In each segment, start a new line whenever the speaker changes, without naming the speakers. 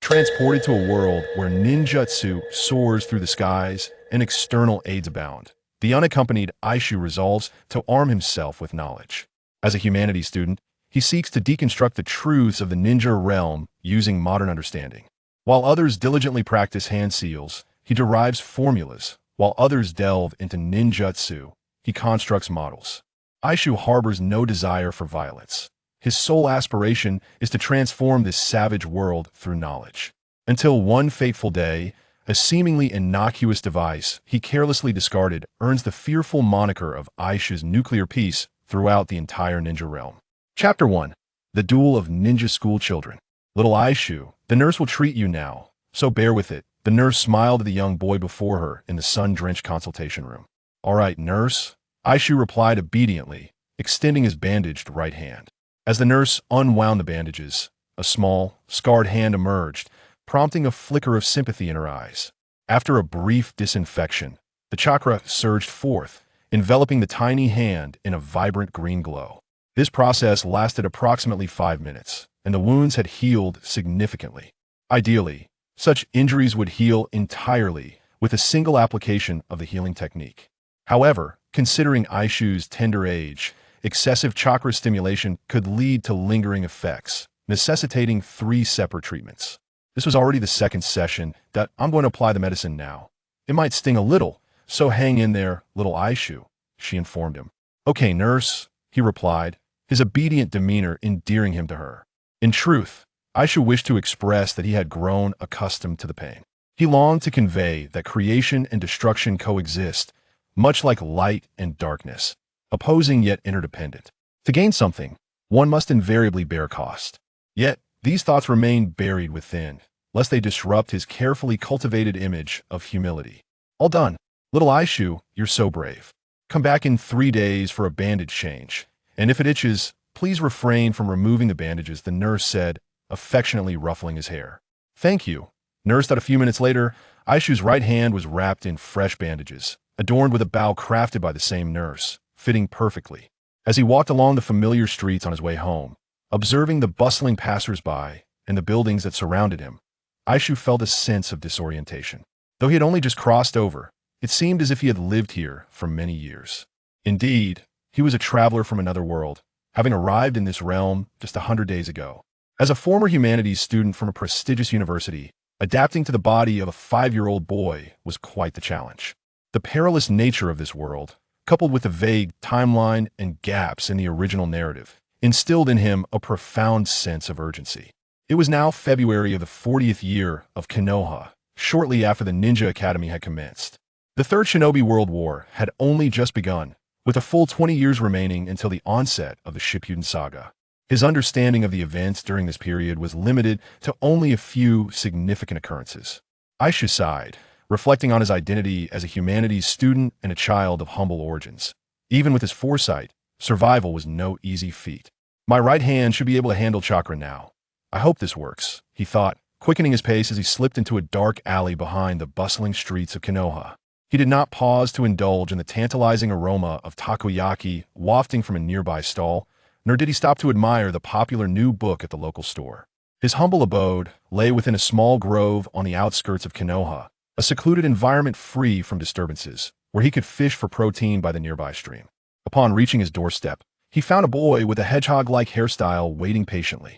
transported to a world where ninjutsu soars through the skies and external aids abound. The unaccompanied Aishu resolves to arm himself with knowledge. As a humanities student, he seeks to deconstruct the truths of the ninja realm using modern understanding. While others diligently practice hand seals, he derives formulas. While others delve into ninjutsu, he constructs models. Aishu harbors no desire for violence. His sole aspiration is to transform this savage world through knowledge. Until one fateful day, a seemingly innocuous device he carelessly discarded earns the fearful moniker of Aishu's nuclear peace throughout the entire ninja realm. Chapter 1. The Duel of Ninja School Children. Little Aishu, the nurse will treat you now, so bear with it. The nurse smiled at the young boy before her in the sun-drenched consultation room. All right, nurse, Aishu replied obediently, extending his bandaged right hand. As the nurse unwound the bandages, a small, scarred hand emerged, prompting a flicker of sympathy in her eyes. After a brief disinfection, the chakra surged forth, enveloping the tiny hand in a vibrant green glow. This process lasted approximately 5 minutes, and the wounds had healed significantly. Ideally, such injuries would heal entirely with a single application of the healing technique. However, considering Aishu's tender age, excessive chakra stimulation could lead to lingering effects, necessitating 3 separate treatments. This was already the second session that I'm going to apply the medicine now. It might sting a little, so hang in there, little Aishu, she informed him. Okay, nurse, he replied, his obedient demeanor endearing him to her. In truth, Aishu wished to express that he had grown accustomed to the pain. He longed to convey that creation and destruction coexist, much like light and darkness, opposing yet interdependent. To gain something, one must invariably bear cost. Yet, these thoughts remain buried within, lest they disrupt his carefully cultivated image of humility. All done. Little Aishu, you're so brave. Come back in 3 days for a bandage change, and if it itches, please refrain from removing the bandages, the nurse said, affectionately ruffling his hair. Thank you. Nurse that a few minutes later, Aishu's right hand was wrapped in fresh bandages, adorned with a bow crafted by the same nurse, fitting perfectly. As he walked along the familiar streets on his way home, observing the bustling passers-by and the buildings that surrounded him, Aishu felt a sense of disorientation. Though he had only just crossed over, it seemed as if he had lived here for many years. Indeed, he was a traveler from another world, having arrived in this realm just 100 days ago. As a former humanities student from a prestigious university, adapting to the body of a 5-year-old boy was quite the challenge. The perilous nature of this world, coupled with the vague timeline and gaps in the original narrative, instilled in him a profound sense of urgency. It was now February of the 40th year of Konoha, shortly after the Ninja Academy had commenced. The Third Shinobi World War had only just begun, with a full 20 years remaining until the onset of the Shippuden Saga. His understanding of the events during this period was limited to only a few significant occurrences. Aishu sighed, reflecting on his identity as a humanities student and a child of humble origins. Even with his foresight, survival was no easy feat. My right hand should be able to handle chakra now. I hope this works, he thought, quickening his pace as he slipped into a dark alley behind the bustling streets of Konoha. He did not pause to indulge in the tantalizing aroma of takoyaki wafting from a nearby stall, nor did he stop to admire the popular new book at the local store. His humble abode lay within a small grove on the outskirts of Konoha, a secluded environment free from disturbances, where he could fish for protein by the nearby stream. Upon reaching his doorstep, he found a boy with a hedgehog-like hairstyle waiting patiently.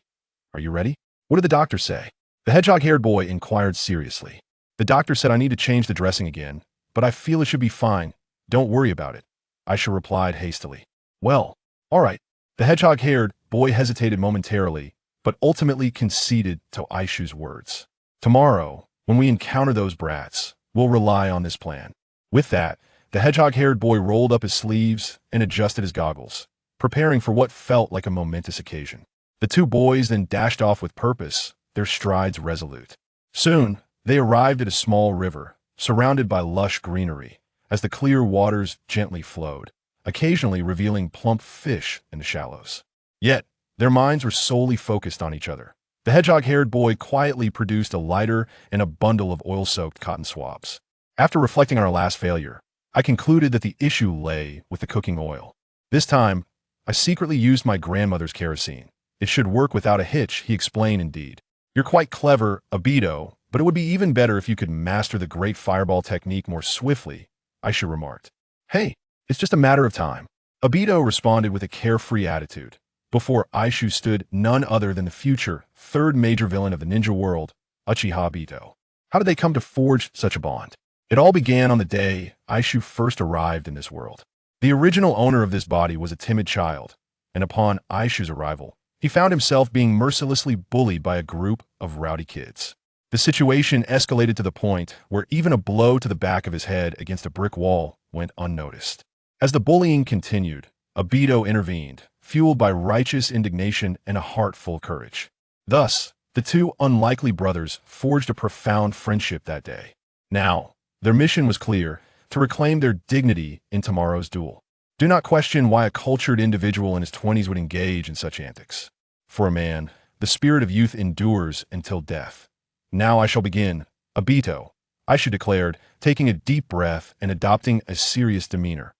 Are you ready? What did the doctor say? The hedgehog-haired boy inquired seriously. The doctor said I need to change the dressing again, but I feel it should be fine. Don't worry about it, Aisha replied hastily. Well, all right. The hedgehog-haired boy hesitated momentarily, but ultimately conceded to Aishu's words. Tomorrow, when we encounter those brats, we'll rely on this plan. With that, the hedgehog-haired boy rolled up his sleeves and adjusted his goggles, preparing for what felt like a momentous occasion. The two boys then dashed off with purpose, their strides resolute. Soon, they arrived at a small river, surrounded by lush greenery, as the clear waters gently flowed, occasionally revealing plump fish in the shallows. Yet, their minds were solely focused on each other. The hedgehog-haired boy quietly produced a lighter and a bundle of oil-soaked cotton swabs. After reflecting on our last failure, I concluded that the issue lay with the cooking oil. This time, I secretly used my grandmother's kerosene. It should work without a hitch, he explained indeed. You're quite clever, Obito, but it would be even better if you could master the great fireball technique more swiftly, Aishu remarked. Hey, it's just a matter of time. Obito responded with a carefree attitude. Before Aishu stood none other than the future third major villain of the ninja world, Uchiha Obito. How did they come to forge such a bond? It all began on the day Aishu first arrived in this world. The original owner of this body was a timid child, and upon Aishu's arrival, he found himself being mercilessly bullied by a group of rowdy kids. The situation escalated to the point where even a blow to the back of his head against a brick wall went unnoticed. As the bullying continued, Obito intervened, fueled by righteous indignation and a heart full of courage. Thus, the two unlikely brothers forged a profound friendship that day. Now, their mission was clear: to reclaim their dignity in tomorrow's duel. Do not question why a cultured individual in his 20s would engage in such antics. For a man, the spirit of youth endures until death. Now I shall begin, Obito, Aishu declared, taking a deep breath and adopting a serious demeanor.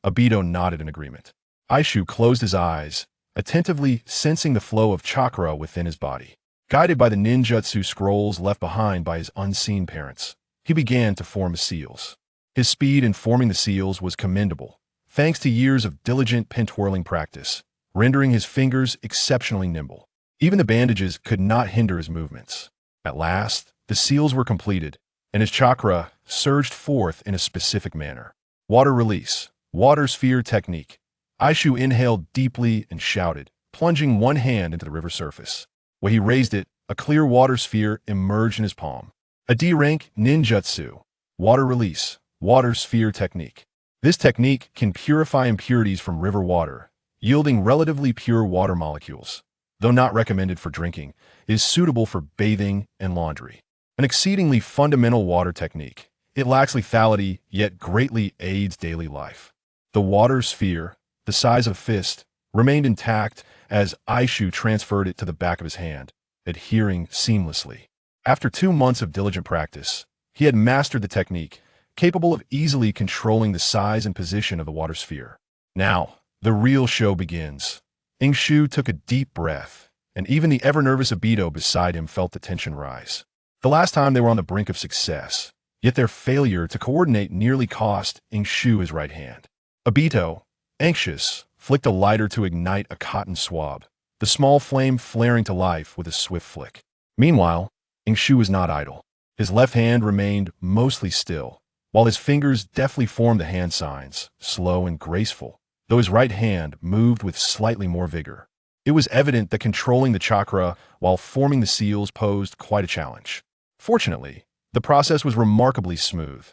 Obito nodded in agreement. Aishu closed his eyes, attentively sensing the flow of chakra within his body. Guided by the ninjutsu scrolls left behind by his unseen parents, he began to form the seals. His speed in forming the seals was commendable, thanks to years of diligent pin-twirling practice, rendering his fingers exceptionally nimble. Even the bandages could not hinder his movements. At last, the seals were completed, and his chakra surged forth in a specific manner. Water release, water sphere technique. Aishu inhaled deeply and shouted, plunging one hand into the river surface. When he raised it, a clear water sphere emerged in his palm. A D-rank ninjutsu, water release, water sphere technique. This technique can purify impurities from river water, yielding relatively pure water molecules. Though not recommended for drinking, it is suitable for bathing and laundry. An exceedingly fundamental water technique. It lacks lethality, yet greatly aids daily life. The water sphere, the size of a fist, remained intact as Aishu transferred it to the back of his hand, adhering seamlessly. After 2 months of diligent practice, he had mastered the technique, capable of easily controlling the size and position of the water sphere. Now, the real show begins. Shu took a deep breath, and even the ever-nervous Obito beside him felt the tension rise. The last time they were on the brink of success, yet their failure to coordinate nearly cost Shu his right hand. Obito, anxious, flicked a lighter to ignite a cotton swab, the small flame flaring to life with a swift flick. Meanwhile, Shu was not idle. His left hand remained mostly still, while his fingers deftly formed the hand signs, slow and graceful, though his right hand moved with slightly more vigor. It was evident that controlling the chakra while forming the seals posed quite a challenge. Fortunately, the process was remarkably smooth.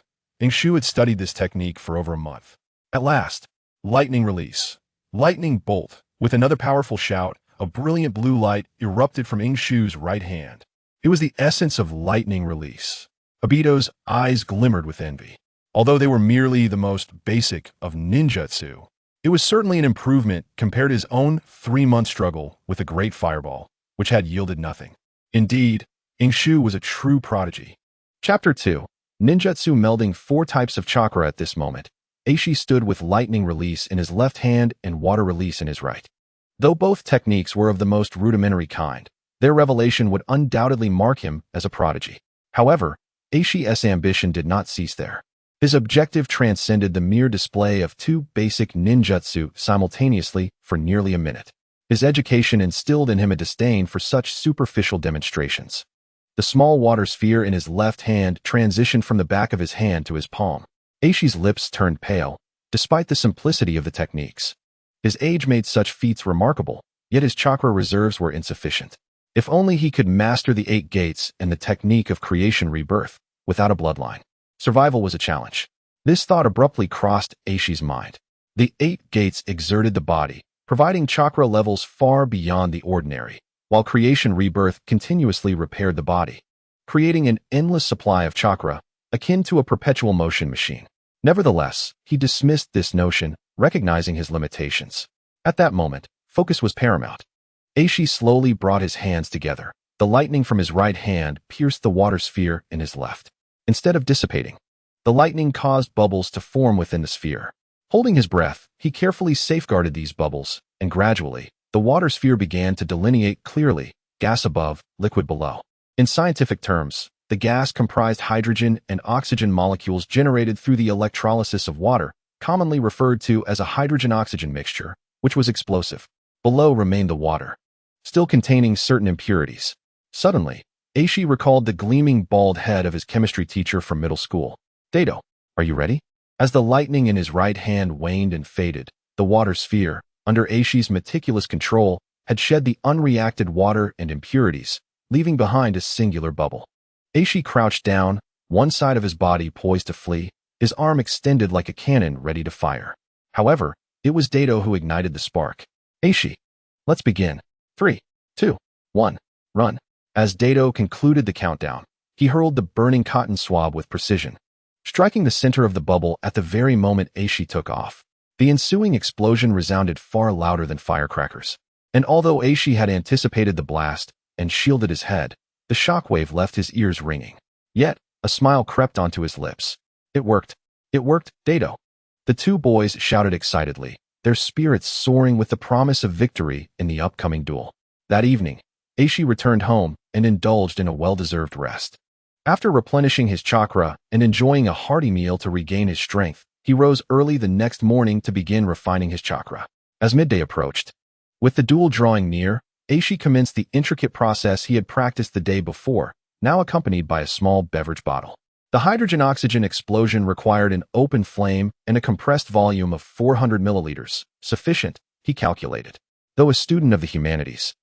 Shu had studied this technique for over a month. At last, lightning release. Lightning bolt. With another powerful shout, a brilliant blue light erupted from Shu's right hand. It was the essence of lightning release. Obito's eyes glimmered with envy. Although they were merely the most basic of ninjutsu, it was certainly an improvement compared to his own 3-month struggle with the great fireball, which had yielded nothing. Indeed, Shu was a true prodigy. Chapter 2. Ninjutsu melding 4 types of chakra at this moment. Aishi stood with lightning release in his left hand and water release in his right. Though both techniques were of the most rudimentary kind, their revelation would undoubtedly mark him as a prodigy. However, Aishi's ambition did not cease there. His objective transcended the mere display of 2 basic ninjutsu simultaneously for nearly a minute. His education instilled in him a disdain for such superficial demonstrations. The small water sphere in his left hand transitioned from the back of his hand to his palm. Aishi's lips turned pale, despite the simplicity of the techniques. His age made such feats remarkable, yet his chakra reserves were insufficient. If only he could master the 8 gates and the technique of creation rebirth without a bloodline. Survival was a challenge. This thought abruptly crossed Aishi's mind. The 8 gates exerted the body, providing chakra levels far beyond the ordinary, while creation rebirth continuously repaired the body, creating an endless supply of chakra, akin to a perpetual motion machine. Nevertheless, he dismissed this notion, recognizing his limitations. At that moment, focus was paramount. Aishi slowly brought his hands together. The lightning from his right hand pierced the water sphere in his left. Instead of dissipating, the lightning caused bubbles to form within the sphere. Holding his breath, he carefully safeguarded these bubbles, and gradually, the water sphere began to delineate clearly, gas above, liquid below. In scientific terms, the gas comprised hydrogen and oxygen molecules generated through the electrolysis of water, commonly referred to as a hydrogen-oxygen mixture, which was explosive. Below remained the water, still containing certain impurities. Suddenly, Aishi recalled the gleaming bald head of his chemistry teacher from middle school. Dato, are you ready? As the lightning in his right hand waned and faded, the water sphere, under Aishi's meticulous control, had shed the unreacted water and impurities, leaving behind a singular bubble. Aishi crouched down, one side of his body poised to flee, his arm extended like a cannon ready to fire. However, it was Dato who ignited the spark. Aishi, let's begin. 3, 2, 1, run. As Dato concluded the countdown, he hurled the burning cotton swab with precision, striking the center of the bubble at the very moment Aishi took off. The ensuing explosion resounded far louder than firecrackers. And although Aishi had anticipated the blast and shielded his head, the shockwave left his ears ringing. Yet, a smile crept onto his lips. It worked. It worked, Dato. The two boys shouted excitedly, their spirits soaring with the promise of victory in the upcoming duel. That evening, Aishi returned home and indulged in a well-deserved rest. After replenishing his chakra and enjoying a hearty meal to regain his strength, he rose early the next morning to begin refining his chakra. As midday approached, with the duel drawing near, Aishi commenced the intricate process he had practiced the day before, now accompanied by a small beverage bottle. The hydrogen-oxygen explosion required an open flame and a compressed volume of 400 milliliters, sufficient, he calculated. Though a student of the humanities,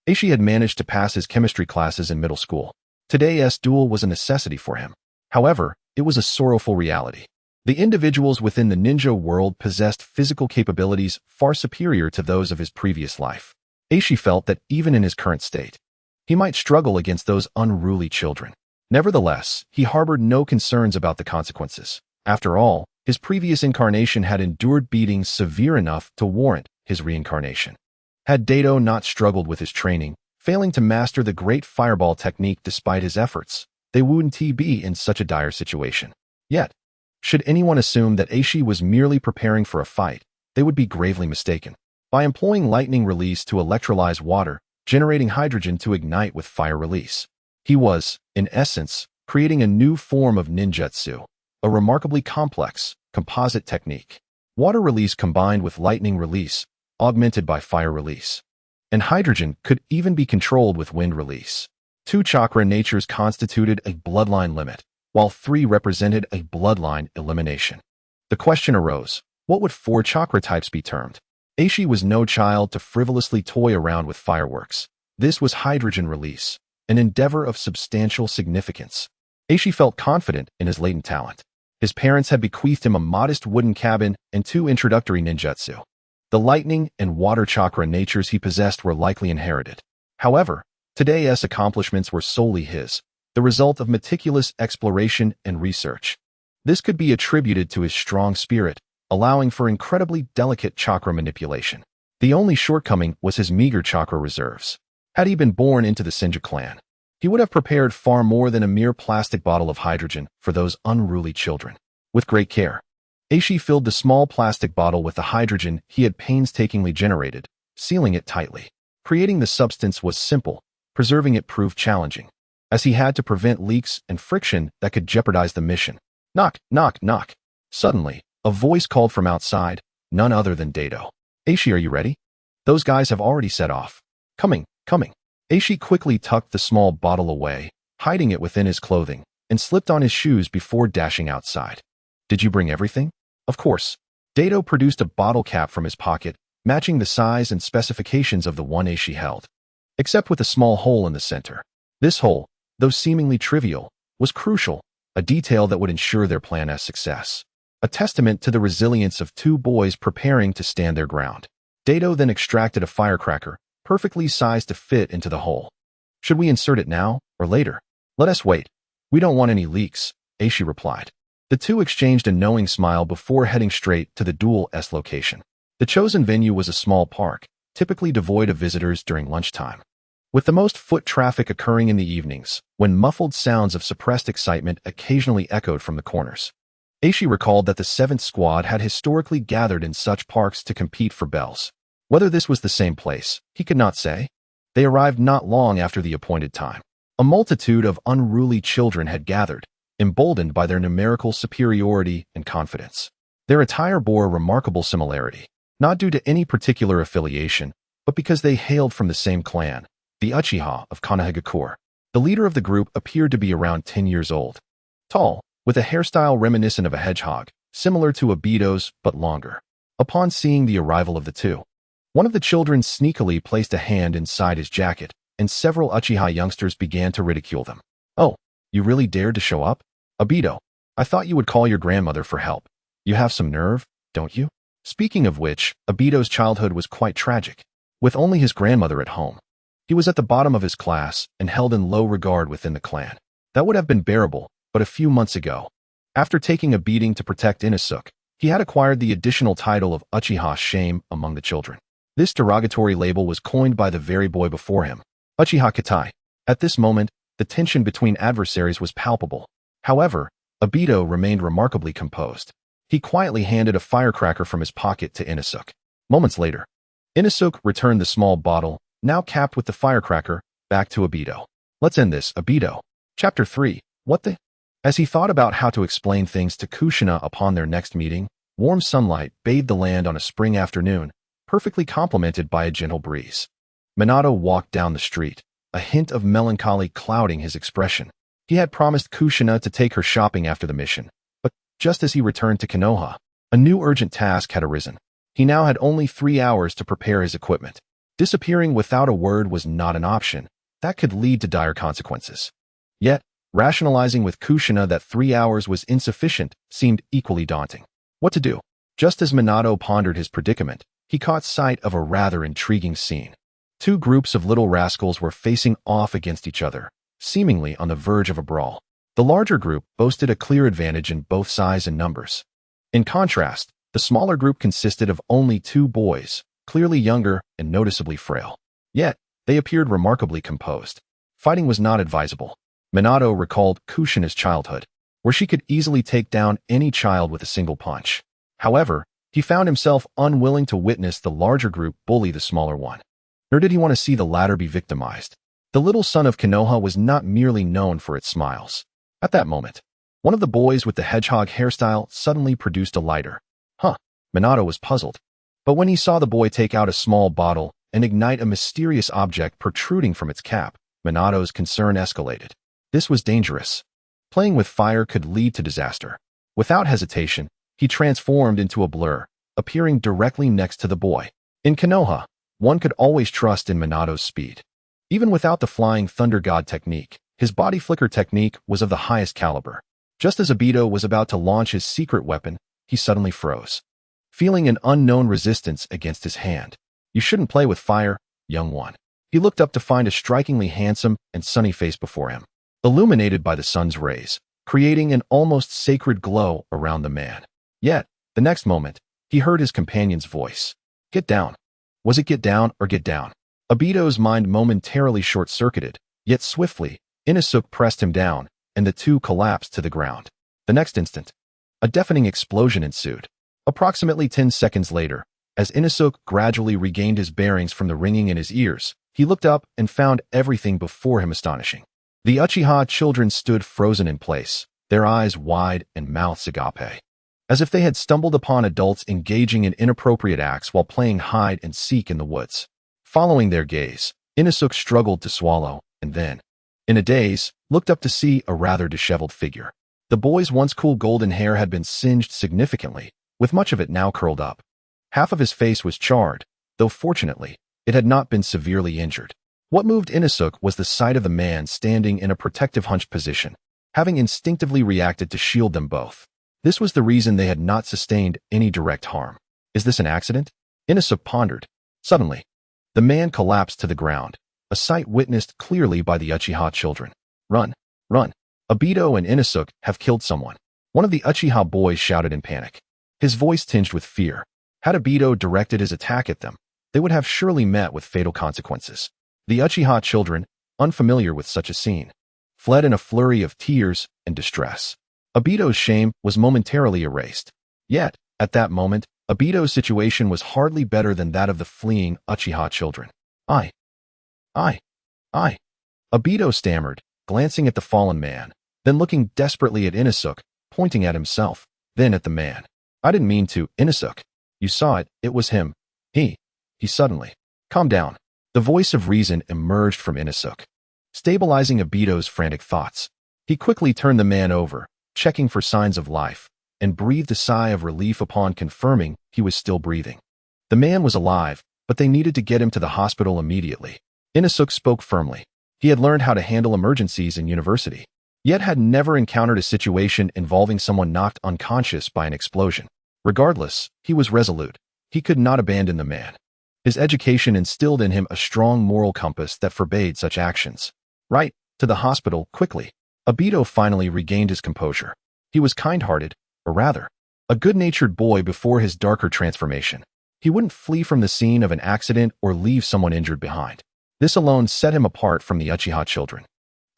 Aishi had managed to pass his chemistry classes in middle school. Today's duel was a necessity for him. However, it was a sorrowful reality. The individuals within the ninja world possessed physical capabilities far superior to those of his previous life. Aishi felt that even in his current state, he might struggle against those unruly children. Nevertheless, he harbored no concerns about the consequences. After all, his previous incarnation had endured beatings severe enough to warrant his reincarnation. Had Dato not struggled with his training, failing to master the great fireball technique despite his efforts, they wouldn't be in such a dire situation. Yet, should anyone assume that Aishi was merely preparing for a fight, they would be gravely mistaken. By employing lightning release to electrolyze water, generating hydrogen to ignite with fire release, he was, in essence, creating a new form of ninjutsu, a remarkably complex, composite technique. Water release combined with lightning release, augmented by fire release. And hydrogen could even be controlled with wind release. 2 chakra natures constituted a bloodline limit, while 3 represented a bloodline elimination. The question arose, what would 4 chakra types be termed? Aishi was no child to frivolously toy around with fireworks. This was hydrogen release, an endeavor of substantial significance. Aishi felt confident in his latent talent. His parents had bequeathed him a modest wooden cabin and 2 introductory ninjutsu. The lightning and water chakra natures he possessed were likely inherited. However, today's accomplishments were solely his, the result of meticulous exploration and research. This could be attributed to his strong spirit, allowing for incredibly delicate chakra manipulation. The only shortcoming was his meager chakra reserves. Had he been born into the Senju clan, he would have prepared far more than a mere plastic bottle of hydrogen for those unruly children. With great care, Aishi filled the small plastic bottle with the hydrogen he had painstakingly generated, sealing it tightly. Creating the substance was simple, preserving it proved challenging, as he had to prevent leaks and friction that could jeopardize the mission. Knock, knock, knock. Suddenly, a voice called from outside, none other than Dato. Aishi, are you ready? Those guys have already set off. Coming. Aishi quickly tucked the small bottle away, hiding it within his clothing, and slipped on his shoes before dashing outside. Did you bring everything? Of course. Dato produced a bottle cap from his pocket, matching the size and specifications of the one Aishi held, except with a small hole in the center. This hole, though seemingly trivial, was crucial, a detail that would ensure their plan's success. A testament to the resilience of 2 boys preparing to stand their ground. Dato then extracted a firecracker, perfectly sized to fit into the hole. Should we insert it now, or later? Let us wait. We don't want any leaks, Aishi replied. The 2 exchanged a knowing smile before heading straight to the duel's location. The chosen venue was a small park, typically devoid of visitors during lunchtime, with the most foot traffic occurring in the evenings, when muffled sounds of suppressed excitement occasionally echoed from the corners. Aishi recalled that the 7th squad had historically gathered in such parks to compete for bells. Whether this was the same place, he could not say. They arrived not long after the appointed time. A multitude of unruly children had gathered, emboldened by their numerical superiority and confidence. Their attire bore a remarkable similarity, not due to any particular affiliation, but because they hailed from the same clan, the Uchiha of Konohagakure. The leader of the group appeared to be around 10 years old, tall, with a hairstyle reminiscent of a hedgehog, similar to Obito's but longer. Upon seeing the arrival of the two, one of the children sneakily placed a hand inside his jacket, and several Uchiha youngsters began to ridicule them. "Oh, you really dared to show up? Obito, I thought you would call your grandmother for help. You have some nerve, don't you?" Speaking of which, Obito's childhood was quite tragic. With only his grandmother at home, he was at the bottom of his class and held in low regard within the clan. That would have been bearable, but a few months ago, after taking a beating to protect Inosuke, he had acquired the additional title of Uchiha Shame among the children. This derogatory label was coined by the very boy before him, Uchiha Katai. At this moment, the tension between adversaries was palpable. However, Obito remained remarkably composed. He quietly handed a firecracker from his pocket to Inosuke. Moments later, Inosuke returned the small bottle, now capped with the firecracker, back to Obito. "Let's end this, Obito." Chapter 3. What the? As he thought about how to explain things to Kushina upon their next meeting, warm sunlight bathed the land on a spring afternoon, perfectly complemented by a gentle breeze. Minato walked down the street, a hint of melancholy clouding his expression. He had promised Kushina to take her shopping after the mission, but just as he returned to Konoha, a new urgent task had arisen. He now had only 3 hours to prepare his equipment. Disappearing without a word was not an option. That could lead to dire consequences. Yet, rationalizing with Kushina that 3 hours was insufficient seemed equally daunting. What to do? Just as Minato pondered his predicament, he caught sight of a rather intriguing scene. Two groups of little rascals were facing off against each other, seemingly on the verge of a brawl. The larger group boasted a clear advantage in both size and numbers. In contrast, the smaller group consisted of only 2 boys, clearly younger and noticeably frail. Yet, they appeared remarkably composed. Fighting was not advisable. Minato recalled Kushina's childhood, where she could easily take down any child with a single punch. However, he found himself unwilling to witness the larger group bully the smaller one. Nor did he want to see the latter be victimized. The little son of Konoha was not merely known for its smiles. At that moment, one of the boys with the hedgehog hairstyle suddenly produced a lighter. Minato was puzzled. But when he saw the boy take out a small bottle and ignite a mysterious object protruding from its cap, Minato's concern escalated. This was dangerous. Playing with fire could lead to disaster. Without hesitation, he transformed into a blur, appearing directly next to the boy. In Konoha, one could always trust in Minato's speed. Even without the flying thunder god technique, his body flicker technique was of the highest caliber. Just as Obito was about to launch his secret weapon, he suddenly froze, feeling an unknown resistance against his hand. "You shouldn't play with fire, young one." He looked up to find a strikingly handsome and sunny face before him, illuminated by the sun's rays, creating an almost sacred glow around the man. Yet, the next moment, he heard his companion's voice. "Get down." Was it get down or get down? Obito's mind momentarily short-circuited, yet swiftly, Inosuke pressed him down, and the two collapsed to the ground. The next instant, a deafening explosion ensued. Approximately 10 seconds later, as Inosuke gradually regained his bearings from the ringing in his ears, he looked up and found everything before him astonishing. The Uchiha children stood frozen in place, their eyes wide and mouths agape, as if they had stumbled upon adults engaging in inappropriate acts while playing hide and seek in the woods. Following their gaze, Inosuke struggled to swallow, and then, in a daze, looked up to see a rather disheveled figure. The boy's once cool golden hair had been singed significantly, with much of it now curled up. Half of his face was charred, though fortunately, it had not been severely injured. What moved Inosuke was the sight of the man standing in a protective hunched position, having instinctively reacted to shield them both. This was the reason they had not sustained any direct harm. Is this an accident? Inosuke pondered. Suddenly, the man collapsed to the ground, a sight witnessed clearly by the Uchiha children. "Run! Run! Obito and Inosuke have killed someone," one of the Uchiha boys shouted in panic, his voice tinged with fear. Had Obito directed his attack at them, they would have surely met with fatal consequences. The Uchiha children, unfamiliar with such a scene, fled in a flurry of tears and distress. Obito's shame was momentarily erased. Yet, at that moment, Obito's situation was hardly better than that of the fleeing Uchiha children. I. Obito stammered, glancing at the fallen man, then looking desperately at Inosuke, pointing at himself, then at the man. I didn't mean to, Inosuke. You saw it, it was him. He suddenly. Calm down. The voice of reason emerged from Inosuke, stabilizing Obito's frantic thoughts. He quickly turned the man over, checking for signs of life, and breathed a sigh of relief upon confirming he was still breathing. The man was alive, but they needed to get him to the hospital immediately. Inosuke spoke firmly. He had learned how to handle emergencies in university, yet had never encountered a situation involving someone knocked unconscious by an explosion. Regardless, he was resolute. He could not abandon the man. His education instilled in him a strong moral compass that forbade such actions. Right, to the hospital, quickly. Obito finally regained his composure. He was kind-hearted, or rather, a good-natured boy before his darker transformation. He wouldn't flee from the scene of an accident or leave someone injured behind. This alone set him apart from the Uchiha children.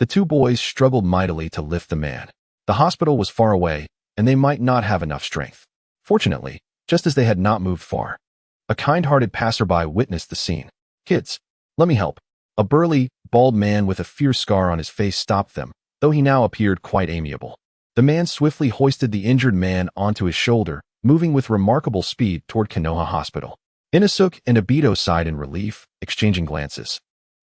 The two boys struggled mightily to lift the man. The hospital was far away, and they might not have enough strength. Fortunately, just as they had not moved far, a kind-hearted passerby witnessed the scene. Kids, let me help. A burly, bald man with a fierce scar on his face stopped them, though he now appeared quite amiable. The man swiftly hoisted the injured man onto his shoulder, moving with remarkable speed toward Konoha Hospital. Inosuke and Obito sighed in relief, exchanging glances,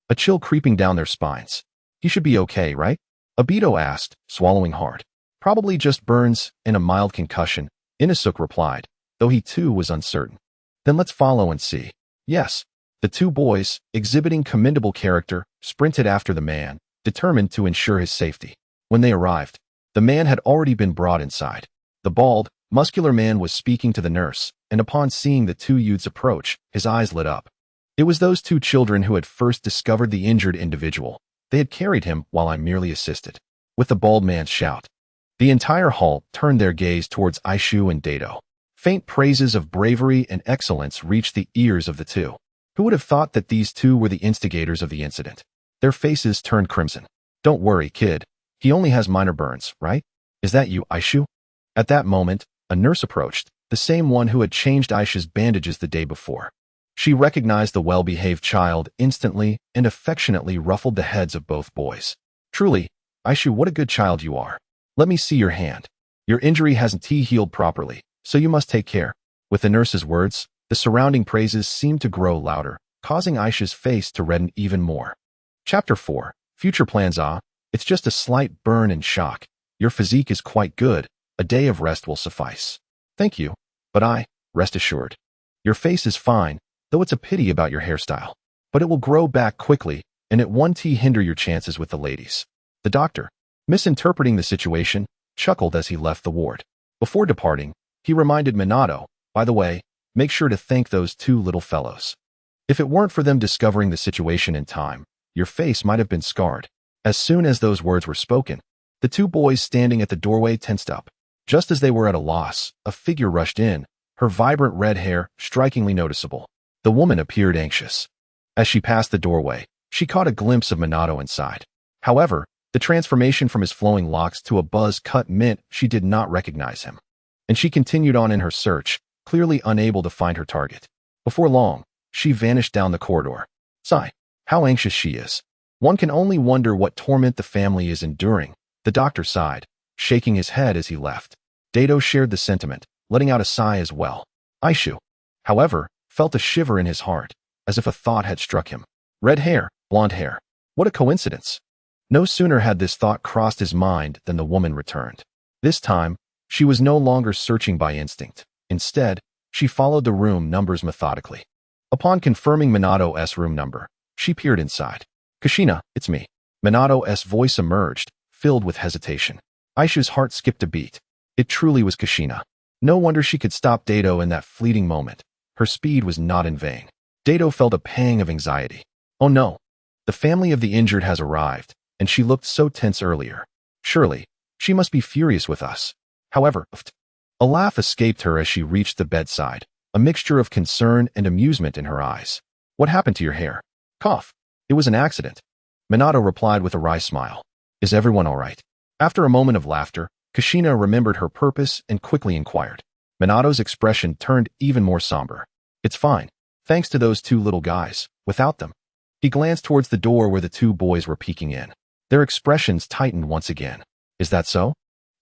a chill creeping down their spines. He should be okay, right? Obito asked, swallowing hard. Probably just burns and a mild concussion, Inosuke replied, though he too was uncertain. Then let's follow and see. Yes. The two boys, exhibiting commendable character, sprinted after the man, determined to ensure his safety. When they arrived, the man had already been brought inside. The bald, muscular man was speaking to the nurse, and upon seeing the two youths approach, his eyes lit up. It was those two children who had first discovered the injured individual. They had carried him while I merely assisted. With the bald man's shout, the entire hall turned their gaze towards Aishu and Dato. Faint praises of bravery and excellence reached the ears of the two. Who would have thought that these two were the instigators of the incident? Their faces turned crimson. Don't worry, kid. He only has minor burns, right? Is that you, Aishu? At that moment, a nurse approached, the same one who had changed Aisha's bandages the day before. She recognized the well-behaved child instantly and affectionately ruffled the heads of both boys. Truly, Aishu, what a good child you are. Let me see your hand. Your injury hasn't healed properly, so you must take care. With the nurse's words, the surrounding praises seemed to grow louder, causing Aisha's face to redden even more. Chapter 4. Future plans. It's just a slight burn and shock. Your physique is quite good. A day of rest will suffice. Thank you, but rest assured. Your face is fine, though it's a pity about your hairstyle. But it will grow back quickly, and it won't hinder your chances with the ladies. The doctor, misinterpreting the situation, chuckled as he left the ward. Before departing, he reminded Minato, by the way, make sure to thank those two little fellows. If it weren't for them discovering the situation in time, your face might have been scarred. As soon as those words were spoken, the two boys standing at the doorway tensed up. Just as they were at a loss, a figure rushed in, her vibrant red hair strikingly noticeable. The woman appeared anxious. As she passed the doorway, she caught a glimpse of Minato inside. However, the transformation from his flowing locks to a buzz-cut meant she did not recognize him. And she continued on in her search, clearly unable to find her target. Before long, she vanished down the corridor. Sigh, how anxious she is. One can only wonder what torment the family is enduring. The doctor sighed, shaking his head as he left. Dato shared the sentiment, letting out a sigh as well. Aishu, however, felt a shiver in his heart, as if a thought had struck him. Red hair, blonde hair. What a coincidence. No sooner had this thought crossed his mind than the woman returned. This time, she was no longer searching by instinct. Instead, she followed the room numbers methodically. Upon confirming Minato's room number, she peered inside. Kushina, it's me. Minato's voice emerged, filled with hesitation. Aishu's heart skipped a beat. It truly was Kushina. No wonder she could stop Dato in that fleeting moment. Her speed was not in vain. Dato felt a pang of anxiety. Oh no. The family of the injured has arrived, and she looked so tense earlier. Surely, she must be furious with us. However, a laugh escaped her as she reached the bedside, a mixture of concern and amusement in her eyes. What happened to your hair? Cough. It was an accident. Minato replied with a wry smile. Is everyone all right? After a moment of laughter, Kushina remembered her purpose and quickly inquired. Minato's expression turned even more somber. It's fine. Thanks to those two little guys. Without them, He glanced towards the door where the two boys were peeking in. Their expressions tightened once again. Is that so?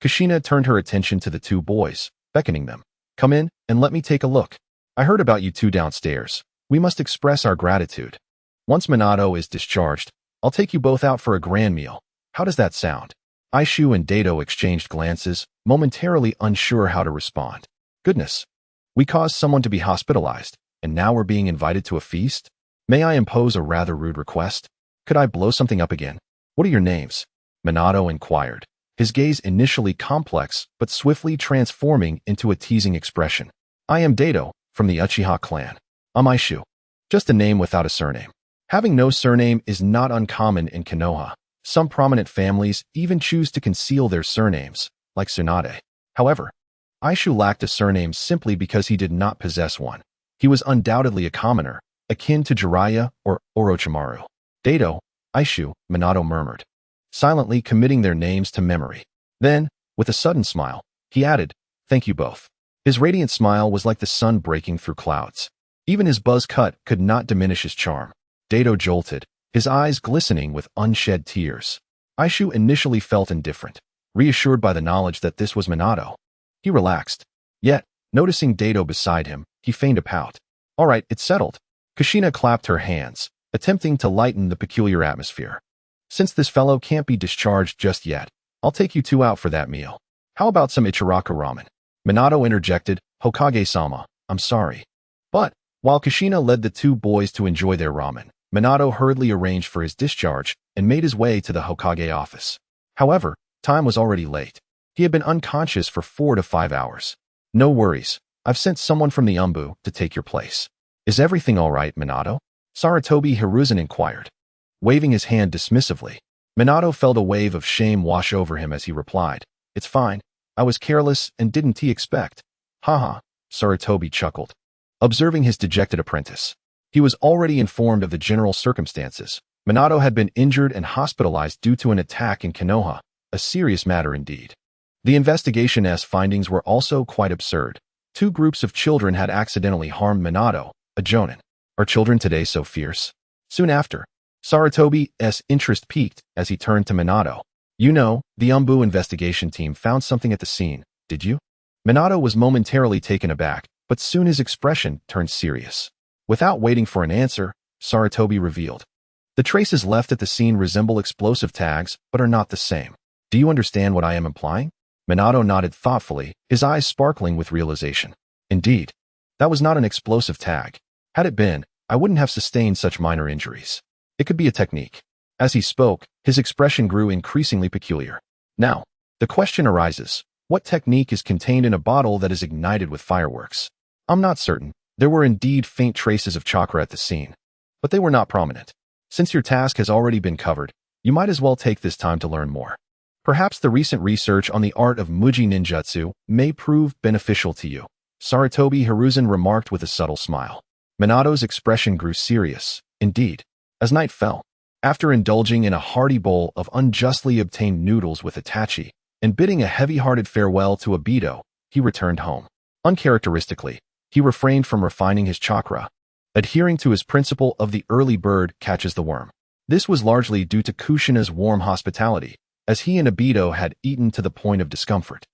Kushina turned her attention to the two boys, beckoning them. Come in and let me take a look. I heard about you two downstairs. We must express our gratitude. Once Minato is discharged, I'll take you both out for a grand meal. How does that sound? Aishu and Dato exchanged glances, momentarily unsure how to respond. Goodness. We caused someone to be hospitalized, and now we're being invited to a feast? May I impose a rather rude request? Could I blow something up again? What are your names? Minato inquired, his gaze initially complex but swiftly transforming into a teasing expression. I am Dato, from the Uchiha clan. I'm Aishu. Just a name without a surname. Having no surname is not uncommon in Konoha. Some prominent families even choose to conceal their surnames, like Tsunade. However, Aishu lacked a surname simply because he did not possess one. He was undoubtedly a commoner, akin to Jiraiya or Orochimaru. Dato, Aishu, Minato murmured, silently committing their names to memory. Then, with a sudden smile, he added, thank you both. His radiant smile was like the sun breaking through clouds. Even his buzz cut could not diminish his charm. Dato jolted, his eyes glistening with unshed tears. Aishu initially felt indifferent, reassured by the knowledge that this was Minato. He relaxed. Yet, noticing Dato beside him, he feigned a pout. All right, it's settled. Kushina clapped her hands, attempting to lighten the peculiar atmosphere. Since this fellow can't be discharged just yet, I'll take you two out for that meal. How about some Ichiraka ramen? Minato interjected, Hokage-sama, I'm sorry. But, while Kushina led the two boys to enjoy their ramen, Minato hurriedly arranged for his discharge and made his way to the Hokage office. However, time was already late. He had been unconscious for 4 to 5 hours. No worries. I've sent someone from the Umbu to take your place. Is everything all right, Minato? Sarutobi Hiruzen inquired, waving his hand dismissively. Minato felt a wave of shame wash over him as he replied, It's fine. I was careless and didn't he expect? Haha, Sarutobi chuckled, observing his dejected apprentice. He was already informed of the general circumstances. Minato had been injured and hospitalized due to an attack in Konoha, a serious matter indeed. The investigation's findings were also quite absurd. 2 groups of children had accidentally harmed Minato, a jonin. Are children today so fierce? Soon after, Sarutobi's interest peaked as he turned to Minato. You know, the Umbu investigation team found something at the scene, did you? Minato was momentarily taken aback, but soon his expression turned serious. Without waiting for an answer, Sarutobi revealed. The traces left at the scene resemble explosive tags, but are not the same. Do you understand what I am implying? Minato nodded thoughtfully, his eyes sparkling with realization. Indeed, that was not an explosive tag. Had it been, I wouldn't have sustained such minor injuries. It could be a technique. As he spoke, his expression grew increasingly peculiar. Now, the question arises, what technique is contained in a bottle that is ignited with fireworks? I'm not certain. There were indeed faint traces of chakra at the scene, but they were not prominent. Since your task has already been covered, you might as well take this time to learn more. Perhaps the recent research on the art of Muji ninjutsu may prove beneficial to you, Sarutobi Hiruzen remarked with a subtle smile. Minato's expression grew serious, indeed, as night fell. After indulging in a hearty bowl of unjustly obtained noodles with Itachi and bidding a heavy-hearted farewell to Obito, he returned home. Uncharacteristically, he refrained from refining his chakra, adhering to his principle of the early bird catches the worm. This was largely due to Kushina's warm hospitality, as he and Obito had eaten to the point of discomfort.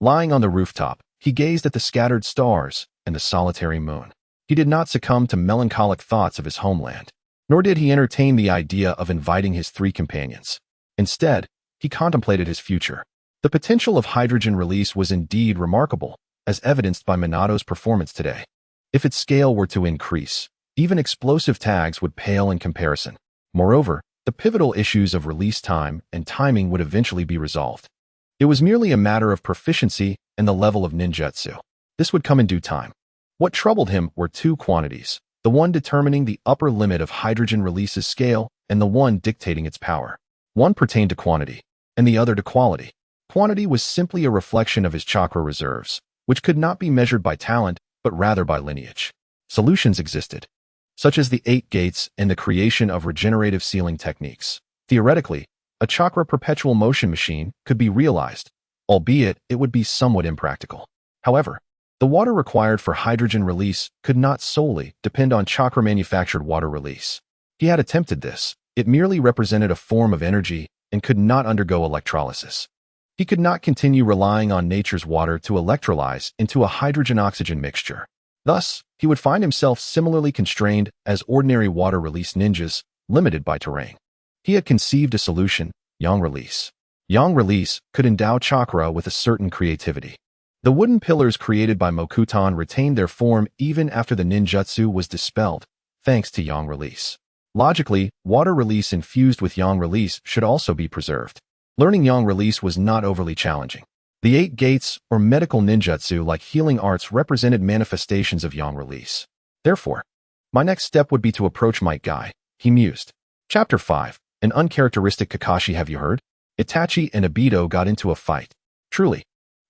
Lying on the rooftop, he gazed at the scattered stars and the solitary moon. He did not succumb to melancholic thoughts of his homeland, nor did he entertain the idea of inviting his 3 companions. Instead, he contemplated his future. The potential of hydrogen release was indeed remarkable, as evidenced by Minato's performance today. If its scale were to increase, even explosive tags would pale in comparison. Moreover, the pivotal issues of release time and timing would eventually be resolved. It was merely a matter of proficiency and the level of ninjutsu. This would come in due time. What troubled him were 2 quantities, the one determining the upper limit of hydrogen release's scale and the one dictating its power. One pertained to quantity, and the other to quality. Quantity was simply a reflection of his chakra reserves, which could not be measured by talent, but rather by lineage. Solutions existed, such as the 8 gates and the creation of regenerative sealing techniques. Theoretically, a chakra perpetual motion machine could be realized, albeit it would be somewhat impractical. However, the water required for hydrogen release could not solely depend on chakra-manufactured water release. He had attempted this. It merely represented a form of energy and could not undergo electrolysis. He could not continue relying on nature's water to electrolyze into a hydrogen-oxygen mixture. Thus, he would find himself similarly constrained as ordinary water-release ninjas, limited by terrain. He had conceived a solution, yang release. Yang release could endow chakra with a certain creativity. The wooden pillars created by Mokutan retained their form even after the ninjutsu was dispelled, thanks to yang release. Logically, water release infused with yang release should also be preserved. Learning yang release was not overly challenging. The 8 gates, or medical ninjutsu like healing arts, represented manifestations of yang release. Therefore, my next step would be to approach Might Guy, he mused. Chapter 5. An uncharacteristic Kakashi. Have you heard? Itachi and Obito got into a fight. Truly,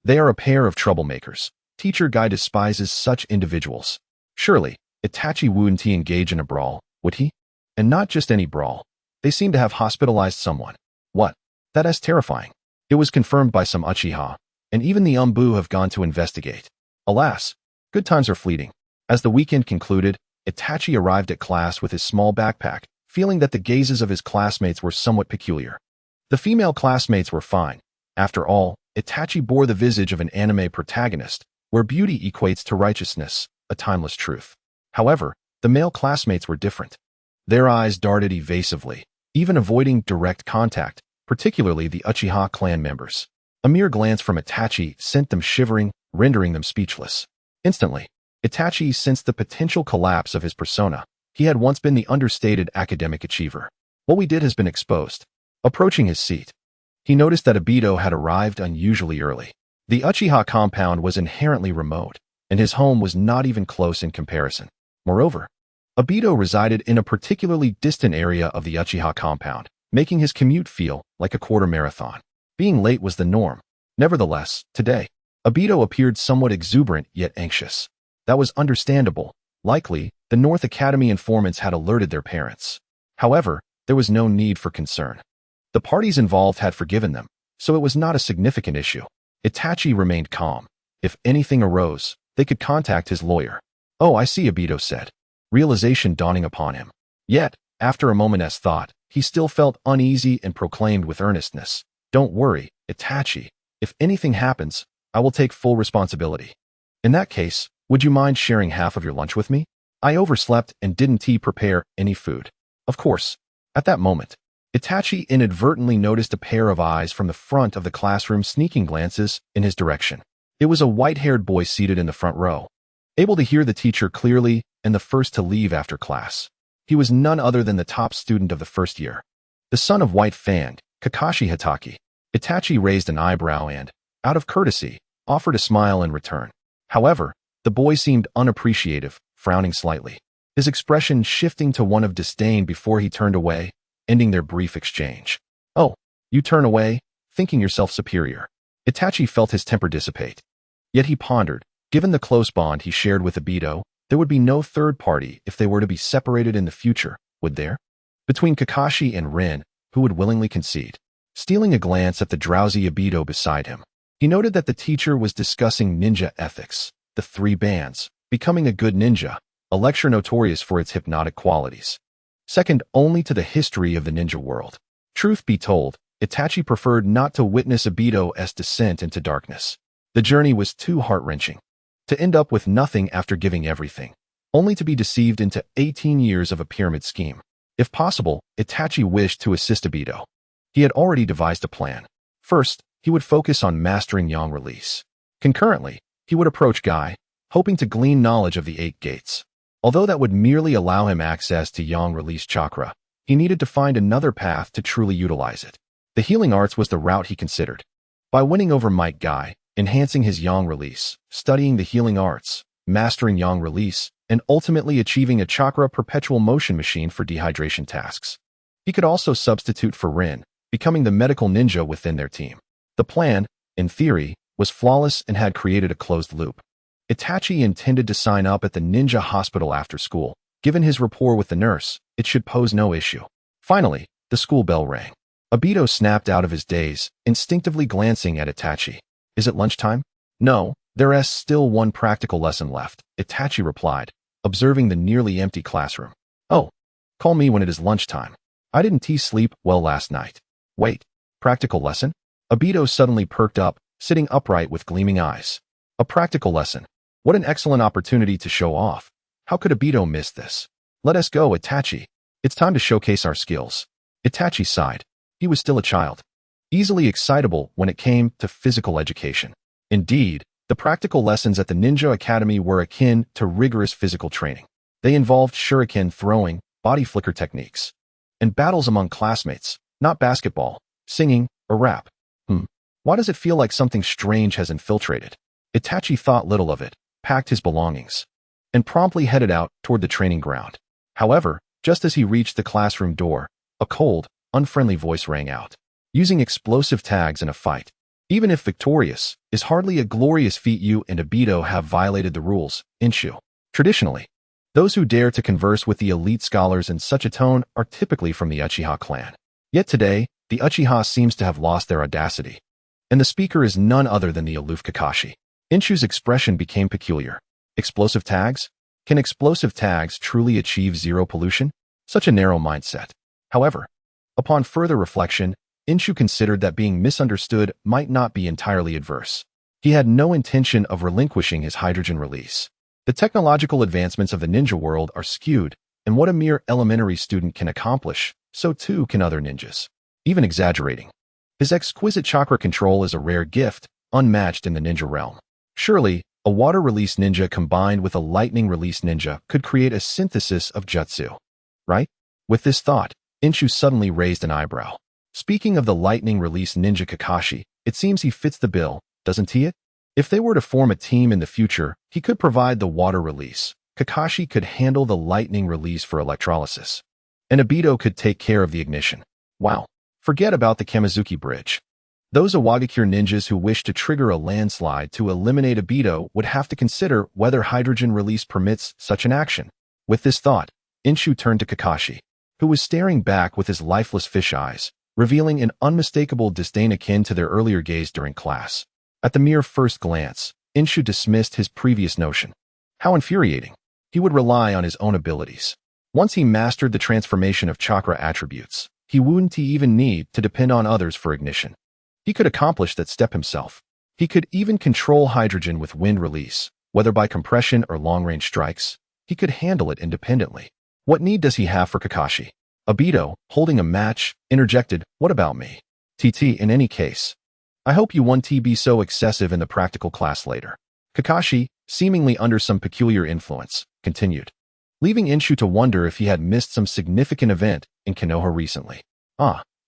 they are a pair of troublemakers. Teacher Guy despises such individuals. Surely, Itachi wouldn't engage in a brawl, would he? And not just any brawl. They seem to have hospitalized someone. What? That is terrifying. It was confirmed by some Uchiha, and even the Umbu have gone to investigate. Alas, good times are fleeting. As the weekend concluded, Itachi arrived at class with his small backpack, feeling that the gazes of his classmates were somewhat peculiar. The female classmates were fine. After all, Itachi bore the visage of an anime protagonist, where beauty equates to righteousness, a timeless truth. However, the male classmates were different. Their eyes darted evasively, even avoiding direct contact, particularly the Uchiha clan members. A mere glance from Itachi sent them shivering, rendering them speechless. Instantly, Itachi sensed the potential collapse of his persona. He had once been the understated academic achiever. What we did has been exposed. Approaching his seat, he noticed that Obito had arrived unusually early. The Uchiha compound was inherently remote, and his home was not even close in comparison. Moreover, Obito resided in a particularly distant area of the Uchiha compound, making his commute feel like a quarter marathon. Being late was the norm. Nevertheless, today, Obito appeared somewhat exuberant yet anxious. That was understandable. Likely, the North Academy informants had alerted their parents. However, there was no need for concern. The parties involved had forgiven them, so it was not a significant issue. Itachi remained calm. If anything arose, they could contact his lawyer. Oh, I see, Obito said, realization dawning upon him. Yet, after a moment's thought, he still felt uneasy and proclaimed with earnestness, "Don't worry, Itachi. If anything happens, I will take full responsibility. In that case, would you mind sharing half of your lunch with me? I overslept and didn't prepare any food." Of course. At that moment, Itachi inadvertently noticed a pair of eyes from the front of the classroom sneaking glances in his direction. It was a white-haired boy seated in the front row, able to hear the teacher clearly and the first to leave after class. He was none other than the top student of the first year, the son of White Fan, Kakashi Hideki. Itachi raised an eyebrow and, out of courtesy, offered a smile in return. However, the boy seemed unappreciative, frowning slightly, his expression shifting to one of disdain before he turned away, ending their brief exchange. "Oh, you turn away, thinking yourself superior." Itachi felt his temper dissipate. Yet he pondered, given the close bond he shared with Obito, there would be no third party if they were to be separated in the future, would there? Between Kakashi and Rin, who would willingly concede? Stealing a glance at the drowsy Obito beside him, he noted that the teacher was discussing ninja ethics, the 3 bands, becoming a good ninja, a lecture notorious for its hypnotic qualities, second only to the history of the ninja world. Truth be told, Itachi preferred not to witness Obito's descent into darkness. The journey was too heart-wrenching. To end up with nothing after giving everything, only to be deceived into 18 years of a pyramid scheme. If possible, Itachi wished to assist Obito. He had already devised a plan. First, he would focus on mastering yang release. Concurrently, he would approach Guy, hoping to glean knowledge of the 8 gates. Although that would merely allow him access to yang release chakra, he needed to find another path to truly utilize it. The healing arts was the route he considered. By winning over Might Guy, enhancing his yang release, studying the healing arts, mastering yang release, and ultimately achieving a chakra perpetual motion machine for dehydration tasks. He could also substitute for Rin, becoming the medical ninja within their team. The plan, in theory, was flawless and had created a closed loop. Itachi intended to sign up at the ninja hospital after school. Given his rapport with the nurse, it should pose no issue. Finally, the school bell rang. Obito snapped out of his daze, instinctively glancing at Itachi. "Is it lunchtime?" "No, there's still one practical lesson left," Itachi replied, observing the nearly empty classroom. "Oh, Call me when it is lunchtime. I didn't sleep well last night. Wait, practical lesson? Obito suddenly perked up, sitting upright with gleaming eyes. A practical lesson. What an excellent opportunity to show off. How could Obito miss this? Let us go, Itachi. It's time to showcase our skills. Itachi sighed. He was still a child, easily excitable when it came to physical education. Indeed, the practical lessons at the Ninja Academy were akin to rigorous physical training. They involved shuriken throwing, body flicker techniques, and battles among classmates, not basketball, singing, or rap. Why does it feel like something strange has infiltrated? Itachi thought little of it, packed his belongings, and promptly headed out toward the training ground. However, just as he reached the classroom door, a cold, unfriendly voice rang out. Using explosive tags in a fight, even if victorious, is hardly a glorious feat. You and Obito have violated the rules, Inshu. Traditionally, those who dare to converse with the elite scholars in such a tone are typically from the Uchiha clan. Yet today, the Uchiha seems to have lost their audacity, and the speaker is none other than the aloof Kakashi. Inshu's expression became peculiar. Explosive tags? Can explosive tags truly achieve zero pollution? Such a narrow mindset. However, upon further reflection, Inshu considered that being misunderstood might not be entirely adverse. He had no intention of relinquishing his hydrogen release. The technological advancements of the ninja world are skewed, and what a mere elementary student can accomplish, so too can other ninjas. Even exaggerating. His exquisite chakra control is a rare gift, unmatched in the ninja realm. Surely, a water release ninja combined with a lightning release ninja could create a synthesis of jutsu. Right? With this thought, Inshu suddenly raised an eyebrow. Speaking of the lightning release ninja Kakashi, it seems he fits the bill, doesn't he? If they were to form a team in the future, he could provide the water release. Kakashi could handle the lightning release for electrolysis, and Obito could take care of the ignition. Wow. Forget about the Kamizuki Bridge. Those Awagakure ninjas who wish to trigger a landslide to eliminate Obito would have to consider whether hydrogen release permits such an action. With this thought, Inshu turned to Kakashi, who was staring back with his lifeless fish eyes, revealing an unmistakable disdain akin to their earlier gaze during class. At the mere first glance, Inshu dismissed his previous notion. How infuriating. He would rely on his own abilities. Once he mastered the transformation of chakra attributes, he wouldn't even need to depend on others for ignition. He could accomplish that step himself. He could even control hydrogen with wind release, whether by compression or long-range strikes. He could handle it independently. What need does he have for Kakashi? Obito, holding a match, interjected, "What about me? TT, in any case, I hope you won't be so excessive in the practical class later." Kakashi, seemingly under some peculiar influence, continued, leaving Inshu to wonder if he had missed some significant event in Konoha recently.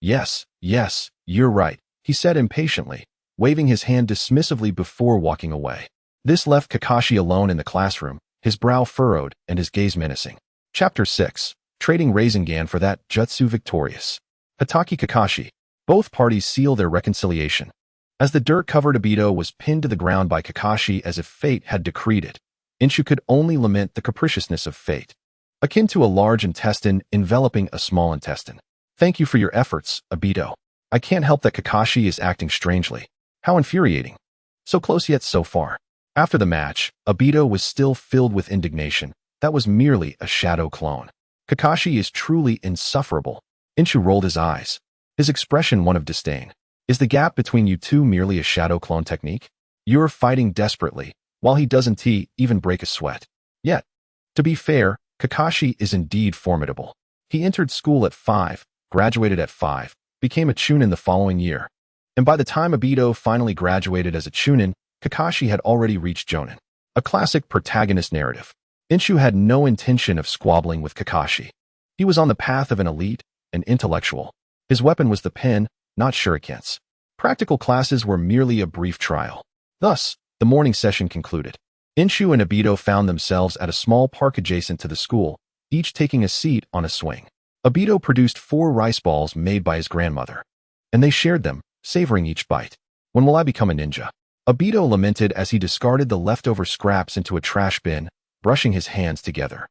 Yes, you're right, he said impatiently, waving his hand dismissively before walking away. This left Kakashi alone in the classroom, his brow furrowed and his gaze menacing. Chapter 6. Trading Rasengan for that jutsu victorious. Hideki Kakashi. Both parties seal their reconciliation. As the dirt-covered Obito was pinned to the ground by Kakashi as if fate had decreed it, Inshu could only lament the capriciousness of fate, akin to a large intestine enveloping a small intestine. Thank you for your efforts, Obito. I can't help that Kakashi is acting strangely. How infuriating. So close yet so far. After the match, Obito was still filled with indignation. That was merely a shadow clone. Kakashi is truly insufferable. Inshu rolled his eyes, his expression one of disdain. Is the gap between you two merely a shadow clone technique? You're fighting desperately, while he doesn't even break a sweat. Yet, to be fair, Kakashi is indeed formidable. He entered school at 5, graduated at 5, became a Chunin the following year. And by the time Obito finally graduated as a Chunin, Kakashi had already reached Jonin. A classic protagonist narrative. Inshu had no intention of squabbling with Kakashi. He was on the path of an elite, an intellectual. His weapon was the pen, not shurikens. Practical classes were merely a brief trial. Thus, the morning session concluded. Inshu and Obito found themselves at a small park adjacent to the school, each taking a seat on a swing. Obito produced 4 rice balls made by his grandmother, and they shared them, savoring each bite. When will I become a ninja? Obito lamented as he discarded the leftover scraps into a trash bin, brushing his hands together.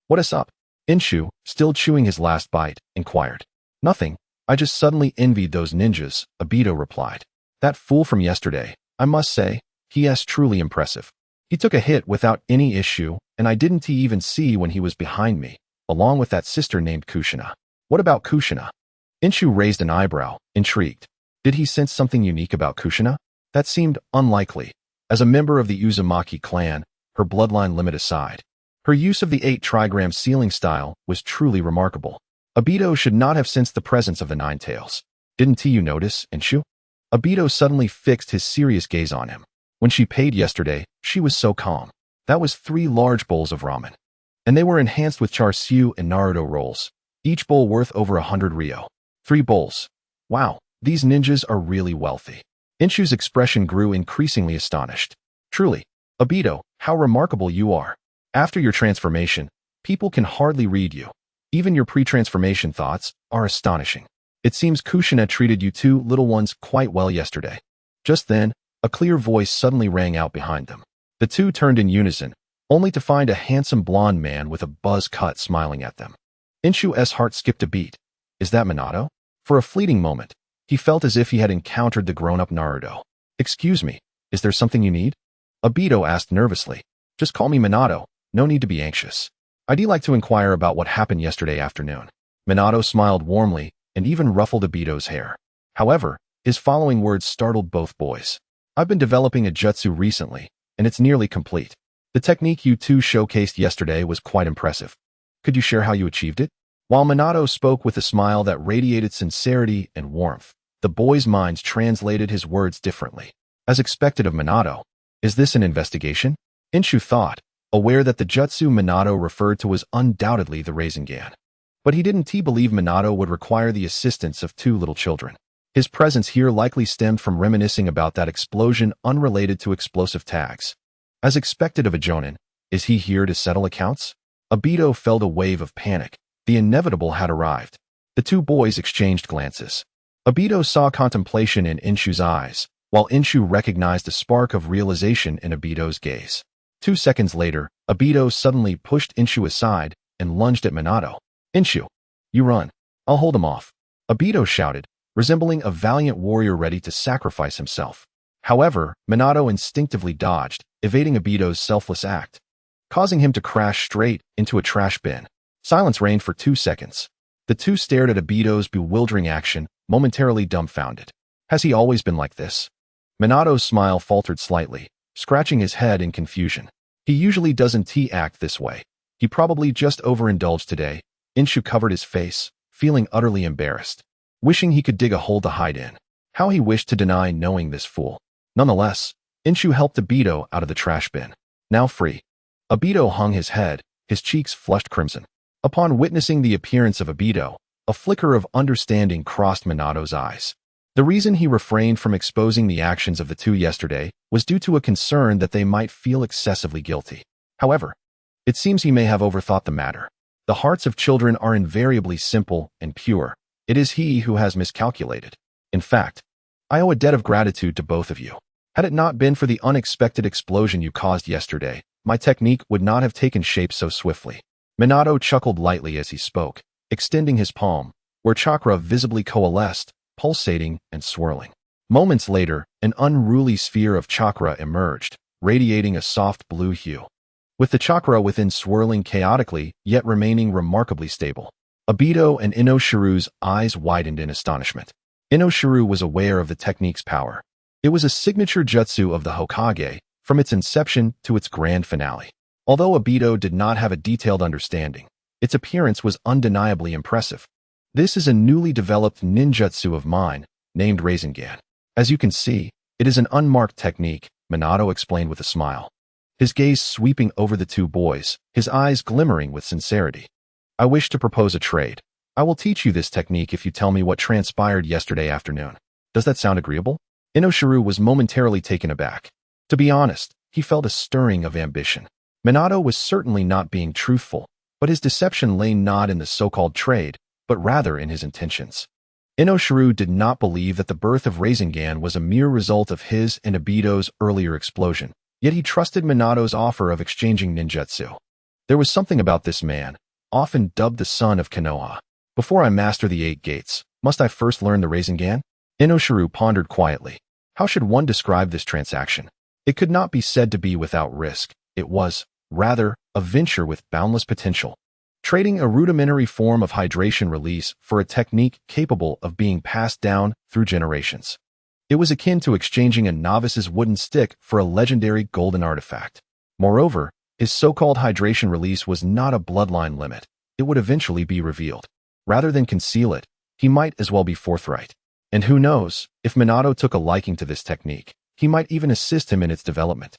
What is up? Inshu, still chewing his last bite, inquired. Nothing. I just suddenly envied those ninjas, Obito replied. That fool from yesterday, I must say, he is truly impressive. He took a hit without any issue, and I didn't even see when he was behind me. along with that sister named Kushina. What about Kushina? Inshu raised an eyebrow, intrigued. Did he sense something unique about Kushina? That seemed unlikely. As a member of the Uzumaki clan, her bloodline limit aside, her use of the 8 trigram sealing style was truly remarkable. Obito should not have sensed the presence of the Nine Tails. Didn't you notice, Inshu? Obito suddenly fixed his serious gaze on him. When she paid yesterday, she was so calm. That was 3 large bowls of ramen. And they were enhanced with char siu and Naruto rolls, each bowl worth over 100 ryo. 3 bowls. Wow, these ninjas are really wealthy. Inshu's expression grew increasingly astonished. Truly, Obito, how remarkable you are. After your transformation, people can hardly read you. Even your pre-transformation thoughts are astonishing. It seems Kushina treated you 2 little ones quite well yesterday. Just then, a clear voice suddenly rang out behind them. The 2 turned in unison, only to find a handsome blonde man with a buzz cut smiling at them. Inshu's heart skipped a beat. Is that Minato? For a fleeting moment, he felt as if he had encountered the grown-up Naruto. Excuse me, is there something you need? Obito asked nervously. Just call me Minato, no need to be anxious. I'd like to inquire about what happened yesterday afternoon. Minato smiled warmly and even ruffled Obito's hair. However, his following words startled both boys. I've been developing a jutsu recently, and it's nearly complete. The technique you 2 showcased yesterday was quite impressive. Could you share how you achieved it? While Minato spoke with a smile that radiated sincerity and warmth, the boys' minds translated his words differently. As expected of Minato, is this an investigation? Inshu thought, aware that the jutsu Minato referred to was undoubtedly the Rasengan. But he didn't believe Minato would require the assistance of 2 little children. His presence here likely stemmed from reminiscing about that explosion unrelated to explosive tags. As expected of a jonin, is he here to settle accounts? Obito felt a wave of panic. The inevitable had arrived. The 2 boys exchanged glances. Obito saw contemplation in Inshu's eyes, while Inshu recognized a spark of realization in Obito's gaze. 2 seconds later, Obito suddenly pushed Inshu aside and lunged at Minato. Inshu, you run. I'll hold him off. Obito shouted, resembling a valiant warrior ready to sacrifice himself. However, Minato instinctively dodged, evading Obito's selfless act, causing him to crash straight into a trash bin. Silence reigned for 2 seconds. The 2 stared at Obito's bewildering action, momentarily dumbfounded. Has he always been like this? Minato's smile faltered slightly, scratching his head in confusion. He usually doesn't act this way. He probably just overindulged today. Inshu covered his face, feeling utterly embarrassed, wishing he could dig a hole to hide in. How he wished to deny knowing this fool. Nonetheless, Inshu helped Obito out of the trash bin. Now free. Obito hung his head, his cheeks flushed crimson. Upon witnessing the appearance of Obito, a flicker of understanding crossed Minato's eyes. The reason he refrained from exposing the actions of the 2 yesterday was due to a concern that they might feel excessively guilty. However, it seems he may have overthought the matter. The hearts of children are invariably simple and pure. It is he who has miscalculated. In fact, I owe a debt of gratitude to both of you. Had it not been for the unexpected explosion you caused yesterday, my technique would not have taken shape so swiftly. Minato chuckled lightly as he spoke, extending his palm, where chakra visibly coalesced, pulsating and swirling. Moments later, an unruly sphere of chakra emerged, radiating a soft blue hue, with the chakra within swirling chaotically yet remaining remarkably stable. Obito and Inoshiru's eyes widened in astonishment. Inoshiru was aware of the technique's power. It was a signature jutsu of the Hokage, from its inception to its grand finale. Although Obito did not have a detailed understanding, its appearance was undeniably impressive. This is a newly developed ninjutsu of mine, named Rasengan. As you can see, it is an unmarked technique, Minato explained with a smile, his gaze sweeping over the 2 boys, his eyes glimmering with sincerity. I wish to propose a trade. I will teach you this technique if you tell me what transpired yesterday afternoon. Does that sound agreeable? Inoshiru was momentarily taken aback. To be honest, he felt a stirring of ambition. Minato was certainly not being truthful, but his deception lay not in the so-called trade, but rather in his intentions. Inoshiru did not believe that the birth of Rasengan was a mere result of his and Obito's earlier explosion, yet he trusted Minato's offer of exchanging ninjutsu. There was something about this man, often dubbed the son of Konoha. Before I master the 8 gates, must I first learn the Rasengan? Inoshiru pondered quietly. How should one describe this transaction? It could not be said to be without risk. It was, rather, a venture with boundless potential. trading a rudimentary form of hydration release for a technique capable of being passed down through generations. It was akin to exchanging a novice's wooden stick for a legendary golden artifact. Moreover, his so-called hydration release was not a bloodline limit. It would eventually be revealed. Rather than conceal it, he might as well be forthright. And who knows, if Minato took a liking to this technique, he might even assist him in its development.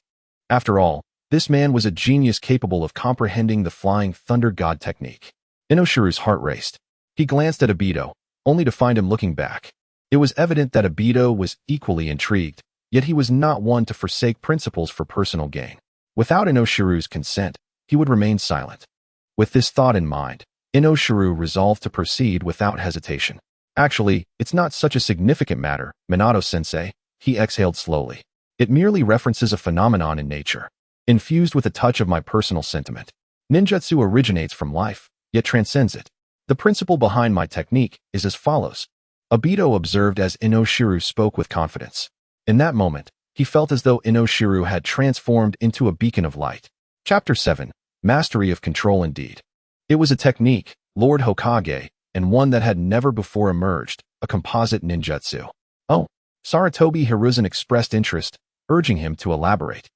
After all, this man was a genius capable of comprehending the flying thunder god technique. Inoshiru's heart raced. He glanced at Obito, only to find him looking back. It was evident that Obito was equally intrigued, yet he was not one to forsake principles for personal gain. Without Inoshiru's consent, he would remain silent. With this thought in mind, Inoshiru resolved to proceed without hesitation. Actually, it's not such a significant matter, Minato-sensei, he exhaled slowly. It merely references a phenomenon in nature, infused with a touch of my personal sentiment. Ninjutsu originates from life, yet transcends it. The principle behind my technique is as follows. Obito observed as Inoshiru spoke with confidence. In that moment, he felt as though Inoshiru had transformed into a beacon of light. Chapter 7. Mastery of Control Indeed. It was a technique, Lord Hokage, and one that had never before emerged, a composite ninjutsu. Oh, Sarutobi Hiruzen expressed interest, urging him to elaborate.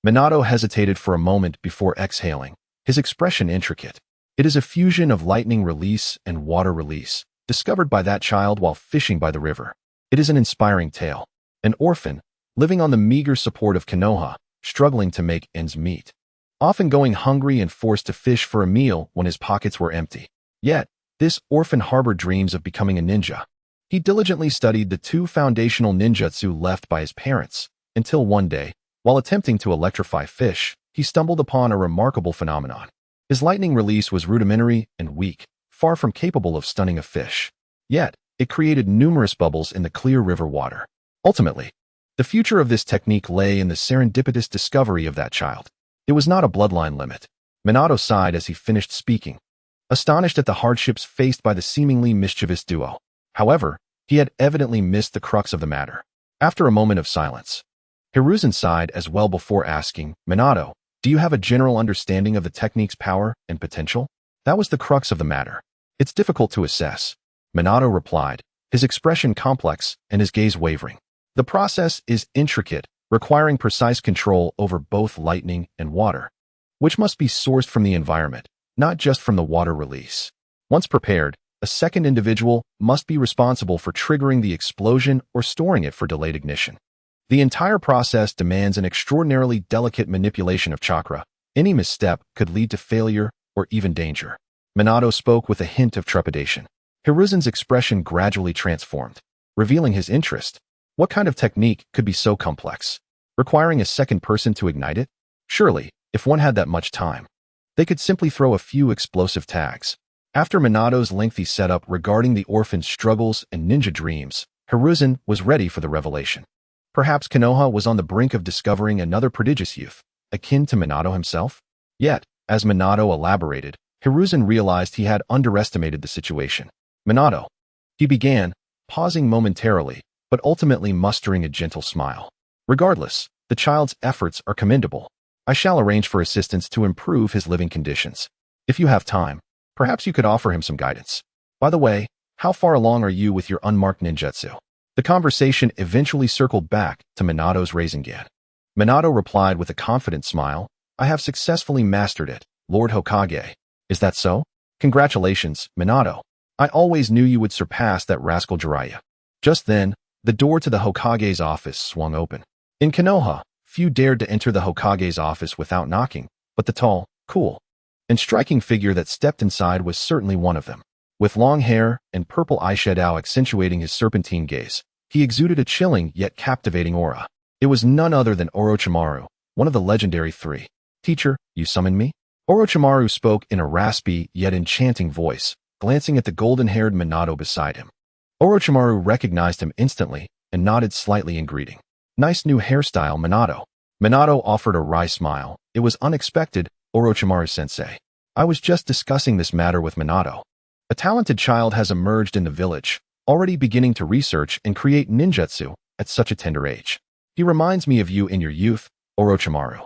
Minato hesitated for a moment before exhaling, his expression intricate. It is a fusion of lightning release and water release, discovered by that child while fishing by the river. It is an inspiring tale. An orphan, living on the meager support of Konoha, struggling to make ends meet. Often going hungry and forced to fish for a meal when his pockets were empty. Yet, this orphan harbored dreams of becoming a ninja. He diligently studied the 2 foundational ninjutsu left by his parents, until one day, while attempting to electrify fish, he stumbled upon a remarkable phenomenon. His lightning release was rudimentary and weak, far from capable of stunning a fish. Yet, it created numerous bubbles in the clear river water. Ultimately, the future of this technique lay in the serendipitous discovery of that child. It was not a bloodline limit. Minato sighed as he finished speaking, astonished at the hardships faced by the seemingly mischievous duo. However, he had evidently missed the crux of the matter. After a moment of silence, Hiruzen sighed as well before asking, Minato, do you have a general understanding of the technique's power and potential? That was the crux of the matter. It's difficult to assess, Minato replied, his expression complex and his gaze wavering. The process is intricate, requiring precise control over both lightning and water, which must be sourced from the environment, not just from the water release. Once prepared, a second individual must be responsible for triggering the explosion or storing it for delayed ignition. The entire process demands an extraordinarily delicate manipulation of chakra. Any misstep could lead to failure or even danger. Minato spoke with a hint of trepidation. Hiruzen's expression gradually transformed, revealing his interest. What kind of technique could be so complex? Requiring a second person to ignite it? Surely, if one had that much time, they could simply throw a few explosive tags. After Minato's lengthy setup regarding the orphan's struggles and ninja dreams, Hiruzen was ready for the revelation. Perhaps Konoha was on the brink of discovering another prodigious youth, akin to Minato himself? Yet, as Minato elaborated, Hiruzen realized he had underestimated the situation. Minato, he began, pausing momentarily, but ultimately mustering a gentle smile. Regardless, the child's efforts are commendable. I shall arrange for assistance to improve his living conditions. If you have time, perhaps you could offer him some guidance. By the way, how far along are you with your unmarked ninjutsu? The conversation eventually circled back to Minato's Rasengan. Minato replied with a confident smile, I have successfully mastered it, Lord Hokage. Is that so? Congratulations, Minato. I always knew you would surpass that rascal Jiraiya. Just then, the door to the Hokage's office swung open. In Konoha, few dared to enter the Hokage's office without knocking, but the tall, cool, and striking figure that stepped inside was certainly one of them. With long hair and purple eyeshadow accentuating his serpentine gaze, he exuded a chilling yet captivating aura. It was none other than Orochimaru, one of the legendary 3. Teacher, you summoned me? Orochimaru spoke in a raspy yet enchanting voice, glancing at the golden-haired Minato beside him. Orochimaru recognized him instantly and nodded slightly in greeting. Nice new hairstyle, Minato. Minato offered a wry smile. It was unexpected, Orochimaru-sensei. I was just discussing this matter with Minato. A talented child has emerged in the village, already beginning to research and create ninjutsu at such a tender age. He reminds me of you in your youth, Orochimaru.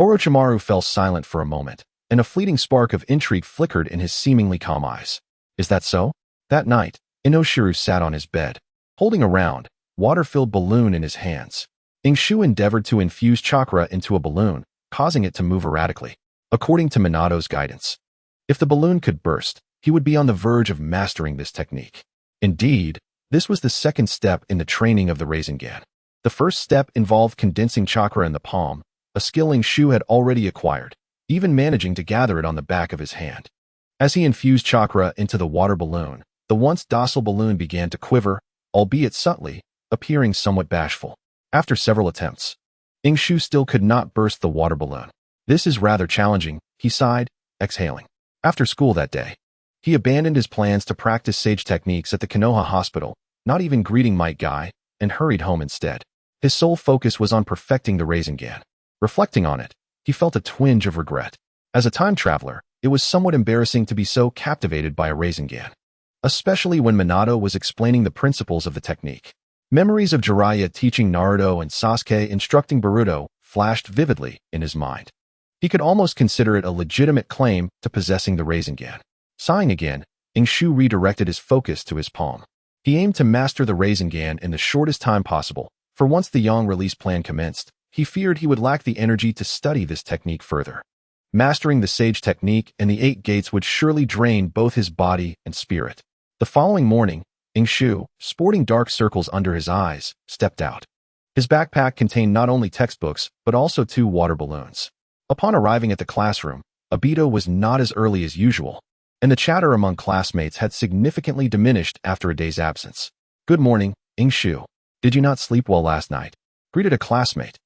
Orochimaru fell silent for a moment, and a fleeting spark of intrigue flickered in his seemingly calm eyes. Is that so? That night, Inoshiru sat on his bed, holding a round, water-filled balloon in his hands. Ingshu endeavored to infuse chakra into a balloon, causing it to move erratically, according to Minato's guidance. If the balloon could burst, he would be on the verge of mastering this technique. Indeed, this was the second step in the training of the Rasengan. The first step involved condensing chakra in the palm, a skill Ingshu had already acquired, even managing to gather it on the back of his hand. As he infused chakra into the water balloon, the once docile balloon began to quiver, albeit subtly, appearing somewhat bashful. After several attempts, Ingshu still could not burst the water balloon. This is rather challenging, he sighed, exhaling. After school that day, he abandoned his plans to practice sage techniques at the Konoha hospital, not even greeting Might Guy, and hurried home instead. His sole focus was on perfecting the Rasengan. Reflecting on it, he felt a twinge of regret. As a time traveler, it was somewhat embarrassing to be so captivated by a Rasengan, especially when Minato was explaining the principles of the technique. Memories of Jiraiya teaching Naruto and Sasuke instructing Boruto flashed vividly in his mind. He could almost consider it a legitimate claim to possessing the Rasengan. Sighing again, Ingshu redirected his focus to his palm. He aimed to master the Rasengan in the shortest time possible, for once the Yang release plan commenced, he feared he would lack the energy to study this technique further. Mastering the sage technique and the 8 gates would surely drain both his body and spirit. The following morning, Ingshu, sporting dark circles under his eyes, stepped out. His backpack contained not only textbooks, but also 2 water balloons. Upon arriving at the classroom, Obito was not as early as usual, and the chatter among classmates had significantly diminished after a day's absence. Good morning, Ingshu. Did you not sleep well last night? Greeted a classmate.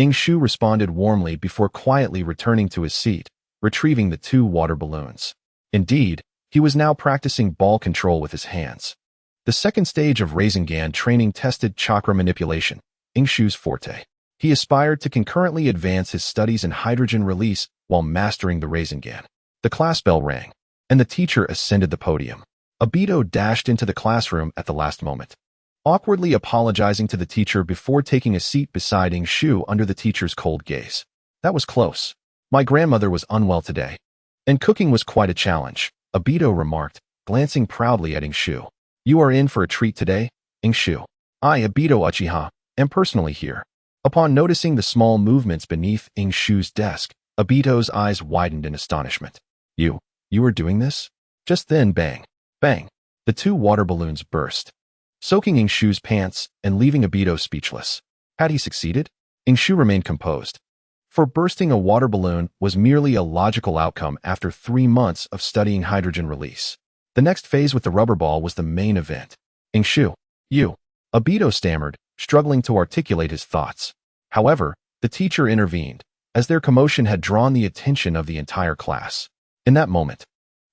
Ingshu responded warmly before quietly returning to his seat, retrieving the 2 water balloons. Indeed, he was now practicing ball control with his hands. The second stage of Rasengan training tested chakra manipulation, Ingshu's forte. He aspired to concurrently advance his studies in hydrogen release while mastering the Rasengan. The class bell rang, and the teacher ascended the podium. Obito dashed into the classroom at the last moment, awkwardly apologizing to the teacher before taking a seat beside Ingshu under the teacher's cold gaze. That was close. My grandmother was unwell today, and cooking was quite a challenge, Obito remarked, glancing proudly at Ingshu. You are in for a treat today, Ingshu. I, Obito Uchiha, am personally here. Upon noticing the small movements beneath Ingshu's desk, Obito's eyes widened in astonishment. You are doing this? Just then, bang, bang, the 2 water balloons burst, soaking Ingshu's pants and leaving Obito speechless. Had he succeeded? Ingshu remained composed, for bursting a water balloon was merely a logical outcome after 3 months of studying hydrogen release. The next phase with the rubber ball was the main event. Ingshu, you. Obito stammered, struggling to articulate his thoughts. However, the teacher intervened, as their commotion had drawn the attention of the entire class. In that moment,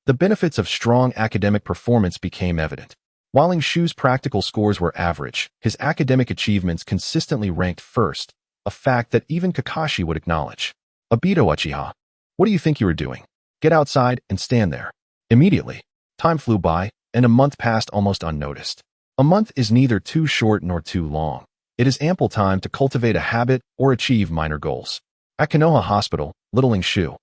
the benefits of strong academic performance became evident. While Ingshu's practical scores were average, his academic achievements consistently ranked first, a fact that even Kakashi would acknowledge. Obito Uchiha, what do you think you are doing? Get outside and stand there. Immediately. Time flew by, and a month passed almost unnoticed. A month is neither too short nor too long. It is ample time to cultivate a habit or achieve minor goals. At Konoha Hospital, little Ingshu,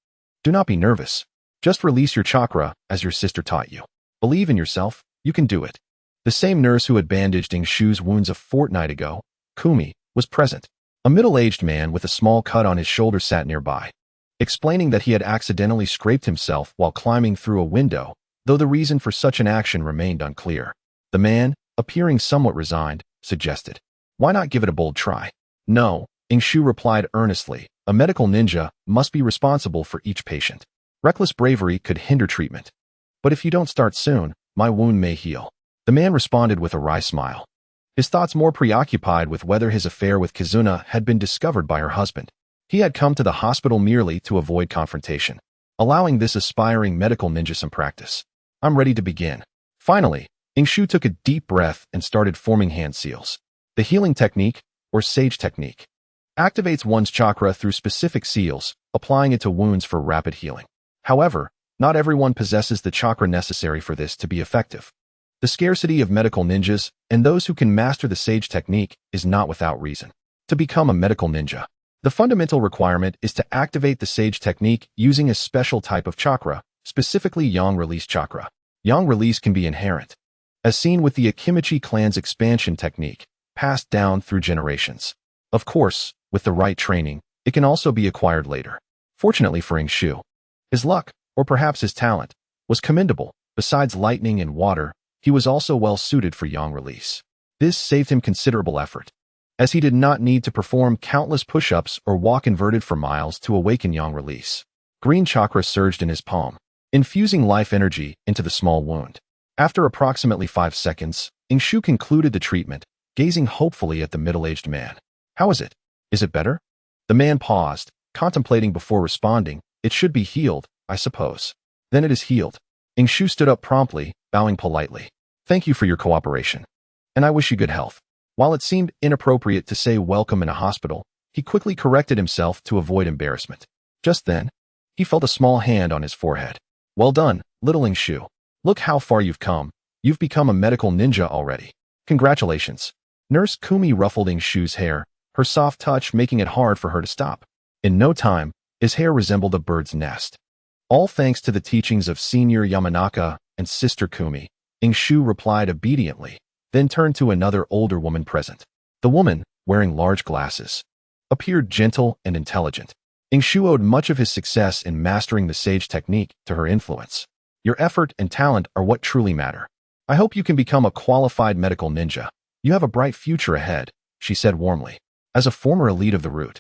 do not be nervous. Just release your chakra, as your sister taught you. Believe in yourself, you can do it. The same nurse who had bandaged Ingshu's wounds a fortnight ago, Kumi, was present. A middle-aged man with a small cut on his shoulder sat nearby, explaining that he had accidentally scraped himself while climbing through a window, though the reason for such an action remained unclear. The man, appearing somewhat resigned, suggested, why not give it a bold try? No, Ingshu replied earnestly, a medical ninja must be responsible for each patient. Reckless bravery could hinder treatment. But if you don't start soon, my wound may heal. The man responded with a wry smile, his thoughts more preoccupied with whether his affair with Kizuna had been discovered by her husband. He had come to the hospital merely to avoid confrontation, allowing this aspiring medical ninja some practice. I'm ready to begin. Finally, Ingshu took a deep breath and started forming hand seals. The healing technique, or sage technique, activates one's chakra through specific seals, applying it to wounds for rapid healing. However, not everyone possesses the chakra necessary for this to be effective. The scarcity of medical ninjas and those who can master the sage technique is not without reason. To become a medical ninja, The fundamental requirement is to activate the Sage technique using a special type of chakra, specifically Yang Release chakra. Yang Release can be inherent, as seen with the Akimichi clan's expansion technique, passed down through generations. Of course, with the right training, it can also be acquired later. Fortunately for Shu, his luck, or perhaps his talent, was commendable. Besides lightning and water, he was also well suited for Yang Release. This saved him considerable effort, as he did not need to perform countless push-ups or walk inverted for miles to awaken Yang Release. Green chakra surged in his palm, infusing life energy into the small wound. After approximately 5 seconds, Shu concluded the treatment, gazing hopefully at the middle-aged man. How is it? Is it better? The man paused, contemplating before responding. It should be healed, I suppose. Then it is healed. Shu stood up promptly, bowing politely. Thank you for your cooperation. And I wish you good health. While it seemed inappropriate to say welcome in a hospital, he quickly corrected himself to avoid embarrassment. Just then, he felt a small hand on his forehead. Well done, little Shu. Look how far you've come. You've become a medical ninja already. Congratulations. Nurse Kumi ruffled Shu's hair, her soft touch making it hard for her to stop. In no time, his hair resembled a bird's nest. All thanks to the teachings of Senior Yamanaka and Sister Kumi, Shu replied obediently, then turned to another older woman present. The woman, wearing large glasses, appeared gentle and intelligent. Shu owed much of his success in mastering the Sage technique to her influence. Your effort and talent are what truly matter. I hope you can become a qualified medical ninja. You have a bright future ahead, she said warmly. As a former elite of the route,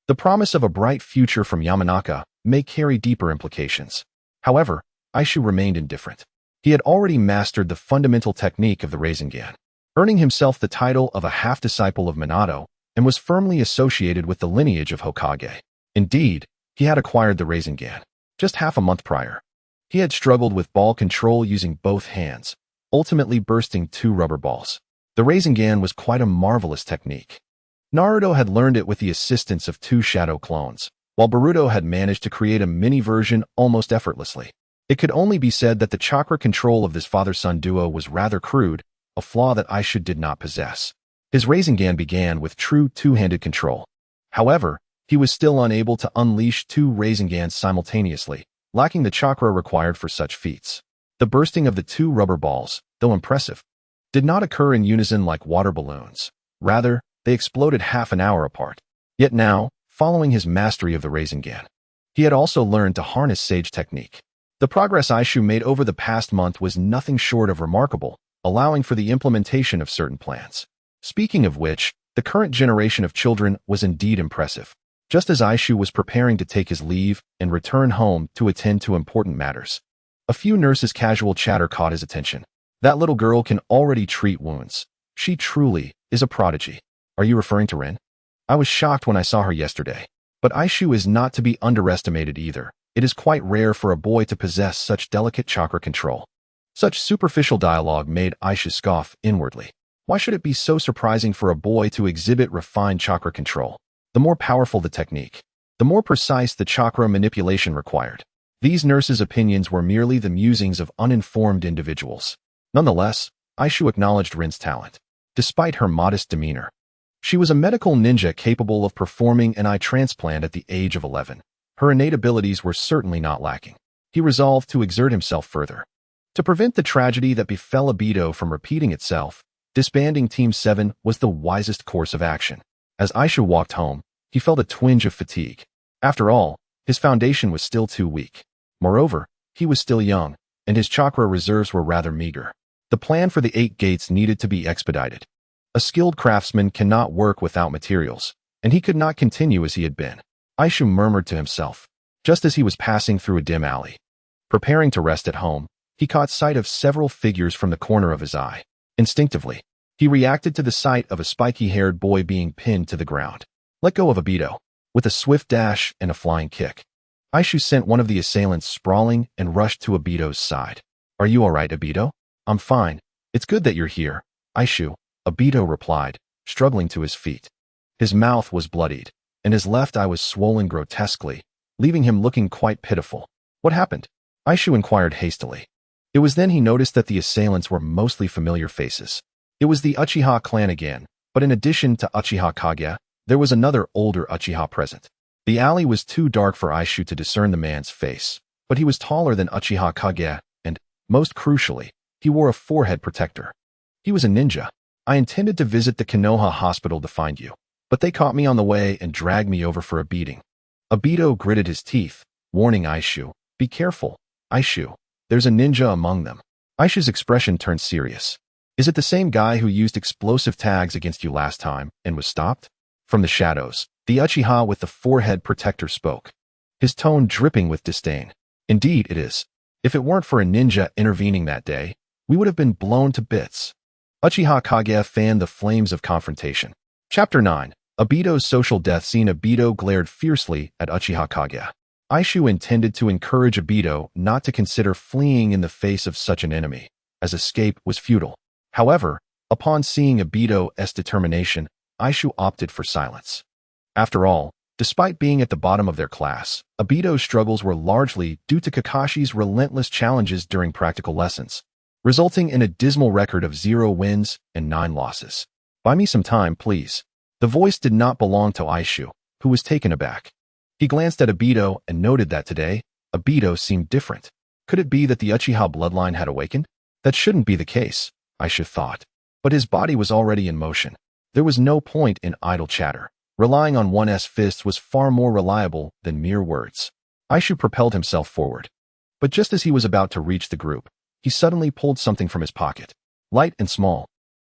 the promise of a bright future from Yamanaka may carry deeper implications. However, Shu remained indifferent. He had already mastered the fundamental technique of the Rasengan, earning himself the title of a half-disciple of Minato, and was firmly associated with the lineage of Hokage. Indeed, he had acquired the Rasengan just half a month prior. He had struggled with ball control using both hands, ultimately bursting 2 rubber balls. The Rasengan was quite a marvelous technique. Naruto had learned it with the assistance of 2 shadow clones, while Boruto had managed to create a mini version almost effortlessly. It could only be said that the chakra control of this father-son duo was rather crude, a flaw that Shu did not possess. His Rasengan began with true 2-handed control. However, he was still unable to unleash 2 Rasengans simultaneously, lacking the chakra required for such feats. The bursting of the 2 rubber balls, though impressive, did not occur in unison like water balloons. Rather, they exploded half an hour apart. Yet now, following his mastery of the Rasengan, he had also learned to harness Sage technique. The progress Shu made over the past month was nothing short of remarkable, allowing for the implementation of certain plans. Speaking of which, the current generation of children was indeed impressive. Just as Shu was preparing to take his leave and return home to attend to important matters, a few nurses' casual chatter caught his attention. That little girl can already treat wounds. She truly is a prodigy. Are you referring to Rin? I was shocked when I saw her yesterday. But Shu is not to be underestimated either. It is quite rare for a boy to possess such delicate chakra control. Such superficial dialogue made Shu scoff inwardly. Why should it be so surprising for a boy to exhibit refined chakra control? The more powerful the technique, the more precise the chakra manipulation required. These nurses' opinions were merely the musings of uninformed individuals. Nonetheless, Shu acknowledged Rin's talent. Despite her modest demeanor, she was a medical ninja capable of performing an eye transplant at the age of 11. Her innate abilities were certainly not lacking. He resolved to exert himself further. To prevent the tragedy that befell Obito from repeating itself, disbanding Team 7 was the wisest course of action. As Shu walked home, he felt a twinge of fatigue. After all, his foundation was still too weak. Moreover, he was still young, and his chakra reserves were rather meager. The plan for the 8 gates needed to be expedited. A skilled craftsman cannot work without materials, and he could not continue as he had been. Shu murmured to himself, just as he was passing through a dim alley. Preparing to rest at home, he caught sight of several figures from the corner of his eye. Instinctively, he reacted to the sight of a spiky-haired boy being pinned to the ground. Let go of Obito. With a swift dash and a flying kick, Shu sent one of the assailants sprawling and rushed to Obito's side. Are you all right, Obito? I'm fine. It's good that you're here, Shu, Obito replied, struggling to his feet. His mouth was bloodied, and his left eye was swollen grotesquely, leaving him looking quite pitiful. What happened? Shu inquired hastily. It was then he noticed that the assailants were mostly familiar faces. It was the Uchiha clan again, but in addition to Uchiha Kage, There was another older Uchiha present. The alley was too dark for Aishu to discern the man's face, but he was taller than Uchiha Kage, and, most crucially, he wore a forehead protector. He was a ninja. I intended to visit the Konoha hospital to find you, but they caught me on the way and dragged me over for a beating. Obito gritted his teeth, warning Aishu, "Be careful, Aishu. There's a ninja among them." Aishu's expression turned serious. "Is it the same guy who used explosive tags against you last time and was stopped?" From the shadows, the Uchiha with the forehead protector spoke, his tone dripping with disdain. "Indeed it is. If it weren't for a ninja intervening that day, we would have been blown to bits." Uchiha Kage fanned the flames of confrontation. Chapter 9. Obito's social death scene. Obito glared fiercely at Uchiha Kage. Aishu intended to encourage Obito not to consider fleeing in the face of such an enemy, as escape was futile. However, upon seeing Obito's determination, Aishu opted for silence. After all, despite being at the bottom of their class, Obito's struggles were largely due to Kakashi's relentless challenges during practical lessons, resulting in a dismal record of 0 wins and 9 losses. "Buy me some time, please." The voice did not belong to Aishu, who was taken aback. He glanced at Obito and noted that today, Obito seemed different. Could it be that the Uchiha bloodline had awakened? That shouldn't be the case, Aishu thought. But his body was already in motion. There was no point in idle chatter. Relying on one's fists was far more reliable than mere words. Aishu propelled himself forward. But just as he was about to reach the group, he suddenly pulled something from his pocket, light and small.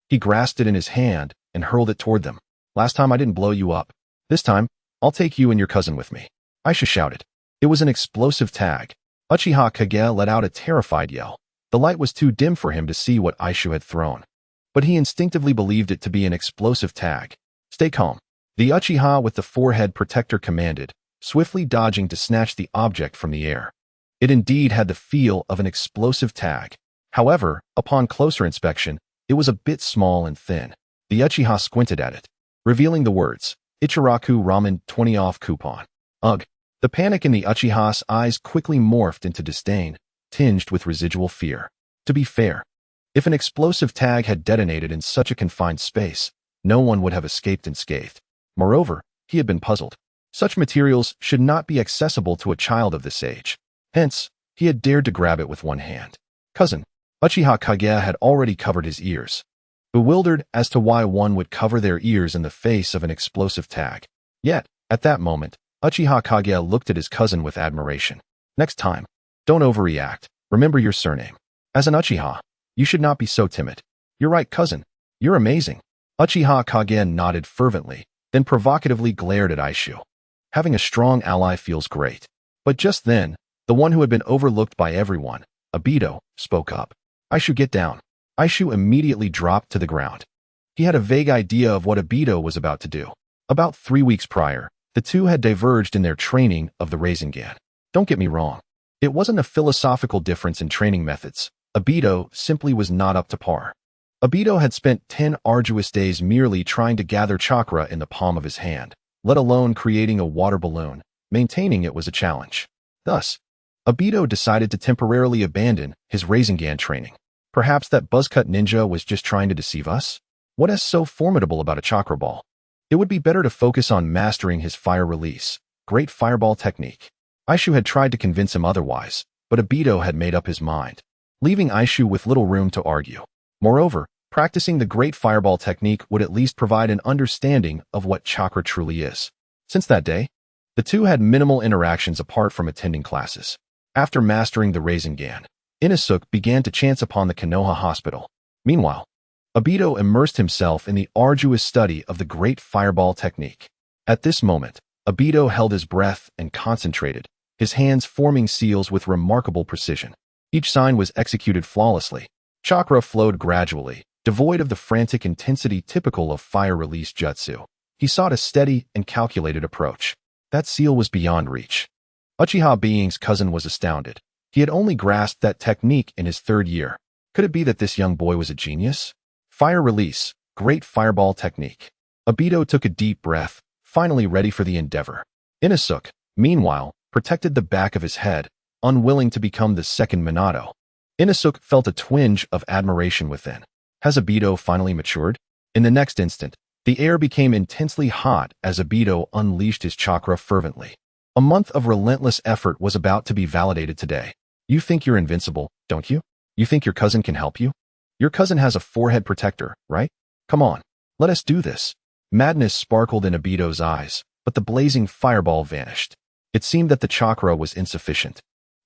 He grasped it in his hand and hurled it toward them. "Last time I didn't blow you up. This time, I'll take you and your cousin with me," Aishu shouted. It was an explosive tag. Uchiha Kage let out a terrified yell. The light was too dim for him to see what Aishu had thrown, but he instinctively believed it to be an explosive tag. "Stay calm," the Uchiha with the forehead protector commanded, swiftly dodging to snatch the object from the air. It indeed had the feel of an explosive tag. However, upon closer inspection, it was a bit small and thin. The Uchiha squinted at it, revealing the words, "Ichiraku Ramen 20 off coupon." Ugh! The panic in the Uchiha's eyes quickly morphed into disdain, tinged with residual fear. To be fair, if an explosive tag had detonated in such a confined space, no one would have escaped unscathed. Moreover, he had been puzzled. Such materials should not be accessible to a child of this age. Hence, he had dared to grab it with one hand. "Cousin." Uchiha Kage had already covered his ears, bewildered as to why one would cover their ears in the face of an explosive tag. Yet, at that moment, Uchiha Kage looked at his cousin with admiration. "Next time, don't overreact. Remember your surname. As an Uchiha, you should not be so timid." "You're right, cousin. You're amazing." Uchiha Kage nodded fervently, then provocatively glared at Aishu. Having a strong ally feels great. But just then, the one who had been overlooked by everyone, Obito, spoke up. "Aishu, get down." Aishu immediately dropped to the ground. He had a vague idea of what Obito was about to do. About 3 weeks prior, the two had diverged in their training of the Rasengan. Don't get me wrong. It wasn't a philosophical difference in training methods. Obito simply was not up to par. Obito had spent 10 arduous days merely trying to gather chakra in the palm of his hand, let alone creating a water balloon. Maintaining it was a challenge. Thus, Obito decided to temporarily abandon his Rasengan training. Perhaps that buzzcut ninja was just trying to deceive us? What is so formidable about a chakra ball? It would be better to focus on mastering his fire release, great fireball technique. Aishu had tried to convince him otherwise, but Obito had made up his mind, leaving Aishu with little room to argue. Moreover, practicing the great fireball technique would at least provide an understanding of what chakra truly is. Since that day, the two had minimal interactions apart from attending classes. After mastering the Rasengan, Inosuke began to chance upon the Konoha hospital. Meanwhile, Obito immersed himself in the arduous study of the great fireball technique. At this moment, Obito held his breath and concentrated, his hands forming seals with remarkable precision. Each sign was executed flawlessly. Chakra flowed gradually, devoid of the frantic intensity typical of fire release jutsu. He sought a steady and calculated approach. That seal was beyond reach. Uchiha Being's cousin was astounded. He had only grasped that technique in his 3rd year. Could it be that this young boy was a genius? Fire release, great fireball technique. Obito took a deep breath, finally ready for the endeavor. Inosuke, meanwhile, protected the back of his head, unwilling to become the second Minato. Inosuke felt a twinge of admiration within. Has Obito finally matured? In the next instant, The air became intensely hot as Obito unleashed his chakra fervently. A month of relentless effort was about to be validated today. You think you're invincible, don't you? You think your cousin can help you? Your cousin has a forehead protector, right? Come on, let us do this. Madness sparkled in Obito's eyes, but the blazing fireball vanished. It seemed that the chakra was insufficient.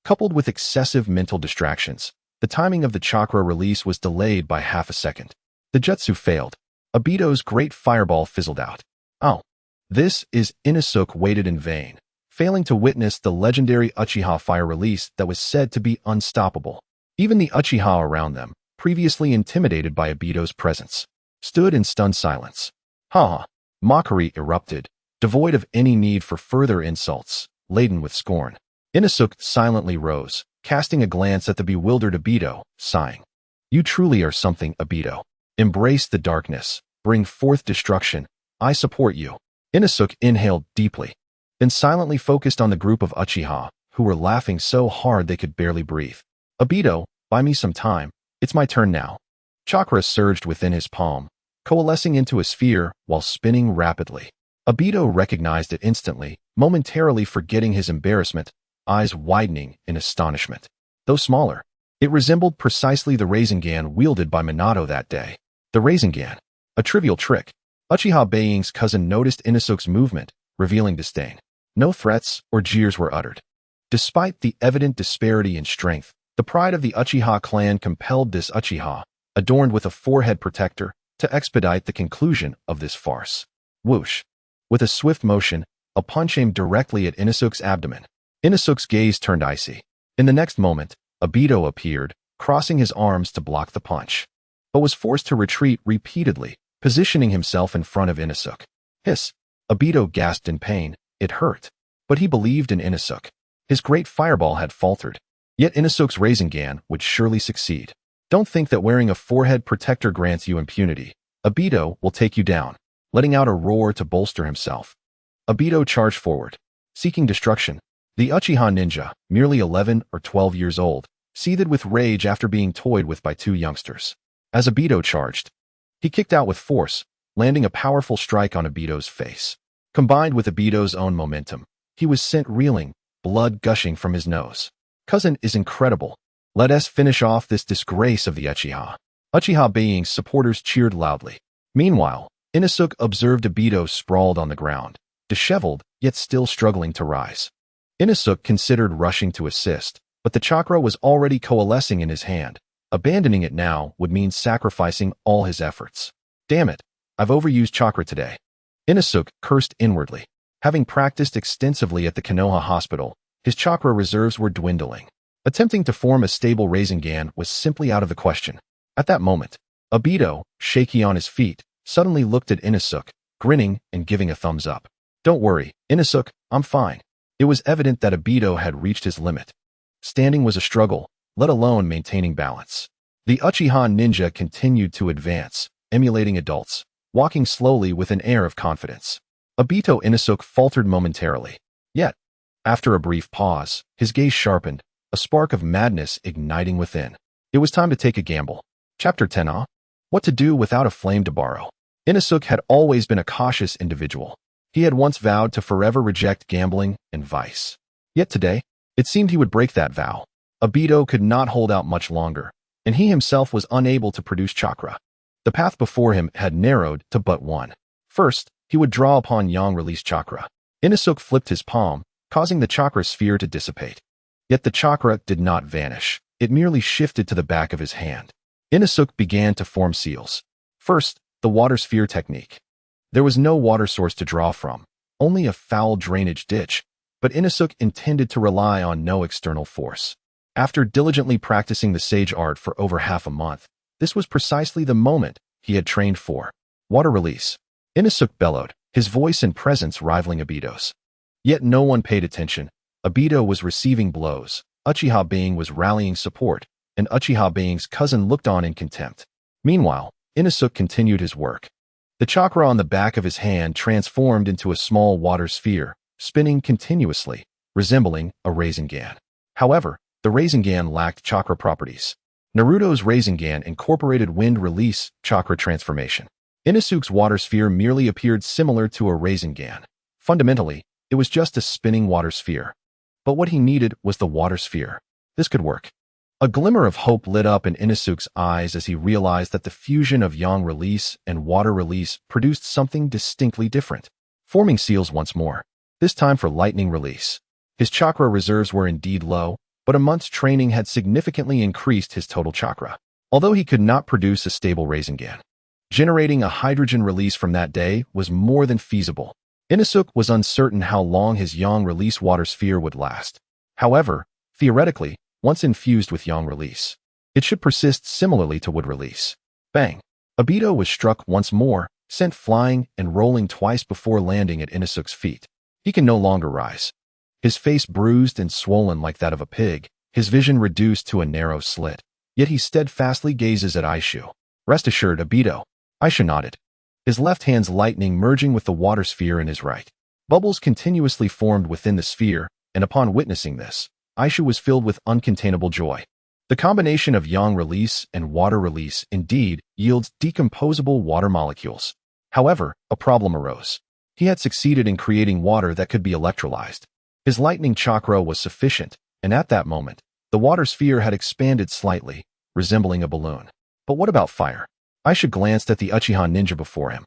Coupled with excessive mental distractions, the timing of the chakra release was delayed by half a second. The jutsu failed. Obito's great fireball fizzled out. Oh, this is Inosuke waited in vain, failing to witness the legendary Uchiha fire release that was said to be unstoppable. Even the Uchiha around them, previously intimidated by Obito's presence, stood in stunned silence. Ha! Mockery erupted, devoid of any need for further insults, laden with scorn. Inosuke silently rose, casting a glance at the bewildered Obito, sighing. You truly are something, Obito. Embrace the darkness. Bring forth destruction. I support you. Inosuke inhaled deeply, then silently focused on the group of Uchiha, who were laughing so hard they could barely breathe. Obito, buy me some time. It's my turn now. Chakra surged within his palm, coalescing into a sphere while spinning rapidly. Obito recognized it instantly, momentarily forgetting his embarrassment, eyes widening in astonishment. Though smaller, it resembled precisely the Rasengan wielded by Minato that day. The Rasengan, a trivial trick. Uchiha Being's cousin noticed Inosuke's movement, revealing disdain. No threats or jeers were uttered. Despite the evident disparity in strength, the pride of the Uchiha clan compelled this Uchiha, adorned with a forehead protector, to expedite the conclusion of this farce. Whoosh! With a swift motion, a punch aimed directly at Inosuke's abdomen. Inosuke's gaze turned icy. In the next moment, Obito appeared, crossing his arms to block the punch, but was forced to retreat repeatedly, positioning himself in front of Inosuke. Hiss! Obito gasped in pain. It hurt. But he believed in Inosuke. His great fireball had faltered. Yet Inosuke's Rasengan would surely succeed. Don't think that wearing a forehead protector grants you impunity. Obito will take you down, letting out a roar to bolster himself. Obito charged forward, seeking destruction. The Uchiha ninja, merely 11 or 12 years old, seethed with rage after being toyed with by two youngsters. As Obito charged, he kicked out with force, landing a powerful strike on Obito's face. Combined with Obito's own momentum, he was sent reeling, blood gushing from his nose. Cousin is incredible. Let us finish off this disgrace of the Uchiha. Uchiha Being's supporters cheered loudly. Meanwhile, Inosuke observed Obito sprawled on the ground, disheveled, yet still struggling to rise. Inosuke considered rushing to assist, but the chakra was already coalescing in his hand. Abandoning it now would mean sacrificing all his efforts. Damn it, I've overused chakra today. Inosuke cursed inwardly. Having practiced extensively at the Konoha hospital, his chakra reserves were dwindling. Attempting to form a stable Rasengan was simply out of the question. At that moment, Obito, shaky on his feet, suddenly looked at Inosuke, grinning and giving a thumbs up. Don't worry, Inosuke, I'm fine. It was evident that Obito had reached his limit. Standing was a struggle, let alone maintaining balance. The Uchiha ninja continued to advance, emulating adults, walking slowly with an air of confidence. Obito Inosuke faltered momentarily. Yet, after a brief pause, his gaze sharpened, a spark of madness igniting within. It was time to take a gamble. Chapter 10 What to do without a flame to borrow. Inosuke had always been a cautious individual. He had once vowed to forever reject gambling and vice. Yet today, it seemed he would break that vow. Obito could not hold out much longer, and he himself was unable to produce chakra. The path before him had narrowed to but one. First, he would draw upon yang-release chakra. Inosuke flipped his palm, causing the chakra sphere to dissipate. Yet the chakra did not vanish. It merely shifted to the back of his hand. Inosuke began to form seals. First, the water sphere technique. There was no water source to draw from, only a foul drainage ditch, but Inosuke intended to rely on no external force. After diligently practicing the sage art for over half a month, this was precisely the moment he had trained for. Water release. Inosuke bellowed, his voice and presence rivaling Obito's. Yet no one paid attention. Obito was receiving blows, Uchiha Being was rallying support, and Uchiha Being's cousin looked on in contempt. Meanwhile, Inosuke continued his work. The chakra on the back of his hand transformed into a small water sphere, spinning continuously, resembling a Rasengan. However, the Rasengan lacked chakra properties. Naruto's Rasengan incorporated wind release chakra transformation. Inosuke's water sphere merely appeared similar to a Rasengan. Fundamentally, it was just a spinning water sphere. But what he needed was the water sphere. This could work. A glimmer of hope lit up in Inosuke's eyes as he realized that the fusion of yang release and water release produced something distinctly different. Forming seals once more, this time for lightning release. His chakra reserves were indeed low, but a month's training had significantly increased his total chakra. Although he could not produce a stable Rasengan, generating a hydrogen release from that day was more than feasible. Inosuke was uncertain how long his yang release water sphere would last. However, theoretically, once infused with yang release, it should persist similarly to wood release. Bang! Obito was struck once more, sent flying and rolling twice before landing at Inosuke's feet. He can no longer rise. His face bruised and swollen like that of a pig, his vision reduced to a narrow slit. Yet he steadfastly gazes at Aishu. Rest assured, Obito. Aishu nodded, his left hand's lightning merging with the water sphere in his right. Bubbles continuously formed within the sphere, and upon witnessing this, Aishu was filled with uncontainable joy. The combination of yang release and water release indeed yields decomposable water molecules. However, a problem arose. He had succeeded in creating water that could be electrolyzed. His lightning chakra was sufficient, and at that moment, the water sphere had expanded slightly, resembling a balloon. But what about fire? Aisha glanced at the Uchiha ninja before him.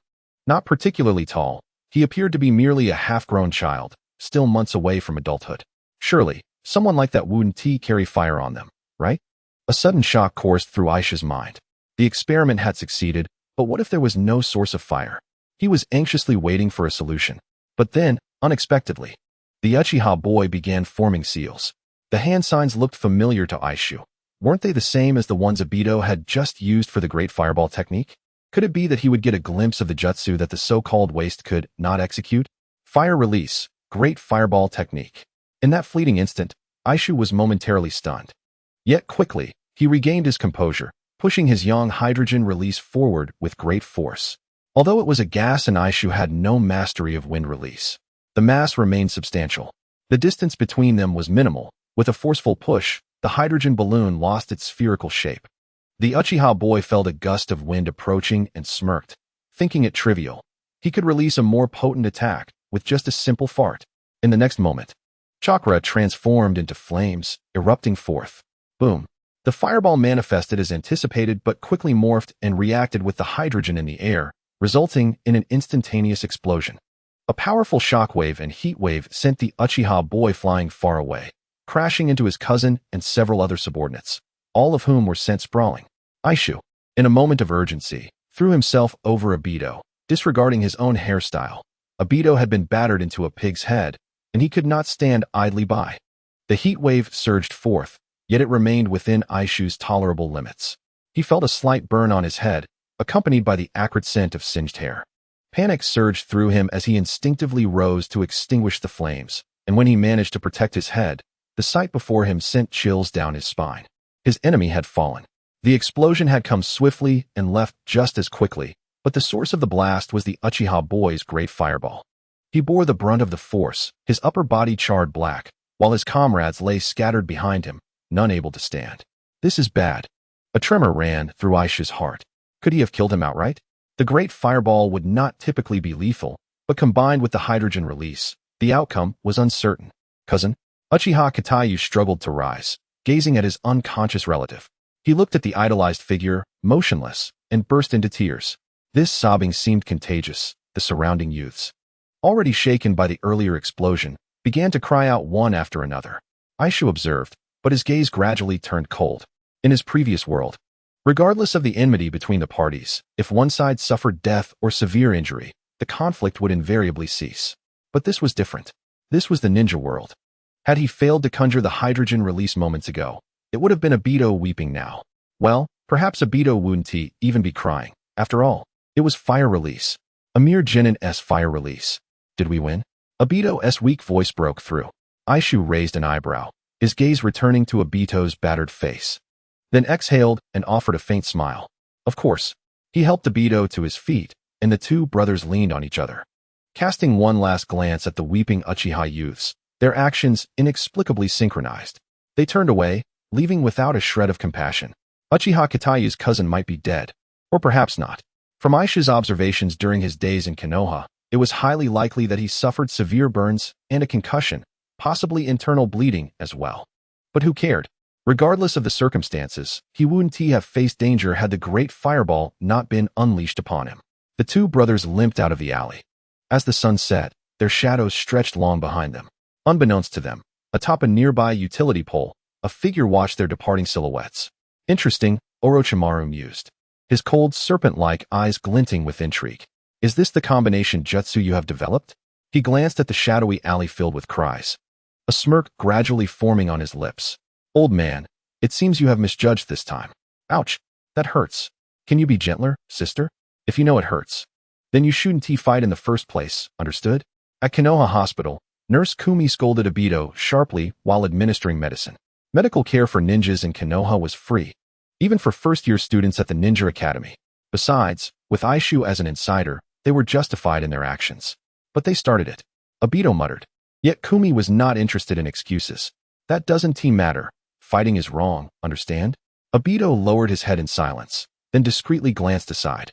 Not particularly tall, he appeared to be merely a half-grown child, still months away from adulthood. Surely, someone like that wouldn't carry fire on them, right? A sudden shock coursed through Aisha's mind. The experiment had succeeded, but what if there was no source of fire? He was anxiously waiting for a solution. But then, unexpectedly, the Uchiha boy began forming seals. The hand signs looked familiar to Aishu. Weren't they the same as the ones Obito had just used for the Great Fireball technique? Could it be that he would get a glimpse of the jutsu that the so-called waste could not execute? Fire release, Great Fireball technique. In that fleeting instant, Aishu was momentarily stunned. Yet quickly, he regained his composure, pushing his yang hydrogen release forward with great force. Although it was a gas and Aishu had no mastery of wind release, the mass remained substantial. The distance between them was minimal. With a forceful push, the hydrogen balloon lost its spherical shape. The Uchiha boy felt a gust of wind approaching and smirked, thinking it trivial. He could release a more potent attack with just a simple fart. In the next moment, chakra transformed into flames, erupting forth. Boom. The fireball manifested as anticipated but quickly morphed and reacted with the hydrogen in the air, resulting in an instantaneous explosion. A powerful shockwave and heat wave sent the Uchiha boy flying far away, crashing into his cousin and several other subordinates, all of whom were sent sprawling. Aishu, in a moment of urgency, threw himself over Obito, disregarding his own hairstyle. Obito had been battered into a pig's head, and he could not stand idly by. The heat wave surged forth, yet it remained within Aishu's tolerable limits. He felt a slight burn on his head, accompanied by the acrid scent of singed hair. Panic surged through him as he instinctively rose to extinguish the flames, and when he managed to protect his head, the sight before him sent chills down his spine. His enemy had fallen. The explosion had come swiftly and left just as quickly, but the source of the blast was the Uchiha boy's great fireball. He bore the brunt of the force, his upper body charred black, while his comrades lay scattered behind him, none able to stand. This is bad. A tremor ran through Aisha's heart. Could he have killed him outright? The great fireball would not typically be lethal, but combined with the hydrogen release, the outcome was uncertain. Cousin? Uchiha Katayu struggled to rise, gazing at his unconscious relative. He looked at the idolized figure, motionless, and burst into tears. This sobbing seemed contagious. The surrounding youths, already shaken by the earlier explosion, began to cry out one after another. Aishu observed, but his gaze gradually turned cold. In his previous world, regardless of the enmity between the parties, if one side suffered death or severe injury, the conflict would invariably cease. But this was different. This was the ninja world. Had he failed to conjure the hydrogen release moments ago, it would have been Obito weeping now. Well, perhaps Obito wouldn't even be crying. After all, it was fire release. A mere Genin-S fire release. Did we win? Obito's weak voice broke through. Aishu raised an eyebrow, his gaze returning to Obito's battered face. Then exhaled and offered a faint smile. Of course. He helped Obito to his feet, and the two brothers leaned on each other. Casting one last glance at the weeping Uchiha youths, their actions inexplicably synchronized. They turned away, leaving without a shred of compassion. Uchiha Katayu's cousin might be dead, or perhaps not. From Aisha's observations during his days in Konoha, it was highly likely that he suffered severe burns and a concussion, possibly internal bleeding as well. But who cared? Regardless of the circumstances, he wouldn't have faced danger had the great fireball not been unleashed upon him. The two brothers limped out of the alley. As the sun set, their shadows stretched long behind them. Unbeknownst to them, atop a nearby utility pole, a figure watched their departing silhouettes. Interesting, Orochimaru mused, his cold serpent-like eyes glinting with intrigue. Is this the combination jutsu you have developed? He glanced at the shadowy alley filled with cries, a smirk gradually forming on his lips. Old man, it seems you have misjudged this time. Ouch, that hurts. Can you be gentler, sister? If you know it hurts, then you shouldn't fight in the first place, understood? At Konoha Hospital, Nurse Kumi scolded Obito sharply while administering medicine. Medical care for ninjas in Konoha was free, even for first-year students at the Ninja Academy. Besides, with Aishu as an insider, they were justified in their actions. But they started it. Obito muttered. Yet Kumi was not interested in excuses. That doesn't matter. Fighting is wrong, understand? Obito lowered his head in silence, then discreetly glanced aside.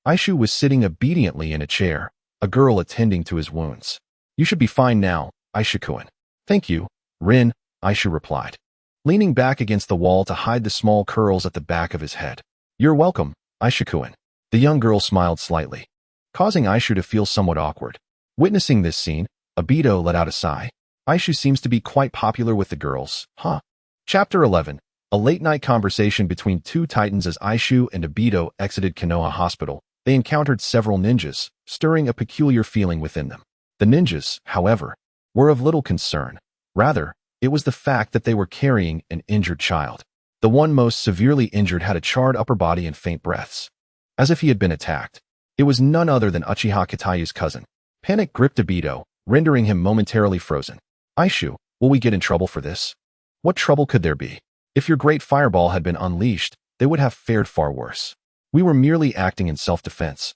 Aishu was sitting obediently in a chair, a girl attending to his wounds. You should be fine now, Aishu-kun. Thank you, Rin, Aishu replied, leaning back against the wall to hide the small curls at the back of his head. You're welcome, Aishu-kun. The young girl smiled slightly, causing Aishu to feel somewhat awkward. Witnessing this scene, Obito let out a sigh. Aishu seems to be quite popular with the girls, huh? Chapter 11. A late-night conversation between two titans. As Aishu and Obito exited Konoha Hospital, they encountered several ninjas, stirring a peculiar feeling within them. The ninjas, however, were of little concern. Rather, it was the fact that they were carrying an injured child. The one most severely injured had a charred upper body and faint breaths, as if he had been attacked. It was none other than Uchiha Kitayu's cousin. Panic gripped Obito, rendering him momentarily frozen. Aishu, will we get in trouble for this? What trouble could there be? If your great fireball had been unleashed, they would have fared far worse. We were merely acting in self-defense.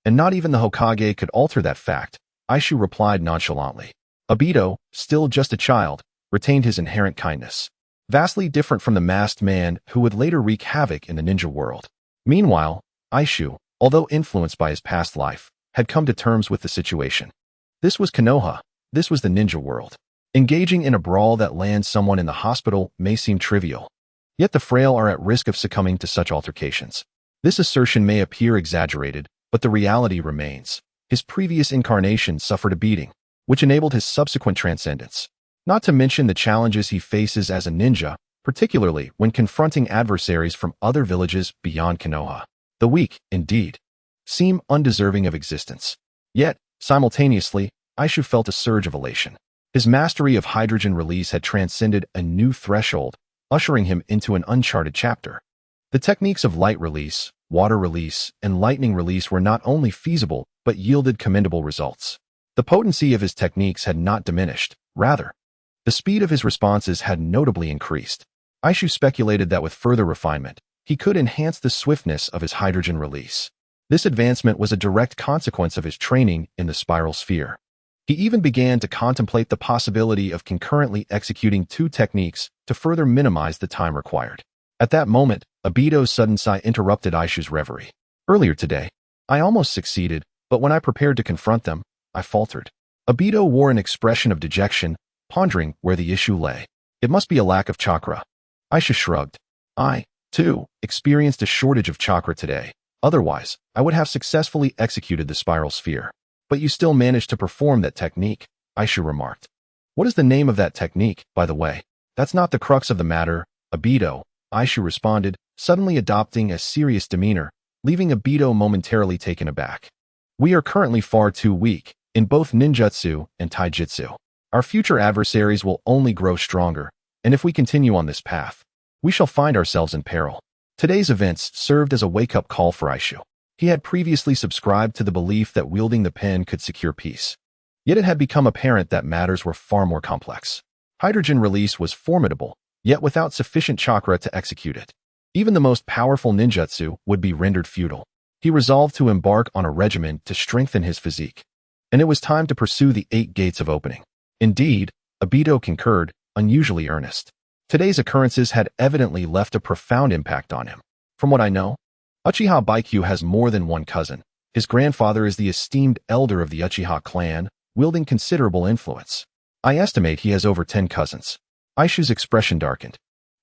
And not even the Hokage could alter that fact, Aishu replied nonchalantly. Obito, still just a child, retained his inherent kindness, vastly different from the masked man who would later wreak havoc in the ninja world. Meanwhile, Aishu, although influenced by his past life, had come to terms with the situation. This was Konoha. This was the ninja world. Engaging in a brawl that lands someone in the hospital may seem trivial, yet the frail are at risk of succumbing to such altercations. This assertion may appear exaggerated, but the reality remains. His previous incarnation suffered a beating, which enabled his subsequent transcendence. Not to mention the challenges he faces as a ninja, particularly when confronting adversaries from other villages beyond Konoha. The weak, indeed, seem undeserving of existence. Yet, simultaneously, Aishu felt a surge of elation. His mastery of hydrogen release had transcended a new threshold, ushering him into an uncharted chapter. The techniques of light release, water release, and lightning release were not only feasible, but yielded commendable results. The potency of his techniques had not diminished. Rather, the speed of his responses had notably increased. Aishu speculated that with further refinement, he could enhance the swiftness of his hydrogen release. This advancement was a direct consequence of his training in the spiral sphere. He even began to contemplate the possibility of concurrently executing two techniques to further minimize the time required. At that moment, Obito's sudden sigh interrupted Aishu's reverie. Earlier today, I almost succeeded, but when I prepared to confront them, I faltered. Obito wore an expression of dejection, pondering where the issue lay. It must be a lack of chakra. Aishu shrugged. I, too, experienced a shortage of chakra today. Otherwise, I would have successfully executed the spiral sphere. But you still managed to perform that technique, Aishu remarked. What is the name of that technique, by the way? That's not the crux of the matter, Obito, Aishu responded, suddenly adopting a serious demeanor, leaving Obito momentarily taken aback. We are currently far too weak, in both ninjutsu and taijutsu. Our future adversaries will only grow stronger, and if we continue on this path, we shall find ourselves in peril. Today's events served as a wake-up call for Aishu. He had previously subscribed to the belief that wielding the pen could secure peace. Yet it had become apparent that matters were far more complex. Hydrogen release was formidable, yet without sufficient chakra to execute it. Even the most powerful ninjutsu would be rendered futile. He resolved to embark on a regimen to strengthen his physique. And it was time to pursue the 8 gates of opening. Indeed, Obito concurred, unusually earnest. Today's occurrences had evidently left a profound impact on him. From what I know, Uchiha Baikyu has more than one cousin. His grandfather is the esteemed elder of the Uchiha clan, wielding considerable influence. I estimate he has over 10 cousins. Aishu's expression darkened.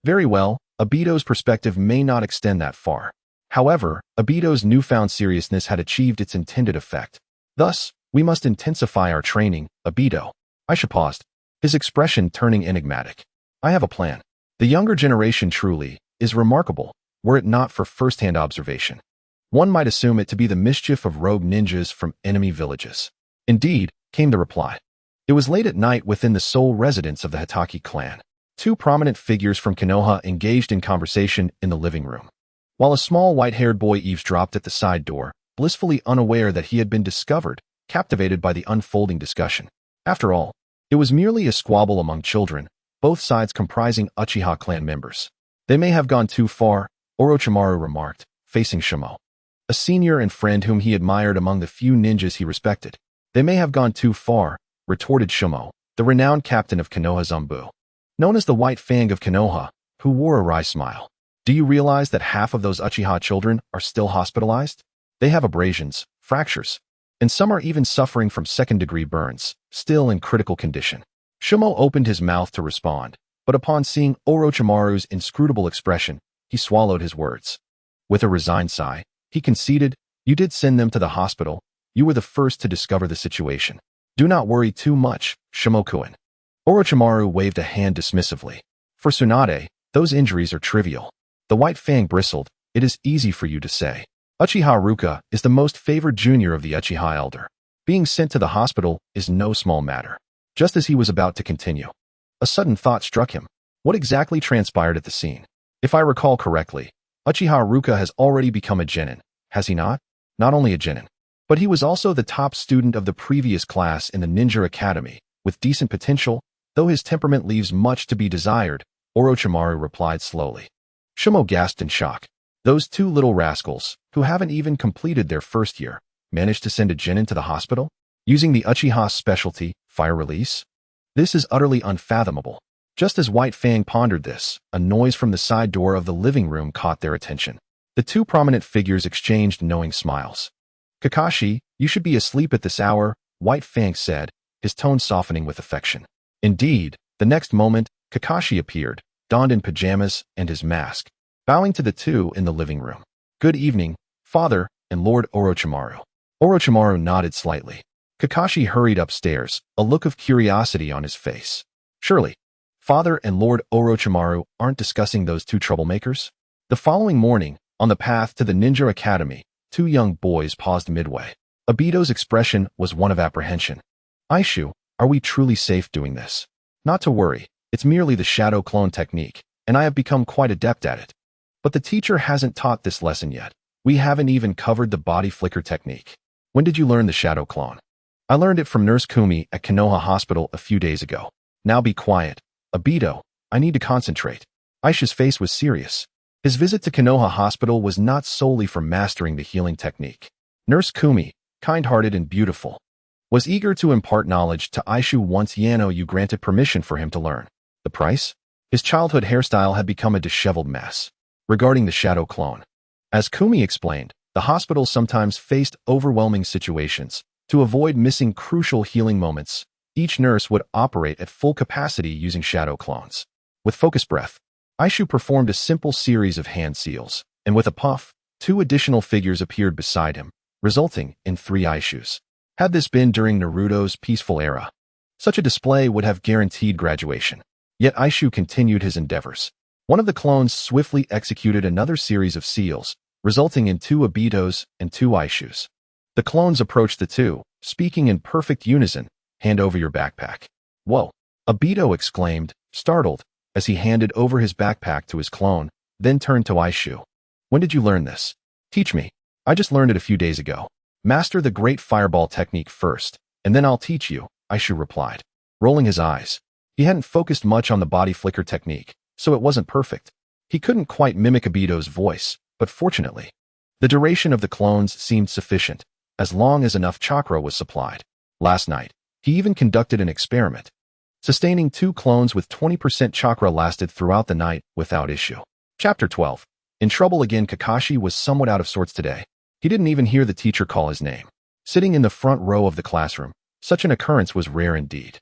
Very well, Obito's perspective may not extend that far. However, Obito's newfound seriousness had achieved its intended effect. Thus, we must intensify our training, Obito. Aisha paused, his expression turning enigmatic. I have a plan. The younger generation truly is remarkable, were it not for first-hand observation. One might assume it to be the mischief of rogue ninjas from enemy villages. Indeed, came the reply. It was late at night within the sole residence of the Hideki clan. Two prominent figures from Konoha engaged in conversation in the living room, while a small white-haired boy eavesdropped at the side door, blissfully unaware that he had been discovered, captivated by the unfolding discussion. After all, it was merely a squabble among children, both sides comprising Uchiha clan members. They may have gone too far, Orochimaru remarked, facing Shimo, a senior and friend whom he admired among the few ninjas he respected. They may have gone too far, retorted Shimo, the renowned captain of Konoha Zanbu, known as the White Fang of Konoha, who wore a wry smile. Do you realize that half of those Uchiha children are still hospitalized? They have abrasions, fractures, and some are even suffering from second-degree burns, still in critical condition. Shimo opened his mouth to respond, but upon seeing Orochimaru's inscrutable expression, he swallowed his words. With a resigned sigh, he conceded, "You did send them to the hospital. You were the first to discover the situation. Do not worry too much, Shimo-kun." Orochimaru waved a hand dismissively. "For Tsunade, those injuries are trivial." The White Fang bristled. "It is easy for you to say. Uchiha Ruka is the most favored junior of the Uchiha elder. Being sent to the hospital is no small matter." Just as he was about to continue, a sudden thought struck him. What exactly transpired at the scene? If I recall correctly, Uchiha Ruka has already become a genin, has he not? Not only a genin, but he was also the top student of the previous class in the ninja academy, with decent potential, though his temperament leaves much to be desired, Orochimaru replied slowly. Shimo gasped in shock. Those two little rascals, who haven't even completed their first year, managed to send a genin to the hospital? Using the Uchiha specialty, fire release? This is utterly unfathomable. Just as White Fang pondered this, a noise from the side door of the living room caught their attention. The two prominent figures exchanged knowing smiles. "Kakashi, you should be asleep at this hour," White Fang said, his tone softening with affection. Indeed, the next moment, Kakashi appeared, donned in pajamas and his mask, bowing to the two in the living room. "Good evening, Father and Lord Orochimaru." Orochimaru nodded slightly. Kakashi hurried upstairs, a look of curiosity on his face. Surely, Father and Lord Orochimaru aren't discussing those two troublemakers? The following morning, on the path to the Ninja Academy, two young boys paused midway. Obito's expression was one of apprehension. "Aishu, are we truly safe doing this?" "Not to worry, it's merely the shadow clone technique, and I have become quite adept at it. But the teacher hasn't taught this lesson yet. We haven't even covered the body flicker technique." "When did you learn the shadow clone?" "I learned it from Nurse Kumi at Konoha Hospital a few days ago." "Now be quiet. Obito, I need to concentrate." Aisha's face was serious. His visit to Konoha Hospital was not solely for mastering the healing technique. Nurse Kumi, kind-hearted and beautiful, was eager to impart knowledge to Aishu once you granted permission for him to learn. The price? His childhood hairstyle had become a disheveled mess. Regarding the shadow clone, as Kumi explained, the hospital sometimes faced overwhelming situations. To avoid missing crucial healing moments, each nurse would operate at full capacity using shadow clones. With focused breath, Aishu performed a simple series of hand seals, and with a puff, two additional figures appeared beside him, resulting in 3 Aishus. Had this been during Naruto's peaceful era, such a display would have guaranteed graduation. Yet Aishu continued his endeavors. One of the clones swiftly executed another series of seals, resulting in 2 Obitos and 2 Aishus. The clones approached the two, speaking in perfect unison, "Hand over your backpack." "Whoa!" Obito exclaimed, startled, as he handed over his backpack to his clone, then turned to Aishu. "When did you learn this?" "Teach me." "I just learned it a few days ago." "Master the great fireball technique first, and then I'll teach you," Aishu replied, rolling his eyes. He hadn't focused much on the body flicker technique, so it wasn't perfect. He couldn't quite mimic Obito's voice, but fortunately, the duration of the clones seemed sufficient, as long as enough chakra was supplied. Last night, he even conducted an experiment. Sustaining 2 clones with 20% chakra lasted throughout the night without issue. Chapter 12. In trouble again, Kakashi was somewhat out of sorts today. He didn't even hear the teacher call his name. Sitting in the front row of the classroom, such an occurrence was rare indeed.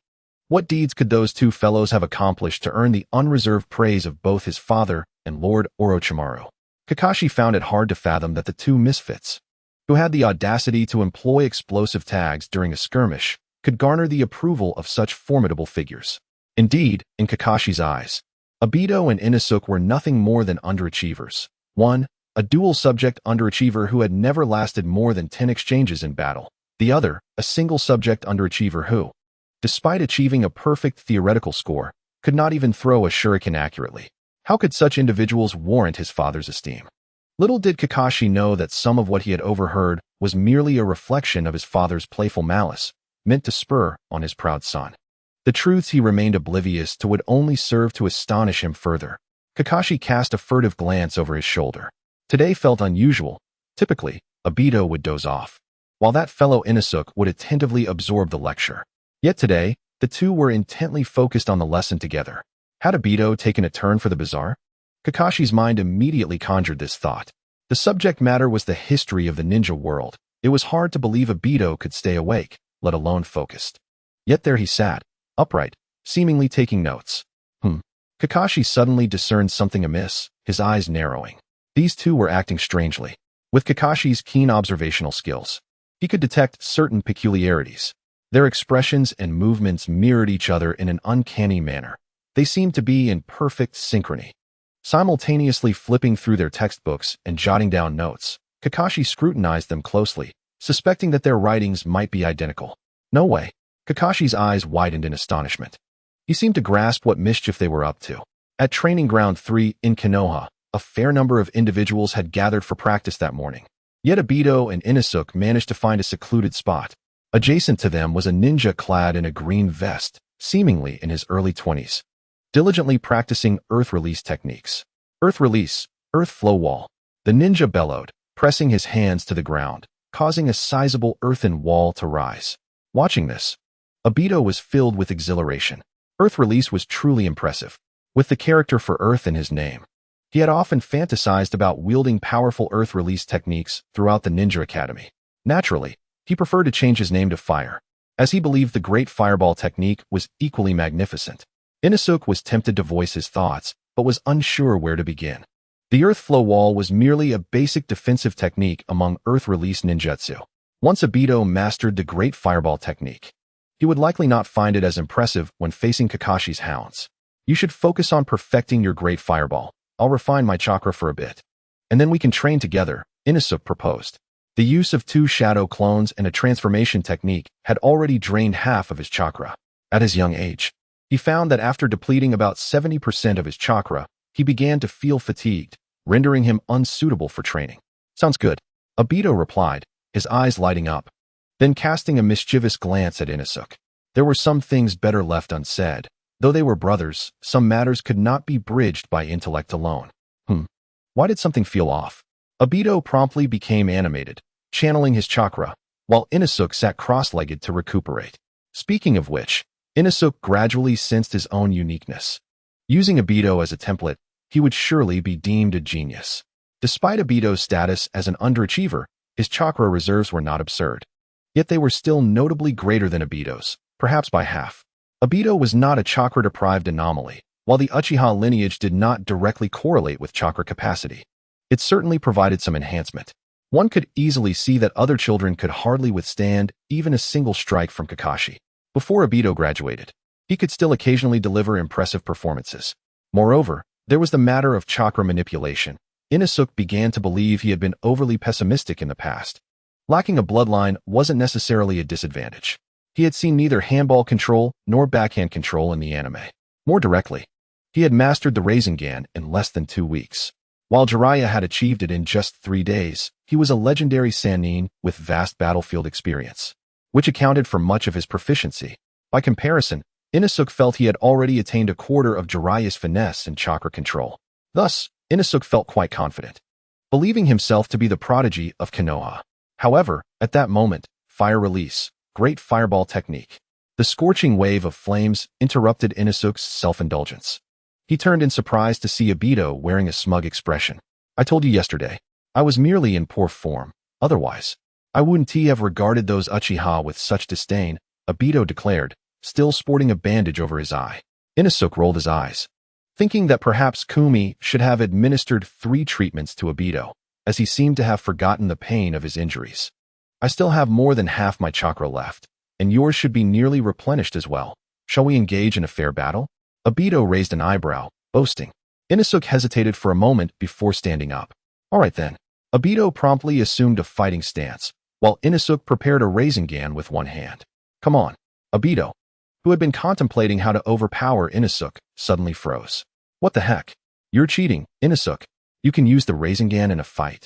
What deeds could those two fellows have accomplished to earn the unreserved praise of both his father and Lord Orochimaru? Kakashi found it hard to fathom that the two misfits, who had the audacity to employ explosive tags during a skirmish, could garner the approval of such formidable figures. Indeed, in Kakashi's eyes, Obito and Inosuke were nothing more than underachievers. One, a dual-subject underachiever who had never lasted more than 10 exchanges in battle. The other, a single-subject underachiever who, despite achieving a perfect theoretical score, could not even throw a shuriken accurately. How could such individuals warrant his father's esteem? Little did Kakashi know that some of what he had overheard was merely a reflection of his father's playful malice, meant to spur on his proud son. The truths he remained oblivious to would only serve to astonish him further. Kakashi cast a furtive glance over his shoulder. Today felt unusual. Typically, Obito would doze off, while that fellow Inosuke would attentively absorb the lecture. Yet today, the two were intently focused on the lesson together. Had Obito taken a turn for the bizarre? Kakashi's mind immediately conjured this thought. The subject matter was the history of the ninja world. It was hard to believe Obito could stay awake, let alone focused. Yet there he sat, upright, seemingly taking notes. Kakashi suddenly discerned something amiss, his eyes narrowing. These two were acting strangely. With Kakashi's keen observational skills, he could detect certain peculiarities. Their expressions and movements mirrored each other in an uncanny manner. They seemed to be in perfect synchrony. Simultaneously flipping through their textbooks and jotting down notes, Kakashi scrutinized them closely, suspecting that their writings might be identical. No way. Kakashi's eyes widened in astonishment. He seemed to grasp what mischief they were up to. At Training Ground 3 in Konoha, a fair number of individuals had gathered for practice that morning. Yet Obito and Inosuke managed to find a secluded spot. Adjacent to them was a ninja clad in a green vest, seemingly in his early 20s, diligently practicing earth release techniques. Earth release, earth flow wall. The ninja bellowed, pressing his hands to the ground, causing a sizable earthen wall to rise. Watching this, Obito was filled with exhilaration. Earth release was truly impressive. With the character for Earth in his name, he had often fantasized about wielding powerful earth release techniques throughout the Ninja Academy. Naturally, he preferred to change his name to Fire, as he believed the Great Fireball technique was equally magnificent. Inosuke was tempted to voice his thoughts, but was unsure where to begin. The Earth Flow Wall was merely a basic defensive technique among Earth Release ninjutsu. Once Obito mastered the Great Fireball technique, he would likely not find it as impressive when facing Kakashi's hounds. You should focus on perfecting your Great Fireball. I'll refine my chakra for a bit, and then we can train together, Inosuke proposed. The use of 2 shadow clones and a transformation technique had already drained half of his chakra. At his young age, he found that after depleting about 70% of his chakra, he began to feel fatigued, rendering him unsuitable for training. Sounds good, Obito replied, his eyes lighting up, then casting a mischievous glance at Inosuke. There were some things better left unsaid. Though they were brothers, some matters could not be bridged by intellect alone. Why did something feel off? Obito promptly became animated, channeling his chakra, while Inosuke sat cross-legged to recuperate. Speaking of which, Inosuke gradually sensed his own uniqueness. Using Obito as a template, he would surely be deemed a genius. Despite Obito's status as an underachiever, his chakra reserves were not absurd. Yet they were still notably greater than Obito's, perhaps by half. Obito was not a chakra-deprived anomaly, while the Uchiha lineage did not directly correlate with chakra capacity. It certainly provided some enhancement. One could easily see that other children could hardly withstand even a single strike from Kakashi. Before Obito graduated, he could still occasionally deliver impressive performances. Moreover, there was the matter of chakra manipulation. Inosuke began to believe he had been overly pessimistic in the past. Lacking a bloodline wasn't necessarily a disadvantage. He had seen neither handball control nor backhand control in the anime. More directly, he had mastered the Rasengan in less than 2 weeks. While Jiraiya had achieved it in just 3 days, he was a legendary Sannin with vast battlefield experience, which accounted for much of his proficiency. By comparison, Inosuke felt he had already attained a quarter of Jiraiya's finesse and chakra control. Thus, Inosuke felt quite confident, believing himself to be the prodigy of Konoha. However, at that moment, fire release, Great Fireball technique. The scorching wave of flames interrupted Inosuke's self-indulgence. He turned in surprise to see Obito wearing a smug expression. I told you yesterday. I was merely in poor form. Otherwise, I wouldn't have regarded those Uchiha with such disdain, Obito declared, still sporting a bandage over his eye. Inosuke rolled his eyes, thinking that perhaps Kumi should have administered 3 treatments to Obito, as he seemed to have forgotten the pain of his injuries. I still have more than half my chakra left, and yours should be nearly replenished as well. Shall we engage in a fair battle? Obito raised an eyebrow, boasting. Inosuke hesitated for a moment before standing up. All right then. Obito promptly assumed a fighting stance, while Inosuke prepared a Rasengan with one hand. Come on. Obito, who had been contemplating how to overpower Inosuke, suddenly froze. What the heck? You're cheating, Inosuke. You can use the Rasengan in a fight.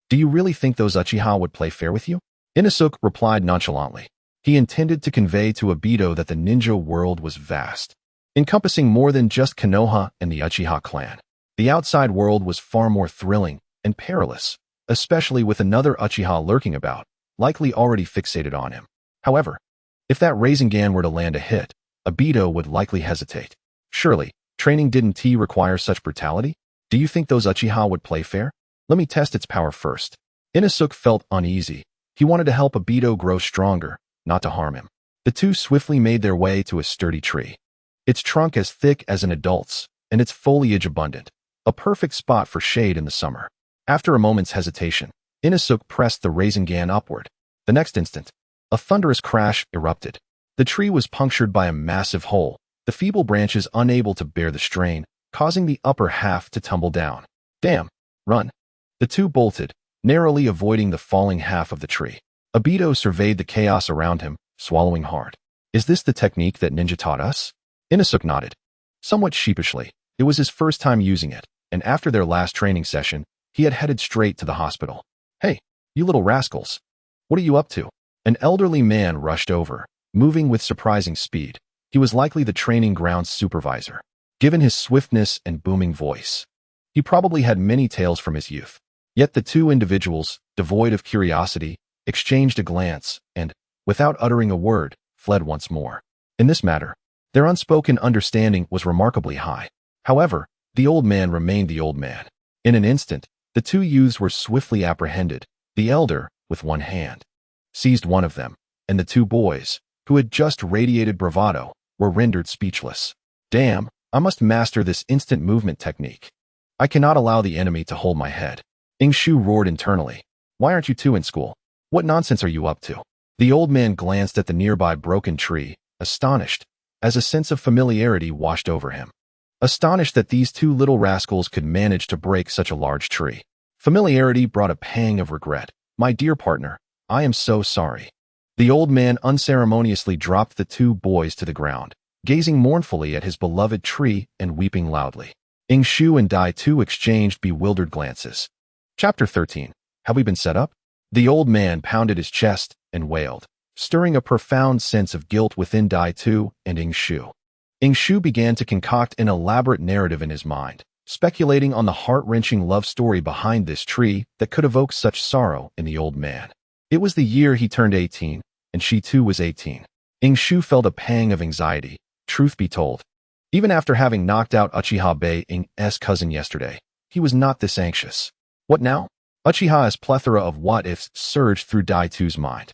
Do you really think those Uchiha would play fair with you? Inosuke replied nonchalantly. He intended to convey to Obito that the ninja world was vast, encompassing more than just Konoha and the Uchiha clan. The outside world was far more thrilling and perilous, especially with another Uchiha lurking about, likely already fixated on him. However, if that Rasengan were to land a hit, Obito would likely hesitate. Surely, training didn't require such brutality? Do you think those Uchiha would play fair? Let me test its power first. Inosuke felt uneasy. He wanted to help Obito grow stronger, not to harm him. The two swiftly made their way to a sturdy tree, its trunk as thick as an adult's, and its foliage abundant, a perfect spot for shade in the summer. After a moment's hesitation, Inosuke pressed the Rasengan upward. The next instant, a thunderous crash erupted. The tree was punctured by a massive hole, the feeble branches unable to bear the strain, causing the upper half to tumble down. Damn! Run! The two bolted, narrowly avoiding the falling half of the tree. Obito surveyed the chaos around him, swallowing hard. Is this the technique that ninja taught us? Inosuke nodded. Somewhat sheepishly, it was his first time using it, and after their last training session, he had headed straight to the hospital. Hey, you little rascals. What are you up to? An elderly man rushed over, moving with surprising speed. He was likely the training grounds supervisor. Given his swiftness and booming voice, he probably had many tales from his youth. Yet the two individuals, devoid of curiosity, exchanged a glance and, without uttering a word, fled once more. In this matter, their unspoken understanding was remarkably high. However, the old man remained the old man. In an instant, the two youths were swiftly apprehended. The elder, with one hand, seized one of them, and the two boys, who had just radiated bravado, were rendered speechless. Damn, I must master this instant movement technique. I cannot allow the enemy to hold my head. Shu roared internally. Why aren't you two in school? What nonsense are you up to? The old man glanced at the nearby broken tree, astonished, as a sense of familiarity washed over him. Astonished that these two little rascals could manage to break such a large tree. Familiarity brought a pang of regret. My dear partner, I am so sorry. The old man unceremoniously dropped the two boys to the ground, gazing mournfully at his beloved tree and weeping loudly. Shu and Dai-Tu exchanged bewildered glances. Chapter 13. Have we been set up? The old man pounded his chest and wailed, stirring a profound sense of guilt within Dai-Tu and Shu. Shu began to concoct an elaborate narrative in his mind, speculating on the heart-wrenching love story behind this tree that could evoke such sorrow in the old man. It was the year he turned 18, and she too was 18. Shu felt a pang of anxiety, truth be told. Even after having knocked out Uchiha Bei-ing's cousin yesterday, he was not this anxious. What now? Uchiha's plethora of what-ifs surged through Dai-Tu's mind.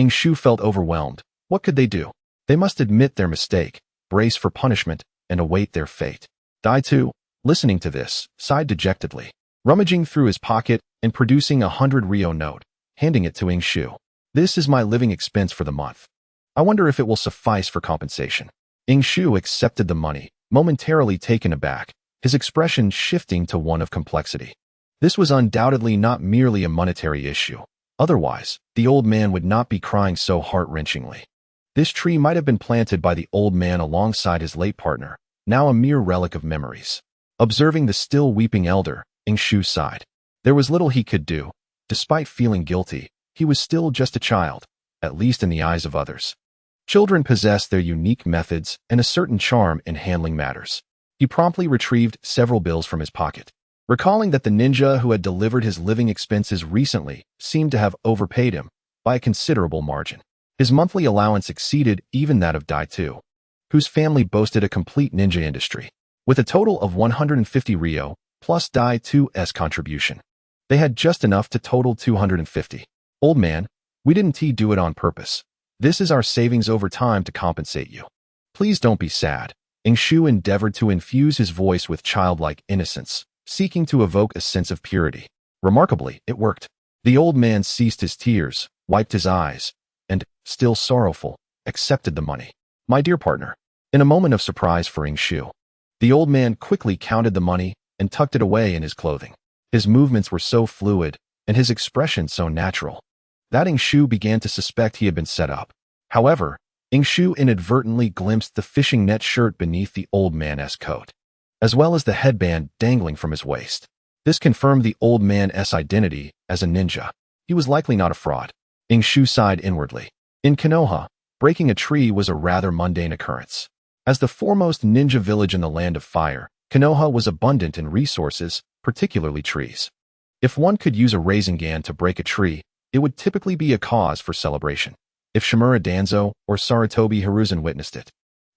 Shu felt overwhelmed. What could they do? They must admit their mistake, brace for punishment, and await their fate. Dai-Tu, listening to this, sighed dejectedly, rummaging through his pocket and producing a 100 note, handing it to Shu. This is my living expense for the month. I wonder if it will suffice for compensation. Shu accepted the money, momentarily taken aback, his expression shifting to one of complexity. This was undoubtedly not merely a monetary issue. Otherwise, the old man would not be crying so heart-wrenchingly. This tree might have been planted by the old man alongside his late partner, now a mere relic of memories. Observing the still weeping elder, Shu sighed. There was little he could do. Despite feeling guilty, he was still just a child, at least in the eyes of others. Children possess their unique methods and a certain charm in handling matters. He promptly retrieved several bills from his pocket, recalling that the ninja who had delivered his living expenses recently seemed to have overpaid him by a considerable margin. His monthly allowance exceeded even that of Dai-Tu, whose family boasted a complete ninja industry. With a total of 150 ryo, plus Die 2's contribution. They had just enough to total 250. Old man, we didn't do it on purpose. This is our savings over time to compensate you. Please don't be sad. Shu endeavored to infuse his voice with childlike innocence, seeking to evoke a sense of purity. Remarkably, it worked. The old man ceased his tears, wiped his eyes, and, still sorrowful, accepted the money. My dear partner. In a moment of surprise for Shu, the old man quickly counted the money and tucked it away in his clothing. His movements were so fluid, and his expression so natural, that Shu began to suspect he had been set up. However, Shu inadvertently glimpsed the fishing net shirt beneath the old man's coat, as well as the headband dangling from his waist. This confirmed the old man's identity as a ninja. He was likely not a fraud. Shu sighed inwardly. In Konoha, breaking a tree was a rather mundane occurrence. As the foremost ninja village in the Land of Fire, Konoha was abundant in resources, particularly trees. If one could use a Rasengan to break a tree, it would typically be a cause for celebration. If Shimura Danzo or Sarutobi Hiruzen witnessed it,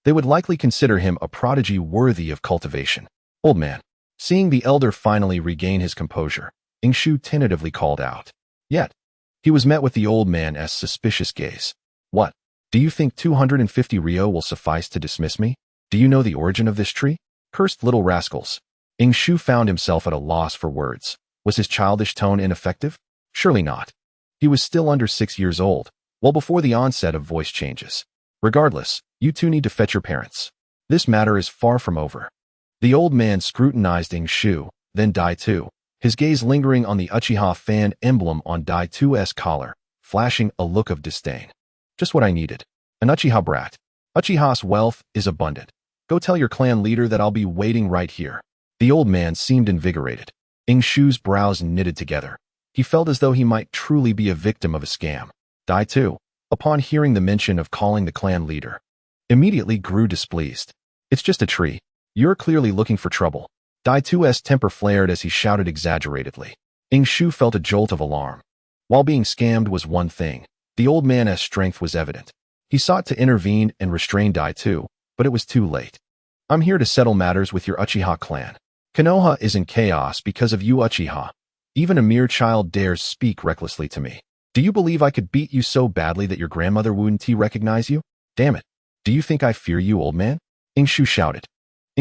they would likely consider him a prodigy worthy of cultivation. Old man. Seeing the elder finally regain his composure, Shu tentatively called out. Yet, he was met with the old man's suspicious gaze. What? Do you think 250 Ryo will suffice to dismiss me? Do you know the origin of this tree? Cursed little rascals. Shu found himself at a loss for words. Was his childish tone ineffective? Surely not. He was still under 6 years old, well before the onset of voice changes. Regardless, you two need to fetch your parents. This matter is far from over. The old man scrutinized Shu, then Dai 2, his gaze lingering on the Uchiha fan emblem on Dai 2's collar, flashing a look of disdain. Just what I needed. An Uchiha brat. Uchiha's wealth is abundant. Go tell your clan leader that I'll be waiting right here. The old man seemed invigorated. Shu's brows knitted together. He felt as though he might truly be a victim of a scam. Dai 2, upon hearing the mention of calling the clan leader, immediately grew displeased. It's just a tree. You're clearly looking for trouble. Dai 2's temper flared as he shouted exaggeratedly. Shu felt a jolt of alarm. While being scammed was one thing, the old man's strength was evident. He sought to intervene and restrain Dai 2, but it was too late. I'm here to settle matters with your Uchiha clan. Konoha is in chaos because of you Uchiha. Even a mere child dares speak recklessly to me. Do you believe I could beat you so badly that your grandmother wouldn't recognize you? Damn it. Do you think I fear you, old man? Shu shouted.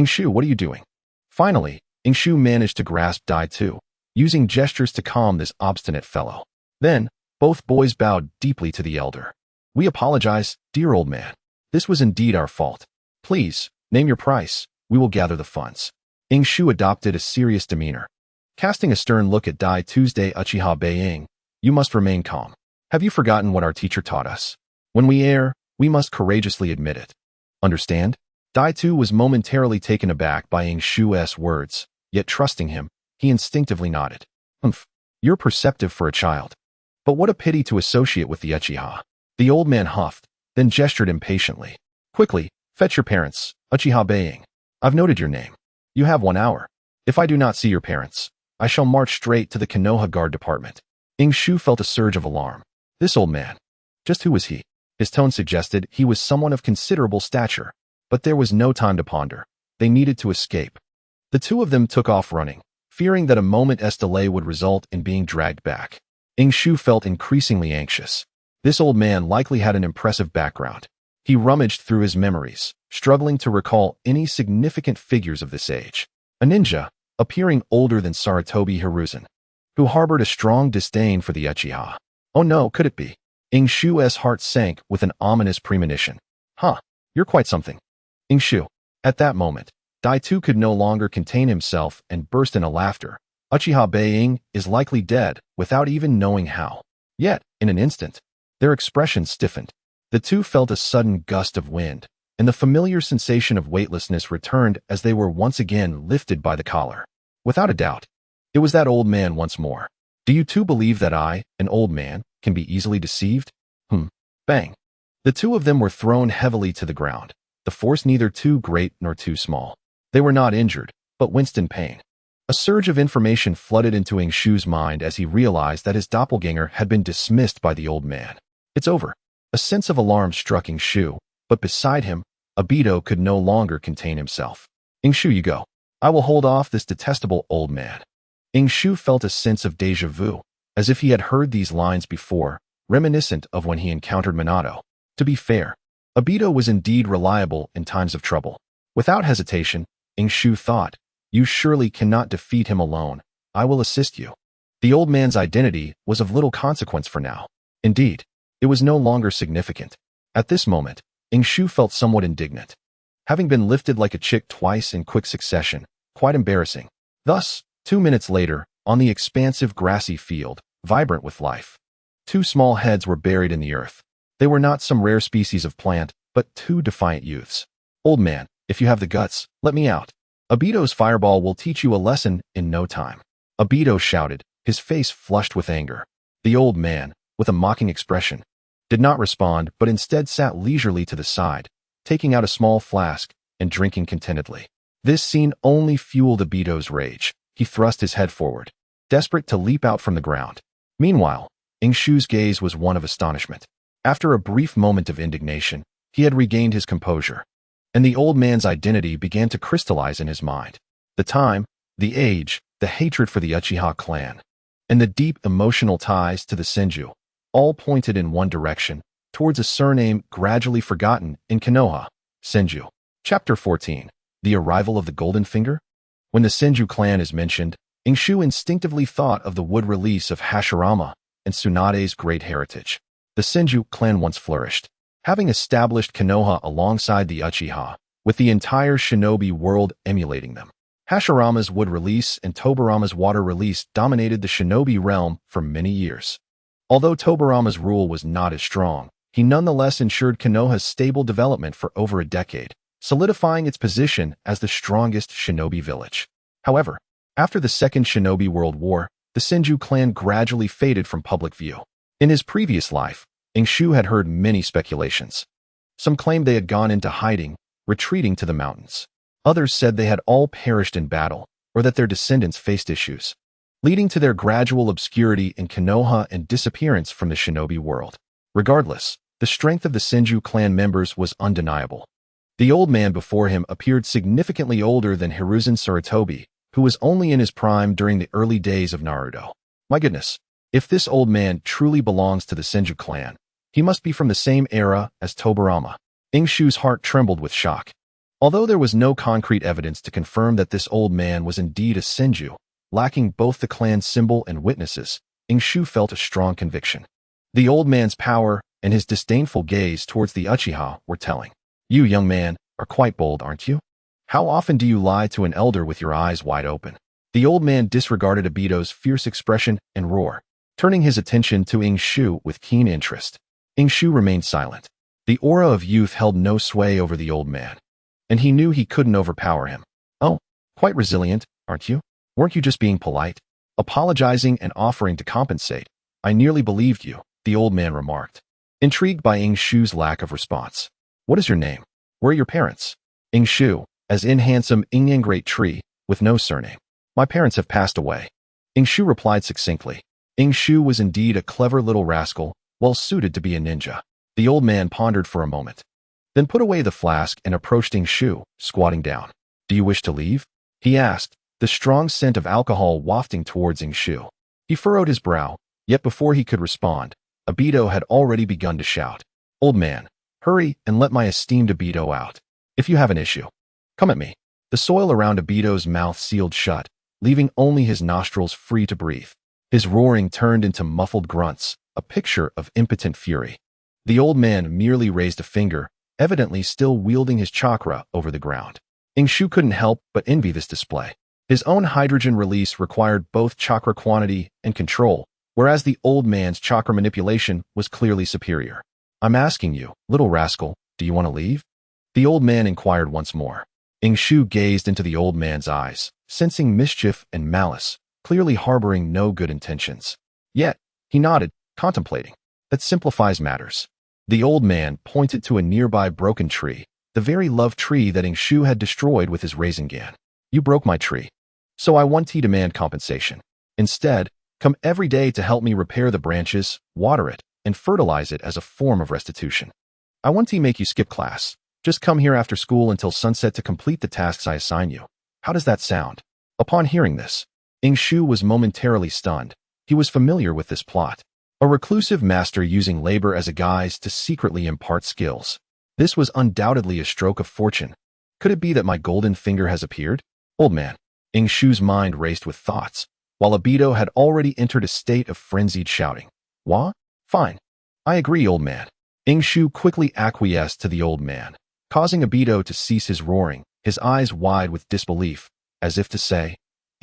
Shu, what are you doing? Finally, Shu managed to grasp Dai 2, using gestures to calm this obstinate fellow. Then, both boys bowed deeply to the elder. We apologize, dear old man. This was indeed our fault. Please, name your price. We will gather the funds. Shu adopted a serious demeanor. Casting a stern look at Dai 2's Uchiha Beiying, you must remain calm. Have you forgotten what our teacher taught us? When we err, we must courageously admit it. Understand? Dai 2 was momentarily taken aback by Shu's words, yet trusting him, he instinctively nodded. Humph, you're perceptive for a child. But what a pity to associate with the Uchiha. The old man huffed, then gestured impatiently. Quickly, fetch your parents, Uchiha Beiying. I've noted your name. You have 1 hour. If I do not see your parents, I shall march straight to the Konoha Guard Department. Shu felt a surge of alarm. This old man. Just who was he? His tone suggested he was someone of considerable stature. But there was no time to ponder. They needed to escape. The two of them took off running, fearing that a moment's delay would result in being dragged back. Shu felt increasingly anxious. This old man likely had an impressive background. He rummaged through his memories, struggling to recall any significant figures of this age. A ninja, appearing older than Sarutobi Hiruzen, who harbored a strong disdain for the Uchiha. Oh no, could it be? Shu's heart sank with an ominous premonition. Huh, you're quite something. Shu. At that moment, Dai 2 could no longer contain himself and burst into laughter. Uchiha Beiying is likely dead without even knowing how. Yet, in an instant, their expressions stiffened. The two felt a sudden gust of wind, and the familiar sensation of weightlessness returned as they were once again lifted by the collar. Without a doubt, it was that old man once more. Do you two believe that I, an old man, can be easily deceived? Bang. The two of them were thrown heavily to the ground, the force neither too great nor too small. They were not injured, but winced in pain. A surge of information flooded into Shu's mind as he realized that his doppelganger had been dismissed by the old man. It's over. A sense of alarm struck Shu, but beside him, Obito could no longer contain himself. Shu, you go. I will hold off this detestable old man. Shu felt a sense of déjà vu, as if he had heard these lines before, reminiscent of when he encountered Minato. To be fair, Obito was indeed reliable in times of trouble. Without hesitation, Shu thought, "You surely cannot defeat him alone. I will assist you." The old man's identity was of little consequence for now. Indeed, it was no longer significant. At this moment, Shu felt somewhat indignant. Having been lifted like a chick twice in quick succession, quite embarrassing. Thus, 2 minutes later, on the expansive grassy field, vibrant with life, 2 small heads were buried in the earth. They were not some rare species of plant, but 2 defiant youths. "Old man, if you have the guts, let me out. Obito's fireball will teach you a lesson in no time." Obito shouted, his face flushed with anger. The old man, with a mocking expression, did not respond but instead sat leisurely to the side, taking out a small flask and drinking contentedly. This scene only fueled Obito's rage. He thrust his head forward, desperate to leap out from the ground. Meanwhile, Shu's gaze was one of astonishment. After a brief moment of indignation, he had regained his composure, and the old man's identity began to crystallize in his mind. The time, the age, the hatred for the Uchiha clan, and the deep emotional ties to the Senju, all pointed in one direction, towards a surname gradually forgotten in Konoha, Senju. Chapter 14. The Arrival of the Golden Finger? When the Senju clan is mentioned, Shu instinctively thought of the wood release of Hashirama and Tsunade's great heritage. The Senju clan once flourished, having established Konoha alongside the Uchiha, with the entire shinobi world emulating them. Hashirama's wood release and Tobarama's water release dominated the shinobi realm for many years. Although Tobarama's rule was not as strong, he nonetheless ensured Konoha's stable development for over a decade, solidifying its position as the strongest shinobi village. However, after the Second Shinobi World War, the Senju clan gradually faded from public view. In his previous life, Shu had heard many speculations. Some claimed they had gone into hiding, retreating to the mountains. Others said they had all perished in battle, or that their descendants faced issues, leading to their gradual obscurity in Konoha and disappearance from the shinobi world. Regardless, the strength of the Senju clan members was undeniable. The old man before him appeared significantly older than Hiruzen Sarutobi, who was only in his prime during the early days of Naruto. My goodness, if this old man truly belongs to the Senju clan, he must be from the same era as Tobarama. Shu's heart trembled with shock. Although there was no concrete evidence to confirm that this old man was indeed a Senju, lacking both the clan symbol and witnesses, Shu felt a strong conviction. The old man's power and his disdainful gaze towards the Uchiha were telling. "You, young man, are quite bold, aren't you? How often do you lie to an elder with your eyes wide open?" The old man disregarded Obito's fierce expression and roar, turning his attention to Shu with keen interest. Shu remained silent. The aura of youth held no sway over the old man, and he knew he couldn't overpower him. "Oh, quite resilient, aren't you? Weren't you just being polite, apologizing and offering to compensate? I nearly believed you," the old man remarked, intrigued by Shu's lack of response. "What is your name? Where are your parents?" Shu, as in handsome Great Tree, with no surname. "My parents have passed away," Shu replied succinctly. Shu was indeed a clever little rascal, well suited to be a ninja. The old man pondered for a moment, then put away the flask and approached Shu, squatting down. "Do you wish to leave?" he asked, the strong scent of alcohol wafting towards Shu. He furrowed his brow, yet before he could respond, Obito had already begun to shout. "Old man, hurry and let my esteemed Obito out. If you have an issue, come at me." The soil around Obito's mouth sealed shut, leaving only his nostrils free to breathe. His roaring turned into muffled grunts, a picture of impotent fury. The old man merely raised a finger, evidently still wielding his chakra over the ground. Shu couldn't help but envy this display. His own hydrogen release required both chakra quantity and control, whereas the old man's chakra manipulation was clearly superior. "I'm asking you, little rascal, do you want to leave?" The old man inquired once more. Shu gazed into the old man's eyes, sensing mischief and malice, clearly harboring no good intentions. Yet, he nodded, contemplating. That simplifies matters. The old man pointed to a nearby broken tree, the very love tree that Shu had destroyed with his Rasengan. "You broke my tree, so I want to demand compensation. Instead, come every day to help me repair the branches, water it, and fertilize it as a form of restitution. I want to make you skip class. Just come here after school until sunset to complete the tasks I assign you. How does that sound? Upon hearing this, Shu was momentarily stunned. He was familiar with this plot. A reclusive master using labor as a guise to secretly impart skills. This was undoubtedly a stroke of fortune. Could it be that my golden finger has appeared? Old man. Shu's mind raced with thoughts, while Obito had already entered a state of frenzied shouting. What? Fine. I agree, old man. Shu quickly acquiesced to the old man, causing Obito to cease his roaring, his eyes wide with disbelief, as if to say,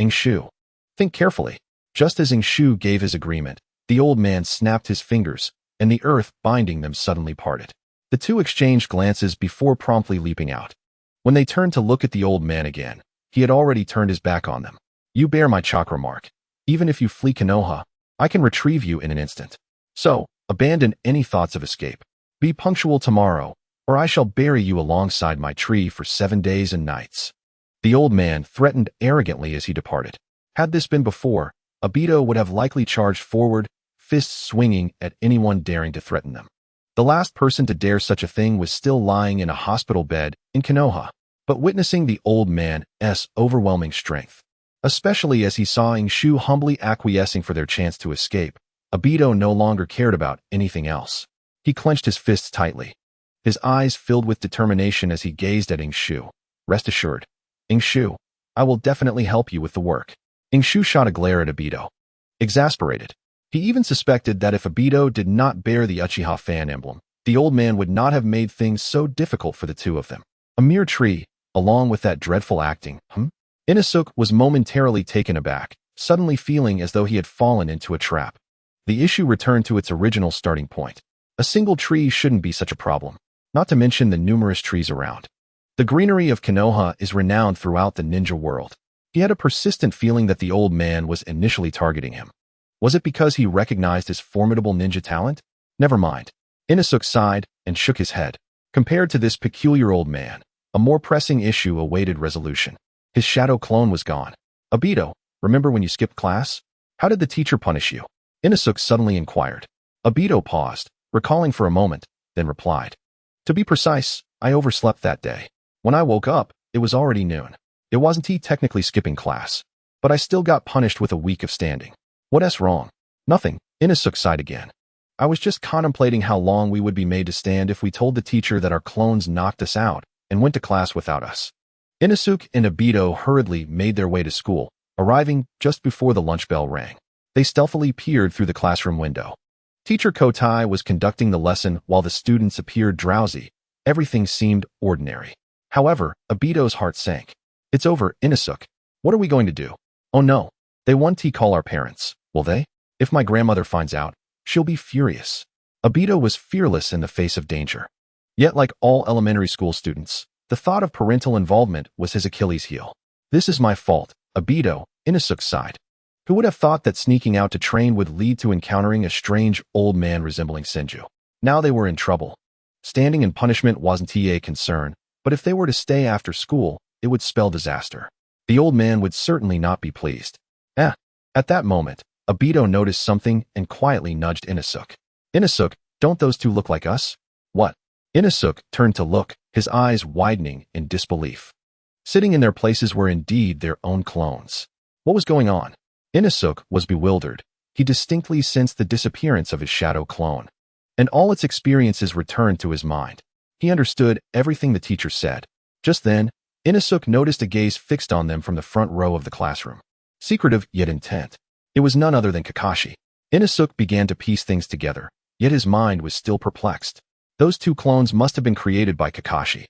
Shu, think carefully. Just as Shu gave his agreement, the old man snapped his fingers, and the earth binding them suddenly parted. The two exchanged glances before promptly leaping out. When they turned to look at the old man again, he had already turned his back on them. You bear my chakra mark. Even if you flee Konoha, I can retrieve you in an instant. So, abandon any thoughts of escape. Be punctual tomorrow, or I shall bury you alongside my tree for 7 days and nights. The old man threatened arrogantly as he departed. Had this been before, Obito would have likely charged forward, fists swinging at anyone daring to threaten them. The last person to dare such a thing was still lying in a hospital bed in Konoha, but witnessing the old man's overwhelming strength, especially as he saw Shu humbly acquiescing for their chance to escape, Obito no longer cared about anything else. He clenched his fists tightly. His eyes filled with determination as he gazed at Shu. Rest assured, Shu, I will definitely help you with the work. Shu shot a glare at Obito. Exasperated, he even suspected that if Obito did not bear the Uchiha fan emblem, the old man would not have made things so difficult for the two of them. A mere tree, along with that dreadful acting, Inosuke was momentarily taken aback, suddenly feeling as though he had fallen into a trap. The issue returned to its original starting point. A single tree shouldn't be such a problem, not to mention the numerous trees around. The greenery of Konoha is renowned throughout the ninja world. He had a persistent feeling that the old man was initially targeting him. Was it because he recognized his formidable ninja talent? Never mind. Inosuke sighed and shook his head. Compared to this peculiar old man, a more pressing issue awaited resolution. His shadow clone was gone. Obito, remember when you skipped class? How did the teacher punish you? Inosuke suddenly inquired. Obito paused, recalling for a moment, then replied. To be precise, I overslept that day. When I woke up, it was already noon. It wasn't he technically skipping class, but I still got punished with a week of standing. What's wrong? Nothing. Inosuke sighed again. I was just contemplating how long we would be made to stand if we told the teacher that our clones knocked us out and went to class without us. Inosuke and Obito hurriedly made their way to school, arriving just before the lunch bell rang. They stealthily peered through the classroom window. Teacher Kotai was conducting the lesson while the students appeared drowsy. Everything seemed ordinary. However, Obito's heart sank. It's over, Inosuke. What are we going to do? Oh no. They won't call our parents, will they? If my grandmother finds out, she'll be furious. Obito was fearless in the face of danger. Yet like all elementary school students, the thought of parental involvement was his Achilles heel. This is my fault, Obito, Inosuke sighed. Who would have thought that sneaking out to train would lead to encountering a strange old man resembling Senju? Now they were in trouble. Standing in punishment wasn't a concern, but if they were to stay after school, it would spell disaster. The old man would certainly not be pleased. At that moment, Obito noticed something and quietly nudged Inosuke. Inosuke, don't those two look like us? What? Inosuke turned to look, his eyes widening in disbelief. Sitting in their places were indeed their own clones. What was going on? Inosuke was bewildered. He distinctly sensed the disappearance of his shadow clone, and all its experiences returned to his mind. He understood everything the teacher said. Just then, Inosuke noticed a gaze fixed on them from the front row of the classroom. Secretive yet intent. It was none other than Kakashi. Inosuke began to piece things together, yet his mind was still perplexed. Those two clones must have been created by Kakashi.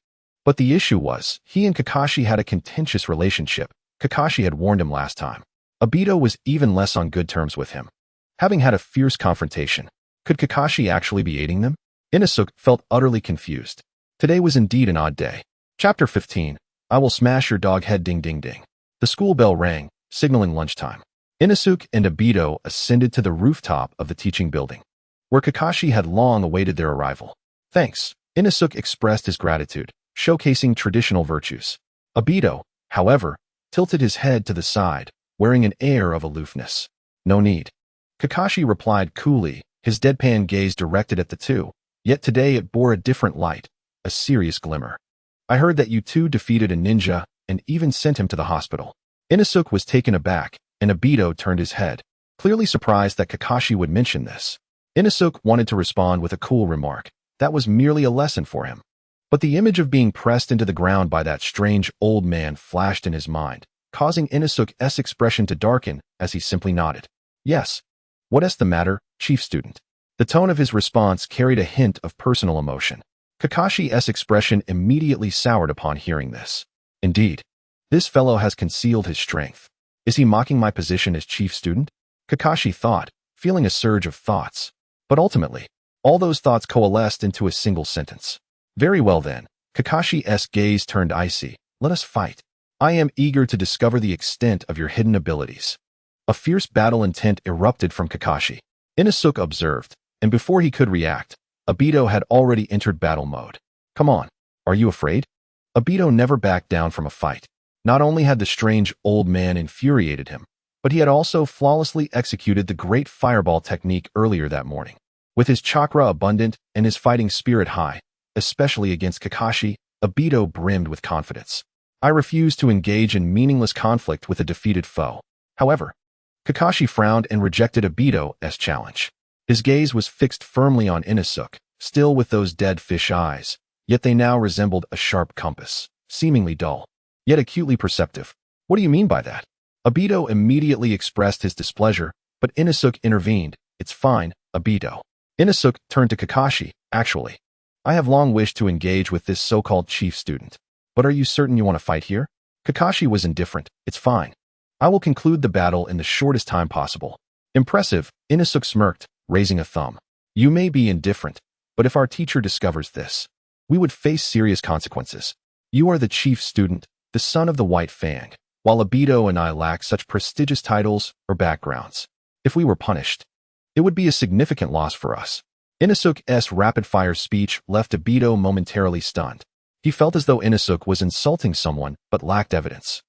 But the issue was, he and Kakashi had a contentious relationship. Kakashi had warned him last time. Obito was even less on good terms with him. Having had a fierce confrontation, could Kakashi actually be aiding them? Inosuke felt utterly confused. Today was indeed an odd day. Chapter 15. I will smash your dog head ding ding ding. The school bell rang, signaling lunchtime. Inosuke and Obito ascended to the rooftop of the teaching building, where Kakashi had long awaited their arrival. Thanks. Inosuke expressed his gratitude, showcasing traditional virtues. Obito, however, tilted his head to the side, wearing an air of aloofness. No need. Kakashi replied coolly, his deadpan gaze directed at the two, yet today it bore a different light, a serious glimmer. I heard that you two defeated a ninja and even sent him to the hospital. Inosuke was taken aback, and Obito turned his head, clearly surprised that Kakashi would mention this. Inosuke wanted to respond with a cool remark. That was merely a lesson for him. But the image of being pressed into the ground by that strange old man flashed in his mind, causing Inosuke's expression to darken as he simply nodded. Yes. What's the matter, chief student? The tone of his response carried a hint of personal emotion. Kakashi's expression immediately soured upon hearing this. Indeed, this fellow has concealed his strength. Is he mocking my position as chief student? Kakashi thought, feeling a surge of thoughts. But ultimately, all those thoughts coalesced into a single sentence. Very well then, Kakashi's gaze turned icy. Let us fight. I am eager to discover the extent of your hidden abilities. A fierce battle intent erupted from Kakashi. Inosuke observed, and before he could react, Obito had already entered battle mode. Come on, are you afraid? Obito never backed down from a fight. Not only had the strange old man infuriated him, but he had also flawlessly executed the great fireball technique earlier that morning. With his chakra abundant and his fighting spirit high, especially against Kakashi, Obito brimmed with confidence. I refuse to engage in meaningless conflict with a defeated foe. However, Kakashi frowned and rejected Obito's challenge. His gaze was fixed firmly on Inosuke, still with those dead fish eyes, yet they now resembled a sharp compass, seemingly dull, yet acutely perceptive. What do you mean by that? Obito immediately expressed his displeasure, but Inosuke intervened. It's fine, Obito. Inosuke turned to Kakashi. Actually, I have long wished to engage with this so-called chief student. But are you certain you want to fight here? Kakashi was indifferent. It's fine. I will conclude the battle in the shortest time possible. Impressive, Inosuke smirked, raising a thumb. You may be indifferent, but if our teacher discovers this, we would face serious consequences. You are the chief student, the son of the White Fang, while Obito and I lack such prestigious titles or backgrounds. If we were punished, it would be a significant loss for us. Inosuke's rapid-fire speech left Obito momentarily stunned. He felt as though Inosuke was insulting someone but lacked evidence.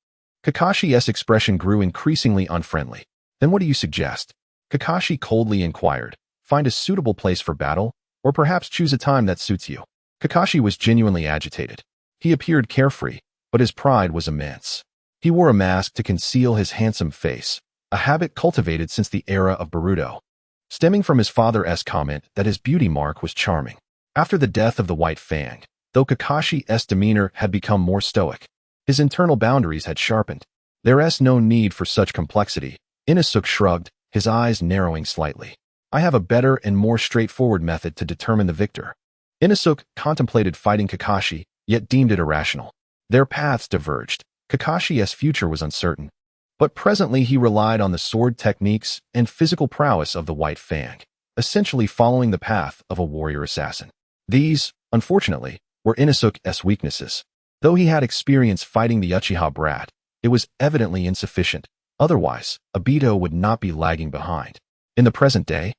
Kakashi's expression grew increasingly unfriendly. Then what do you suggest? Kakashi coldly inquired. Find a suitable place for battle, or perhaps choose a time that suits you. Kakashi was genuinely agitated. He appeared carefree, but his pride was immense. He wore a mask to conceal his handsome face, a habit cultivated since the era of Naruto, stemming from his father's comment that his beauty mark was charming. After the death of the White Fang, though Kakashi's demeanor had become more stoic, his internal boundaries had sharpened. There's no need for such complexity. Inosuke shrugged, his eyes narrowing slightly. I have a better and more straightforward method to determine the victor. Inosuke contemplated fighting Kakashi, yet deemed it irrational. Their paths diverged. Kakashi's future was uncertain, but presently he relied on the sword techniques and physical prowess of the White Fang, essentially following the path of a warrior assassin. These, unfortunately, were Inosuke's weaknesses. Though he had experience fighting the Uchiha brat, it was evidently insufficient. Otherwise, Obito would not be lagging behind. In the present day,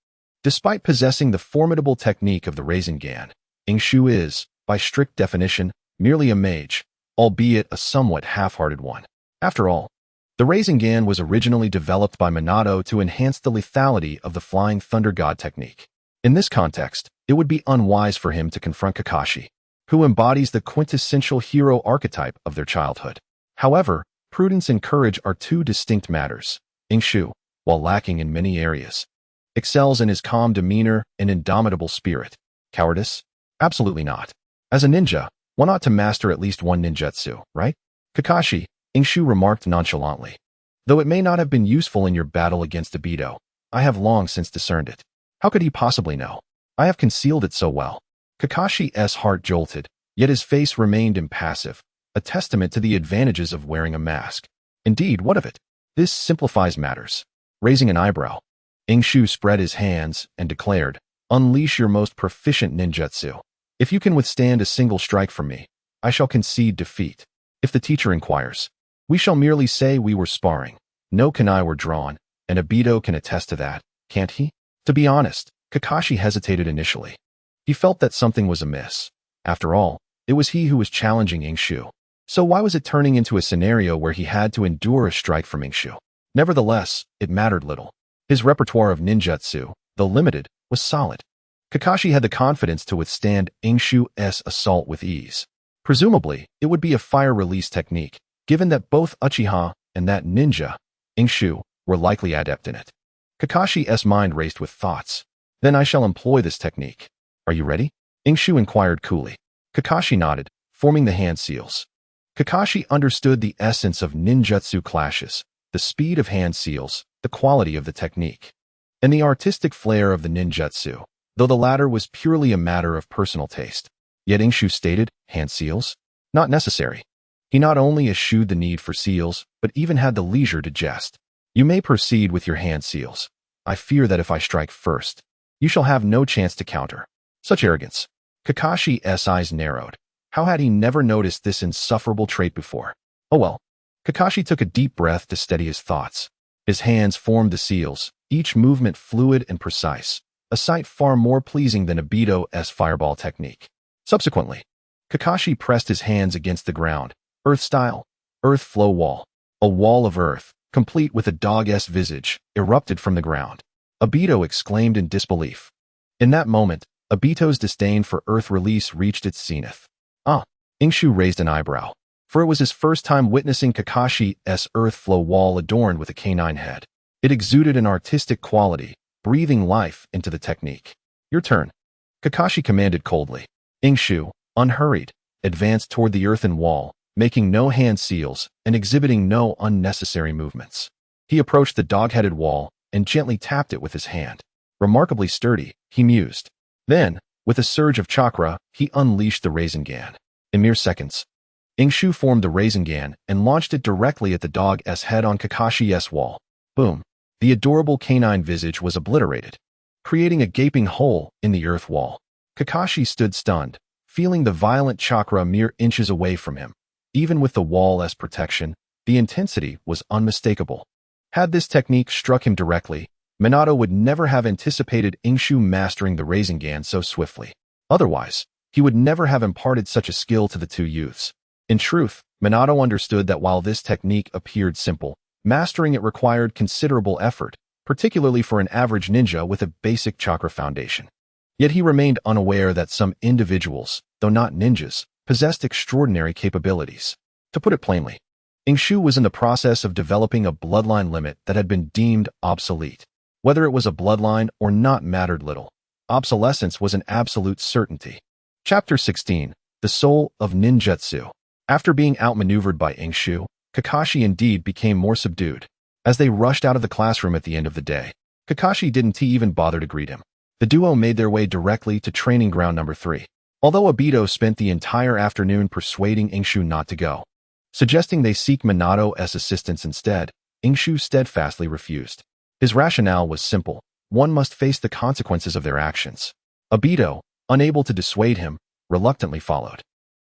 despite possessing the formidable technique of the Rasengan, Ingshu is, by strict definition, merely a mage, albeit a somewhat half-hearted one. After all, the Rasengan was originally developed by Minato to enhance the lethality of the Flying Thunder God technique. In this context, it would be unwise for him to confront Kakashi, who embodies the quintessential hero archetype of their childhood. However, prudence and courage are two distinct matters. Ingshu, while lacking in many areas, excels in his calm demeanor and indomitable spirit. Cowardice? Absolutely not. As a ninja, one ought to master at least one ninjutsu, right? Kakashi, Ingshu remarked nonchalantly. Though it may not have been useful in your battle against Obito, I have long since discerned it. How could he possibly know? I have concealed it so well. Kakashi's heart jolted, yet his face remained impassive, a testament to the advantages of wearing a mask. Indeed, what of it? This simplifies matters. Raising an eyebrow, Ingshu spread his hands and declared, Unleash your most proficient ninjutsu. If you can withstand a single strike from me, I shall concede defeat. If the teacher inquires, we shall merely say we were sparring. No kunai were drawn, and Obito can attest to that, can't he? To be honest, Kakashi hesitated initially. He felt that something was amiss. After all, it was he who was challenging Ingshu. So why was it turning into a scenario where he had to endure a strike from Ingshu? Nevertheless, it mattered little. His repertoire of ninjutsu, though limited, was solid. Kakashi had the confidence to withstand Ingshu's assault with ease. Presumably, it would be a fire release technique, given that both Uchiha and that ninja, Ingshu, were likely adept in it. Kakashi's mind raced with thoughts. Then I shall employ this technique. Are you ready? Ingshu inquired coolly. Kakashi nodded, forming the hand seals. Kakashi understood the essence of ninjutsu clashes, the speed of hand seals, the quality of the technique, and the artistic flair of the ninjutsu, though the latter was purely a matter of personal taste. Yet Ingshu stated, hand seals? Not necessary. He not only eschewed the need for seals, but even had the leisure to jest. You may proceed with your hand seals. I fear that if I strike first, you shall have no chance to counter. Such arrogance. Kakashi's eyes narrowed. How had he never noticed this insufferable trait before? Oh well. Kakashi took a deep breath to steady his thoughts. His hands formed the seals, each movement fluid and precise, a sight far more pleasing than Obito's fireball technique. Subsequently, Kakashi pressed his hands against the ground, earth-style, earth flow wall. A wall of earth, complete with a dog's visage, erupted from the ground. Obito exclaimed in disbelief. In that moment, Obito's disdain for earth release reached its zenith. Ingshu raised an eyebrow, for it was his first time witnessing Kakashi's earth flow wall adorned with a canine head. It exuded an artistic quality, breathing life into the technique. Your turn. Kakashi commanded coldly. Ingshu, unhurried, advanced toward the earthen wall, making no hand seals and exhibiting no unnecessary movements. He approached the dog-headed wall and gently tapped it with his hand. Remarkably sturdy, he mused. Then, with a surge of chakra, he unleashed the Rasengan. In mere seconds, Ingshu formed the Rasengan and launched it directly at the dog's head on Kakashi's wall. Boom! The adorable canine visage was obliterated, creating a gaping hole in the earth wall. Kakashi stood stunned, feeling the violent chakra mere inches away from him. Even with the wall as protection, the intensity was unmistakable. Had this technique struck him directly, Minato would never have anticipated Ingshu mastering the Rasengan so swiftly. Otherwise, he would never have imparted such a skill to the two youths. In truth, Minato understood that while this technique appeared simple, mastering it required considerable effort, particularly for an average ninja with a basic chakra foundation. Yet he remained unaware that some individuals, though not ninjas, possessed extraordinary capabilities. To put it plainly, Ingshu was in the process of developing a bloodline limit that had been deemed obsolete. Whether it was a bloodline or not mattered little. Obsolescence was an absolute certainty. Chapter 16. The Soul of Ninjutsu. After being outmaneuvered by Ingshu, Kakashi indeed became more subdued. As they rushed out of the classroom at the end of the day, Kakashi didn't even bother to greet him. The duo made their way directly to training ground number 3. Although Obito spent the entire afternoon persuading Ingshu not to go, suggesting they seek Minato's assistance instead, Ingshu steadfastly refused. His rationale was simple. One must face the consequences of their actions. Obito, unable to dissuade him, reluctantly followed.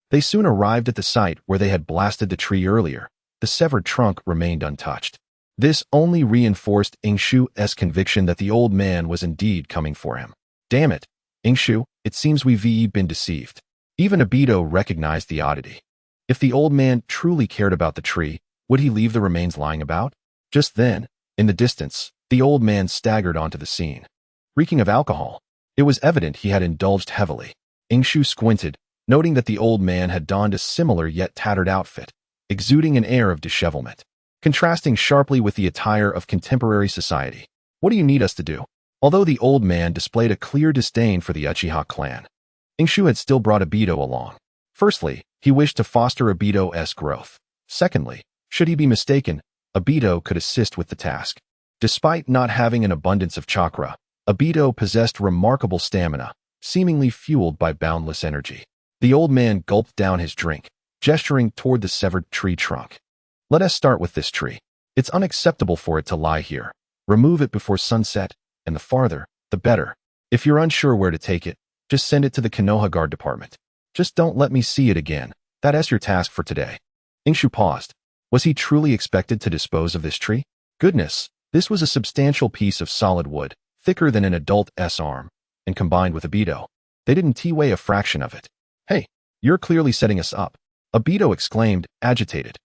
They soon arrived at the site where they had blasted the tree earlier. The severed trunk remained untouched. This only reinforced Ingshu's conviction that the old man was indeed coming for him. Damn it, Ingshu, it seems we've been deceived. Even Obito recognized the oddity. If the old man truly cared about the tree, would he leave the remains lying about? Just then, in the distance, the old man staggered onto the scene. Reeking of alcohol, it was evident he had indulged heavily. Ingshu squinted, noting that the old man had donned a similar yet tattered outfit, exuding an air of dishevelment, contrasting sharply with the attire of contemporary society. What do you need us to do? Although the old man displayed a clear disdain for the Uchiha clan, Ingshu had still brought Obito along. Firstly, he wished to foster Obito's growth. Secondly, should he be mistaken, Obito could assist with the task. Despite not having an abundance of chakra, Obito possessed remarkable stamina, seemingly fueled by boundless energy. The old man gulped down his drink, gesturing toward the severed tree trunk. Let us start with this tree. It's unacceptable for it to lie here. Remove it before sunset, and the farther, the better. If you're unsure where to take it, just send it to the Konoha Guard Department. Just don't let me see it again. That's your task for today. Ingshu paused. Was he truly expected to dispose of this tree? Goodness, this was a substantial piece of solid wood, thicker than an adult's arm, and combined with Obito, they didn't weigh a fraction of it. Hey, you're clearly setting us up, Obito exclaimed, agitated.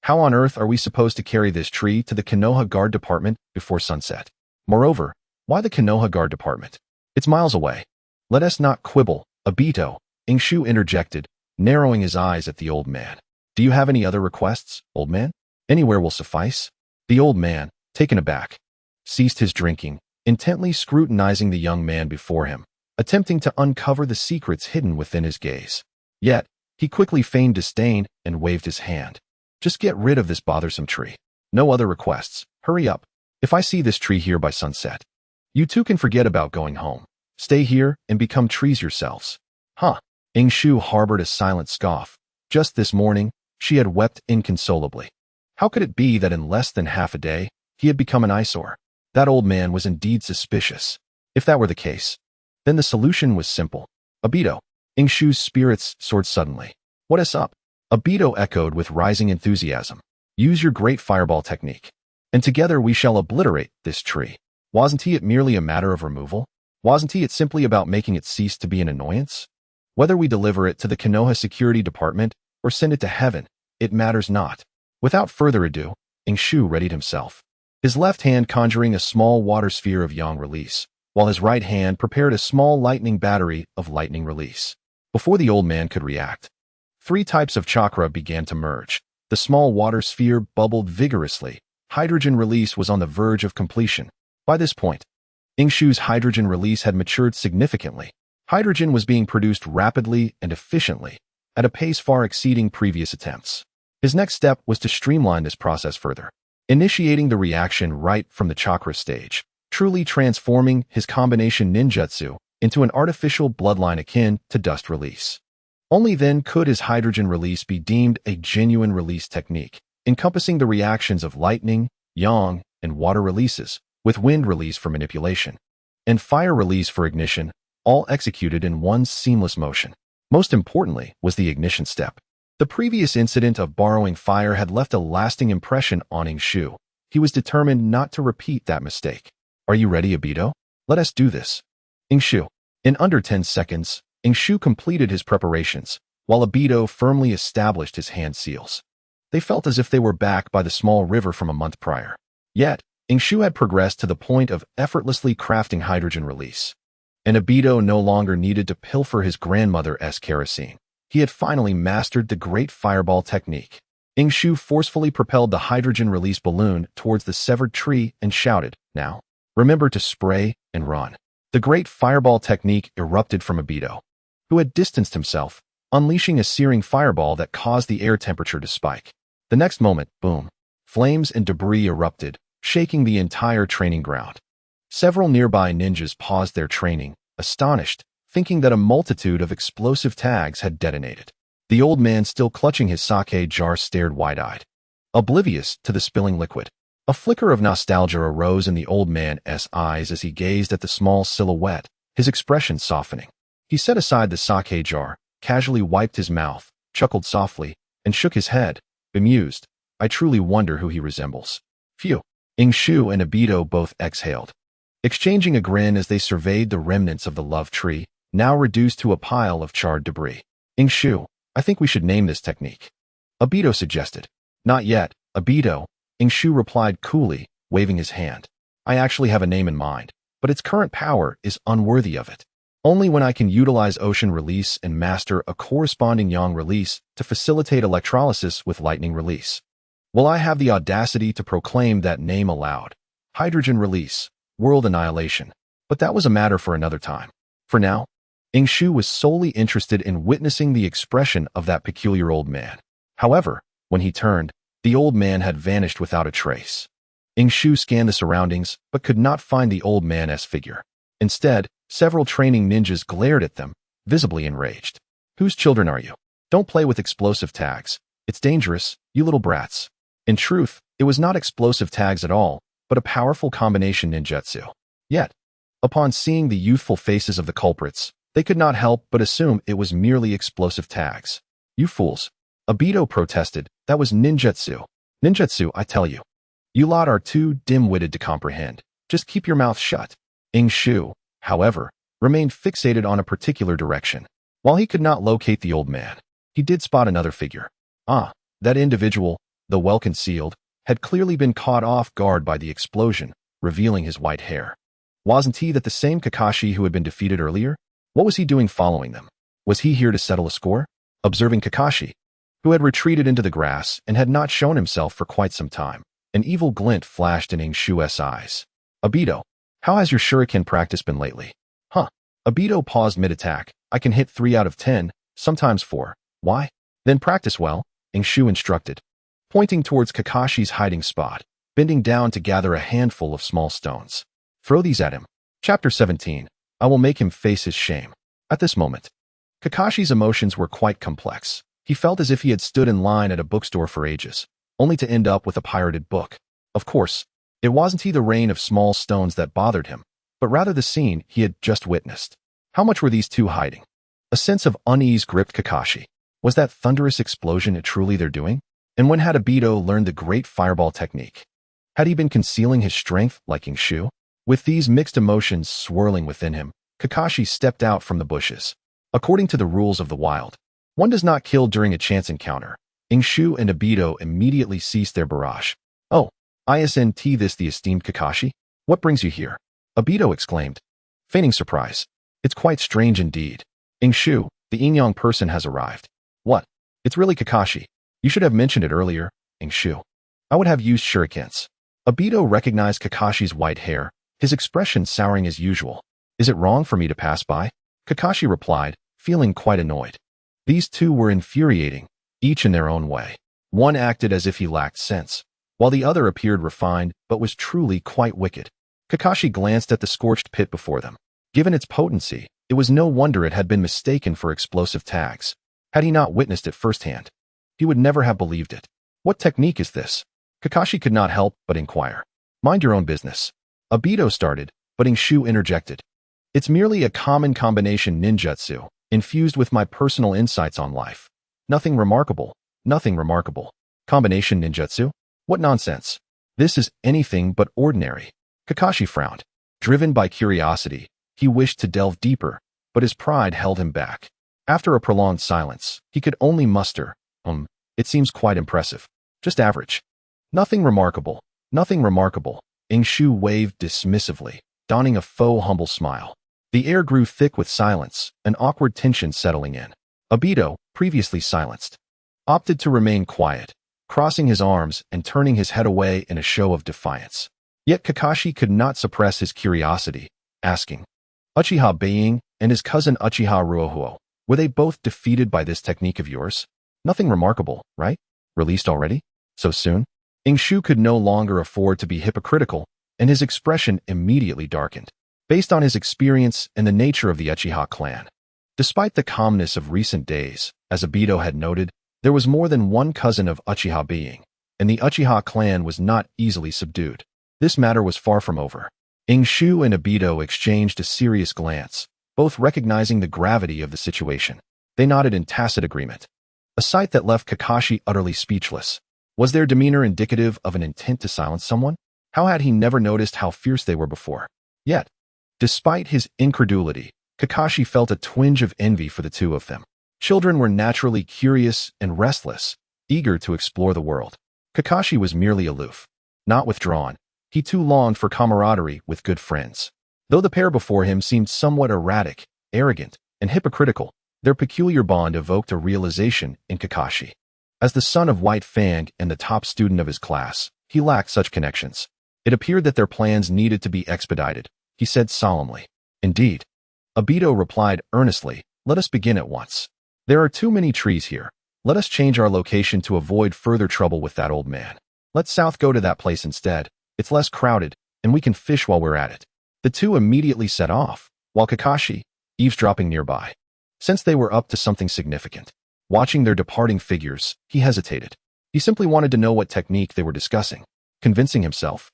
How on earth are we supposed to carry this tree to the Konoha Guard Department before sunset? Moreover, why the Konoha Guard Department? It's miles away. Let us not quibble, Obito, Ingshu interjected, narrowing his eyes at the old man. Do you have any other requests, old man? Anywhere will suffice. The old man, taken aback, ceased his drinking, intently scrutinizing the young man before him, attempting to uncover the secrets hidden within his gaze. Yet, he quickly feigned disdain and waved his hand. Just get rid of this bothersome tree. No other requests. Hurry up. If I see this tree here by sunset, you two can forget about going home. Stay here and become trees yourselves. Huh. Shu harbored a silent scoff. Just this morning, she had wept inconsolably. How could it be that in less than half a day, he had become an eyesore? That old man was indeed suspicious. If that were the case, then the solution was simple. Obito. Shu's spirits soared suddenly. What is up? Obito echoed with rising enthusiasm. Use your great fireball technique, and together we shall obliterate this tree. Wasn't it merely a matter of removal? Wasn't it simply about making it cease to be an annoyance? Whether we deliver it to the Konoha Security Department or send it to heaven, it matters not. Without further ado, Shu readied himself, his left hand conjuring a small water sphere of yang release, while his right hand prepared a small lightning battery of lightning release. Before the old man could react, 3 types of chakra began to merge. The small water sphere bubbled vigorously. Hydrogen release was on the verge of completion. By this point, Shu's hydrogen release had matured significantly. Hydrogen was being produced rapidly and efficiently, at a pace far exceeding previous attempts. His next step was to streamline this process further, initiating the reaction right from the chakra stage, truly transforming his combination ninjutsu into an artificial bloodline akin to dust release. Only then could his hydrogen release be deemed a genuine release technique, encompassing the reactions of lightning, yang, and water releases, with wind release for manipulation, and fire release for ignition, all executed in one seamless motion. Most importantly was the ignition step. The previous incident of borrowing fire had left a lasting impression on Shu. He was determined not to repeat that mistake. Are you ready, Obito? Let us do this. Shu. In under 10 seconds, Shu completed his preparations, while Obito firmly established his hand seals. They felt as if they were back by the small river from a month prior. Yet, Shu had progressed to the point of effortlessly crafting hydrogen release. And Obito no longer needed to pilfer his grandmother's kerosene. He had finally mastered the great fireball technique. Shu forcefully propelled the hydrogen release balloon towards the severed tree and shouted, "Now, remember to spray and run." The great fireball technique erupted from Obito, who had distanced himself, unleashing a searing fireball that caused the air temperature to spike. The next moment, boom, flames and debris erupted, shaking the entire training ground. Several nearby ninjas paused their training, astonished, thinking that a multitude of explosive tags had detonated. The old man, still clutching his sake jar, stared wide-eyed, oblivious to the spilling liquid. A flicker of nostalgia arose in the old man's eyes as he gazed at the small silhouette, his expression softening. He set aside the sake jar, casually wiped his mouth, chuckled softly, and shook his head, bemused. I truly wonder who he resembles. Phew. Shu and Obito both exhaled, exchanging a grin as they surveyed the remnants of the love tree, now reduced to a pile of charred debris. Shu, I think we should name this technique, Obito suggested. Not yet, Obito, Shu replied coolly, waving his hand. I actually have a name in mind, but its current power is unworthy of it. Only when I can utilize ocean release and master a corresponding yang release to facilitate electrolysis with lightning release, will I have the audacity to proclaim that name aloud. Hydrogen release, world annihilation. But that was a matter for another time. For now, Shu was solely interested in witnessing the expression of that peculiar old man. However, when he turned, the old man had vanished without a trace. Shu scanned the surroundings, but could not find the old man's figure. Instead, several training ninjas glared at them, visibly enraged. Whose children are you? Don't play with explosive tags. It's dangerous, you little brats. In truth, it was not explosive tags at all, but a powerful combination ninjutsu. Yet, upon seeing the youthful faces of the culprits, they could not help but assume it was merely explosive tags. You fools. Obito protested, that was ninjutsu. Ninjutsu, I tell you. You lot are too dim-witted to comprehend. Just keep your mouth shut. Shu, however, remained fixated on a particular direction. While he could not locate the old man, he did spot another figure. Ah, that individual, though well concealed, had clearly been caught off guard by the explosion, revealing his white hair. Wasn't he that the same Kakashi who had been defeated earlier? What was he doing following them? Was he here to settle a score? Observing Kakashi, who had retreated into the grass and had not shown himself for quite some time. An evil glint flashed in Shu's eyes. Obito, how has your shuriken practice been lately? Huh. Obito paused mid-attack. I can hit 3 out of 10, sometimes 4. Why? Then practice well, Shu instructed, pointing towards Kakashi's hiding spot, bending down to gather a handful of small stones. Throw these at him. Chapter 17. I will make him face his shame. At this moment, Kakashi's emotions were quite complex. He felt as if he had stood in line at a bookstore for ages, only to end up with a pirated book. Of course, it wasn't the rain of small stones that bothered him, but rather the scene he had just witnessed. How much were these two hiding? A sense of unease gripped Kakashi. Was that thunderous explosion truly their doing? And when had Obito learned the great fireball technique? Had he been concealing his strength like Shu? With these mixed emotions swirling within him, Kakashi stepped out from the bushes. According to the rules of the wild, one does not kill during a chance encounter. Shu and Obito immediately ceased their barrage. Oh, isn't this the esteemed Kakashi? What brings you here? Obito exclaimed, feigning surprise. It's quite strange indeed. Shu, the Yin-Yang person has arrived. What? It's really Kakashi. You should have mentioned it earlier, Shu. I would have used shurikens. Obito recognized Kakashi's white hair, his expression souring as usual. Is it wrong for me to pass by? Kakashi replied, feeling quite annoyed. These two were infuriating, each in their own way. One acted as if he lacked sense, while the other appeared refined but was truly quite wicked. Kakashi glanced at the scorched pit before them. Given its potency, it was no wonder it had been mistaken for explosive tags. Had he not witnessed it firsthand, he would never have believed it. What technique is this? Kakashi could not help but inquire. Mind your own business. Obito started, but Shu interjected. It's merely a common combination ninjutsu, infused with my personal insights on life. Nothing remarkable, nothing remarkable. Combination ninjutsu? What nonsense. This is anything but ordinary. Kakashi frowned. Driven by curiosity, he wished to delve deeper, but his pride held him back. After a prolonged silence, he could only muster, it seems quite impressive. Just average. Nothing remarkable, nothing remarkable. Shu waved dismissively, donning a faux humble smile. The air grew thick with silence, an awkward tension settling in. Obito, previously silenced, opted to remain quiet, crossing his arms and turning his head away in a show of defiance. Yet Kakashi could not suppress his curiosity, asking, Uchiha Being and his cousin Uchiha Ruohuo, were they both defeated by this technique of yours? Nothing remarkable, right? Released already? So soon? Shu could no longer afford to be hypocritical, and his expression immediately darkened. Based on his experience and the nature of the Uchiha clan, despite the calmness of recent days, as Obito had noted, there was more than one cousin of Uchiha Being, and the Uchiha clan was not easily subdued. This matter was far from over. Shu and Obito exchanged a serious glance, both recognizing the gravity of the situation. They nodded in tacit agreement, a sight that left Kakashi utterly speechless. Was their demeanor indicative of an intent to silence someone? How had he never noticed how fierce they were before? Yet, despite his incredulity, Kakashi felt a twinge of envy for the two of them. Children were naturally curious and restless, eager to explore the world. Kakashi was merely aloof, not withdrawn. He too longed for camaraderie with good friends. Though the pair before him seemed somewhat erratic, arrogant, and hypocritical, their peculiar bond evoked a realization in Kakashi. As the son of White Fang and the top student of his class, he lacked such connections. It appeared that their plans needed to be expedited, he said solemnly. Indeed. Obito replied earnestly, let us begin at once. There are too many trees here. Let us change our location to avoid further trouble with that old man. Let's south go to that place instead. It's less crowded, and we can fish while we're at it. The two immediately set off, while Kakashi, eavesdropping nearby, sensed they were up to something significant. Watching their departing figures, he hesitated. He simply wanted to know what technique they were discussing. Convincing himself,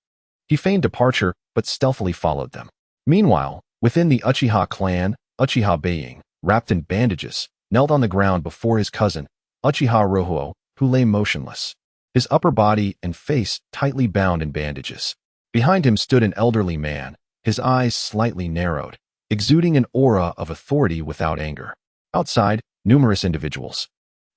he feigned departure, but stealthily followed them. Meanwhile, within the Uchiha clan, Uchiha Being, wrapped in bandages, knelt on the ground before his cousin, Uchiha Ruohuo, who lay motionless, his upper body and face tightly bound in bandages. Behind him stood an elderly man, his eyes slightly narrowed, exuding an aura of authority without anger. Outside, numerous individuals,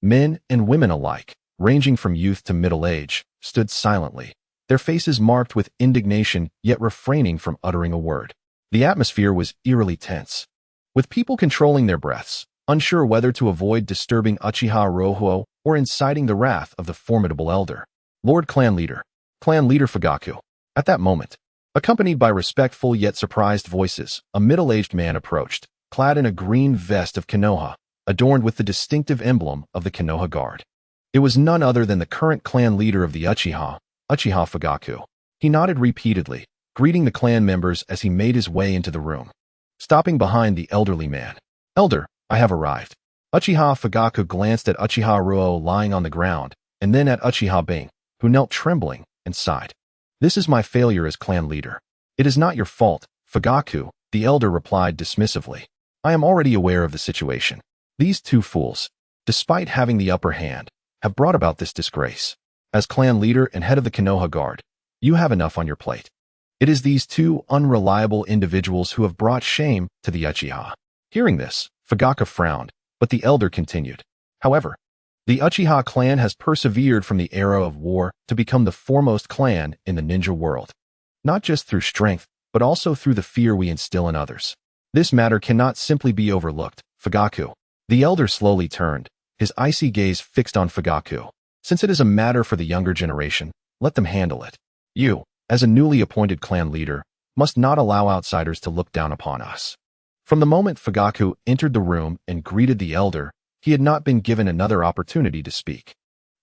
men and women alike, ranging from youth to middle age, stood silently, their faces marked with indignation yet refraining from uttering a word. The atmosphere was eerily tense, with people controlling their breaths, unsure whether to avoid disturbing Uchiha Ruohuo or inciting the wrath of the formidable elder. Lord Clan Leader Fugaku. At that moment, accompanied by respectful yet surprised voices, a middle-aged man approached, clad in a green vest of Konoha, adorned with the distinctive emblem of the Konoha Guard. It was none other than the current clan leader of the Uchiha Fugaku. He nodded repeatedly, greeting the clan members as he made his way into the room. Stopping behind the elderly man. Elder, I have arrived. Uchiha Fugaku glanced at Uchiha Ruo lying on the ground, and then at Uchiha Bing, who knelt trembling, and sighed. This is my failure as clan leader. It is not your fault, Fugaku, the elder replied dismissively. I am already aware of the situation. These two fools, despite having the upper hand, have brought about this disgrace. As clan leader and head of the Konoha Guard, you have enough on your plate. It is these two unreliable individuals who have brought shame to the Uchiha. Hearing this, Fugaku frowned, but the elder continued. However, the Uchiha clan has persevered from the era of war to become the foremost clan in the ninja world. Not just through strength, but also through the fear we instill in others. This matter cannot simply be overlooked, Fugaku. The elder slowly turned, his icy gaze fixed on Fugaku. Since it is a matter for the younger generation, let them handle it. You, as a newly appointed clan leader, must not allow outsiders to look down upon us. From the moment Fugaku entered the room and greeted the elder, he had not been given another opportunity to speak.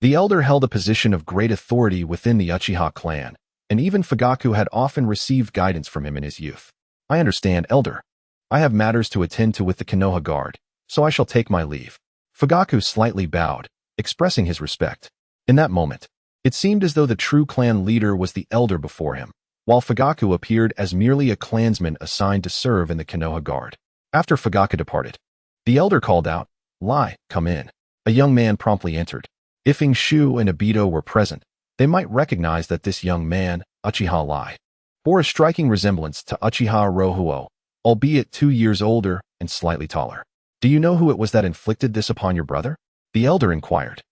The elder held a position of great authority within the Uchiha clan, and even Fugaku had often received guidance from him in his youth. I understand, elder. I have matters to attend to with the Konoha Guard, so I shall take my leave. Fugaku slightly bowed, expressing his respect. In that moment, it seemed as though the true clan leader was the elder before him, while Fugaku appeared as merely a clansman assigned to serve in the Konoha Guard. After Fugaku departed, the elder called out, Lai, come in. A young man promptly entered. If Shu and Obito were present, they might recognize that this young man, Uchiha Lai, bore a striking resemblance to Uchiha Rohuo, albeit 2 years older and slightly taller. Do you know who it was that inflicted this upon your brother? The elder inquired.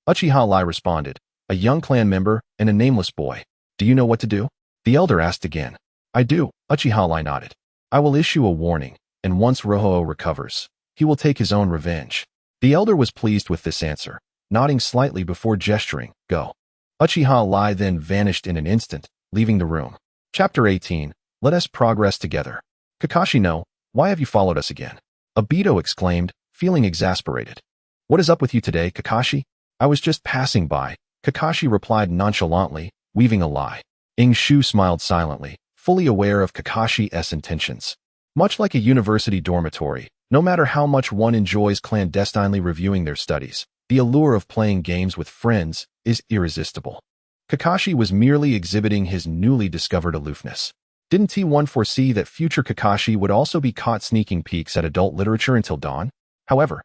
Uchiha Lai responded, a young clan member and a nameless boy. Do you know what to do? The elder asked again. I do, Uchiha Lai nodded. I will issue a warning, and once Rohuo recovers, he will take his own revenge. The elder was pleased with this answer, nodding slightly before gesturing, go. Uchiha Lai then vanished in an instant, leaving the room. Chapter 18, Let us progress together. Kakashi no, why have you followed us again? Obito exclaimed, feeling exasperated. What is up with you today, Kakashi? I was just passing by, Kakashi replied nonchalantly, weaving a lie. Shu smiled silently, fully aware of Kakashi's intentions. Much like a university dormitory, no matter how much one enjoys clandestinely reviewing their studies, the allure of playing games with friends is irresistible. Kakashi was merely exhibiting his newly discovered aloofness. Didn't T1 foresee that future Kakashi would also be caught sneaking peeks at adult literature until dawn? However,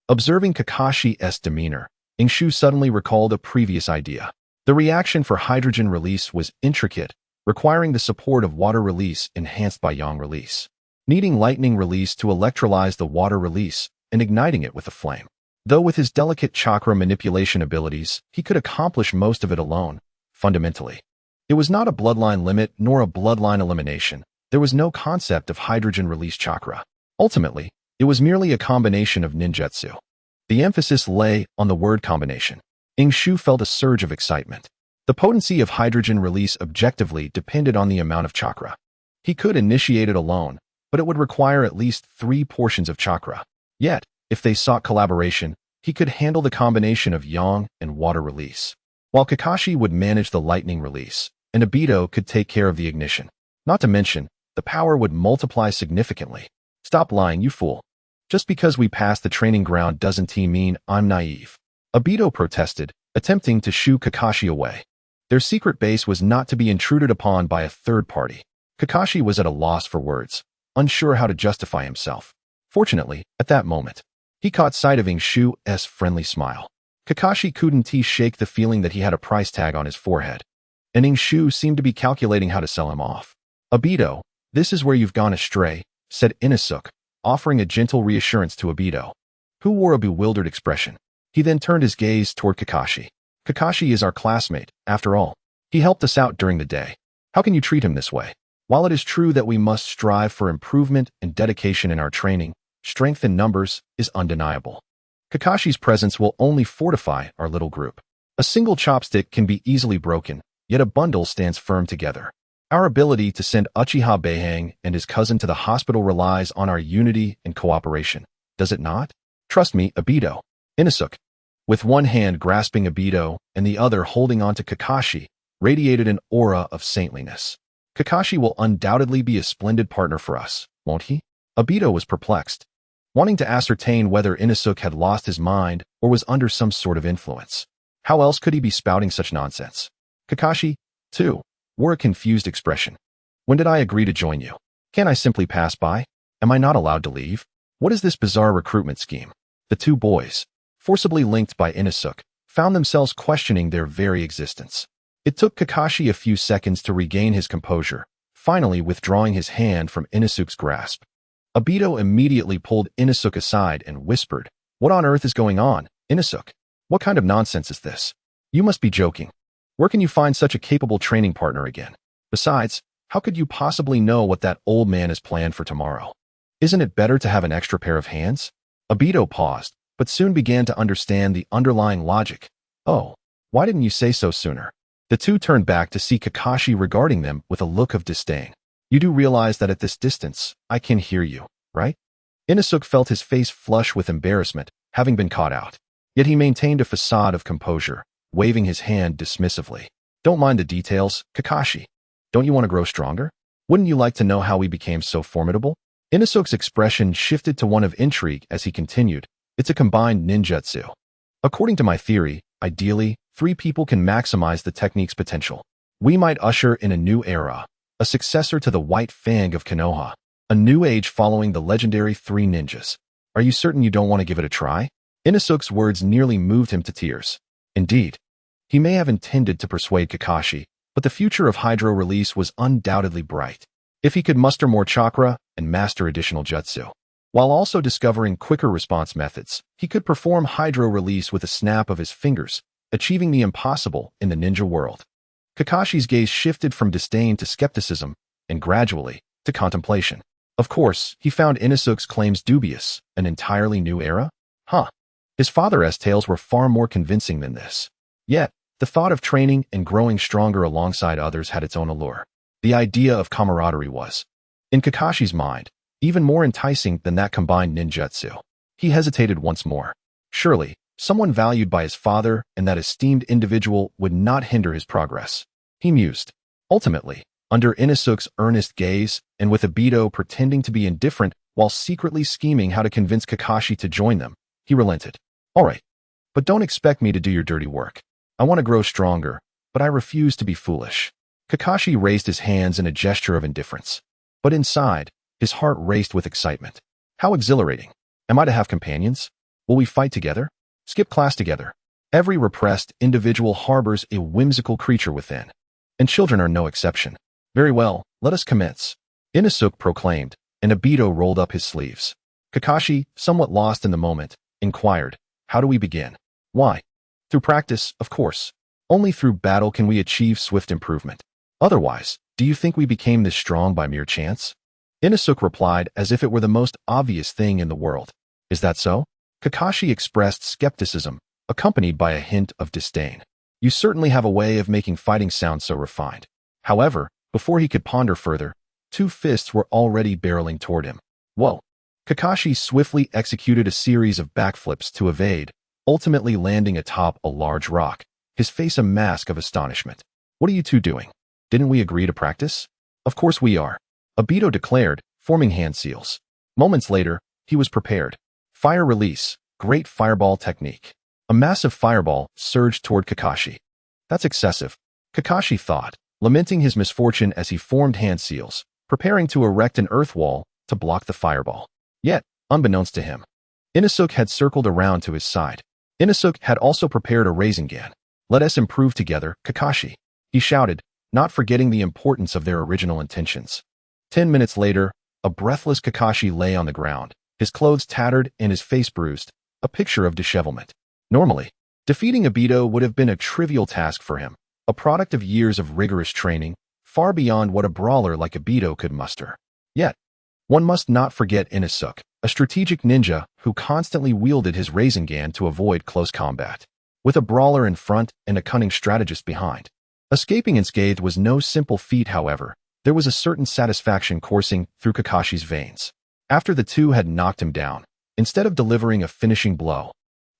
observing Kakashi's demeanor, Shu suddenly recalled a previous idea. The reaction for hydrogen release was intricate, requiring the support of water release enhanced by yang release, needing lightning release to electrolyze the water release and igniting it with a flame. Though with his delicate chakra manipulation abilities, he could accomplish most of it alone, fundamentally. It was not a bloodline limit nor a bloodline elimination. There was no concept of hydrogen release chakra. Ultimately, it was merely a combination of ninjutsu. The emphasis lay on the word combination. Shu felt a surge of excitement. The potency of hydrogen release objectively depended on the amount of chakra. He could initiate it alone, but it would require at least 3 portions of chakra. Yet, if they sought collaboration, he could handle the combination of yang and water release, while Kakashi would manage the lightning release, and Obito could take care of the ignition. Not to mention, the power would multiply significantly. Stop lying, you fool. Just because we passed the training ground doesn't mean I'm naive. Obito protested, attempting to shoo Kakashi away. Their secret base was not to be intruded upon by a third party. Kakashi was at a loss for words, unsure how to justify himself. Fortunately, at that moment, he caught sight of Shu's friendly smile. Kakashi couldn't shake the feeling that he had a price tag on his forehead, and Shu seemed to be calculating how to sell him off. Obito, this is where you've gone astray, said Inosuke, offering a gentle reassurance to Obito, who wore a bewildered expression. He then turned his gaze toward Kakashi. Kakashi is our classmate, after all. He helped us out during the day. How can you treat him this way? While it is true that we must strive for improvement and dedication in our training, strength in numbers is undeniable. Kakashi's presence will only fortify our little group. A single chopstick can be easily broken, yet a bundle stands firm together. Our ability to send Uchiha Beihang and his cousin to the hospital relies on our unity and cooperation, does it not? Trust me, Obito. Inosuke, with one hand grasping Obito and the other holding onto Kakashi, radiated an aura of saintliness. Kakashi will undoubtedly be a splendid partner for us, won't he? Obito was perplexed, wanting to ascertain whether Inosuke had lost his mind or was under some sort of influence. How else could he be spouting such nonsense? Kakashi, too, wore a confused expression. When did I agree to join you? Can't I simply pass by? Am I not allowed to leave? What is this bizarre recruitment scheme? The two boys, forcibly linked by Inosuke, found themselves questioning their very existence. It took Kakashi a few seconds to regain his composure, finally withdrawing his hand from Inosuke's grasp. Obito immediately pulled Inosuke aside and whispered, "What on earth is going on, Inosuke? What kind of nonsense is this? You must be joking. Where can you find such a capable training partner again? Besides, how could you possibly know what that old man has planned for tomorrow? Isn't it better to have an extra pair of hands?" Obito paused, but soon began to understand the underlying logic. "Oh, why didn't you say so sooner?" The two turned back to see Kakashi regarding them with a look of disdain. "You do realize that at this distance, I can hear you, right?" Inosuke felt his face flush with embarrassment, having been caught out. Yet he maintained a facade of composure, waving his hand dismissively. "Don't mind the details, Kakashi. Don't you want to grow stronger? Wouldn't you like to know how we became so formidable?" Inosuke's expression shifted to one of intrigue as he continued, "It's a combined ninjutsu. According to my theory, ideally, 3 people can maximize the technique's potential. We might usher in a new era, a successor to the White Fang of Konoha, a new age following the legendary 3 ninjas. Are you certain you don't want to give it a try?" Inosuke's words nearly moved him to tears. Indeed, he may have intended to persuade Kakashi, but the future of Hydro Release was undoubtedly bright. If he could muster more chakra and master additional jutsu, while also discovering quicker response methods, he could perform Hydro Release with a snap of his fingers, achieving the impossible in the ninja world. Kakashi's gaze shifted from disdain to skepticism, and gradually, to contemplation. Of course, he found Inosuke's claims dubious, an entirely new era? His father's tales were far more convincing than this. Yet, the thought of training and growing stronger alongside others had its own allure. The idea of camaraderie was, in Kakashi's mind, even more enticing than that combined ninjutsu. He hesitated once more. Surely, someone valued by his father and that esteemed individual would not hinder his progress. He mused. Ultimately, under Inosuke's earnest gaze, and with Obito pretending to be indifferent while secretly scheming how to convince Kakashi to join them, he relented. "All right, but don't expect me to do your dirty work. I want to grow stronger, but I refuse to be foolish." Kakashi raised his hands in a gesture of indifference. But inside, his heart raced with excitement. How exhilarating. Am I to have companions? Will we fight together? Skip class together? Every repressed individual harbors a whimsical creature within, and children are no exception. Very well, let us commence, Inosuke proclaimed, and Obito rolled up his sleeves. Kakashi, somewhat lost in the moment, inquired, "How do we begin?" "Why? Through practice, of course. Only through battle can we achieve swift improvement. Otherwise, do you think we became this strong by mere chance?" Inosuke replied as if it were the most obvious thing in the world. "Is that so?" Kakashi expressed skepticism, accompanied by a hint of disdain. "You certainly have a way of making fighting sound so refined." However, before he could ponder further, 2 fists were already barreling toward him. Whoa! Kakashi swiftly executed a series of backflips to evade, ultimately landing atop a large rock, his face a mask of astonishment. "What are you two doing? Didn't we agree to practice?" "Of course we are," Obito declared, forming hand seals. Moments later, he was prepared. Fire release, great fireball technique. A massive fireball surged toward Kakashi. "That's excessive," Kakashi thought, lamenting his misfortune as he formed hand seals, preparing to erect an earth wall to block the fireball. Yet, unbeknownst to him, Inosuke had circled around to his side. Inosuke had also prepared a Rasengan. "Let us improve together, Kakashi," he shouted, not forgetting the importance of their original intentions. 10 minutes later, a breathless Kakashi lay on the ground, his clothes tattered and his face bruised, a picture of dishevelment. Normally, defeating Obito would have been a trivial task for him, a product of years of rigorous training, far beyond what a brawler like Obito could muster. Yet, one must not forget Inosuke, a strategic ninja who constantly wielded his Rasengan to avoid close combat, with a brawler in front and a cunning strategist behind. Escaping unscathed was no simple feat, however. There was a certain satisfaction coursing through Kakashi's veins. After the two had knocked him down, instead of delivering a finishing blow,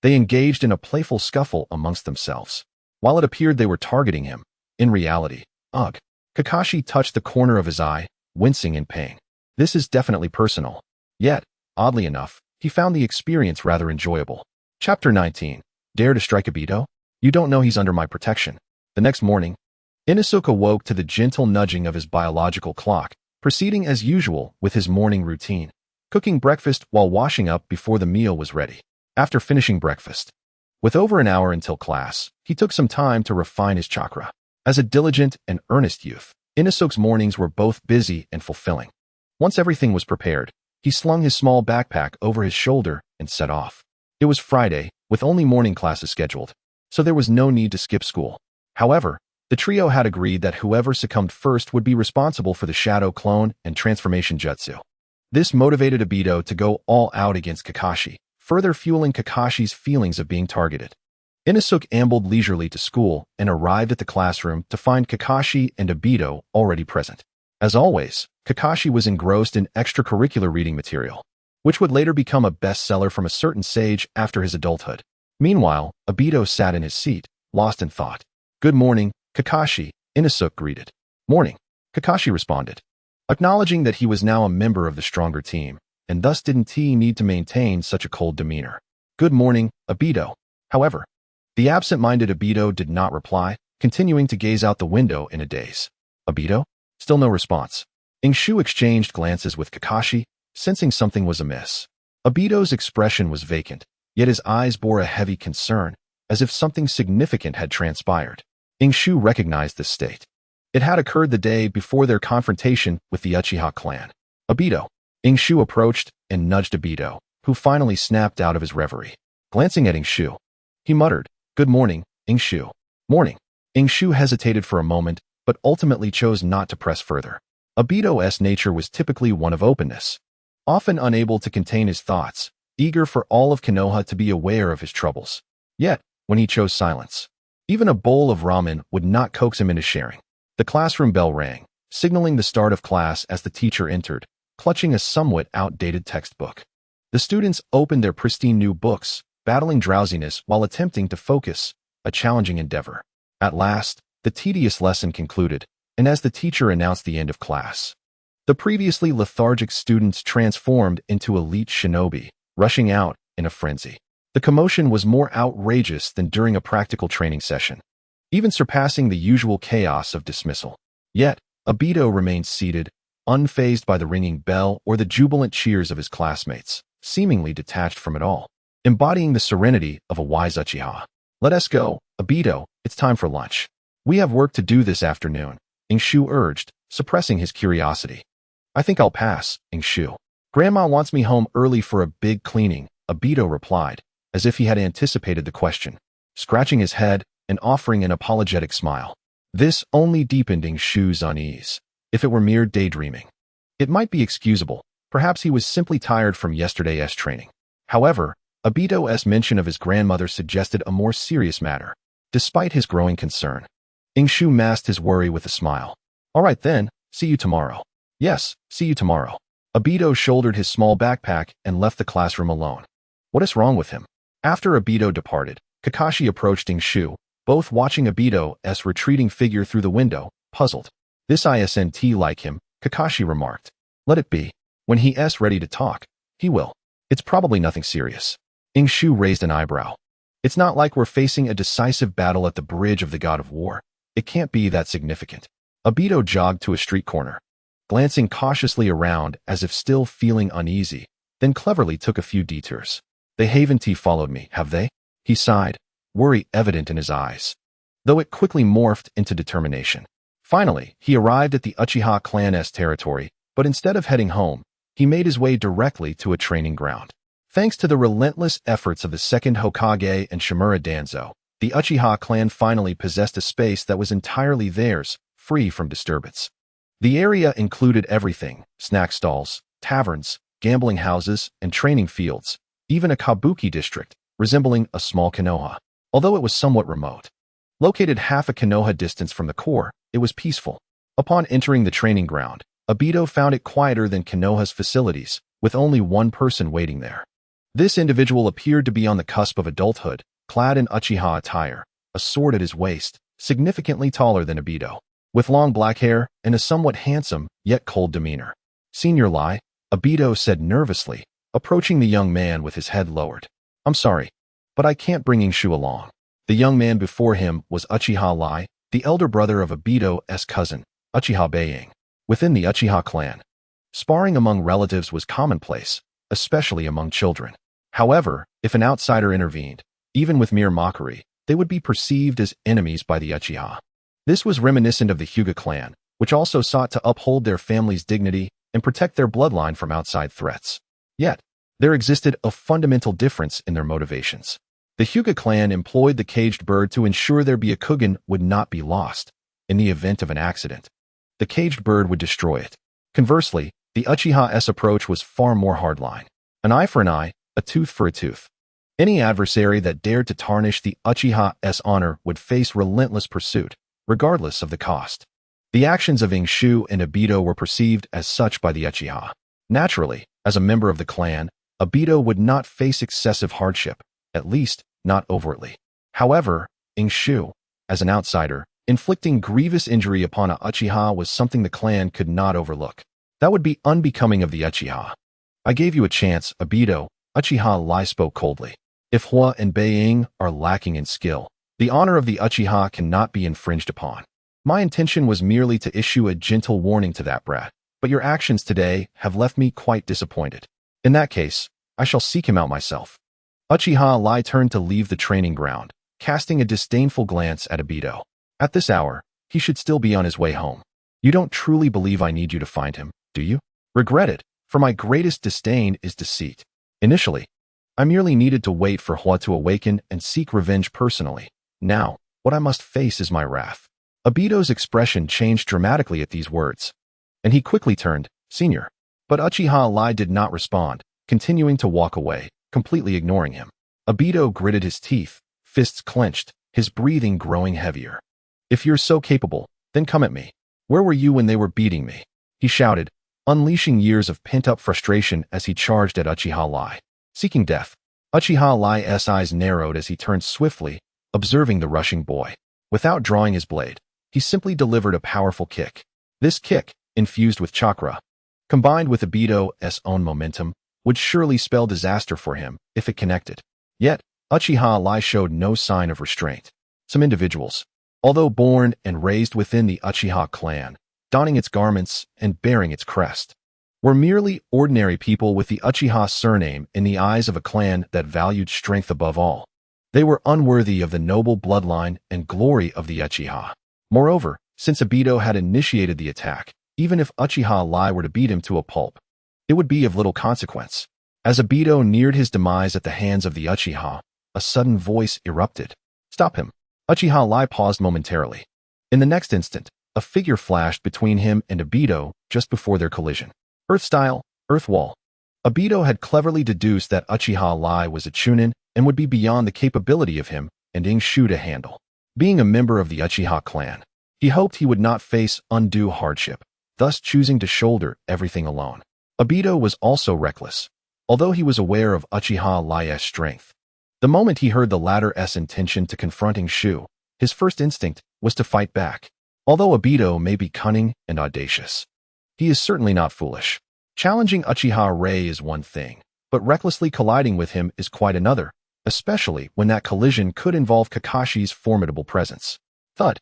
they engaged in a playful scuffle amongst themselves. While it appeared they were targeting him, in reality, Kakashi touched the corner of his eye, wincing in pain. This is definitely personal. Yet, oddly enough, he found the experience rather enjoyable. Chapter 19. Dare to strike Obito? You don't know he's under my protection. The next morning, Inosuke awoke to the gentle nudging of his biological clock, proceeding as usual with his morning routine, cooking breakfast while washing up before the meal was ready. After finishing breakfast, with over an hour until class, he took some time to refine his chakra. As a diligent and earnest youth, Inosuke's mornings were both busy and fulfilling. Once everything was prepared, he slung his small backpack over his shoulder and set off. It was Friday, with only morning classes scheduled, so there was no need to skip school. However, the trio had agreed that whoever succumbed first would be responsible for the shadow clone and transformation jutsu. This motivated Obito to go all out against Kakashi, further fueling Kakashi's feelings of being targeted. Inosuke ambled leisurely to school and arrived at the classroom to find Kakashi and Obito already present. As always, Kakashi was engrossed in extracurricular reading material, which would later become a bestseller from a certain sage after his adulthood. Meanwhile, Obito sat in his seat, lost in thought. "Good morning, Kakashi," Inosuke greeted. "Morning," Kakashi responded, acknowledging that he was now a member of the stronger team, and thus didn't he need to maintain such a cold demeanor. "Good morning, Obito." However, the absent-minded Obito did not reply, continuing to gaze out the window in a daze. "Obito?" Still no response. Shu exchanged glances with Kakashi, sensing something was amiss. Obito's expression was vacant, yet his eyes bore a heavy concern, as if something significant had transpired. Shu recognized this state. It had occurred the day before their confrontation with the Uchiha clan. "Obito." Shu approached and nudged Obito, who finally snapped out of his reverie. Glancing at Shu, he muttered, "Good morning, Shu." "Morning." Shu hesitated for a moment, but ultimately chose not to press further. Obito's nature was typically one of openness, often unable to contain his thoughts, eager for all of Konoha to be aware of his troubles. Yet, when he chose silence, even a bowl of ramen would not coax him into sharing. The classroom bell rang, signaling the start of class as the teacher entered, clutching a somewhat outdated textbook. The students opened their pristine new books, battling drowsiness while attempting to focus, a challenging endeavor. At last, the tedious lesson concluded, and as the teacher announced the end of class, the previously lethargic students transformed into elite shinobi, rushing out in a frenzy. The commotion was more outrageous than during a practical training session, even surpassing the usual chaos of dismissal. Yet, Obito remained seated, unfazed by the ringing bell or the jubilant cheers of his classmates, seemingly detached from it all, embodying the serenity of a wise Uchiha. "Let us go, Obito, it's time for lunch. We have work to do this afternoon," Shu urged, suppressing his curiosity. "I think I'll pass, Shu. Grandma wants me home early for a big cleaning," Obito replied, as if he had anticipated the question, scratching his head and offering an apologetic smile. This only deepened Shu's unease. If it were mere daydreaming, it might be excusable. Perhaps he was simply tired from yesterday's training. However, Obito's mention of his grandmother suggested a more serious matter. Despite his growing concern, Shu masked his worry with a smile. "All right then, see you tomorrow." "Yes, see you tomorrow." Obito shouldered his small backpack and left the classroom alone. What is wrong with him? After Obito departed, Kakashi approached Shu, both watching Obito's retreating figure through the window, puzzled. "This isn't like him," Kakashi remarked. "Let it be. When he's ready to talk, he will. It's probably nothing serious." Shu raised an eyebrow. "It's not like we're facing a decisive battle at the bridge of the god of war. It can't be that significant." Obito jogged to a street corner, glancing cautiously around as if still feeling uneasy, then cleverly took a few detours. "They haven't followed me, have they?" He sighed, worry evident in his eyes, though it quickly morphed into determination. Finally, he arrived at the Uchiha clan's territory, but instead of heading home, he made his way directly to a training ground. Thanks to the relentless efforts of the second Hokage and Shimura Danzo, the Uchiha clan finally possessed a space that was entirely theirs, free from disturbance. The area included everything: snack stalls, taverns, gambling houses, and training fields, even a kabuki district, resembling a small Konoha. Although it was somewhat remote. Located half a Konoha distance from the core, it was peaceful. Upon entering the training ground, Obito found it quieter than Konoha's facilities, with only one person waiting there. This individual appeared to be on the cusp of adulthood, clad in Uchiha attire, a sword at his waist, significantly taller than Obito, with long black hair and a somewhat handsome, yet cold demeanor. "Senior Lai," Obito said nervously, approaching the young man with his head lowered. "I'm sorry, but I can't bring Shu along." The young man before him was Uchiha Lai, the elder brother of Obito's cousin, Uchiha Beiying. Within the Uchiha clan, sparring among relatives was commonplace, especially among children. However, if an outsider intervened, even with mere mockery, they would be perceived as enemies by the Uchiha. This was reminiscent of the Hyuga clan, which also sought to uphold their family's dignity and protect their bloodline from outside threats. Yet, there existed a fundamental difference in their motivations. The Hyuga clan employed the caged bird to ensure their Byakugan would not be lost. In the event of an accident, the caged bird would destroy it. Conversely, the Uchiha's approach was far more hardline. An eye for an eye, a tooth for a tooth. Any adversary that dared to tarnish the Uchiha's honor would face relentless pursuit, regardless of the cost. The actions of Shu and Obito were perceived as such by the Uchiha. Naturally, as a member of the clan, Obito would not face excessive hardship, at least not overtly. However, Shu, as an outsider, inflicting grievous injury upon a Uchiha was something the clan could not overlook. That would be unbecoming of the Uchiha. "I gave you a chance, Obito," Uchiha Lai spoke coldly. "If Hua and Beiying are lacking in skill, the honor of the Uchiha cannot be infringed upon. My intention was merely to issue a gentle warning to that brat, but your actions today have left me quite disappointed. In that case, I shall seek him out myself." Uchiha Lai turned to leave the training ground, casting a disdainful glance at Obito. At this hour, he should still be on his way home. "You don't truly believe I need you to find him, do you?" "Regret it, for my greatest disdain is deceit. Initially, I merely needed to wait for Hua to awaken and seek revenge personally. Now, what I must face is my wrath." Obito's expression changed dramatically at these words, and he quickly turned, "Senior." But Uchiha Lai did not respond, continuing to walk away, completely ignoring him. Obito gritted his teeth, fists clenched, his breathing growing heavier. "If you're so capable, then come at me. Where were you when they were beating me?" he shouted, unleashing years of pent-up frustration as he charged at Uchiha Lai. Seeking death. Uchiha Lai's eyes narrowed as he turned swiftly, observing the rushing boy. Without drawing his blade, he simply delivered a powerful kick. This kick, infused with chakra, combined with Obito's own momentum, would surely spell disaster for him if it connected. Yet, Uchiha Lai showed no sign of restraint. Some individuals, although born and raised within the Uchiha clan, donning its garments and bearing its crest, were merely ordinary people with the Uchiha surname in the eyes of a clan that valued strength above all. They were unworthy of the noble bloodline and glory of the Uchiha. Moreover, since Obito had initiated the attack, even if Uchiha Lai were to beat him to a pulp, it would be of little consequence. As Obito neared his demise at the hands of the Uchiha, a sudden voice erupted. "Stop him." Uchiha Lai paused momentarily. In the next instant, a figure flashed between him and Obito just before their collision. Earth style, earth wall. Obito had cleverly deduced that Uchiha Lai was a Chunin and would be beyond the capability of him and Shu to handle. Being a member of the Uchiha clan, he hoped he would not face undue hardship, thus choosing to shoulder everything alone. Obito was also reckless, although he was aware of Uchiha Lai's strength. The moment he heard the latter's intention to confronting Shu, his first instinct was to fight back. Although Obito may be cunning and audacious, he is certainly not foolish. Challenging Uchiha Rei is one thing, but recklessly colliding with him is quite another, especially when that collision could involve Kakashi's formidable presence. Thud.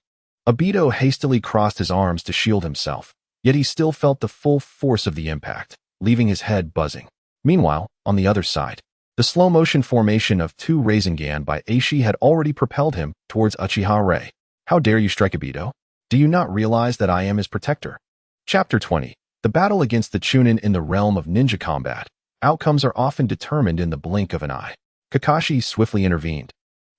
Obito hastily crossed his arms to shield himself, yet he still felt the full force of the impact, leaving his head buzzing. Meanwhile, on the other side, the slow-motion formation of two Rasengan by Aishi had already propelled him towards Uchiha Rei. "How dare you strike Obito? Do you not realize that I am his protector?" Chapter 20. The battle against the Chunin in the realm of ninja combat. Outcomes are often determined in the blink of an eye. Kakashi swiftly intervened,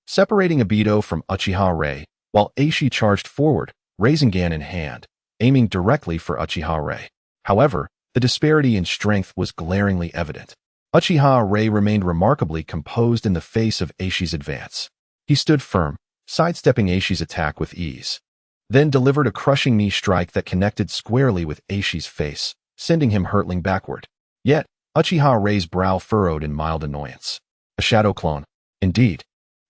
separating Obito from Uchiha Rei, while Aishi charged forward, Rasengan in hand, aiming directly for Uchiha Rei. However, The disparity in strength was glaringly evident. Uchiha Rei remained remarkably composed in the face of Eishi's advance. He stood firm, sidestepping Eishi's attack with ease, then delivered a crushing knee strike that connected squarely with Eishi's face, sending him hurtling backward. Yet, Uchiha Rei's brow furrowed in mild annoyance. A shadow clone. Indeed.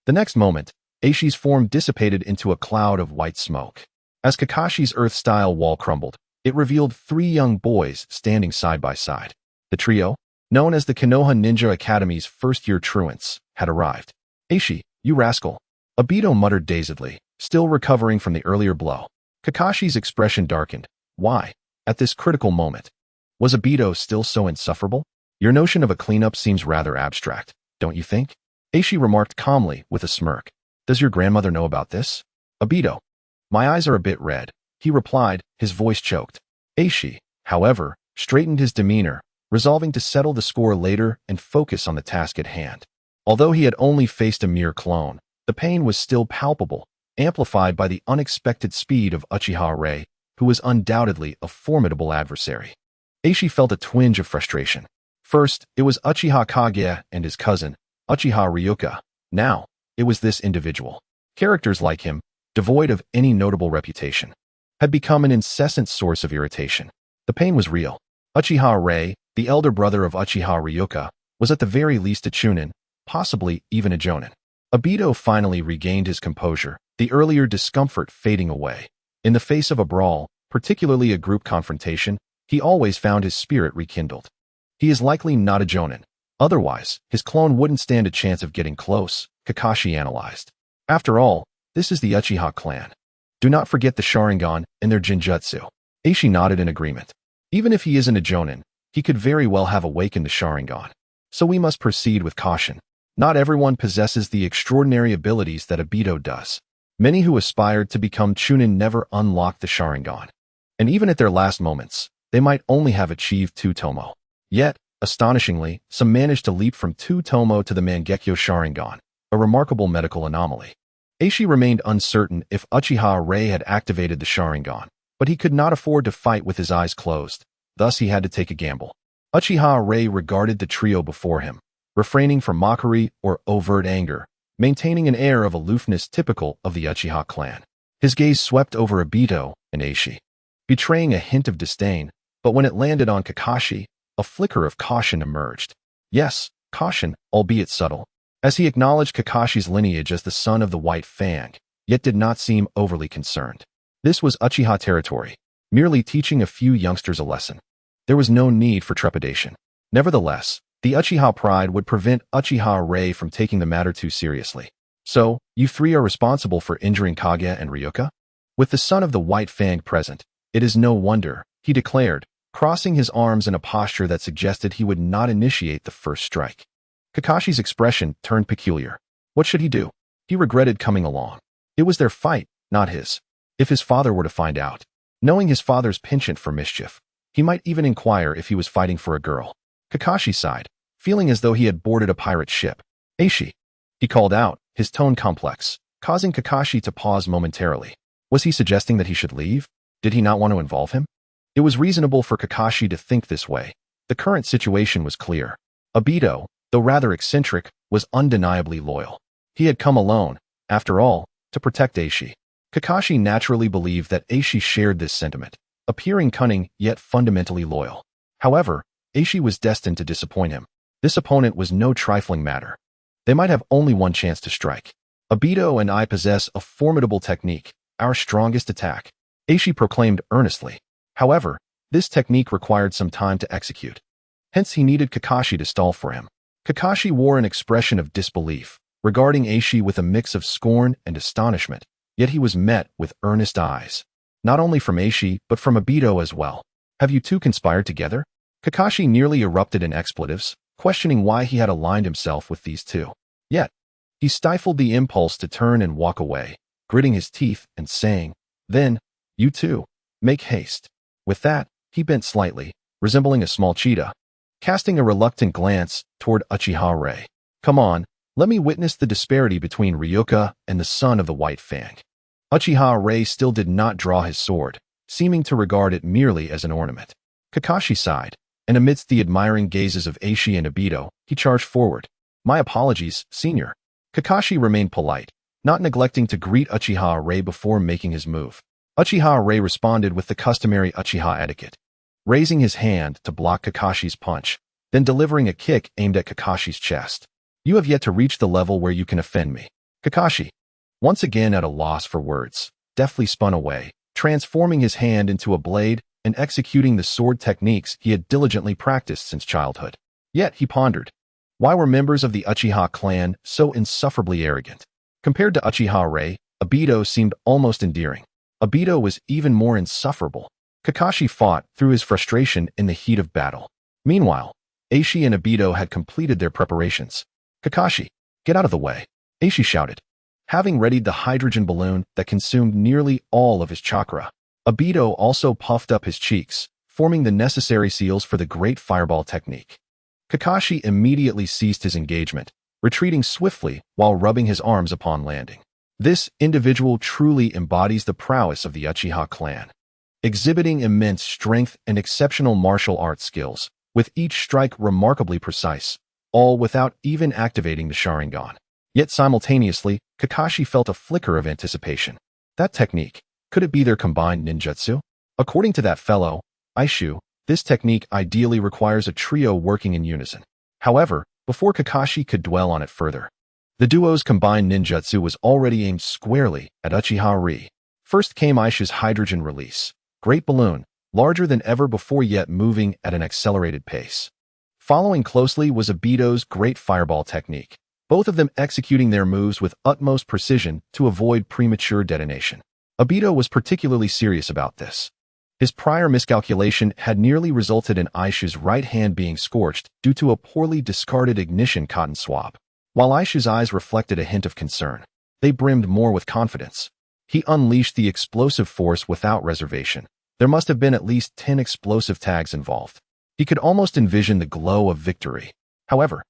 The next moment, Eishi's form dissipated into a cloud of white smoke. As Kakashi's earth-style wall crumbled, it revealed 3 young boys standing side by side. The trio, known as the Konoha Ninja Academy's first-year truants, had arrived. "Eishi, you rascal," Obito muttered dazedly, still recovering from the earlier blow. Kakashi's expression darkened. Why? At this critical moment. Was Obito still so insufferable? Your notion of a cleanup seems rather abstract, don't you think? Eishi remarked calmly with a smirk. Does your grandmother know about this? Obito. My eyes are a bit red, he replied, his voice choked. Eishi, however, straightened his demeanor, resolving to settle the score later and focus on the task at hand. Although he had only faced a mere clone, the pain was still palpable, amplified by the unexpected speed of Uchiha Rei, who was undoubtedly a formidable adversary. Eishi felt a twinge of frustration. First, it was Uchiha Kage and his cousin, Uchiha Ryuka. Now, it was this individual. Characters like him, devoid of any notable reputation, had become an incessant source of irritation. The pain was real. Uchiha Rei, the elder brother of Uchiha Ryuka, was at the very least a chunin, possibly even a jonin. Obito finally regained his composure, the earlier discomfort fading away. In the face of a brawl, particularly a group confrontation, he always found his spirit rekindled. He is likely not a jonin. Otherwise, his clone wouldn't stand a chance of getting close, Kakashi analyzed. After all, this is the Uchiha clan. Do not forget the Sharingan and their Jinjutsu. Eishi nodded in agreement. Even if he isn't a jonin, he could very well have awakened the Sharingan. So we must proceed with caution. Not everyone possesses the extraordinary abilities that Obito does. Many who aspired to become chunin never unlocked the Sharingan. And even at their last moments, they might only have achieved 2 tomo. Yet, astonishingly, some managed to leap from 2 tomo to the Mangekyo Sharingan, a remarkable medical anomaly. Eishi remained uncertain if Uchiha Rei had activated the Sharingan, but he could not afford to fight with his eyes closed, thus he had to take a gamble. Uchiha Rei regarded the trio before him, refraining from mockery or overt anger, maintaining an air of aloofness typical of the Uchiha clan. His gaze swept over Obito and Eishi, betraying a hint of disdain, but when it landed on Kakashi, a flicker of caution emerged. Yes, caution, albeit subtle, as he acknowledged Kakashi's lineage as the son of the White Fang, yet did not seem overly concerned. This was Uchiha territory, merely teaching a few youngsters a lesson. There was no need for trepidation. Nevertheless, the Uchiha pride would prevent Uchiha Rei from taking the matter too seriously. So, you 3 are responsible for injuring Kage and Ryuka? With the son of the White Fang present, it is no wonder, he declared, crossing his arms in a posture that suggested he would not initiate the first strike. Kakashi's expression turned peculiar. What should he do? He regretted coming along. It was their fight, not his. If his father were to find out, knowing his father's penchant for mischief, he might even inquire if he was fighting for a girl. Kakashi sighed, feeling as though he had boarded a pirate ship. Eishi, he called out, his tone complex, causing Kakashi to pause momentarily. Was he suggesting that he should leave? Did he not want to involve him? It was reasonable for Kakashi to think this way. The current situation was clear. Obito, though rather eccentric, was undeniably loyal. He had come alone, after all, to protect Eishi. Kakashi naturally believed that Eishi shared this sentiment, appearing cunning yet fundamentally loyal. However, Eishi was destined to disappoint him. This opponent was no trifling matter. They might have only one chance to strike. Obito and I possess a formidable technique, our strongest attack, Eishi proclaimed earnestly. However, this technique required some time to execute. Hence he needed Kakashi to stall for him. Kakashi wore an expression of disbelief, regarding Eishi with a mix of scorn and astonishment, yet he was met with earnest eyes. Not only from Eishi, but from Obito as well. Have you 2 conspired together? Kakashi nearly erupted in expletives, questioning why he had aligned himself with these 2. Yet, he stifled the impulse to turn and walk away, gritting his teeth and saying, Then, you 2, make haste. With that, he bent slightly, resembling a small cheetah, casting a reluctant glance toward Uchiha Rei. Come on, let me witness the disparity between Ryuka and the son of the White Fang. Uchiha Rei still did not draw his sword, seeming to regard it merely as an ornament. Kakashi sighed, and amidst the admiring gazes of Aishi and Obito, he charged forward. My apologies, senior. Kakashi remained polite, not neglecting to greet Uchiha Ray before making his move. Uchiha Ray responded with the customary Uchiha etiquette, raising his hand to block Kakashi's punch, then delivering a kick aimed at Kakashi's chest. You have yet to reach the level where you can offend me. Kakashi, once again at a loss for words, deftly spun away, transforming his hand into a blade and executing the sword techniques he had diligently practiced since childhood. Yet, he pondered, why were members of the Uchiha clan so insufferably arrogant? Compared to Uchiha Ray, Obito seemed almost endearing. Obito was even more insufferable. Kakashi fought through his frustration in the heat of battle. Meanwhile, Aishi and Obito had completed their preparations. Kakashi, get out of the way, Aishi shouted. Having readied the hydrogen balloon that consumed nearly all of his chakra, Obito also puffed up his cheeks, forming the necessary seals for the great fireball technique. Kakashi immediately ceased his engagement, retreating swiftly while rubbing his arms upon landing. This individual truly embodies the prowess of the Uchiha clan, exhibiting immense strength and exceptional martial arts skills, with each strike remarkably precise, all without even activating the Sharingan. Yet simultaneously, Kakashi felt a flicker of anticipation. That technique, could it be their combined ninjutsu? According to that fellow, Aishu, this technique ideally requires a trio working in unison. However, before Kakashi could dwell on it further, the duo's combined ninjutsu was already aimed squarely at Uchiha Ray. First came Aishu's hydrogen release, great balloon, larger than ever before yet moving at an accelerated pace. Following closely was Obito's great fireball technique, both of them executing their moves with utmost precision to avoid premature detonation. Obito was particularly serious about this. His prior miscalculation had nearly resulted in Aishu's right hand being scorched due to a poorly discarded ignition cotton swab. While Aishu's eyes reflected a hint of concern, they brimmed more with confidence. He unleashed the explosive force without reservation. There must have been at least 10 explosive tags involved. He could almost envision the glow of victory. However,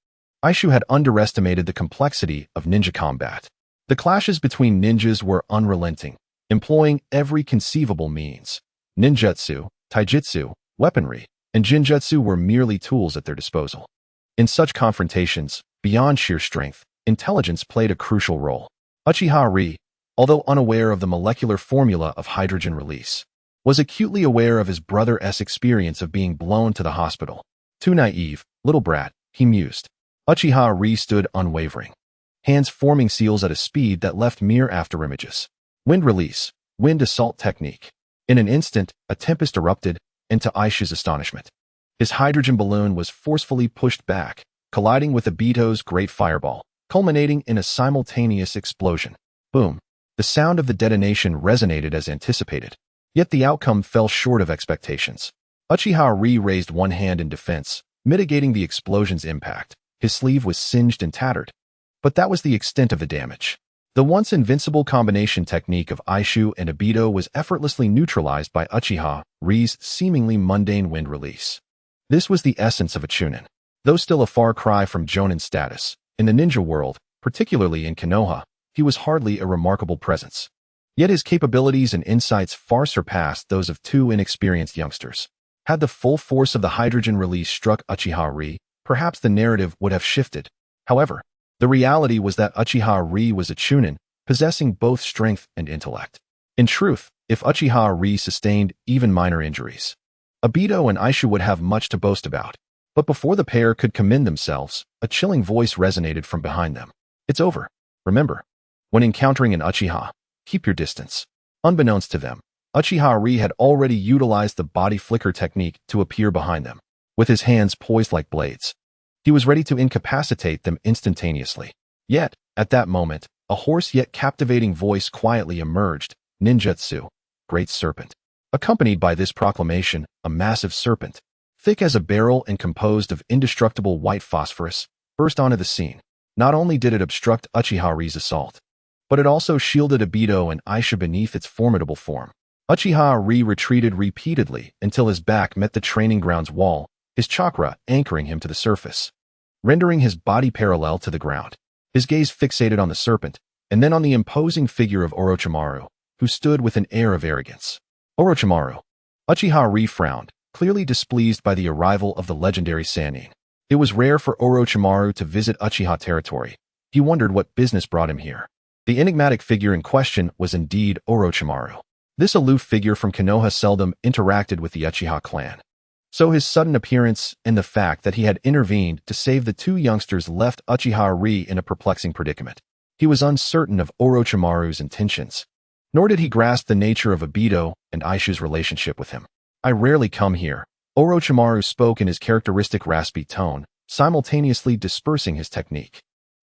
Aishu had underestimated the complexity of ninja combat. The clashes between ninjas were unrelenting, employing every conceivable means. Ninjutsu, taijutsu, weaponry, and jinjutsu were merely tools at their disposal. In such confrontations, beyond sheer strength, intelligence played a crucial role. Uchiha Ray, although unaware of the molecular formula of hydrogen release, was acutely aware of his brother's experience of being blown to the hospital. Too naive, little brat, he mused. Uchiha Ray stood unwavering, hands forming seals at a speed that left mere afterimages. Wind release, wind assault technique. In an instant, a tempest erupted, and to Aishu's astonishment, his hydrogen balloon was forcefully pushed back, colliding with Obito's great fireball, culminating in a simultaneous explosion. Boom! The sound of the detonation resonated as anticipated, yet the outcome fell short of expectations. Uchiha Ray raised one hand in defense, mitigating the explosion's impact. His sleeve was singed and tattered, but that was the extent of the damage. The once invincible combination technique of Aishu and Obito was effortlessly neutralized by Uchiha Ray's seemingly mundane wind release. This was the essence of a Chunin. Though still a far cry from Jonin status, in the ninja world, particularly in Konoha, he was hardly a remarkable presence. Yet his capabilities and insights far surpassed those of two inexperienced youngsters. Had the full force of the hydrogen release struck Uchiha Ray, perhaps the narrative would have shifted. However, the reality was that Uchiha Ray was a Chunin, possessing both strength and intellect. In truth, if Uchiha Ray sustained even minor injuries, Obito and Aishu would have much to boast about. But before the pair could commend themselves, a chilling voice resonated from behind them. It's over. Remember, when encountering an Uchiha, keep your distance. Unbeknownst to them, Uchiha Ray had already utilized the body flicker technique to appear behind them, with his hands poised like blades. He was ready to incapacitate them instantaneously. Yet, at that moment, a hoarse yet captivating voice quietly emerged, ninjutsu, great serpent. Accompanied by this proclamation, a massive serpent, thick as a barrel and composed of indestructible white phosphorus, burst onto the scene. Not only did it obstruct Uchiha Ray's assault, but it also shielded Obito and Aisha beneath its formidable form. Uchiha Ray retreated repeatedly until his back met the training ground's wall, his chakra anchoring him to the surface, rendering his body parallel to the ground. His gaze fixated on the serpent, and then on the imposing figure of Orochimaru, who stood with an air of arrogance. Orochimaru. Uchiha Ray frowned, clearly displeased by the arrival of the legendary Sannin. It was rare for Orochimaru to visit Uchiha territory. He wondered what business brought him here. The enigmatic figure in question was indeed Orochimaru. This aloof figure from Konoha seldom interacted with the Uchiha clan. So his sudden appearance and the fact that he had intervened to save the two youngsters left Uchiha Ri in a perplexing predicament. He was uncertain of Orochimaru's intentions. Nor did he grasp the nature of Obito and Aishu's relationship with him. "I rarely come here," Orochimaru spoke in his characteristic raspy tone, simultaneously dispersing his technique.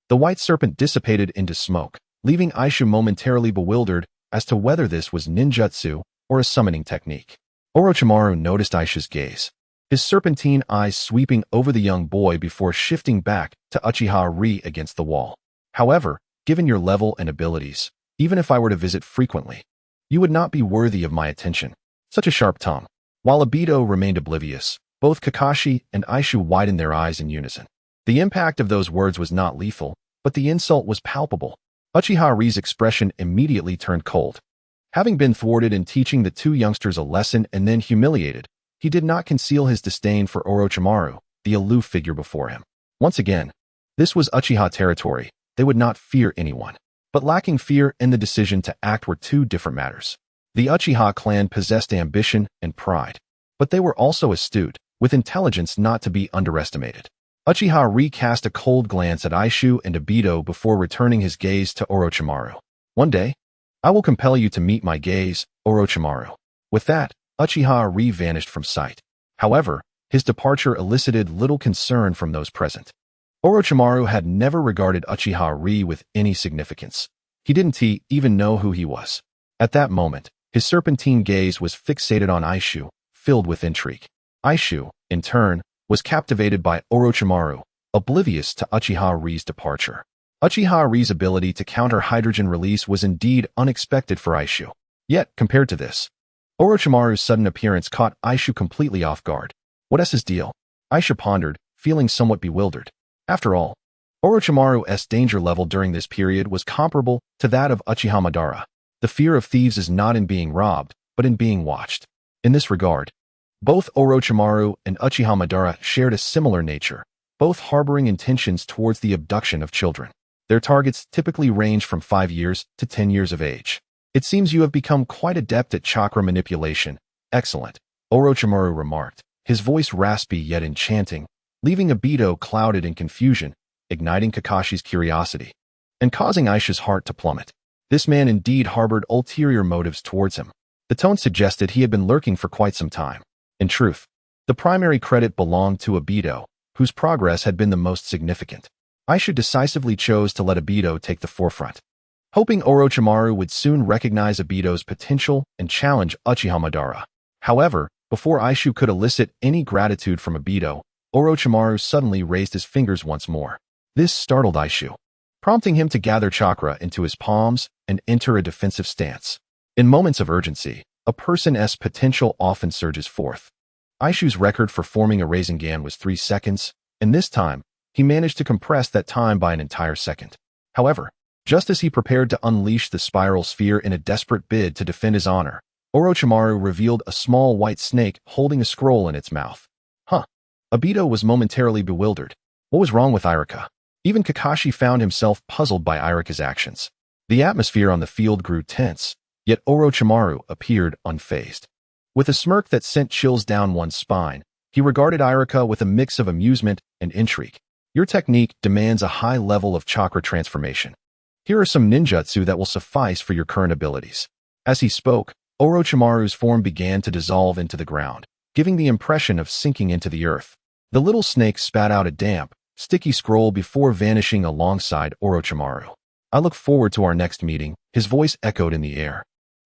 The white serpent dissipated into smoke, leaving Aishu momentarily bewildered as to whether this was ninjutsu or a summoning technique. Orochimaru noticed Aishu's gaze, his serpentine eyes sweeping over the young boy before shifting back to Uchiha Ri against the wall. "However, given your level and abilities, even if I were to visit frequently, you would not be worthy of my attention." Such a sharp tongue. While Obito remained oblivious, both Kakashi and Aishu widened their eyes in unison. The impact of those words was not lethal, but the insult was palpable. Uchiha Ri's expression immediately turned cold. Having been thwarted in teaching the two youngsters a lesson and then humiliated, he did not conceal his disdain for Orochimaru, the aloof figure before him. Once again, this was Uchiha territory. They would not fear anyone. But lacking fear and the decision to act were two different matters. The Uchiha clan possessed ambition and pride, but they were also astute, with intelligence not to be underestimated. Uchiha Ri cast a cold glance at Aishu and Obito before returning his gaze to Orochimaru. "One day, I will compel you to meet my gaze, Orochimaru." With that, Uchiha Ri vanished from sight. However, his departure elicited little concern from those present. Orochimaru had never regarded Uchiha Ri with any significance. He didn't even know who he was. At that moment, his serpentine gaze was fixated on Aishu, filled with intrigue. Aishu, in turn, was captivated by Orochimaru, oblivious to Uchiha Ri's departure. Uchiha Ri's ability to counter hydrogen release was indeed unexpected for Aishu. Yet, compared to this, Orochimaru's sudden appearance caught Aishu completely off guard. "What's his deal?" Aishu pondered, feeling somewhat bewildered. After all, Orochimaru's danger level during this period was comparable to that of Uchiha Madara. The fear of thieves is not in being robbed, but in being watched. In this regard, both Orochimaru and Uchiha Madara shared a similar nature, both harboring intentions towards the abduction of children. Their targets typically range from 5 years to 10 years of age. "It seems you have become quite adept at chakra manipulation." "Excellent," Orochimaru remarked, his voice raspy yet enchanting, leaving Obito clouded in confusion, igniting Kakashi's curiosity, and causing Aisha's heart to plummet. This man indeed harbored ulterior motives towards him. The tone suggested he had been lurking for quite some time. In truth, the primary credit belonged to Obito, whose progress had been the most significant. Aisha decisively chose to let Obito take the forefront, hoping Orochimaru would soon recognize Obito's potential and challenge Uchiha Madara. However, before Aishu could elicit any gratitude from Obito, Orochimaru suddenly raised his fingers once more. This startled Aishu, prompting him to gather chakra into his palms and enter a defensive stance. In moments of urgency, a person's potential often surges forth. Aishu's record for forming a Rasengan was 3 seconds, and this time, he managed to compress that time by an entire second. However, just as he prepared to unleash the spiral sphere in a desperate bid to defend his honor, Orochimaru revealed a small white snake holding a scroll in its mouth. Obito was momentarily bewildered. What was wrong with Iruka? Even Kakashi found himself puzzled by Iruka's actions. The atmosphere on the field grew tense, yet Orochimaru appeared unfazed. With a smirk that sent chills down one's spine, he regarded Iruka with a mix of amusement and intrigue. "Your technique demands a high level of chakra transformation. Here are some ninjutsu that will suffice for your current abilities." As he spoke, Orochimaru's form began to dissolve into the ground, giving the impression of sinking into the earth. The little snake spat out a damp, sticky scroll before vanishing alongside Orochimaru. "I look forward to our next meeting," his voice echoed in the air,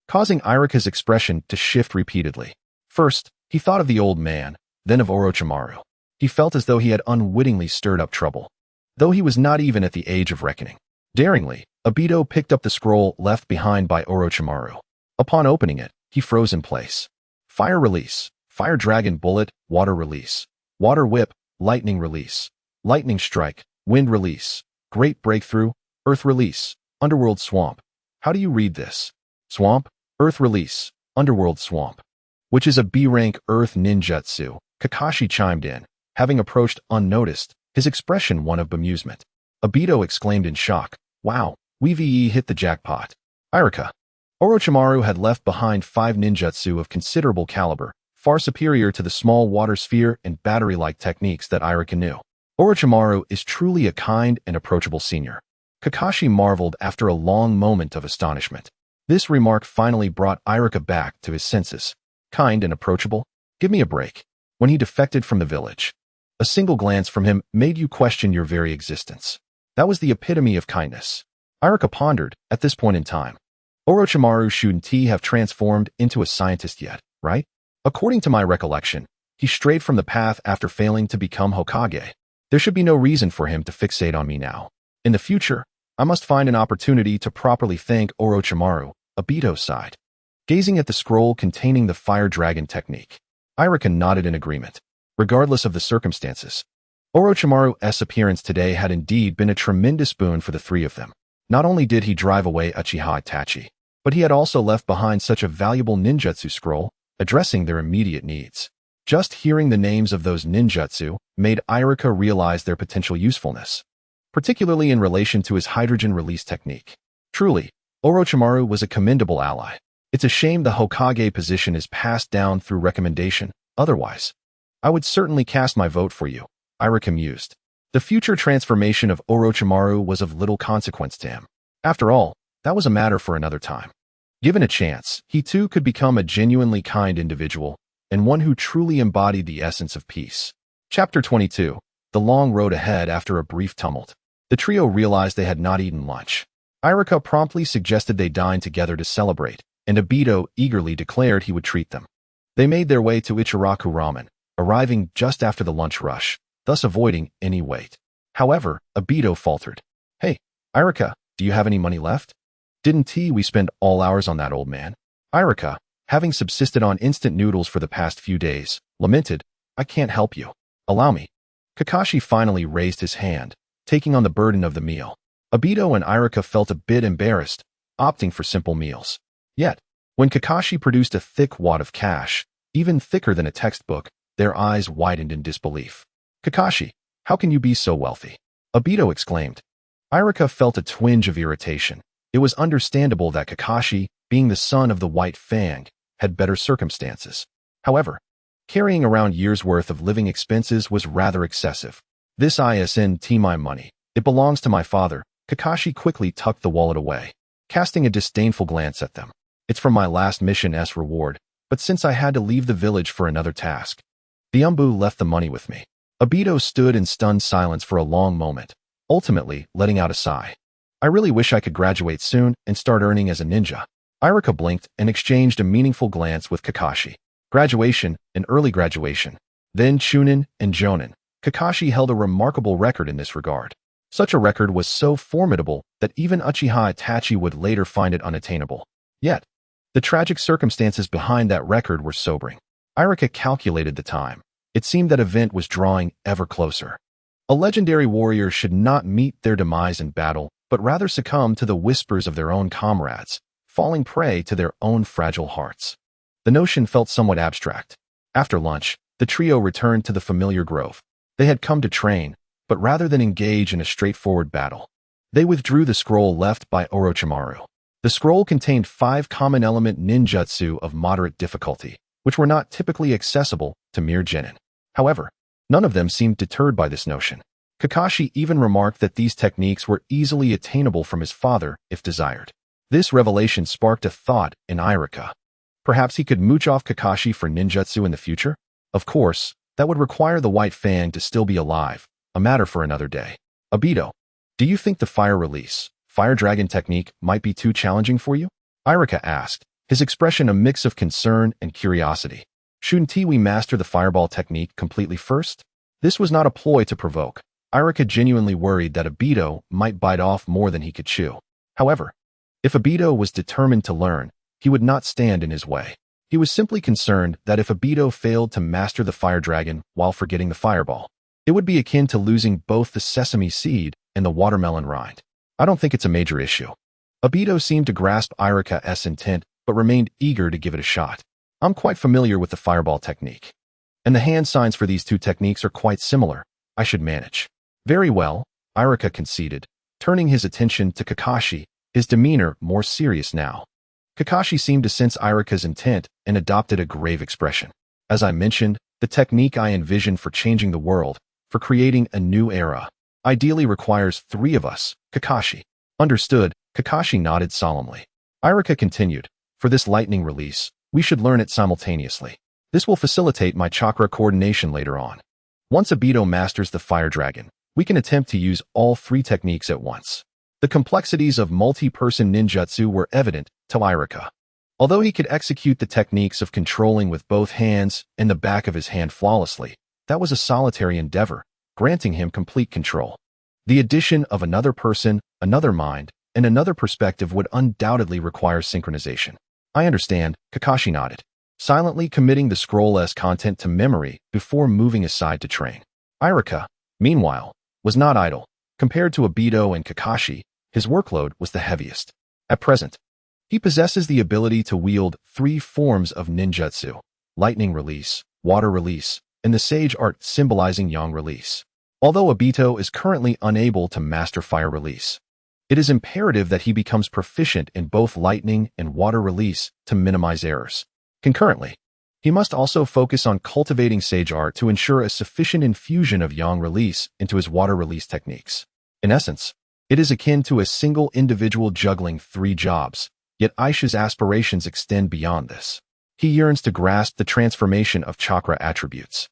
causing Iruka's expression to shift repeatedly. First, he thought of the old man, then of Orochimaru. He felt as though he had unwittingly stirred up trouble, though he was not even at the age of reckoning. Daringly, Obito picked up the scroll left behind by Orochimaru. Upon opening it, he froze in place. Fire release, fire dragon bullet, water release, water whip, lightning release, lightning strike, wind release, great breakthrough, earth release, underworld swamp. How do you read this? Swamp, earth release, underworld swamp. which is a B-rank Earth ninjutsu, Kakashi chimed in, having approached unnoticed, his expression one of bemusement. Obito exclaimed in shock, "Wow, we hit the jackpot." Irika. Orochimaru had left behind 5 ninjutsu of considerable caliber, far superior to the small water sphere and battery-like techniques that Irika knew. Orochimaru is truly a kind and approachable senior. Kakashi marveled after a long moment of astonishment. This remark finally brought Irika back to his senses. Kind and approachable? Give me a break. When he defected from the village, a single glance from him made you question your very existence. That was the epitome of kindness. Irika pondered, at this point in time. Orochimaru shouldn't he have transformed into a scientist yet, right? According to my recollection, he strayed from the path after failing to become Hokage. There should be no reason for him to fixate on me now. In the future, I must find an opportunity to properly thank Orochimaru, Obito sighed. Gazing at the scroll containing the fire dragon technique, Irika nodded in agreement, regardless of the circumstances. Orochimaru's appearance today had indeed been a tremendous boon for the three of them. Not only did he drive away Uchiha Itachi, but he had also left behind such a valuable ninjutsu scroll, addressing their immediate needs. Just hearing the names of those ninjutsu made Irika realize their potential usefulness, particularly in relation to his hydrogen release technique. Truly, Orochimaru was a commendable ally. It's a shame the Hokage position is passed down through recommendation, otherwise, I would certainly cast my vote for you, Irika mused. The future transformation of Orochimaru was of little consequence to him. After all, that was a matter for another time. Given a chance, he too could become a genuinely kind individual, and one who truly embodied the essence of peace. Chapter 22. The long road ahead after a brief tumult. The trio realized they had not eaten lunch. Irika promptly suggested they dine together to celebrate, and Obito eagerly declared he would treat them. They made their way to Ichiraku Ramen, arriving just after the lunch rush, thus avoiding any wait. However, Obito faltered. "Hey, Irika, do you have any money left? Didn't we spend all hours on that old man?" Irika, having subsisted on instant noodles for the past few days, lamented, "I can't help you. Allow me." Kakashi finally raised his hand, taking on the burden of the meal. Obito and Irika felt a bit embarrassed, opting for simple meals. Yet, when Kakashi produced a thick wad of cash, even thicker than a textbook, their eyes widened in disbelief. "Kakashi, how can you be so wealthy?" Obito exclaimed. Irika felt a twinge of irritation. It was understandable that Kakashi, being the son of the White Fang, had better circumstances. However, carrying around years' worth of living expenses was rather excessive. "This isn't my money. It belongs to my father." Kakashi quickly tucked the wallet away, casting a disdainful glance at them. "It's from my last mission's reward, but since I had to leave the village for another task, the Umbu left the money with me." Obito stood in stunned silence for a long moment, ultimately letting out a sigh. "I really wish I could graduate soon and start earning as a ninja." Irika blinked and exchanged a meaningful glance with Kakashi. Graduation and early graduation, then Chunin and Jonin. Kakashi held a remarkable record in this regard. Such a record was so formidable that even Uchiha Itachi would later find it unattainable. Yet, the tragic circumstances behind that record were sobering. Irika calculated the time. It seemed that event was drawing ever closer. A legendary warrior should not meet their demise in battle, but rather succumb to the whispers of their own comrades, falling prey to their own fragile hearts. The notion felt somewhat abstract. After lunch, the trio returned to the familiar grove. They had come to train, but rather than engage in a straightforward battle, they withdrew the scroll left by Orochimaru. The scroll contained 5 common element ninjutsu of moderate difficulty, which were not typically accessible to mere genin. However, none of them seemed deterred by this notion. Kakashi even remarked that these techniques were easily attainable from his father if desired. This revelation sparked a thought in Irika. Perhaps he could mooch off Kakashi for ninjutsu in the future? Of course, that would require the White Fang to still be alive, a matter for another day. Obito, do you think the fire release, fire dragon technique might be too challenging for you? Irika asked, his expression a mix of concern and curiosity. Shouldn't we master the fireball technique completely first? This was not a ploy to provoke. Irika genuinely worried that Obito might bite off more than he could chew. However, if Obito was determined to learn, he would not stand in his way. He was simply concerned that if Obito failed to master the fire dragon while forgetting the fireball, it would be akin to losing both the sesame seed and the watermelon rind. I don't think it's a major issue. Obito seemed to grasp Irika's intent, but remained eager to give it a shot. I'm quite familiar with the fireball technique. And the hand signs for these two techniques are quite similar. I should manage. Very well, Irika conceded, turning his attention to Kakashi, his demeanor more serious now. Kakashi seemed to sense Irika's intent and adopted a grave expression. As I mentioned, the technique I envision for changing the world, for creating a new era, ideally requires 3 of us, Kakashi. Understood, Kakashi nodded solemnly. Irika continued, for this lightning release, we should learn it simultaneously. This will facilitate my chakra coordination later on. Once Obito masters the fire dragon, we can attempt to use all 3 techniques at once. The complexities of multi-person ninjutsu were evident to Irika. Although he could execute the techniques of controlling with both hands and the back of his hand flawlessly, that was a solitary endeavor, granting him complete control. The addition of another person, another mind, and another perspective would undoubtedly require synchronization. I understand, Kakashi nodded, silently committing the scroll-esque content to memory before moving aside to train. Irika, meanwhile, was not idle. Compared to Obito and Kakashi, his workload was the heaviest. At present, he possesses the ability to wield 3 forms of ninjutsu: lightning release, water release, and the sage art symbolizing yang release. Although Obito is currently unable to master fire release, it is imperative that he becomes proficient in both lightning and water release to minimize errors. Concurrently, he must also focus on cultivating sage art to ensure a sufficient infusion of yang release into his water release techniques. In essence, it is akin to a single individual juggling 3 jobs, yet Aisha's aspirations extend beyond this. He yearns to grasp the transformation of chakra attributes.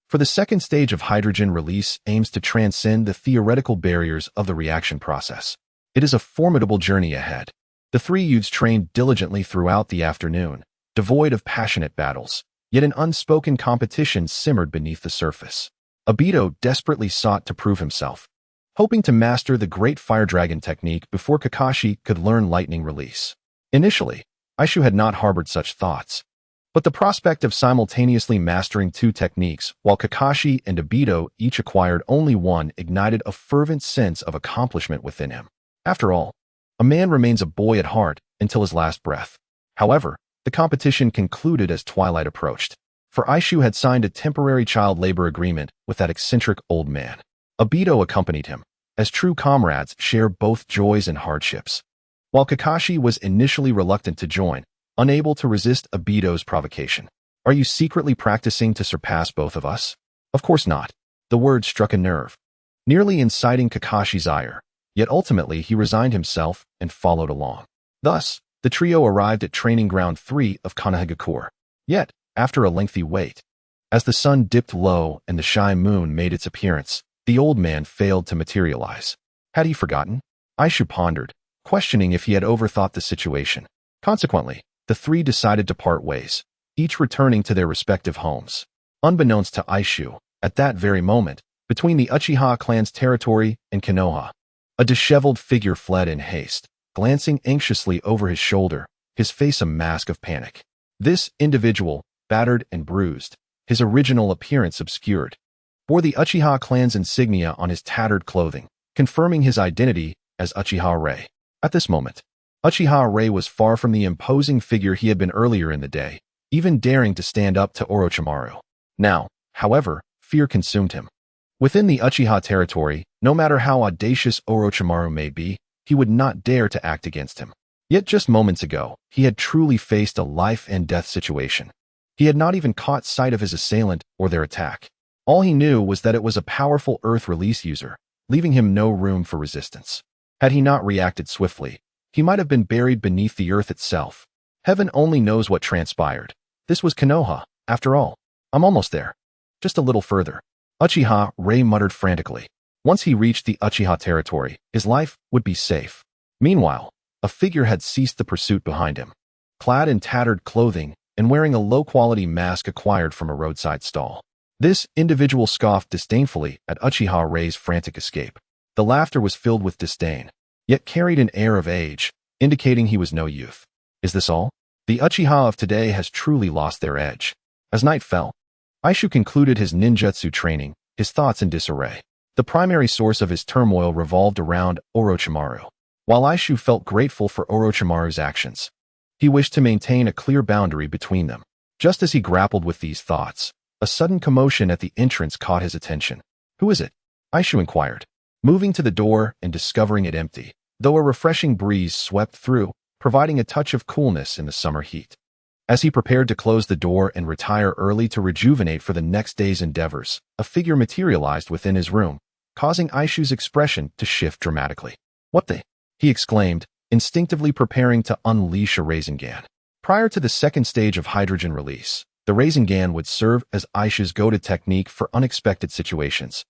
For the second stage of hydrogen release aims to transcend the theoretical barriers of the reaction process. It is a formidable journey ahead. The 3 youths trained diligently throughout the afternoon, devoid of passionate battles, yet an unspoken competition simmered beneath the surface. Obito desperately sought to prove himself, hoping to master the great fire dragon technique before Kakashi could learn lightning release. Initially, Aishu had not harbored such thoughts, but the prospect of simultaneously mastering 2 techniques while Kakashi and Obito each acquired only one ignited a fervent sense of accomplishment within him. After all, a man remains a boy at heart until his last breath. However, the competition concluded as twilight approached, for Aishu had signed a temporary child labor agreement with that eccentric old man. Obito accompanied him, as true comrades share both joys and hardships. While Kakashi was initially reluctant to join, unable to resist Obito's provocation. Are you secretly practicing to surpass both of us? Of course not. The word struck a nerve, nearly inciting Kakashi's ire, yet ultimately he resigned himself and followed along. Thus, the trio arrived at Training Ground 3 of Konohagakure. Yet, after a lengthy wait, as the sun dipped low and the shy moon made its appearance, the old man failed to materialize. Had he forgotten? Aishu pondered, questioning if he had overthought the situation. Consequently, the 3 decided to part ways, each returning to their respective homes. Unbeknownst to Aishu, at that very moment, between the Uchiha clan's territory and Konoha, a disheveled figure fled in haste, glancing anxiously over his shoulder, his face a mask of panic. This individual, battered and bruised, his original appearance obscured, bore the Uchiha clan's insignia on his tattered clothing, confirming his identity as Uchiha Rei. At this moment, Uchiha Rei was far from the imposing figure he had been earlier in the day, even daring to stand up to Orochimaru. Now, however, fear consumed him. Within the Uchiha territory, no matter how audacious Orochimaru may be, he would not dare to act against him. Yet just moments ago, he had truly faced a life-and-death situation. He had not even caught sight of his assailant or their attack. All he knew was that it was a powerful earth release user, leaving him no room for resistance. Had he not reacted swiftly, he might have been buried beneath the earth itself. Heaven only knows what transpired. This was Konoha, after all. I'm almost there. Just a little further. Uchiha Rei muttered frantically. Once he reached the Uchiha territory, his life would be safe. Meanwhile, a figure had ceased the pursuit behind him. Clad in tattered clothing and wearing a low-quality mask acquired from a roadside stall. This individual scoffed disdainfully at Uchiha Rei's frantic escape. The laughter was filled with disdain, yet carried an air of age, indicating he was no youth. Is this all? The Uchiha of today has truly lost their edge. As night fell, Aishu concluded his ninjutsu training, his thoughts in disarray. The primary source of his turmoil revolved around Orochimaru. While Aishu felt grateful for Orochimaru's actions, he wished to maintain a clear boundary between them. Just as he grappled with these thoughts, a sudden commotion at the entrance caught his attention. "Who is it?" Aishu inquired, moving to the door and discovering it empty, though a refreshing breeze swept through, providing a touch of coolness in the summer heat. As he prepared to close the door and retire early to rejuvenate for the next day's endeavors, a figure materialized within his room, causing Aishu's expression to shift dramatically. "What the?" he exclaimed, instinctively preparing to unleash a Rasengan. Prior to the second stage of hydrogen release, the Rasengan would serve as Aishu's go-to technique for unexpected situations,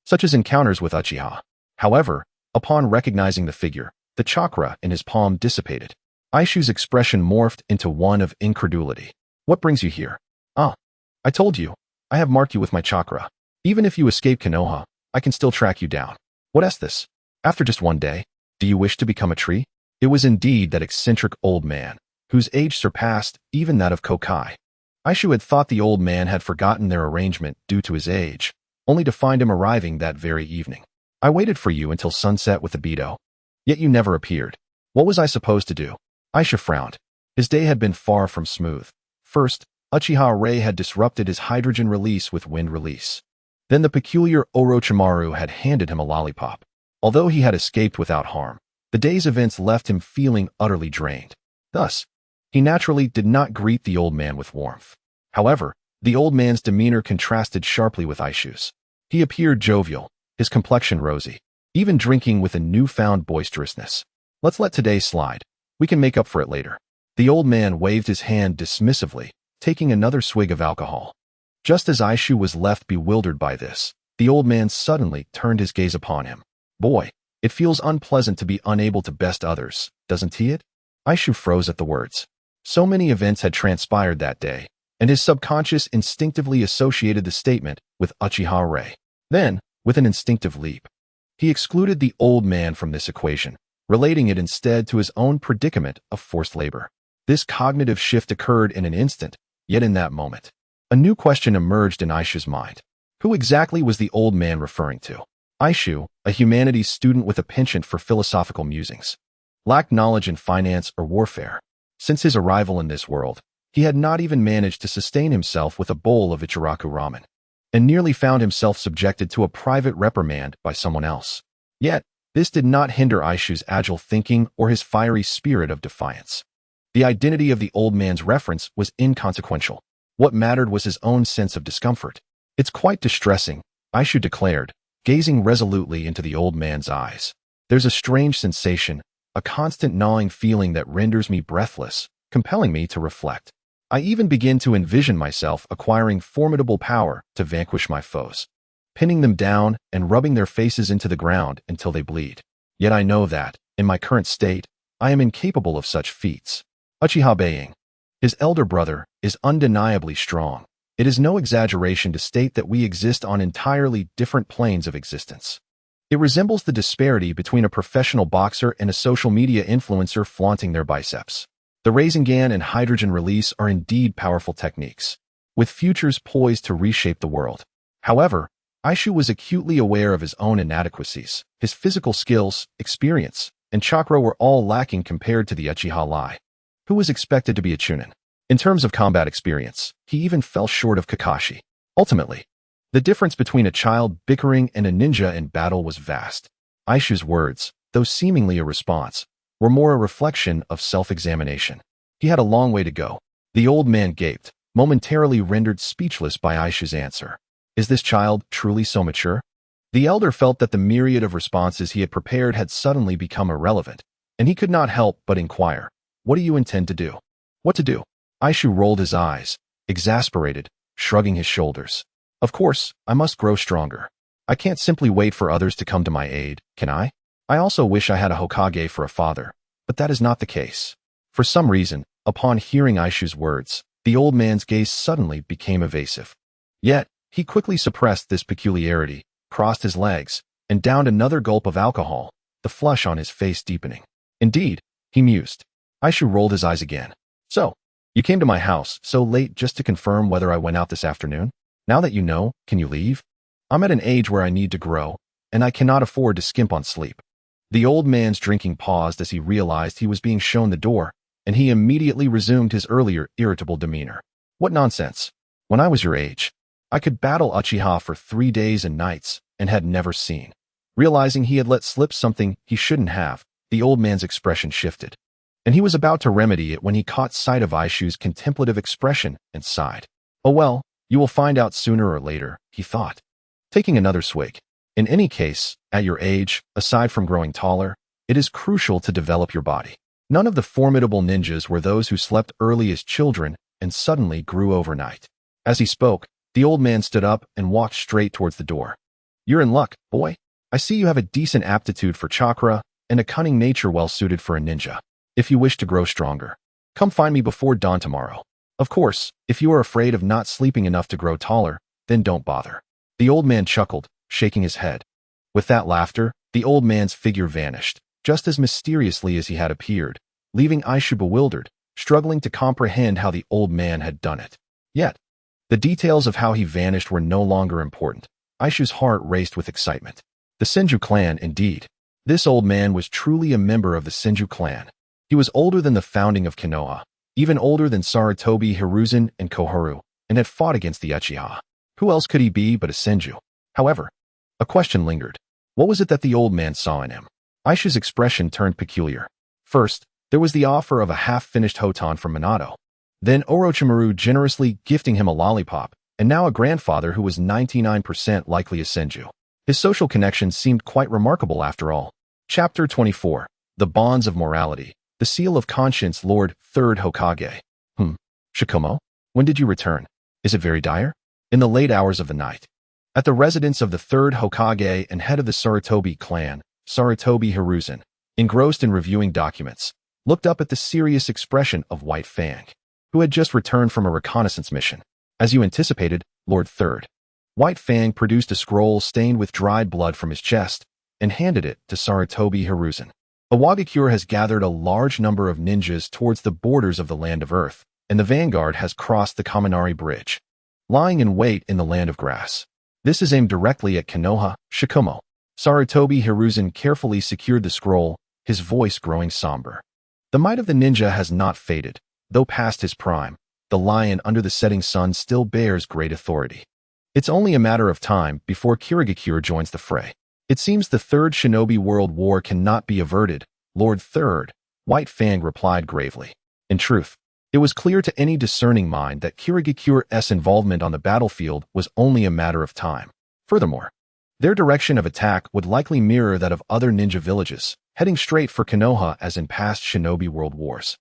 such as encounters with Uchiha. However, upon recognizing the figure, the chakra in his palm dissipated. Aishu's expression morphed into one of incredulity. "What brings you here?" "Ah, I told you. I have marked you with my chakra. Even if you escape Konoha, I can still track you down. What is this? After just one day, do you wish to become a tree?" It was indeed that eccentric old man, whose age surpassed even that of Kokai. Aishu had thought the old man had forgotten their arrangement due to his age, only to find him arriving that very evening. "I waited for you until sunset with the Beto, yet you never appeared. What was I supposed to do?" Aishu frowned. His day had been far from smooth. First, Uchiha Rei had disrupted his hydrogen release with wind release. Then the peculiar Orochimaru had handed him a lollipop. Although he had escaped without harm, the day's events left him feeling utterly drained. Thus, he naturally did not greet the old man with warmth. However, the old man's demeanor contrasted sharply with Aishu's. He appeared jovial, his complexion rosy, even drinking with a newfound boisterousness. "Let's let today slide. We can make up for it later." The old man waved his hand dismissively, taking another swig of alcohol. Just as Aishu was left bewildered by this, the old man suddenly turned his gaze upon him. "Boy, it feels unpleasant to be unable to best others, doesn't it?" Aishu froze at the words. So many events had transpired that day, and his subconscious instinctively associated the statement with Uchiha Rei. Then, with an instinctive leap, he excluded the old man from this equation, relating it instead to his own predicament of forced labor. This cognitive shift occurred in an instant, yet in that moment, a new question emerged in Aishu's mind. Who exactly was the old man referring to? Aishu, a humanities student with a penchant for philosophical musings, lacked knowledge in finance or warfare. Since his arrival in this world, he had not even managed to sustain himself with a bowl of Ichiraku ramen, and nearly found himself subjected to a private reprimand by someone else. Yet, this did not hinder Aishu's agile thinking or his fiery spirit of defiance. The identity of the old man's reference was inconsequential. What mattered was his own sense of discomfort. "It's quite distressing," Aishu declared, gazing resolutely into the old man's eyes. "There's a strange sensation, a constant gnawing feeling that renders me breathless, compelling me to reflect. I even begin to envision myself acquiring formidable power to vanquish my foes, pinning them down and rubbing their faces into the ground until they bleed. Yet I know that, in my current state, I am incapable of such feats." Uchiha Being, his elder brother, is undeniably strong. It is no exaggeration to state that we exist on entirely different planes of existence. It resembles the disparity between a professional boxer and a social media influencer flaunting their biceps. The Rasengan and hydrogen release are indeed powerful techniques, with futures poised to reshape the world. However, Aishu was acutely aware of his own inadequacies. His physical skills, experience, and chakra were all lacking compared to the Uchiha Lai, who was expected to be a Chunin. In terms of combat experience, he even fell short of Kakashi. Ultimately, the difference between a child bickering and a ninja in battle was vast. Aishu's words, though seemingly a response, were more a reflection of self-examination. He had a long way to go. The old man gaped, momentarily rendered speechless by Aishu's answer. Is this child truly so mature? The elder felt that the myriad of responses he had prepared had suddenly become irrelevant, and he could not help but inquire, "What do you intend to do?" "What to do?" Aishu rolled his eyes, exasperated, shrugging his shoulders. "Of course, I must grow stronger. I can't simply wait for others to come to my aid, can I? I also wish I had a Hokage for a father, but that is not the case." For some reason, upon hearing Aishu's words, the old man's gaze suddenly became evasive. Yet, he quickly suppressed this peculiarity, crossed his legs, and downed another gulp of alcohol, the flush on his face deepening. "Indeed," he mused. Aishu rolled his eyes again. "So, you came to my house so late just to confirm whether I went out this afternoon? Now that you know, can you leave? I'm at an age where I need to grow, and I cannot afford to skimp on sleep." The old man's drinking paused as he realized he was being shown the door, and he immediately resumed his earlier irritable demeanor. What nonsense. When I was your age, I could battle Uchiha for 3 days and nights and had never seen. Realizing he had let slip something he shouldn't have, the old man's expression shifted. And he was about to remedy it when he caught sight of Aishu's contemplative expression and sighed. Oh well, you will find out sooner or later, he thought. Taking another swig. In any case, at your age, aside from growing taller, it is crucial to develop your body. None of the formidable ninjas were those who slept early as children and suddenly grew overnight. As he spoke, the old man stood up and walked straight towards the door. You're in luck, boy. I see you have a decent aptitude for chakra and a cunning nature well suited for a ninja. If you wish to grow stronger, come find me before dawn tomorrow. Of course, if you are afraid of not sleeping enough to grow taller, then don't bother. The old man chuckled, shaking his head. With that laughter, the old man's figure vanished, just as mysteriously as he had appeared, leaving Aishu bewildered, struggling to comprehend how the old man had done it. Yet, the details of how he vanished were no longer important. Aishu's heart raced with excitement. The Senju clan, indeed. This old man was truly a member of the Senju clan. He was older than the founding of Konoha, even older than Sarutobi Hiruzen and Koharu, and had fought against the Uchiha. Who else could he be but a Senju? However, a question lingered. What was it that the old man saw in him? Aishu's expression turned peculiar. First, there was the offer of a half-finished hotan from Minato. Then Orochimaru generously gifting him a lollipop, and now a grandfather who was 99% likely a Senju. His social connections seemed quite remarkable after all. Chapter 24. The Bonds of Morality. The Seal of Conscience, Lord, 3rd Hokage. Shikumo? When did you return? Is it very dire? In the late hours of the night. At the residence of the 3rd Hokage and head of the Sarutobi clan, Sarutobi Hiruzen, engrossed in reviewing documents, looked up at the serious expression of White Fang, who had just returned from a reconnaissance mission. As you anticipated, Lord 3rd. White Fang produced a scroll stained with dried blood from his chest and handed it to Sarutobi Hiruzen. Awagakure has gathered a large number of ninjas towards the borders of the Land of Earth, and the vanguard has crossed the Kaminari Bridge, lying in wait in the Land of Grass. This is aimed directly at Konoha, Shikumo. Sarutobi Hiruzen carefully secured the scroll, his voice growing somber. The might of the ninja has not faded, though past his prime. The lion under the setting sun still bears great authority. It's only a matter of time before Kirigakure joins the fray. It seems the Third Shinobi World War cannot be averted, Lord 3rd, White Fang replied gravely. In truth, it was clear to any discerning mind that Kirigakure's involvement on the battlefield was only a matter of time. Furthermore, their direction of attack would likely mirror that of other ninja villages, heading straight for Konoha as in past Shinobi World Wars.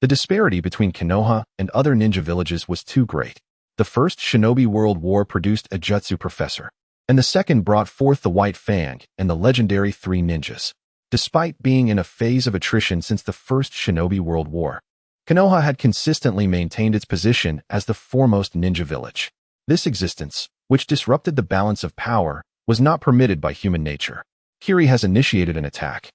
The disparity between Konoha and other ninja villages was too great. The first Shinobi World War produced a jutsu professor, and the second brought forth the White Fang and the legendary 3 ninjas. Despite being in a phase of attrition since the first Shinobi World War, Konoha had consistently maintained its position as the foremost ninja village. This existence, which disrupted the balance of power, was not permitted by human nature. Kiri has initiated an attack.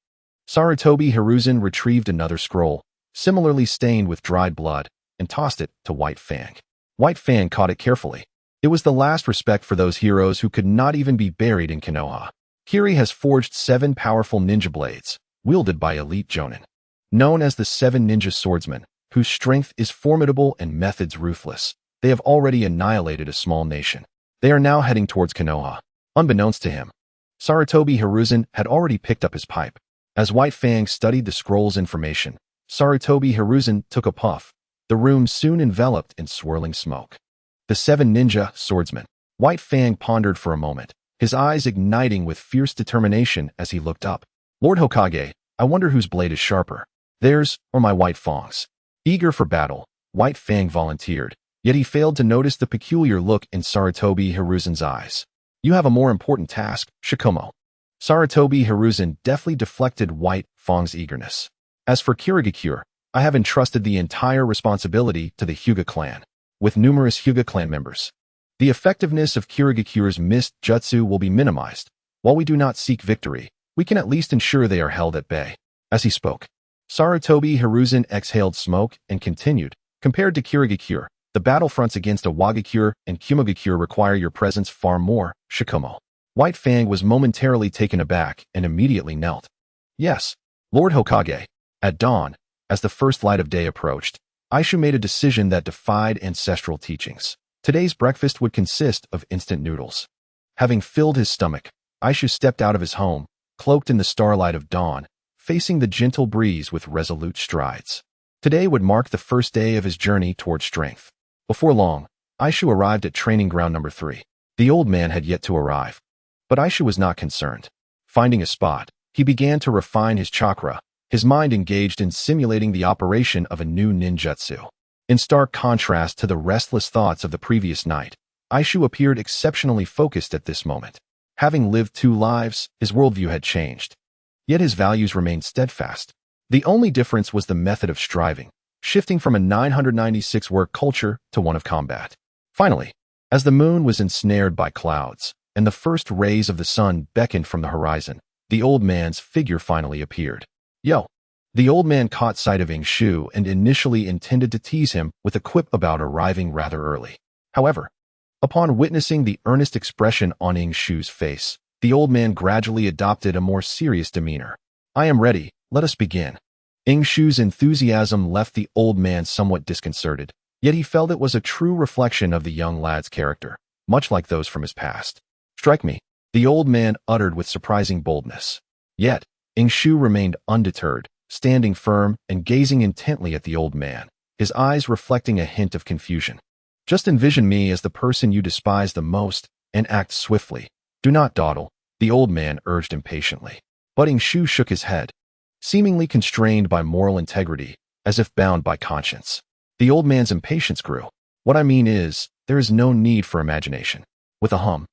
Sarutobi Hiruzen retrieved another scroll, similarly stained with dried blood, and tossed it to White Fang. White Fang caught it carefully. It was the last respect for those heroes who could not even be buried in Konoha. Kiri has forged 7 powerful ninja blades, wielded by elite jonin, known as the 7 Ninja Swordsmen, whose strength is formidable and methods ruthless. They have already annihilated a small nation. They are now heading towards Konoha. Unbeknownst to him, Sarutobi Hiruzen had already picked up his pipe. As White Fang studied the scroll's information, Sarutobi Hiruzen took a puff. The room soon enveloped in swirling smoke. The 7 Ninja Swordsmen. White Fang pondered for a moment, his eyes igniting with fierce determination as he looked up. Lord Hokage, I wonder whose blade is sharper, theirs or my White Fang's. Eager for battle, White Fang volunteered, yet he failed to notice the peculiar look in Sarutobi Hiruzen's eyes. You have a more important task, Shikumo. Sarutobi Hiruzen deftly deflected White Fang's eagerness. As for Kirigakure, I have entrusted the entire responsibility to the Hyuga clan, with numerous Hyuga clan members. The effectiveness of Kirigakure's mist jutsu will be minimized. While we do not seek victory, we can at least ensure they are held at bay. As he spoke, Sarutobi Hiruzen exhaled smoke and continued. Compared to Kirigakure, the battlefronts against Awagakure and Kumogakure require your presence far more, Shikumo. White Fang was momentarily taken aback and immediately knelt. Yes, Lord Hokage. At dawn, as the first light of day approached, Aishu made a decision that defied ancestral teachings. Today's breakfast would consist of instant noodles. Having filled his stomach, Aishu stepped out of his home, cloaked in the starlight of dawn, facing the gentle breeze with resolute strides. Today would mark the first day of his journey toward strength. Before long, Aishu arrived at training ground number 3. The old man had yet to arrive. But Aishu was not concerned. Finding a spot, he began to refine his chakra, his mind engaged in simulating the operation of a new ninjutsu. In stark contrast to the restless thoughts of the previous night, Aishu appeared exceptionally focused at this moment. Having lived 2 lives, his worldview had changed. Yet his values remained steadfast. The only difference was the method of striving, shifting from a 996 work culture to one of combat. Finally, as the moon was ensnared by clouds, and the first rays of the sun beckoned from the horizon, the old man's figure finally appeared. Yo! The old man caught sight of Shu and initially intended to tease him with a quip about arriving rather early. However, upon witnessing the earnest expression on Shu's face, the old man gradually adopted a more serious demeanor. I am ready, let us begin. Shu's enthusiasm left the old man somewhat disconcerted, yet he felt it was a true reflection of the young lad's character, much like those from his past. Strike me, the old man uttered with surprising boldness. Yet, Shu remained undeterred, standing firm and gazing intently at the old man, his eyes reflecting a hint of confusion. Just envision me as the person you despise the most and act swiftly. Do not dawdle, the old man urged impatiently. But Shu shook his head, seemingly constrained by moral integrity, as if bound by conscience. The old man's impatience grew. What I mean is, there is no need for imagination. With a hum,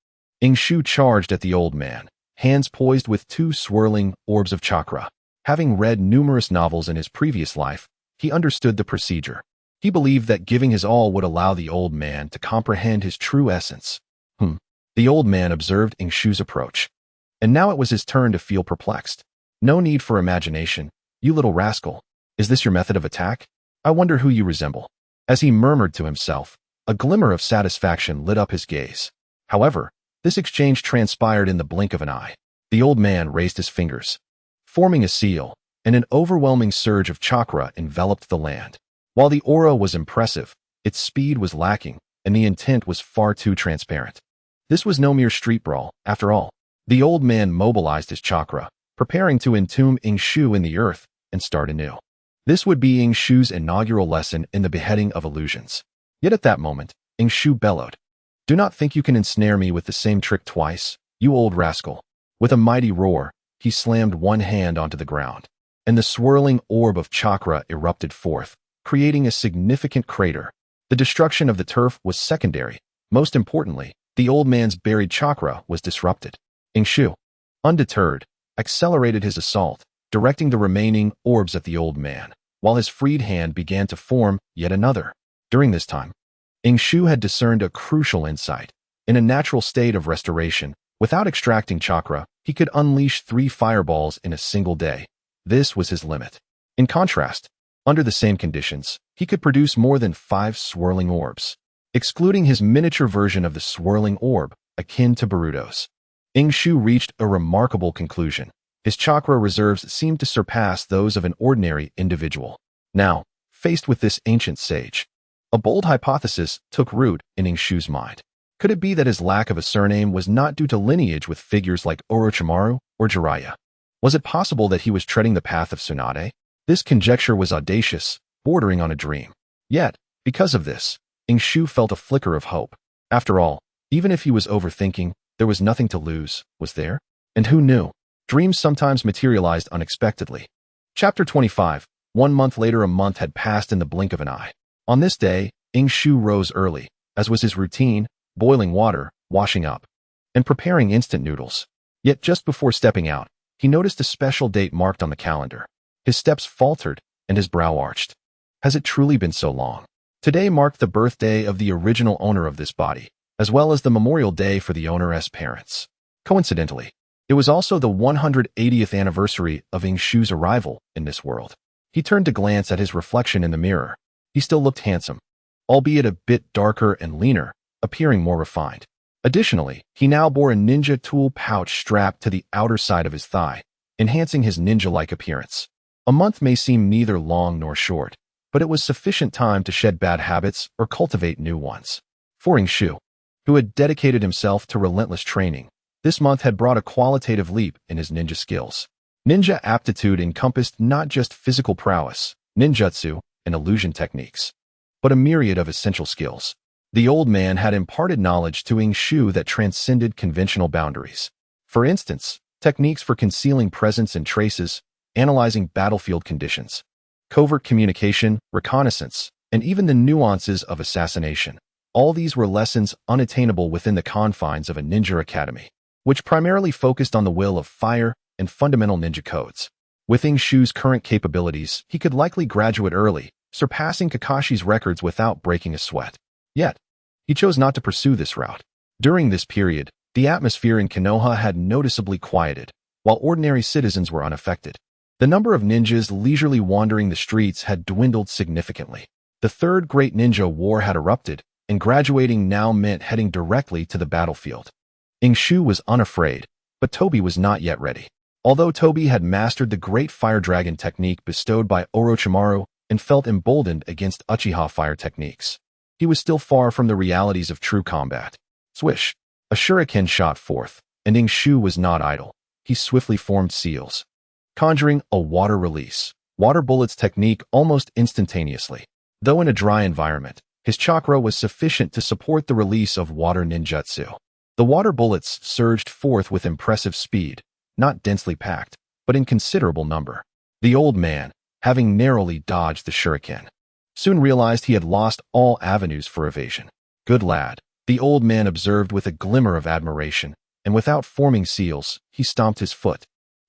Shu charged at the old man, hands poised with 2 swirling orbs of chakra. Having read numerous novels in his previous life, he understood the procedure. He believed that giving his all would allow the old man to comprehend his true essence. The old man observed Shu's approach. And now it was his turn to feel perplexed. No need for imagination, you little rascal. Is this your method of attack? I wonder who you resemble. As he murmured to himself, a glimmer of satisfaction lit up his gaze. However, this exchange transpired in the blink of an eye. The old man raised his fingers, forming a seal, and an overwhelming surge of chakra enveloped the land. While the aura was impressive, its speed was lacking, and the intent was far too transparent. This was no mere street brawl, after all. The old man mobilized his chakra, preparing to entomb Shu in the earth and start anew. This would be Shu's inaugural lesson in the beheading of illusions. Yet at that moment, Shu bellowed, "Do not think you can ensnare me with the same trick twice, you old rascal." With a mighty roar, he slammed one hand onto the ground, and the swirling orb of chakra erupted forth, creating a significant crater. The destruction of the turf was secondary. Most importantly, the old man's buried chakra was disrupted. Shu, undeterred, accelerated his assault, directing the remaining orbs at the old man, while his freed hand began to form yet another. During this time, Shu had discerned a crucial insight. In a natural state of restoration, without extracting chakra, he could unleash 3 fireballs in a single day. This was his limit. In contrast, under the same conditions, he could produce more than 5 swirling orbs, excluding his miniature version of the swirling orb, akin to Boruto's. Shu reached a remarkable conclusion. His chakra reserves seemed to surpass those of an ordinary individual. Now, faced with this ancient sage, a bold hypothesis took root in Shu's mind. Could it be that his lack of a surname was not due to lineage with figures like Orochimaru or Jiraiya? Was it possible that he was treading the path of Tsunade? This conjecture was audacious, bordering on a dream. Yet, because of this, Shu felt a flicker of hope. After all, even if he was overthinking, there was nothing to lose, was there? And who knew? Dreams sometimes materialized unexpectedly. Chapter 25. 1 month later, a month had passed in the blink of an eye. On this day, Shu rose early, as was his routine, boiling water, washing up, and preparing instant noodles. Yet just before stepping out, he noticed a special date marked on the calendar. His steps faltered, and his brow arched. Has it truly been so long? Today marked the birthday of the original owner of this body, as well as the memorial day for the owner's parents. Coincidentally, it was also the 180th anniversary of Shu's arrival in this world. He turned to glance at his reflection in the mirror. He still looked handsome, albeit a bit darker and leaner, appearing more refined. Additionally, he now bore a ninja tool pouch strapped to the outer side of his thigh, enhancing his ninja-like appearance. A month may seem neither long nor short, but it was sufficient time to shed bad habits or cultivate new ones. For Shu, who had dedicated himself to relentless training, this month had brought a qualitative leap in his ninja skills. Ninja aptitude encompassed not just physical prowess, ninjutsu, and illusion techniques, but a myriad of essential skills. The old man had imparted knowledge to Shu that transcended conventional boundaries. For instance, techniques for concealing presence and traces, analyzing battlefield conditions, covert communication, reconnaissance, and even the nuances of assassination. All these were lessons unattainable within the confines of a ninja academy, which primarily focused on the will of fire and fundamental ninja codes. With Shu's current capabilities, he could likely graduate early, surpassing Kakashi's records without breaking a sweat. Yet, he chose not to pursue this route. During this period, the atmosphere in Konoha had noticeably quieted, while ordinary citizens were unaffected. The number of ninjas leisurely wandering the streets had dwindled significantly. The Third Great Ninja War had erupted, and graduating now meant heading directly to the battlefield. Shu was unafraid, but Tobi was not yet ready. Although Tobi had mastered the Great Fire Dragon technique bestowed by Orochimaru and felt emboldened against Uchiha fire techniques, he was still far from the realities of true combat. Swish! A shuriken shot forth, and Shu was not idle. He swiftly formed seals, conjuring a water release, water bullets technique almost instantaneously. Though in a dry environment, his chakra was sufficient to support the release of water ninjutsu. The water bullets surged forth with impressive speed, not densely packed, but in considerable number. The old man, having narrowly dodged the shuriken, soon realized he had lost all avenues for evasion. Good lad, the old man observed with a glimmer of admiration, and without forming seals, he stomped his foot,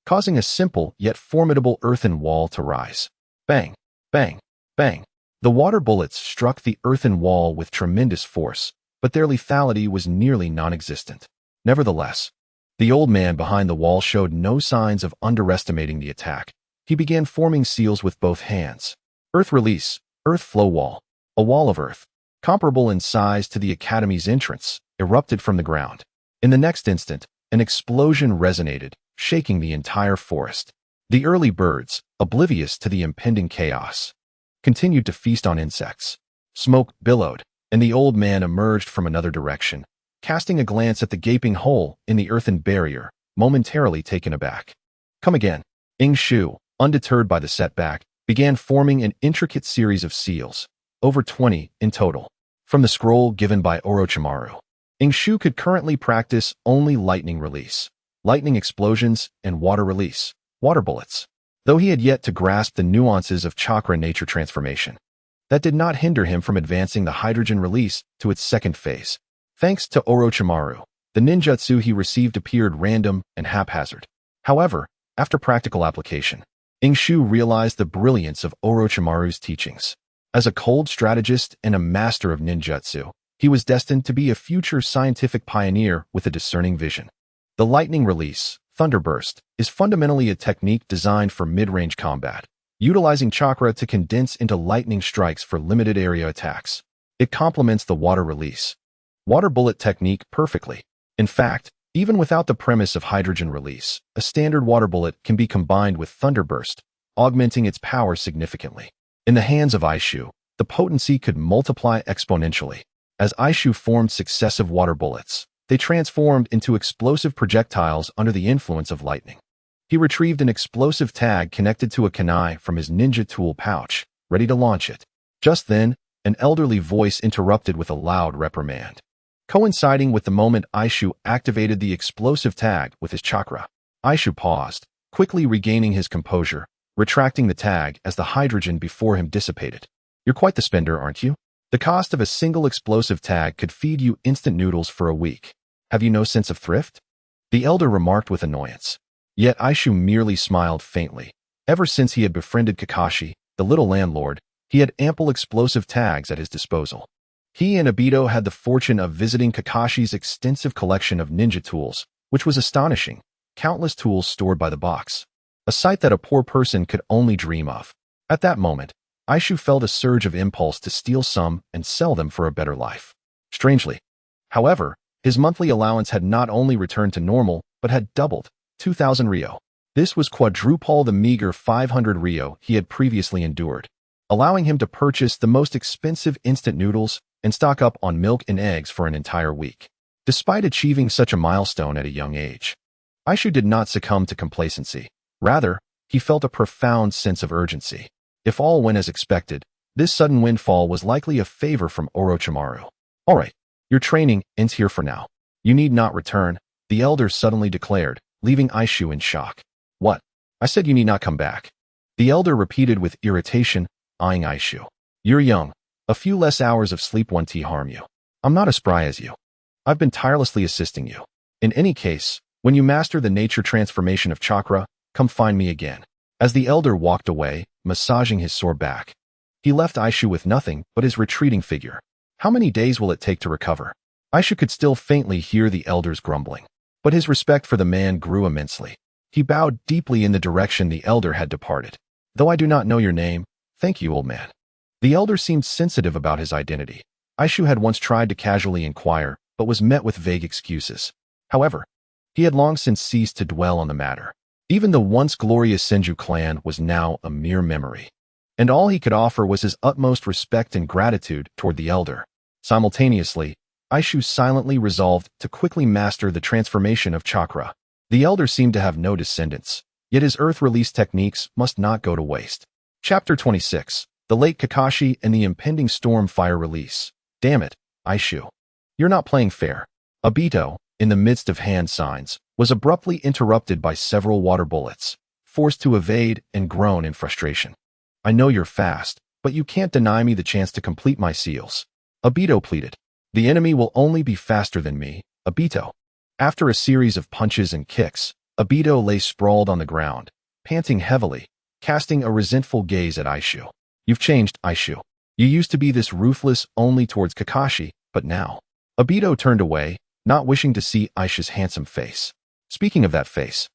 causing a simple yet formidable earthen wall to rise. Bang, bang, bang. The water bullets struck the earthen wall with tremendous force, but their lethality was nearly non-existent. Nevertheless, the old man behind the wall showed no signs of underestimating the attack. He began forming seals with both hands. Earth release, earth flow wall. A wall of earth, comparable in size to the academy's entrance, erupted from the ground. In the next instant, an explosion resonated, shaking the entire forest. The early birds, oblivious to the impending chaos, continued to feast on insects. Smoke billowed, and the old man emerged from another direction, casting a glance at the gaping hole in the earthen barrier, momentarily taken aback. Come again. Shu, undeterred by the setback, began forming an intricate series of seals, over 20 in total. From the scroll given by Orochimaru, Shu could currently practice only lightning release, lightning explosions, and water release, water bullets, though he had yet to grasp the nuances of chakra nature transformation. That did not hinder him from advancing the hydrogen release to its second phase. Thanks to Orochimaru, the ninjutsu he received appeared random and haphazard. However, after practical application, Shu realized the brilliance of Orochimaru's teachings. As a cold strategist and a master of ninjutsu, he was destined to be a future scientific pioneer with a discerning vision. The lightning release, thunderburst, is fundamentally a technique designed for mid-range combat, utilizing chakra to condense into lightning strikes for limited area attacks. It complements the water release, water bullet technique perfectly. In fact, even without the premise of hydrogen release, a standard water bullet can be combined with thunderburst, augmenting its power significantly. In the hands of Shu, the potency could multiply exponentially. As Shu formed successive water bullets, they transformed into explosive projectiles under the influence of lightning. He retrieved an explosive tag connected to a kunai from his ninja tool pouch, ready to launch it. Just then, an elderly voice interrupted with a loud reprimand. Coinciding with the moment Shu activated the explosive tag with his chakra, Shu paused, quickly regaining his composure, retracting the tag as the hydrogen before him dissipated. You're quite the spender, aren't you? The cost of a single explosive tag could feed you instant noodles for a week. Have you no sense of thrift? The elder remarked with annoyance. Yet Shu merely smiled faintly. Ever since he had befriended Kakashi, the little landlord, he had ample explosive tags at his disposal. He and Obito had the fortune of visiting Kakashi's extensive collection of ninja tools, which was astonishing, countless tools stored by the box. A sight that a poor person could only dream of. At that moment, Shu felt a surge of impulse to steal some and sell them for a better life. Strangely, however, his monthly allowance had not only returned to normal, but had doubled, 2,000 ryo. This was quadruple the meager 500 ryo he had previously endured. allowing him to purchase the most expensive instant noodles and stock up on milk and eggs for an entire week. Despite achieving such a milestone at a young age, Aishu did not succumb to complacency. Rather, he felt a profound sense of urgency. If all went as expected, this sudden windfall was likely a favor from Orochimaru. All right, your training ends here for now. You need not return, the elder suddenly declared, leaving Aishu in shock. What? I said you need not come back. The elder repeated with irritation, eyeing Aishu. You're young. A few less hours of sleep won't harm you. I'm not as spry as you. I've been tirelessly assisting you. In any case, when you master the nature transformation of chakra, come find me again. As the elder walked away, massaging his sore back, he left Aishu with nothing but his retreating figure. How many days will it take to recover? Aishu could still faintly hear the elder's grumbling, but his respect for the man grew immensely. He bowed deeply in the direction the elder had departed. Though I do not know your name, thank you, old man. The elder seemed sensitive about his identity. Aishu had once tried to casually inquire, but was met with vague excuses. However, he had long since ceased to dwell on the matter. Even the once glorious Senju clan was now a mere memory, and all he could offer was his utmost respect and gratitude toward the elder. Simultaneously, Aishu silently resolved to quickly master the transformation of chakra. The elder seemed to have no descendants, yet his earth release techniques must not go to waste. Chapter 26. The late Kakashi and the impending storm fire release. Damn it, Aishu. You're not playing fair. Obito, in the midst of hand signs, was abruptly interrupted by several water bullets, forced to evade and groan in frustration. I know you're fast, but you can't deny me the chance to complete my seals. Obito pleaded. The enemy will only be faster than me, Obito. After a series of punches and kicks, Obito lay sprawled on the ground, panting heavily, casting a resentful gaze at Aishu. You've changed, Aishu. You used to be this ruthless only towards Kakashi, but now. Obito turned away, not wishing to see Aishu's handsome face. Speaking of that face,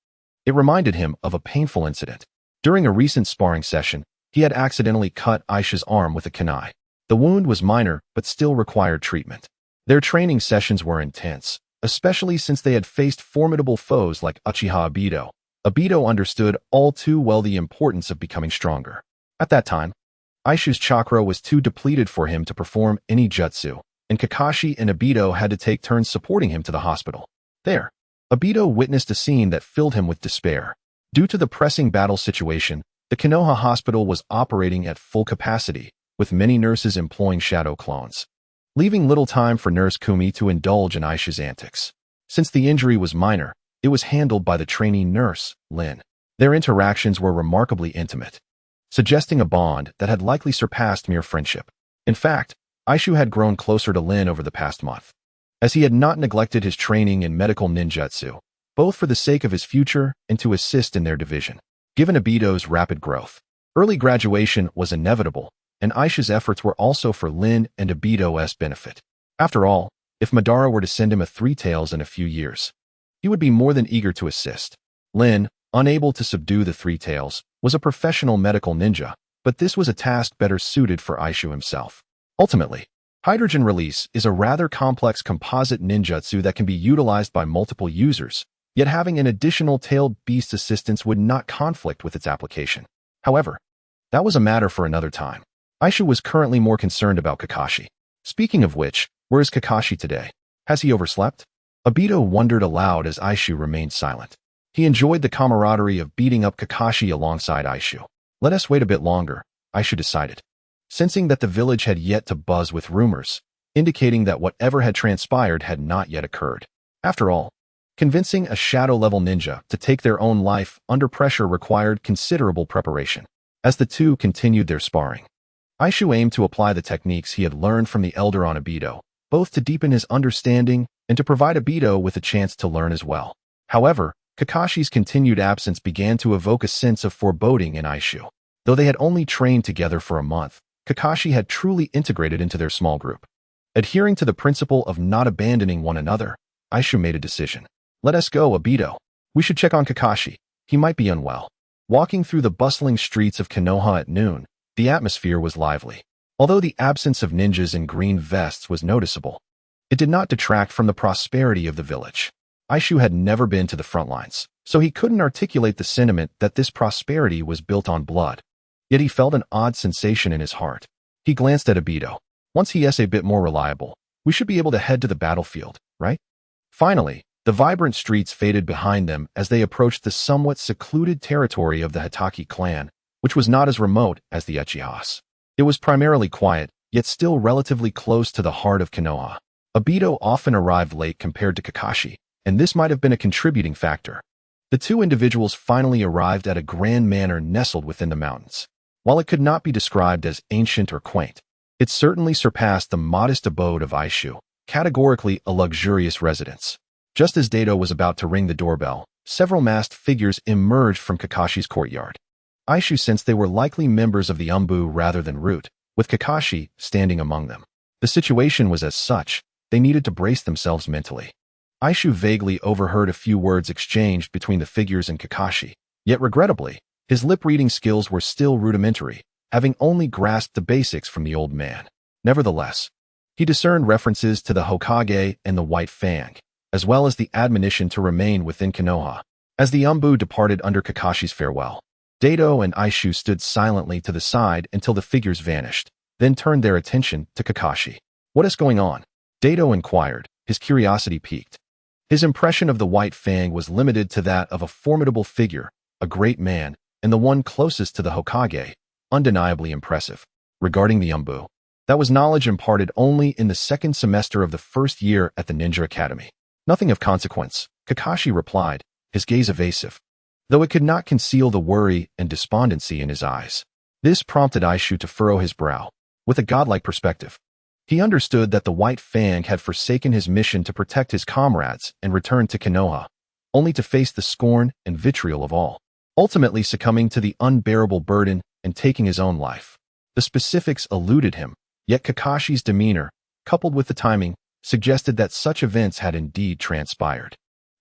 it reminded him of a painful incident. During a recent sparring session, he had accidentally cut Aishu's arm with a kunai. The wound was minor, but still required treatment. Their training sessions were intense, especially since they had faced formidable foes like Uchiha Obito. Obito understood all too well the importance of becoming stronger. At that time, Aishu's chakra was too depleted for him to perform any jutsu, and Kakashi and Obito had to take turns supporting him to the hospital. There, Obito witnessed a scene that filled him with despair. Due to the pressing battle situation, the Konoha hospital was operating at full capacity, with many nurses employing shadow clones, leaving little time for Nurse Kumi to indulge in Aishu's antics. Since the injury was minor, it was handled by the trainee nurse, Lin. Their interactions were remarkably intimate, suggesting a bond that had likely surpassed mere friendship. In fact, Aishu had grown closer to Lin over the past month, as he had not neglected his training in medical ninjutsu, both for the sake of his future and to assist in their division. Given Obito's rapid growth, early graduation was inevitable, and Aishu's efforts were also for Lin and Obito's benefit. After all, if Madara were to send him a Three Tails in a few years, he would be more than eager to assist. Lin, unable to subdue the Three Tails, was a professional medical ninja, but this was a task better suited for Aishu himself. Ultimately, hydrogen release is a rather complex composite ninjutsu that can be utilized by multiple users, yet having an additional tailed beast assistance would not conflict with its application. However, that was a matter for another time. Aishu was currently more concerned about Kakashi. Speaking of which, where is Kakashi today? Has he overslept? Obito wondered aloud as Aishu remained silent. He enjoyed the camaraderie of beating up Kakashi alongside Aishu. Let us wait a bit longer, Aishu decided, sensing that the village had yet to buzz with rumors, indicating that whatever had transpired had not yet occurred. After all, convincing a shadow-level ninja to take their own life under pressure required considerable preparation. As the two continued their sparring, Aishu aimed to apply the techniques he had learned from the elder on Obito, both to deepen his understanding and to provide Obito with a chance to learn as well. However, Kakashi's continued absence began to evoke a sense of foreboding in Aishu. Though they had only trained together for a month, Kakashi had truly integrated into their small group. Adhering to the principle of not abandoning one another, Aishu made a decision. Let us go, Obito. We should check on Kakashi. He might be unwell. Walking through the bustling streets of Konoha at noon, the atmosphere was lively. Although the absence of ninjas in green vests was noticeable, it did not detract from the prosperity of the village. Aishu had never been to the front lines, so he couldn't articulate the sentiment that this prosperity was built on blood. Yet he felt an odd sensation in his heart. He glanced at Obito. Once he is a bit more reliable, we should be able to head to the battlefield, right? Finally, the vibrant streets faded behind them as they approached the somewhat secluded territory of the Hideki clan, which was not as remote as the Uchihas. It was primarily quiet, yet still relatively close to the heart of Konoha. Obito often arrived late compared to Kakashi, and this might have been a contributing factor. The two individuals finally arrived at a grand manor nestled within the mountains. While it could not be described as ancient or quaint, it certainly surpassed the modest abode of Aishu, categorically a luxurious residence. Just as Dato was about to ring the doorbell, several masked figures emerged from Kakashi's courtyard. Aishu sensed they were likely members of the Umbu rather than Root, with Kakashi standing among them. The situation was as such, they needed to brace themselves mentally. Aishu vaguely overheard a few words exchanged between the figures and Kakashi, yet regrettably, his lip-reading skills were still rudimentary, having only grasped the basics from the old man. Nevertheless, he discerned references to the Hokage and the White Fang, as well as the admonition to remain within Konoha. As the Umbu departed under Kakashi's farewell, Dato and Aishu stood silently to the side until the figures vanished, then turned their attention to Kakashi. "What is going on?" Dato inquired, his curiosity piqued. His impression of the White Fang was limited to that of a formidable figure, a great man, and the one closest to the Hokage, undeniably impressive. Regarding the Umbu, that was knowledge imparted only in the second semester of the first year at the Ninja Academy. "Nothing of consequence," Kakashi replied, his gaze evasive, though it could not conceal the worry and despondency in his eyes. This prompted Aishu to furrow his brow, with a godlike perspective. He understood that the White Fang had forsaken his mission to protect his comrades and returned to Konoha, only to face the scorn and vitriol of all, ultimately succumbing to the unbearable burden and taking his own life. The specifics eluded him, yet Kakashi's demeanor, coupled with the timing, suggested that such events had indeed transpired.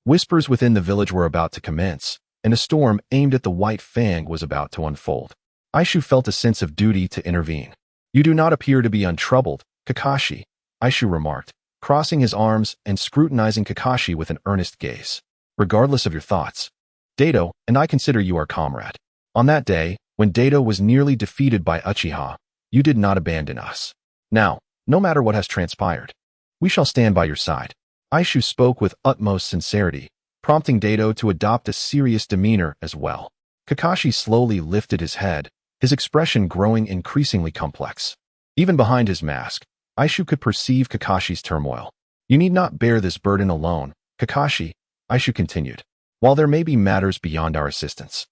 Whispers within the village were about to commence, and a storm aimed at the White Fang was about to unfold. Aishu felt a sense of duty to intervene. "You do not appear to be untroubled, Kakashi," Aishu remarked, crossing his arms and scrutinizing Kakashi with an earnest gaze. "Regardless of your thoughts, Dato and I consider you our comrade. On that day, when Dato was nearly defeated by Uchiha, you did not abandon us. Now, no matter what has transpired, we shall stand by your side." Aishu spoke with utmost sincerity, prompting Dato to adopt a serious demeanor as well. Kakashi slowly lifted his head, his expression growing increasingly complex. Even behind his mask, Aishu could perceive Kakashi's turmoil. "You need not bear this burden alone, Kakashi," Aishu continued. "While there may be matters beyond our assistance,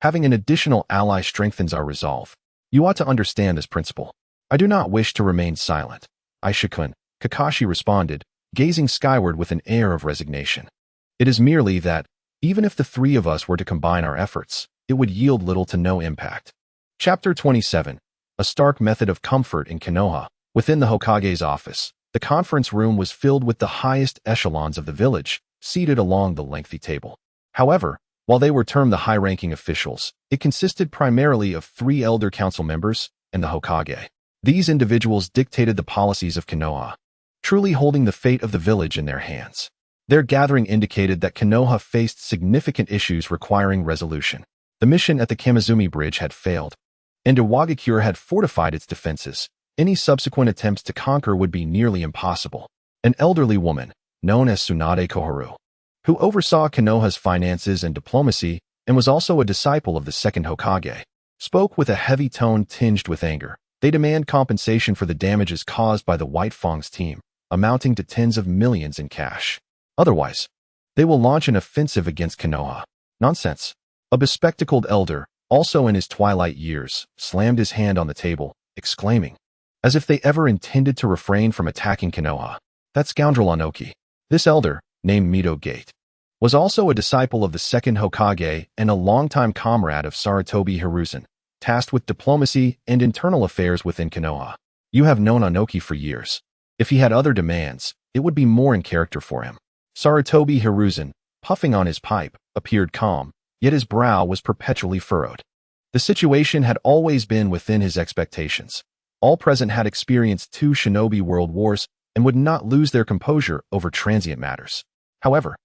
having an additional ally strengthens our resolve. You ought to understand this principle." "I do not wish to remain silent, Aishu-kun," Kakashi responded, gazing skyward with an air of resignation. "It is merely that, even if the three of us were to combine our efforts, it would yield little to no impact." Chapter 27. A stark method of comfort in Konoha. Within the Hokage's office, the conference room was filled with the highest echelons of the village, seated along the lengthy table. However, while they were termed the high-ranking officials, it consisted primarily of 3 elder council members and the Hokage. These individuals dictated the policies of Konoha, truly holding the fate of the village in their hands. Their gathering indicated that Konoha faced significant issues requiring resolution. The mission at the Kamizumi Bridge had failed, and Iwagakure had fortified its defenses. Any subsequent attempts to conquer would be nearly impossible. An elderly woman, known as Tsunade Koharu, who oversaw Konoha's finances and diplomacy and was also a disciple of the second Hokage, spoke with a heavy tone tinged with anger. They demand compensation for the damages caused by the White Fang's team, amounting to tens of millions in cash. Otherwise, they will launch an offensive against Konoha. Nonsense. A bespectacled elder, also in his twilight years, slammed his hand on the table, exclaiming, as if they ever intended to refrain from attacking Konoha. "That scoundrel Anoki." This elder, named Mido Gate, was also a disciple of the second Hokage and a longtime comrade of Sarutobi Hiruzen, tasked with diplomacy and internal affairs within Konoha. "You have known Anoki for years. If he had other demands, it would be more in character for him." Sarutobi Hiruzen, puffing on his pipe, appeared calm, yet his brow was perpetually furrowed. The situation had always been within his expectations. All present had experienced 2 shinobi world wars and would not lose their composure over transient matters. However,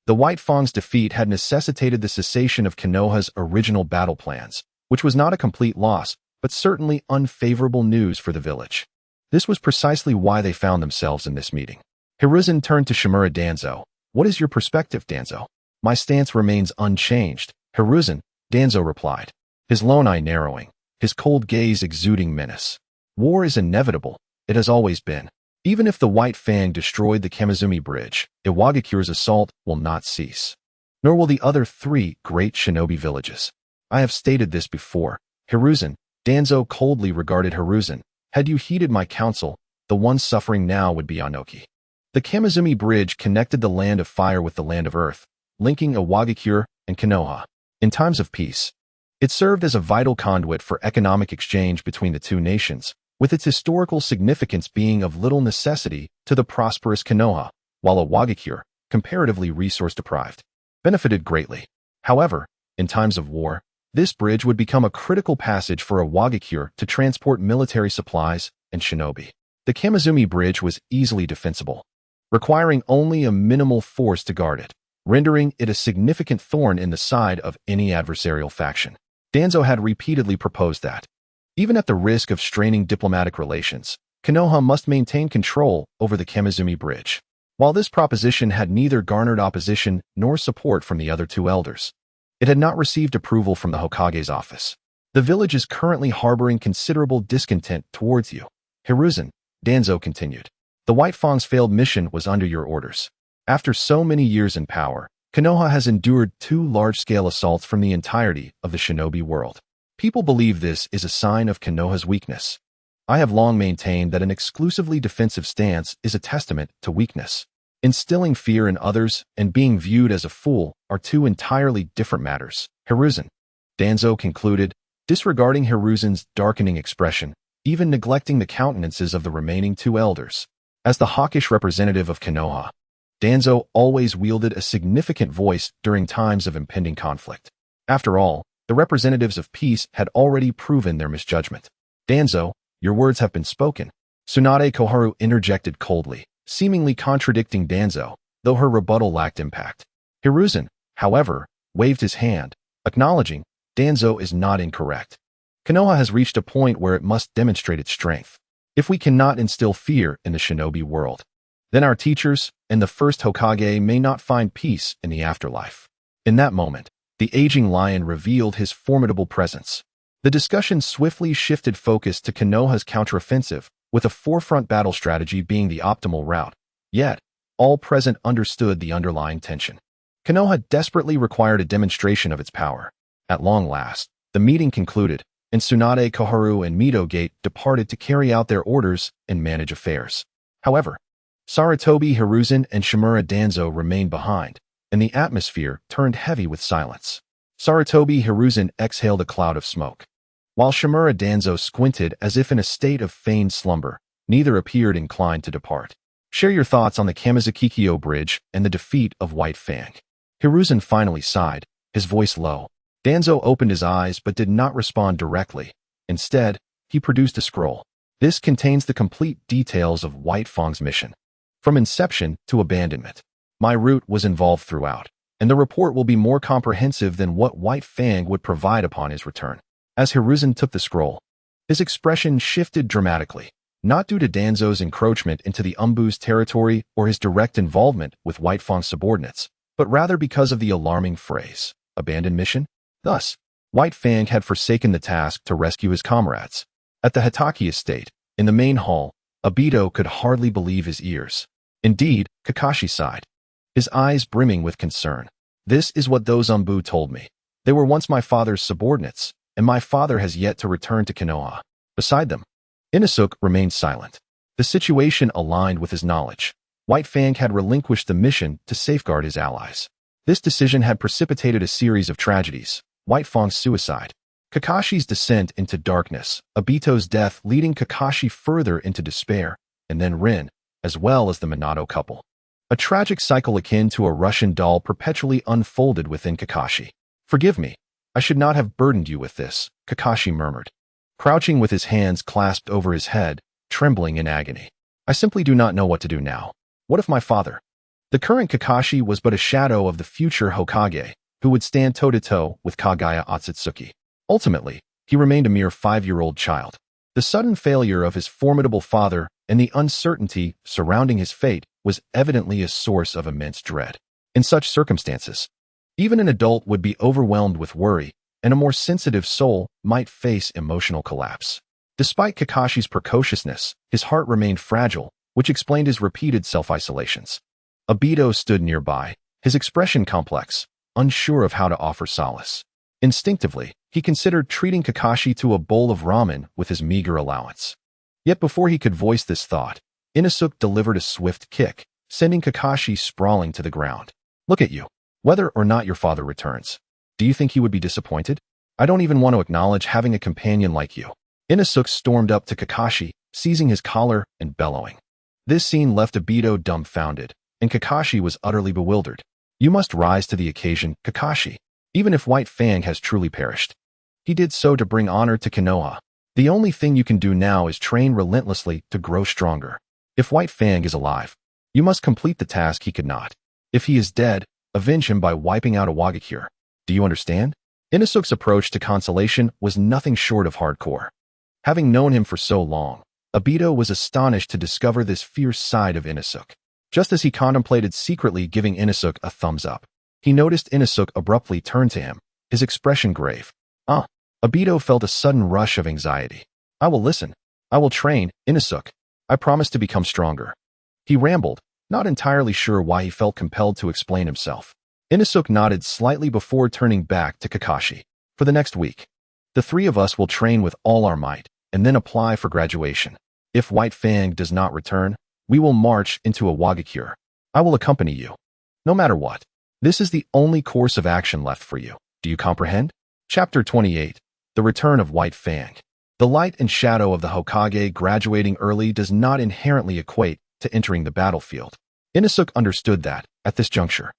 the White Fang's defeat had necessitated the cessation of Konoha's original battle plans, which was not a complete loss, but certainly unfavorable news for the village. This was precisely why they found themselves in this meeting. Hiruzen turned to Shimura Danzo. What is your perspective, Danzo? My stance remains unchanged. Hiruzen, Danzo replied, his lone eye narrowing, his cold gaze exuding menace. War is inevitable. It has always been. Even if the White Fang destroyed the Kamizumi Bridge, Iwagakure's assault will not cease. Nor will the other 3 great shinobi villages. I have stated this before. Hiruzen, Danzo coldly regarded Hiruzen. Had you heeded my counsel, the one suffering now would be Anoki. The Kamizumi Bridge connected the land of fire with the land of earth, linking Iwagakure and Konoha. In times of peace, it served as a vital conduit for economic exchange between the 2 nations, with its historical significance being of little necessity to the prosperous Konoha, while Iwagakure, comparatively resource-deprived, benefited greatly. However, in times of war, this bridge would become a critical passage for Iwagakure to transport military supplies and shinobi. The Kamizumi Bridge was easily defensible, requiring only a minimal force to guard it, rendering it a significant thorn in the side of any adversarial faction. Danzo had repeatedly proposed that, even at the risk of straining diplomatic relations, Konoha must maintain control over the Kamizumi Bridge. While this proposition had neither garnered opposition nor support from the other 2 elders, it had not received approval from the Hokage's office. The village is currently harboring considerable discontent towards you. Hiruzen, Danzo continued. The White Fang's failed mission was under your orders. After so many years in power, Konoha has endured 2 large-scale assaults from the entirety of the shinobi world. People believe this is a sign of Konoha's weakness. I have long maintained that an exclusively defensive stance is a testament to weakness. Instilling fear in others and being viewed as a fool are 2 entirely different matters. Hiruzen, Danzo concluded, disregarding Hiruzen's darkening expression, even neglecting the countenances of the remaining 2 elders. As the hawkish representative of Konoha, Danzo always wielded a significant voice during times of impending conflict. After all, the representatives of peace had already proven their misjudgment. Danzo, your words have been spoken. Tsunade Koharu interjected coldly, seemingly contradicting Danzo, though her rebuttal lacked impact. Hiruzen, however, waved his hand, acknowledging Danzo is not incorrect. Konoha has reached a point where it must demonstrate its strength. If we cannot instill fear in the shinobi world, then our teachers and the first Hokage may not find peace in the afterlife. In that moment, the aging lion revealed his formidable presence. The discussion swiftly shifted focus to Konoha's counteroffensive, with a forefront battle strategy being the optimal route. Yet, all present understood the underlying tension. Konoha desperately required a demonstration of its power. At long last, the meeting concluded, and Tsunade Koharu and Mito Gate departed to carry out their orders and manage affairs. However, Sarutobi Hiruzen and Shimura Danzo remained behind, and the atmosphere turned heavy with silence. Sarutobi Hiruzen exhaled a cloud of smoke, while Shimura Danzo squinted as if in a state of feigned slumber. Neither appeared inclined to depart. Share your thoughts on the Kamizukikyo Bridge and the defeat of White Fang. Hiruzen finally sighed, his voice low. Danzo opened his eyes but did not respond directly. Instead, he produced a scroll. This contains the complete details of White Fang's mission, from inception to abandonment. My route was involved throughout, and the report will be more comprehensive than what White Fang would provide upon his return. As Hiruzen took the scroll, his expression shifted dramatically, not due to Danzo's encroachment into the Umbu's territory or his direct involvement with White Fang's subordinates, but rather because of the alarming phrase, abandoned mission. Thus, White Fang had forsaken the task to rescue his comrades. At the Hideki estate, in the main hall, Obito could hardly believe his ears. Indeed, Kakashi sighed, his eyes brimming with concern. This is what those Umbu told me. They were once my father's subordinates, and my father has yet to return to Konoha. Beside them, Inosuke remained silent. The situation aligned with his knowledge. White Fang had relinquished the mission to safeguard his allies. This decision had precipitated a series of tragedies. White Fang's suicide, Kakashi's descent into darkness, Obito's death leading Kakashi further into despair, and then Rin, as well as the Minato couple. A tragic cycle akin to a Russian doll perpetually unfolded within Kakashi. Forgive me, I should not have burdened you with this, Kakashi murmured, crouching with his hands clasped over his head, trembling in agony. I simply do not know what to do now. What if my father? The current Kakashi was but a shadow of the future Hokage, who would stand toe-to-toe with Kagaya Otsutsuki. Ultimately, he remained a mere 5-year-old child. The sudden failure of his formidable father and the uncertainty surrounding his fate was evidently a source of immense dread. In such circumstances, even an adult would be overwhelmed with worry, and a more sensitive soul might face emotional collapse. Despite Kakashi's precociousness, his heart remained fragile, which explained his repeated self-isolations. Obito stood nearby, his expression complex, unsure of how to offer solace. Instinctively, he considered treating Kakashi to a bowl of ramen with his meager allowance. Yet before he could voice this thought, Inosuke delivered a swift kick, sending Kakashi sprawling to the ground. Look at you. Whether or not your father returns, do you think he would be disappointed? I don't even want to acknowledge having a companion like you. Inosuke stormed up to Kakashi, seizing his collar and bellowing. This scene left Obito dumbfounded, and Kakashi was utterly bewildered. You must rise to the occasion, Kakashi. Even if White Fang has truly perished, he did so to bring honor to Konoha. The only thing you can do now is train relentlessly to grow stronger. If White Fang is alive, you must complete the task he could not. If he is dead, avenge him by wiping out a Wagakure. Do you understand? Inosuke's approach to consolation was nothing short of hardcore. Having known him for so long, Obito was astonished to discover this fierce side of Inosuke. Just as he contemplated secretly giving Inosuke a thumbs up, he noticed Inosuke abruptly turn to him, his expression grave. Obito felt a sudden rush of anxiety. I will listen. I will train, Inosuke. I promise to become stronger. He rambled, not entirely sure why he felt compelled to explain himself. Inosuke nodded slightly before turning back to Kakashi. For the next week, the three of us will train with all our might, and then apply for graduation. If White Fang does not return, we will march into a Wagakure. I will accompany you. No matter what. This is the only course of action left for you. Do you comprehend? Chapter 28. The Return of White Fang. The light and shadow of the Hokage graduating early does not inherently equate to entering the battlefield. Inosuke understood that, at this juncture,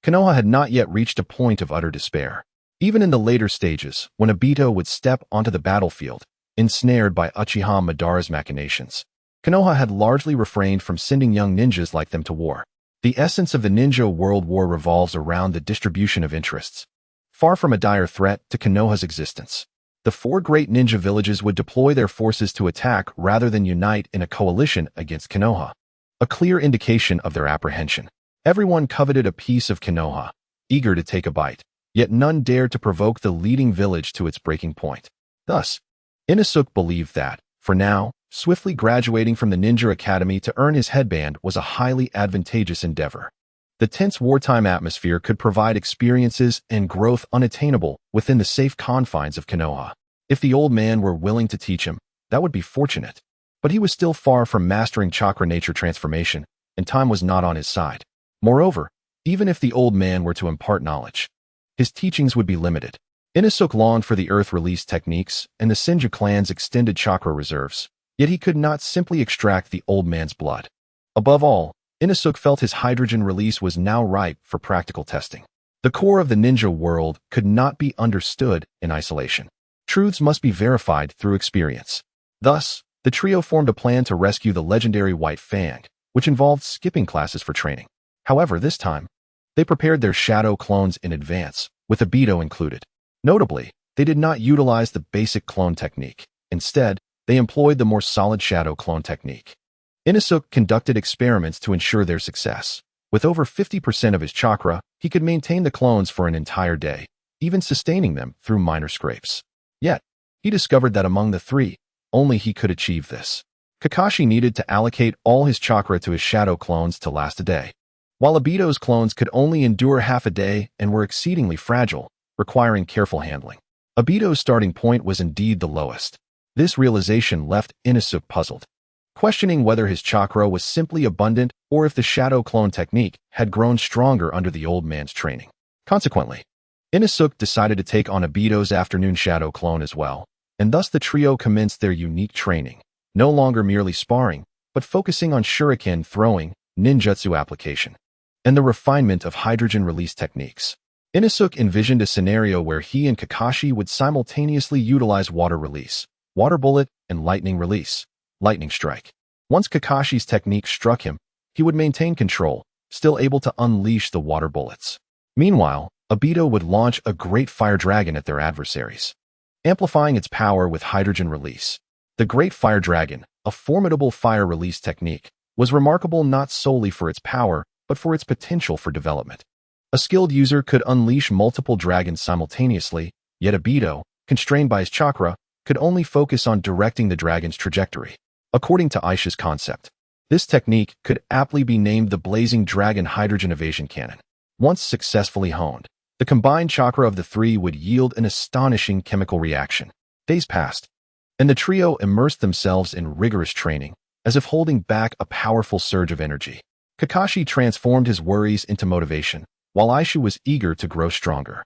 Konoha had not yet reached a point of utter despair. Even in the later stages, when Obito would step onto the battlefield, ensnared by Uchiha Madara's machinations, Konoha had largely refrained from sending young ninjas like them to war. The essence of the ninja world war revolves around the distribution of interests. Far from a dire threat to Konoha's existence, the 4 great ninja villages would deploy their forces to attack rather than unite in a coalition against Konoha, a clear indication of their apprehension. Everyone coveted a piece of Konoha, eager to take a bite, yet none dared to provoke the leading village to its breaking point. Thus, Inosuke believed that, for now, swiftly graduating from the ninja academy to earn his headband was a highly advantageous endeavor. The tense wartime atmosphere could provide experiences and growth unattainable within the safe confines of Konoha. If the old man were willing to teach him, that would be fortunate. But he was still far from mastering chakra nature transformation, and time was not on his side. Moreover, even if the old man were to impart knowledge, his teachings would be limited. Inosuke longed for the earth release techniques and the Senju clan's extended chakra reserves, yet he could not simply extract the old man's blood. Above all, Inosuke felt his hydrogen release was now ripe for practical testing. The core of the ninja world could not be understood in isolation. Truths must be verified through experience. Thus, the trio formed a plan to rescue the legendary White Fang, which involved skipping classes for training. However, this time, they prepared their shadow clones in advance, with Obito included. Notably, they did not utilize the basic clone technique. Instead, they employed the more solid shadow clone technique. Inosuke conducted experiments to ensure their success. With over 50% of his chakra, he could maintain the clones for an entire day, even sustaining them through minor scrapes. Yet, he discovered that among the 3, only he could achieve this. Kakashi needed to allocate all his chakra to his shadow clones to last a day, while Obito's clones could only endure half a day and were exceedingly fragile, requiring careful handling. Obito's starting point was indeed the lowest. This realization left Inosuke puzzled, questioning whether his chakra was simply abundant or if the shadow clone technique had grown stronger under the old man's training. Consequently, Inosuke decided to take on Obito's afternoon shadow clone as well, and thus the trio commenced their unique training, no longer merely sparring, but focusing on shuriken throwing, ninjutsu application, and the refinement of hydrogen release techniques. Inosuke envisioned a scenario where he and Kakashi would simultaneously utilize water release, water bullet, and lightning release, lightning strike. Once Kakashi's technique struck him, he would maintain control, still able to unleash the water bullets. Meanwhile, Obito would launch a great fire dragon at their adversaries. amplifying its power with hydrogen release. The Great Fire Dragon, a formidable fire release technique, was remarkable not solely for its power, but for its potential for development. A skilled user could unleash multiple dragons simultaneously, yet Obito, constrained by his chakra, could only focus on directing the dragon's trajectory. According to Aisha's concept, this technique could aptly be named the Blazing Dragon Hydrogen Evasion Cannon. Once successfully honed, the combined chakra of the three would yield an astonishing chemical reaction. Days passed, and the trio immersed themselves in rigorous training, as if holding back a powerful surge of energy. Kakashi transformed his worries into motivation, while Aisha was eager to grow stronger.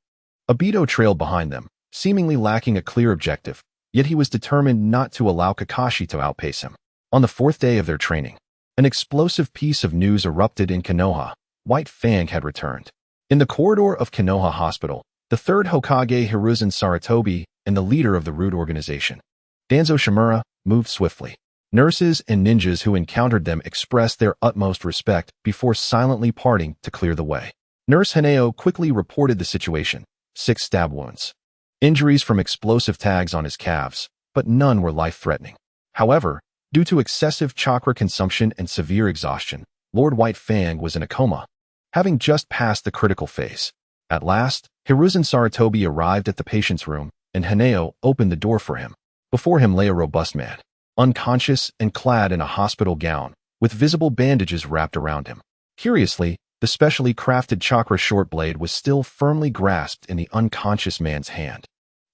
Obito trailed behind them, seemingly lacking a clear objective, yet he was determined not to allow Kakashi to outpace him. On the fourth day of their training, an explosive piece of news erupted in Konoha. White Fang had returned. In the corridor of Konoha Hospital, the third Hokage Hiruzen Sarutobi and the leader of the Root Organization, Danzo Shimura, moved swiftly. Nurses and ninjas who encountered them expressed their utmost respect before silently parting to clear the way. Nurse Haneo quickly reported the situation: 6 stab wounds, injuries from explosive tags on his calves, but none were life-threatening. However, due to excessive chakra consumption and severe exhaustion, Lord White Fang was in a coma, having just passed the critical phase. At last, Hiruzen Sarutobi arrived at the patient's room, and Haneo opened the door for him. Before him lay a robust man, unconscious and clad in a hospital gown, with visible bandages wrapped around him. Curiously, the specially crafted chakra short blade was still firmly grasped in the unconscious man's hand,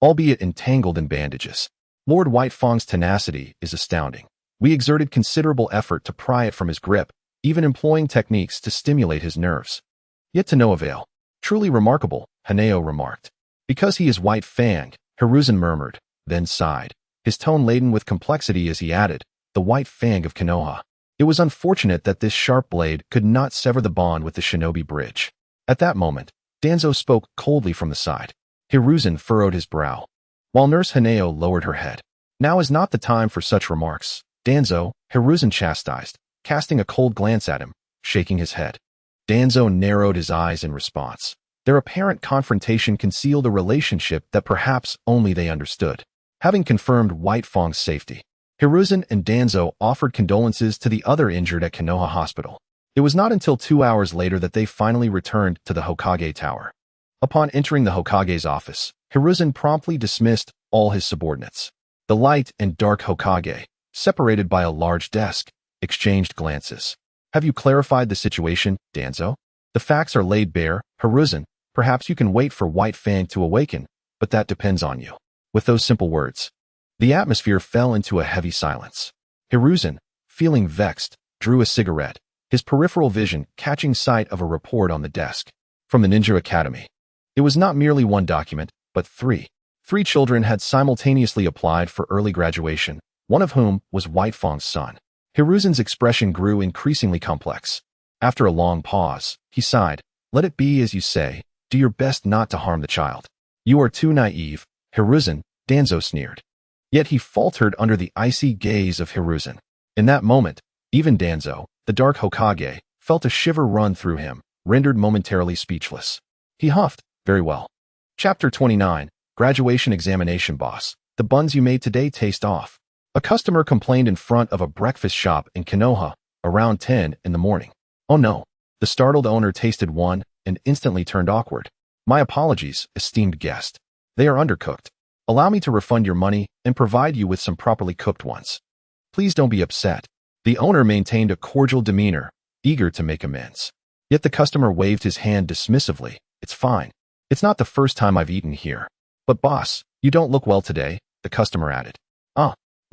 albeit entangled in bandages. Lord White Fang's tenacity is astounding. We exerted considerable effort to pry it from his grip, even employing techniques to stimulate his nerves. Yet to no avail. Truly remarkable, Haneo remarked. Because he is White Fang, Hiruzen murmured, then sighed, his tone laden with complexity as he added, the White Fang of Konoha. It was unfortunate that this sharp blade could not sever the bond with the shinobi bridge. At that moment, Danzo spoke coldly from the side. Hiruzen furrowed his brow, while Nurse Haneo lowered her head. Now is not the time for such remarks, Danzo, Hiruzen chastised, casting a cold glance at him, shaking his head. Danzo narrowed his eyes in response. Their apparent confrontation concealed a relationship that perhaps only they understood. Having confirmed White Fang's safety, Hiruzen and Danzo offered condolences to the other injured at Konoha Hospital. It was not until 2 hours later that they finally returned to the Hokage Tower. Upon entering the Hokage's office, Hiruzen promptly dismissed all his subordinates. The light and dark Hokage, separated by a large desk, exchanged glances. Have you clarified the situation, Danzo? The facts are laid bare, Hiruzen. Perhaps you can wait for White Fang to awaken, but that depends on you. With those simple words, the atmosphere fell into a heavy silence. Hiruzen, feeling vexed, drew a cigarette, his peripheral vision catching sight of a report on the desk. From the Ninja Academy. It was not merely one document, but 3. 3 children had simultaneously applied for early graduation, one of whom was White Fang's son. Hiruzen's expression grew increasingly complex. After a long pause, he sighed. Let it be as you say. Do your best not to harm the child. You are too naive, Hiruzen, Danzo sneered. Yet he faltered under the icy gaze of Hiruzen. In that moment, even Danzo, the dark Hokage, felt a shiver run through him, rendered momentarily speechless. He huffed, very well. Chapter 29, Graduation Examination Boss. The buns you made today taste off. A customer complained in front of a breakfast shop in Konoha, around 10 in the morning. Oh no. The startled owner tasted one and instantly turned awkward. My apologies, esteemed guest. They are undercooked. Allow me to refund your money and provide you with some properly cooked ones. Please don't be upset. The owner maintained a cordial demeanor, eager to make amends. Yet the customer waved his hand dismissively. It's fine. It's not the first time I've eaten here. But boss, you don't look well today, the customer added.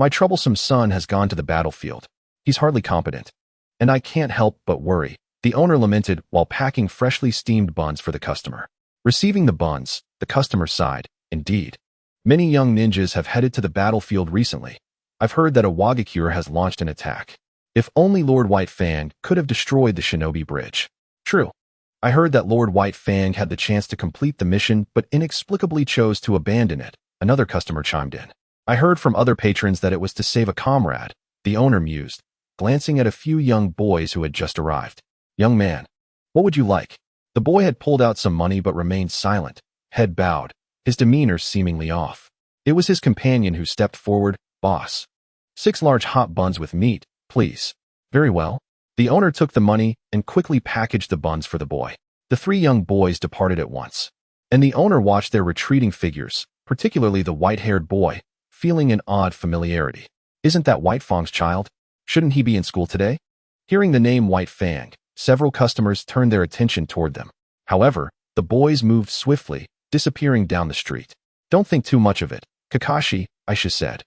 My troublesome son has gone to the battlefield. He's hardly competent. And I can't help but worry, the owner lamented while packing freshly steamed buns for the customer. Receiving the buns, the customer sighed. Indeed. Many young ninjas have headed to the battlefield recently. I've heard that a Wagakure has launched an attack. If only Lord White Fang could have destroyed the shinobi bridge. True. I heard that Lord White Fang had the chance to complete the mission but inexplicably chose to abandon it, another customer chimed in. I heard from other patrons that it was to save a comrade, the owner mused, glancing at a few young boys who had just arrived. Young man, what would you like? The boy had pulled out some money but remained silent, head bowed, his demeanor seemingly off. It was his companion who stepped forward. Boss. 6 large hot buns with meat, please. Very well. The owner took the money and quickly packaged the buns for the boy. The 3 young boys departed at once, and the owner watched their retreating figures, particularly the white-haired boy, feeling an odd familiarity. Isn't that White Fang's child? Shouldn't he be in school today? Hearing the name White Fang, several customers turned their attention toward them. However, the boys moved swiftly, disappearing down the street. Don't think too much of it, Kakashi, Aisha said,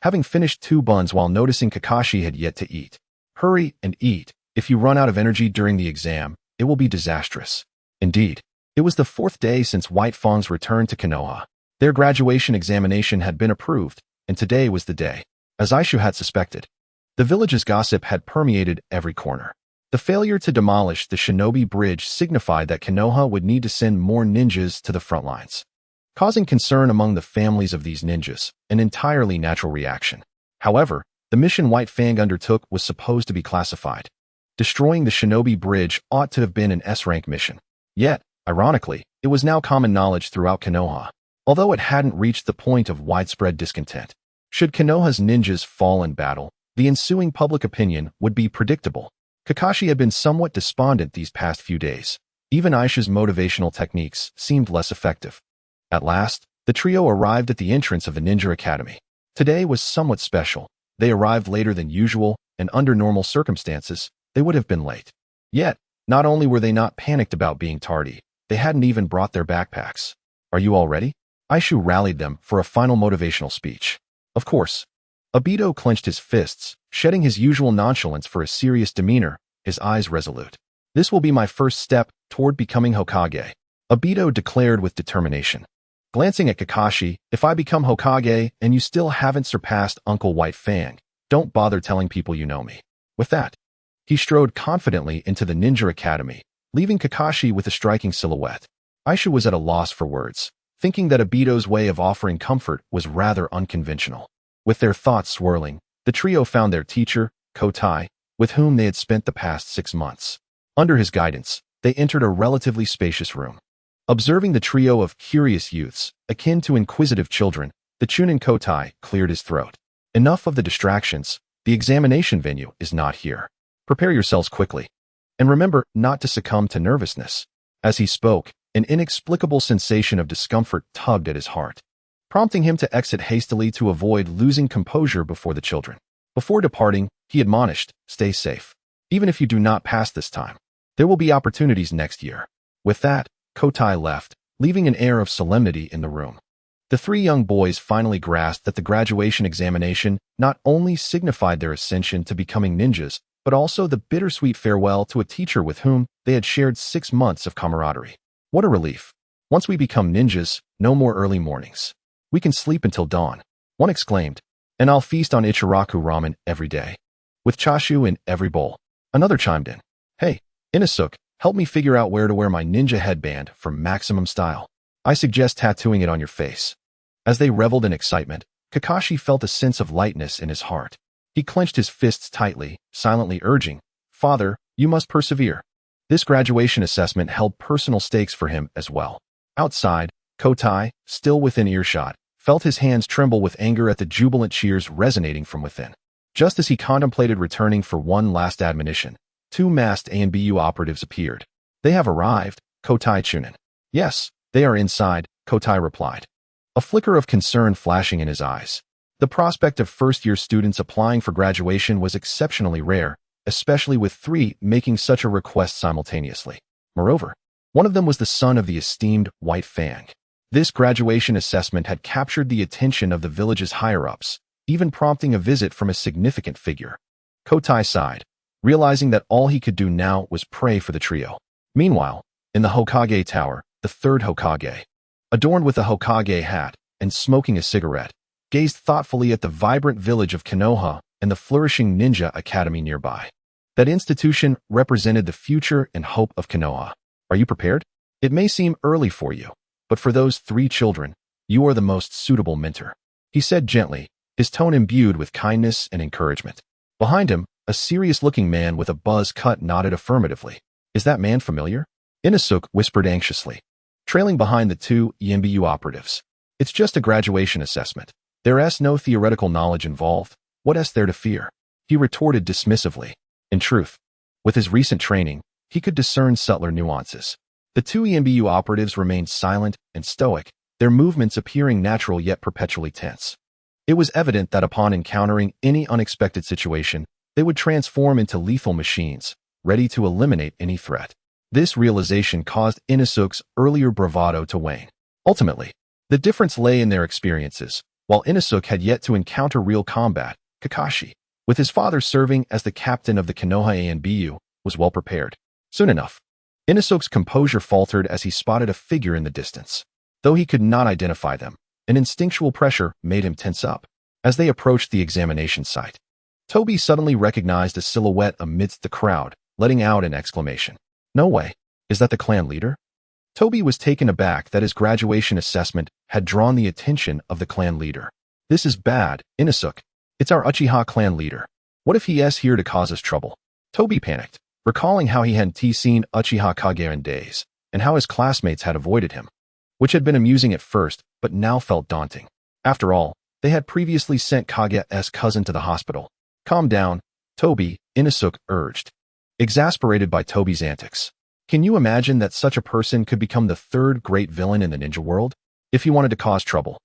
having finished 2 buns while noticing Kakashi had yet to eat. Hurry and eat. If you run out of energy during the exam, it will be disastrous. Indeed, it was the 4th day since White Fang's return to Konoha. Their graduation examination had been approved, and today was the day. As Aishu had suspected, the village's gossip had permeated every corner. The failure to demolish the shinobi bridge signified that Konoha would need to send more ninjas to the front lines, causing concern among the families of these ninjas, an entirely natural reaction. However, the mission White Fang undertook was supposed to be classified. Destroying the shinobi bridge ought to have been an S-rank mission. Yet, ironically, it was now common knowledge throughout Konoha, although it hadn't reached the point of widespread discontent. Should Konoha's ninjas fall in battle, the ensuing public opinion would be predictable. Kakashi had been somewhat despondent these past few days. Even Aisha's motivational techniques seemed less effective. At last, the trio arrived at the entrance of the Ninja Academy. Today was somewhat special. They arrived later than usual, and under normal circumstances, they would have been late. Yet, not only were they not panicked about being tardy, they hadn't even brought their backpacks. Are you all ready? Aishu rallied them for a final motivational speech. Of course. Obito clenched his fists, shedding his usual nonchalance for a serious demeanor, his eyes resolute. This will be my first step toward becoming Hokage, Obito declared with determination. Glancing at Kakashi, if I become Hokage and you still haven't surpassed Uncle White Fang, don't bother telling people you know me. With that, he strode confidently into the Ninja Academy, leaving Kakashi with a striking silhouette. Aisha was at a loss for words, thinking that Obito's way of offering comfort was rather unconventional. With their thoughts swirling, the trio found their teacher, Kotai, with whom they had spent the past 6 months. Under his guidance, they entered a relatively spacious room. Observing the trio of curious youths, akin to inquisitive children, the Chunin Kotai cleared his throat. Enough of the distractions. The examination venue is not here. Prepare yourselves quickly. And remember not to succumb to nervousness. As he spoke, an inexplicable sensation of discomfort tugged at his heart, prompting him to exit hastily to avoid losing composure before the children. Before departing, he admonished, stay safe. Even if you do not pass this time, there will be opportunities next year. With that, Kotai left, leaving an air of solemnity in the room. The 3 young boys finally grasped that the graduation examination not only signified their ascension to becoming ninjas, but also the bittersweet farewell to a teacher with whom they had shared 6 months of camaraderie. What a relief. Once we become ninjas, no more early mornings. We can sleep until dawn, one exclaimed, and I'll feast on Ichiraku ramen every day, with chashu in every bowl. Another chimed in, hey, Inosuke, help me figure out where to wear my ninja headband for maximum style. I suggest tattooing it on your face. As they reveled in excitement, Kakashi felt a sense of lightness in his heart. He clenched his fists tightly, silently urging, Father, you must persevere. This graduation assessment held personal stakes for him as well. Outside, Kotai, still within earshot, felt his hands tremble with anger at the jubilant cheers resonating from within. Just as he contemplated returning for one last admonition, 2 masked ANBU operatives appeared. They have arrived, Kotai Chunin. Yes, they are inside, Kotai replied, a flicker of concern flashing in his eyes. The prospect of first-year students applying for graduation was exceptionally rare, especially with 3 making such a request simultaneously. Moreover, one of them was the son of the esteemed White Fang. This graduation assessment had captured the attention of the village's higher-ups, even prompting a visit from a significant figure. Kotai sighed, realizing that all he could do now was pray for the trio. Meanwhile, in the Hokage Tower, the 3rd Hokage, adorned with a Hokage hat and smoking a cigarette, gazed thoughtfully at the vibrant village of Konoha and the flourishing ninja academy nearby. That institution represented the future and hope of Konoha. Are you prepared? It may seem early for you, but for those 3 children, you are the most suitable mentor, he said gently, his tone imbued with kindness and encouragement. Behind him, a serious-looking man with a buzz cut nodded affirmatively. Is that man familiar? Inosuke whispered anxiously, trailing behind the 2 EMBU operatives. It's just a graduation assessment. There's no theoretical knowledge involved. What's there to fear? He retorted dismissively. In truth, with his recent training, he could discern subtler nuances. The two EMBU operatives remained silent and stoic, their movements appearing natural yet perpetually tense. It was evident that upon encountering any unexpected situation, they would transform into lethal machines, ready to eliminate any threat. This realization caused Inosuke's earlier bravado to wane. Ultimately, the difference lay in their experiences. While Inosuke had yet to encounter real combat, Kakashi, with his father serving as the captain of the Konoha EMBU, was well prepared. Soon enough, Inosuke's composure faltered as he spotted a figure in the distance. Though he could not identify them, an instinctual pressure made him tense up. As they approached the examination site, Toby suddenly recognized a silhouette amidst the crowd, letting out an exclamation. No way. Is that the clan leader? Toby was taken aback that his graduation assessment had drawn the attention of the clan leader. This is bad, Inosuke. It's our Uchiha clan leader. What if he is here to cause us trouble? Toby panicked, recalling how he hadn't seen Uchiha Kage in days, and how his classmates had avoided him, which had been amusing at first, but now felt daunting. After all, they had previously sent Kage's cousin to the hospital. Calm down, Toby, Inosuke urged, exasperated by Toby's antics. Can you imagine that such a person could become the third great villain in the ninja world? If he wanted to cause trouble,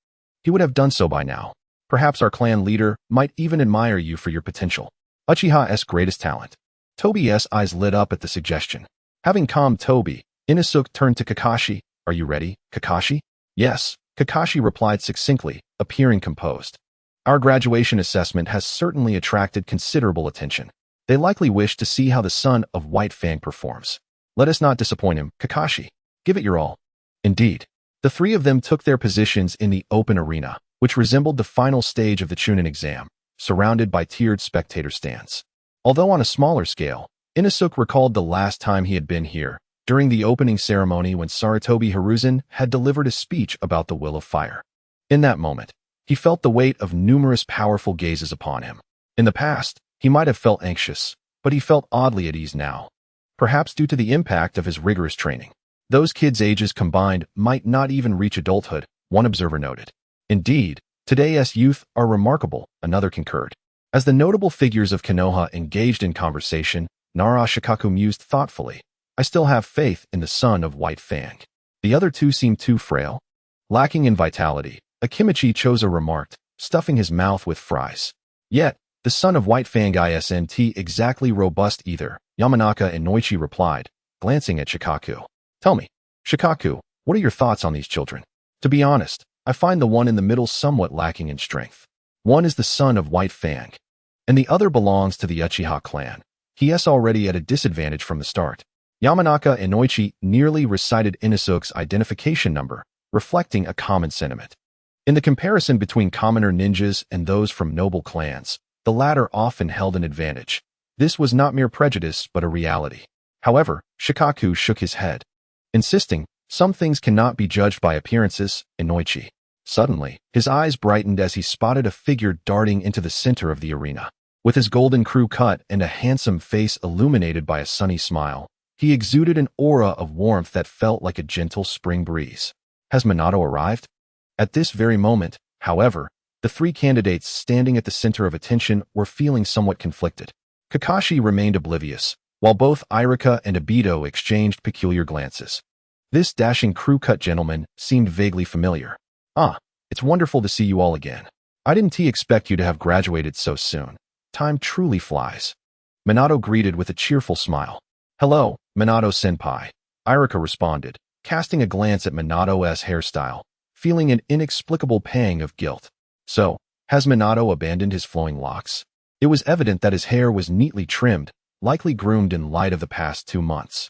he would have done so by now. Perhaps our clan leader might even admire you for your potential. Uchiha's greatest talent. Toby's eyes lit up at the suggestion. Having calmed Toby, Inosuke turned to Kakashi. Are you ready, Kakashi? Yes, Kakashi replied succinctly, appearing composed. Our graduation assessment has certainly attracted considerable attention. They likely wish to see how the son of White Fang performs. Let us not disappoint him, Kakashi. Give it your all. Indeed, the three of them took their positions in the open arena, which resembled the final stage of the Chunin exam, surrounded by tiered spectator stands. Although on a smaller scale, Inosuke recalled the last time he had been here, during the opening ceremony when Sarutobi Hiruzen had delivered a speech about the will of fire. In that moment, he felt the weight of numerous powerful gazes upon him. In the past, he might have felt anxious, but he felt oddly at ease now. Perhaps due to the impact of his rigorous training. Those kids' ages combined might not even reach adulthood, one observer noted. Indeed, today's youth are remarkable, another concurred. As the notable figures of Konoha engaged in conversation, Nara Shikaku mused thoughtfully. I still have faith in the son of White Fang. The other two seem too frail. Lacking in vitality, Akimichi Choza remarked, stuffing his mouth with fries. Yet, the son of White Fang isn't exactly robust either, Yamanaka and Noichi replied, glancing at Shikaku. Tell me, Shikaku, what are your thoughts on these children? To be honest, I find the one in the middle somewhat lacking in strength. One is the son of White Fang, and the other belongs to the Uchiha clan. He is already at a disadvantage from the start. Yamanaka and Noichi nearly recited Inosuke's identification number, reflecting a common sentiment. In the comparison between commoner ninjas and those from noble clans, the latter often held an advantage. This was not mere prejudice, but a reality. However, Shikaku shook his head, insisting, some things cannot be judged by appearances, Inoichi. Suddenly, his eyes brightened as he spotted a figure darting into the center of the arena. With his golden crew cut and a handsome face illuminated by a sunny smile, he exuded an aura of warmth that felt like a gentle spring breeze. Has Minato arrived? At this very moment, however, the three candidates standing at the center of attention were feeling somewhat conflicted. Kakashi remained oblivious, while both Irika and Obito exchanged peculiar glances. This dashing crew-cut gentleman seemed vaguely familiar. Ah, it's wonderful to see you all again. I didn't expect you to have graduated so soon. Time truly flies. Minato greeted with a cheerful smile. Hello, Minato-senpai, Irika responded, casting a glance at Minato's hairstyle, feeling an inexplicable pang of guilt. So, has Minato abandoned his flowing locks? It was evident that his hair was neatly trimmed, likely groomed in light of the past 2 months.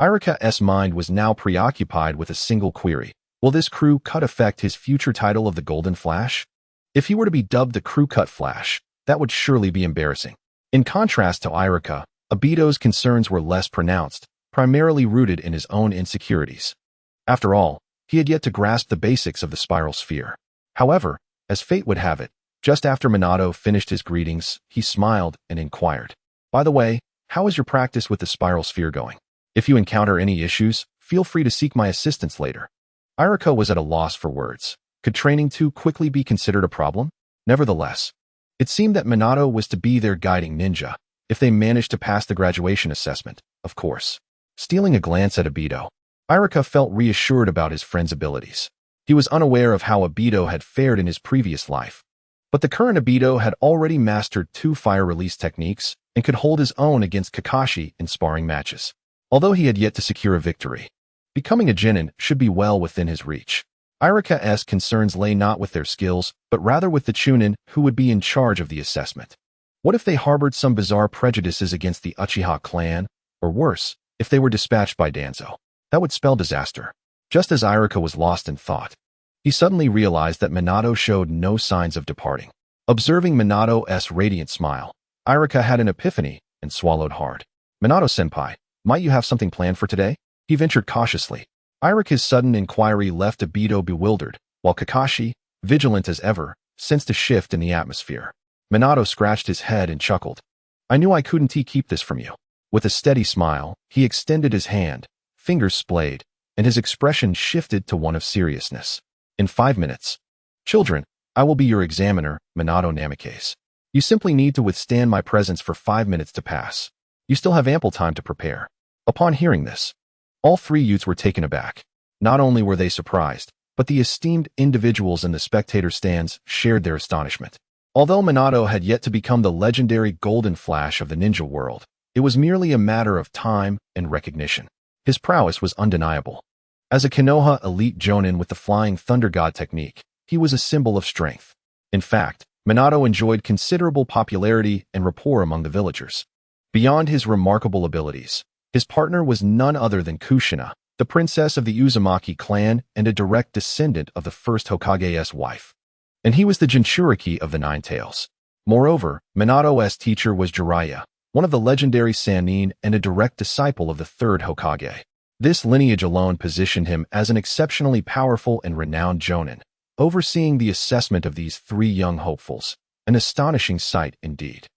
Irika's mind was now preoccupied with a single query. Will this crew cut affect his future title of the Golden Flash? If he were to be dubbed the Crew Cut Flash, that would surely be embarrassing. In contrast to Irika, Obito's concerns were less pronounced, primarily rooted in his own insecurities. After all, he had yet to grasp the basics of the spiral sphere. However, as fate would have it, just after Minato finished his greetings, he smiled and inquired. By the way, how is your practice with the spiral sphere going? If you encounter any issues, feel free to seek my assistance later. Irika was at a loss for words. Could training too quickly be considered a problem? Nevertheless, it seemed that Minato was to be their guiding ninja, if they managed to pass the graduation assessment, of course. Stealing a glance at Obito, Iruka felt reassured about his friend's abilities. He was unaware of how Obito had fared in his previous life. But the current Obito had already mastered 2 fire release techniques and could hold his own against Kakashi in sparring matches. Although he had yet to secure a victory, becoming a Genin should be well within his reach. Iruka's concerns lay not with their skills, but rather with the Chunin who would be in charge of the assessment. What if they harbored some bizarre prejudices against the Uchiha clan? Or worse, if they were dispatched by Danzo? That would spell disaster. Just as Iruka was lost in thought, he suddenly realized that Minato showed no signs of departing. Observing Minato's radiant smile, Iruka had an epiphany and swallowed hard. Minato-senpai, might you have something planned for today? He ventured cautiously. Iruka's sudden inquiry left Obito bewildered, while Kakashi, vigilant as ever, sensed a shift in the atmosphere. Minato scratched his head and chuckled. I knew I couldn't keep this from you. With a steady smile, he extended his hand, fingers splayed, and his expression shifted to one of seriousness. In 5 minutes. Children, I will be your examiner, Minato Namikaze. You simply need to withstand my presence for 5 minutes to pass. You still have ample time to prepare. Upon hearing this, all 3 youths were taken aback. Not only were they surprised, but the esteemed individuals in the spectator stands shared their astonishment. Although Minato had yet to become the legendary Golden Flash of the ninja world, it was merely a matter of time and recognition. His prowess was undeniable. As a Konoha elite Jonin with the Flying Thunder God technique, he was a symbol of strength. In fact, Minato enjoyed considerable popularity and rapport among the villagers. Beyond his remarkable abilities, his partner was none other than Kushina, the princess of the Uzumaki clan and a direct descendant of the first Hokage's wife. And he was the Jinchuriki of the Nine Tails. Moreover, Minato's teacher was Jiraiya, one of the legendary Sannin and a direct disciple of the third Hokage. This lineage alone positioned him as an exceptionally powerful and renowned Jonin, overseeing the assessment of these 3 young hopefuls, an astonishing sight indeed.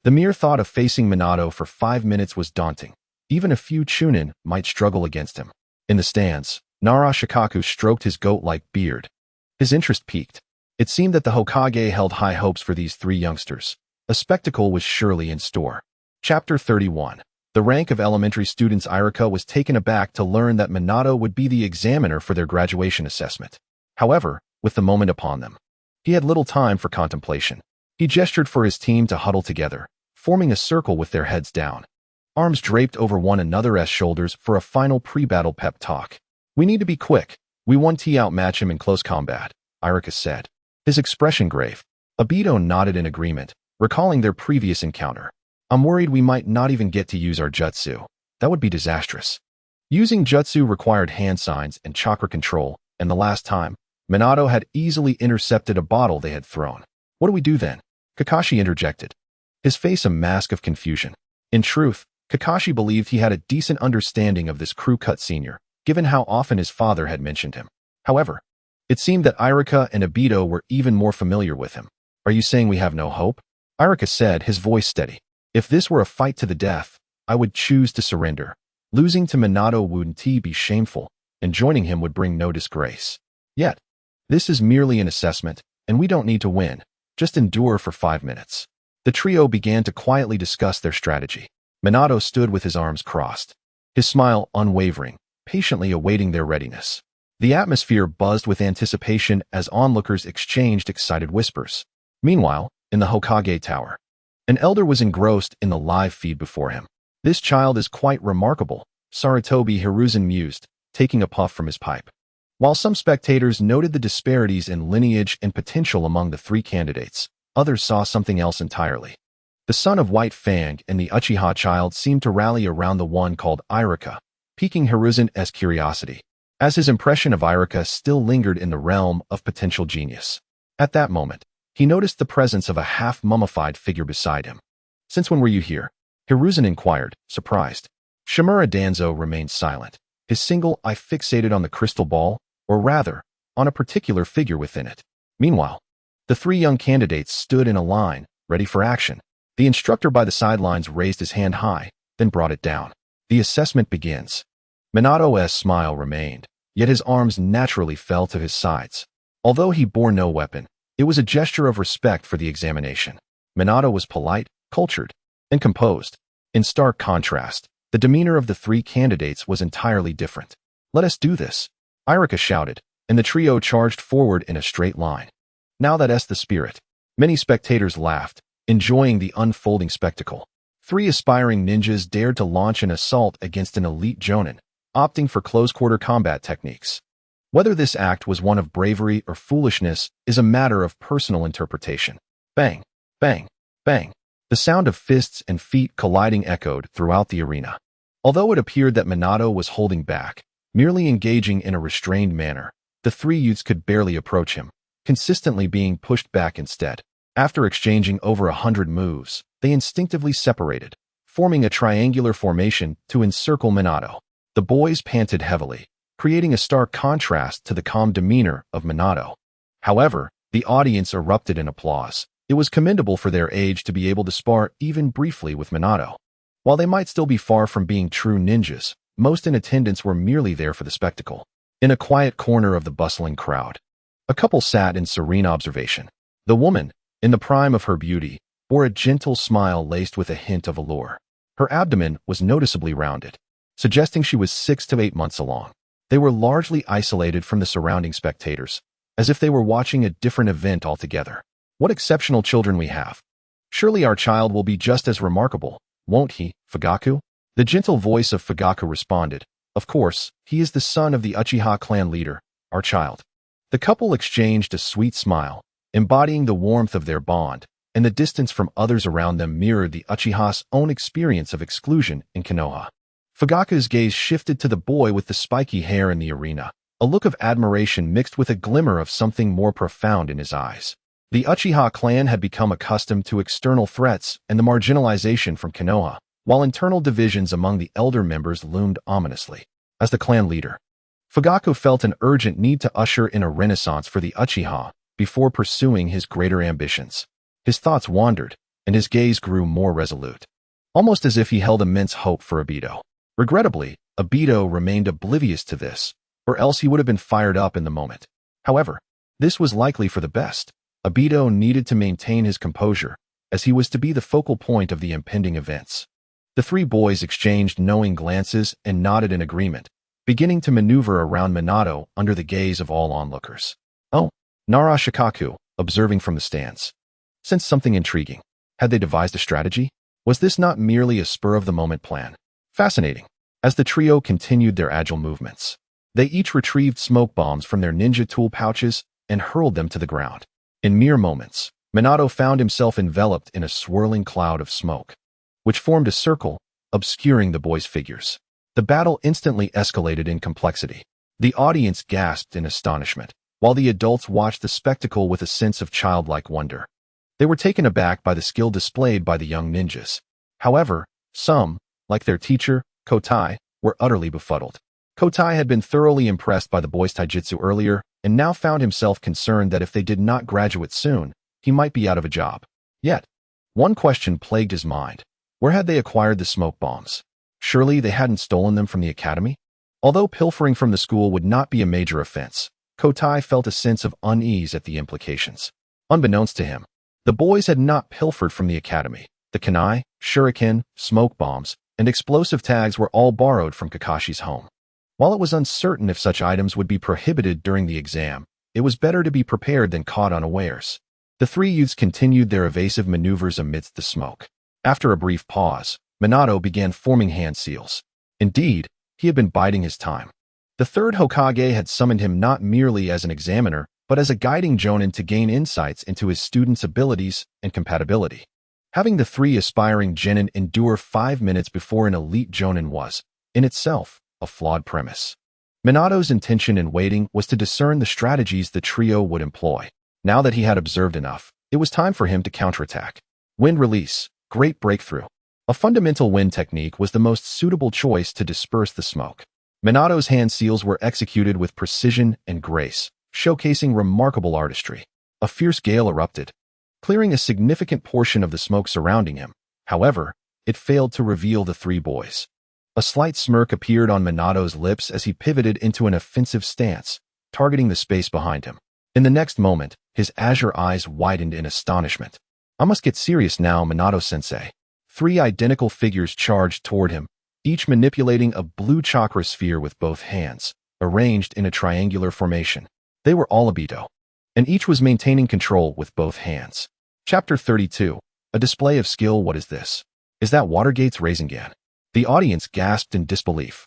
The mere thought of facing Minato for 5 minutes was daunting. Even a few Chunin might struggle against him. In the stands, Nara Shikaku stroked his goat-like beard. His interest piqued. It seemed that the Hokage held high hopes for these 3 youngsters. A spectacle was surely in store. Chapter 31. The rank of elementary students. Iruka was taken aback to learn that Minato would be the examiner for their graduation assessment. However, with the moment upon them, he had little time for contemplation. He gestured for his team to huddle together, forming a circle with their heads down, arms draped over one another's shoulders for a final pre-battle pep talk. We need to be quick. We want to outmatch him in close combat, Iruka said. His expression grave. Obito nodded in agreement, recalling their previous encounter. I'm worried we might not even get to use our jutsu. That would be disastrous. Using jutsu required hand signs and chakra control, and the last time, Minato had easily intercepted a bottle they had thrown. What do we do then? Kakashi interjected, his face a mask of confusion. In truth, Kakashi believed he had a decent understanding of this crew-cut senior, given how often his father had mentioned him. However, it seemed that Iruka and Obito were even more familiar with him. Are you saying we have no hope? Iruka said, his voice steady. If this were a fight to the death, I would choose to surrender. Losing to Minato wouldn't be shameful, and joining him would bring no disgrace. Yet, this is merely an assessment, and we don't need to win. Just endure for 5 minutes. The trio began to quietly discuss their strategy. Minato stood with his arms crossed, his smile unwavering, patiently awaiting their readiness. The atmosphere buzzed with anticipation as onlookers exchanged excited whispers. Meanwhile, in the Hokage Tower, an elder was engrossed in the live feed before him. This child is quite remarkable, Sarutobi Hiruzen mused, taking a puff from his pipe. While some spectators noted the disparities in lineage and potential among the 3 candidates, others saw something else entirely. The son of White Fang and the Uchiha child seemed to rally around the one called Iruka, piquing Hiruzen's curiosity, as his impression of Iruka still lingered in the realm of potential genius. At that moment, he noticed the presence of a half-mummified figure beside him. Since when were you here? Hiruzen inquired, surprised. Shimura Danzo remained silent, his single eye fixated on the crystal ball, or rather, on a particular figure within it. Meanwhile, the 3 young candidates stood in a line, ready for action. The instructor by the sidelines raised his hand high, then brought it down. The assessment begins. Minato's smile remained, yet his arms naturally fell to his sides. Although he bore no weapon, it was a gesture of respect for the examination. Minato was polite, cultured, and composed. In stark contrast, the demeanor of the three candidates was entirely different. "Let us do this," Irika shouted, and the trio charged forward in a straight line. "Now that's the spirit." Many spectators laughed, enjoying the unfolding spectacle. Three aspiring ninjas dared to launch an assault against an elite jonin, opting for close-quarter combat techniques. Whether this act was one of bravery or foolishness is a matter of personal interpretation. Bang, bang, bang. The sound of fists and feet colliding echoed throughout the arena. Although it appeared that Minato was holding back, merely engaging in a restrained manner, the three youths could barely approach him, consistently being pushed back instead. After exchanging over 100 moves, they instinctively separated, forming a triangular formation to encircle Minato. The boys panted heavily, creating a stark contrast to the calm demeanor of Minato. However, the audience erupted in applause. It was commendable for their age to be able to spar even briefly with Minato. While they might still be far from being true ninjas, most in attendance were merely there for the spectacle. In a quiet corner of the bustling crowd, a couple sat in serene observation. The woman, in the prime of her beauty, bore a gentle smile laced with a hint of allure. Her abdomen was noticeably rounded, suggesting she was 6 to 8 months along. They were largely isolated from the surrounding spectators, as if they were watching a different event altogether. "What exceptional children we have. Surely our child will be just as remarkable, won't he, Fugaku?" The gentle voice of Fugaku responded. "Of course, he is the son of the Uchiha clan leader, our child." The couple exchanged a sweet smile, embodying the warmth of their bond, and the distance from others around them mirrored the Uchiha's own experience of exclusion in Konoha. Fugaku's gaze shifted to the boy with the spiky hair in the arena, a look of admiration mixed with a glimmer of something more profound in his eyes. The Uchiha clan had become accustomed to external threats and the marginalization from Konoha, while internal divisions among the elder members loomed ominously. As the clan leader, Fugaku felt an urgent need to usher in a renaissance for the Uchiha before pursuing his greater ambitions. His thoughts wandered, and his gaze grew more resolute, almost as if he held immense hope for Obito. Regrettably, Obito remained oblivious to this, or else he would have been fired up in the moment. However, this was likely for the best. Obito needed to maintain his composure, as he was to be the focal point of the impending events. The three boys exchanged knowing glances and nodded in agreement, beginning to maneuver around Minato under the gaze of all onlookers. "Oh," Nara Shikaku, observing from the stands, sensed something intriguing. Had they devised a strategy? Was this not merely a spur-of-the-moment plan? Fascinating. As the trio continued their agile movements, they each retrieved smoke bombs from their ninja tool pouches and hurled them to the ground. In mere moments, Minato found himself enveloped in a swirling cloud of smoke, which formed a circle, obscuring the boys' figures. The battle instantly escalated in complexity. The audience gasped in astonishment, while the adults watched the spectacle with a sense of childlike wonder. They were taken aback by the skill displayed by the young ninjas. However, some, like their teacher, Kotai, were utterly befuddled. Kotai had been thoroughly impressed by the boys' taijutsu earlier, and now found himself concerned that if they did not graduate soon, he might be out of a job. Yet, one question plagued his mind. Where had they acquired the smoke bombs? Surely they hadn't stolen them from the academy? Although pilfering from the school would not be a major offense, Kotai felt a sense of unease at the implications. Unbeknownst to him, the boys had not pilfered from the academy. The kunai, shuriken, smoke bombs, and explosive tags were all borrowed from Kakashi's home. While it was uncertain if such items would be prohibited during the exam, it was better to be prepared than caught unawares. The three youths continued their evasive maneuvers amidst the smoke. After a brief pause, Minato began forming hand seals. Indeed, he had been biding his time. The third Hokage had summoned him not merely as an examiner, but as a guiding jonin to gain insights into his students' abilities and compatibility. Having the three aspiring genin endure 5 minutes before an elite jonin was, in itself, a flawed premise. Minato's intention in waiting was to discern the strategies the trio would employ. Now that he had observed enough, it was time for him to counterattack. Wind release, great breakthrough. A fundamental wind technique was the most suitable choice to disperse the smoke. Minato's hand seals were executed with precision and grace, showcasing remarkable artistry. A fierce gale erupted, clearing a significant portion of the smoke surrounding him. However, it failed to reveal the three boys. A slight smirk appeared on Minato's lips as he pivoted into an offensive stance, targeting the space behind him. In the next moment, his azure eyes widened in astonishment. I must get serious now, Minato-sensei. 3 identical figures charged toward him, each manipulating a blue chakra sphere with both hands, arranged in a triangular formation. They were all Obito, and each was maintaining control with both hands. Chapter 32. A display of skill. What is this? Is that Watergate's Rasengan? The audience gasped in disbelief.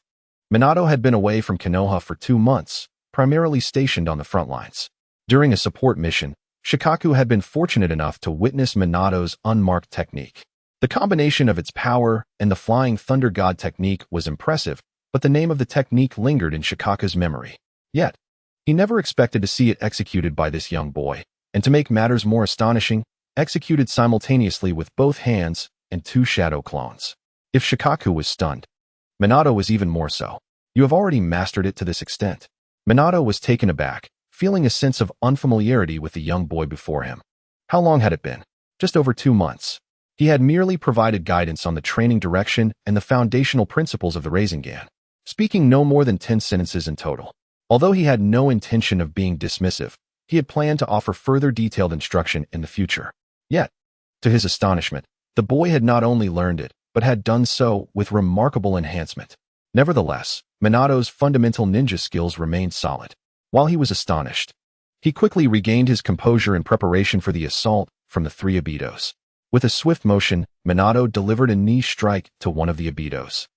Minato had been away from Konoha for 2 months, primarily stationed on the front lines. During a support mission, Shikaku had been fortunate enough to witness Minato's unmarked technique. The combination of its power and the Flying Thunder God technique was impressive, but the name of the technique lingered in Shikaku's memory. Yet, he never expected to see it executed by this young boy, and to make matters more astonishing, executed simultaneously with both hands and 2 shadow clones. If Shikaku was stunned, Minato was even more so. You have already mastered it to this extent. Minato was taken aback, feeling a sense of unfamiliarity with the young boy before him. How long had it been? Just over 2 months. He had merely provided guidance on the training direction and the foundational principles of the Rasengan, speaking no more than 10 sentences in total. Although he had no intention of being dismissive, he had planned to offer further detailed instruction in the future. Yet, to his astonishment, the boy had not only learned it, but had done so with remarkable enhancement. Nevertheless, Minato's fundamental ninja skills remained solid. While he was astonished, he quickly regained his composure in preparation for the assault from the 3 Obitos. With a swift motion, Minato delivered a knee strike to one of the Obitos,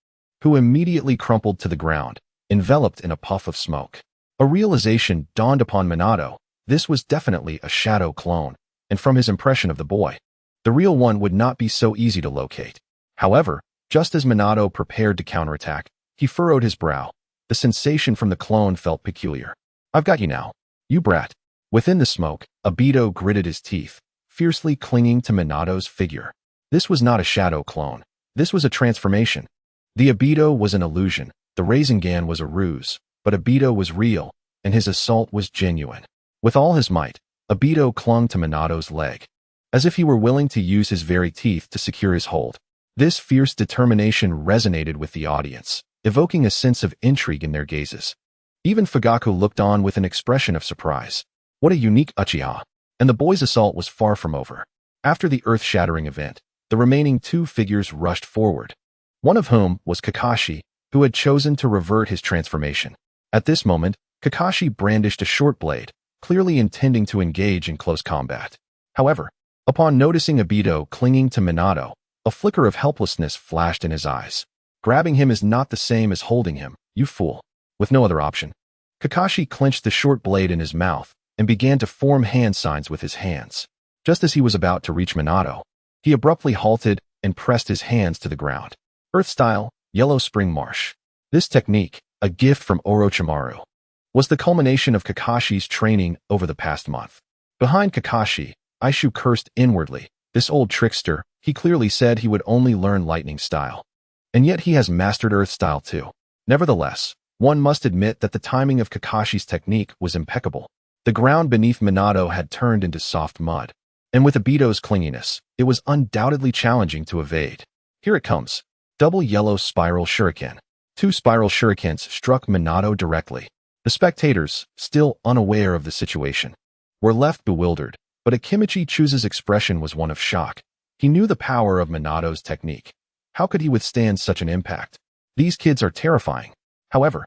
who immediately crumpled to the ground, enveloped in a puff of smoke. A realization dawned upon Minato. This was definitely a shadow clone, and from his impression of the boy, the real one would not be so easy to locate. However, just as Minato prepared to counterattack, he furrowed his brow. The sensation from the clone felt peculiar. I've got you now, you brat. Within the smoke, Obito gritted his teeth, fiercely clinging to Minato's figure. This was not a shadow clone. This was a transformation. The Obito was an illusion, the Rasengan was a ruse, but Obito was real, and his assault was genuine. With all his might, Obito clung to Minato's leg, as if he were willing to use his very teeth to secure his hold. This fierce determination resonated with the audience, evoking a sense of intrigue in their gazes. Even Fugaku looked on with an expression of surprise. What a unique Uchiha! And the boy's assault was far from over. After the earth-shattering event, the remaining 2 figures rushed forward, one of whom was Kakashi, who had chosen to revert his transformation. At this moment, Kakashi brandished a short blade, clearly intending to engage in close combat. However, upon noticing Obito clinging to Minato, a flicker of helplessness flashed in his eyes. Grabbing him is not the same as holding him, you fool. With no other option, Kakashi clenched the short blade in his mouth and began to form hand signs with his hands. Just as he was about to reach Minato, he abruptly halted and pressed his hands to the ground. Earth-style, Yellow Spring Marsh. This technique, a gift from Orochimaru, was the culmination of Kakashi's training over the past month. Behind Kakashi, Aishu cursed inwardly. This old trickster, he clearly said he would only learn lightning style. And yet he has mastered earth style too. Nevertheless, one must admit that the timing of Kakashi's technique was impeccable. The ground beneath Minato had turned into soft mud, and with Obito's clinginess, it was undoubtedly challenging to evade. Here it comes. Double yellow spiral shuriken. 2 spiral shurikens struck Minato directly. The spectators, still unaware of the situation, were left bewildered, but Akimichi Chu's expression was one of shock. He knew the power of Minato's technique. How could he withstand such an impact? These kids are terrifying. However,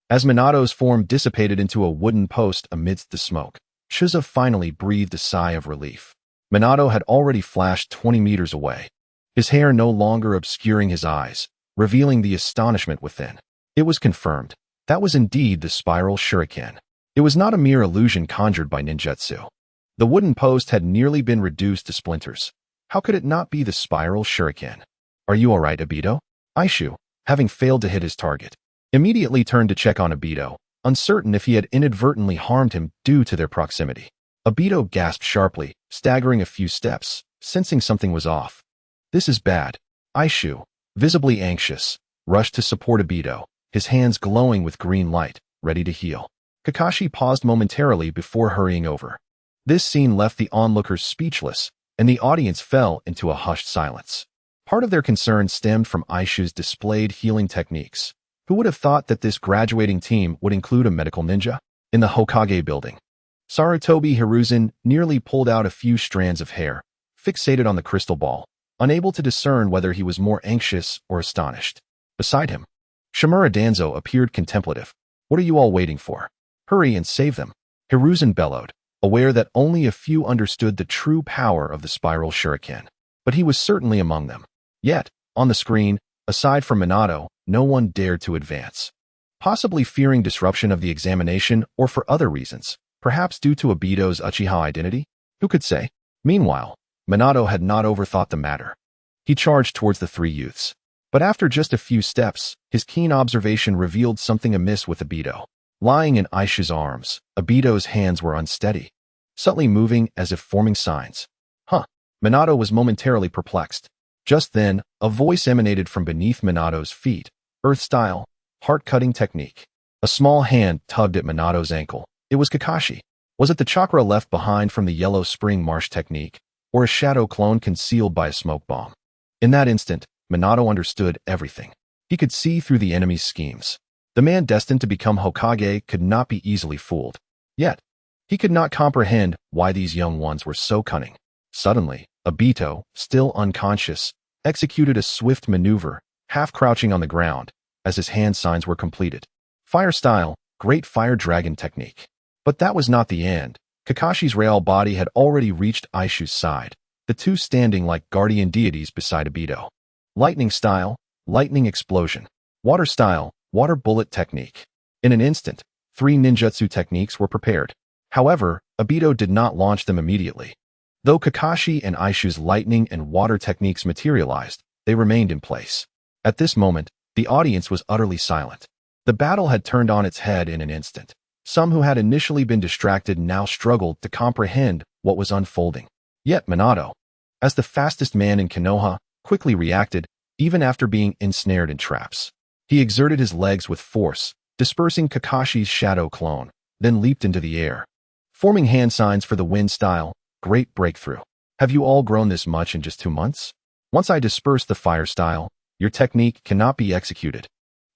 as Minato's form dissipated into a wooden post amidst the smoke, Chuza finally breathed a sigh of relief. Minato had already flashed 20 meters away, his hair no longer obscuring his eyes, revealing the astonishment within. It was confirmed. That was indeed the spiral shuriken. It was not a mere illusion conjured by ninjutsu. The wooden post had nearly been reduced to splinters. How could it not be the spiral shuriken? Are you all right, Obito? Aishu, having failed to hit his target, immediately turned to check on Obito, uncertain if he had inadvertently harmed him due to their proximity. Obito gasped sharply, staggering a few steps, sensing something was off. This is bad. Aishu, visibly anxious, rushed to support Obito, his hands glowing with green light, ready to heal. Kakashi paused momentarily before hurrying over. This scene left the onlookers speechless, and the audience fell into a hushed silence. Part of their concern stemmed from Aishu's displayed healing techniques. Who would have thought that this graduating team would include a medical ninja? In the Hokage building, Sarutobi Hiruzen nearly pulled out a few strands of hair, fixated on the crystal ball, unable to discern whether he was more anxious or astonished. Beside him, Shimura Danzo appeared contemplative. What are you all waiting for? Hurry and save them. Hiruzen bellowed, aware that only a few understood the true power of the spiral shuriken. But he was certainly among them. Yet, on the screen, aside from Minato, no one dared to advance. Possibly fearing disruption of the examination or for other reasons, perhaps due to Obito's Uchiha identity? Who could say? Meanwhile, Minato had not overthought the matter. He charged towards the three youths. But after just a few steps, his keen observation revealed something amiss with Obito. Lying in Aishu's arms, Obito's hands were unsteady, subtly moving as if forming signs. Minato was momentarily perplexed. Just then, a voice emanated from beneath Minato's feet. Earth-style, heart-cutting technique. A small hand tugged at Minato's ankle. It was Kakashi. Was it the chakra left behind from the Yellow Spring Marsh technique, or a shadow clone concealed by a smoke bomb? In that instant, Minato understood everything. He could see through the enemy's schemes. The man destined to become Hokage could not be easily fooled. Yet, he could not comprehend why these young ones were so cunning. Suddenly, Obito, still unconscious, executed a swift maneuver, half-crouching on the ground, as his hand signs were completed. Fire-style, Great Fire Dragon technique. But that was not the end. Kakashi's real body had already reached Aishu's side, the two standing like guardian deities beside Obito. Lightning-style, Lightning Explosion. Water-style, Water Bullet technique. In an instant, three ninjutsu techniques were prepared. However, Obito did not launch them immediately. Though Kakashi and Aishu's lightning and water techniques materialized, they remained in place. At this moment, the audience was utterly silent. The battle had turned on its head in an instant. Some who had initially been distracted now struggled to comprehend what was unfolding. Yet Minato, as the fastest man in Konoha, quickly reacted, even after being ensnared in traps. He exerted his legs with force, dispersing Kakashi's shadow clone, then leaped into the air, forming hand signs for the wind-style, Great Breakthrough. Have you all grown this much in just 2 months? Once I disperse the fire-style, your technique cannot be executed.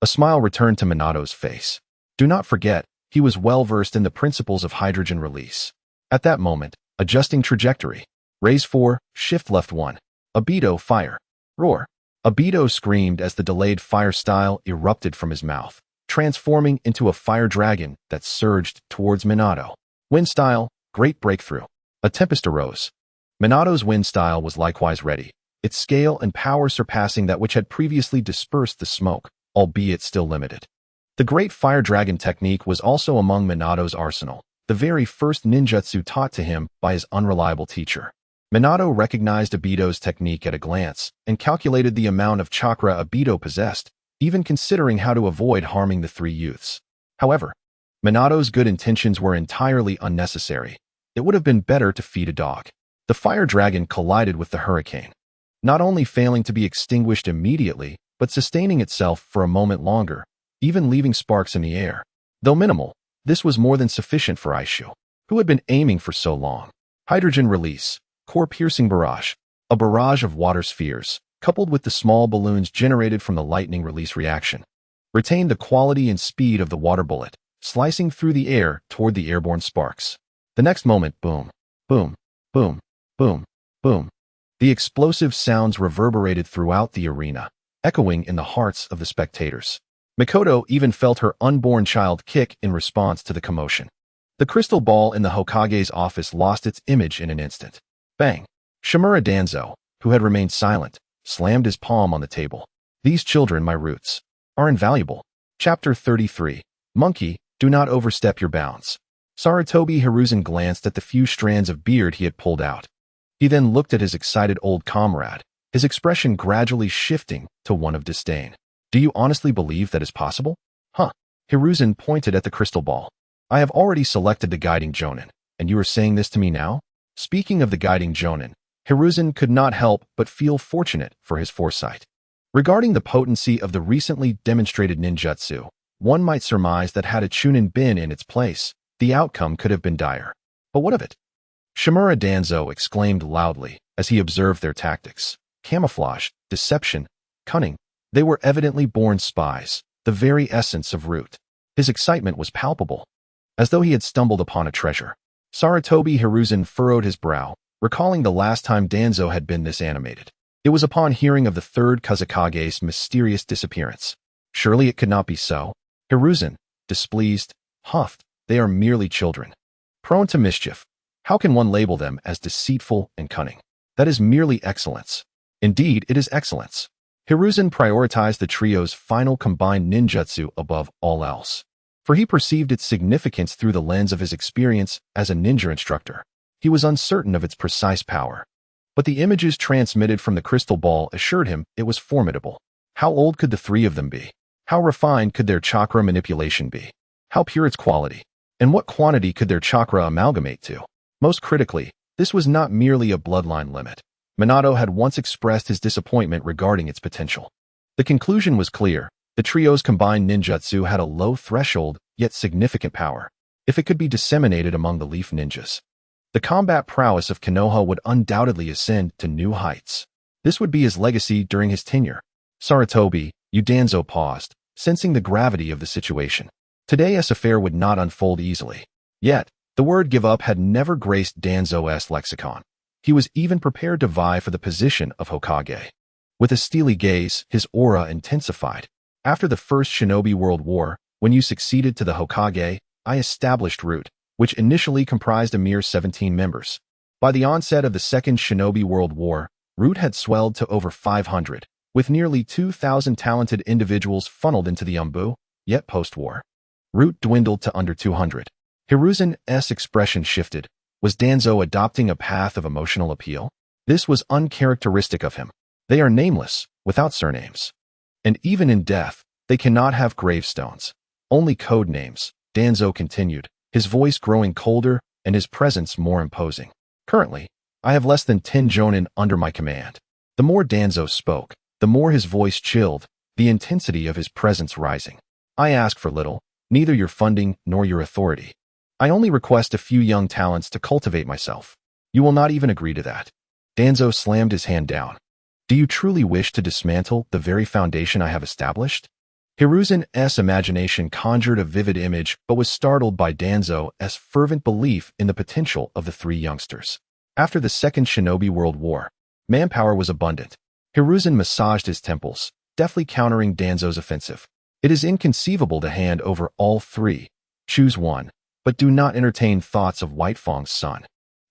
A smile returned to Minato's face. Do not forget, he was well-versed in the principles of hydrogen release. At that moment, adjusting trajectory. Raise 4, shift left 1. Obito fire. Roar. Obito screamed as the delayed fire-style erupted from his mouth, transforming into a fire dragon that surged towards Minato. Wind-style, Great Breakthrough. A tempest arose. Minato's wind-style was likewise ready, its scale and power surpassing that which had previously dispersed the smoke, albeit still limited. The Great Fire Dragon technique was also among Minato's arsenal, the very first ninjutsu taught to him by his unreliable teacher. Minato recognized Obito's technique at a glance and calculated the amount of chakra Obito possessed, even considering how to avoid harming the three youths. However, Minato's good intentions were entirely unnecessary. It would have been better to feed a dog. The fire dragon collided with the hurricane, not only failing to be extinguished immediately, but sustaining itself for a moment longer, even leaving sparks in the air. Though minimal, this was more than sufficient for Aishu, who had been aiming for so long. Hydrogen release, core-piercing barrage, a barrage of water spheres, coupled with the small balloons generated from the lightning release reaction, retained the quality and speed of the water bullet, slicing through the air toward the airborne sparks. The next moment, boom, boom, boom, boom, boom. The explosive sounds reverberated throughout the arena, echoing in the hearts of the spectators. Mikoto even felt her unborn child kick in response to the commotion. The crystal ball in the Hokage's office lost its image in an instant. Bang! Shimura Danzo, who had remained silent, slammed his palm on the table. These children, my roots, are invaluable. Chapter 33. Monkey, do not overstep your bounds. Sarutobi Hiruzen glanced at the few strands of beard he had pulled out. He then looked at his excited old comrade, his expression gradually shifting to one of disdain. Do you honestly believe that is possible? Hiruzen pointed at the crystal ball. I have already selected the guiding jonin, and you are saying this to me now? Speaking of the guiding jonin, Hiruzen could not help but feel fortunate for his foresight. Regarding the potency of the recently demonstrated ninjutsu, one might surmise that had a chunin been in its place, the outcome could have been dire. But what of it? Shimura Danzo exclaimed loudly as he observed their tactics. Camouflage, deception, cunning. They were evidently born spies, the very essence of Root. His excitement was palpable, as though he had stumbled upon a treasure. Sarutobi Hiruzen furrowed his brow, recalling the last time Danzo had been this animated. It was upon hearing of the third Kazakage's mysterious disappearance. Surely it could not be so. Hiruzen, displeased, huffed. They are merely children, prone to mischief. How can one label them as deceitful and cunning? That is merely excellence. Indeed, it is excellence. Hiruzen prioritized the trio's final combined ninjutsu above all else, for he perceived its significance through the lens of his experience as a ninja instructor. He was uncertain of its precise power, but the images transmitted from the crystal ball assured him it was formidable. How old could the three of them be? How refined could their chakra manipulation be? How pure its quality? And what quantity could their chakra amalgamate to? Most critically, this was not merely a bloodline limit. Minato had once expressed his disappointment regarding its potential. The conclusion was clear. The trio's combined ninjutsu had a low threshold, yet significant power, if it could be disseminated among the Leaf Ninjas. The combat prowess of Konoha would undoubtedly ascend to new heights. This would be his legacy during his tenure. Sarutobi, Danzo paused, sensing the gravity of the situation. Today's affair would not unfold easily. Yet, the word give up had never graced Danzo's lexicon. He was even prepared to vie for the position of Hokage. With a steely gaze, his aura intensified. After the First Shinobi World War, when you succeeded to the Hokage, I established Root, which initially comprised a mere 17 members. By the onset of the Second Shinobi World War, Root had swelled to over 500, with nearly 2,000 talented individuals funneled into the Umbu, yet post-war, Root dwindled to under 200. Hiruzen's expression shifted. Was Danzo adopting a path of emotional appeal? This was uncharacteristic of him. They are nameless, without surnames. And even in death, they cannot have gravestones. Only code names, Danzo continued, his voice growing colder and his presence more imposing. Currently, I have less than 10 jonin under my command. The more Danzo spoke, the more his voice chilled, the intensity of his presence rising. I ask for little, neither your funding nor your authority. I only request a few young talents to cultivate myself. You will not even agree to that. Danzo slammed his hand down. Do you truly wish to dismantle the very foundation I have established? Hiruzen's imagination conjured a vivid image but was startled by Danzo's fervent belief in the potential of the three youngsters. After the Second Shinobi World War, manpower was abundant. Hiruzen massaged his temples, deftly countering Danzo's offensive. It is inconceivable to hand over all three. Choose one, but do not entertain thoughts of White Fang's son.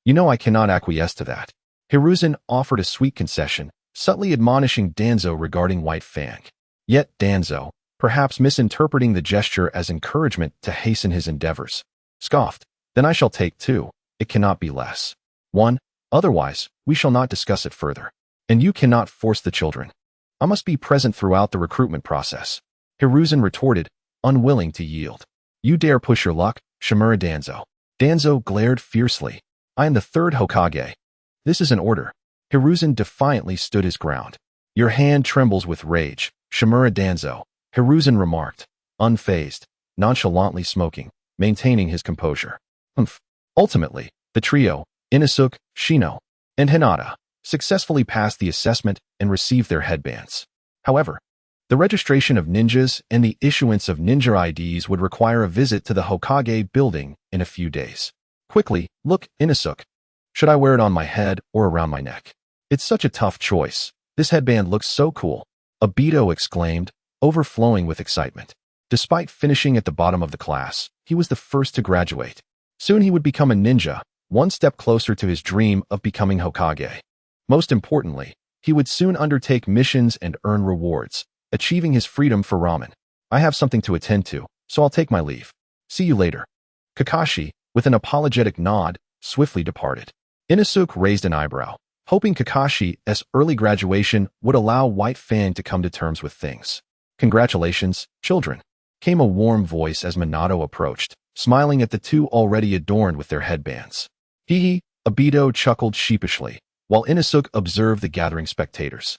You know I cannot acquiesce to that. Hiruzen offered a sweet concession, subtly admonishing Danzo regarding White Fang. Yet Danzo, perhaps misinterpreting the gesture as encouragement to hasten his endeavors, scoffed. Then I shall take two. It cannot be less. One, otherwise, we shall not discuss it further. And you cannot force the children. I must be present throughout the recruitment process. Hiruzen retorted, unwilling to yield. You dare push your luck, Shimura Danzo. Danzo glared fiercely. I am the third Hokage. This is an order. Hiruzen defiantly stood his ground. Your hand trembles with rage, Shimura Danzo, Hiruzen remarked, unfazed, nonchalantly smoking, maintaining his composure. Ultimately, the trio, Inosuke, Shino, and Hinata, successfully passed the assessment and received their headbands. However, the registration of ninjas and the issuance of ninja IDs would require a visit to the Hokage building in a few days. Quickly, look, Inosuke. Should I wear it on my head or around my neck? It's such a tough choice. This headband looks so cool. Obito exclaimed, overflowing with excitement. Despite finishing at the bottom of the class, he was the first to graduate. Soon he would become a ninja, one step closer to his dream of becoming Hokage. Most importantly, he would soon undertake missions and earn rewards, achieving his freedom for ramen. I have something to attend to, so I'll take my leave. See you later. Kakashi, with an apologetic nod, swiftly departed. Inosuke raised an eyebrow, hoping Kakashi's early graduation would allow White Fang to come to terms with things. Congratulations, children, came a warm voice as Minato approached, smiling at the two already adorned with their headbands. Hee, Obito chuckled sheepishly, while Inosuke observed the gathering spectators.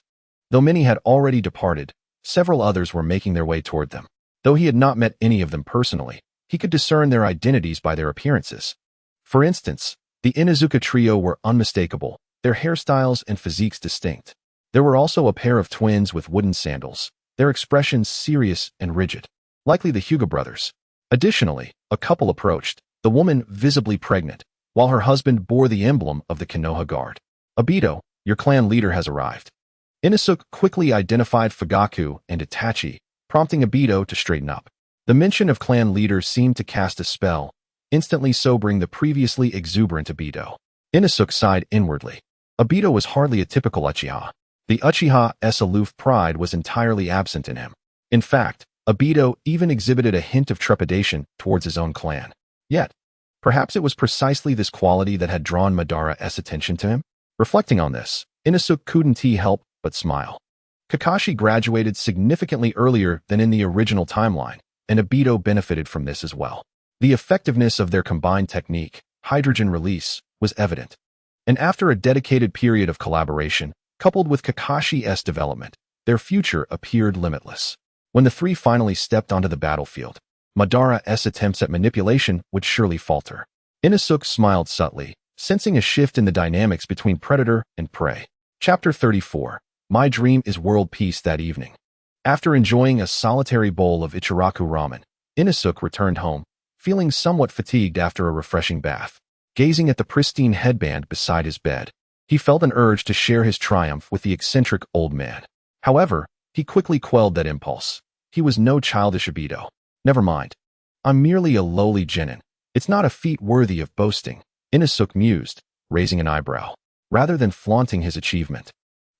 Though many had already departed, several others were making their way toward them. Though he had not met any of them personally, he could discern their identities by their appearances. For instance, the Inuzuka trio were unmistakable, their hairstyles and physiques distinct. There were also a pair of twins with wooden sandals, their expressions serious and rigid, likely the Hyuga brothers. Additionally, a couple approached, the woman visibly pregnant, while her husband bore the emblem of the Konoha Guard. Obito, your clan leader has arrived. Inosuke quickly identified Fugaku and Itachi, prompting Obito to straighten up. The mention of clan leaders seemed to cast a spell, instantly sobering the previously exuberant Obito. Inosuke sighed inwardly. Obito was hardly a typical Uchiha. The Uchiha's aloof pride was entirely absent in him. In fact, Obito even exhibited a hint of trepidation towards his own clan. Yet, perhaps it was precisely this quality that had drawn Madara's attention to him? Reflecting on this, Inosuke couldn't help but smile. Kakashi graduated significantly earlier than in the original timeline, and Obito benefited from this as well. The effectiveness of their combined technique, hydrogen release, was evident. And after a dedicated period of collaboration, coupled with Kakashi's development, their future appeared limitless. When the three finally stepped onto the battlefield, Madara's attempts at manipulation would surely falter. Inosuke smiled subtly, sensing a shift in the dynamics between predator and prey. Chapter 34. My dream is world peace that evening. After enjoying a solitary bowl of Ichiraku ramen, Inosuke returned home, feeling somewhat fatigued after a refreshing bath. Gazing at the pristine headband beside his bed, he felt an urge to share his triumph with the eccentric old man. However, he quickly quelled that impulse. He was no childish Obito. Never mind. I'm merely a lowly genin. It's not a feat worthy of boasting, Inosuke mused, raising an eyebrow. Rather than flaunting his achievement,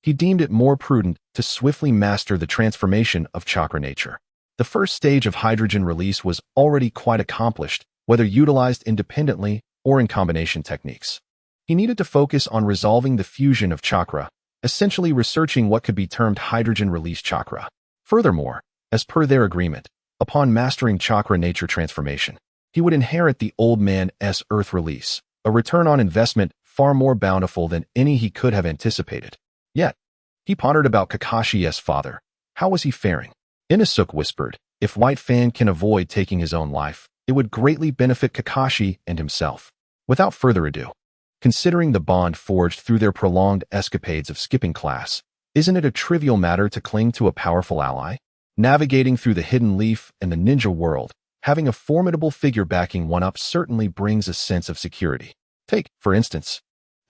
he deemed it more prudent to swiftly master the transformation of chakra nature. The first stage of hydrogen release was already quite accomplished, whether utilized independently or in combination techniques. He needed to focus on resolving the fusion of chakra, essentially researching what could be termed hydrogen release chakra. Furthermore, as per their agreement, upon mastering chakra nature transformation, he would inherit the old man's earth release, a return on investment far more bountiful than any he could have anticipated. Yet, he pondered about Kakashi's father. How was he faring? Inosuke whispered, if White Fang can avoid taking his own life, it would greatly benefit Kakashi and himself. Without further ado, considering the bond forged through their prolonged escapades of skipping class, isn't it a trivial matter to cling to a powerful ally? Navigating through the hidden leaf and the ninja world, having a formidable figure backing one up certainly brings a sense of security. Take, for instance,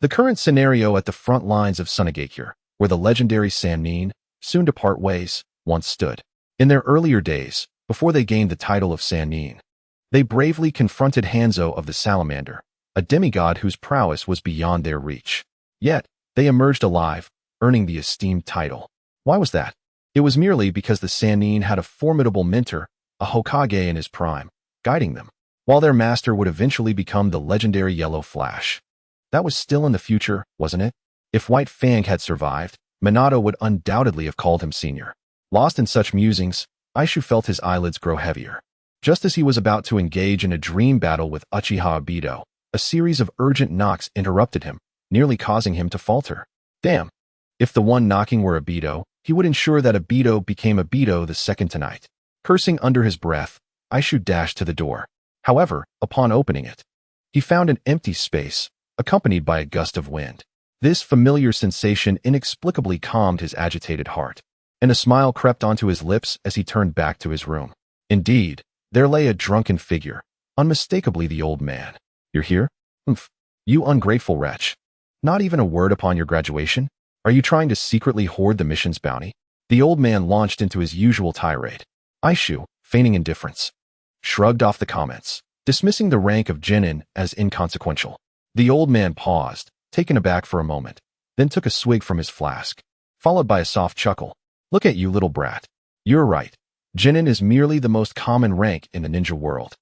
the current scenario at the front lines of Sunagakure, where the legendary Sannin, soon to part ways, once stood. In their earlier days, before they gained the title of Sannin, they bravely confronted Hanzo of the Salamander, a demigod whose prowess was beyond their reach. Yet, they emerged alive, earning the esteemed title. Why was that? It was merely because the Sannin had a formidable mentor, a Hokage in his prime, guiding them, while their master would eventually become the legendary Yellow Flash. That was still in the future, wasn't it? If White Fang had survived, Minato would undoubtedly have called him senior. Lost in such musings, Aishu felt his eyelids grow heavier. Just as he was about to engage in a dream battle with Uchiha Obito, a series of urgent knocks interrupted him, nearly causing him to falter. Damn! If the one knocking were Obito, he would ensure that Obito became Obito the second tonight. Cursing under his breath, Aishu dashed to the door. However, upon opening it, he found an empty space, accompanied by a gust of wind. This familiar sensation inexplicably calmed his agitated heart, and a smile crept onto his lips as he turned back to his room. Indeed, there lay a drunken figure, unmistakably the old man. You're here? Humph. You ungrateful wretch. Not even a word upon your graduation? Are you trying to secretly hoard the mission's bounty? The old man launched into his usual tirade. Aishu, feigning indifference, shrugged off the comments, dismissing the rank of genin as inconsequential. The old man paused, taken aback for a moment, then took a swig from his flask, followed by a soft chuckle. Look at you, little brat. You're right. Genin is merely the most common rank in the ninja world,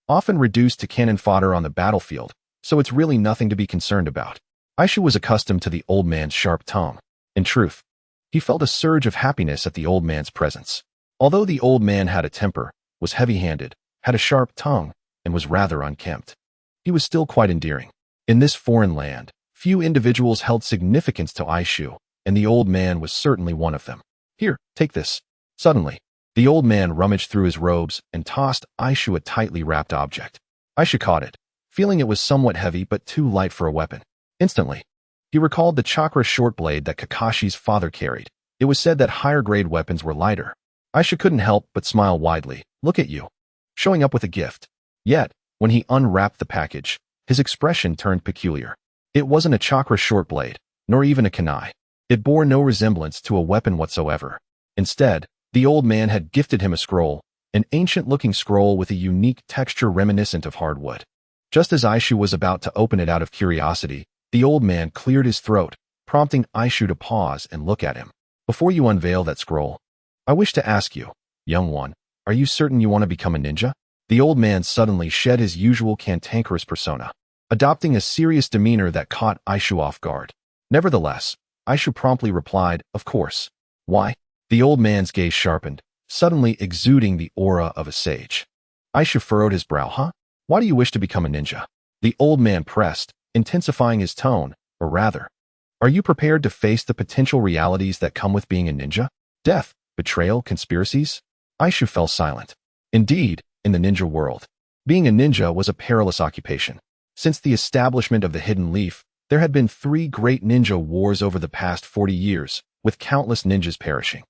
often reduced to cannon fodder on the battlefield, so it's really nothing to be concerned about. Aishu was accustomed to the old man's sharp tongue. In truth, he felt a surge of happiness at the old man's presence. Although the old man had a temper, was heavy-handed, had a sharp tongue, and was rather unkempt, he was still quite endearing. In this foreign land, few individuals held significance to Aishu, and the old man was certainly one of them. Here, take this. Suddenly, the old man rummaged through his robes and tossed Aishu a tightly wrapped object. Aishu caught it, feeling it was somewhat heavy but too light for a weapon. Instantly, he recalled the chakra short blade that Kakashi's father carried. It was said that higher-grade weapons were lighter. Aishu couldn't help but smile widely. Look at you, showing up with a gift. Yet, when he unwrapped the package, His expression turned peculiar. It wasn't a chakra short blade, nor even a kunai. It bore no resemblance to a weapon whatsoever. Instead, the old man had gifted him a scroll, an ancient-looking scroll with a unique texture reminiscent of hardwood. Just as Aishu was about to open it out of curiosity, the old man cleared his throat, prompting Aishu to pause and look at him. Before you unveil that scroll, I wish to ask you, young one, are you certain you want to become a ninja? The old man suddenly shed his usual cantankerous persona, adopting a serious demeanor that caught Aishu off guard. Nevertheless, Aishu promptly replied, of course. Why? The old man's gaze sharpened, suddenly exuding the aura of a sage. Aishu furrowed his brow. Huh? Why do you wish to become a ninja? The old man pressed, intensifying his tone, or rather, are you prepared to face the potential realities that come with being a ninja? Death, betrayal, conspiracies? Aishu fell silent. Indeed, in the ninja world, being a ninja was a perilous occupation. Since the establishment of the Hidden Leaf, there had been 3 great ninja wars over the past 40 years, with countless ninjas perishing.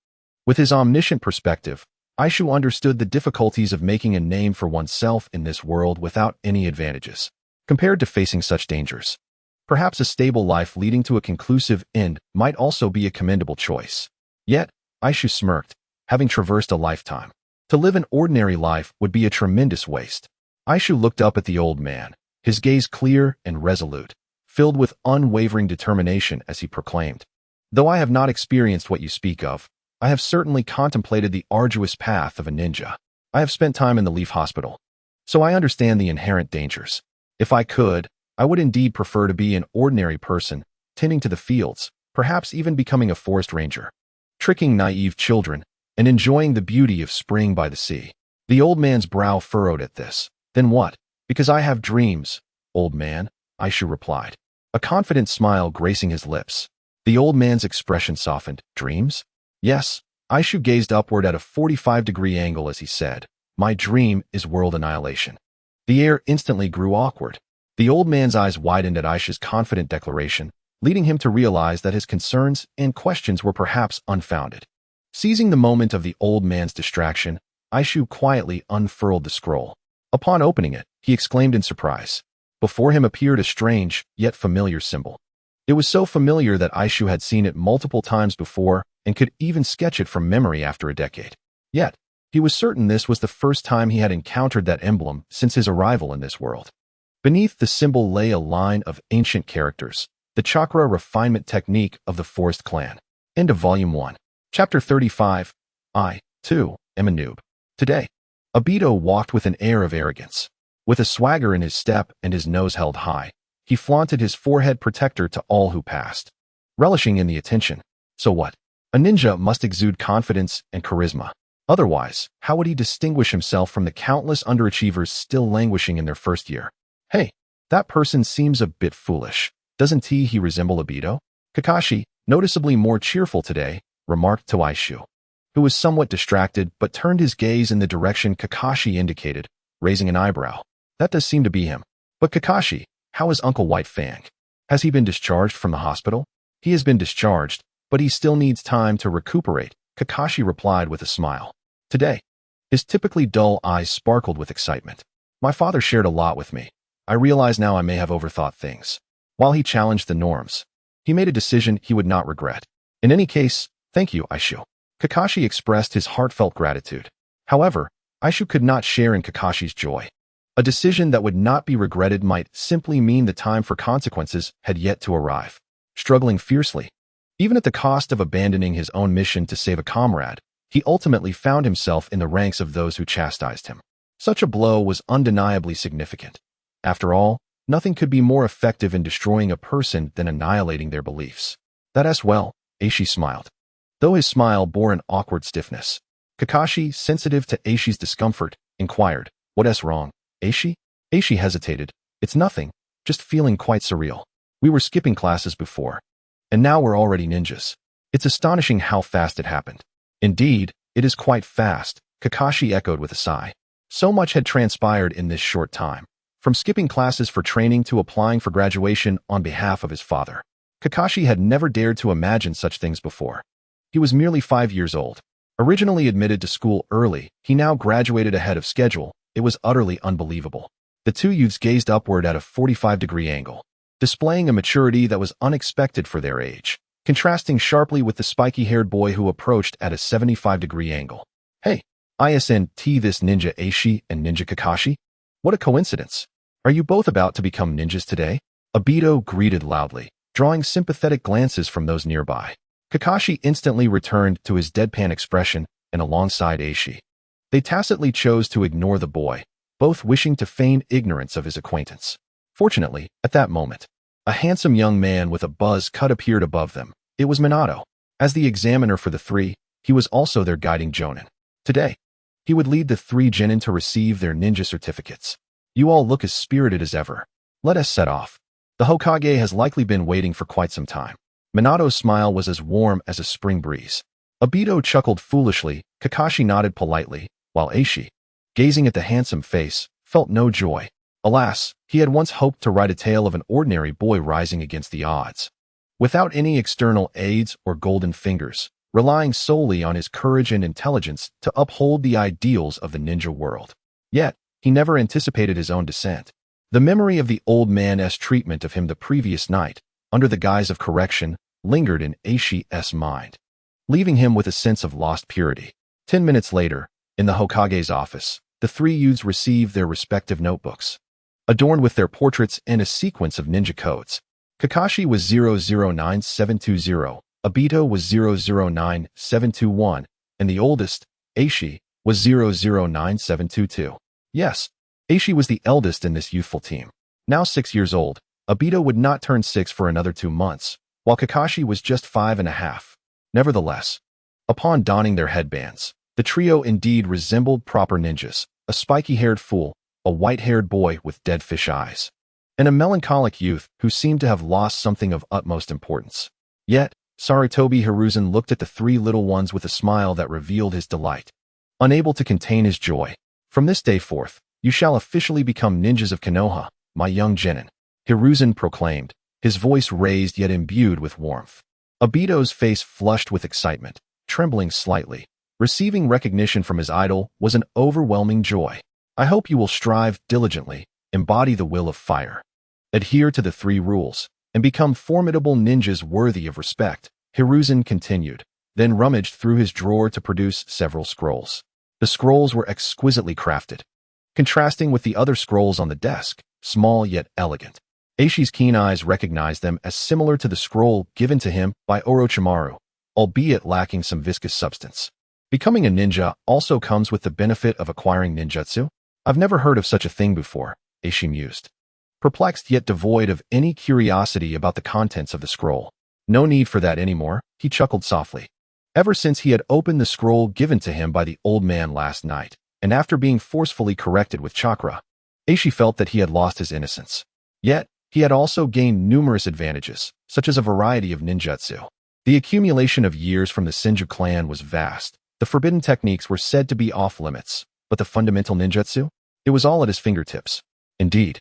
With his omniscient perspective, Aishu understood the difficulties of making a name for oneself in this world without any advantages. Compared to facing such dangers, perhaps a stable life leading to a conclusive end might also be a commendable choice. Yet, Aishu smirked, having traversed a lifetime. To live an ordinary life would be a tremendous waste. Aishu looked up at the old man, his gaze clear and resolute, filled with unwavering determination as he proclaimed, though I have not experienced what you speak of, I have certainly contemplated the arduous path of a ninja. I have spent time in the Leaf Hospital, so I understand the inherent dangers. If I could, I would indeed prefer to be an ordinary person, tending to the fields, perhaps even becoming a forest ranger, tricking naive children, and enjoying the beauty of spring by the sea. The old man's brow furrowed at this. Then what? Because I have dreams, old man, Aishu replied, a confident smile gracing his lips. The old man's expression softened. Dreams? Yes. Aishu gazed upward at a 45-degree angle as he said, my dream is world annihilation. The air instantly grew awkward. The old man's eyes widened at Aishu's confident declaration, leading him to realize that his concerns and questions were perhaps unfounded. Seizing the moment of the old man's distraction, Aishu quietly unfurled the scroll. Upon opening it, he exclaimed in surprise. Before him appeared a strange, yet familiar symbol. It was so familiar that Aishu had seen it multiple times before and could even sketch it from memory after a decade. Yet, he was certain this was the first time he had encountered that emblem since his arrival in this world. Beneath the symbol lay a line of ancient characters, the chakra refinement technique of the Forest Clan. End of Volume 1. Chapter 35. I, too, am a noob. Today, Obito walked with an air of arrogance. With a swagger in his step and his nose held high, he flaunted his forehead protector to all who passed, relishing in the attention. So what? A ninja must exude confidence and charisma. Otherwise, how would he distinguish himself from the countless underachievers still languishing in their first year? Hey, that person seems a bit foolish. Doesn't he resemble Obito? Kakashi, noticeably more cheerful today, remarked to Aishu, who was somewhat distracted but turned his gaze in the direction Kakashi indicated, raising an eyebrow. That does seem to be him. But Kakashi, how is Uncle White Fang? Has he been discharged from the hospital? He has been discharged, but he still needs time to recuperate, Kakashi replied with a smile. Today, his typically dull eyes sparkled with excitement. My father shared a lot with me. I realize now I may have overthought things. While he challenged the norms, he made a decision he would not regret. In any case, thank you, Aishu. Kakashi expressed his heartfelt gratitude. However, Aishu could not share in Kakashi's joy. A decision that would not be regretted might simply mean the time for consequences had yet to arrive. Struggling fiercely, even at the cost of abandoning his own mission to save a comrade, he ultimately found himself in the ranks of those who chastised him. Such a blow was undeniably significant. After all, nothing could be more effective in destroying a person than annihilating their beliefs. That as well, Aishi smiled, though his smile bore an awkward stiffness. Kakashi, sensitive to Aishi's discomfort, inquired, "What's wrong, Aishi?" Aishi hesitated. "It's nothing, just feeling quite surreal. We were skipping classes before, and now we're already ninjas. It's astonishing how fast it happened." "Indeed, it is quite fast," Kakashi echoed with a sigh. So much had transpired in this short time, from skipping classes for training to applying for graduation on behalf of his father. Kakashi had never dared to imagine such things before. He was merely 5 years old. Originally admitted to school early, he now graduated ahead of schedule. It was utterly unbelievable. The two youths gazed upward at a 45-degree angle, displaying a maturity that was unexpected for their age, contrasting sharply with the spiky-haired boy who approached at a 75-degree angle. Hey, isn't this Ninja Aishi and Ninja Kakashi? What a coincidence. Are you both about to become ninjas today? Obito greeted loudly, drawing sympathetic glances from those nearby. Kakashi instantly returned to his deadpan expression and alongside Aishi. They tacitly chose to ignore the boy, both wishing to feign ignorance of his acquaintance. Fortunately, at that moment, a handsome young man with a buzz cut appeared above them. It was Minato. As the examiner for the three, he was also their guiding jonin. Today, he would lead the three genin to receive their ninja certificates. You all look as spirited as ever. Let us set off. The Hokage has likely been waiting for quite some time. Minato's smile was as warm as a spring breeze. Obito chuckled foolishly, Kakashi nodded politely, while Aishi, gazing at the handsome face, felt no joy. Alas, he had once hoped to write a tale of an ordinary boy rising against the odds. Without any external aids or golden fingers, relying solely on his courage and intelligence to uphold the ideals of the ninja world. Yet, he never anticipated his own descent. The memory of the old man's treatment of him the previous night, under the guise of correction, lingered in Aishi's mind, leaving him with a sense of lost purity. 10 minutes later, in the Hokage's office, the three youths received their respective notebooks, adorned with their portraits and a sequence of ninja codes. Kakashi was 009720, Obito was 009721, and the oldest, Aishi, was 009722. Yes, Aishi was the eldest in this youthful team. Now 6 years old, Obito would not turn 6 for another 2 months, while Kakashi was just 5.5. Nevertheless, upon donning their headbands, the trio indeed resembled proper ninjas, a spiky-haired fool, a white-haired boy with dead fish eyes, and a melancholic youth who seemed to have lost something of utmost importance. Yet, Sarutobi Hiruzen looked at the three little ones with a smile that revealed his delight. Unable to contain his joy, from this day forth, you shall officially become ninjas of Konoha, my young genin, Hiruzen proclaimed, his voice raised yet imbued with warmth. Obito's face flushed with excitement, trembling slightly. Receiving recognition from his idol was an overwhelming joy. I hope you will strive diligently, embody the will of fire, adhere to the 3 rules, and become formidable ninjas worthy of respect, Hiruzen continued, then rummaged through his drawer to produce several scrolls. The scrolls were exquisitely crafted, contrasting with the other scrolls on the desk, small yet elegant. Aishi's keen eyes recognized them as similar to the scroll given to him by Orochimaru, albeit lacking some viscous substance. Becoming a ninja also comes with the benefit of acquiring ninjutsu? I've never heard of such a thing before, Aishi mused, perplexed yet devoid of any curiosity about the contents of the scroll. No need for that anymore, he chuckled softly. Ever since he had opened the scroll given to him by the old man last night, and after being forcefully corrected with chakra, Aishi felt that he had lost his innocence. Yet, he had also gained numerous advantages, such as a variety of ninjutsu. The accumulation of years from the Senju clan was vast. The forbidden techniques were said to be off-limits, but the fundamental ninjutsu? It was all at his fingertips. Indeed,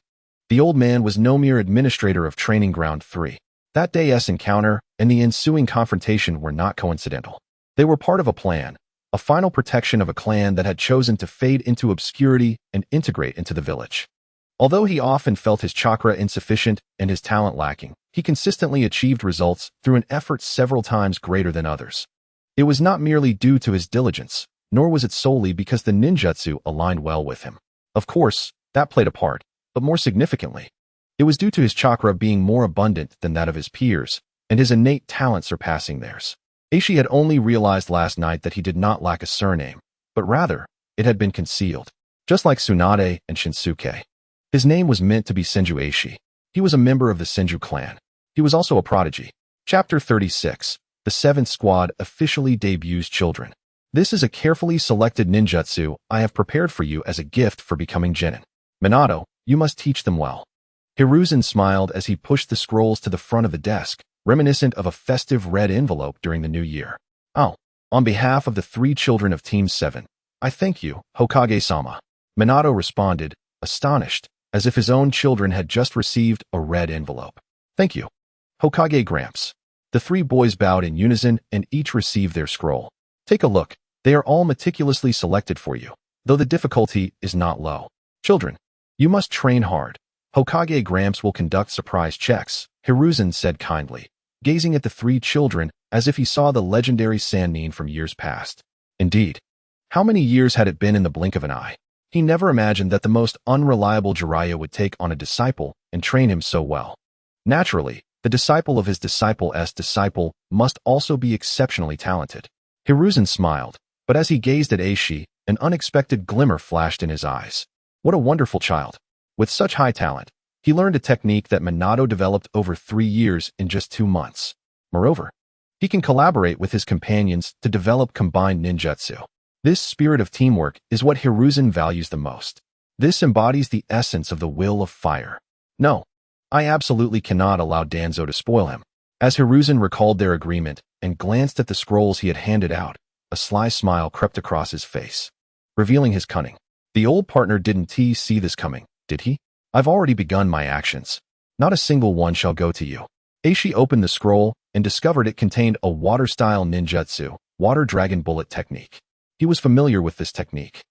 the old man was no mere administrator of Training Ground 3. That day's encounter and the ensuing confrontation were not coincidental. They were part of a plan, a final protection of a clan that had chosen to fade into obscurity and integrate into the village. Although he often felt his chakra insufficient and his talent lacking, he consistently achieved results through an effort several times greater than others. It was not merely due to his diligence, nor was it solely because the ninjutsu aligned well with him. Of course, that played a part, but more significantly, it was due to his chakra being more abundant than that of his peers, and his innate talent surpassing theirs. Aishi had only realized last night that he did not lack a surname, but rather, it had been concealed. Just like Tsunade and Shinsuke, his name was meant to be Senju Aishi. He was a member of the Senju clan. He was also a prodigy. Chapter 36. The 7th Squad officially debuts children. This is a carefully selected ninjutsu I have prepared for you as a gift for becoming genin. Minato, you must teach them well. Hiruzen smiled as he pushed the scrolls to the front of the desk, reminiscent of a festive red envelope during the new year. Oh, on behalf of the 3 children of Team 7, I thank you, Hokage-sama. Minato responded, astonished, as if his own children had just received a red envelope. Thank you, Hokage Gramps. The 3 boys bowed in unison and each received their scroll. Take a look. They are all meticulously selected for you, though the difficulty is not low. Children, You must train hard. Hokage Gramps will conduct surprise checks, Hiruzen said kindly, gazing at the three children as if he saw the legendary Sannin from years past. Indeed, how many years had it been in the blink of an eye? He never imagined that the most unreliable Jiraiya would take on a disciple and train him so well. Naturally, the disciple of his disciple's disciple must also be exceptionally talented. Hiruzen smiled, but as he gazed at Aishi, an unexpected glimmer flashed in his eyes. What a wonderful child. With such high talent, he learned a technique that Minato developed over 3 years in just 2 months. Moreover, he can collaborate with his companions to develop combined ninjutsu. This spirit of teamwork is what Hiruzen values the most. This embodies the essence of the will of fire. No, I absolutely cannot allow Danzo to spoil him. As Hiruzen recalled their agreement and glanced at the scrolls he had handed out, a sly smile crept across his face, revealing his cunning. The old partner didn't see this coming, did he? I've already begun my actions. Not a single one shall go to you. Aishi opened the scroll and discovered it contained a water-style ninjutsu, water dragon bullet technique. He was familiar with this technique,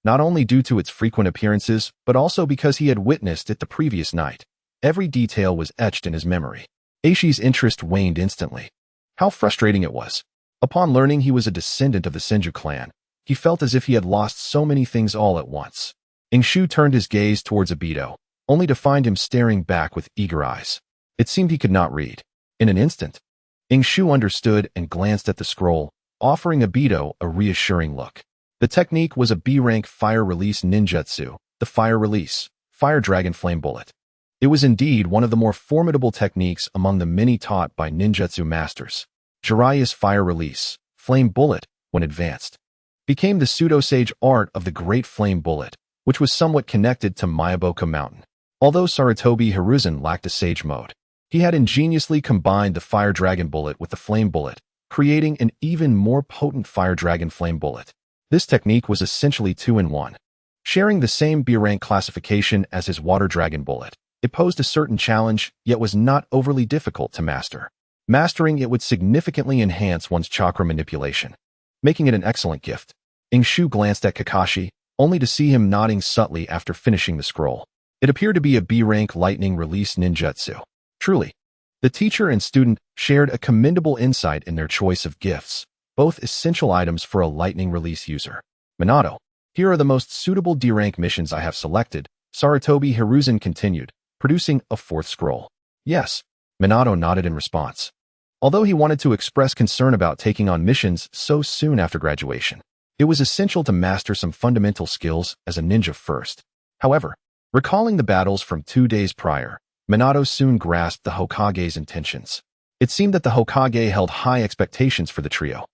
not only due to its frequent appearances, but also because he had witnessed it the previous night. Every detail was etched in his memory. Aishi's interest waned instantly. How frustrating it was. Upon learning he was a descendant of the Senju clan, he felt as if he had lost so many things all at once. Ingshu turned his gaze towards Obito, only to find him staring back with eager eyes. It seemed he could not read. In an instant, Ingshu understood and glanced at the scroll, offering Obito a reassuring look. The technique was a B-rank fire release ninjutsu, the fire release, fire dragon flame bullet. It was indeed one of the more formidable techniques among the many taught by ninjutsu masters. Jiraiya's fire release, flame bullet, when advanced, became the pseudo-sage art of the great flame bullet, which was somewhat connected to Myoboku Mountain. Although Sarutobi Hiruzen lacked a sage mode, he had ingeniously combined the fire dragon bullet with the flame bullet, creating an even more potent fire dragon flame bullet. This technique was essentially 2-in-1. Sharing the same B-rank classification as his water dragon bullet, it posed a certain challenge, yet was not overly difficult to master. Mastering it would significantly enhance one's chakra manipulation, making it an excellent gift. Ingshu glanced at Kakashi, only to see him nodding subtly after finishing the scroll. It appeared to be a B-rank lightning release ninjutsu. Truly, the teacher and student shared a commendable insight in their choice of gifts, both essential items for a lightning release user. Minato, here are the most suitable D-rank missions I have selected, Sarutobi Hiruzen continued, producing a 4th scroll. Yes, Minato nodded in response. Although he wanted to express concern about taking on missions so soon after graduation, it was essential to master some fundamental skills as a ninja first. However, recalling the battles from 2 days prior, Minato soon grasped the Hokage's intentions. It seemed that the Hokage held high expectations for the trio.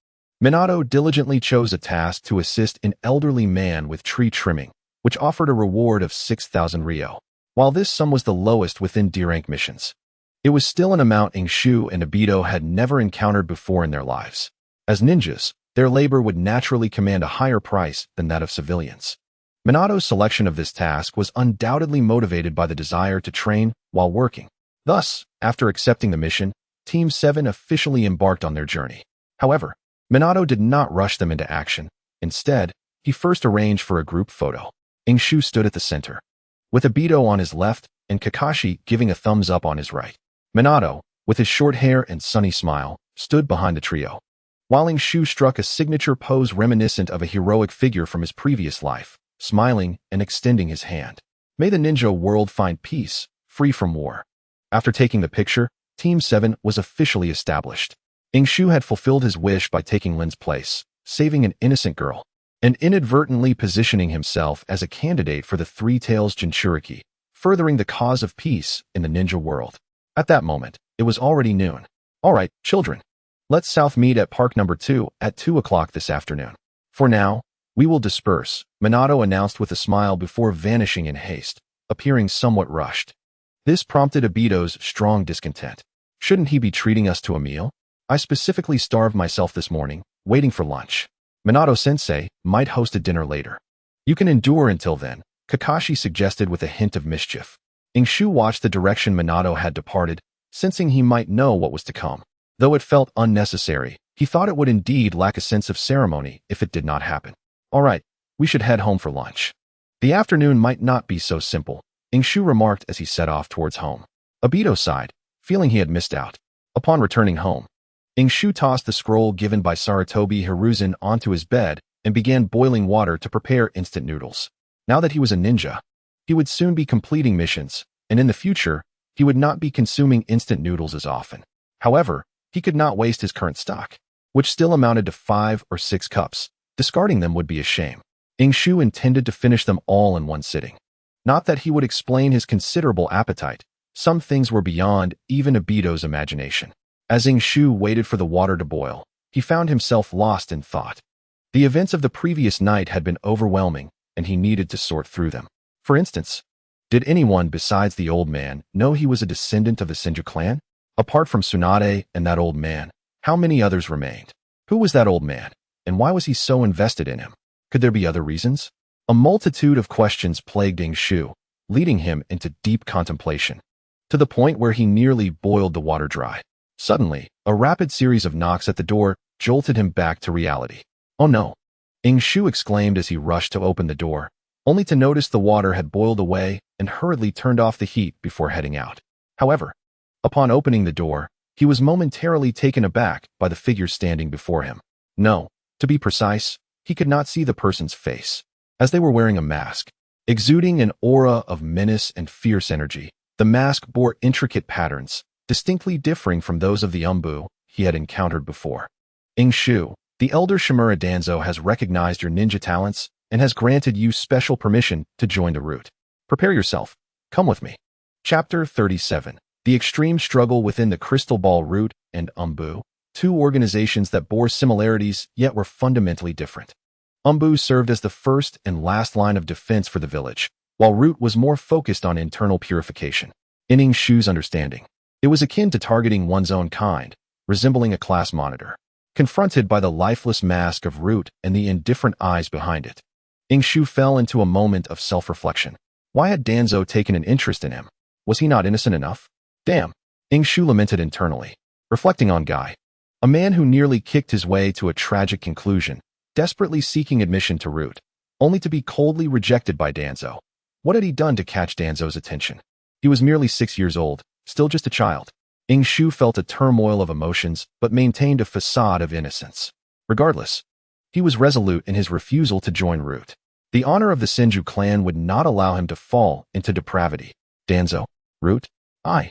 Minato diligently chose a task to assist an elderly man with tree trimming, which offered a reward of 6,000 ryo. While this sum was the lowest within D-rank missions, it was still an amount Ingshu and Obito had never encountered before in their lives. As ninjas, their labor would naturally command a higher price than that of civilians. Minato's selection of this task was undoubtedly motivated by the desire to train while working. Thus, after accepting the mission, Team 7 officially embarked on their journey. However, Minato did not rush them into action. Instead, he first arranged for a group photo. Ingshu stood at the center, with Obito on his left and Kakashi giving a thumbs up on his right. Minato, with his short hair and sunny smile, stood behind the trio. While Ingshu struck a signature pose reminiscent of a heroic figure from his previous life, smiling and extending his hand. May the ninja world find peace, free from war. After taking the picture, Team 7 was officially established. Ingshu had fulfilled his wish by taking Lin's place, saving an innocent girl, and inadvertently positioning himself as a candidate for the Three Tails Jinchuriki, furthering the cause of peace in the ninja world. At that moment, it was already noon. All right, children. Let's south meet at Park Number 2 at 2 o'clock this afternoon. For now, we will disperse, Minato announced with a smile before vanishing in haste, appearing somewhat rushed. This prompted Obito's strong discontent. Shouldn't he be treating us to a meal? I specifically starved myself this morning, waiting for lunch. Minato-sensei might host a dinner later. You can endure until then, Kakashi suggested with a hint of mischief. Ingshu watched the direction Minato had departed, sensing he might know what was to come. Though it felt unnecessary, he thought it would indeed lack a sense of ceremony if it did not happen. All right, we should head home for lunch. The afternoon might not be so simple, Ingshu remarked as he set off towards home. Obito sighed, feeling he had missed out. Upon returning home, Ingshu tossed the scroll given by Sarutobi Hiruzen onto his bed and began boiling water to prepare instant noodles. Now that he was a ninja, he would soon be completing missions, and in the future, he would not be consuming instant noodles as often. However, he could not waste his current stock, which still amounted to 5 or 6 cups. Discarding them would be a shame. Ingshu intended to finish them all in one sitting. Not that he would explain his considerable appetite. Some things were beyond even Obito's imagination. As Ingshu waited for the water to boil, he found himself lost in thought. The events of the previous night had been overwhelming, and he needed to sort through them. For instance, did anyone besides the old man know he was a descendant of the Senju clan? Apart from Tsunade and that old man, how many others remained? Who was that old man, and why was he so invested in him? Could there be other reasons? A multitude of questions plagued Ingshu, leading him into deep contemplation, to the point where he nearly boiled the water dry. Suddenly, a rapid series of knocks at the door jolted him back to reality. Oh no! Ingshu exclaimed as he rushed to open the door, only to notice the water had boiled away and hurriedly turned off the heat before heading out. However, upon opening the door, he was momentarily taken aback by the figure standing before him. No, to be precise, he could not see the person's face, as they were wearing a mask. Exuding an aura of menace and fierce energy, the mask bore intricate patterns, distinctly differing from those of the Umbu he had encountered before. Ingshu, the elder Shimura Danzo has recognized your ninja talents and has granted you special permission to join the route. Prepare yourself. Come with me. Chapter 37. The extreme struggle within the Crystal Ball Route and Umbu, two organizations that bore similarities yet were fundamentally different. Umbu served as the first and last line of defense for the village, while Root was more focused on internal purification. In Ingshu's understanding, it was akin to targeting one's own kind, resembling a class monitor. Confronted by the lifeless mask of Root and the indifferent eyes behind it, Ingshu fell into a moment of self-reflection. Why had Danzo taken an interest in him? Was he not innocent enough? Damn, Ingshu lamented internally, reflecting on Guy, a man who nearly kicked his way to a tragic conclusion, desperately seeking admission to Root, only to be coldly rejected by Danzo. What had he done to catch Danzo's attention? He was merely 6 years old, still just a child. Ingshu felt a turmoil of emotions but maintained a facade of innocence. Regardless, he was resolute in his refusal to join Root. The honor of the Senju clan would not allow him to fall into depravity. Danzo, Root, I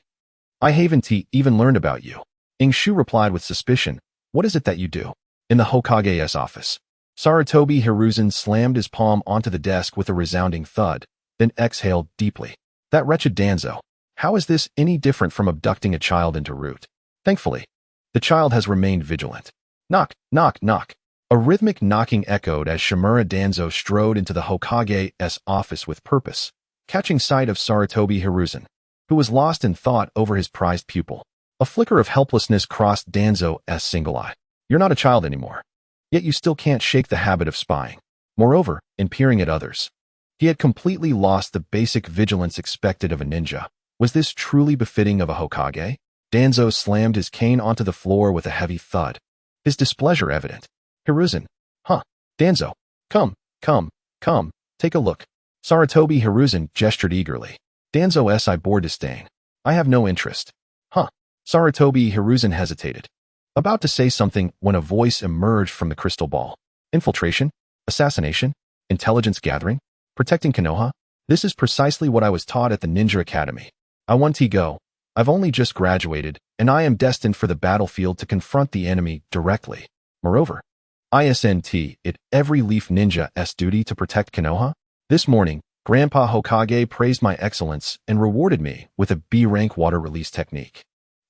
haven't even learned about you. Ingshu replied with suspicion. What is it that you do? In the Hokage's office. Sarutobi Hiruzen slammed his palm onto the desk with a resounding thud, then exhaled deeply. That wretched Danzo. How is this any different from abducting a child into Root? Thankfully, the child has remained vigilant. Knock, knock, knock. A rhythmic knocking echoed as Shimura Danzo strode into the Hokage's office with purpose, catching sight of Sarutobi Hiruzen, who was lost in thought over his prized pupil. A flicker of helplessness crossed Danzo's single eye. You're not a child anymore. Yet you still can't shake the habit of spying. Moreover, in peering at others, he had completely lost the basic vigilance expected of a ninja. Was this truly befitting of a Hokage? Danzo slammed his cane onto the floor with a heavy thud, his displeasure evident. Hiruzen. Huh. Danzo. Come, take a look. Sarutobi Hiruzen gestured eagerly. Danzo's eye bore disdain. I have no interest. Huh. Sarutobi Hiruzen hesitated, about to say something when a voice emerged from the crystal ball. Infiltration? Assassination? Intelligence gathering? Protecting Konoha? This is precisely what I was taught at the Ninja Academy. I want to go. I've only just graduated, and I am destined for the battlefield to confront the enemy directly. Moreover, isn't it every Leaf Ninja's duty to protect Konoha? This morning, Grandpa Hokage praised my excellence and rewarded me with a B-rank water release technique.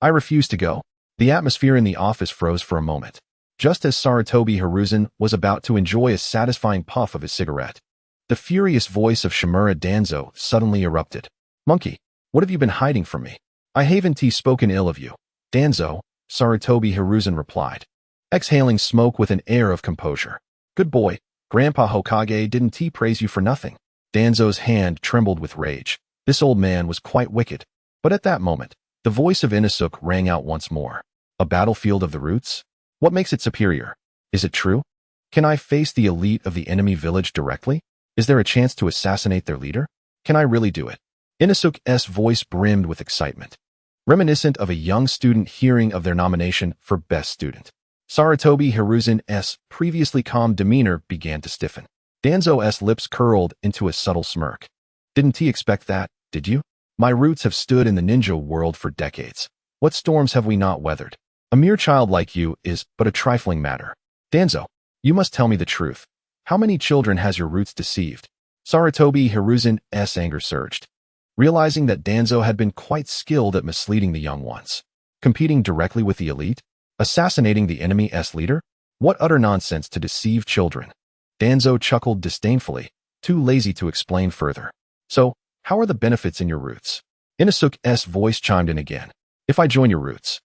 I refused to go. The atmosphere in the office froze for a moment, just as Sarutobi Hiruzen was about to enjoy a satisfying puff of his cigarette. The furious voice of Shimura Danzo suddenly erupted. Monkey, what have you been hiding from me? I haven't spoken ill of you. Danzo, Sarutobi Hiruzen replied, exhaling smoke with an air of composure. Good boy, Grandpa Hokage didn't praise you for nothing. Danzo's hand trembled with rage. This old man was quite wicked. But at that moment, the voice of Mistook rang out once more. A battlefield of the roots? What makes it superior? Is it true? Can I face the elite of the enemy village directly? Is there a chance to assassinate their leader? Can I really do it? Inosuke's voice brimmed with excitement, reminiscent of a young student hearing of their nomination for Best Student. Sarutobi Hiruzen's previously calm demeanor began to stiffen. Danzo's lips curled into a subtle smirk. Didn't he expect that, did you? My roots have stood in the ninja world for decades. What storms have we not weathered? A mere child like you is but a trifling matter. Danzo, you must tell me the truth. How many children has your roots deceived? Sarutobi Hiruzen's anger surged, realizing that Danzo had been quite skilled at misleading the young ones. Competing directly with the elite? Assassinating the enemy's leader? What utter nonsense to deceive children. Danzo chuckled disdainfully, too lazy to explain further. So, how are the benefits in your roots? Inosuke's voice chimed in again. If I join your roots,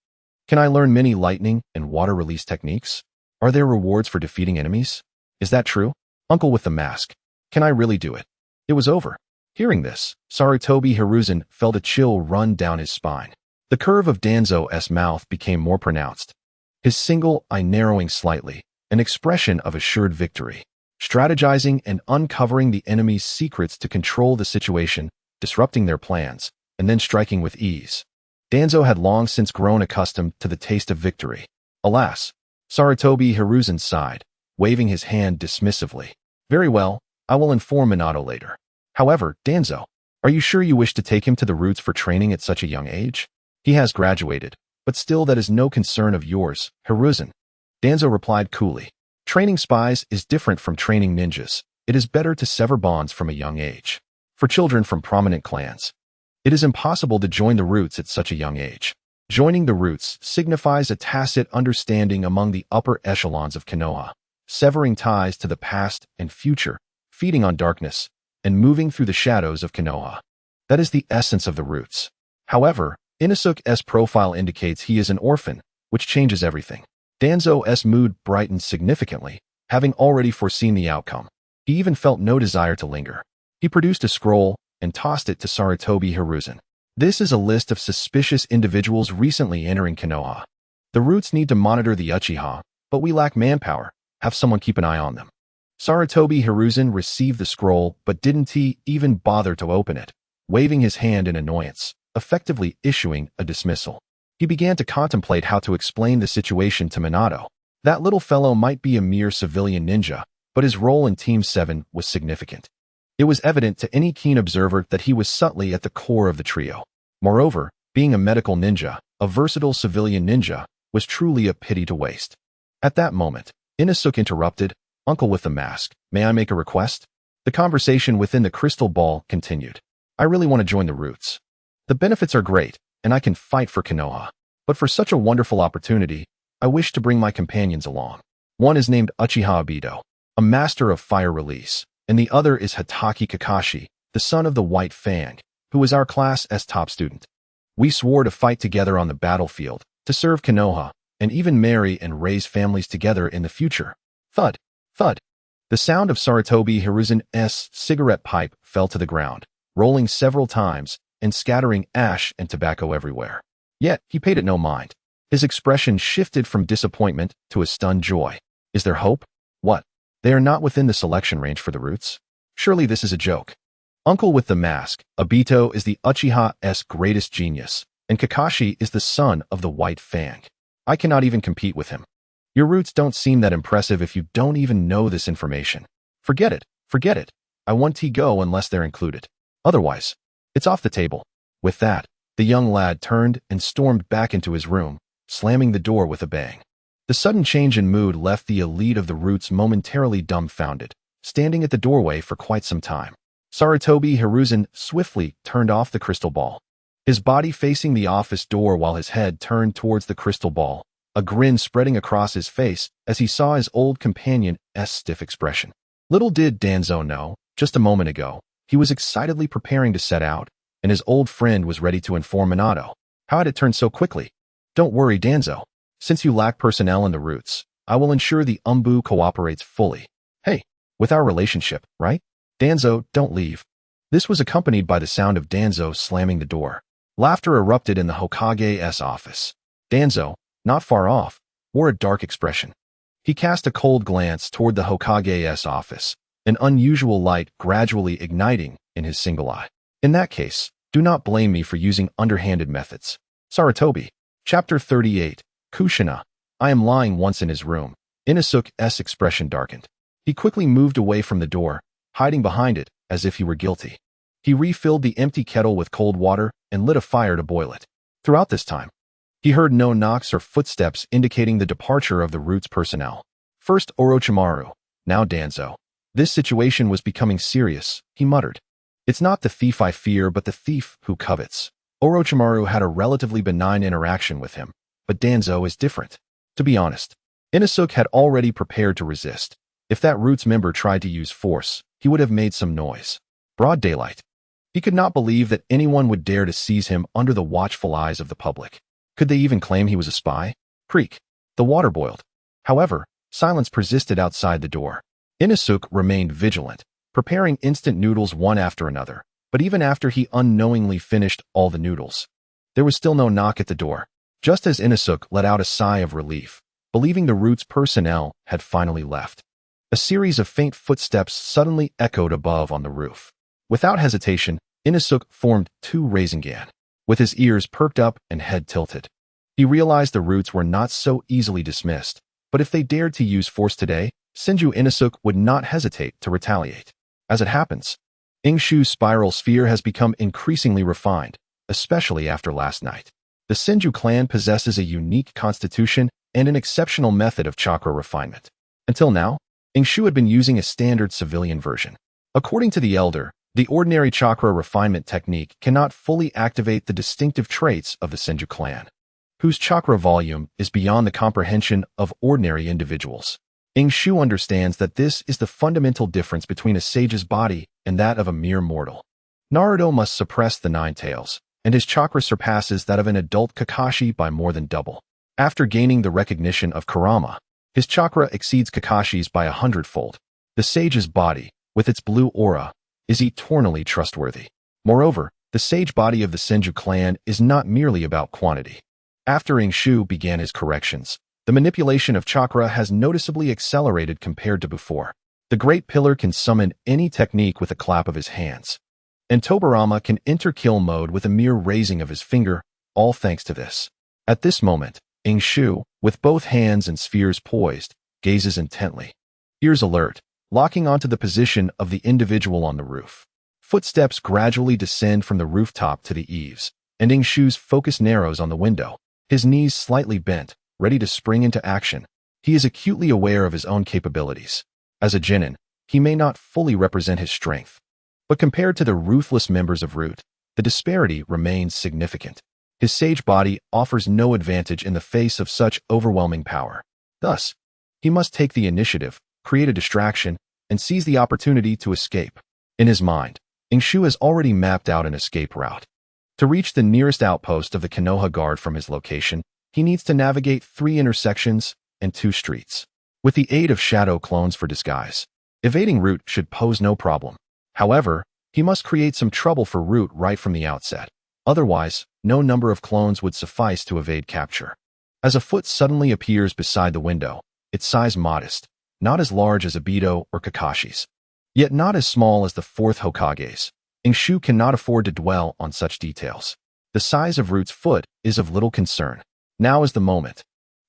can I learn many lightning and water release techniques? Are there rewards for defeating enemies? Is that true? Uncle with the mask, can I really do it? It was over. Hearing this, Sarutobi Hiruzen felt a chill run down his spine. The curve of Danzo's mouth became more pronounced, his single eye narrowing slightly, an expression of assured victory. Strategizing and uncovering the enemy's secrets to control the situation, disrupting their plans, and then striking with ease. Danzo had long since grown accustomed to the taste of victory. Alas, Sarutobi Hiruzen sighed, waving his hand dismissively. Very well, I will inform Minato later. However, Danzo, are you sure you wish to take him to the roots for training at such a young age? He has graduated, but still that is no concern of yours, Hiruzen. Danzo replied coolly. Training spies is different from training ninjas. It is better to sever bonds from a young age. For children from prominent clans, it is impossible to join the roots at such a young age. Joining the roots signifies a tacit understanding among the upper echelons of Konoha, severing ties to the past and future, feeding on darkness, and moving through the shadows of Konoha. That is the essence of the roots. However, Inosuke's profile indicates he is an orphan, which changes everything. Danzo's mood brightened significantly, having already foreseen the outcome. He even felt no desire to linger. He produced a scroll and tossed it to Sarutobi Hiruzen. This is a list of suspicious individuals recently entering Konoha. The roots need to monitor the Uchiha, but we lack manpower. Have someone keep an eye on them. Sarutobi Hiruzen received the scroll, but didn't he even bother to open it, waving his hand in annoyance, effectively issuing a dismissal. He began to contemplate how to explain the situation to Minato. That little fellow might be a mere civilian ninja, but his role in Team 7 was significant. It was evident to any keen observer that he was subtly at the core of the trio. Moreover, being a medical ninja, a versatile civilian ninja, was truly a pity to waste. At that moment, Inosuke interrupted, Uncle with the mask, may I make a request? The conversation within the crystal ball continued. I really want to join the roots. The benefits are great, and I can fight for Konoha. But for such a wonderful opportunity, I wish to bring my companions along. One is named Uchiha Obito, a master of fire release, and the other is Hideki Kakashi, the son of the White Fang, who is our class's top student. We swore to fight together on the battlefield, to serve Konoha, and even marry and raise families together in the future. Thud, thud. The sound of Sarutobi Hiruzen's cigarette pipe fell to the ground, rolling several times and scattering ash and tobacco everywhere. Yet, he paid it no mind. His expression shifted from disappointment to a stunned joy. Is there hope? What? They are not within the selection range for the roots? Surely this is a joke. Uncle with the mask, Obito is the Uchiha's greatest genius, and Kakashi is the son of the White Fang. I cannot even compete with him. Your roots don't seem that impressive if you don't even know this information. Forget it, forget it. I want to go unless they're included. Otherwise, it's off the table. With that, the young lad turned and stormed back into his room, slamming the door with a bang. The sudden change in mood left the elite of the roots momentarily dumbfounded, standing at the doorway for quite some time. Sarutobi Hiruzen swiftly turned off the crystal ball, his body facing the office door while his head turned towards the crystal ball, a grin spreading across his face as he saw his old companion's stiff expression. Little did Danzo know, just a moment ago, he was excitedly preparing to set out, and his old friend was ready to inform Minato. How had it turned so quickly? Don't worry, Danzo. Since you lack personnel in the roots, I will ensure the Umbu cooperates fully. Hey, with our relationship, right? Danzo, don't leave. This was accompanied by the sound of Danzo slamming the door. Laughter erupted in the Hokage's office. Danzo, not far off, wore a dark expression. He cast a cold glance toward the Hokage's office, an unusual light gradually igniting in his single eye. In that case, do not blame me for using underhanded methods. Sarutobi. Chapter 38. Kushina. I am lying once in his room. Inosuke's expression darkened. He quickly moved away from the door, hiding behind it as if he were guilty. He refilled the empty kettle with cold water and lit a fire to boil it. Throughout this time, he heard no knocks or footsteps indicating the departure of the Roots personnel. First Orochimaru, now Danzo. This situation was becoming serious, he muttered. It's not the thief I fear, but the thief who covets. Orochimaru had a relatively benign interaction with him, but Danzo is different. To be honest, Inosuke had already prepared to resist. If that Roots member tried to use force, he would have made some noise. Broad daylight. He could not believe that anyone would dare to seize him under the watchful eyes of the public. Could they even claim he was a spy? Creak. The water boiled. However, silence persisted outside the door. Inosuke remained vigilant, preparing instant noodles one after another, but even after he unknowingly finished all the noodles, there was still no knock at the door. Just as Inosuke let out a sigh of relief, believing the Roots personnel had finally left, a series of faint footsteps suddenly echoed above on the roof. Without hesitation, Inosuke formed two Rasengan, with his ears perked up and head tilted. He realized the Roots were not so easily dismissed, but if they dared to use force today, Senju Inosuke would not hesitate to retaliate. As it happens, Ingshu's spiral sphere has become increasingly refined, especially after last night. The Senju clan possesses a unique constitution and an exceptional method of chakra refinement. Until now, Ingshu had been using a standard civilian version. According to the elder, the ordinary chakra refinement technique cannot fully activate the distinctive traits of the Senju clan, whose chakra volume is beyond the comprehension of ordinary individuals. Ingshu understands that this is the fundamental difference between a sage's body and that of a mere mortal. Naruto must suppress the nine tails, and his chakra surpasses that of an adult Kakashi by more than double. After gaining the recognition of Kurama, his chakra exceeds Kakashi's by 100-fold. The sage's body, with its blue aura, is eternally trustworthy. Moreover, the sage body of the Senju clan is not merely about quantity. After Ingshu began his corrections, the manipulation of chakra has noticeably accelerated compared to before. The Great Pillar can summon any technique with a clap of his hands, and Tobirama can enter kill mode with a mere raising of his finger, all thanks to this. At this moment, Ingshu, with both hands and spheres poised, gazes intently. Ears alert, locking onto the position of the individual on the roof. Footsteps gradually descend from the rooftop to the eaves, and Ingshu's focus narrows on the window. His knees slightly bent, ready to spring into action. He is acutely aware of his own capabilities. As a genin, he may not fully represent his strength, but compared to the ruthless members of Root, the disparity remains significant. His sage body offers no advantage in the face of such overwhelming power. Thus, he must take the initiative, create a distraction, and seize the opportunity to escape. In his mind, Ingshu has already mapped out an escape route. To reach the nearest outpost of the Konoha Guard from his location, he needs to navigate 3 intersections and 2 streets. With the aid of shadow clones for disguise, evading Root should pose no problem. However, he must create some trouble for Root right from the outset. Otherwise, no number of clones would suffice to evade capture. As a foot suddenly appears beside the window, its size modest, not as large as Obito or Kakashi's, yet not as small as the 4th Hokage's. Ingshu cannot afford to dwell on such details. The size of Root's foot is of little concern. Now is the moment.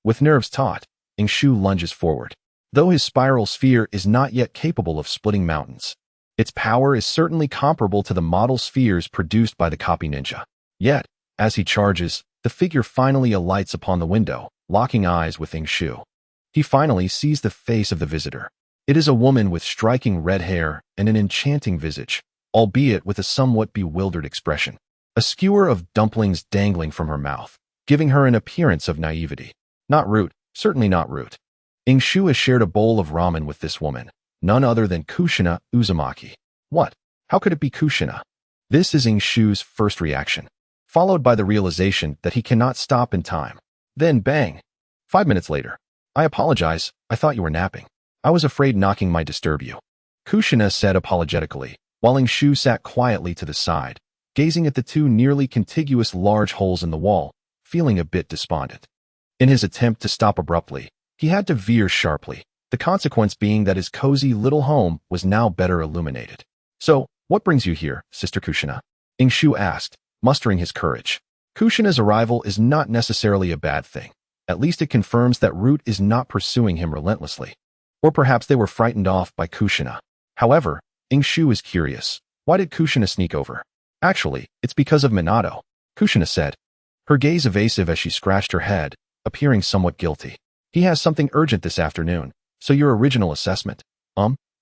With nerves taut, Ingshu lunges forward. Though his spiral sphere is not yet capable of splitting mountains, its power is certainly comparable to the model spheres produced by the copy ninja. Yet, as he charges, the figure finally alights upon the window, locking eyes with Ingshu. He finally sees the face of the visitor. It is a woman with striking red hair and an enchanting visage, albeit with a somewhat bewildered expression. A skewer of dumplings dangling from her mouth, giving her an appearance of naivety. Not Root, certainly not Root. Ingshu has shared a bowl of ramen with this woman, none other than Kushina Uzumaki. What? How could it be Kushina? This is Ingshu's first reaction, followed by the realization that he cannot stop in time. Then bang! 5 minutes later. I apologize, I thought you were napping. I was afraid knocking might disturb you. Kushina said apologetically, while Ingshu sat quietly to the side, gazing at the 2 nearly contiguous large holes in the wall, feeling a bit despondent. In his attempt to stop abruptly, he had to veer sharply, the consequence being that his cozy little home was now better illuminated. "So, what brings you here, Sister Kushina?" Ingshu asked, mustering his courage. Kushina's arrival is not necessarily a bad thing. At least it confirms that Root is not pursuing him relentlessly. Or perhaps they were frightened off by Kushina. However, Ingshu is curious. Why did Kushina sneak over? "Actually, it's because of Minato," Kushina said, her gaze evasive as she scratched her head, appearing somewhat guilty. "He has something urgent this afternoon, so your original assessment,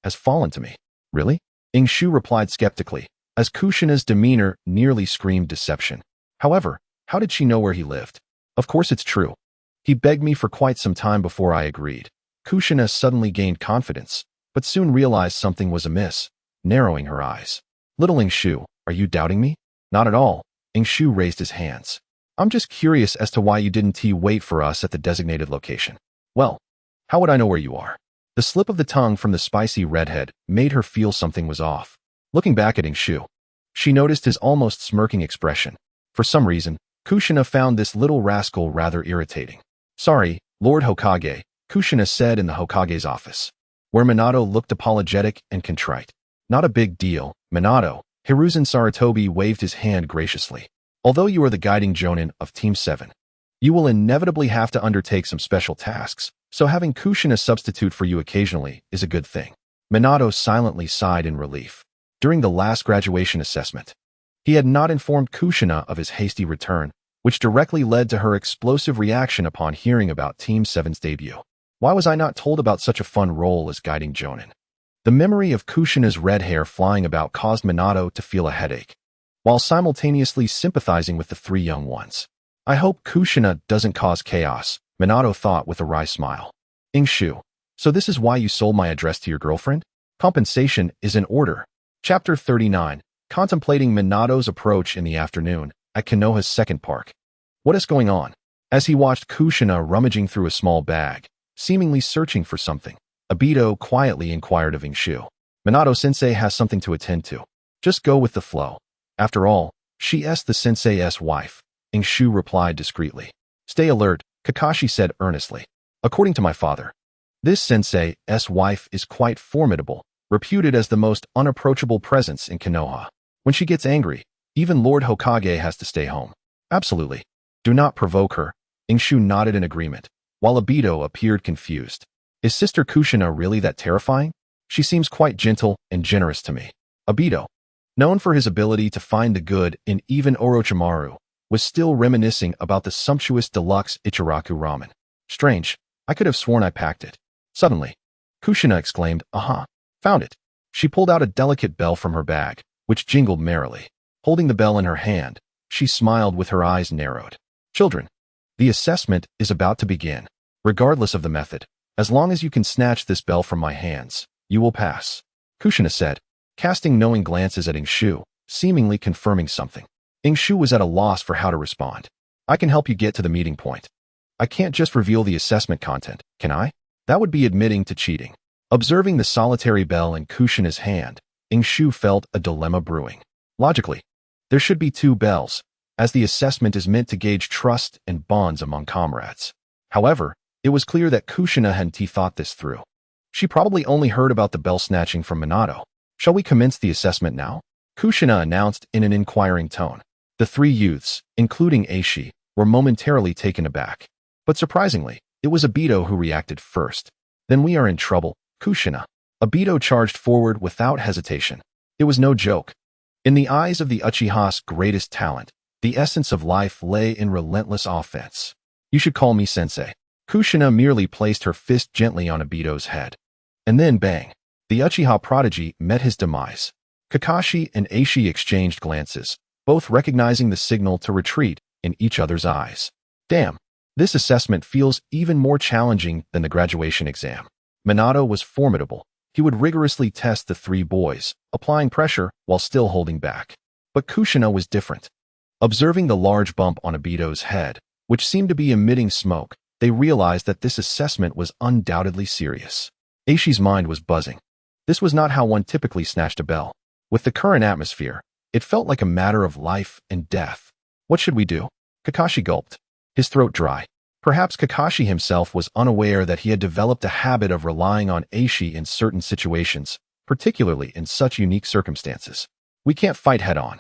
has fallen to me." "Really?" Ingshu replied skeptically, as Kushina's demeanor nearly screamed deception. However, how did she know where he lived? "Of course it's true. He begged me for quite some time before I agreed." Kushina suddenly gained confidence, but soon realized something was amiss, narrowing her eyes. "Little Ingshu, are you doubting me?" "Not at all." Ingshu raised his hands. "I'm just curious as to why you didn't wait for us at the designated location." "Well, how would I know where you are?" The slip of the tongue from the spicy redhead made her feel something was off. Looking back at Ingshu, she noticed his almost smirking expression. For some reason, Kushina found this little rascal rather irritating. "Sorry, Lord Hokage," Kushina said in the Hokage's office, where Minato looked apologetic and contrite. "Not a big deal, Minato." Hiruzen Sarutobi waved his hand graciously. "Although you are the guiding jonin of Team 7, you will inevitably have to undertake some special tasks, so having Kushina substitute for you occasionally is a good thing." Minato silently sighed in relief. During the last graduation assessment, he had not informed Kushina of his hasty return, which directly led to her explosive reaction upon hearing about Team 7's debut. Why was I not told about such a fun role as guiding jonin? The memory of Kushina's red hair flying about caused Minato to feel a headache, while simultaneously sympathizing with the three young ones. "I hope Kushina doesn't cause chaos," Minato thought with a wry smile. "Ingshu, so this is why you sold my address to your girlfriend? Compensation is in order." Chapter 39, contemplating Minato's approach in the afternoon at Konoha's second park. "What is going on?" As he watched Kushina rummaging through a small bag, seemingly searching for something, Obito quietly inquired of Ingshu. "Minato-sensei has something to attend to. Just go with the flow. After all, she's the sensei's wife," Ingshu replied discreetly. "Stay alert," Kakashi said earnestly. "According to my father, this sensei's wife is quite formidable, reputed as the most unapproachable presence in Konoha. When she gets angry, even Lord Hokage has to stay home." "Absolutely. Do not provoke her." Ingshu nodded in agreement, while Obito appeared confused. "Is Sister Kushina really that terrifying? She seems quite gentle and generous to me." Obito, known for his ability to find the good in even Orochimaru, was still reminiscing about the sumptuous deluxe Ichiraku ramen. "Strange, I could have sworn I packed it." Suddenly, Kushina exclaimed, "Aha! Found it." She pulled out a delicate bell from her bag, which jingled merrily. Holding the bell in her hand, she smiled with her eyes narrowed. "Children, the assessment is about to begin. Regardless of the method, as long as you can snatch this bell from my hands, you will pass," Kushina said, casting knowing glances at Ingshu, seemingly confirming something. Ingshu was at a loss for how to respond. "I can help you get to the meeting point. I can't just reveal the assessment content, can I? That would be admitting to cheating." Observing the solitary bell in Kushina's hand, Ingshu felt a dilemma brewing. Logically, there should be two bells, as the assessment is meant to gauge trust and bonds among comrades. However, it was clear that Kushina hadn't thought this through. She probably only heard about the bell snatching from Minato. "Shall we commence the assessment now?" Kushina announced in an inquiring tone. The three youths, including Aishi, were momentarily taken aback. But surprisingly, it was Obito who reacted first. "Then we are in trouble, Kushina." Obito charged forward without hesitation. It was no joke. In the eyes of the Uchiha's greatest talent, the essence of life lay in relentless offense. "You should call me sensei." Kushina merely placed her fist gently on Obito's head. And then bang, the Uchiha prodigy met his demise. Kakashi and Aishi exchanged glances, both recognizing the signal to retreat in each other's eyes. Damn, this assessment feels even more challenging than the graduation exam. Minato was formidable. He would rigorously test the three boys, applying pressure while still holding back. But Kushina was different. Observing the large bump on Obito's head, which seemed to be emitting smoke, they realized that this assessment was undoubtedly serious. Aishi's mind was buzzing. This was not how one typically snatched a bell. With the current atmosphere, it felt like a matter of life and death. "What should we do?" Kakashi gulped, his throat dry. Perhaps Kakashi himself was unaware that he had developed a habit of relying on Aishi in certain situations, particularly in such unique circumstances. We can't fight head-on.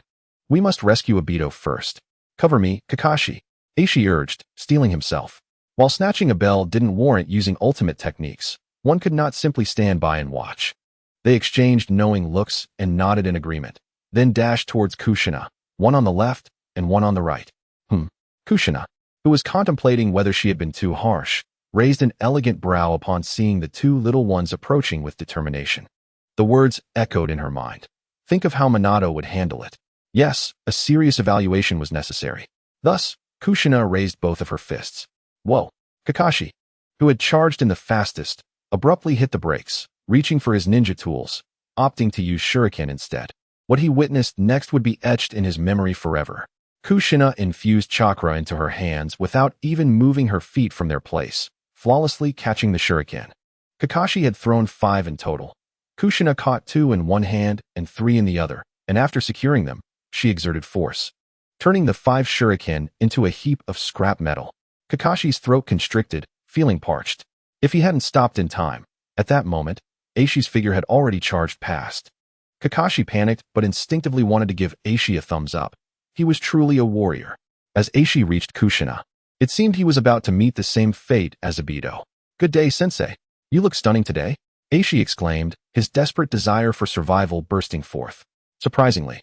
We must rescue Obito first. Cover me, Kakashi, Aishi urged, steeling himself. While snatching a bell didn't warrant using ultimate techniques, one could not simply stand by and watch. They exchanged knowing looks and nodded in agreement, then dashed towards Kushina, one on the left and one on the right. Kushina, who was contemplating whether she had been too harsh, raised an elegant brow upon seeing the two little ones approaching with determination. The words echoed in her mind. Think of how Minato would handle it. Yes, a serious evaluation was necessary. Thus, Kushina raised both of her fists. Whoa! Kakashi, who had charged in the fastest, abruptly hit the brakes, reaching for his ninja tools, opting to use shuriken instead. What he witnessed next would be etched in his memory forever. Kushina infused chakra into her hands without even moving her feet from their place, flawlessly catching the shuriken. Kakashi had thrown 5 in total. Kushina caught 2 in one hand and 3 in the other, and after securing them, she exerted force, turning the 5 shuriken into a heap of scrap metal. Kakashi's throat constricted, feeling parched. If he hadn't stopped in time, at that moment, Aishi's figure had already charged past. Kakashi panicked but instinctively wanted to give Aishi a thumbs up. He was truly a warrior. As Aishi reached Kushina, it seemed he was about to meet the same fate as Obito. Good day, sensei. You look stunning today, Aishi exclaimed, his desperate desire for survival bursting forth. Surprisingly,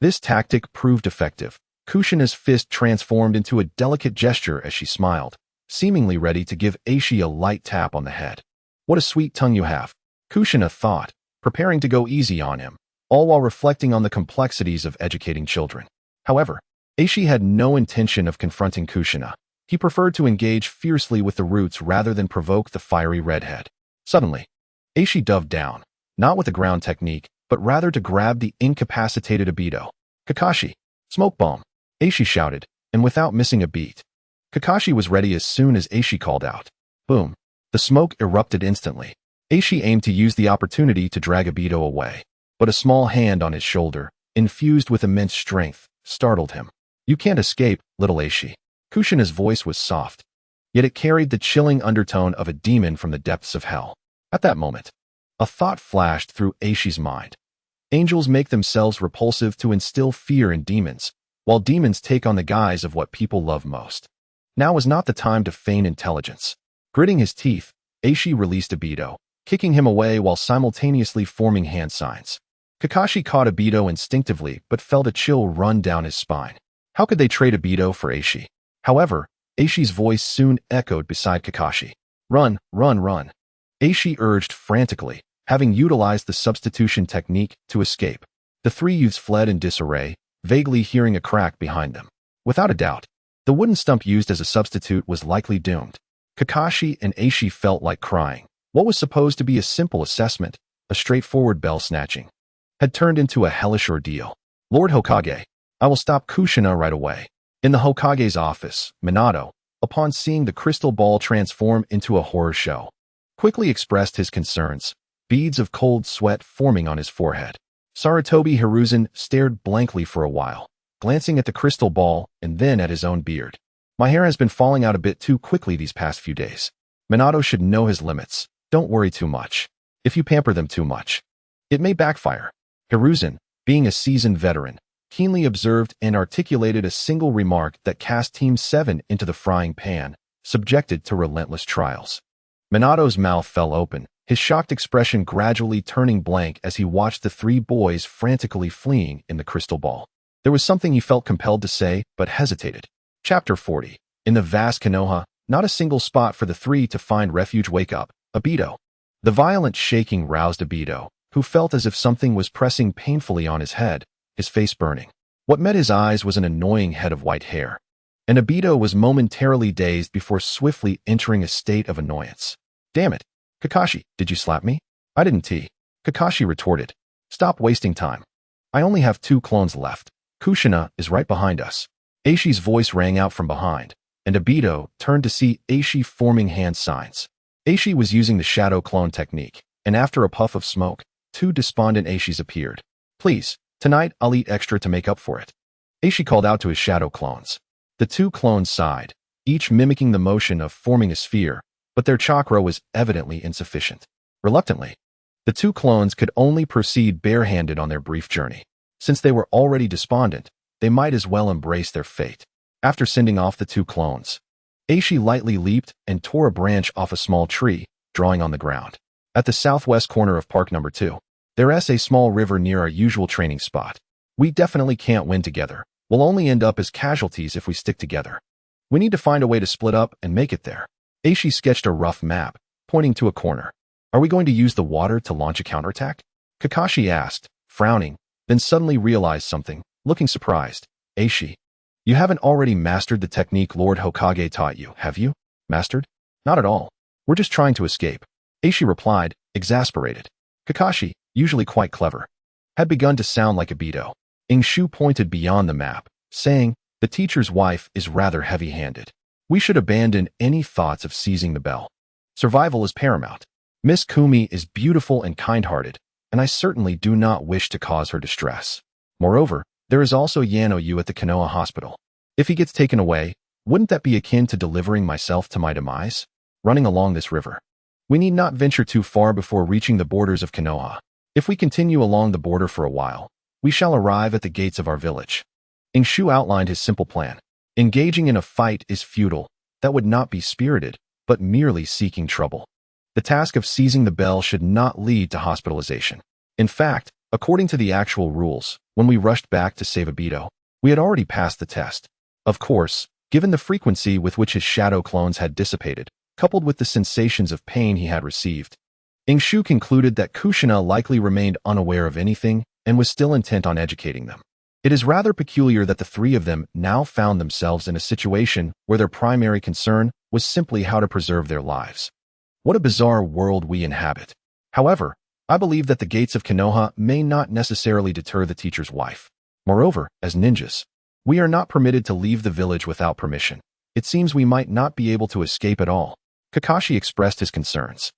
this tactic proved effective. Kushina's fist transformed into a delicate gesture as she smiled, seemingly ready to give Aishi a light tap on the head. What a sweet tongue you have, Kushina thought, preparing to go easy on him, all while reflecting on the complexities of educating children. However, Aishi had no intention of confronting Kushina. He preferred to engage fiercely with the roots rather than provoke the fiery redhead. Suddenly, Aishi dove down, not with a ground technique, but rather to grab the incapacitated Obito. Kakashi, smoke bomb, Aishi shouted, and without missing a beat. Kakashi was ready as soon as Aishi called out. Boom. The smoke erupted instantly. Aishi aimed to use the opportunity to drag Obito away, but a small hand on his shoulder, infused with immense strength, startled him. You can't escape, little Aishi. Kushina's voice was soft, yet it carried the chilling undertone of a demon from the depths of hell. At that moment, a thought flashed through Aishi's mind. Angels make themselves repulsive to instill fear in demons, while demons take on the guise of what people love most. Now was not the time to feign intelligence. Gritting his teeth, Aishi released Obito, kicking him away while simultaneously forming hand signs. Kakashi caught Obito instinctively but felt a chill run down his spine. How could they trade Obito for Aishi? However, Aishi's voice soon echoed beside Kakashi. Run, run, run. Aishi urged frantically, having utilized the substitution technique to escape. The 3 youths fled in disarray, vaguely hearing a crack behind them. Without a doubt, the wooden stump used as a substitute was likely doomed. Kakashi and Aishi felt like crying. What was supposed to be a simple assessment, a straightforward bell snatching, had turned into a hellish ordeal. Lord Hokage, I will stop Kushina right away. In the Hokage's office, Minato, upon seeing the crystal ball transform into a horror show, quickly expressed his concerns, beads of cold sweat forming on his forehead. Sarutobi Hiruzen stared blankly for a while, glancing at the crystal ball and then at his own beard. My hair has been falling out a bit too quickly these past few days. Minato should know his limits. Don't worry too much. If you pamper them too much, it may backfire. Hiruzen, being a seasoned veteran, keenly observed and articulated a single remark that cast Team 7 into the frying pan, subjected to relentless trials. Minato's mouth fell open, his shocked expression gradually turning blank as he watched the 3 boys frantically fleeing in the crystal ball. There was something he felt compelled to say, but hesitated. Chapter 40. In the vast Konoha, not a single spot for the 3 to find refuge. Wake up, Obito. The violent shaking roused Obito, who felt as if something was pressing painfully on his head, his face burning. What met his eyes was an annoying head of white hair, and Obito was momentarily dazed before swiftly entering a state of annoyance. Damn it, Kakashi, did you slap me? I didn't. Kakashi retorted. Stop wasting time. I only have 2 clones left. Kushina is right behind us. Aishi's voice rang out from behind, and Obito turned to see Aishi forming hand signs. Aishi was using the shadow clone technique, and after a puff of smoke, 2 despondent Aishis appeared. Please, tonight I'll eat extra to make up for it. Aishi called out to his shadow clones. The 2 clones sighed, each mimicking the motion of forming a sphere, but their chakra was evidently insufficient. Reluctantly, the two clones could only proceed barehanded on their brief journey. Since they were already despondent, they might as well embrace their fate. After sending off the two clones, Aishi lightly leaped and tore a branch off a small tree, drawing on the ground. At the southwest corner of Park Number 2, there's a small river near our usual training spot. We definitely can't win together. We'll only end up as casualties if we stick together. We need to find a way to split up and make it there. Aishi sketched a rough map, pointing to a corner. Are we going to use the water to launch a counterattack? Kakashi asked, frowning, then suddenly realized something, looking surprised. Aishi, you haven't already mastered the technique Lord Hokage taught you, have you? Mastered? Not at all. We're just trying to escape. Aishi replied, exasperated. Kakashi, usually quite clever, had begun to sound like a Beto. Shu pointed beyond the map, saying, the teacher's wife is rather heavy-handed. We should abandon any thoughts of seizing the bell. Survival is paramount. Miss Kumi is beautiful and kind-hearted, and I certainly do not wish to cause her distress. Moreover, there is also Yano Yu at the Konoha hospital. If he gets taken away, wouldn't that be akin to delivering myself to my demise? Running along this river. We need not venture too far before reaching the borders of Konoha. If we continue along the border for a while, we shall arrive at the gates of our village. Shu outlined his simple plan. Engaging in a fight is futile. That would not be spirited, but merely seeking trouble. The task of seizing the bell should not lead to hospitalization. In fact, according to the actual rules, when we rushed back to save Obito, we had already passed the test. Of course, given the frequency with which his shadow clones had dissipated, coupled with the sensations of pain he had received, Shu concluded that Kushina likely remained unaware of anything and was still intent on educating them. It is rather peculiar that the three of them now found themselves in a situation where their primary concern was simply how to preserve their lives. What a bizarre world we inhabit. However, I believe that the gates of Konoha may not necessarily deter the teacher's wife. Moreover, as ninjas, we are not permitted to leave the village without permission. It seems we might not be able to escape at all. Kakashi expressed his concerns.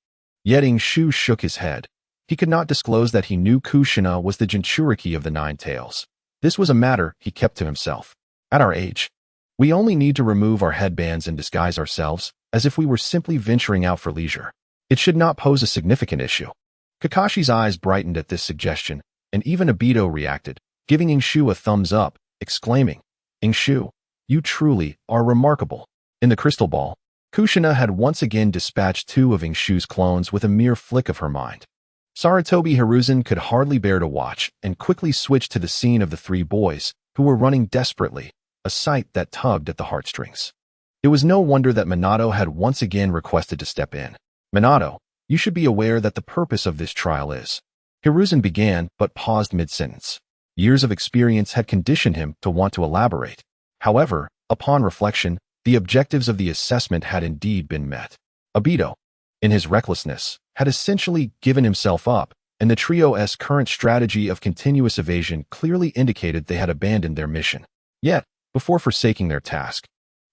Yet Shu shook his head. He could not disclose that he knew Kushina was the Jinchuriki of the Nine Tails. This was a matter he kept to himself. At our age, we only need to remove our headbands and disguise ourselves, as if we were simply venturing out for leisure. It should not pose a significant issue. Kakashi's eyes brightened at this suggestion, and even Obito reacted, giving Shu a thumbs up, exclaiming, Shu, you truly are remarkable. In the crystal ball, Kushina had once again dispatched two of Shu's clones with a mere flick of her mind. Sarutobi Hiruzen could hardly bear to watch and quickly switched to the scene of the three boys, who were running desperately, a sight that tugged at the heartstrings. It was no wonder that Minato had once again requested to step in. Minato, you should be aware that the purpose of this trial is. Hiruzen began, but paused mid-sentence. Years of experience had conditioned him to want to elaborate. However, upon reflection, the objectives of the assessment had indeed been met. Obito, in his recklessness, had essentially given himself up, and the trio's current strategy of continuous evasion clearly indicated they had abandoned their mission. Yet, before forsaking their task,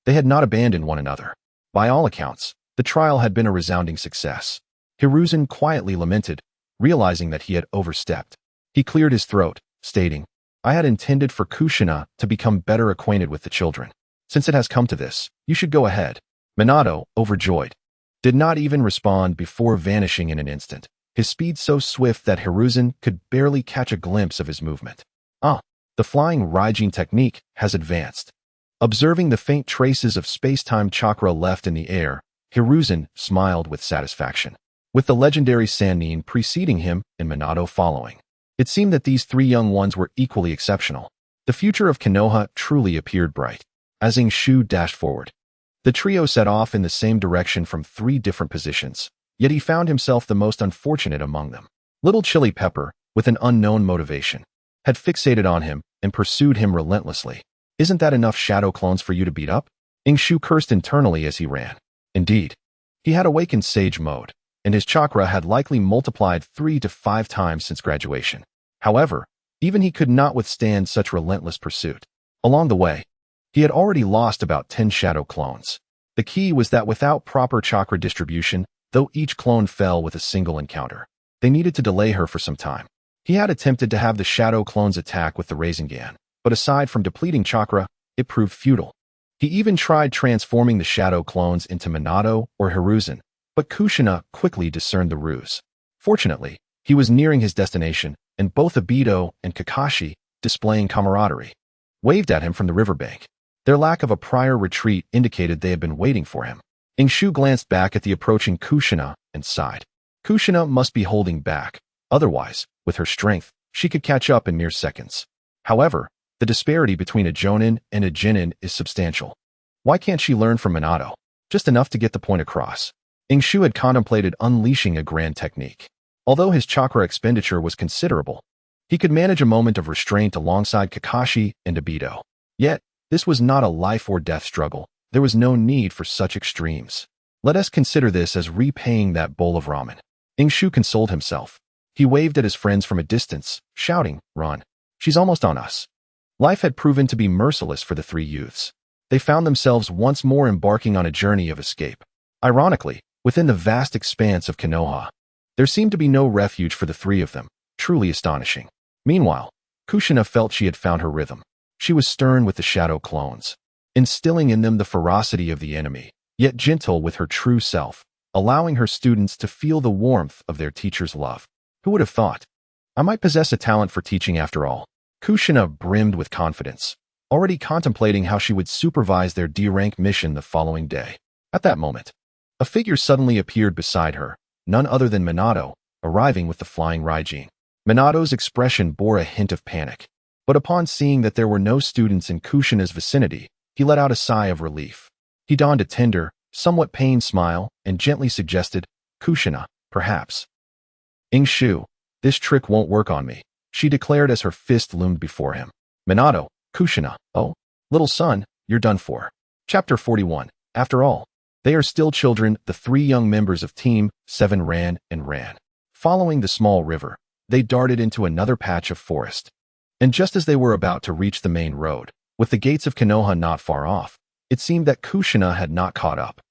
they had not abandoned one another. By all accounts, the trial had been a resounding success. Hiruzen quietly lamented, realizing that he had overstepped. He cleared his throat, stating, I had intended for Kushina to become better acquainted with the children. Since it has come to this, you should go ahead. Minato, overjoyed, did not even respond before vanishing in an instant, his speed so swift that Hiruzen could barely catch a glimpse of his movement. The flying Raijin technique has advanced. Observing the faint traces of space-time chakra left in the air, Hiruzen smiled with satisfaction. With the legendary Sannin preceding him and Minato following, it seemed that these three young ones were equally exceptional. The future of Konoha truly appeared bright. As Shu dashed forward, the trio set off in the same direction from three different positions, yet he found himself the most unfortunate among them. Little Chili Pepper, with an unknown motivation, had fixated on him and pursued him relentlessly. Isn't that enough shadow clones for you to beat up? Shu cursed internally as he ran. Indeed, he had awakened Sage Mode, and his chakra had likely multiplied 3 to 5 times since graduation. However, even he could not withstand such relentless pursuit. Along the way, he had already lost about 10 shadow clones. The key was that without proper chakra distribution, though each clone fell with a single encounter, they needed to delay her for some time. He had attempted to have the shadow clones attack with the Rasengan, but aside from depleting chakra, it proved futile. He even tried transforming the shadow clones into Minato or Hiruzen, but Kushina quickly discerned the ruse. Fortunately, he was nearing his destination, and both Obito and Kakashi, displaying camaraderie, waved at him from the riverbank. Their lack of a prior retreat indicated they had been waiting for him. Ingshu glanced back at the approaching Kushina and sighed. Kushina must be holding back. Otherwise, with her strength, she could catch up in mere seconds. However, the disparity between a Jonin and a Jinin is substantial. Why can't she learn from Minato? Just enough to get the point across. Ingshu had contemplated unleashing a grand technique. Although his chakra expenditure was considerable, he could manage a moment of restraint alongside Kakashi and Obito. Yet, this was not a life-or-death struggle. There was no need for such extremes. Let us consider this as repaying that bowl of ramen. Ingshu consoled himself. He waved at his friends from a distance, shouting, "Run. She's almost on us." Life had proven to be merciless for the three youths. They found themselves once more embarking on a journey of escape. Ironically, within the vast expanse of Konoha, there seemed to be no refuge for the three of them, truly astonishing. Meanwhile, Kushina felt she had found her rhythm. She was stern with the shadow clones, instilling in them the ferocity of the enemy, yet gentle with her true self, allowing her students to feel the warmth of their teacher's love. Who would have thought? I might possess a talent for teaching after all. Kushina brimmed with confidence, already contemplating how she would supervise their D-rank mission the following day. At that moment, a figure suddenly appeared beside her, none other than Minato, arriving with the flying Raijin. Minato's expression bore a hint of panic, but upon seeing that there were no students in Kushina's vicinity, he let out a sigh of relief. He donned a tender, somewhat pained smile and gently suggested, "Kushina, perhaps." "Ingshu, this trick won't work on me," she declared as her fist loomed before him. Minato, Kushina, "Oh, little son, you're done for." Chapter 41. After all, they are still children. The three young members of Team 7 ran and ran. Following the small river, they darted into another patch of forest. And just as they were about to reach the main road, with the gates of Konoha not far off, it seemed that Kushina had not caught up.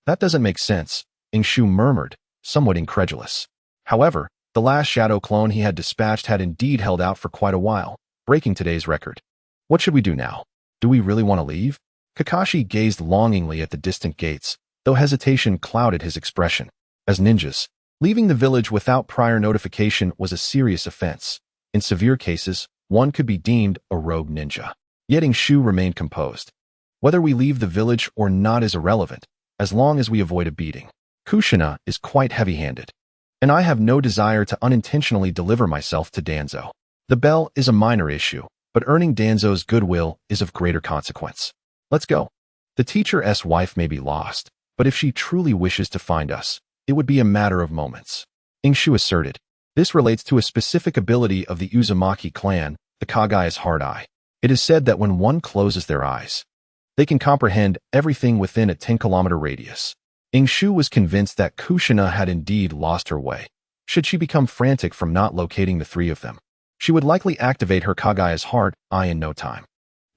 "That doesn't make sense," Ingshu murmured, somewhat incredulous. However, the last shadow clone he had dispatched had indeed held out for quite a while, breaking today's record. "What should we do now? Do we really want to leave?" Kakashi gazed longingly at the distant gates, though hesitation clouded his expression. As ninjas, leaving the village without prior notification was a serious offense. In severe cases, one could be deemed a rogue ninja. Yet Ingshu remained composed. "Whether we leave the village or not is irrelevant, as long as we avoid a beating. Kushina is quite heavy-handed, and I have no desire to unintentionally deliver myself to Danzo. The bell is a minor issue, but earning Danzo's goodwill is of greater consequence. Let's go. The teacher's wife may be lost, but if she truly wishes to find us, it would be a matter of moments," Ingshu asserted. This relates to a specific ability of the Uzumaki clan, the Kagaya's hard eye. It is said that when one closes their eyes, they can comprehend everything within a 10-kilometer radius. Ingshu was convinced that Kushina had indeed lost her way. Should she become frantic from not locating the three of them, she would likely activate her Kagaya's hard eye in no time.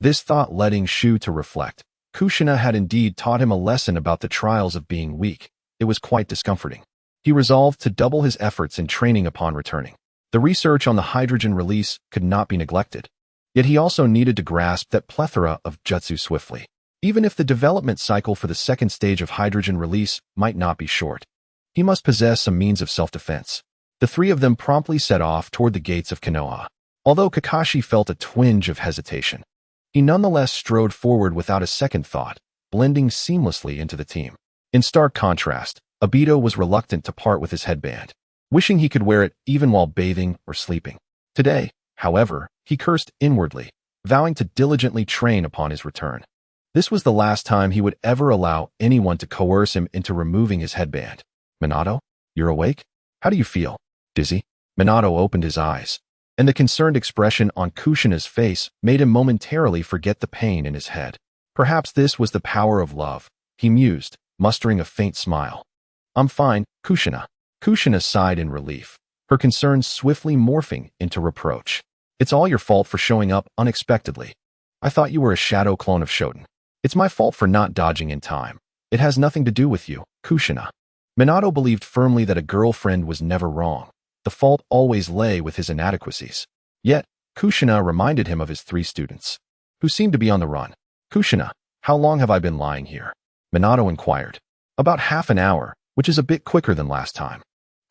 This thought led Ingshu to reflect. Kushina had indeed taught him a lesson about the trials of being weak. It was quite discomforting. He resolved to double his efforts in training upon returning. The research on the hydrogen release could not be neglected. Yet he also needed to grasp that plethora of jutsu swiftly. Even if the development cycle for the second stage of hydrogen release might not be short, he must possess some means of self-defense. The three of them promptly set off toward the gates of Konoha. Although Kakashi felt a twinge of hesitation, he nonetheless strode forward without a second thought, blending seamlessly into the team. In stark contrast, Obito was reluctant to part with his headband, wishing he could wear it even while bathing or sleeping. Today, however, he cursed inwardly, vowing to diligently train upon his return. This was the last time he would ever allow anyone to coerce him into removing his headband. "Minato, you're awake? How do you feel? Dizzy?" Minato opened his eyes, and the concerned expression on Kushina's face made him momentarily forget the pain in his head. Perhaps this was the power of love, he mused, mustering a faint smile. "I'm fine, Kushina." Kushina sighed in relief, her concerns swiftly morphing into reproach. "It's all your fault for showing up unexpectedly. I thought you were a shadow clone of Shoten. It's my fault for not dodging in time. It has nothing to do with you, Kushina." Minato believed firmly that a girlfriend was never wrong. The fault always lay with his inadequacies. Yet, Kushina reminded him of his three students, who seemed to be on the run. "Kushina, How long have I been lying here? Minato inquired. About half an hour, which is a bit quicker than last time.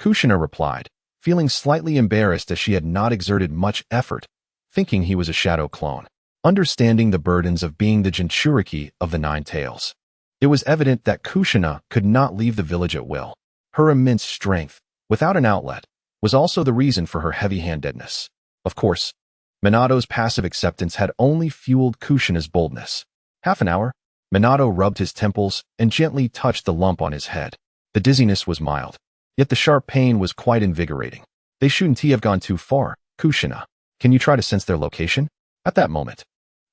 Kushina replied, feeling slightly embarrassed as she had not exerted much effort, thinking he was a shadow clone. Understanding the burdens of being the Jinchuriki of the Nine Tails, it was evident that Kushina could not leave the village at will. Her immense strength, without an outlet, was also the reason for her heavy-handedness. Of course, Minato's passive acceptance had only fueled Kushina's boldness. Half an hour, Minato rubbed his temples and gently touched the lump on his head. The dizziness was mild, yet the sharp pain was quite invigorating. They shouldn't have gone too far, Kushina. Can you try to sense their location? At that moment,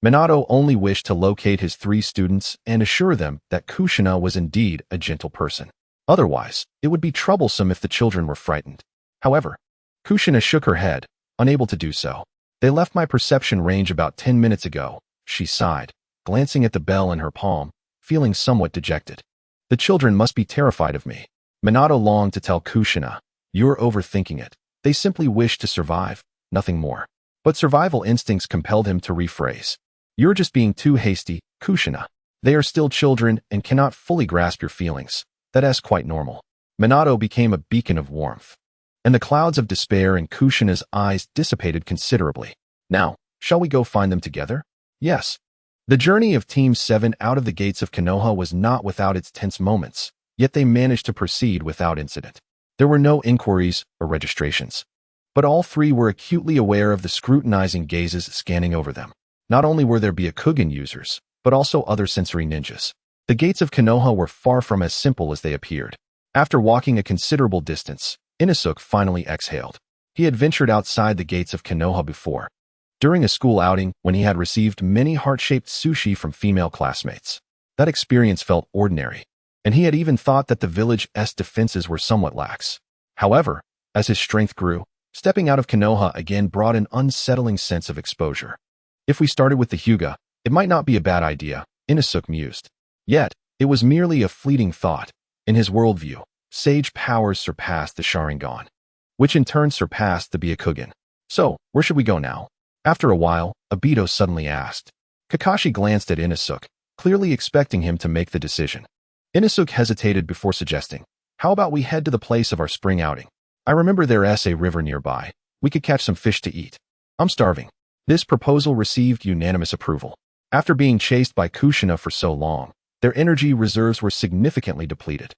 Minato only wished to locate his 3 students and assure them that Kushina was indeed a gentle person. Otherwise, it would be troublesome if the children were frightened. However, Kushina shook her head, unable to do so. They left my perception range about 10 minutes ago, she sighed, glancing at the bell in her palm, feeling somewhat dejected. The children must be terrified of me. Minato longed to tell Kushina, you're overthinking it. They simply wish to survive, nothing more. But survival instincts compelled him to rephrase. You're just being too hasty, Kushina. They are still children and cannot fully grasp your feelings. That's quite normal. Minato became a beacon of warmth, and the clouds of despair in Kushina's eyes dissipated considerably. Now, shall we go find them together? Yes. The journey of Team 7 out of the gates of Konoha was not without its tense moments, yet they managed to proceed without incident. There were no inquiries or registrations, but all 3 were acutely aware of the scrutinizing gazes scanning over them. Not only were there Byakugan users, but also other sensory ninjas. The gates of Konoha were far from as simple as they appeared. After walking a considerable distance, Inosuke finally exhaled. He had ventured outside the gates of Konoha before, during a school outing when he had received many heart-shaped sushi from female classmates. That experience felt ordinary, and he had even thought that the village's defenses were somewhat lax. However, as his strength grew, stepping out of Konoha again brought an unsettling sense of exposure. If we started with the Hyuga, it might not be a bad idea, Inosuke mused. Yet, it was merely a fleeting thought. In his worldview, sage powers surpassed the Sharingan, which in turn surpassed the Byakugan. So, where should we go now? After a while, Obito suddenly asked. Kakashi glanced at Inosuke, clearly expecting him to make the decision. Inosuke hesitated before suggesting, how about we head to the place of our spring outing? I remember there's a river nearby. We could catch some fish to eat. I'm starving. This proposal received unanimous approval. After being chased by Kushina for so long, their energy reserves were significantly depleted.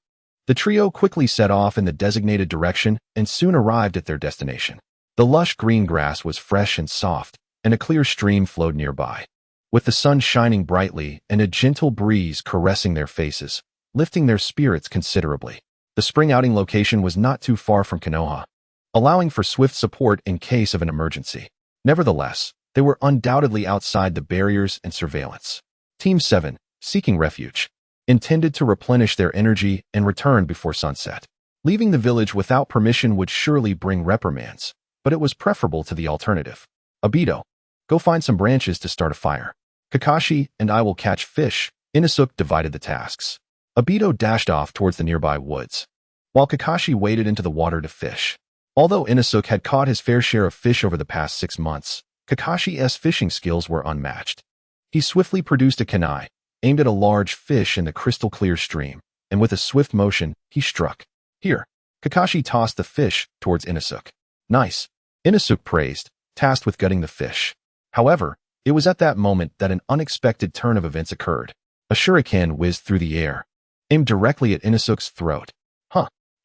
The trio quickly set off in the designated direction and soon arrived at their destination. The lush green grass was fresh and soft, and a clear stream flowed nearby. With the sun shining brightly and a gentle breeze caressing their faces, lifting their spirits considerably. The spring outing location was not too far from Konoha, allowing for swift support in case of an emergency. Nevertheless, they were undoubtedly outside the barriers and surveillance. Team 7, seeking refuge, intended to replenish their energy and return before sunset. Leaving the village without permission would surely bring reprimands, but it was preferable to the alternative. Obito, go find some branches to start a fire. Kakashi and I will catch fish. Inosuke divided the tasks. Obito dashed off towards the nearby woods, while Kakashi waded into the water to fish. Although Inosuke had caught his fair share of fish over the past 6 months, Kakashi's fishing skills were unmatched. He swiftly produced a kunai, aimed at a large fish in the crystal-clear stream, and with a swift motion, he struck. Here, Kakashi tossed the fish towards Inosuke. Nice, Inosuke praised, tasked with gutting the fish. However, it was at that moment that an unexpected turn of events occurred. A shuriken whizzed through the air, aimed directly at Inosuke's throat.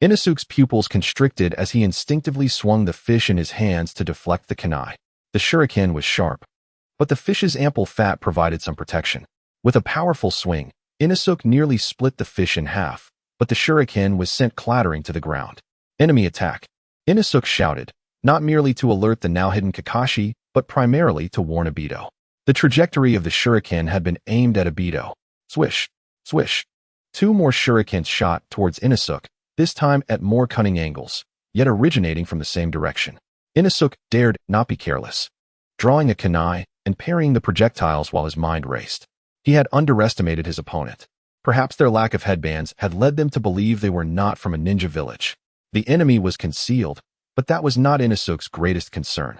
Inosuke's pupils constricted as he instinctively swung the fish in his hands to deflect the kunai. The shuriken was sharp, but the fish's ample fat provided some protection. With a powerful swing, Inosuke nearly split the fish in half, but the shuriken was sent clattering to the ground. Enemy attack! Inosuke shouted, not merely to alert the now-hidden Kakashi, but primarily to warn Obito. The trajectory of the shuriken had been aimed at Obito. Swish! Swish! 2 more shurikens shot towards Inosuke, this time at more cunning angles, yet originating from the same direction. Inosuke dared not be careless, drawing a kunai and parrying the projectiles while his mind raced. He had underestimated his opponent. Perhaps their lack of headbands had led them to believe they were not from a ninja village. The enemy was concealed, but that was not Inosuke's greatest concern.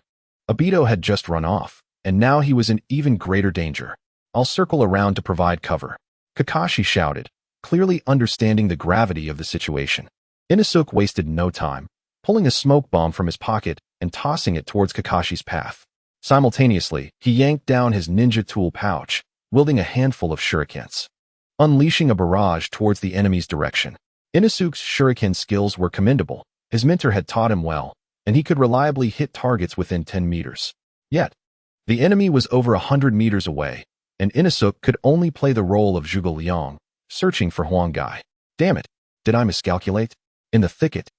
Obito had just run off, and now he was in even greater danger. I'll circle around to provide cover," Kakashi shouted, clearly understanding the gravity of the situation. Inosuke wasted no time, pulling a smoke bomb from his pocket and tossing it towards Kakashi's path. Simultaneously, he yanked down his ninja tool pouch, wielding a handful of shurikens, unleashing a barrage towards the enemy's direction. Inosuke's shuriken skills were commendable. His mentor had taught him well, and he could reliably hit targets within 10 meters. Yet, the enemy was over 100 meters away, and Inosuke could only play the role of Zhuge Liang, searching for Huanggai. Damn it, did I miscalculate? In the thicket,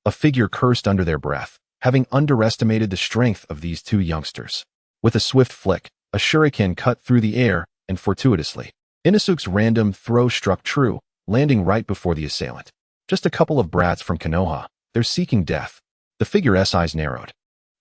a figure cursed under their breath, having underestimated the strength of these two youngsters. With a swift flick, a shuriken cut through the air, and fortuitously, Inosuke's random throw struck true, landing right before the assailant. Just a couple of brats from Konoha, they're seeking death. The figure's eyes narrowed,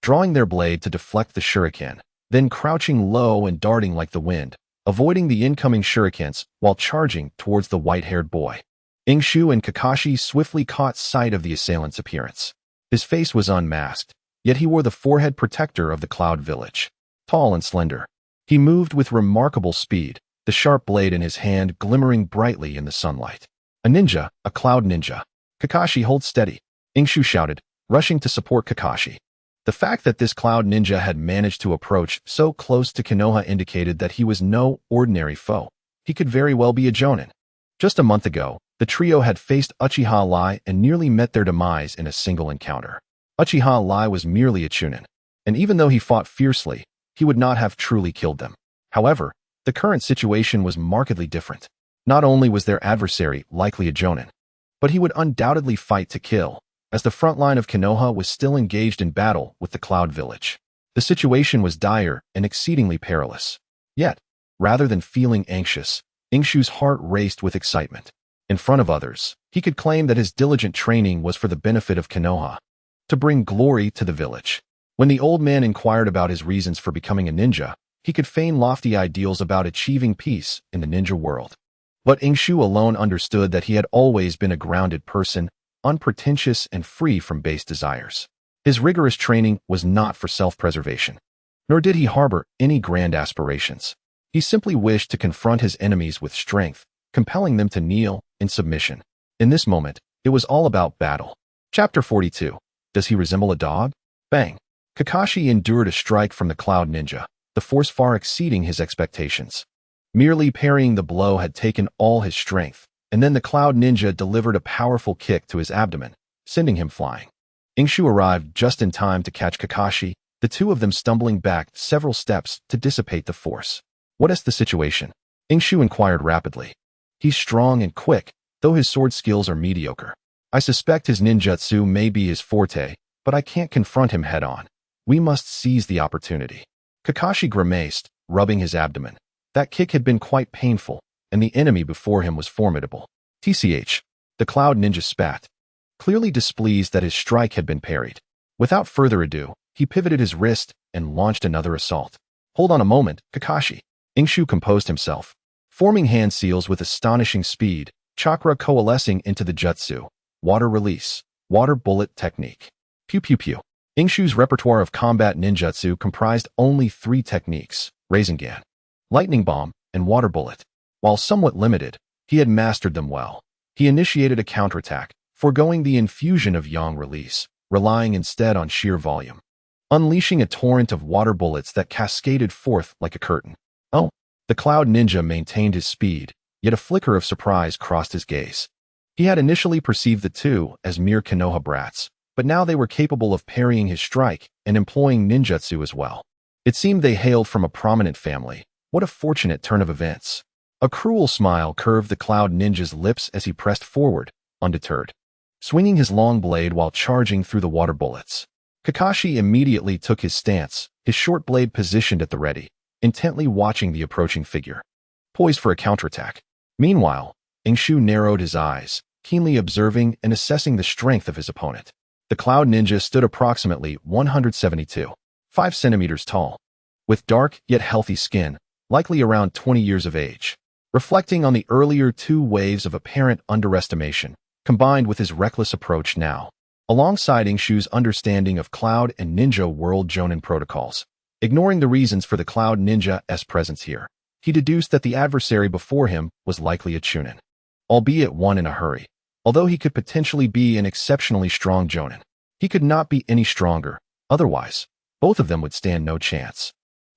drawing their blade to deflect the shuriken, then crouching low and darting like the wind, avoiding the incoming shurikens while charging towards the white-haired boy. Ingshu and Kakashi swiftly caught sight of the assailant's appearance. His face was unmasked, yet he wore the forehead protector of the Cloud Village. Tall and slender, he moved with remarkable speed, the sharp blade in his hand glimmering brightly in the sunlight. A ninja, a Cloud Ninja. Kakashi, hold steady, Ingshu shouted, rushing to support Kakashi. The fact that this Cloud Ninja had managed to approach so close to Konoha indicated that he was no ordinary foe. He could very well be a Jonin. Just a month ago, the trio had faced Uchiha Lai and nearly met their demise in a single encounter. Uchiha Lai was merely a Chunin, and even though he fought fiercely, he would not have truly killed them. However, the current situation was markedly different. Not only was their adversary likely a Jonin, but he would undoubtedly fight to kill, as the front line of Konoha was still engaged in battle with the Cloud Village. The situation was dire and exceedingly perilous. Yet, rather than feeling anxious, Ingshu's heart raced with excitement. In front of others, he could claim that his diligent training was for the benefit of Konoha, to bring glory to the village. When the old man inquired about his reasons for becoming a ninja, he could feign lofty ideals about achieving peace in the ninja world. But Ingshu alone understood that he had always been a grounded person, unpretentious and free from base desires. His rigorous training was not for self-preservation, nor did he harbor any grand aspirations. He simply wished to confront his enemies with strength, compelling them to kneel in submission. In this moment, it was all about battle. Chapter 42. Does he resemble a dog? Bang! Kakashi endured a strike from the Cloud Ninja, the force far exceeding his expectations. Merely parrying the blow had taken all his strength, and then the Cloud Ninja delivered a powerful kick to his abdomen, sending him flying. Ingshu arrived just in time to catch Kakashi, the two of them stumbling back several steps to dissipate the force. What is the situation? Ingshu inquired rapidly. He's strong and quick, though his sword skills are mediocre. I suspect his ninjutsu may be his forte, but I can't confront him head-on. We must seize the opportunity. Kakashi grimaced, rubbing his abdomen. That kick had been quite painful, and the enemy before him was formidable. TCH. The Cloud Ninja spat, clearly displeased that his strike had been parried. Without further ado, he pivoted his wrist and launched another assault. Hold on a moment, Kakashi. Ingshu composed himself, forming hand seals with astonishing speed, chakra coalescing into the jutsu, water release, water bullet technique. Pew pew pew. Ingshu's repertoire of combat ninjutsu comprised only 3 techniques, Rasengan, lightning bomb, and water bullet. While somewhat limited, he had mastered them well. He initiated a counterattack, foregoing the infusion of yang release, relying instead on sheer volume, unleashing a torrent of water bullets that cascaded forth like a curtain. Oh, the Cloud Ninja maintained his speed, yet a flicker of surprise crossed his gaze. He had initially perceived the two as mere Konoha brats, but now they were capable of parrying his strike and employing ninjutsu as well. It seemed they hailed from a prominent family. What a fortunate turn of events. A cruel smile curved the Cloud Ninja's lips as he pressed forward, undeterred, swinging his long blade while charging through the water bullets. Kakashi immediately took his stance, his short blade positioned at the ready, intently watching the approaching figure, poised for a counterattack. Meanwhile, Ingshu narrowed his eyes, keenly observing and assessing the strength of his opponent. The Cloud Ninja stood approximately 172.5 centimeters tall, with dark yet healthy skin, likely around 20 years of age. Reflecting on the earlier 2 waves of apparent underestimation, combined with his reckless approach now, alongside Ingshu's understanding of Cloud and Ninja World Jonin protocols, ignoring the reasons for the Cloud Ninja's presence here, he deduced that the adversary before him was likely a chunin, albeit one in a hurry. Although he could potentially be an exceptionally strong jonin, he could not be any stronger. Otherwise, both of them would stand no chance.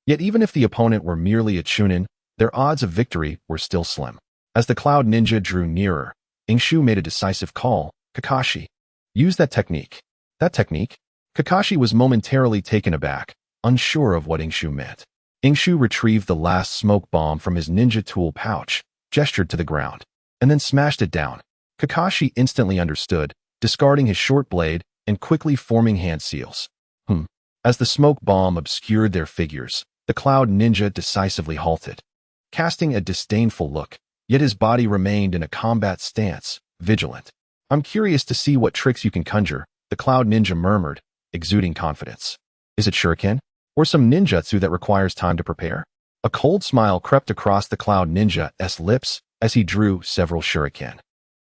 Yet even if the opponent were merely a chunin, their odds of victory were still slim. As the Cloud Ninja drew nearer, Ingshu made a decisive call. Kakashi, use that technique. That technique? Kakashi was momentarily taken aback, unsure of what Ingshu meant. Ingshu retrieved the last smoke bomb from his ninja tool pouch, gestured to the ground, and then smashed it down. Kakashi instantly understood, discarding his short blade and quickly forming hand seals. As the smoke bomb obscured their figures, the Cloud Ninja decisively halted, casting a disdainful look, yet his body remained in a combat stance, vigilant. I'm curious to see what tricks you can conjure, the Cloud Ninja murmured, exuding confidence. Is it shuriken? Or some ninjutsu that requires time to prepare? A cold smile crept across the Cloud Ninja's lips as he drew several shuriken,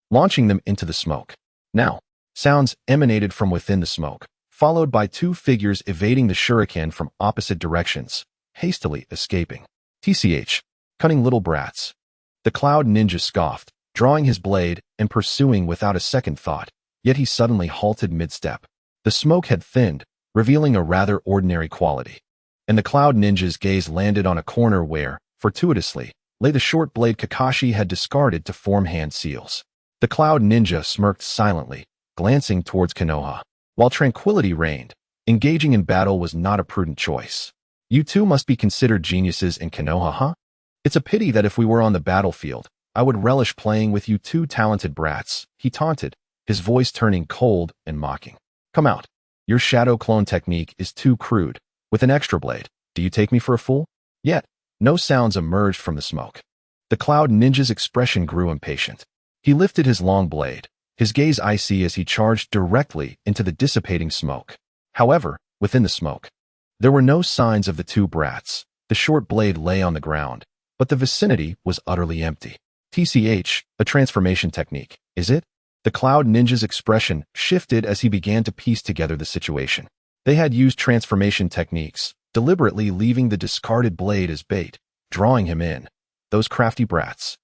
launching them into the smoke. Now, sounds emanated from within the smoke, followed by two figures evading the shuriken from opposite directions, hastily escaping. TCH, cunning little brats. The Cloud Ninja scoffed, drawing his blade and pursuing without a second thought, yet he suddenly halted mid-step. The smoke had thinned, revealing a rather ordinary quality, and the Cloud Ninja's gaze landed on a corner where, fortuitously, lay the short blade Kakashi had discarded to form hand seals. The Cloud Ninja smirked silently, glancing towards Konoha. While tranquility reigned, engaging in battle was not a prudent choice. You two must be considered geniuses in Konoha, huh? It's a pity that if we were on the battlefield, I would relish playing with you two talented brats, he taunted, his voice turning cold and mocking. Come out. Your shadow clone technique is too crude. With an extra blade, do you take me for a fool? Yet, no sounds emerged from the smoke. The Cloud Ninja's expression grew impatient. He lifted his long blade, his gaze icy as he charged directly into the dissipating smoke. However, within the smoke, there were no signs of the two brats. The short blade lay on the ground, but the vicinity was utterly empty. TCH, a transformation technique, is it? The Cloud Ninja's expression shifted as he began to piece together the situation. They had used transformation techniques, deliberately leaving the discarded blade as bait, drawing him in. Those crafty brats.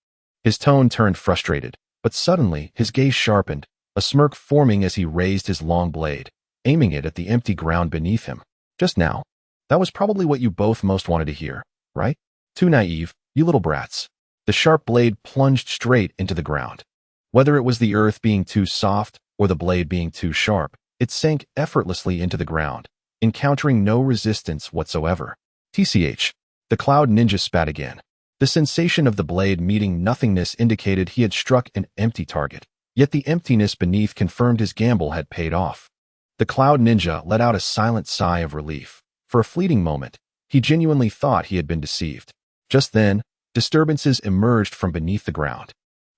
His tone turned frustrated, but suddenly his gaze sharpened, a smirk forming as he raised his long blade, aiming it at the empty ground beneath him. Just now. That was probably what you both most wanted to hear, right? Too naive, you little brats. The sharp blade plunged straight into the ground. Whether it was the earth being too soft or the blade being too sharp, it sank effortlessly into the ground, encountering no resistance whatsoever. TCH. The Cloud Ninja spat again. The sensation of the blade meeting nothingness indicated he had struck an empty target, yet the emptiness beneath confirmed his gamble had paid off. The Cloud Ninja let out a silent sigh of relief. For a fleeting moment, he genuinely thought he had been deceived. Just then, disturbances emerged from beneath the ground.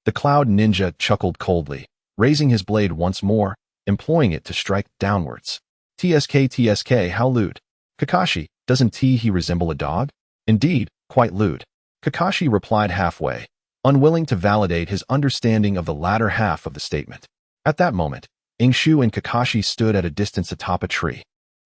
The Cloud Ninja chuckled coldly, raising his blade once more, employing it to strike downwards. TSK, how lewd. Kakashi, doesn't he resemble a dog? Indeed, quite lewd. Kakashi replied halfway, unwilling to validate his understanding of the latter half of the statement. At that moment, Ingshu and Kakashi stood at a distance atop a tree,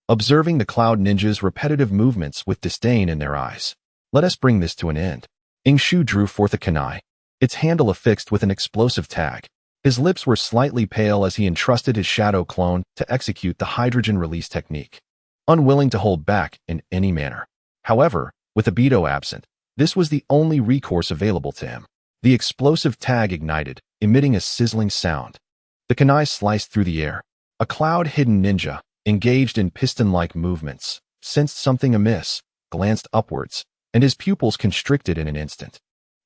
observing the Cloud Ninja's repetitive movements with disdain in their eyes. Let us bring this to an end. Ingshu drew forth a kunai, its handle affixed with an explosive tag. His lips were slightly pale as he entrusted his shadow clone to execute the hydrogen release technique, unwilling to hold back in any manner. However, with Obito absent, this was the only recourse available to him. The explosive tag ignited, emitting a sizzling sound. The kunai sliced through the air. A cloud-hidden ninja, engaged in piston-like movements, sensed something amiss, glanced upwards, and his pupils constricted in an instant.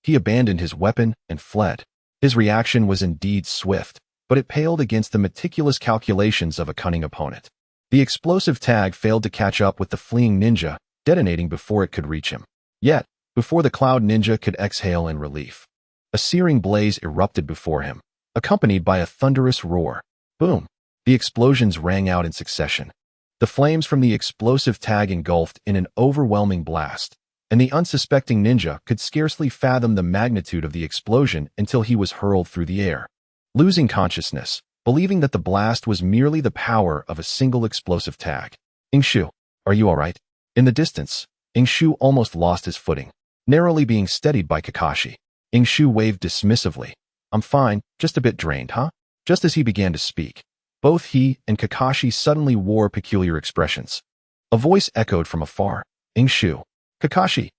He abandoned his weapon and fled. His reaction was indeed swift, but it paled against the meticulous calculations of a cunning opponent. The explosive tag failed to catch up with the fleeing ninja, detonating before it could reach him. Yet, before the Cloud Ninja could exhale in relief, a searing blaze erupted before him, accompanied by a thunderous roar. Boom! The explosions rang out in succession. The flames from the explosive tag engulfed in an overwhelming blast, and the unsuspecting ninja could scarcely fathom the magnitude of the explosion until he was hurled through the air, losing consciousness, believing that the blast was merely the power of a single explosive tag. Ingshu, are you all right? In the distance, Ingshu almost lost his footing. narrowly being steadied by Kakashi. Shu waved dismissively. I'm fine, just a bit drained, huh? Just as he began to speak, both he and Kakashi suddenly wore peculiar expressions. A voice echoed from afar. Shu. Kakashi.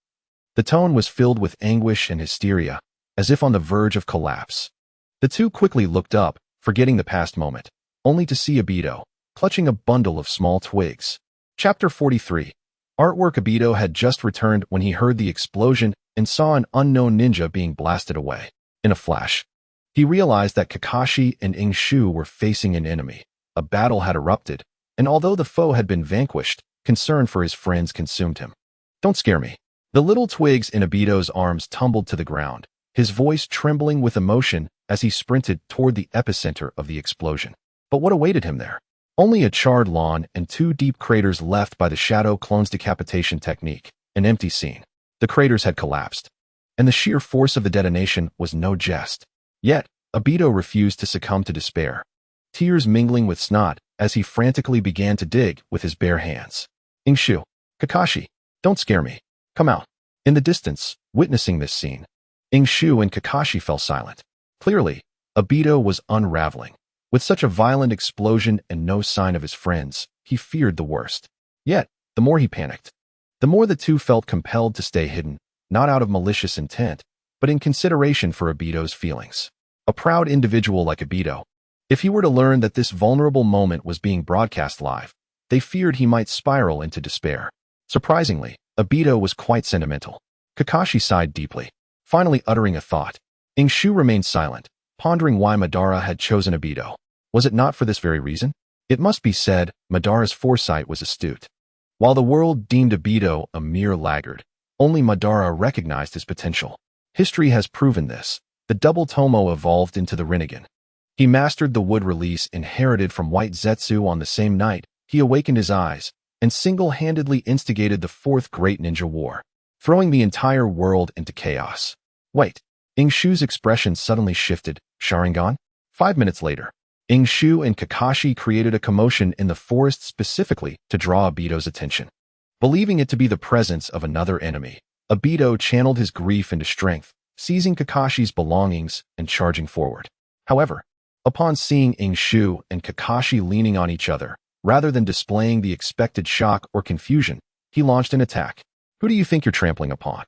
The tone was filled with anguish and hysteria, as if on the verge of collapse. The two quickly looked up, forgetting the past moment, only to see Obito, clutching a bundle of small twigs. Chapter 43. Artwork. Obito had just returned when he heard the explosion and saw an unknown ninja being blasted away. In a flash, he realized that Kakashi and Shu were facing an enemy. A battle had erupted, and although the foe had been vanquished, concern for his friends consumed him. Don't scare me. The little twigs in Obito's arms tumbled to the ground, his voice trembling with emotion as he sprinted toward the epicenter of the explosion. But what awaited him there? Only a charred lawn and 2 deep craters left by the Shadow Clone's decapitation technique, an empty scene. The craters had collapsed, and the sheer force of the detonation was no jest. Yet, Obito refused to succumb to despair, tears mingling with snot as he frantically began to dig with his bare hands. Shu. Kakashi. Don't scare me. Come out. In the distance, witnessing this scene, Shu and Kakashi fell silent. Clearly, Obito was unraveling. With such a violent explosion and no sign of his friends, he feared the worst. Yet, the more he panicked, the more the two felt compelled to stay hidden, not out of malicious intent, but in consideration for Obito's feelings. A proud individual like Obito, if he were to learn that this vulnerable moment was being broadcast live, they feared he might spiral into despair. Surprisingly, Obito was quite sentimental. Kakashi sighed deeply, finally uttering a thought. Shu remained silent, pondering why Madara had chosen Obito. Was it not for this very reason? It must be said, Madara's foresight was astute. While the world deemed Obito a mere laggard, only Madara recognized his potential. History has proven this. The double Tomo evolved into the Rinnegan. He mastered the wood release inherited from White Zetsu on the same night. He awakened his eyes and single-handedly instigated the 4th Great Ninja War, throwing the entire world into chaos. Wait. Shu's expression suddenly shifted. Sharingan? 5 minutes later, Shu and Kakashi created a commotion in the forest specifically to draw Obito's attention. Believing it to be the presence of another enemy, Obito channeled his grief into strength, seizing Kakashi's belongings and charging forward. However, upon seeing Shu and Kakashi leaning on each other, rather than displaying the expected shock or confusion, he launched an attack. Who do you think you're trampling upon?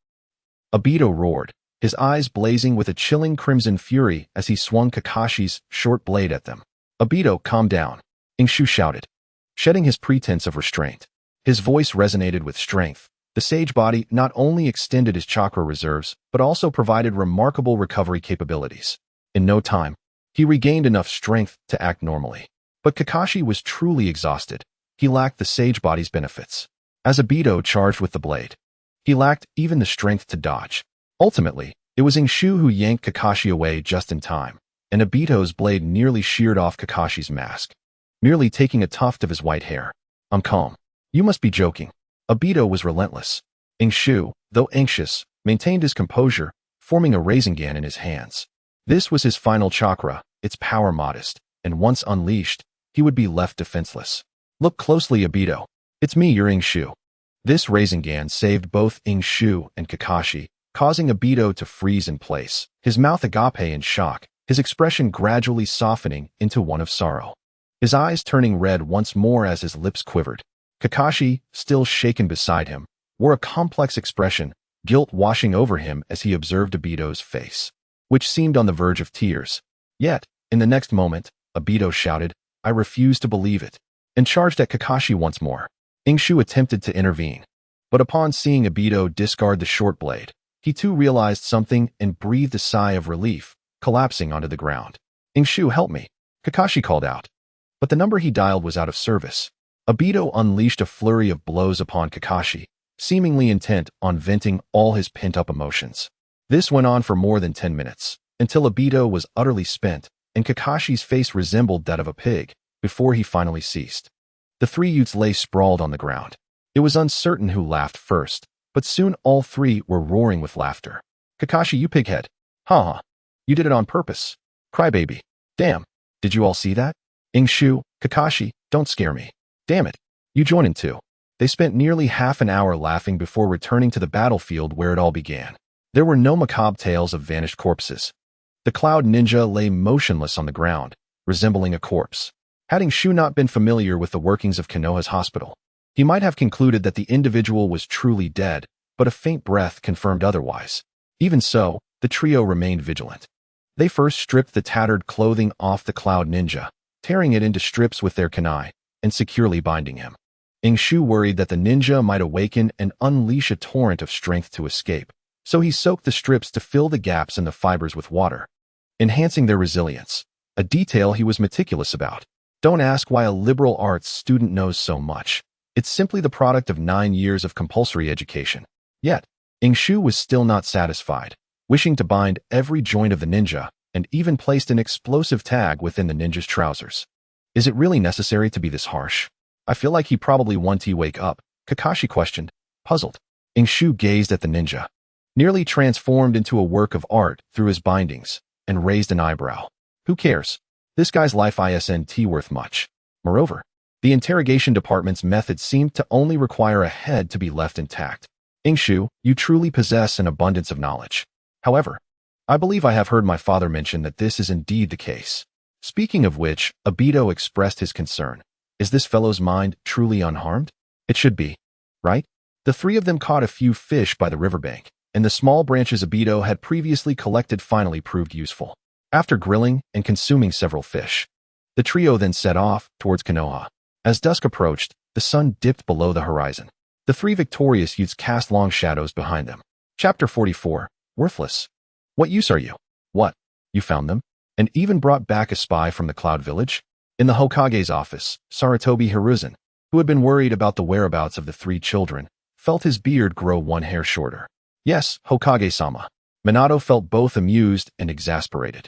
Obito roared, his eyes blazing with a chilling crimson fury as he swung Kakashi's short blade at them. Obito, calm down, Shu shouted, shedding his pretense of restraint. His voice resonated with strength. The sage body not only extended his chakra reserves, but also provided remarkable recovery capabilities. In no time, he regained enough strength to act normally. But Kakashi was truly exhausted. He lacked the sage body's benefits. As Obito charged with the blade, he lacked even the strength to dodge. Ultimately, it was Shu who yanked Kakashi away just in time, and Obito's blade nearly sheared off Kakashi's mask, merely taking a tuft of his white hair. I'm calm. You must be joking. Obito was relentless. Shu, though anxious, maintained his composure, forming a Rasengan in his hands. This was his final chakra, its power modest, and once unleashed, he would be left defenseless. Look closely, Obito. It's me, your Shu. This Rasengan saved both Shu and Kakashi, causing Obito to freeze in place, his mouth agape in shock, his expression gradually softening into one of sorrow. His eyes turning red once more as his lips quivered. Kakashi, still shaken beside him, wore a complex expression, guilt washing over him as he observed Obito's face, which seemed on the verge of tears. Yet, in the next moment, Obito shouted, I refuse to believe it, and charged at Kakashi once more. Shu attempted to intervene, but upon seeing Obito discard the short blade, he too realized something and breathed a sigh of relief, collapsing onto the ground. Shu, help me, Kakashi called out. But the number he dialed was out of service. Obito unleashed a flurry of blows upon Kakashi, seemingly intent on venting all his pent-up emotions. This went on for more than 10 minutes, until Obito was utterly spent, and Kakashi's face resembled that of a pig, before he finally ceased. The 3 youths lay sprawled on the ground. It was uncertain who laughed first, but soon all 3 were roaring with laughter. Kakashi, you pighead. Ha. You did it on purpose. Crybaby. Damn. Did you all see that? Shu, Kakashi, don't scare me. Damn it. You join in too. They spent nearly half an hour laughing before returning to the battlefield where it all began. There were no macabre tales of vanished corpses. The Cloud Ninja lay motionless on the ground, resembling a corpse. Had Shu not been familiar with the workings of Konoha's hospital, he might have concluded that the individual was truly dead, but a faint breath confirmed otherwise. Even so, the trio remained vigilant. They first stripped the tattered clothing off the Cloud Ninja, tearing it into strips with their kunai, and securely binding him. Shu worried that the ninja might awaken and unleash a torrent of strength to escape, so he soaked the strips to fill the gaps in the fibers with water, enhancing their resilience, a detail he was meticulous about. Don't ask why a liberal arts student knows so much. It's simply the product of 9 years of compulsory education. Yet, Shu was still not satisfied, wishing to bind every joint of the ninja, and even placed an explosive tag within the ninja's trousers. Is it really necessary to be this harsh? I feel like he probably wants to wake up, Kakashi questioned, puzzled. Shu gazed at the ninja, nearly transformed into a work of art through his bindings, and raised an eyebrow. Who cares? This guy's life isn't worth much. Moreover, the interrogation department's method seemed to only require a head to be left intact. Shu, you truly possess an abundance of knowledge. However, I believe I have heard my father mention that this is indeed the case. Speaking of which, Obito expressed his concern. Is this fellow's mind truly unharmed? It should be, right? The three of them caught a few fish by the riverbank, and the small branches Obito had previously collected finally proved useful. After grilling and consuming several fish, the trio then set off towards Konoha. As dusk approached, the sun dipped below the horizon. The three victorious youths cast long shadows behind them. Chapter 44. Worthless. What use are you? What? You found them? And even brought back a spy from the Cloud Village? In the Hokage's office, Sarutobi Hiruzen, who had been worried about the whereabouts of the three children, felt his beard grow 1 hair shorter. Yes, Hokage-sama. Minato felt both amused and exasperated.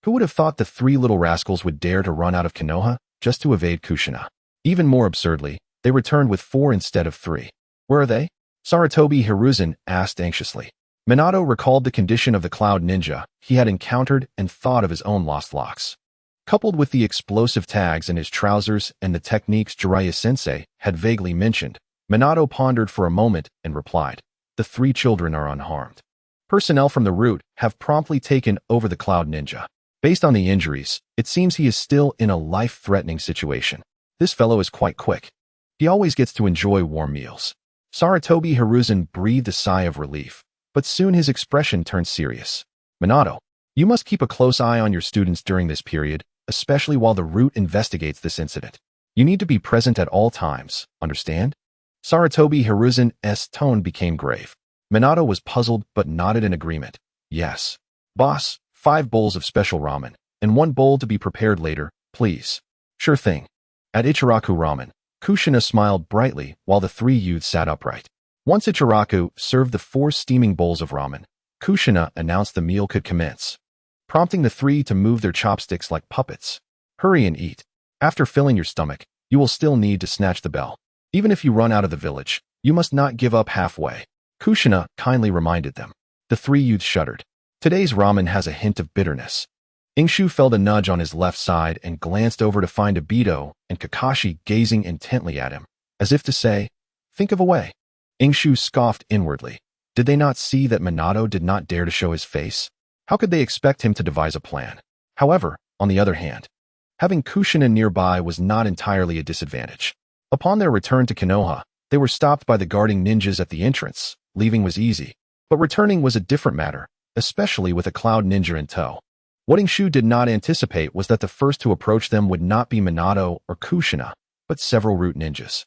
Who would have thought the three little rascals would dare to run out of Konoha just to evade Kushina? Even more absurdly, they returned with 4 instead of 3. Where are they? Sarutobi Hiruzen asked anxiously. Minato recalled the condition of the Cloud Ninja he had encountered and thought of his own lost locks. Coupled with the explosive tags in his trousers and the techniques Jiraiya-sensei had vaguely mentioned, Minato pondered for a moment and replied, the 3 children are unharmed. Personnel from the route have promptly taken over the Cloud Ninja. Based on the injuries, it seems he is still in a life-threatening situation. This fellow is quite quick. He always gets to enjoy warm meals. Sarutobi Hiruzen breathed a sigh of relief, but soon his expression turned serious. Minato, you must keep a close eye on your students during this period, especially while the route investigates this incident. You need to be present at all times, understand? Sarutobi Hiruzen's tone became grave. Minato was puzzled but nodded in agreement. Yes. Boss, 5 bowls of special ramen, and 1 bowl to be prepared later, please. Sure thing. At Ichiraku Ramen, Kushina smiled brightly while the 3 youths sat upright. Once Ichiraku served the 4 steaming bowls of ramen, Kushina announced the meal could commence, prompting the 3 to move their chopsticks like puppets. Hurry and eat. After filling your stomach, you will still need to snatch the bell. Even if you run out of the village, you must not give up halfway. Kushina kindly reminded them. The 3 youths shuddered. Today's ramen has a hint of bitterness. Shu felt a nudge on his left side and glanced over to find Obito and Kakashi gazing intently at him, as if to say, think of a way. Shu scoffed inwardly. Did they not see that Minato did not dare to show his face? How could they expect him to devise a plan? However, on the other hand, having Kushina nearby was not entirely a disadvantage. Upon their return to Konoha, they were stopped by the guarding ninjas at the entrance. Leaving was easy, but returning was a different matter, especially with a Cloud Ninja in tow. What Shu did not anticipate was that the first to approach them would not be Minato or Kushina, but several root ninjas.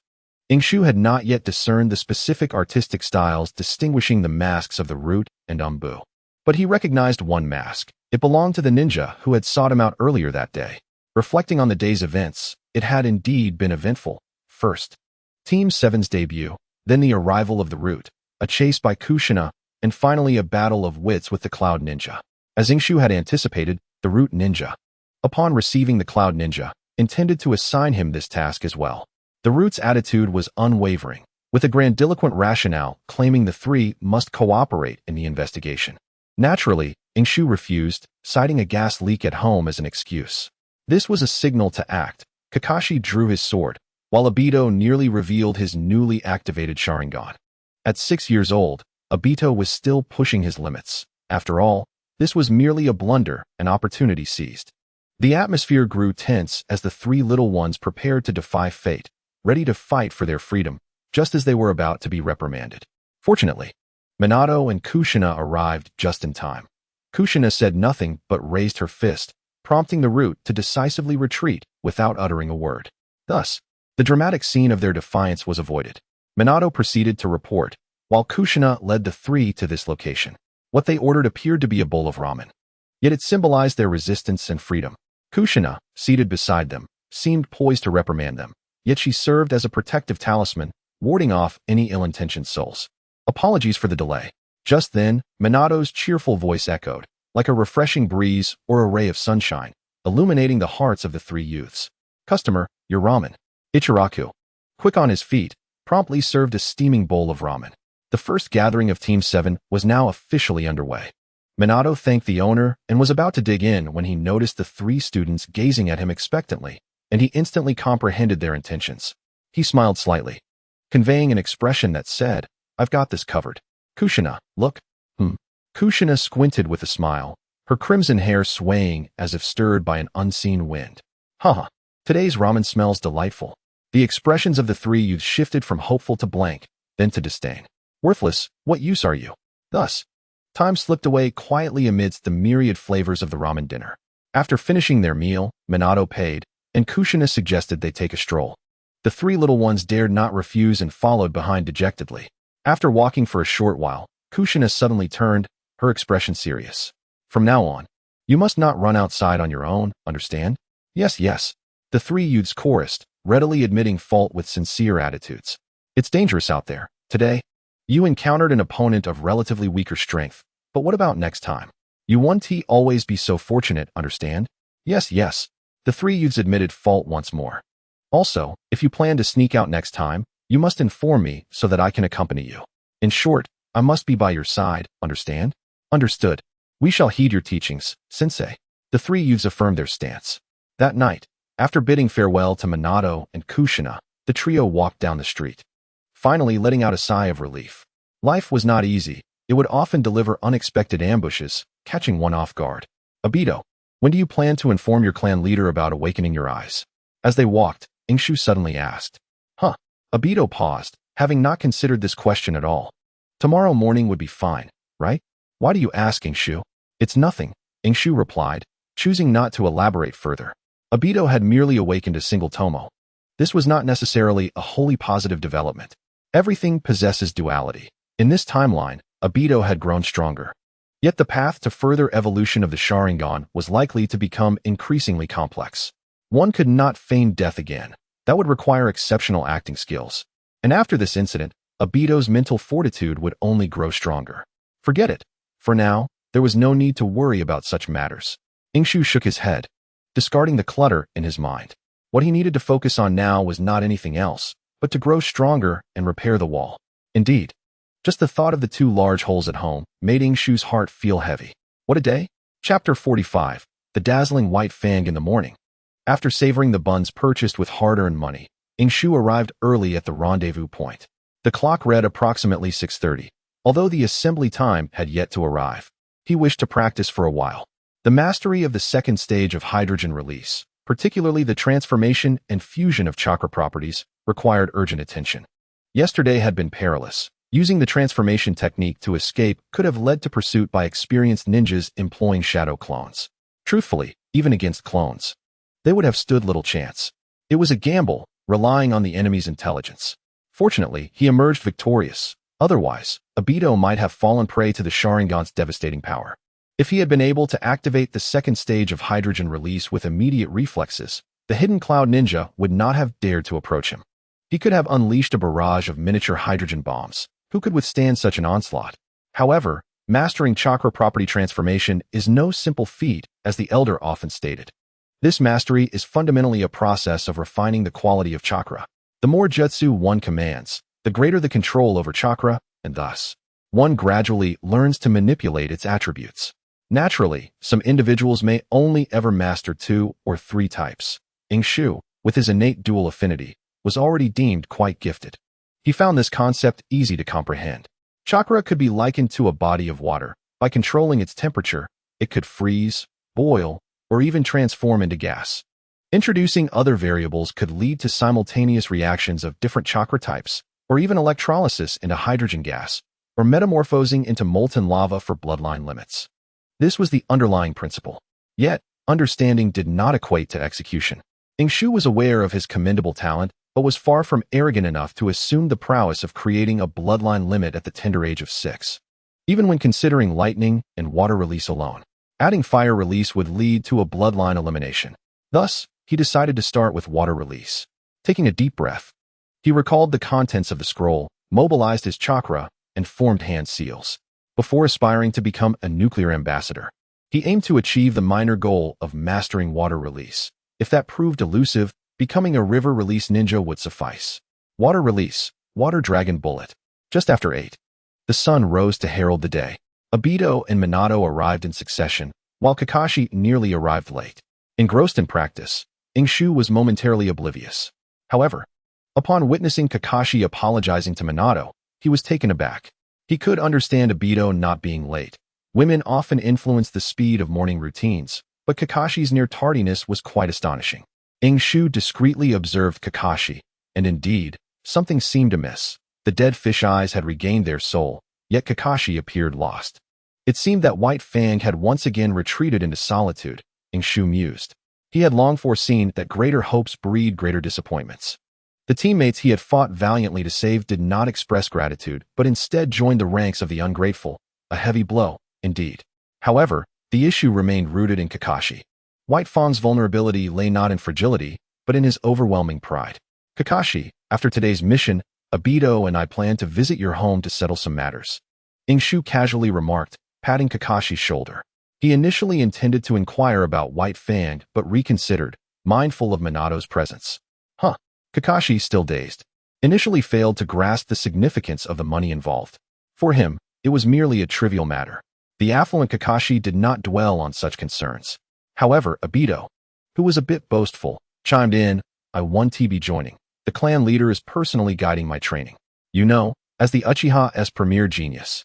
Shu had not yet discerned the specific artistic styles distinguishing the masks of the root and Umbu. But he recognized one mask. It belonged to the ninja who had sought him out earlier that day. Reflecting on the day's events, it had indeed been eventful. First, Team 7's debut, then the arrival of the root, a chase by Kushina, and finally a battle of wits with the Cloud Ninja. As Shu had anticipated, the root ninja, upon receiving the Cloud Ninja, intended to assign him this task as well. The root's attitude was unwavering, with a grandiloquent rationale claiming the 3 must cooperate in the investigation. Naturally, Shu refused, citing a gas leak at home as an excuse. This was a signal to act. Kakashi drew his sword, while Obito nearly revealed his newly activated Sharingan. At 6 years old, Obito was still pushing his limits. After all, this was merely a blunder, an opportunity seized. The atmosphere grew tense as the three little ones prepared to defy fate, ready to fight for their freedom, just as they were about to be reprimanded. Fortunately, Minato and Kushina arrived just in time. Kushina said nothing but raised her fist, prompting the Root to decisively retreat without uttering a word. Thus, the dramatic scene of their defiance was avoided. Minato proceeded to report, while Kushina led the three to this location. What they ordered appeared to be a bowl of ramen. Yet it symbolized their resistance and freedom. Kushina, seated beside them, seemed poised to reprimand them, yet she served as a protective talisman, warding off any ill-intentioned souls. Apologies for the delay. Just then, Minato's cheerful voice echoed, like a refreshing breeze or a ray of sunshine, illuminating the hearts of the three youths. Customer, your ramen. Ichiraku, quick on his feet, promptly served a steaming bowl of ramen. The first gathering of Team 7 was now officially underway. Minato thanked the owner and was about to dig in when he noticed the three students gazing at him expectantly, and he instantly comprehended their intentions. He smiled slightly, conveying an expression that said, "I've got this covered." Kushina, look. Kushina squinted with a smile, her crimson hair swaying as if stirred by an unseen wind. Haha, today's ramen smells delightful. The expressions of the three youths shifted from hopeful to blank, then to disdain. Worthless, what use are you? Thus, time slipped away quietly amidst the myriad flavors of the ramen dinner. After finishing their meal, Minato paid, and Kushina suggested they take a stroll. The three little ones dared not refuse and followed behind dejectedly. After walking for a short while, Kushina suddenly turned, her expression serious. From now on, you must not run outside on your own, understand? Yes, yes. The three youths chorused, readily admitting fault with sincere attitudes. It's dangerous out there. Today, you encountered an opponent of relatively weaker strength, but what about next time? You won't always be so fortunate, understand? Yes, yes. The three youths admitted fault once more. Also, if you plan to sneak out next time, you must inform me so that I can accompany you. In short, I must be by your side, understand? Understood. We shall heed your teachings, sensei. The three youths affirmed their stance. That night, after bidding farewell to Minato and Kushina, the trio walked down the street, finally letting out a sigh of relief. Life was not easy. It would often deliver unexpected ambushes, catching one off guard. Obito, when do you plan to inform your clan leader about awakening your eyes? As they walked, Ingshu suddenly asked. Obito paused, having not considered this question at all. Tomorrow morning would be fine, right? Why do you ask, Ingshu? It's nothing, Ingshu replied, choosing not to elaborate further. Obito had merely awakened a single tomo. This was not necessarily a wholly positive development. Everything possesses duality. In this timeline, Obito had grown stronger. Yet the path to further evolution of the Sharingan was likely to become increasingly complex. One could not feign death again. That would require exceptional acting skills. And after this incident, Obito's mental fortitude would only grow stronger. Forget it. For now, there was no need to worry about such matters. Ingshu shook his head, discarding the clutter in his mind. What he needed to focus on now was not anything else, but to grow stronger and repair the wall. Indeed, just the thought of the two large holes at home made Ingshu's heart feel heavy. What a day! Chapter 45, The Dazzling White Fang in the Morning. After savoring the buns purchased with hard-earned money, Ingshu arrived early at the rendezvous point. The clock read approximately 6:30, although the assembly time had yet to arrive. He wished to practice for a while. The mastery of the second stage of hydrogen release, particularly the transformation and fusion of chakra properties, required urgent attention. Yesterday had been perilous. Using the transformation technique to escape could have led to pursuit by experienced ninjas employing shadow clones. Truthfully, even against clones, they would have stood little chance. It was a gamble, relying on the enemy's intelligence. Fortunately, he emerged victorious. Otherwise, Obito might have fallen prey to the Sharingan's devastating power. If he had been able to activate the second stage of hydrogen release with immediate reflexes, the hidden cloud ninja would not have dared to approach him. He could have unleashed a barrage of miniature hydrogen bombs. Who could withstand such an onslaught? However, mastering chakra property transformation is no simple feat, as the elder often stated. This mastery is fundamentally a process of refining the quality of chakra. The more jutsu one commands, the greater the control over chakra, and thus, one gradually learns to manipulate its attributes. Naturally, some individuals may only ever master 2 or 3 types. Ingshu, with his innate dual affinity, was already deemed quite gifted. He found this concept easy to comprehend. Chakra could be likened to a body of water. By controlling its temperature, it could freeze, boil, or even transform into gas. Introducing other variables could lead to simultaneous reactions of different chakra types, or even electrolysis into hydrogen gas, or metamorphosing into molten lava for bloodline limits. This was the underlying principle. Yet, understanding did not equate to execution. Shu was aware of his commendable talent, but was far from arrogant enough to assume the prowess of creating a bloodline limit at the tender age of 6. Even when considering lightning and water release alone, adding fire release would lead to a bloodline elimination. Thus, he decided to start with water release. Taking a deep breath, he recalled the contents of the scroll, mobilized his chakra, and formed hand seals. Before aspiring to become a nuclear ambassador, he aimed to achieve the minor goal of mastering water release. If that proved elusive, becoming a river release ninja would suffice. Water release, water dragon bullet. Just after 8, the sun rose to herald the day. Obito and Minato arrived in succession, while Kakashi nearly arrived late. Engrossed in practice, Shu was momentarily oblivious. However, upon witnessing Kakashi apologizing to Minato, he was taken aback. He could understand Obito not being late. Women often influence the speed of morning routines, but Kakashi's near tardiness was quite astonishing. Shu discreetly observed Kakashi, and indeed, something seemed amiss. The dead fish eyes had regained their soul, yet Kakashi appeared lost. It seemed that White Fang had once again retreated into solitude, Shu mused. He had long foreseen that greater hopes breed greater disappointments. The teammates he had fought valiantly to save did not express gratitude, but instead joined the ranks of the ungrateful. A heavy blow, indeed. However, the issue remained rooted in Kakashi. White Fang's vulnerability lay not in fragility, but in his overwhelming pride. Kakashi, after today's mission, Obito and I plan to visit your home to settle some matters. Shu casually remarked, patting Kakashi's shoulder. He initially intended to inquire about White Fang, but reconsidered, mindful of Minato's presence. Kakashi, still dazed, initially failed to grasp the significance of the money involved. For him, it was merely a trivial matter. The affluent Kakashi did not dwell on such concerns. However, Obito, who was a bit boastful, chimed in, I want to be joining. The clan leader is personally guiding my training. You know, as the Uchiha's premier genius.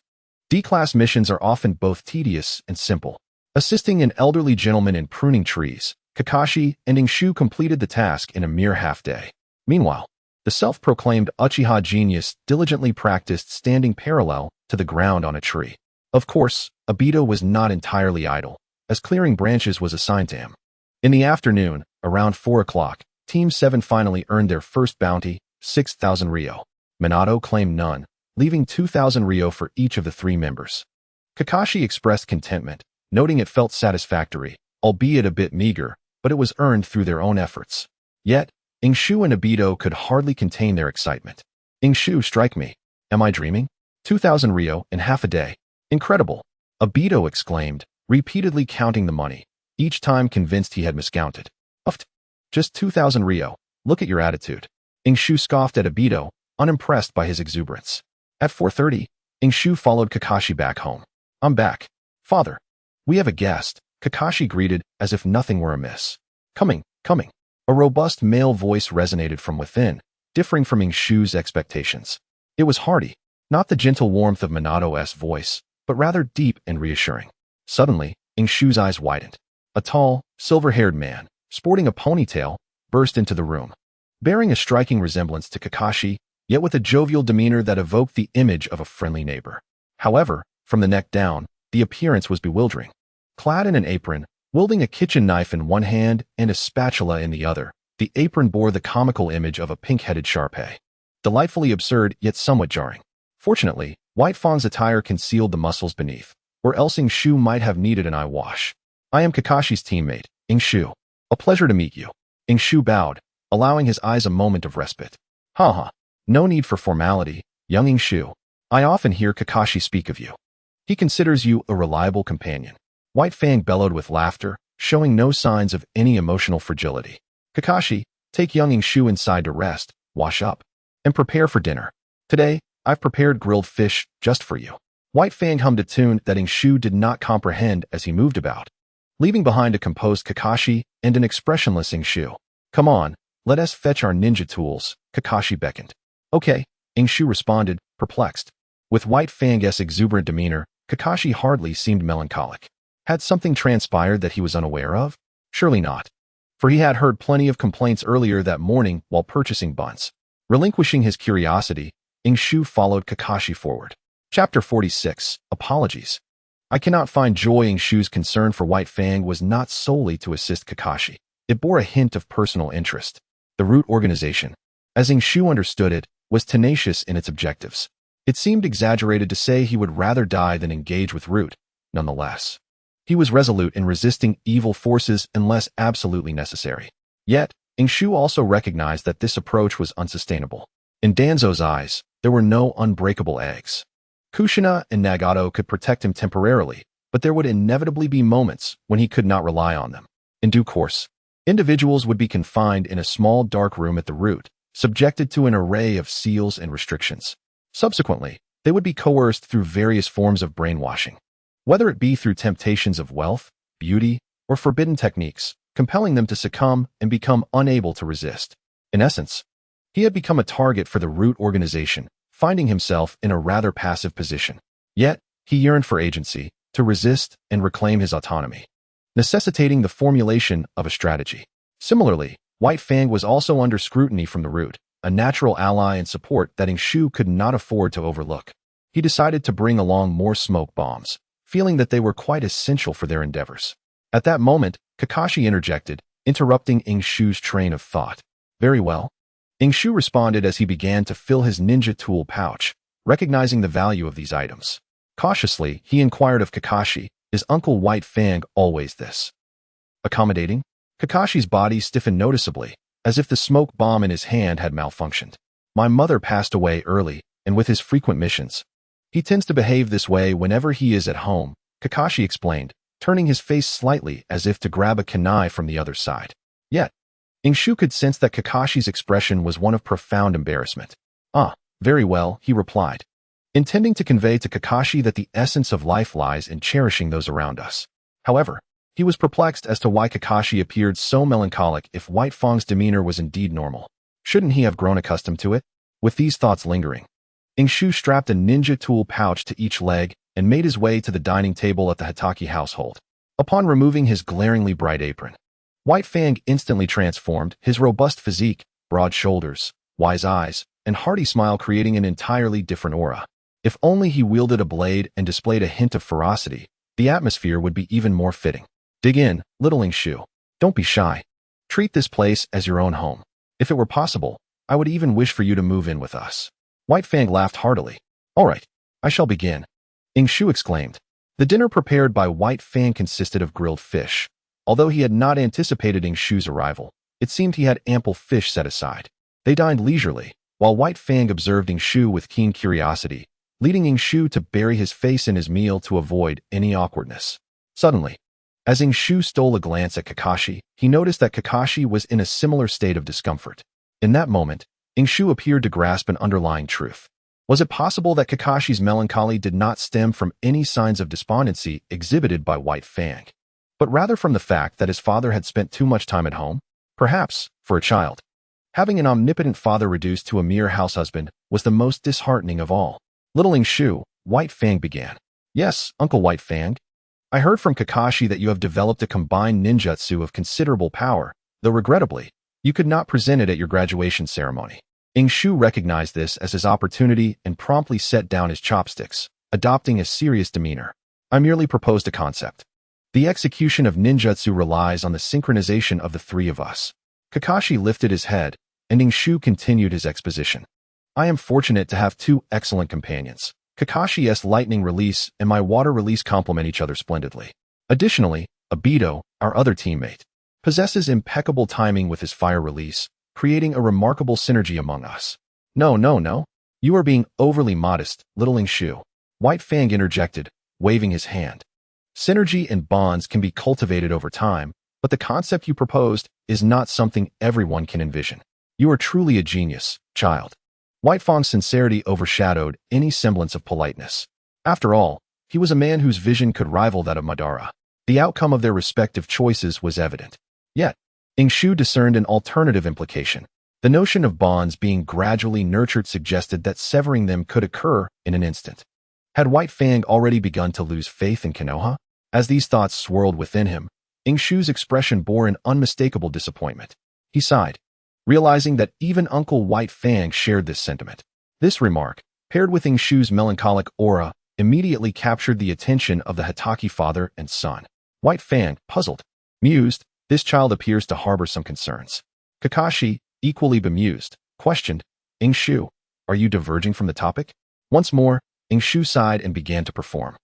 D-class missions are often both tedious and simple. Assisting an elderly gentleman in pruning trees, Kakashi and Shu completed the task in a mere half-day. Meanwhile, the self-proclaimed Uchiha genius diligently practiced standing parallel to the ground on a tree. Of course, Obito was not entirely idle, as clearing branches was assigned to him. In the afternoon, around 4 o'clock, Team 7 finally earned their first bounty, 6,000 Ryo. Minato claimed none, leaving 2,000 Ryo for each of the 3 members. Kakashi expressed contentment, noting it felt satisfactory, albeit a bit meager, but it was earned through their own efforts. Yet, Shu and Obito could hardly contain their excitement. Shu, strike me. Am I dreaming? 2,000 Ryo in half a day. Incredible. Obito exclaimed, repeatedly counting the money, each time convinced he had miscounted. Uft. Just 2,000 Ryo. Look at your attitude. Shu scoffed at Obito, unimpressed by his exuberance. At 4:30, Shu followed Kakashi back home. I'm back. Father. We have a guest, Kakashi greeted as if nothing were amiss. Coming. A robust male voice resonated from within, differing from Shu's expectations. It was hearty, not the gentle warmth of Minato's voice, but rather deep and reassuring. Suddenly, Shu's eyes widened. A tall, silver-haired man, sporting a ponytail, burst into the room. Bearing a striking resemblance to Kakashi, yet with a jovial demeanor that evoked the image of a friendly neighbor. However, from the neck down, the appearance was bewildering. Clad in an apron, wielding a kitchen knife in one hand and a spatula in the other, the apron bore the comical image of a pink-headed Sharpei. Delightfully absurd, yet somewhat jarring. Fortunately, White Fang's attire concealed the muscles beneath, or else Shu might have needed an eye wash. I am Kakashi's teammate, Shu. A pleasure to meet you. Shu bowed, allowing his eyes a moment of respite. No need for formality, young Shu. I often hear Kakashi speak of you. He considers you a reliable companion. White Fang bellowed with laughter, showing no signs of any emotional fragility. Kakashi, take young Shu inside to rest, wash up, and prepare for dinner. Today, I've prepared grilled fish just for you. White Fang hummed a tune that Shu did not comprehend as he moved about, leaving behind a composed Kakashi and an expressionless Shu. Come on, Let us fetch our ninja tools, Kakashi beckoned. Okay, Shu responded, perplexed. With White Fang's exuberant demeanor, Kakashi hardly seemed melancholic. Had something transpired that he was unaware of? Surely not. For he had heard plenty of complaints earlier that morning while purchasing buns. Relinquishing his curiosity, Shu followed Kakashi forward. Chapter 46, Apologies. I cannot find joy. Shu's concern for White Fang was not solely to assist Kakashi. It bore a hint of personal interest. The Root organization, as Shu understood it, was tenacious in its objectives. It seemed exaggerated to say he would rather die than engage with Root. Nonetheless, he was resolute in resisting evil forces unless absolutely necessary. Yet, Shu also recognized that this approach was unsustainable. In Danzo's eyes, there were no unbreakable eggs. Kushina and Nagato could protect him temporarily, but there would inevitably be moments when he could not rely on them. In due course, individuals would be confined in a small dark room at the Root, subjected to an array of seals and restrictions. Subsequently, they would be coerced through various forms of brainwashing, whether it be through temptations of wealth, beauty, or forbidden techniques, compelling them to succumb and become unable to resist. In essence, he had become a target for the Root organization, finding himself in a rather passive position. Yet, he yearned for agency, to resist and reclaim his autonomy, necessitating the formulation of a strategy. Similarly, White Fang was also under scrutiny from the Root, a natural ally and support that Shu could not afford to overlook. He decided to bring along more smoke bombs, feeling that they were quite essential for their endeavors. At that moment, Kakashi interjected, interrupting Shu's train of thought. Very well. Shu responded as he began to fill his ninja tool pouch, recognizing the value of these items. Cautiously, he inquired of Kakashi, is Uncle White Fang always this accommodating? Kakashi's body stiffened noticeably, as if the smoke bomb in his hand had malfunctioned. My mother passed away early, and with his frequent missions, he tends to behave this way whenever he is at home, Kakashi explained, turning his face slightly as if to grab a kunai from the other side. Yet, Shu could sense that Kakashi's expression was one of profound embarrassment. Ah, very well, he replied, intending to convey to Kakashi that the essence of life lies in cherishing those around us. However, he was perplexed as to why Kakashi appeared so melancholic if White Fang's demeanor was indeed normal. Shouldn't he have grown accustomed to it? With these thoughts lingering, Shu strapped a ninja tool pouch to each leg and made his way to the dining table at the Hideki household. Upon removing his glaringly bright apron, White Fang instantly transformed, his robust physique, broad shoulders, wise eyes, and hearty smile creating an entirely different aura. If only he wielded a blade and displayed a hint of ferocity, the atmosphere would be even more fitting. Dig in, little Shu. Don't be shy. Treat this place as your own home. If it were possible, I would even wish for you to move in with us. White Fang laughed heartily. All right, I shall begin. Shu exclaimed. The dinner prepared by White Fang consisted of grilled fish. Although he had not anticipated Shu's arrival, it seemed he had ample fish set aside. They dined leisurely, while White Fang observed Shu with keen curiosity, leading Shu to bury his face in his meal to avoid any awkwardness. Suddenly, as Shu stole a glance at Kakashi, he noticed that Kakashi was in a similar state of discomfort. In that moment, Shu appeared to grasp an underlying truth. Was it possible that Kakashi's melancholy did not stem from any signs of despondency exhibited by White Fang, but rather from the fact that his father had spent too much time at home? Perhaps, for a child, having an omnipotent father reduced to a mere house husband was the most disheartening of all. Little Shu, White Fang began. Yes, Uncle White Fang. I heard from Kakashi that you have developed a combined ninjutsu of considerable power, though regrettably, you could not present it at your graduation ceremony. Shu recognized this as his opportunity and promptly set down his chopsticks, adopting a serious demeanor. I merely proposed a concept. The execution of ninjutsu relies on the synchronization of the three of us. Kakashi lifted his head, and Shu continued his exposition. I am fortunate to have two excellent companions. Kakashi's lightning release and my water release complement each other splendidly. Additionally, Obito, our other teammate, possesses impeccable timing with his fire release, creating a remarkable synergy among us. No. You are being overly modest, little Shu. White Fang interjected, waving his hand. Synergy and bonds can be cultivated over time, but the concept you proposed is not something everyone can envision. You are truly a genius, child. White Fang's sincerity overshadowed any semblance of politeness. After all, he was a man whose vision could rival that of Madara. The outcome of their respective choices was evident. Yet, Shu discerned an alternative implication. The notion of bonds being gradually nurtured suggested that severing them could occur in an instant. Had White Fang already begun to lose faith in Konoha? As these thoughts swirled within him, Shu's expression bore an unmistakable disappointment. He sighed, realizing that even Uncle White Fang shared this sentiment. This remark, paired with Shu's melancholic aura, immediately captured the attention of the Hideki father and son. White Fang, puzzled, mused, "This child appears to harbor some concerns." Kakashi, equally bemused, questioned, "Shu, are you diverging from the topic?" Once more, Shu sighed and began to perform.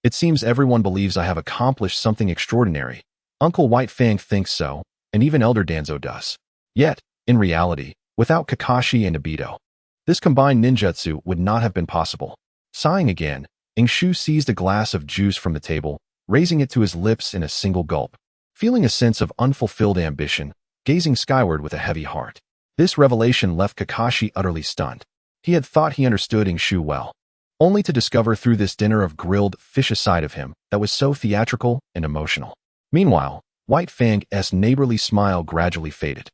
"It seems everyone believes I have accomplished something extraordinary. Uncle White Fang thinks so, and even Elder Danzo does. Yet, in reality, without Kakashi and Obito, this combined ninjutsu would not have been possible." Sighing again, Shu seized a glass of juice from the table, raising it to his lips in a single gulp. Feeling a sense of unfulfilled ambition, gazing skyward with a heavy heart. This revelation left Kakashi utterly stunned. He had thought he understood Shu well, only to discover through this dinner of grilled fish a side of him that was so theatrical and emotional. Meanwhile, White Fang's neighborly smile gradually faded.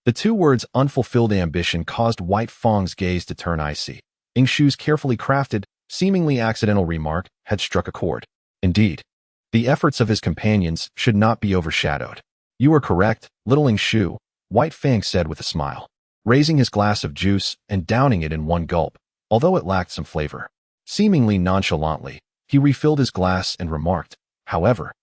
The two words unfulfilled ambition caused White Fang's gaze to turn icy. Shu's carefully crafted, seemingly accidental remark had struck a chord. Indeed, the efforts of his companions should not be overshadowed. "You are correct, little Shu," White Fang said with a smile, raising his glass of juice and downing it in one gulp, although it lacked some flavor. Seemingly nonchalantly, he refilled his glass and remarked, "However,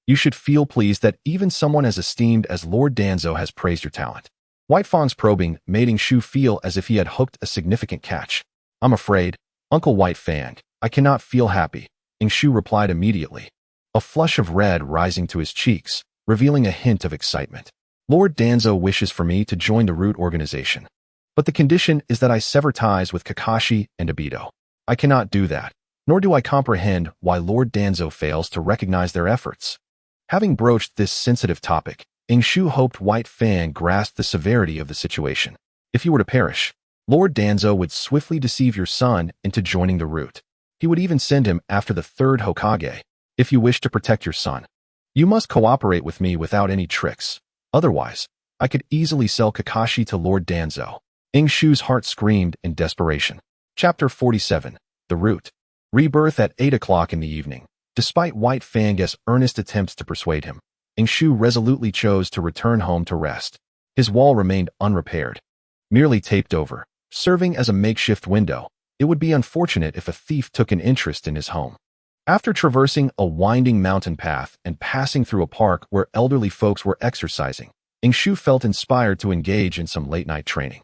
you should feel pleased that even someone as esteemed as Lord Danzo has praised your talent." White Fang's probing made Shu feel as if he had hooked a significant catch. "I'm afraid, Uncle White Fang, I cannot feel happy," Shu replied immediately, a flush of red rising to his cheeks, revealing a hint of excitement. "Lord Danzo wishes for me to join the Root organization. But the condition is that I sever ties with Kakashi and Obito. I cannot do that, nor do I comprehend why Lord Danzo fails to recognize their efforts." Having broached this sensitive topic, Shu hoped White Fang grasped the severity of the situation. If you were to perish, Lord Danzo would swiftly deceive your son into joining the Root. He would even send him after the third Hokage. If you wish to protect your son, you must cooperate with me without any tricks. Otherwise, I could easily sell Kakashi to Lord Danzo. Shu's heart screamed in desperation. Chapter 47. The Root. Rebirth at 8 o'clock in the evening. Despite White Fang's earnest attempts to persuade him, Shu resolutely chose to return home to rest. His wall remained unrepaired, merely taped over, serving as a makeshift window. It would be unfortunate if a thief took an interest in his home. After traversing a winding mountain path and passing through a park where elderly folks were exercising, Shu felt inspired to engage in some late-night training.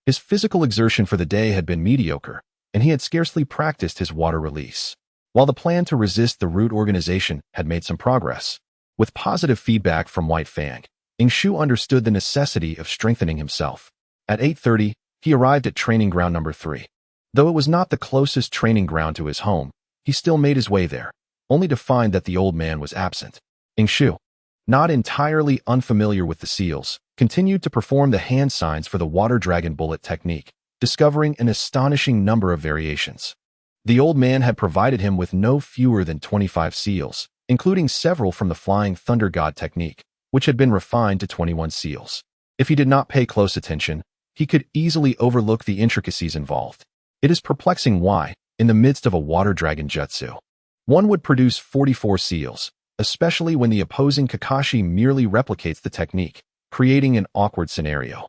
His physical exertion for the day had been mediocre, and he had scarcely practiced his water release. While the plan to resist the Root organization had made some progress, with positive feedback from White Fang, Shu understood the necessity of strengthening himself. At 8:30, he arrived at training ground number 3. Though it was not the closest training ground to his home, he still made his way there, only to find that the old man was absent. Shu, not entirely unfamiliar with the seals, continued to perform the hand signs for the water dragon bullet technique, discovering an astonishing number of variations. The old man had provided him with no fewer than 25 seals, including several from the flying thunder god technique, which had been refined to 21 seals. If he did not pay close attention, he could easily overlook the intricacies involved. It is perplexing why, in the midst of a water dragon jutsu, one would produce 44 seals, especially when the opposing Kakashi merely replicates the technique, creating an awkward scenario.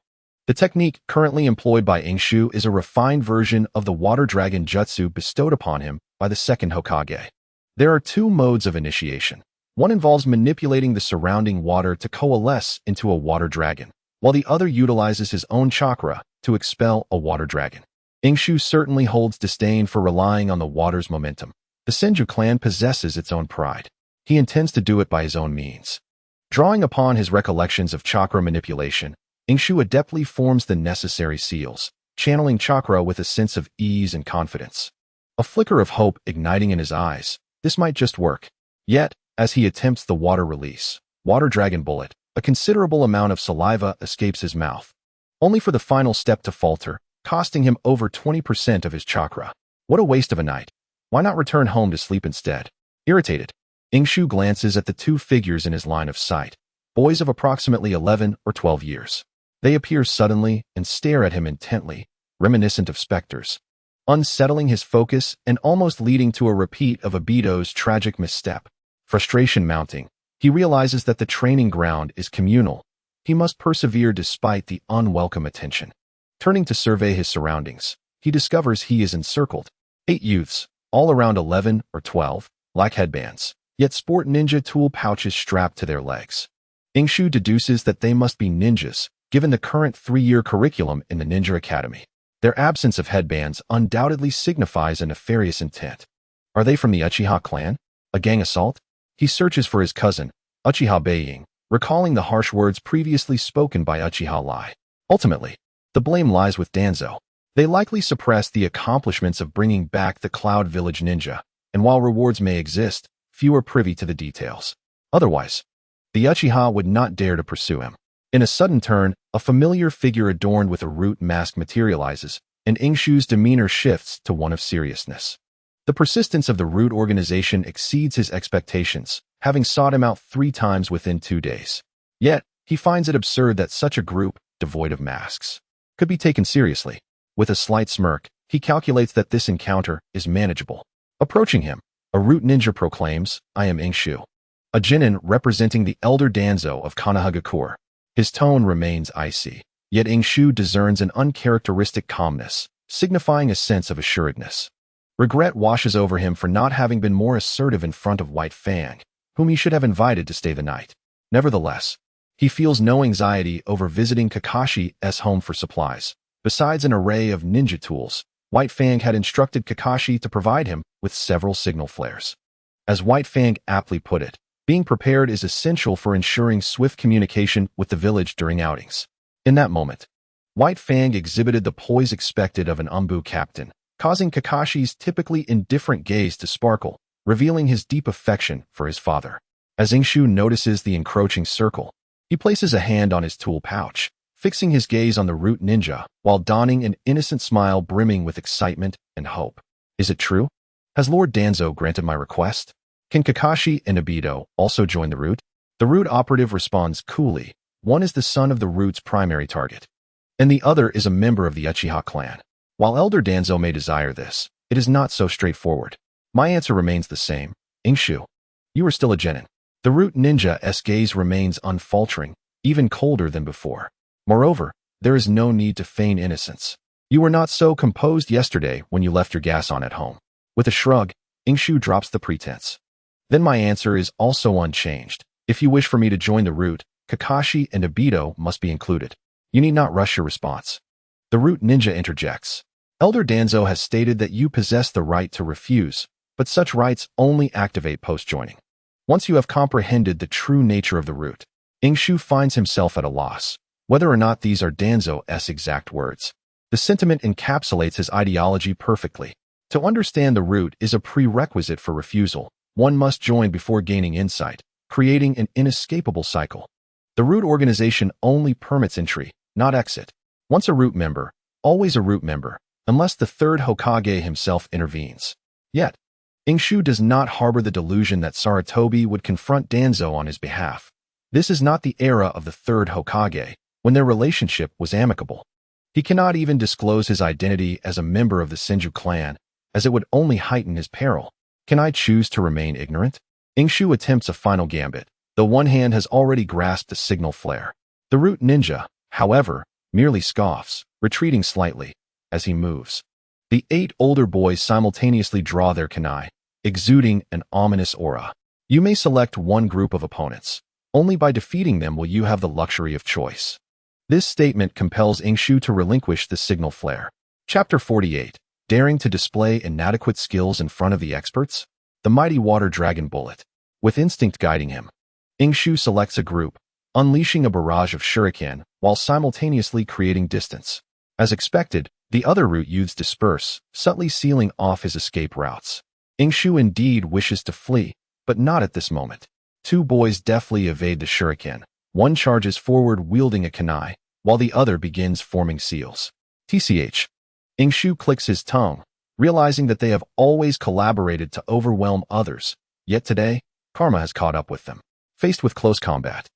The technique currently employed by Shu is a refined version of the water dragon jutsu bestowed upon him by the second Hokage. There are two modes of initiation. One involves manipulating the surrounding water to coalesce into a water dragon, while the other utilizes his own chakra to expel a water dragon. Shu certainly holds disdain for relying on the water's momentum. The Senju clan possesses its own pride. He intends to do it by his own means. Drawing upon his recollections of chakra manipulation, Shu adeptly forms the necessary seals, channeling chakra with a sense of ease and confidence. A flicker of hope igniting in his eyes. This might just work. Yet, as he attempts the water release, water dragon bullet, a considerable amount of saliva escapes his mouth, only for the final step to falter, costing him over 20% of his chakra. What a waste of a night. Why not return home to sleep instead? Irritated, Shu glances at the two figures in his line of sight, boys of approximately 11 or 12 years. They appear suddenly and stare at him intently, reminiscent of specters, unsettling his focus and almost leading to a repeat of Obito's tragic misstep. Frustration mounting, he realizes that the training ground is communal. He must persevere despite the unwelcome attention. Turning to survey his surroundings, he discovers he is encircled. 8 youths, all around 11 or 12, lack headbands, yet sport ninja tool pouches strapped to their legs. Ingshu deduces that they must be ninjas, given the current 3-year curriculum in the Ninja Academy. Their absence of headbands undoubtedly signifies a nefarious intent. Are they from the Uchiha clan? A gang assault? He searches for his cousin, Uchiha Beiying, recalling the harsh words previously spoken by Uchiha Lai. Ultimately, the blame lies with Danzo. They likely suppressed the accomplishments of bringing back the Cloud Village ninja, and while rewards may exist, few are privy to the details. Otherwise, the Uchiha would not dare to pursue him. In a sudden turn, a familiar figure adorned with a root mask materializes, and Ingshu's demeanor shifts to one of seriousness. The persistence of the root organization exceeds his expectations, having sought him out 3 times within 2 days. Yet, he finds it absurd that such a group, devoid of masks, could be taken seriously. With a slight smirk, he calculates that this encounter is manageable. Approaching him, a root ninja proclaims, "I am Ingshu." A genin representing the elder Danzo of Konohagakure. His tone remains icy, yet Ingshu discerns an uncharacteristic calmness, signifying a sense of assuredness. Regret washes over him for not having been more assertive in front of White Fang, whom he should have invited to stay the night. Nevertheless, he feels no anxiety over visiting Kakashi's home for supplies. Besides an array of ninja tools, White Fang had instructed Kakashi to provide him with several signal flares. As White Fang aptly put it, being prepared is essential for ensuring swift communication with the village during outings. In that moment, White Fang exhibited the poise expected of an Umbu captain, causing Kakashi's typically indifferent gaze to sparkle, revealing his deep affection for his father. As Ingshu notices the encroaching circle, he places a hand on his tool pouch, fixing his gaze on the root ninja while donning an innocent smile brimming with excitement and hope. Is it true? Has Lord Danzo granted my request? Can Kakashi and Obito also join the root? The root operative responds coolly. One is the son of the root's primary target, and the other is a member of the Uchiha clan. While Elder Danzo may desire this, it is not so straightforward. My answer remains the same. Ingshu, you are still a genin. The root ninja's gaze remains unfaltering, even colder than before. Moreover, there is no need to feign innocence. You were not so composed yesterday when you left your gas on at home. With a shrug, Ingshu drops the pretense. Then my answer is also unchanged. If you wish for me to join the root, Kakashi and Obito must be included. You need not rush your response. The root ninja interjects. Elder Danzo has stated that you possess the right to refuse, but such rights only activate post-joining. Once you have comprehended the true nature of the root, Ingshu finds himself at a loss, whether or not these are Danzo's exact words. The sentiment encapsulates his ideology perfectly. To understand the root is a prerequisite for refusal. One must join before gaining insight, creating an inescapable cycle. The root organization only permits entry, not exit. Once a root member, always a root member, unless the third Hokage himself intervenes. Yet, Ingshu does not harbor the delusion that Sarutobi would confront Danzo on his behalf. This is not the era of the third Hokage, when their relationship was amicable. He cannot even disclose his identity as a member of the Senju clan, as it would only heighten his peril. Can I choose to remain ignorant? Ingshu attempts a final gambit, though one hand has already grasped the signal flare. The root ninja, however, merely scoffs, retreating slightly as he moves. The 8 older boys simultaneously draw their kunai, exuding an ominous aura. You may select one group of opponents. Only by defeating them will you have the luxury of choice. This statement compels Ingshu to relinquish the signal flare. Chapter 48. Daring to display inadequate skills in front of the experts? The mighty water dragon bullet. With instinct guiding him, Ingshu selects a group, unleashing a barrage of shuriken while simultaneously creating distance. As expected, the other root youths disperse, subtly sealing off his escape routes. Ingshu indeed wishes to flee, but not at this moment. 2 boys deftly evade the shuriken. One charges forward wielding a kunai, while the other begins forming seals. TCH. Ingshu clicks his tongue, realizing that they have always collaborated to overwhelm others, yet today, karma has caught up with them. Faced with close combat,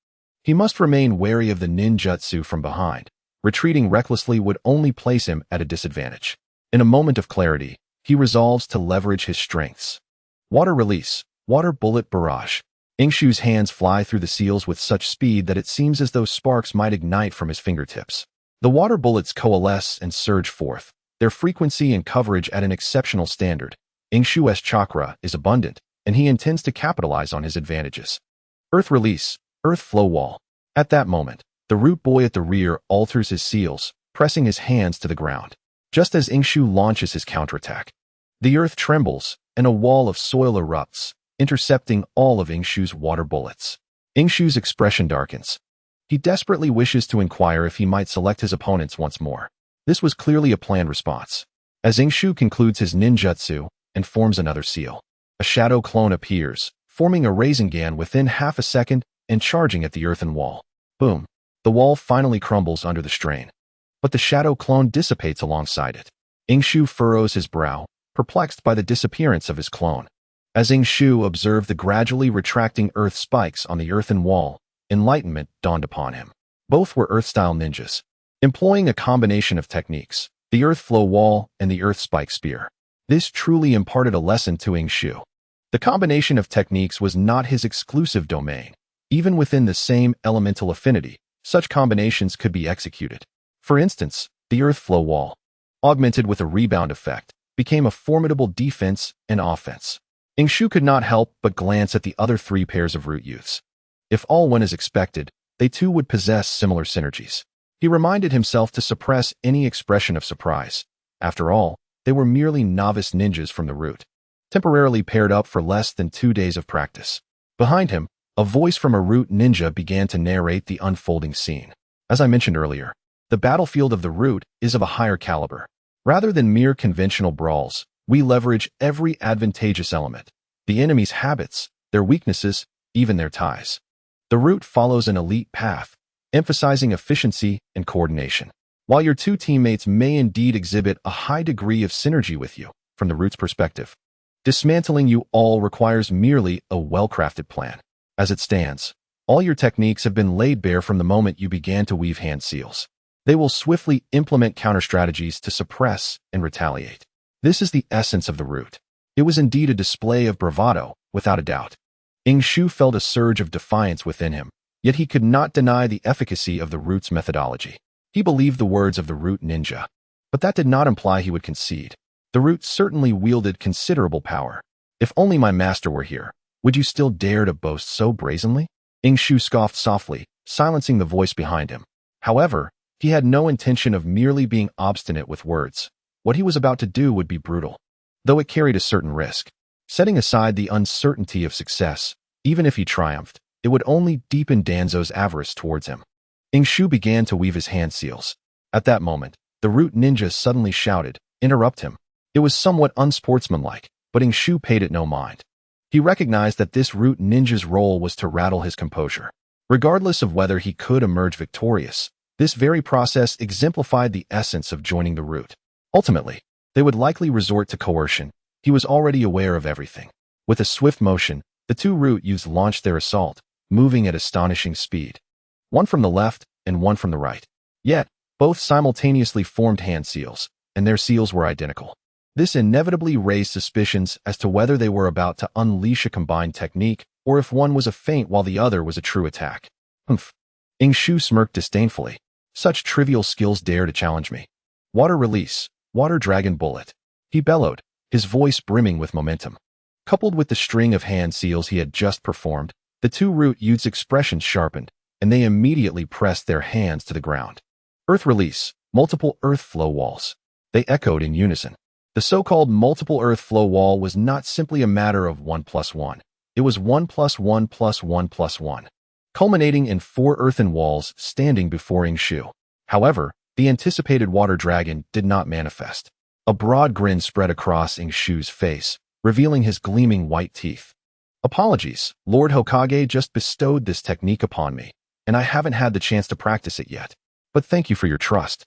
He must remain wary of the ninjutsu from behind. Retreating recklessly would only place him at a disadvantage. In a moment of clarity, he resolves to leverage his strengths. Water release, water bullet barrage. Ingshu's hands fly through the seals with such speed that it seems as though sparks might ignite from his fingertips. The water bullets coalesce and surge forth, their frequency and coverage at an exceptional standard. Ingshu's chakra is abundant, and he intends to capitalize on his advantages. Earth release, earth flow wall. At that moment, the root boy at the rear alters his seals, pressing his hands to the ground. Just as Ingshu launches his counterattack, the earth trembles, and a wall of soil erupts, intercepting all of Ingshu's water bullets. Ingshu's expression darkens. He desperately wishes to inquire if he might select his opponents once more. This was clearly a planned response. As Ingshu concludes his ninjutsu and forms another seal, a shadow clone appears, forming a Rasengan within half a second and charging at the earthen wall. Boom! The wall finally crumbles under the strain. But the shadow clone dissipates alongside it. Ingshu furrows his brow, perplexed by the disappearance of his clone. As Ingshu observed the gradually retracting earth spikes on the earthen wall, enlightenment dawned upon him. Both were earth-style ninjas, employing a combination of techniques, the earth flow wall and the earth spike spear. This truly imparted a lesson to Ingshu. The combination of techniques was not his exclusive domain. Even within the same elemental affinity, such combinations could be executed. For instance, the earth flow wall, augmented with a rebound effect, became a formidable defense and offense. Ingshu could not help but glance at the other three pairs of root youths. If all went as expected, they too would possess similar synergies. He reminded himself to suppress any expression of surprise. After all, they were merely novice ninjas from the root, temporarily paired up for less than 2 days of practice. Behind him, a voice from a root ninja began to narrate the unfolding scene. As I mentioned earlier, the battlefield of the root is of a higher caliber. Rather than mere conventional brawls, we leverage every advantageous element, the enemy's habits, their weaknesses, even their ties. The root follows an elite path, emphasizing efficiency and coordination. While your two teammates may indeed exhibit a high degree of synergy with you, from the root's perspective, dismantling you all requires merely a well-crafted plan. As it stands, all your techniques have been laid bare from the moment you began to weave hand seals. They will swiftly implement counter-strategies to suppress and retaliate. This is the essence of the root. It was indeed a display of bravado, without a doubt. Ingshu felt a surge of defiance within him, yet he could not deny the efficacy of the root's methodology. He believed the words of the root ninja, but that did not imply he would concede. The root certainly wielded considerable power. If only my master were here, would you still dare to boast so brazenly? Ingshu scoffed softly, silencing the voice behind him. However, he had no intention of merely being obstinate with words. What he was about to do would be brutal, though it carried a certain risk. Setting aside the uncertainty of success, even if he triumphed, it would only deepen Danzo's avarice towards him. Ingshu began to weave his hand seals. At that moment, the root ninja suddenly shouted, "Interrupt him." It was somewhat unsportsmanlike, but Ingshu paid it no mind. He recognized that this root ninja's role was to rattle his composure. Regardless of whether he could emerge victorious, this very process exemplified the essence of joining the root. Ultimately, they would likely resort to coercion. He was already aware of everything. With a swift motion, the two root youths launched their assault, moving at astonishing speed. One from the left and one from the right. Yet, both simultaneously formed hand seals, and their seals were identical. This inevitably raised suspicions as to whether they were about to unleash a combined technique, or if one was a feint while the other was a true attack. Humph. Ingshu smirked disdainfully. Such trivial skills dare to challenge me. Water release, water dragon bullet. He bellowed, his voice brimming with momentum. Coupled with the string of hand seals he had just performed, the two root youths' expressions sharpened, and they immediately pressed their hands to the ground. Earth release, multiple earth flow walls. They echoed in unison. The so-called multiple earth flow wall was not simply a matter of 1 + 1. It was 1 + 1 + 1 + 1, culminating in 4 earthen walls standing before Ingshu. However, the anticipated water dragon did not manifest. A broad grin spread across Ingshu's face, revealing his gleaming white teeth. "Apologies, Lord Hokage just bestowed this technique upon me, and I haven't had the chance to practice it yet. But thank you for your trust."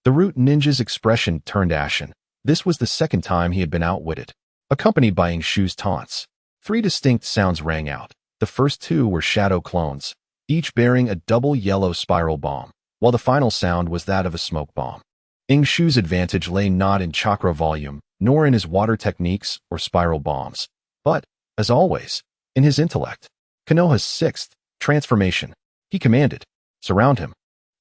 The root ninja's expression turned ashen. This was the second time he had been outwitted, accompanied by Ingshu's taunts. 3 distinct sounds rang out. The first 2 were shadow clones, each bearing a double yellow spiral bomb, while the final sound was that of a smoke bomb. Shu's advantage lay not in chakra volume, nor in his water techniques or spiral bombs, but, as always, in his intellect. Konoha's sixth transformation. He commanded, "Surround him."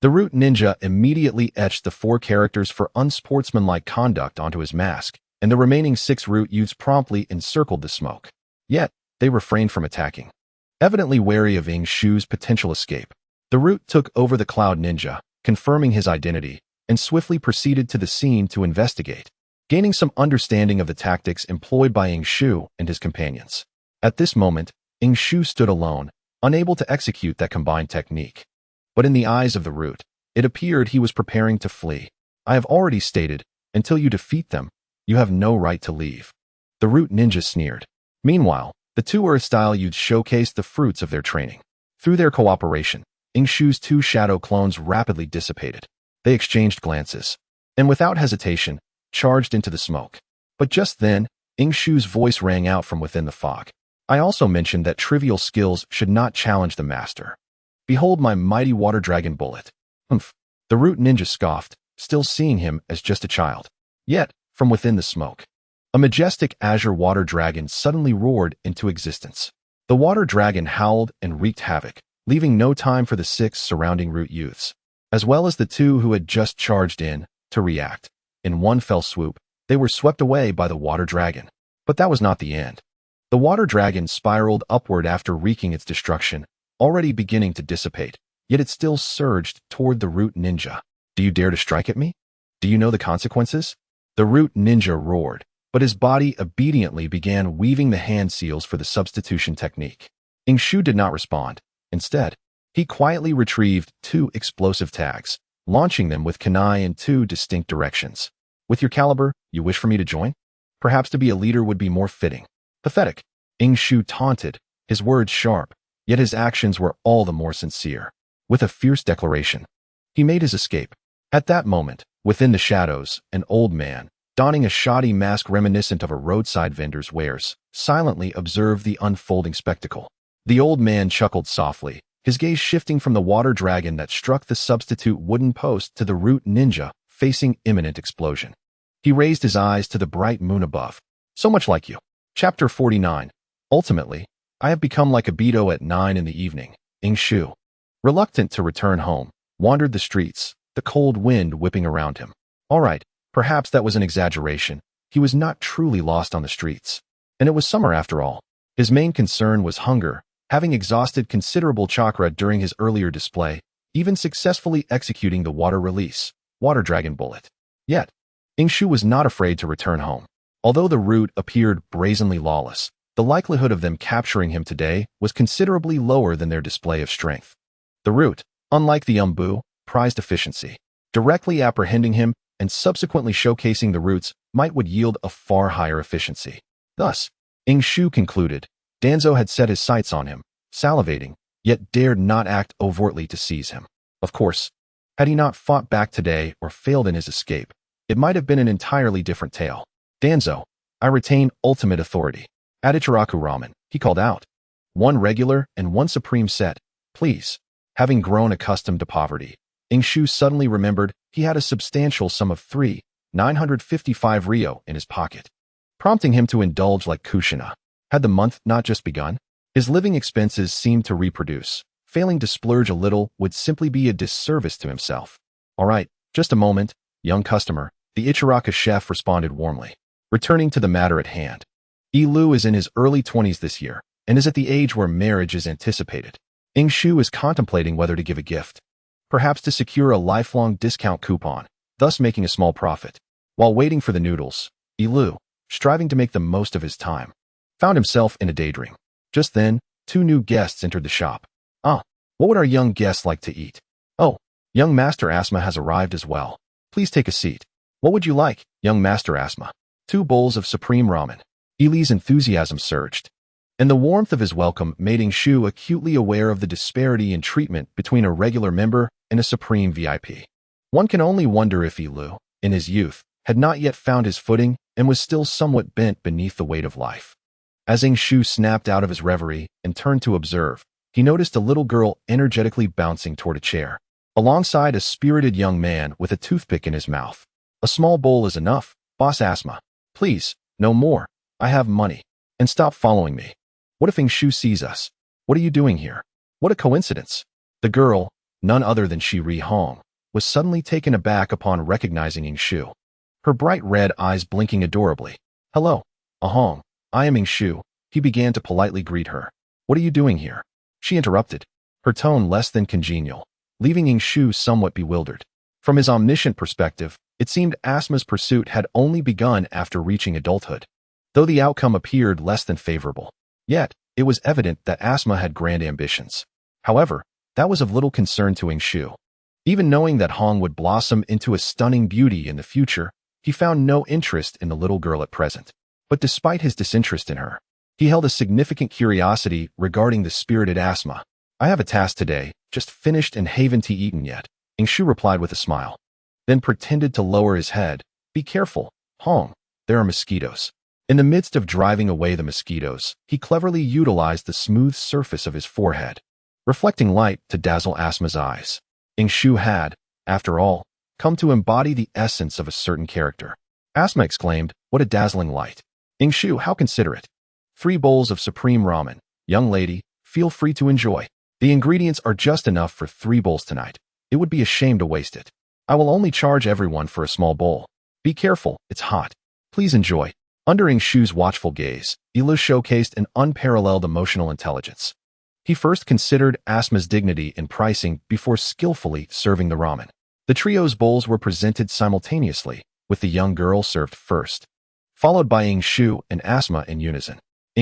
The root ninja immediately etched the 4 characters for unsportsmanlike conduct onto his mask, and the remaining 6 root youths promptly encircled the smoke. Yet, they refrained from attacking. Evidently wary of Shu's potential escape, the root took over the cloud ninja, confirming his identity, and swiftly proceeded to the scene to investigate, gaining some understanding of the tactics employed by Shu and his companions. At this moment, Shu stood alone, unable to execute that combined technique. But in the eyes of the root, it appeared he was preparing to flee. "I have already stated, until you defeat them, you have no right to leave." The root ninja sneered. Meanwhile, the 2 Earth-style youths showcased the fruits of their training. Through their cooperation, Shu's 2 shadow clones rapidly dissipated. They exchanged glances, and without hesitation, charged into the smoke. But just then, Shu's voice rang out from within the fog. "I also mentioned that trivial skills should not challenge the master. Behold my mighty water dragon bullet." "Humph." The root ninja scoffed, still seeing him as just a child. Yet, from within the smoke, a majestic azure water dragon suddenly roared into existence. The water dragon howled and wreaked havoc, leaving no time for the 6 surrounding root youths, as well as the 2 who had just charged in, to react. In one fell swoop, they were swept away by the water dragon. But that was not the end. The water dragon spiraled upward after wreaking its destruction, already beginning to dissipate, yet it still surged toward the root ninja. "Do you dare to strike at me? Do you know the consequences?" The root ninja roared, but his body obediently began weaving the hand seals for the substitution technique. Shu did not respond. Instead, he quietly retrieved 2 explosive tags, launching them with kunai in 2 distinct directions. "With your caliber, you wish for me to join? Perhaps to be a leader would be more fitting." "Pathetic." Shu taunted, his words sharp, yet his actions were all the more sincere. With a fierce declaration, he made his escape. At that moment, within the shadows, an old man, donning a shoddy mask reminiscent of a roadside vendor's wares, silently observed the unfolding spectacle. The old man chuckled softly, his gaze shifting from the water dragon that struck the substitute wooden post to the root ninja facing imminent explosion. He raised his eyes to the bright moon above. "So much like you." Chapter 49. Ultimately, I have become like a Beto at 9 in the evening. Shu, reluctant to return home, wandered the streets, the cold wind whipping around him. All right, perhaps that was an exaggeration. He was not truly lost on the streets. And it was summer after all. His main concern was hunger, having exhausted considerable chakra during his earlier display, even successfully executing the water release, water dragon bullet. Yet, Shu was not afraid to return home. Although the root appeared brazenly lawless, the likelihood of them capturing him today was considerably lower than their display of strength. The root, unlike the Umbu, prized efficiency. Directly apprehending him and subsequently showcasing the roots would yield a far higher efficiency. Thus, Shu concluded, Danzo had set his sights on him, salivating, yet dared not act overtly to seize him. Of course, had he not fought back today or failed in his escape, it might have been an entirely different tale. "Danzo, I retain ultimate authority." "At Ichiraku Ramen," he called out. "One regular and one supreme set, please." Having grown accustomed to poverty, Shu suddenly remembered he had a substantial sum of 3,955 ryo in his pocket, prompting him to indulge like Kushina. Had the month not just begun? His living expenses seemed to reproduce. Failing to splurge a little would simply be a disservice to himself. "All right, just a moment, young customer," the Ichiraka chef responded warmly. Returning to the matter at hand. Ilu is in his early 20s this year, and is at the age where marriage is anticipated. Shu is contemplating whether to give a gift. Perhaps to secure a lifelong discount coupon, thus making a small profit. While waiting for the noodles, Ilu, striving to make the most of his time, found himself in a daydream. Just then, 2 new guests entered the shop. What would our young guests like to eat?" "Oh, young Master Asma has arrived as well. Please take a seat." "What would you like, young Master Asma?" 2 bowls of supreme ramen." Ili's enthusiasm surged, and the warmth of his welcome made Shu acutely aware of the disparity in treatment between a regular member and a supreme VIP. One can only wonder if Ilu, in his youth, had not yet found his footing and was still somewhat bent beneath the weight of life. As Shu snapped out of his reverie and turned to observe, he noticed a little girl energetically bouncing toward a chair, alongside a spirited young man with a toothpick in his mouth. A small bowl is enough, Boss Asma. Please, no more. I have money. And stop following me. What if Shu sees us? What are you doing here? What a coincidence. The girl, none other than Shiri Hong, was suddenly taken aback upon recognizing Shu. Her bright red eyes blinking adorably. Hello, Ahong. I am Shu. He began to politely greet her. What are you doing here? She interrupted, her tone less than congenial, leaving Shu somewhat bewildered. From his omniscient perspective, it seemed Asma's pursuit had only begun after reaching adulthood, though the outcome appeared less than favorable. Yet, it was evident that Asma had grand ambitions. However, that was of little concern to Shu. Even knowing that Hong would blossom into a stunning beauty in the future, he found no interest in the little girl at present. But despite his disinterest in her, he held a significant curiosity regarding the spirited Asma. I have a task today, just finished and haven't eaten yet, Shu replied with a smile, then pretended to lower his head. Be careful, Hong, there are mosquitoes. In the midst of driving away the mosquitoes, he cleverly utilized the smooth surface of his forehead, reflecting light to dazzle Asma's eyes. Shu had, after all, come to embody the essence of a certain character. Asma exclaimed, what a dazzling light. Shu, how considerate. 3 bowls of supreme ramen. Young lady, feel free to enjoy. The ingredients are just enough for 3 bowls tonight. It would be a shame to waste it. I will only charge everyone for a small bowl. Be careful, it's hot. Please enjoy. Under Shu's watchful gaze, Ilu showcased an unparalleled emotional intelligence. He first considered Asma's dignity in pricing before skillfully serving the ramen. The trio's bowls were presented simultaneously, with the young girl served first, followed by Shu and Asma in unison.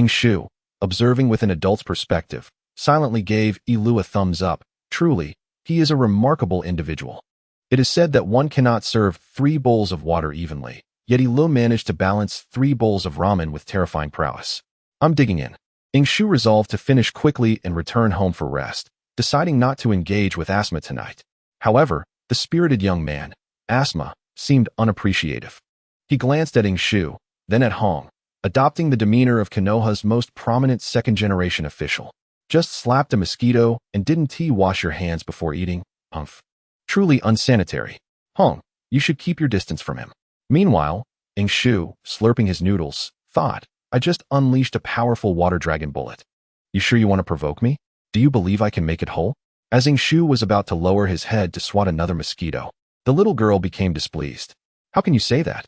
Shu, observing with an adult's perspective, silently gave Ilu a thumbs up. Truly, he is a remarkable individual. It is said that one cannot serve 3 bowls of water evenly, yet Ilu managed to balance 3 bowls of ramen with terrifying prowess. I'm digging in. Shu resolved to finish quickly and return home for rest, deciding not to engage with Asma tonight. However, the spirited young man, Asma, seemed unappreciative. He glanced at Shu, then at Hong, adopting the demeanor of Konoha's most prominent second-generation official. Just slapped a mosquito and didn't wash your hands before eating? Humph. Truly unsanitary. Hong, you should keep your distance from him. Meanwhile, Shu, slurping his noodles, thought, I just unleashed a powerful water dragon bullet. You sure you want to provoke me? Do you believe I can make it whole? As Shu was about to lower his head to swat another mosquito, the little girl became displeased. How can you say that?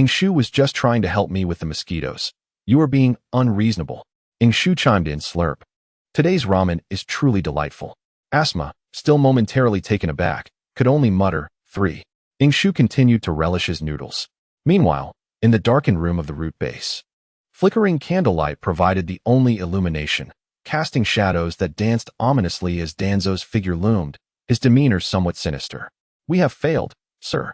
Shu was just trying to help me with the mosquitoes. You are being unreasonable. Shu chimed in, slurp. Today's ramen is truly delightful. Asma, still momentarily taken aback, could only mutter, 3. Shu continued to relish his noodles. Meanwhile, in the darkened room of the root base, flickering candlelight provided the only illumination, casting shadows that danced ominously as Danzo's figure loomed, his demeanor somewhat sinister. We have failed, sir.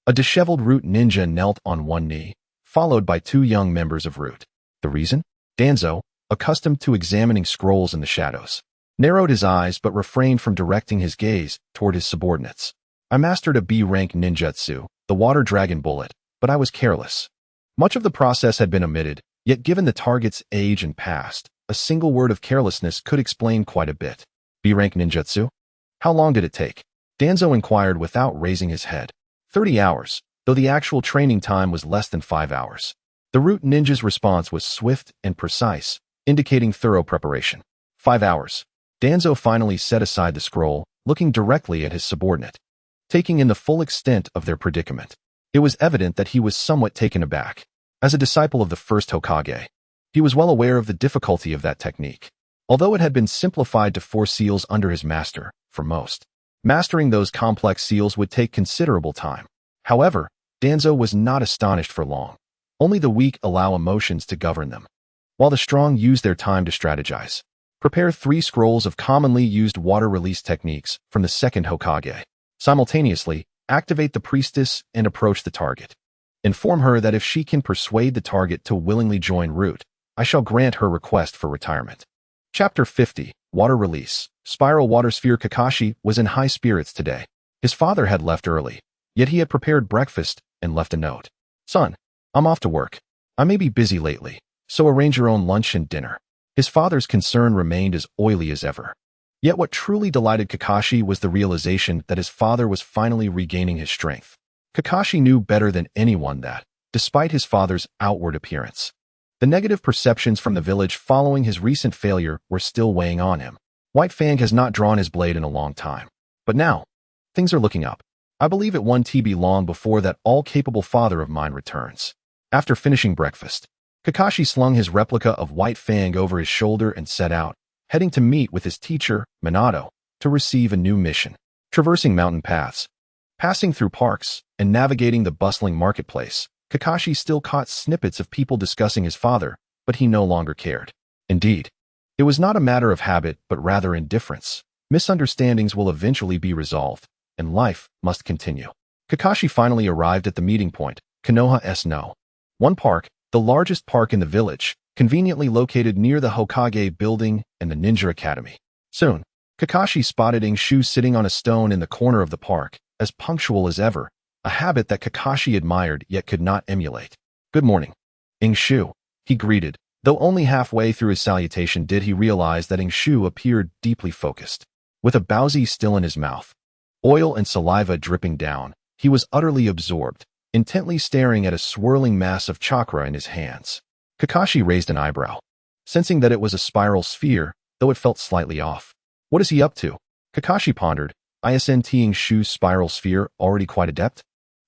A disheveled Root ninja knelt on one knee, followed by 2 young members of Root. The reason? Danzo, accustomed to examining scrolls in the shadows, narrowed his eyes but refrained from directing his gaze toward his subordinates. I mastered a B-rank ninjutsu, the water dragon bullet, but I was careless. Much of the process had been omitted, yet given the target's age and past, a single word of carelessness could explain quite a bit. B-rank ninjutsu? How long did it take? Danzo inquired without raising his head. 30 hours, though the actual training time was less than 5 hours. The Root ninja's response was swift and precise, indicating thorough preparation. 5 hours. Danzo finally set aside the scroll, looking directly at his subordinate, taking in the full extent of their predicament. It was evident that he was somewhat taken aback. As a disciple of the first Hokage, he was well aware of the difficulty of that technique. Although it had been simplified to 4 seals under his master, for most, mastering those complex seals would take considerable time. However, Danzo was not astonished for long. Only the weak allow emotions to govern them, while the strong use their time to strategize. Prepare 3 scrolls of commonly used water release techniques from the second Hokage. Simultaneously, activate the priestess and approach the target. Inform her that if she can persuade the target to willingly join Root, I shall grant her request for retirement. Chapter 50, Water Release. Spiral Water Sphere. Kakashi was in high spirits today. His father had left early, yet he had prepared breakfast and left a note. Son, I'm off to work. I may be busy lately, so arrange your own lunch and dinner. His father's concern remained as oily as ever. Yet what truly delighted Kakashi was the realization that his father was finally regaining his strength. Kakashi knew better than anyone that, despite his father's outward appearance, the negative perceptions from the village following his recent failure were still weighing on him. White Fang has not drawn his blade in a long time. But now, things are looking up. I believe it won't be long before that all-capable father of mine returns. After finishing breakfast, Kakashi slung his replica of White Fang over his shoulder and set out, heading to meet with his teacher, Minato, to receive a new mission. Traversing mountain paths, passing through parks, and navigating the bustling marketplace, Kakashi still caught snippets of people discussing his father, but he no longer cared. Indeed, it was not a matter of habit but rather indifference. Misunderstandings will eventually be resolved, and life must continue. Kakashi finally arrived at the meeting point, Konoha no. One park, the largest park in the village, conveniently located near the Hokage building and the Ninja Academy. Soon, Kakashi spotted Shu sitting on a stone in the corner of the park, as punctual as ever, a habit that Kakashi admired yet could not emulate. "Good morning, Shu," he greeted, though only halfway through his salutation did he realize that Shu appeared deeply focused. With a bowsy still in his mouth, oil and saliva dripping down, he was utterly absorbed, intently staring at a swirling mass of chakra in his hands. Kakashi raised an eyebrow, sensing that it was a spiral sphere, though it felt slightly off. What is he up to? Kakashi pondered, isn't Shu's spiral sphere already quite adept?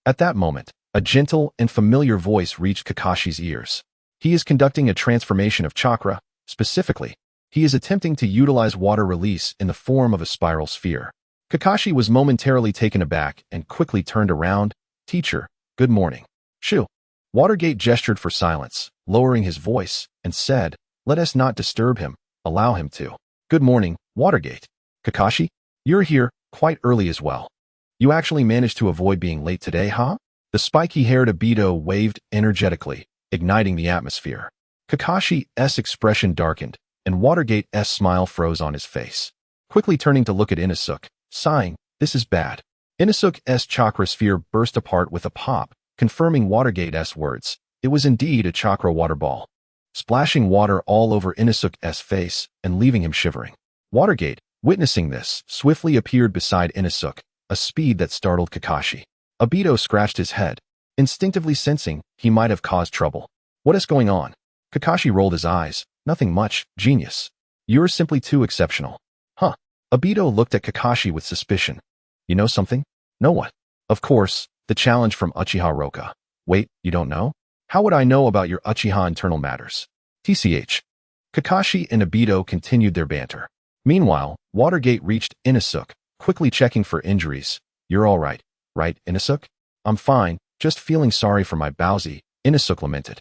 At that moment, a gentle and familiar voice reached Kakashi's ears. He is conducting a transformation of chakra. Specifically, he is attempting to utilize water release in the form of a spiral sphere. Kakashi was momentarily taken aback and quickly turned around. "Teacher, good morning." "Shu." Watergate gestured for silence, lowering his voice, and said, "Let us not disturb him. Allow him to." "Good morning, Watergate." "Kakashi, you're here quite early as well. You actually managed to avoid being late today, huh?" The spiky-haired Obito waved energetically, igniting the atmosphere. Kakashi's expression darkened, and Watergate's smile froze on his face. Quickly turning to look at Inosuke, sighing, "This is bad." Inosuke's chakra sphere burst apart with a pop, confirming Watergate's words. It was indeed a chakra water ball, splashing water all over Inosuke's face and leaving him shivering. Watergate, witnessing this, swiftly appeared beside Inosuke, a speed that startled Kakashi. Obito scratched his head, instinctively sensing he might have caused trouble. "What is going on?" Kakashi rolled his eyes. "Nothing much, genius. You're simply too exceptional." "Huh." Obito looked at Kakashi with suspicion. "You know something?" "Know what?" "Of course, the challenge from Uchiha Roka." "Wait, you don't know? How would I know about your Uchiha internal matters?" "TCH." Kakashi and Obito continued their banter. Meanwhile, Watergate reached Inosuke, quickly checking for injuries. "You're all right, Inosuke?" "I'm fine, just feeling sorry for my Bowsy," Inosuke lamented.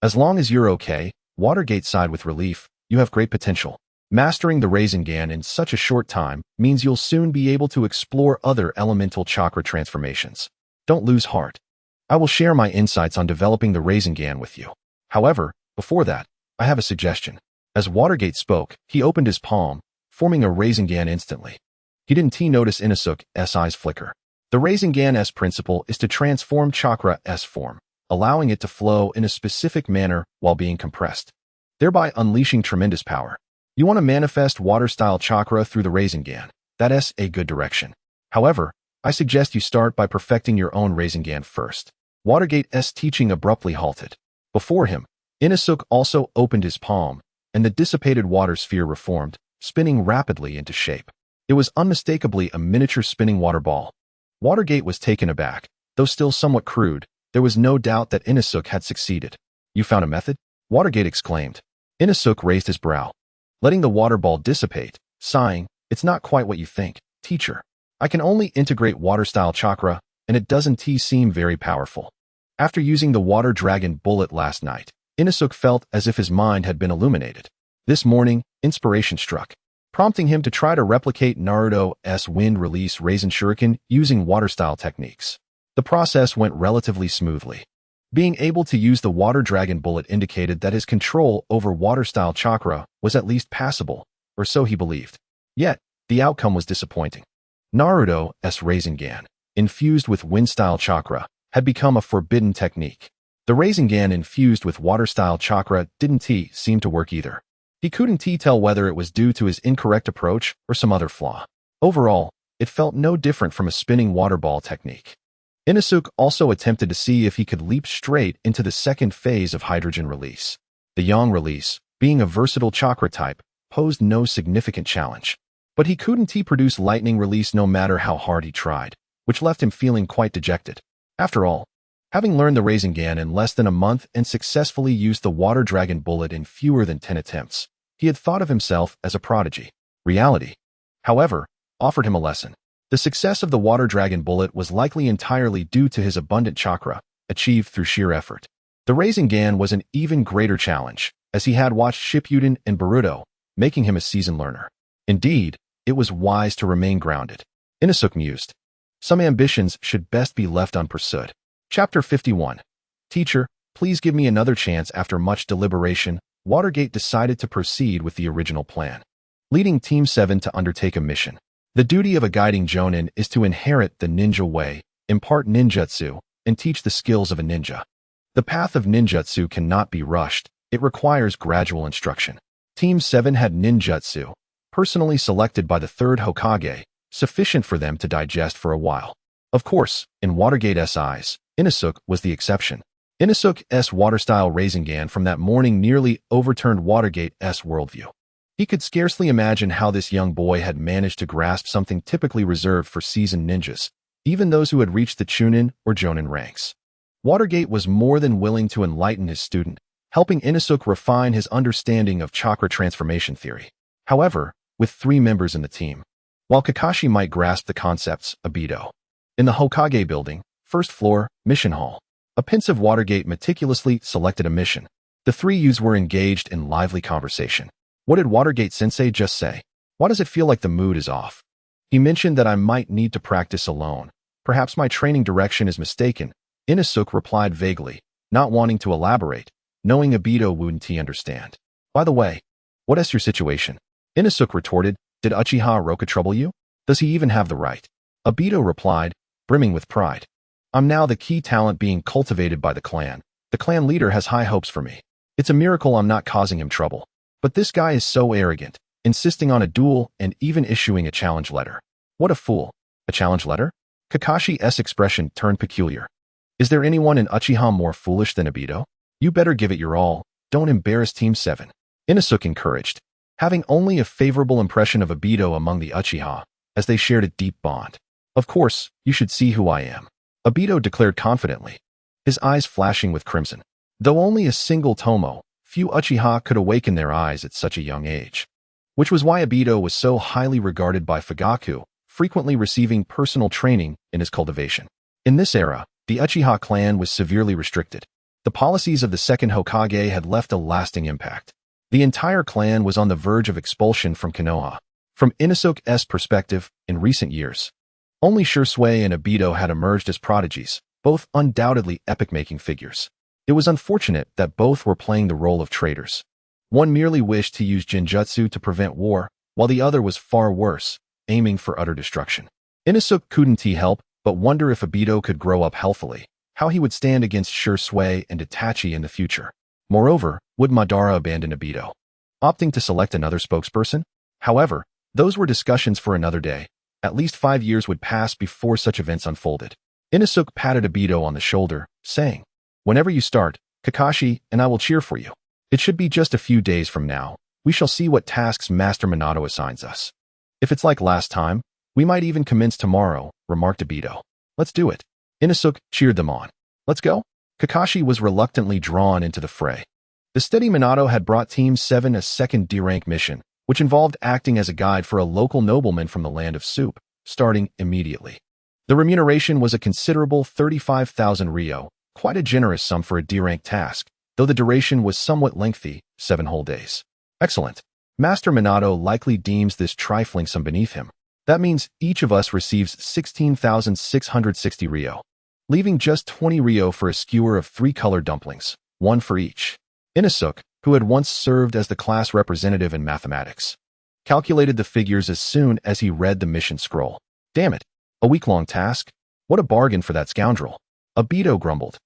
"As long as you're okay," Watergate sighed with relief, "you have great potential. Mastering the Rasengan in such a short time means you'll soon be able to explore other elemental chakra transformations. Don't lose heart. I will share my insights on developing the Rasengan with you. However, before that, I have a suggestion." As Watergate spoke, he opened his palm, forming a Rasengan instantly. He didn't notice Inosuke's eyes flicker. The Rasengan's principle is to transform chakra's form, allowing it to flow in a specific manner while being compressed, thereby unleashing tremendous power. You want to manifest water-style chakra through the Rasengan. That's a good direction. However, I suggest you start by perfecting your own Rasengan first. Watergate's teaching abruptly halted. Before him, Inosuke also opened his palm, and the dissipated water sphere reformed, spinning rapidly into shape. It was unmistakably a miniature spinning water ball. Watergate was taken aback. Though still somewhat crude, there was no doubt that Inosuke had succeeded. "You found a method?" Watergate exclaimed. Inosuke raised his brow, letting the water ball dissipate, sighing, "It's not quite what you think, teacher. I can only integrate water-style chakra, and it doesn't seem very powerful." After using the water dragon bullet last night, Inosuke felt as if his mind had been illuminated. This morning, inspiration struck, prompting him to try to replicate Naruto's wind release Rasen Shuriken using water-style techniques. The process went relatively smoothly. Being able to use the water dragon bullet indicated that his control over water-style chakra was at least passable, or so he believed. Yet, the outcome was disappointing. Naruto's Rasengan, infused with wind-style chakra, had become a forbidden technique. The Rasengan infused with water-style chakra didn't seem to work either. He couldn't tell whether it was due to his incorrect approach or some other flaw. Overall, it felt no different from a spinning water ball technique. Inosuke also attempted to see if he could leap straight into the second phase of hydrogen release. The yang release, being a versatile chakra type, posed no significant challenge. But he couldn't produce lightning release no matter how hard he tried, which left him feeling quite dejected. After all, having learned the Rasengan in less than a month and successfully used the water dragon bullet in fewer than 10 attempts, he had thought of himself as a prodigy. Reality, however, offered him a lesson. The success of the water dragon bullet was likely entirely due to his abundant chakra, achieved through sheer effort. The Rasengan was an even greater challenge, as he had watched Shippuden and Boruto, making him a seasoned learner. Indeed, it was wise to remain grounded. Inosuke mused. Some ambitions should best be left unpursued. Chapter 51. Teacher, please give me another chance. After much deliberation, Watergate decided to proceed with the original plan, leading Team 7 to undertake a mission. The duty of a guiding jonin is to inherit the ninja way, impart ninjutsu, and teach the skills of a ninja. The path of ninjutsu cannot be rushed, it requires gradual instruction. Team 7 had ninjutsu, personally selected by the third Hokage, sufficient for them to digest for a while. Of course, in Watergate's eyes, Inosuke was the exception. Inosuke's water-style Rasengan from that morning nearly overturned Watergate's worldview. He could scarcely imagine how this young boy had managed to grasp something typically reserved for seasoned ninjas, even those who had reached the Chunin or Jonin ranks. Watergate was more than willing to enlighten his student, helping Inosuke refine his understanding of chakra transformation theory. However, with 3 members in the team, while Kakashi might grasp the concepts, Obito. In the Hokage building, first floor, mission hall, a pensive Watergate meticulously selected a mission. The 3 youths were engaged in lively conversation. What did Watergate-sensei just say? Why does it feel like the mood is off? He mentioned that I might need to practice alone. Perhaps my training direction is mistaken. Inosuke replied vaguely, not wanting to elaborate, knowing Obito wouldn't understand. By the way, what is your situation? Inosuke retorted, did Uchiha Roka trouble you? Does he even have the right? Obito replied, brimming with pride. I'm now the key talent being cultivated by the clan. The clan leader has high hopes for me. It's a miracle I'm not causing him trouble. But this guy is so arrogant, insisting on a duel and even issuing a challenge letter. What a fool. A challenge letter? Kakashi's expression turned peculiar. Is there anyone in Uchiha more foolish than Obito? You better give it your all. Don't embarrass Team 7. Inosuke encouraged, having only a favorable impression of Obito among the Uchiha, as they shared a deep bond. Of course, you should see who I am. Obito declared confidently, his eyes flashing with crimson. Though only a single tomo, few Uchiha could awaken their eyes at such a young age. Which was why Obito was so highly regarded by Fugaku, frequently receiving personal training in his cultivation. In this era, the Uchiha clan was severely restricted. The policies of the second Hokage had left a lasting impact. The entire clan was on the verge of expulsion from Konoha. From Inosuke's perspective, in recent years, only Shisui and Obito had emerged as prodigies, both undoubtedly epic-making figures. It was unfortunate that both were playing the role of traitors. One merely wished to use genjutsu to prevent war, while the other was far worse, aiming for utter destruction. Inosuke couldn't help but wonder if Obito could grow up healthily, how he would stand against Shisui and Itachi in the future. Moreover, would Madara abandon Obito, opting to select another spokesperson? However, those were discussions for another day. At least 5 years would pass before such events unfolded. Inosuke patted Obito on the shoulder, saying, whenever you start, Kakashi and I will cheer for you. It should be just a few days from now. We shall see what tasks Master Minato assigns us. If it's like last time, we might even commence tomorrow, remarked Obito. Let's do it. Inosuke cheered them on. Let's go. Kakashi was reluctantly drawn into the fray. The steady Minato had brought Team 7 a second D-rank mission, which involved acting as a guide for a local nobleman from the land of soup, starting immediately. The remuneration was a considerable 35,000 ryo, quite a generous sum for a D-rank task, though the duration was somewhat lengthy, 7 whole days. Excellent. Master Minato likely deems this trifling sum beneath him. That means each of us receives 16,660 ryo, leaving just 20 ryo for a skewer of 3 colored dumplings, 1 for each. Inosuke, who had once served as the class representative in mathematics, calculated the figures as soon as he read the mission scroll. Damn it, a week-long task? What a bargain for that scoundrel. Obito grumbled,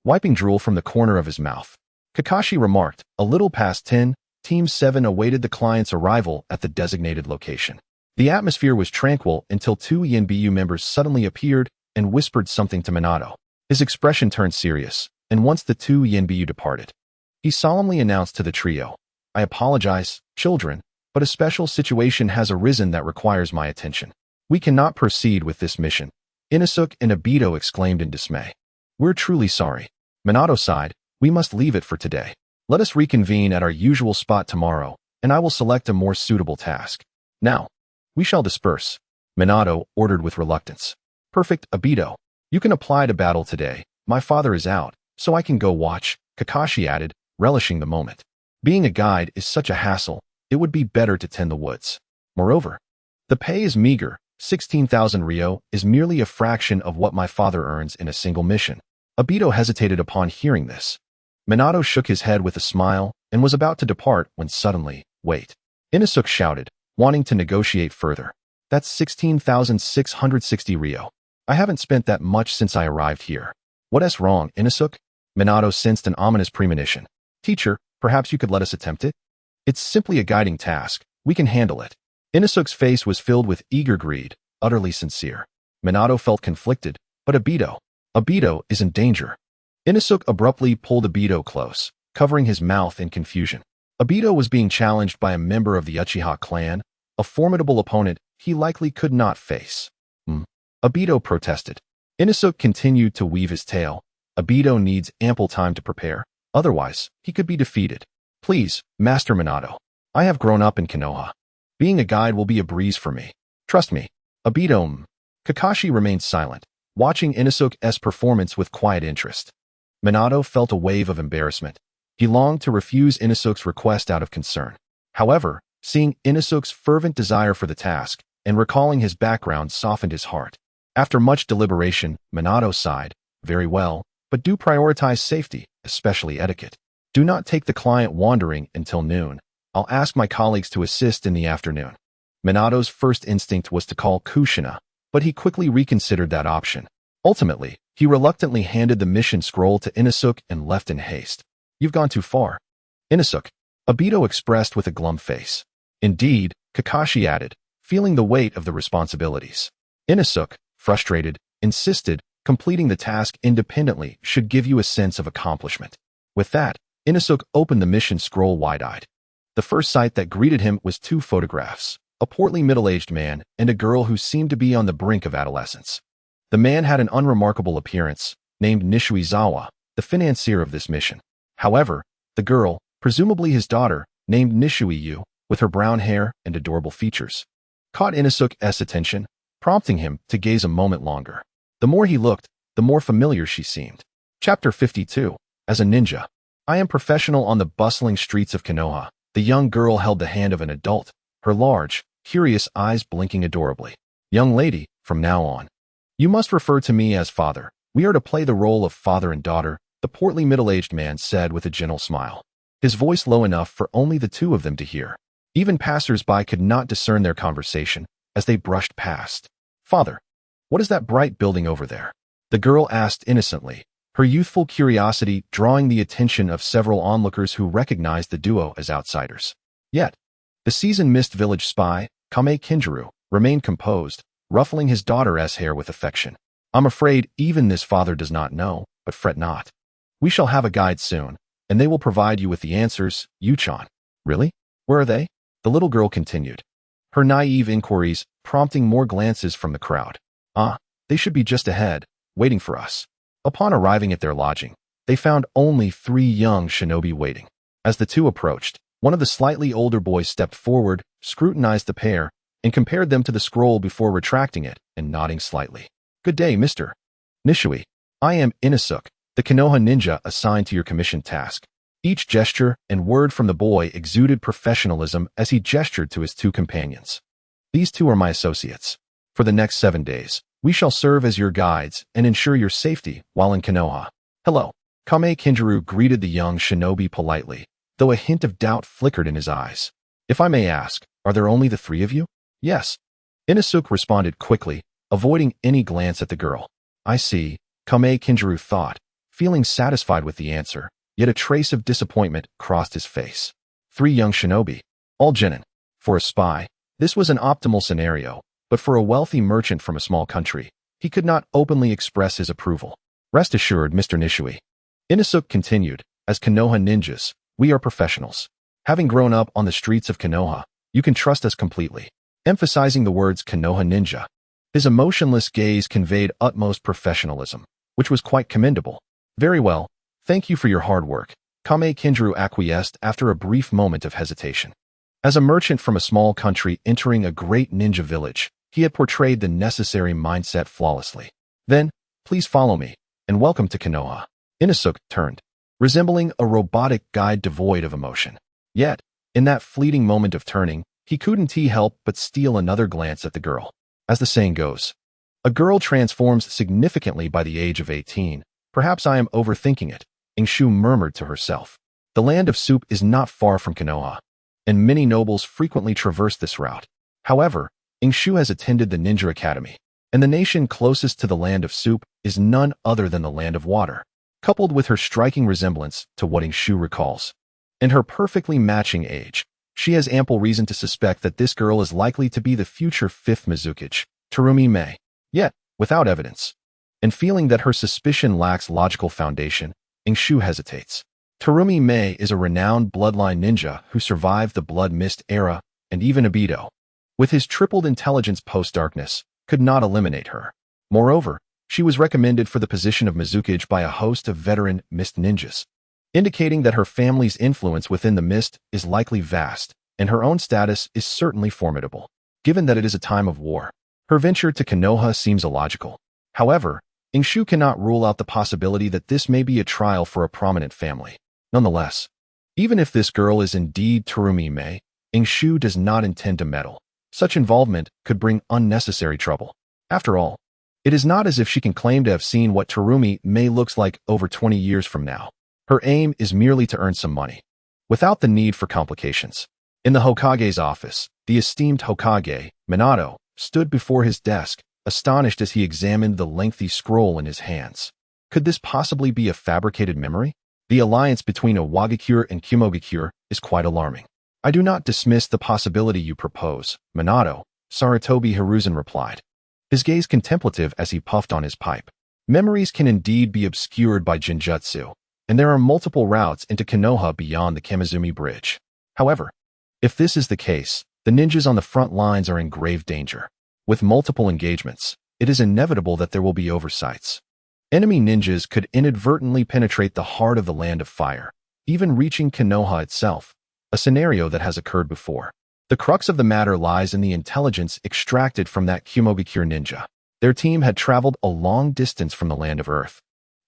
wiping drool from the corner of his mouth. Kakashi remarked, a little past 10, Team 7 awaited the client's arrival at the designated location. The atmosphere was tranquil until two ENBU members suddenly appeared and whispered something to Minato. His expression turned serious, and once the two ENBU departed, he solemnly announced to the trio, "I apologize, children, but a special situation has arisen that requires my attention. We cannot proceed with this mission." Inosuke and Obito exclaimed in dismay. "We're truly sorry." Minato sighed, "We must leave it for today. Let us reconvene at our usual spot tomorrow, and I will select a more suitable task. Now, we shall disperse." Minato ordered with reluctance. "Perfect, Obito. You can apply to battle today. My father is out, so I can go watch," Kakashi added, relishing the moment. Being a guide is such a hassle, it would be better to tend the woods. Moreover, the pay is meager. 16,000 ryo is merely a fraction of what my father earns in a single mission. Obito hesitated upon hearing this. Minato shook his head with a smile and was about to depart when suddenly, "Wait." Inosuke shouted, wanting to negotiate further. "That's 16,660 ryo. I haven't spent that much since I arrived here." "What's wrong, Inosuke?" Minato sensed an ominous premonition. "Teacher, perhaps you could let us attempt it? It's simply a guiding task. We can handle it." Inosuke's face was filled with eager greed, utterly sincere. Minato felt conflicted, but Obito is in danger. Inosuke abruptly pulled Obito close, covering his mouth in confusion. Obito was being challenged by a member of the Uchiha clan, a formidable opponent he likely could not face. Obito protested. Inosuke continued to weave his tale. "Obito needs ample time to prepare, otherwise he could be defeated. Please, Master Minato. I have grown up in Konoha. Being a guide will be a breeze for me. Trust me." Obito. Kakashi remained silent, watching Inosuke's performance with quiet interest. Minato felt a wave of embarrassment. He longed to refuse Inosuke's request out of concern. However, seeing Inosuke's fervent desire for the task and recalling his background softened his heart. After much deliberation, Minato sighed, "Very well, but do prioritize safety, especially etiquette. Do not take the client wandering until noon. I'll ask my colleagues to assist in the afternoon." Minato's first instinct was to call Kushina, but he quickly reconsidered that option. Ultimately, he reluctantly handed the mission scroll to Inosuke and left in haste. "You've gone too far, Inosuke," Obito expressed with a glum face. "Indeed," Kakashi added, feeling the weight of the responsibilities. Inosuke, frustrated, insisted, completing the task independently should give you a sense of accomplishment. With that, Inosuke opened the mission scroll wide-eyed. The first sight that greeted him was two photographs, a portly middle-aged man and a girl who seemed to be on the brink of adolescence. The man had an unremarkable appearance, named Nishizawa, the financier of this mission. However, the girl, presumably his daughter, named Nishiyu, with her brown hair and adorable features, caught Inosuke's attention, prompting him to gaze a moment longer. The more he looked, the more familiar she seemed. Chapter 52. As a ninja. I am professional on the bustling streets of Konoha. The young girl held the hand of an adult, her large, curious eyes blinking adorably. "Young lady, from now on, you must refer to me as father. We are to play the role of father and daughter," the portly middle-aged man said with a gentle smile, his voice low enough for only the two of them to hear. Even passers-by could not discern their conversation as they brushed past. "Father, what is that bright building over there?" the girl asked innocently, her youthful curiosity drawing the attention of several onlookers who recognized the duo as outsiders. Yet, the seasoned mist village spy, Kame Kinjiro, remained composed, ruffling his daughter's hair with affection. "I'm afraid even this father does not know, but fret not. We shall have a guide soon, and they will provide you with the answers, Yuchan." "Really? Where are they?" the little girl continued, her naive inquiries prompting more glances from the crowd. They should be just ahead, waiting for us." Upon arriving at their lodging, they found only 3 young shinobi waiting. As the two approached, one of the slightly older boys stepped forward, scrutinized the pair, and compared them to the scroll before retracting it and nodding slightly. "Good day, Mr. Nishui. I am Inosuke, the Konoha ninja assigned to your commissioned task." Each gesture and word from the boy exuded professionalism as he gestured to his two companions. "These two are my associates. For the next 7 days, we shall serve as your guides and ensure your safety while in Konoha." "Hello." Kame Kinjiro greeted the young shinobi politely, though a hint of doubt flickered in his eyes. "If I may ask, are there only the 3 of you?" "Yes." Inosuke responded quickly, avoiding any glance at the girl. "I see," Kame Kinjiro thought, feeling satisfied with the answer, yet a trace of disappointment crossed his face. 3 young shinobi, all genin. For a spy, this was an optimal scenario, but for a wealthy merchant from a small country, he could not openly express his approval. Rest assured, Mr. Nishui. Mistook continued, as Konoha ninjas, we are professionals. Having grown up on the streets of Konoha, you can trust us completely. Emphasizing the words Konoha ninja, his emotionless gaze conveyed utmost professionalism, which was quite commendable. Very well, thank you for your hard work. Kame Kinjiro acquiesced after a brief moment of hesitation. As a merchant from a small country entering a great ninja village, he had portrayed the necessary mindset flawlessly. Then, please follow me, and welcome to Konoha. Mistook turned, resembling a robotic guide devoid of emotion. Yet, in that fleeting moment of turning, he couldn't help but steal another glance at the girl. As the saying goes, a girl transforms significantly by the age of 18. Perhaps I am overthinking it, Shu murmured to herself. The land of soup is not far from Konoha, and many nobles frequently traverse this route. However, Shu has attended the ninja academy, and the nation closest to the land of soup is none other than the land of water. Coupled with her striking resemblance to what Shu recalls, and her perfectly matching age, she has ample reason to suspect that this girl is likely to be the future 5th Mizuki, Terumi Mei. Yet, without evidence, and feeling that her suspicion lacks logical foundation, Shu hesitates. Terumi Mei is a renowned bloodline ninja who survived the Blood Mist era, and even Obito, with his tripled intelligence post-darkness, could not eliminate her. Moreover, she was recommended for the position of Mizuki by a host of veteran Mist ninjas, indicating that her family's influence within the Mist is likely vast, and her own status is certainly formidable. Given that it is a time of war, her venture to Konoha seems illogical. However, Shu cannot rule out the possibility that this may be a trial for a prominent family. Nonetheless, even if this girl is indeed Terumi Mei, Shu does not intend to meddle. Such involvement could bring unnecessary trouble. After all, it is not as if she can claim to have seen what Terumi Mei looks like over 20 years from now. Her aim is merely to earn some money, without the need for complications. In the Hokage's office, the esteemed Hokage, Minato, stood before his desk, astonished as he examined the lengthy scroll in his hands. Could this possibly be a fabricated memory? The alliance between a Wagakure and Kumogakure is quite alarming. I do not dismiss the possibility you propose, Minato, Sarutobi Hiruzen replied, his gaze contemplative as he puffed on his pipe. Memories can indeed be obscured by ninjutsu, and there are multiple routes into Konoha beyond the Kamizumi Bridge. However, if this is the case, the ninjas on the front lines are in grave danger. With multiple engagements, it is inevitable that there will be oversights. Enemy ninjas could inadvertently penetrate the heart of the Land of Fire, even reaching Konoha itself, a scenario that has occurred before. The crux of the matter lies in the intelligence extracted from that Kumogakure ninja. Their team had traveled a long distance from the Land of Earth,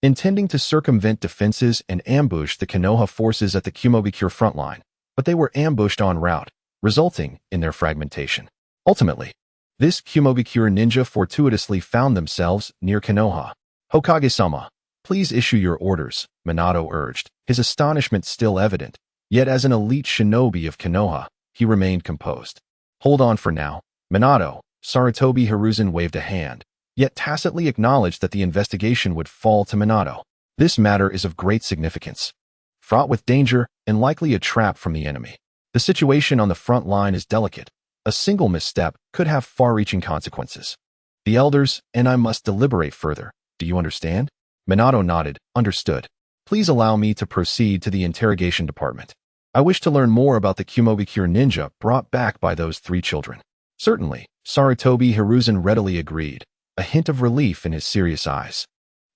intending to circumvent defenses and ambush the Konoha forces at the Kumogakure front line, but they were ambushed en route, resulting in their fragmentation. Ultimately, this Kumogakure ninja fortuitously found themselves near Konoha. Hokage-sama, please issue your orders, Minato urged, his astonishment still evident. Yet as an elite shinobi of Konoha, he remained composed. Hold on for now, Minato, Sarutobi Hiruzen waved a hand, yet tacitly acknowledged that the investigation would fall to Minato. This matter is of great significance, fraught with danger and likely a trap from the enemy. The situation on the front line is delicate. A single misstep could have far-reaching consequences. The elders and I must deliberate further. Do you understand? Minato nodded, understood. Please allow me to proceed to the interrogation department. I wish to learn more about the Kumogakure ninja brought back by those 3 children. Certainly, Sarutobi Hiruzen readily agreed, a hint of relief in his serious eyes.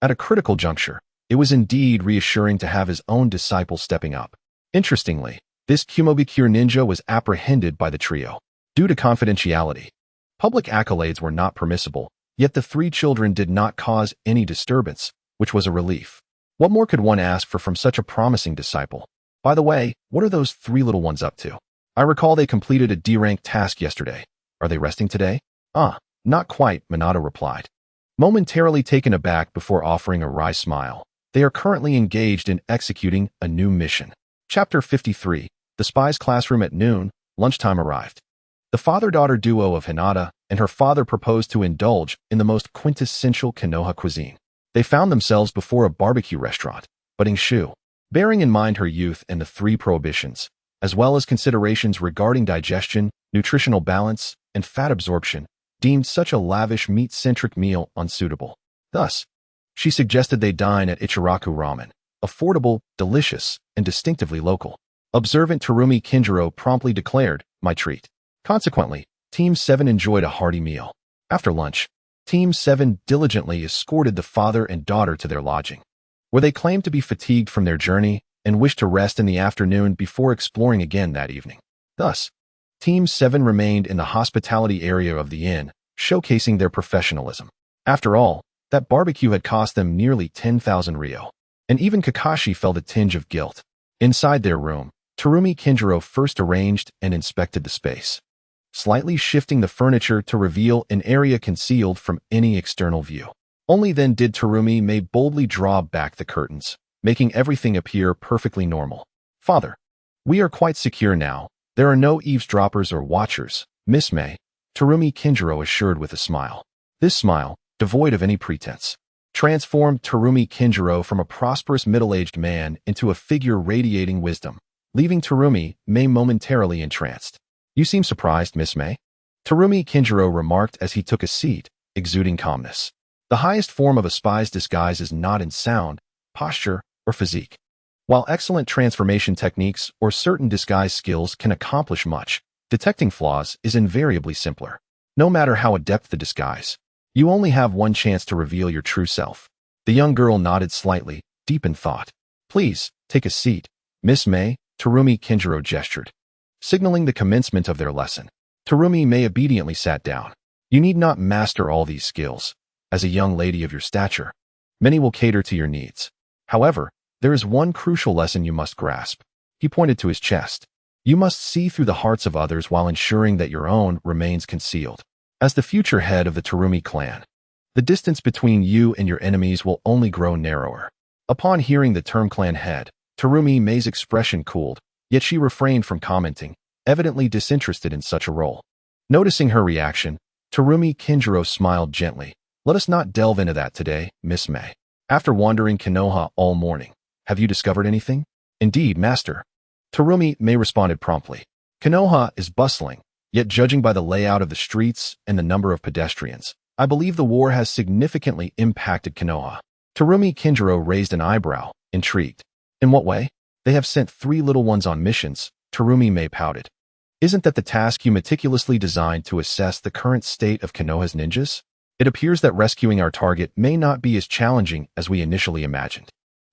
At a critical juncture, it was indeed reassuring to have his own disciple stepping up. Interestingly, this Kumogakure ninja was apprehended by the trio due to confidentiality. Public accolades were not permissible, yet the 3 children did not cause any disturbance, which was a relief. What more could one ask for from such a promising disciple? By the way, what are those 3 little ones up to? I recall they completed a D-rank task yesterday. Are they resting today? Not quite, Minato replied, momentarily taken aback before offering a wry smile. They are currently engaged in executing a new mission. Chapter 53, The Spy's Classroom at noon, lunchtime arrived. The father-daughter duo of Hinata and her father proposed to indulge in the most quintessential Konoha cuisine. They found themselves before a barbecue restaurant, but Shu, bearing in mind her youth and the 3 prohibitions, as well as considerations regarding digestion, nutritional balance, and fat absorption, deemed such a lavish meat-centric meal unsuitable. Thus, she suggested they dine at Ichiraku Ramen, affordable, delicious, and distinctively local. Observant Terumi Kinjiro promptly declared, "My treat." Consequently, Team 7 enjoyed a hearty meal. After lunch, Team 7 diligently escorted the father and daughter to their lodging, where they claimed to be fatigued from their journey and wished to rest in the afternoon before exploring again that evening. Thus, Team 7 remained in the hospitality area of the inn, showcasing their professionalism. After all, that barbecue had cost them nearly 10,000 ryo, and even Kakashi felt a tinge of guilt. Inside their room, Terumi Kinjiro first arranged and inspected the space, slightly shifting the furniture to reveal an area concealed from any external view. Only then did Terumi May boldly draw back the curtains, making everything appear perfectly normal. "Father, we are quite secure now. There are no eavesdroppers or watchers, Miss May," Terumi Kinjiro assured with a smile. This smile, devoid of any pretense, transformed Terumi Kinjiro from a prosperous middle-aged man into a figure radiating wisdom, leaving Terumi May momentarily entranced. "You seem surprised, Miss May," Terumi Kinjiro remarked as he took a seat, exuding calmness. The highest form of a spy's disguise is not in sound, posture, or physique. While excellent transformation techniques or certain disguise skills can accomplish much, detecting flaws is invariably simpler. No matter how adept the disguise, you only have one chance to reveal your true self. The young girl nodded slightly, deep in thought. "Please, take a seat, Miss May," Terumi Kinjiro gestured, signaling the commencement of their lesson. Terumi May obediently sat down. "You need not master all these skills. As a young lady of your stature, many will cater to your needs. However, there is one crucial lesson you must grasp." He pointed to his chest. "You must see through the hearts of others while ensuring that your own remains concealed. As the future head of the Terumi clan, the distance between you and your enemies will only grow narrower." Upon hearing the term clan head, Terumi May's expression cooled, yet she refrained from commenting, evidently disinterested in such a role. Noticing her reaction, Terumi Kinjiro smiled gently. "Let us not delve into that today, Miss May. After wandering Konoha all morning, have you discovered anything?" "Indeed, master," Terumi May responded promptly. "Konoha is bustling, yet judging by the layout of the streets and the number of pedestrians, I believe the war has significantly impacted Konoha." Terumi Kinjiro raised an eyebrow, intrigued. "In what way?" "They have sent 3 little ones on missions," Terumi May pouted. "Isn't that the task you meticulously designed to assess the current state of Konoha's ninjas? It appears that rescuing our target may not be as challenging as we initially imagined."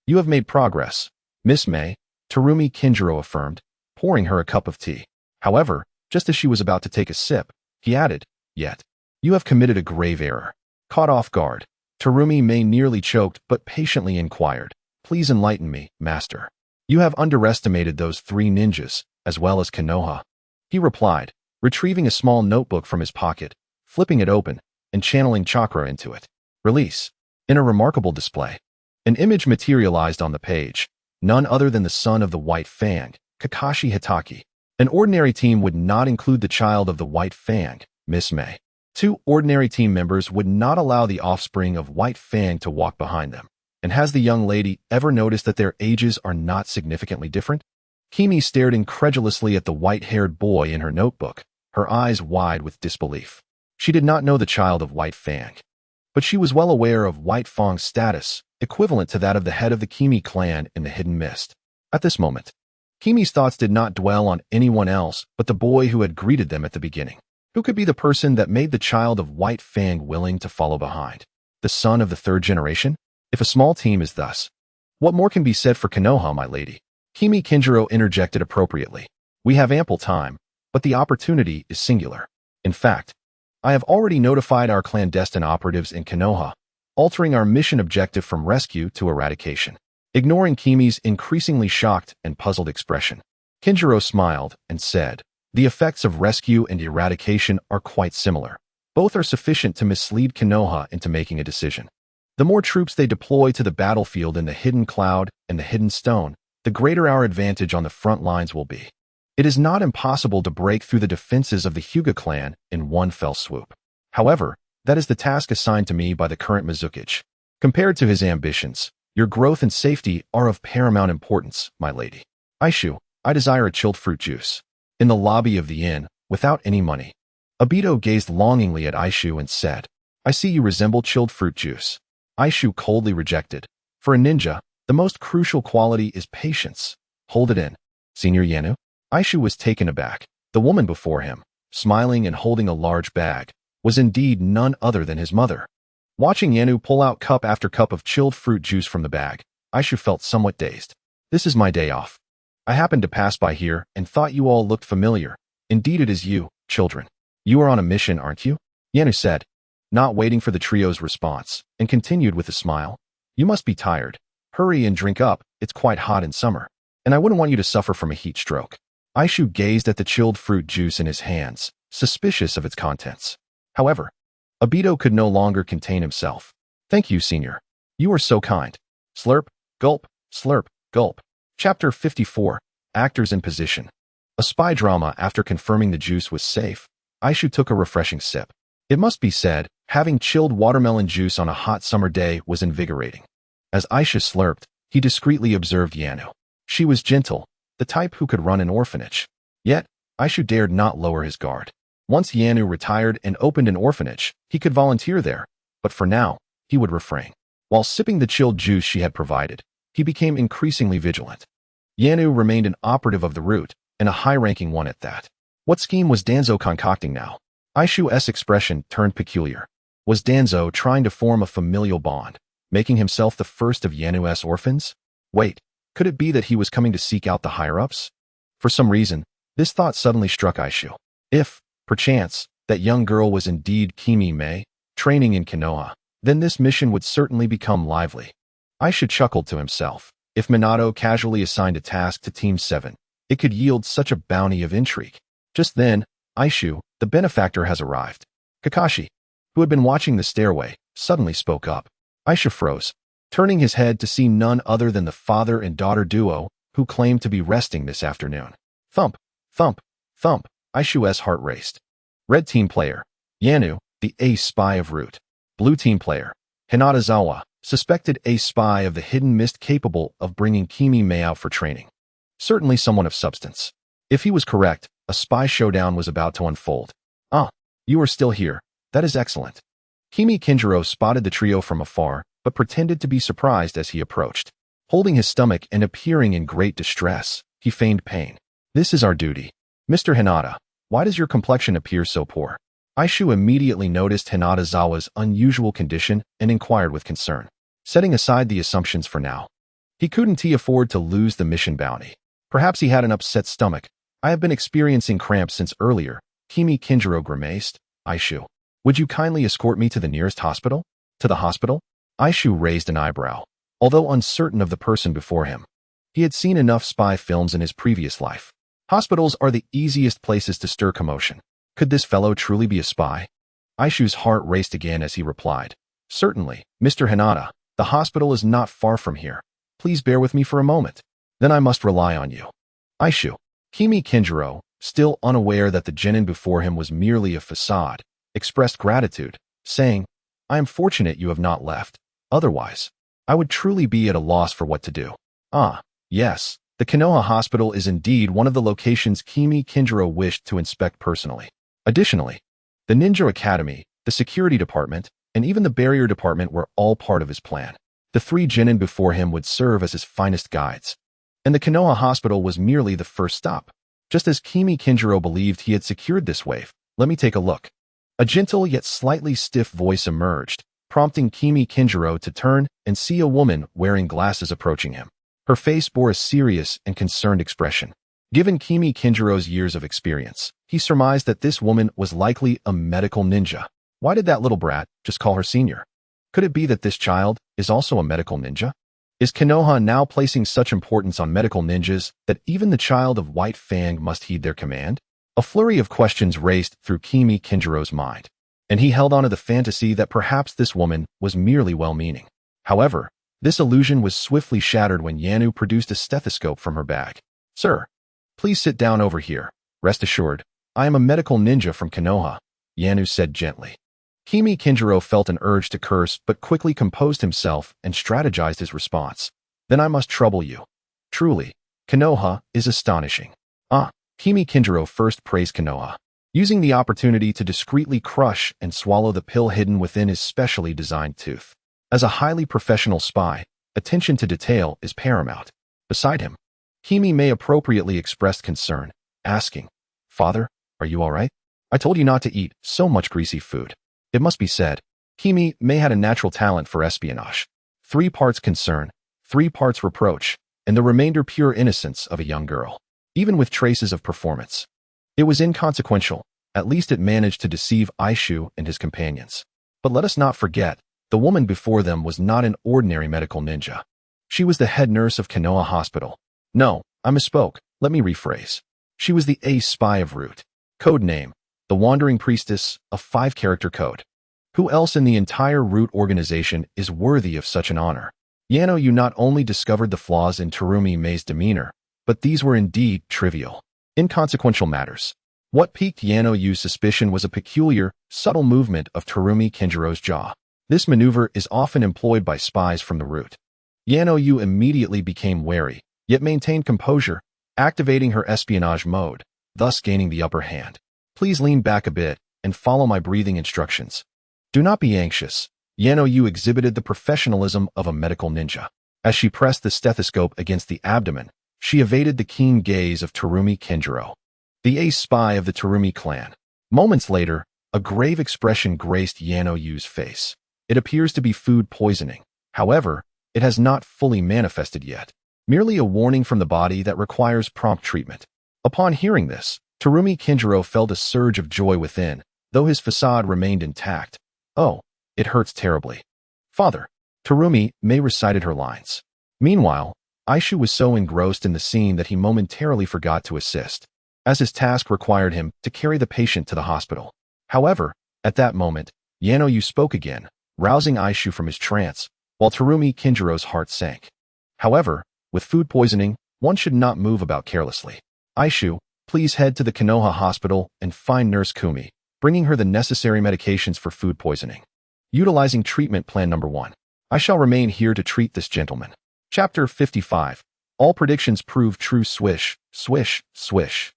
"You have made progress, Miss May," Terumi Kinjiro affirmed, pouring her a cup of tea. However, just as she was about to take a sip, he added, "Yet, you have committed a grave error." Caught off guard, Terumi May nearly choked but patiently inquired, "Please enlighten me, master. You have underestimated those 3 ninjas, as well as Konoha." He replied, retrieving a small notebook from his pocket, flipping it open, and channeling chakra into it. Release. In a remarkable display, an image materialized on the page, none other than the son of the White Fang, Kakashi Hideki. An ordinary team would not include the child of the White Fang, Miss May. 2 ordinary team members would not allow the offspring of White Fang to walk behind them. And has the young lady ever noticed that their ages are not significantly different? Kimi stared incredulously at the white-haired boy in her notebook, her eyes wide with disbelief. She did not know the child of White Fang, but she was well aware of White Fang's status, equivalent to that of the head of the Kimi clan in the Hidden Mist. At this moment, Kimi's thoughts did not dwell on anyone else but the boy who had greeted them at the beginning. Who could be the person that made the child of White Fang willing to follow behind? The son of the 3rd generation? If a small team is thus, what more can be said for Konoha, my lady? Kimi Kinjiro interjected appropriately. "We have ample time, but the opportunity is singular. In fact, I have already notified our clandestine operatives in Konoha, altering our mission objective from rescue to eradication." Ignoring Kimi's increasingly shocked and puzzled expression, Kinjiro smiled and said, "The effects of rescue and eradication are quite similar. Both are sufficient to mislead Konoha into making a decision. The more troops they deploy to the battlefield in the Hidden Cloud and the Hidden Stone, the greater our advantage on the front lines will be. It is not impossible to break through the defenses of the Hyuga clan in one fell swoop. However, that is the task assigned to me by the current Mizukichi. Compared to his ambitions, your growth and safety are of paramount importance, my lady." "Aishu, I desire a chilled fruit juice. In the lobby of the inn, without any money, Obito gazed longingly at Aishu and said, I see you resemble chilled fruit juice. Aishu coldly rejected. For a ninja, the most crucial quality is patience. Hold it in. Senior Yanu? Aishu was taken aback. The woman before him, smiling and holding a large bag, was indeed none other than his mother. Watching Yanu pull out cup after cup of chilled fruit juice from the bag, Aishu felt somewhat dazed. This is my day off. I happened to pass by here and thought you all looked familiar. Indeed it is you, children. You are on a mission, aren't you? Yanu said, not waiting for the trio's response, and continued with a smile. You must be tired. Hurry and drink up, it's quite hot in summer, and I wouldn't want you to suffer from a heat stroke. Aishu gazed at the chilled fruit juice in his hands, suspicious of its contents. However, Obito could no longer contain himself. Thank you, senior. You are so kind. Slurp, gulp, slurp, gulp. Chapter 54, Actors in Position. A spy drama. After confirming the juice was safe, Aishu took a refreshing sip. It must be said, having chilled watermelon juice on a hot summer day was invigorating. As Aishu slurped, he discreetly observed Yanu. She was gentle, the type who could run an orphanage. Yet, Aishu dared not lower his guard. Once Yanu retired and opened an orphanage, he could volunteer there, but for now, he would refrain. While sipping the chilled juice she had provided, he became increasingly vigilant. Yanu remained an operative of the route, and a high-ranking one at that. What scheme was Danzo concocting now? Aishu's expression turned peculiar. Was Danzo trying to form a familial bond, making himself the first of Yanu's orphans? Wait, could it be that he was coming to seek out the higher-ups? For some reason, this thought suddenly struck Aishu. If, perchance, that young girl was indeed Kimi Mei, training in Konoha, then this mission would certainly become lively. Aishu chuckled to himself. If Minato casually assigned a task to Team 7, it could yield such a bounty of intrigue. Just then, Aishu, the benefactor, has arrived. Kakashi, who had been watching the stairway, suddenly spoke up. Aishu froze, turning his head to see none other than the father and daughter duo, who claimed to be resting this afternoon. Thump, thump, thump. Aishu's heart raced. Red team player, Yanu, the ace spy of Root. Blue team player, Hinatazawa, suspected ace spy of the hidden mist capable of bringing Kimi Mei out for training. Certainly someone of substance. If he was correct, a spy showdown was about to unfold. Ah, you are still here. That is excellent. Kimi Kinjiro spotted the trio from afar, but pretended to be surprised as he approached. Holding his stomach and appearing in great distress, he feigned pain. This is our duty. Mr. Hinata, why does your complexion appear so poor? Aishu immediately noticed Hinatazawa's unusual condition and inquired with concern. Setting aside the assumptions for now, he couldn't afford to lose the mission bounty. Perhaps he had an upset stomach. I have been experiencing cramps since earlier. Kimi Kinjiro grimaced. Aishu, would you kindly escort me to the nearest hospital? To the hospital? Aishu raised an eyebrow. Although uncertain of the person before him, he had seen enough spy films in his previous life. Hospitals are the easiest places to stir commotion. Could this fellow truly be a spy? Aishu's heart raced again as he replied. Certainly, Mr. Hinata, the hospital is not far from here. Please bear with me for a moment. Then I must rely on you. Aishu. Kimi Kinjiro, still unaware that the genin before him was merely a facade, expressed gratitude, saying, I am fortunate you have not left. Otherwise, I would truly be at a loss for what to do. Ah, yes, the Konoha Hospital is indeed one of the locations Kimi Kinjiro wished to inspect personally. Additionally, the Ninja Academy, the security department, and even the barrier department were all part of his plan. The three genin before him would serve as his finest guides, and the Konoha Hospital was merely the first stop. Just as Kimi Kinjiro believed he had secured this wave, let me take a look. A gentle yet slightly stiff voice emerged, prompting Kimi Kinjiro to turn and see a woman wearing glasses approaching him. Her face bore a serious and concerned expression. Given Kimi Kinjiro's years of experience, he surmised that this woman was likely a medical ninja. Why did that little brat just call her senior? Could it be that this child is also a medical ninja? Is Konoha now placing such importance on medical ninjas that even the child of White Fang must heed their command? A flurry of questions raced through Kimi Kinjiro's mind, and he held on to the fantasy that perhaps this woman was merely well-meaning. However, this illusion was swiftly shattered when Yanu produced a stethoscope from her bag. Sir, please sit down over here. Rest assured, I am a medical ninja from Konoha, Yanu said gently. Kimi Kinjiro felt an urge to curse but quickly composed himself and strategized his response. Then I must trouble you. Truly, Konoha is astonishing. Kimi Kinjiro first praised Konoha, using the opportunity to discreetly crush and swallow the pill hidden within his specially designed tooth. As a highly professional spy, attention to detail is paramount. Beside him, Kimi May appropriately expressed concern, asking, "Father, are you all right? I told you not to eat so much greasy food." It must be said, Kimi May had a natural talent for espionage. 3 parts concern, 3 parts reproach, and the remainder pure innocence of a young girl. Even with traces of performance, it was inconsequential. At least it managed to deceive Aishu and his companions. But let us not forget, the woman before them was not an ordinary medical ninja. She was the head nurse of Konoha Hospital. No, I misspoke. Let me rephrase. She was the ace spy of Root. Code name, the Wandering Priestess, a 5-character code. Who else in the entire Root organization is worthy of such an honor? Yano Yu not only discovered the flaws in Terumi May's demeanor, but these were indeed trivial, inconsequential matters. What piqued Yano Yu's suspicion was a peculiar, subtle movement of Terumi Kinjiro's jaw. This maneuver is often employed by spies from the Root. Yano Yu immediately became wary, yet maintained composure, activating her espionage mode, thus gaining the upper hand. Please lean back a bit and follow my breathing instructions. Do not be anxious. Yano Yu exhibited the professionalism of a medical ninja. As she pressed the stethoscope against the abdomen, she evaded the keen gaze of Terumi Kinjiro, the ace spy of the Terumi clan. Moments later, a grave expression graced Yano Yu's face. It appears to be food poisoning. However, it has not fully manifested yet. Merely a warning from the body that requires prompt treatment. Upon hearing this, Terumi Kinjiro felt a surge of joy within, though his facade remained intact. Oh, it hurts terribly. Father, Terumi May recited her lines. Meanwhile, Aishu was so engrossed in the scene that he momentarily forgot to assist, as his task required him to carry the patient to the hospital. However, at that moment, Yano Yu spoke again, rousing Aishu from his trance, while Terumi Kinjiro's heart sank. However, with food poisoning, one should not move about carelessly. Aishu, please head to the Konoha hospital and find Nurse Kumi, bringing her the necessary medications for food poisoning. Utilizing treatment plan number 1. I shall remain here to treat this gentleman. Chapter 55. All predictions proved true. Swish, swish, swish.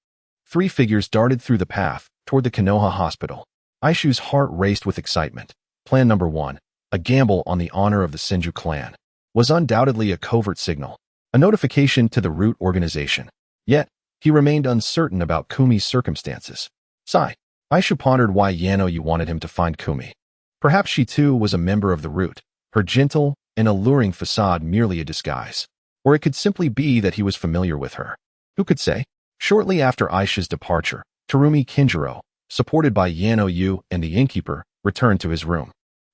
3 figures darted through the path toward the Konoha hospital. Aishu's heart raced with excitement. Plan number 1, a gamble on the honor of the Senju clan, was undoubtedly a covert signal, a notification to the Root organization. Yet, he remained uncertain about Kumi's circumstances. Sigh. Aishu pondered why Yano Yu wanted him to find Kumi. Perhaps she too was a member of the Root, her gentle and alluring facade merely a disguise. Or it could simply be that he was familiar with her. Who could say? Shortly after Aisha's departure, Terumi Kinjiro, supported by Yano Yu and the innkeeper, returned to his room.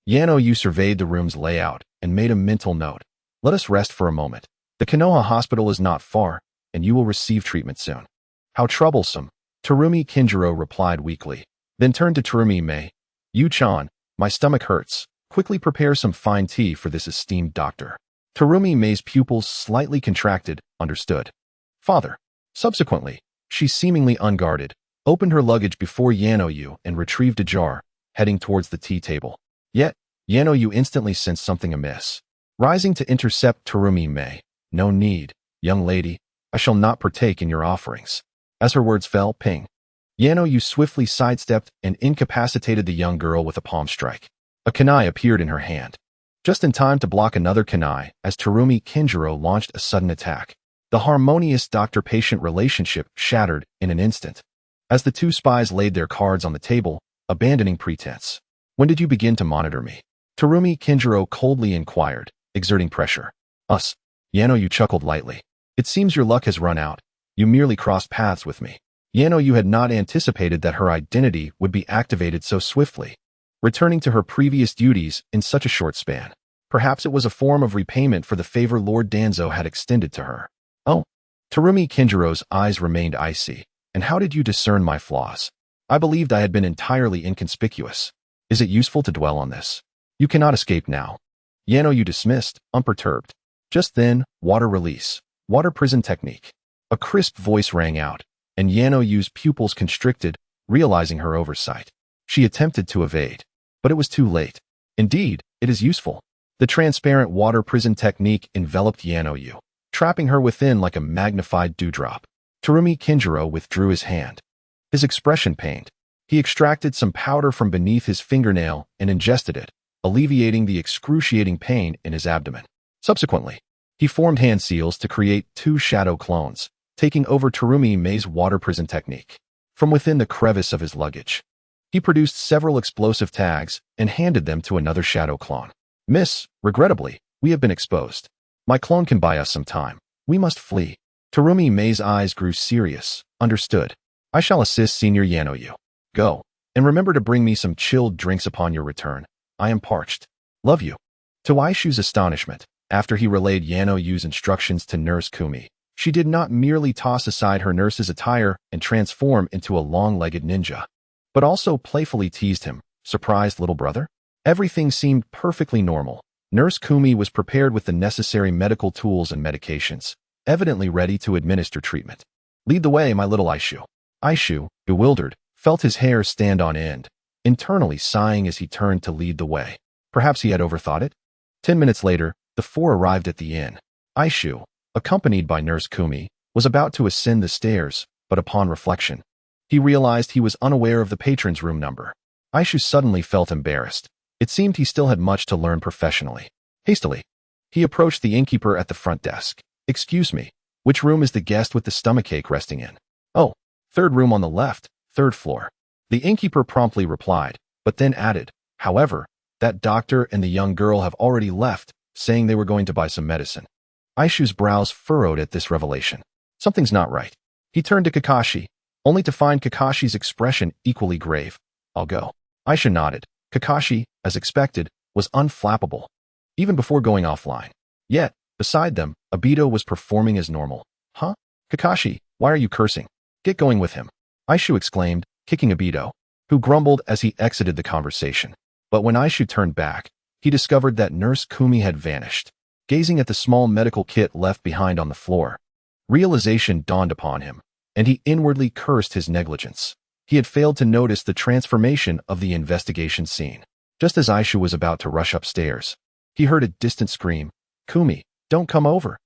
Yano Yu surveyed the room's layout and made a mental note. Let us rest for a moment. The Konoha hospital is not far, and you will receive treatment soon. How troublesome, Terumi Kinjiro replied weakly, then turned to Terumi May. Yu-chan, my stomach hurts. Quickly prepare some fine tea for this esteemed doctor. Terumi May's pupils slightly contracted, understood. Father. Subsequently, she seemingly unguarded, opened her luggage before Yano Yu and retrieved a jar, heading towards the tea table. Yet, Yano Yu instantly sensed something amiss. Rising to intercept Terumi May. No need, young lady, I shall not partake in your offerings. As her words fell, ping. Yano Yu swiftly sidestepped and incapacitated the young girl with a palm strike. A kunai appeared in her hand, just in time to block another kunai as Terumi Kinjiro launched a sudden attack. The harmonious doctor-patient relationship shattered in an instant, as the 2 spies laid their cards on the table, abandoning pretense. When did you begin to monitor me? Terumi Kinjiro coldly inquired, exerting pressure. Us. Yano Yu chuckled lightly. It seems your luck has run out. You merely crossed paths with me. Yano Yu had not anticipated that her identity would be activated so swiftly, returning to her previous duties in such a short span. Perhaps it was a form of repayment for the favor Lord Danzo had extended to her. Oh. Terumi Kinjiro's eyes remained icy. And how did you discern my flaws? I believed I had been entirely inconspicuous. Is it useful to dwell on this? You cannot escape now. Yano Yu dismissed, unperturbed. Just then, water release. Water prison technique. A crisp voice rang out, and Yano Yu's pupils constricted, realizing her oversight. She attempted to evade, but it was too late. Indeed, it is useful. The transparent water prison technique enveloped Yano Yu, trapping her within like a magnified dewdrop. Terumi Kinjiro withdrew his hand. His expression pained. He extracted some powder from beneath his fingernail and ingested it, alleviating the excruciating pain in his abdomen. Subsequently, he formed hand seals to create 2 shadow clones, taking over Terumi Mei's water prison technique. From within the crevice of his luggage, he produced several explosive tags and handed them to another shadow clone. Miss, regrettably, we have been exposed. My clone can buy us some time. We must flee. Terumi Mei's eyes grew serious. Understood. I shall assist Senior Yanoyu. Go. And remember to bring me some chilled drinks upon your return. I am parched. Love you. To Aishu's astonishment, after he relayed Yanoyu's instructions to Nurse Kumi, she did not merely toss aside her nurse's attire and transform into a long-legged ninja, but also playfully teased him. Surprised little brother? Everything seemed perfectly normal. Nurse Kumi was prepared with the necessary medical tools and medications, evidently ready to administer treatment. Lead the way, my little Aishu. Aishu, bewildered, felt his hair stand on end, internally sighing as he turned to lead the way. Perhaps he had overthought it? 10 minutes later, the 4 arrived at the inn. Aishu, accompanied by Nurse Kumi, was about to ascend the stairs, but upon reflection, he realized he was unaware of the patron's room number. Aishu suddenly felt embarrassed. It seemed he still had much to learn professionally. Hastily, he approached the innkeeper at the front desk. Excuse me, which room is the guest with the stomachache resting in? Oh, 3rd room on the left, 3rd floor. The innkeeper promptly replied, but then added, however, that doctor and the young girl have already left, saying they were going to buy some medicine. Aishu's brows furrowed at this revelation. Something's not right. He turned to Kakashi, only to find Kakashi's expression equally grave. I'll go. Aisha nodded. Kakashi, as expected, was unflappable, even before going offline. Yet, beside them, Obito was performing as normal. Huh? Kakashi, why are you cursing? Get going with him. Aishu exclaimed, kicking Obito, who grumbled as he exited the conversation. But when Aishu turned back, he discovered that Nurse Kumi had vanished. Gazing at the small medical kit left behind on the floor, realization dawned upon him, and he inwardly cursed his negligence. He had failed to notice the transformation of the investigation scene. Just as Aishu was about to rush upstairs, he heard a distant scream, Kumi, don't come over.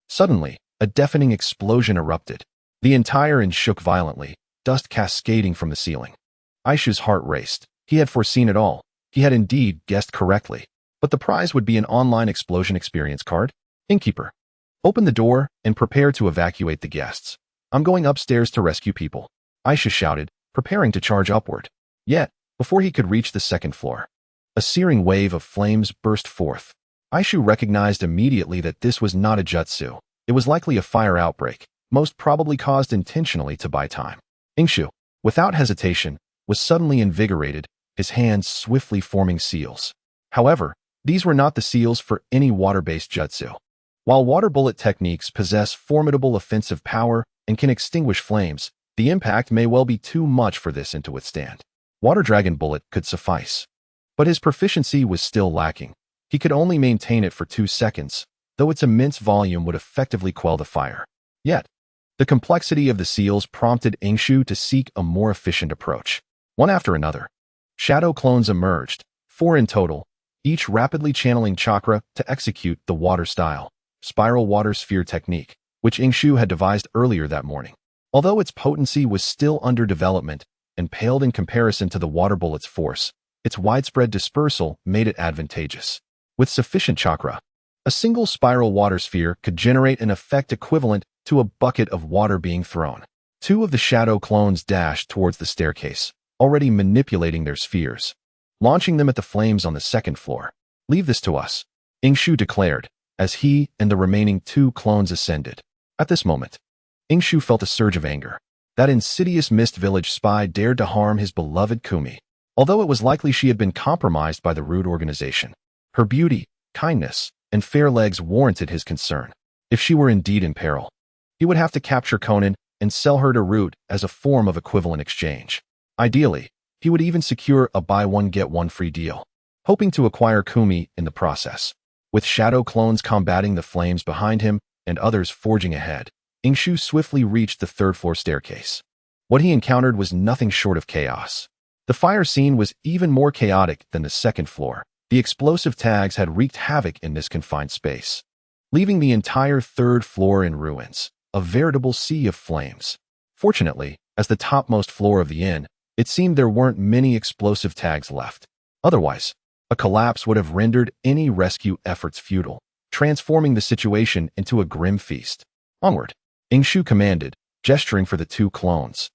Suddenly, a deafening explosion erupted. The entire inn shook violently, dust cascading from the ceiling. Aishu's heart raced. He had foreseen it all. He had indeed guessed correctly. But the prize would be an online explosion experience card. Innkeeper, open the door and prepare to evacuate the guests. I'm going upstairs to rescue people. Aisha shouted, preparing to charge upward. Yet, before he could reach the 2nd floor, a searing wave of flames burst forth. Aishu recognized immediately that this was not a jutsu. It was likely a fire outbreak, most probably caused intentionally to buy time. Ingshu, without hesitation, was suddenly invigorated, his hands swiftly forming seals. However, these were not the seals for any water-based jutsu. While water bullet techniques possess formidable offensive power and can extinguish flames, the impact may well be too much for this to withstand. Water Dragon Bullet could suffice. But his proficiency was still lacking. He could only maintain it for 2 seconds, though its immense volume would effectively quell the fire. Yet, the complexity of the seals prompted Ingshu to seek a more efficient approach. One after another, shadow clones emerged, 4 in total, each rapidly channeling chakra to execute the water-style, spiral water sphere technique, which Ingshu had devised earlier that morning. Although its potency was still under development and paled in comparison to the water bullet's force, its widespread dispersal made it advantageous. With sufficient chakra, a single spiral water sphere could generate an effect equivalent to a bucket of water being thrown. 2 of the shadow clones dashed towards the staircase, already manipulating their spheres, launching them at the flames on the 2nd floor. Leave this to us, Ingshu declared, as he and the remaining 2 clones ascended. At this moment, Ingshu felt a surge of anger. That insidious Mist Village spy dared to harm his beloved Kumi, although it was likely she had been compromised by the rude organization. Her beauty, kindness, and fair legs warranted his concern. If she were indeed in peril, he would have to capture Conan and sell her to Root as a form of equivalent exchange. Ideally, he would even secure a buy-one-get-one-free deal, hoping to acquire Kumi in the process. With shadow clones combating the flames behind him and others forging ahead, Ingshu swiftly reached the 3rd floor staircase. What he encountered was nothing short of chaos. The fire scene was even more chaotic than the 2nd floor. The explosive tags had wreaked havoc in this confined space. leaving the entire third floor in ruins, a veritable sea of flames. Fortunately, as the topmost floor of the inn, it seemed there weren't many explosive tags left. Otherwise, a collapse would have rendered any rescue efforts futile, transforming the situation into a grim feast. Onward, Ingshu commanded, gesturing for the two clones,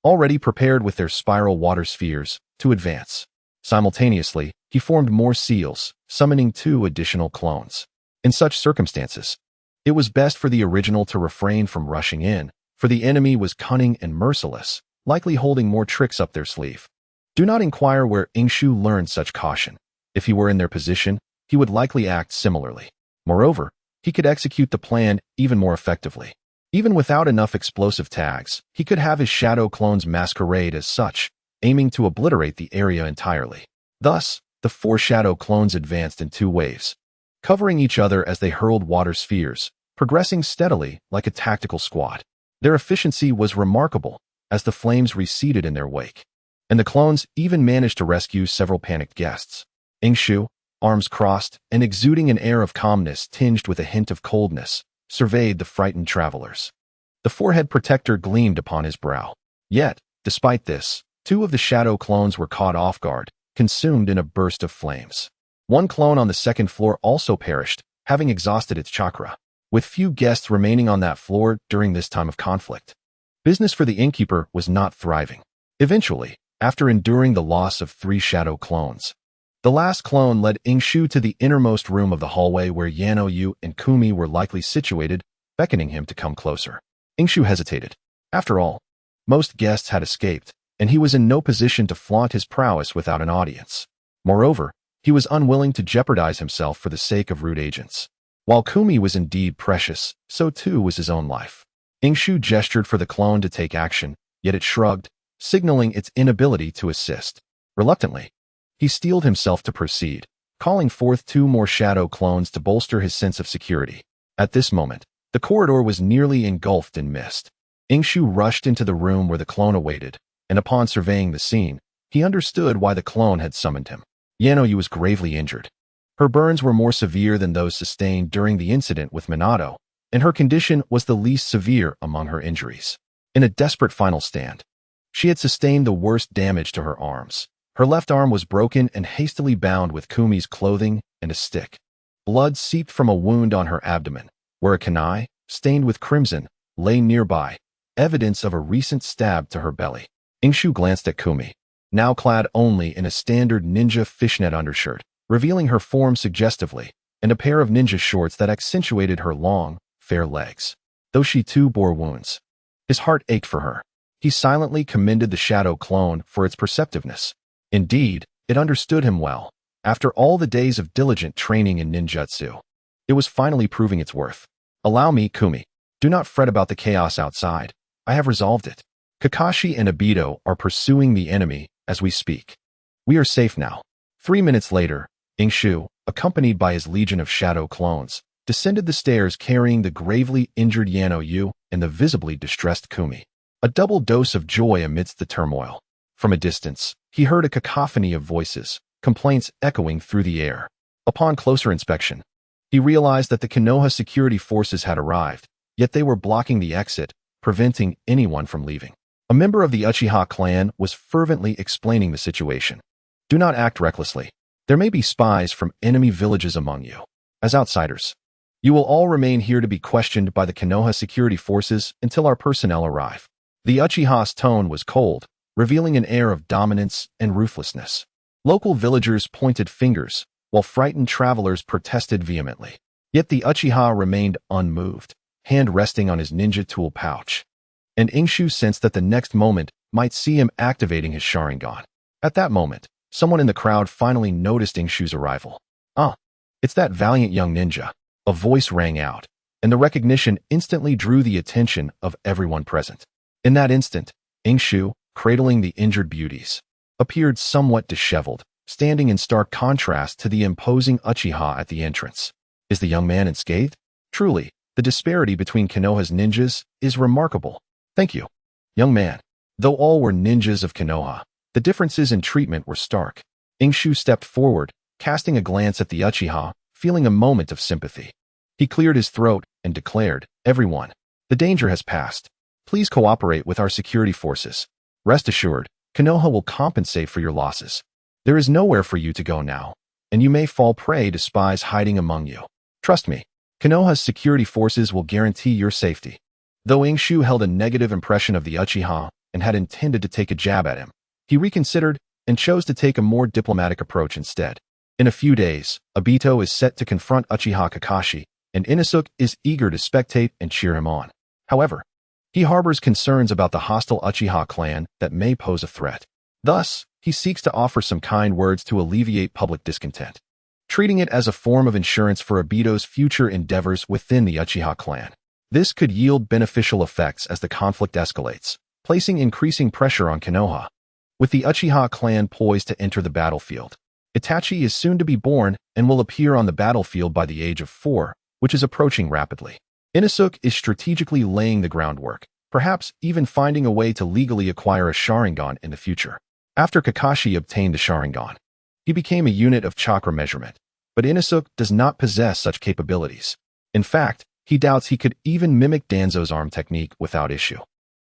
already prepared with their spiral water spheres, to advance. Simultaneously, he formed more seals, summoning 2 additional clones. In such circumstances, it was best for the original to refrain from rushing in, for the enemy was cunning and merciless, likely holding more tricks up their sleeve. Do not inquire where Ingshu learned such caution. If he were in their position, he would likely act similarly. Moreover, he could execute the plan even more effectively. Even without enough explosive tags, he could have his shadow clones masquerade as such, aiming to obliterate the area entirely. Thus, the 4 shadow clones advanced in 2 waves, covering each other as they hurled water spheres, progressing steadily like a tactical squad. Their efficiency was remarkable, as the flames receded in their wake, and the clones even managed to rescue several panicked guests. Ingshu, arms crossed and exuding an air of calmness tinged with a hint of coldness, surveyed the frightened travelers. The forehead protector gleamed upon his brow. Yet, despite this, 2 of the shadow clones were caught off guard, consumed in a burst of flames. 1 clone on the 2nd floor also perished, having exhausted its chakra, with few guests remaining on that floor during this time of conflict. Business for the innkeeper was not thriving. Eventually, after enduring the loss of 3 shadow clones, the last clone led Ingshu to the innermost room of the hallway where Yano-yu and Kumi were likely situated, beckoning him to come closer. Ingshu hesitated. After all, most guests had escaped, and he was in no position to flaunt his prowess without an audience. Moreover, he was unwilling to jeopardize himself for the sake of rude agents. While Kumi was indeed precious, so too was his own life. Ingshu gestured for the clone to take action, yet it shrugged, signaling its inability to assist. Reluctantly, he steeled himself to proceed, calling forth 2 more shadow clones to bolster his sense of security. At this moment, the corridor was nearly engulfed in mist. Ingshu rushed into the room where the clone awaited, and upon surveying the scene, he understood why the clone had summoned him. Yano-yu was gravely injured. Her burns were more severe than those sustained during the incident with Minato, and her condition was the least severe among her injuries. In a desperate final stand, she had sustained the worst damage to her arms. Her left arm was broken and hastily bound with Kumi's clothing and a stick. Blood seeped from a wound on her abdomen, where a kunai, stained with crimson, lay nearby, evidence of a recent stab to her belly. Ingshu glanced at Kumi, now clad only in a standard ninja fishnet undershirt, revealing her form suggestively, and a pair of ninja shorts that accentuated her long, fair legs. Though she too bore wounds, his heart ached for her. He silently commended the shadow clone for its perceptiveness. Indeed, it understood him well. After all the days of diligent training in ninjutsu, it was finally proving its worth. Allow me, Kumi. Do not fret about the chaos outside. I have resolved it. Kakashi and Obito are pursuing the enemy as we speak. We are safe now. 3 minutes later, Ingshu, accompanied by his legion of shadow clones, descended the stairs carrying the gravely injured Yano-yu and the visibly distressed Kumi. A double dose of joy amidst the turmoil. From a distance, he heard a cacophony of voices, complaints echoing through the air. Upon closer inspection, he realized that the Konoha security forces had arrived, yet they were blocking the exit, preventing anyone from leaving. A member of the Uchiha clan was fervently explaining the situation. Do not act recklessly. There may be spies from enemy villages among you. As outsiders, you will all remain here to be questioned by the Konoha security forces until our personnel arrive. The Uchiha's tone was cold, revealing an air of dominance and ruthlessness. Local villagers pointed fingers, while frightened travelers protested vehemently. Yet the Uchiha remained unmoved, hand resting on his ninja tool pouch. And Ingshu sensed that the next moment might see him activating his Sharingan. At that moment, someone in the crowd finally noticed Ingshu's arrival. "Ah, it's that valiant young ninja," a voice rang out, and the recognition instantly drew the attention of everyone present. In that instant, Ingshu, cradling the injured beauties, appeared somewhat disheveled, standing in stark contrast to the imposing Uchiha at the entrance. Is the young man unscathed? Truly, the disparity between Konoha's ninjas is remarkable. Thank you, young man. Though all were ninjas of Konoha, the differences in treatment were stark. Ingshu stepped forward, casting a glance at the Uchiha, feeling a moment of sympathy. He cleared his throat and declared, "Everyone, the danger has passed. Please cooperate with our security forces. Rest assured, Konoha will compensate for your losses. There is nowhere for you to go now, and you may fall prey to spies hiding among you. Trust me, Konoha's security forces will guarantee your safety." Though Ingshu held a negative impression of the Uchiha and had intended to take a jab at him, he reconsidered and chose to take a more diplomatic approach instead. In a few days, Obito is set to confront Uchiha Kakashi, and Inosuke is eager to spectate and cheer him on. However, he harbors concerns about the hostile Uchiha clan that may pose a threat. Thus, he seeks to offer some kind words to alleviate public discontent, treating it as a form of insurance for Obito's future endeavors within the Uchiha clan. This could yield beneficial effects as the conflict escalates, placing increasing pressure on Konoha. With the Uchiha clan poised to enter the battlefield, Itachi is soon to be born and will appear on the battlefield by the age of 4, which is approaching rapidly. Inosuke is strategically laying the groundwork, perhaps even finding a way to legally acquire a Sharingan in the future. After Kakashi obtained the Sharingan, he became a unit of chakra measurement, but Inosuke does not possess such capabilities. In fact, he doubts he could even mimic Danzo's arm technique without issue.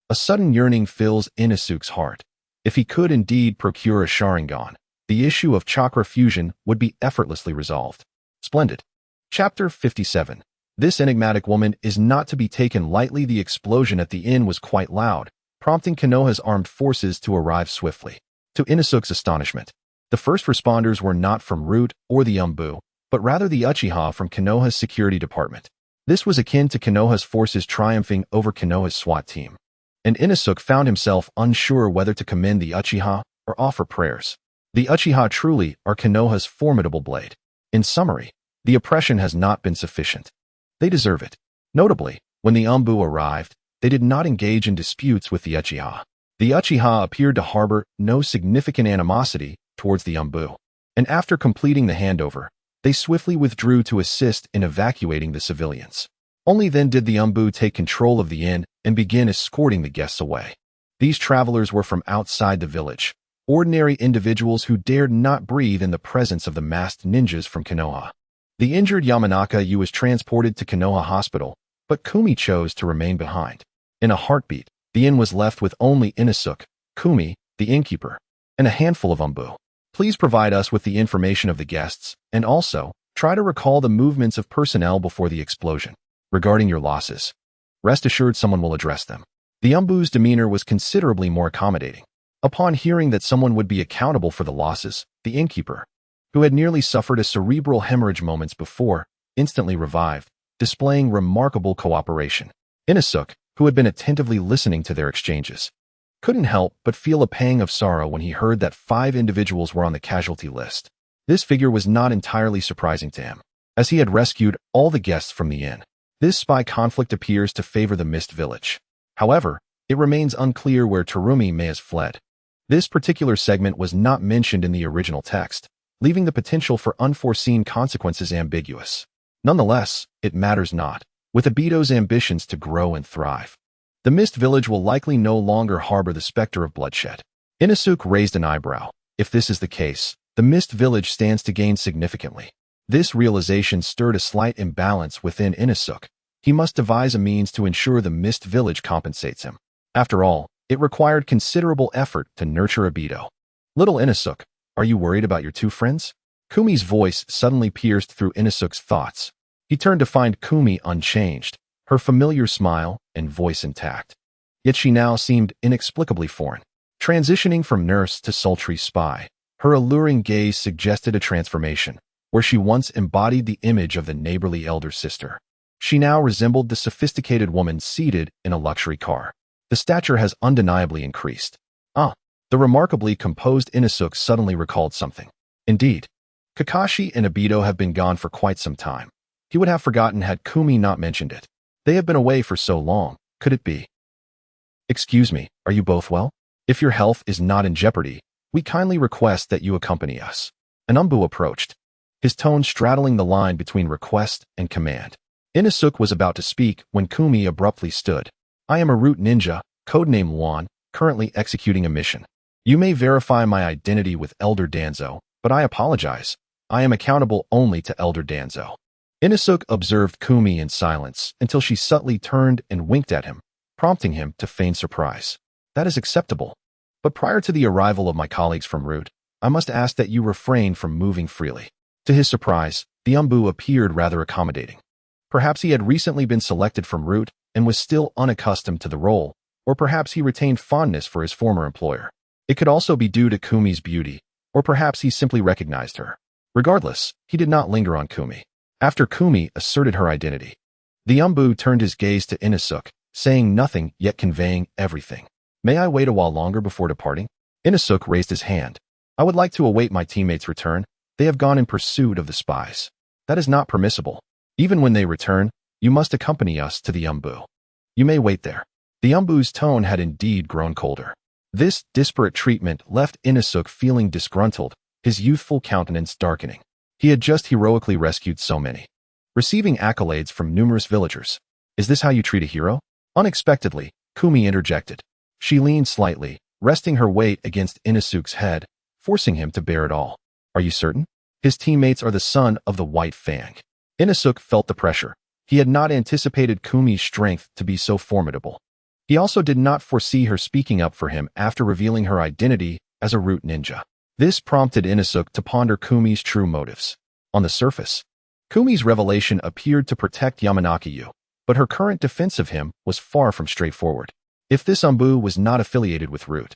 A sudden yearning fills Inosuke's heart. If he could indeed procure a Sharingan, the issue of chakra fusion would be effortlessly resolved. Splendid. Chapter 57. This enigmatic woman is not to be taken lightly. The explosion at the inn was quite loud, prompting Konoha's armed forces to arrive swiftly. To Inosuke's astonishment, the first responders were not from Root or the Umbu, but rather the Uchiha from Konoha's security department. This was akin to Konoha's forces triumphing over Konoha's SWAT team, and Inosuke found himself unsure whether to commend the Uchiha or offer prayers. The Uchiha truly are Konoha's formidable blade. In summary, the oppression has not been sufficient. They deserve it. Notably, when the Umbu arrived, they did not engage in disputes with the Uchiha. The Uchiha appeared to harbor no significant animosity towards the Umbu, and after completing the handover, they swiftly withdrew to assist in evacuating the civilians. Only then did the Umbu take control of the inn and begin escorting the guests away. These travelers were from outside the village, ordinary individuals who dared not breathe in the presence of the masked ninjas from Konoha. The injured Yamanaka was transported to Konoha Hospital, but Kumi chose to remain behind. In a heartbeat, the inn was left with only Inosuke, Kumi, the innkeeper, and a handful of Umbu. Please provide us with the information of the guests, and also, try to recall the movements of personnel before the explosion. Regarding your losses, rest assured someone will address them. The Umbu's demeanor was considerably more accommodating. Upon hearing that someone would be accountable for the losses, the innkeeper, who had nearly suffered a cerebral hemorrhage moments before, instantly revived, displaying remarkable cooperation. Inosuke, who had been attentively listening to their exchanges, couldn't help but feel a pang of sorrow when he heard that 5 individuals were on the casualty list. This figure was not entirely surprising to him, as he had rescued all the guests from the inn. This spy conflict appears to favor the Mist Village. However, it remains unclear where Terumi may have fled. This particular segment was not mentioned in the original text, leaving the potential for unforeseen consequences ambiguous. Nonetheless, it matters not, with Obito's ambitions to grow and thrive. The Mist Village will likely no longer harbor the specter of bloodshed. Inosuke raised an eyebrow. If this is the case, the Mist Village stands to gain significantly. This realization stirred a slight imbalance within Inosuke. He must devise a means to ensure the Mist Village compensates him. After all, it required considerable effort to nurture Obito. Little Inosuke, are you worried about your 2 friends? Kumi's voice suddenly pierced through Inosuke's thoughts. He turned to find Kumi unchanged, her familiar smile and voice intact. Yet she now seemed inexplicably foreign. Transitioning from nurse to sultry spy, her alluring gaze suggested a transformation, where she once embodied the image of the neighborly elder sister. She now resembled the sophisticated woman seated in a luxury car. The stature has undeniably increased. The remarkably composed Inosuke suddenly recalled something. Indeed, Kakashi and Obito have been gone for quite some time. He would have forgotten had Kumi not mentioned it. They have been away for so long. Could it be? Excuse me, are you both well? If your health is not in jeopardy, we kindly request that you accompany us. An Umbu approached, his tone straddling the line between request and command. Inosuke was about to speak when Kumi abruptly stood. I am a root ninja, codename Juan, currently executing a mission. You may verify my identity with Elder Danzo, but I apologize. I am accountable only to Elder Danzo. Inosuke observed Kumi in silence until she subtly turned and winked at him, prompting him to feign surprise. That is acceptable. But prior to the arrival of my colleagues from Root, I must ask that you refrain from moving freely. To his surprise, the Umbu appeared rather accommodating. Perhaps he had recently been selected from Root and was still unaccustomed to the role, or perhaps he retained fondness for his former employer. It could also be due to Kumi's beauty, or perhaps he simply recognized her. Regardless, he did not linger on Kumi. After Kumi asserted her identity, the Umbu turned his gaze to Inosuke, saying nothing yet conveying everything. May I wait a while longer before departing? Inosuke raised his hand. I would like to await my teammates' return. They have gone in pursuit of the spies. That is not permissible. Even when they return, you must accompany us to the Umbu. You may wait there. The Umbu's tone had indeed grown colder. This disparate treatment left Inosuke feeling disgruntled, his youthful countenance darkening. He had just heroically rescued so many, receiving accolades from numerous villagers. Is this how you treat a hero? Unexpectedly, Kumi interjected. She leaned slightly, resting her weight against Inosuke's head, forcing him to bear it all. Are you certain? His teammates are the son of the White Fang. Inosuke felt the pressure. He had not anticipated Kumi's strength to be so formidable. He also did not foresee her speaking up for him after revealing her identity as a root ninja. This prompted Inosuke to ponder Kumi's true motives. On the surface, Kumi's revelation appeared to protect Yamanaka-yu, but her current defense of him was far from straightforward. If this Umbu was not affiliated with Root,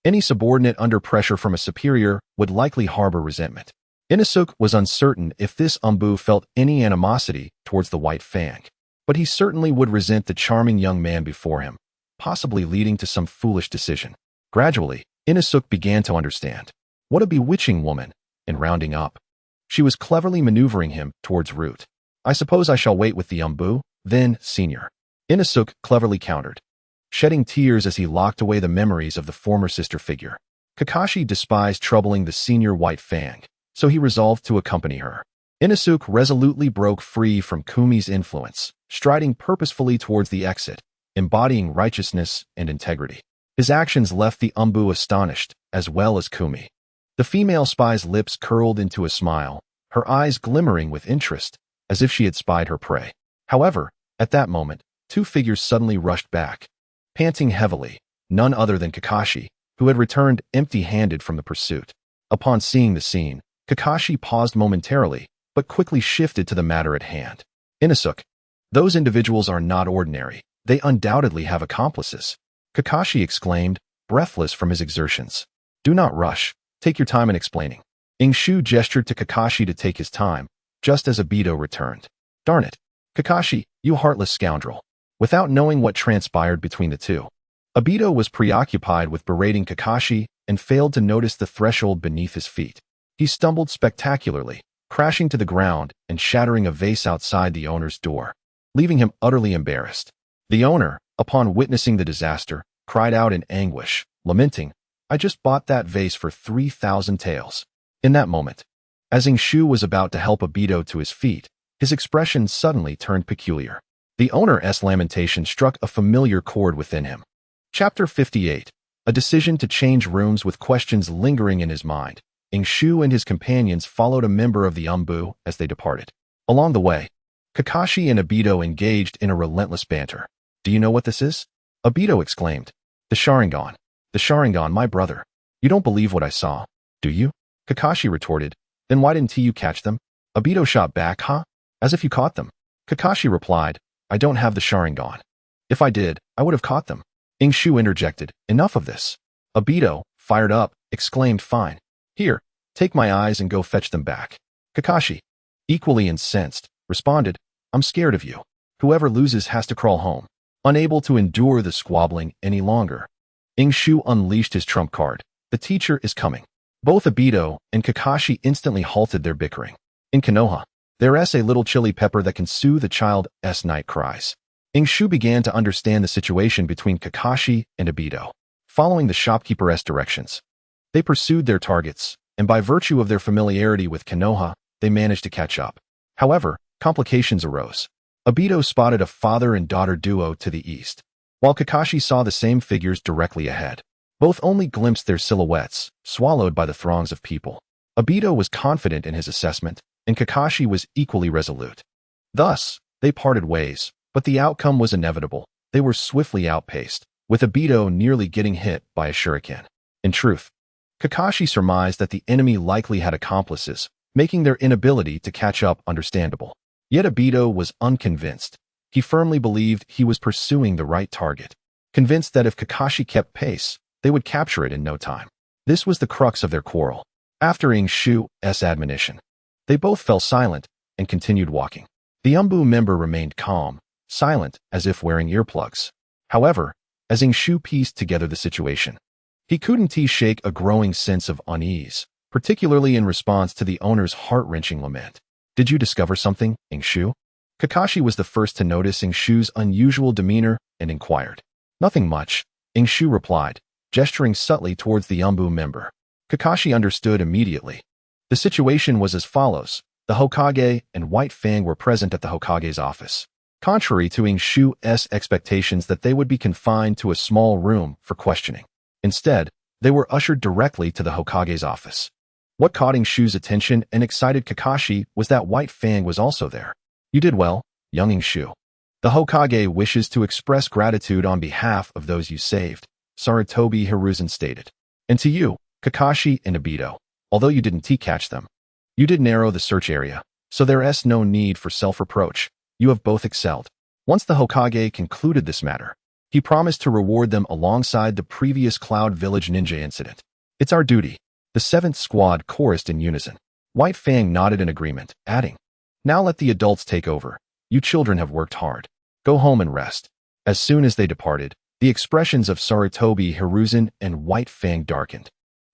any subordinate under pressure from a superior would likely harbor resentment. Inosuke was uncertain if this Umbu felt any animosity towards the White Fang, but he certainly would resent the charming young man before him, possibly leading to some foolish decision. Gradually, Inosuke began to understand. What a bewitching woman, and rounding up. She was cleverly maneuvering him towards Root. I suppose I shall wait with the Umbu, then, senior. Inosuke cleverly countered, shedding tears as he locked away the memories of the former sister figure. Kakashi despised troubling the senior White Fang, so he resolved to accompany her. Inosuke resolutely broke free from Kumi's influence, striding purposefully towards the exit, embodying righteousness and integrity. His actions left the Umbu astonished, as well as Kumi. The female spy's lips curled into a smile, her eyes glimmering with interest, as if she had spied her prey. However, at that moment, two figures suddenly rushed back, panting heavily, none other than Kakashi, who had returned empty-handed from the pursuit. Upon seeing the scene, Kakashi paused momentarily, but quickly shifted to the matter at hand. Inosuke, those individuals are not ordinary. They undoubtedly have accomplices. Kakashi exclaimed, breathless from his exertions. Do not rush. Take your time in explaining. Shu gestured to Kakashi to take his time, just as Obito returned. Darn it. Kakashi, you heartless scoundrel. Without knowing what transpired between the two, Obito was preoccupied with berating Kakashi and failed to notice the threshold beneath his feet. He stumbled spectacularly, crashing to the ground and shattering a vase outside the owner's door, leaving him utterly embarrassed. The owner, upon witnessing the disaster, cried out in anguish, lamenting, I just bought that vase for 3,000 taels. In that moment, as Shu was about to help Obito to his feet, his expression suddenly turned peculiar. The owner's lamentation struck a familiar chord within him. Chapter 58. A decision to change rooms with questions lingering in his mind. Shu and his companions followed a member of the Umbu as they departed. Along the way, Kakashi and Obito engaged in a relentless banter. Do you know what this is? Obito exclaimed. The Sharingan. The Sharingan, my brother. You don't believe what I saw, do you? Kakashi retorted. Then why didn't you catch them? Obito shot back, huh? As if you caught them. Kakashi replied, I don't have the Sharingan. If I did, I would have caught them. Shu interjected, enough of this. Obito, fired up, exclaimed, fine. Here, take my eyes and go fetch them back. Kakashi, equally incensed, responded, I'm scared of you. Whoever loses has to crawl home. Unable to endure the squabbling any longer, Shu unleashed his trump card. The teacher is coming. Both Obito and Kakashi instantly halted their bickering. In Konoha, there's a little chili pepper that can soothe a child's night cries. Shu began to understand the situation between Kakashi and Obito. Following the shopkeeper's directions, they pursued their targets, and by virtue of their familiarity with Konoha, they managed to catch up. However, complications arose. Obito spotted a father and daughter duo to the east, while Kakashi saw the same figures directly ahead. Both only glimpsed their silhouettes, swallowed by the throngs of people. Obito was confident in his assessment, and Kakashi was equally resolute. Thus, they parted ways, but the outcome was inevitable. They were swiftly outpaced, with Obito nearly getting hit by a shuriken. In truth, Kakashi surmised that the enemy likely had accomplices, making their inability to catch up understandable. Yet Obito was unconvinced. He firmly believed he was pursuing the right target, convinced that if Kakashi kept pace, they would capture it in no time. This was the crux of their quarrel. After Shu's admonition, they both fell silent and continued walking. The Umbu member remained calm, silent, as if wearing earplugs. However, as Shu pieced together the situation, he couldn't shake a growing sense of unease, particularly in response to the owner's heart-wrenching lament. Did you discover something, Shu? Kakashi was the first to notice Shu's unusual demeanor and inquired. Nothing much, Shu replied, gesturing subtly towards the Umbu member. Kakashi understood immediately. The situation was as follows. The Hokage and White Fang were present at the Hokage's office. Contrary to Shu's expectations that they would be confined to a small room for questioning. Instead, they were ushered directly to the Hokage's office. What caught Shu's attention and excited Kakashi was that White Fang was also there. You did well, young Shu. The Hokage wishes to express gratitude on behalf of those you saved, Sarutobi Hiruzen stated. And to you, Kakashi and Obito, although you didn't catch them. You did narrow the search area, so there's no need for self-reproach. You have both excelled. Once the Hokage concluded this matter, he promised to reward them alongside the previous Cloud Village ninja incident. It's our duty. The 7th squad chorused in unison. White Fang nodded in agreement, adding, Now let the adults take over. You children have worked hard. Go home and rest. As soon as they departed, the expressions of Sarutobi Hiruzen and White Fang darkened.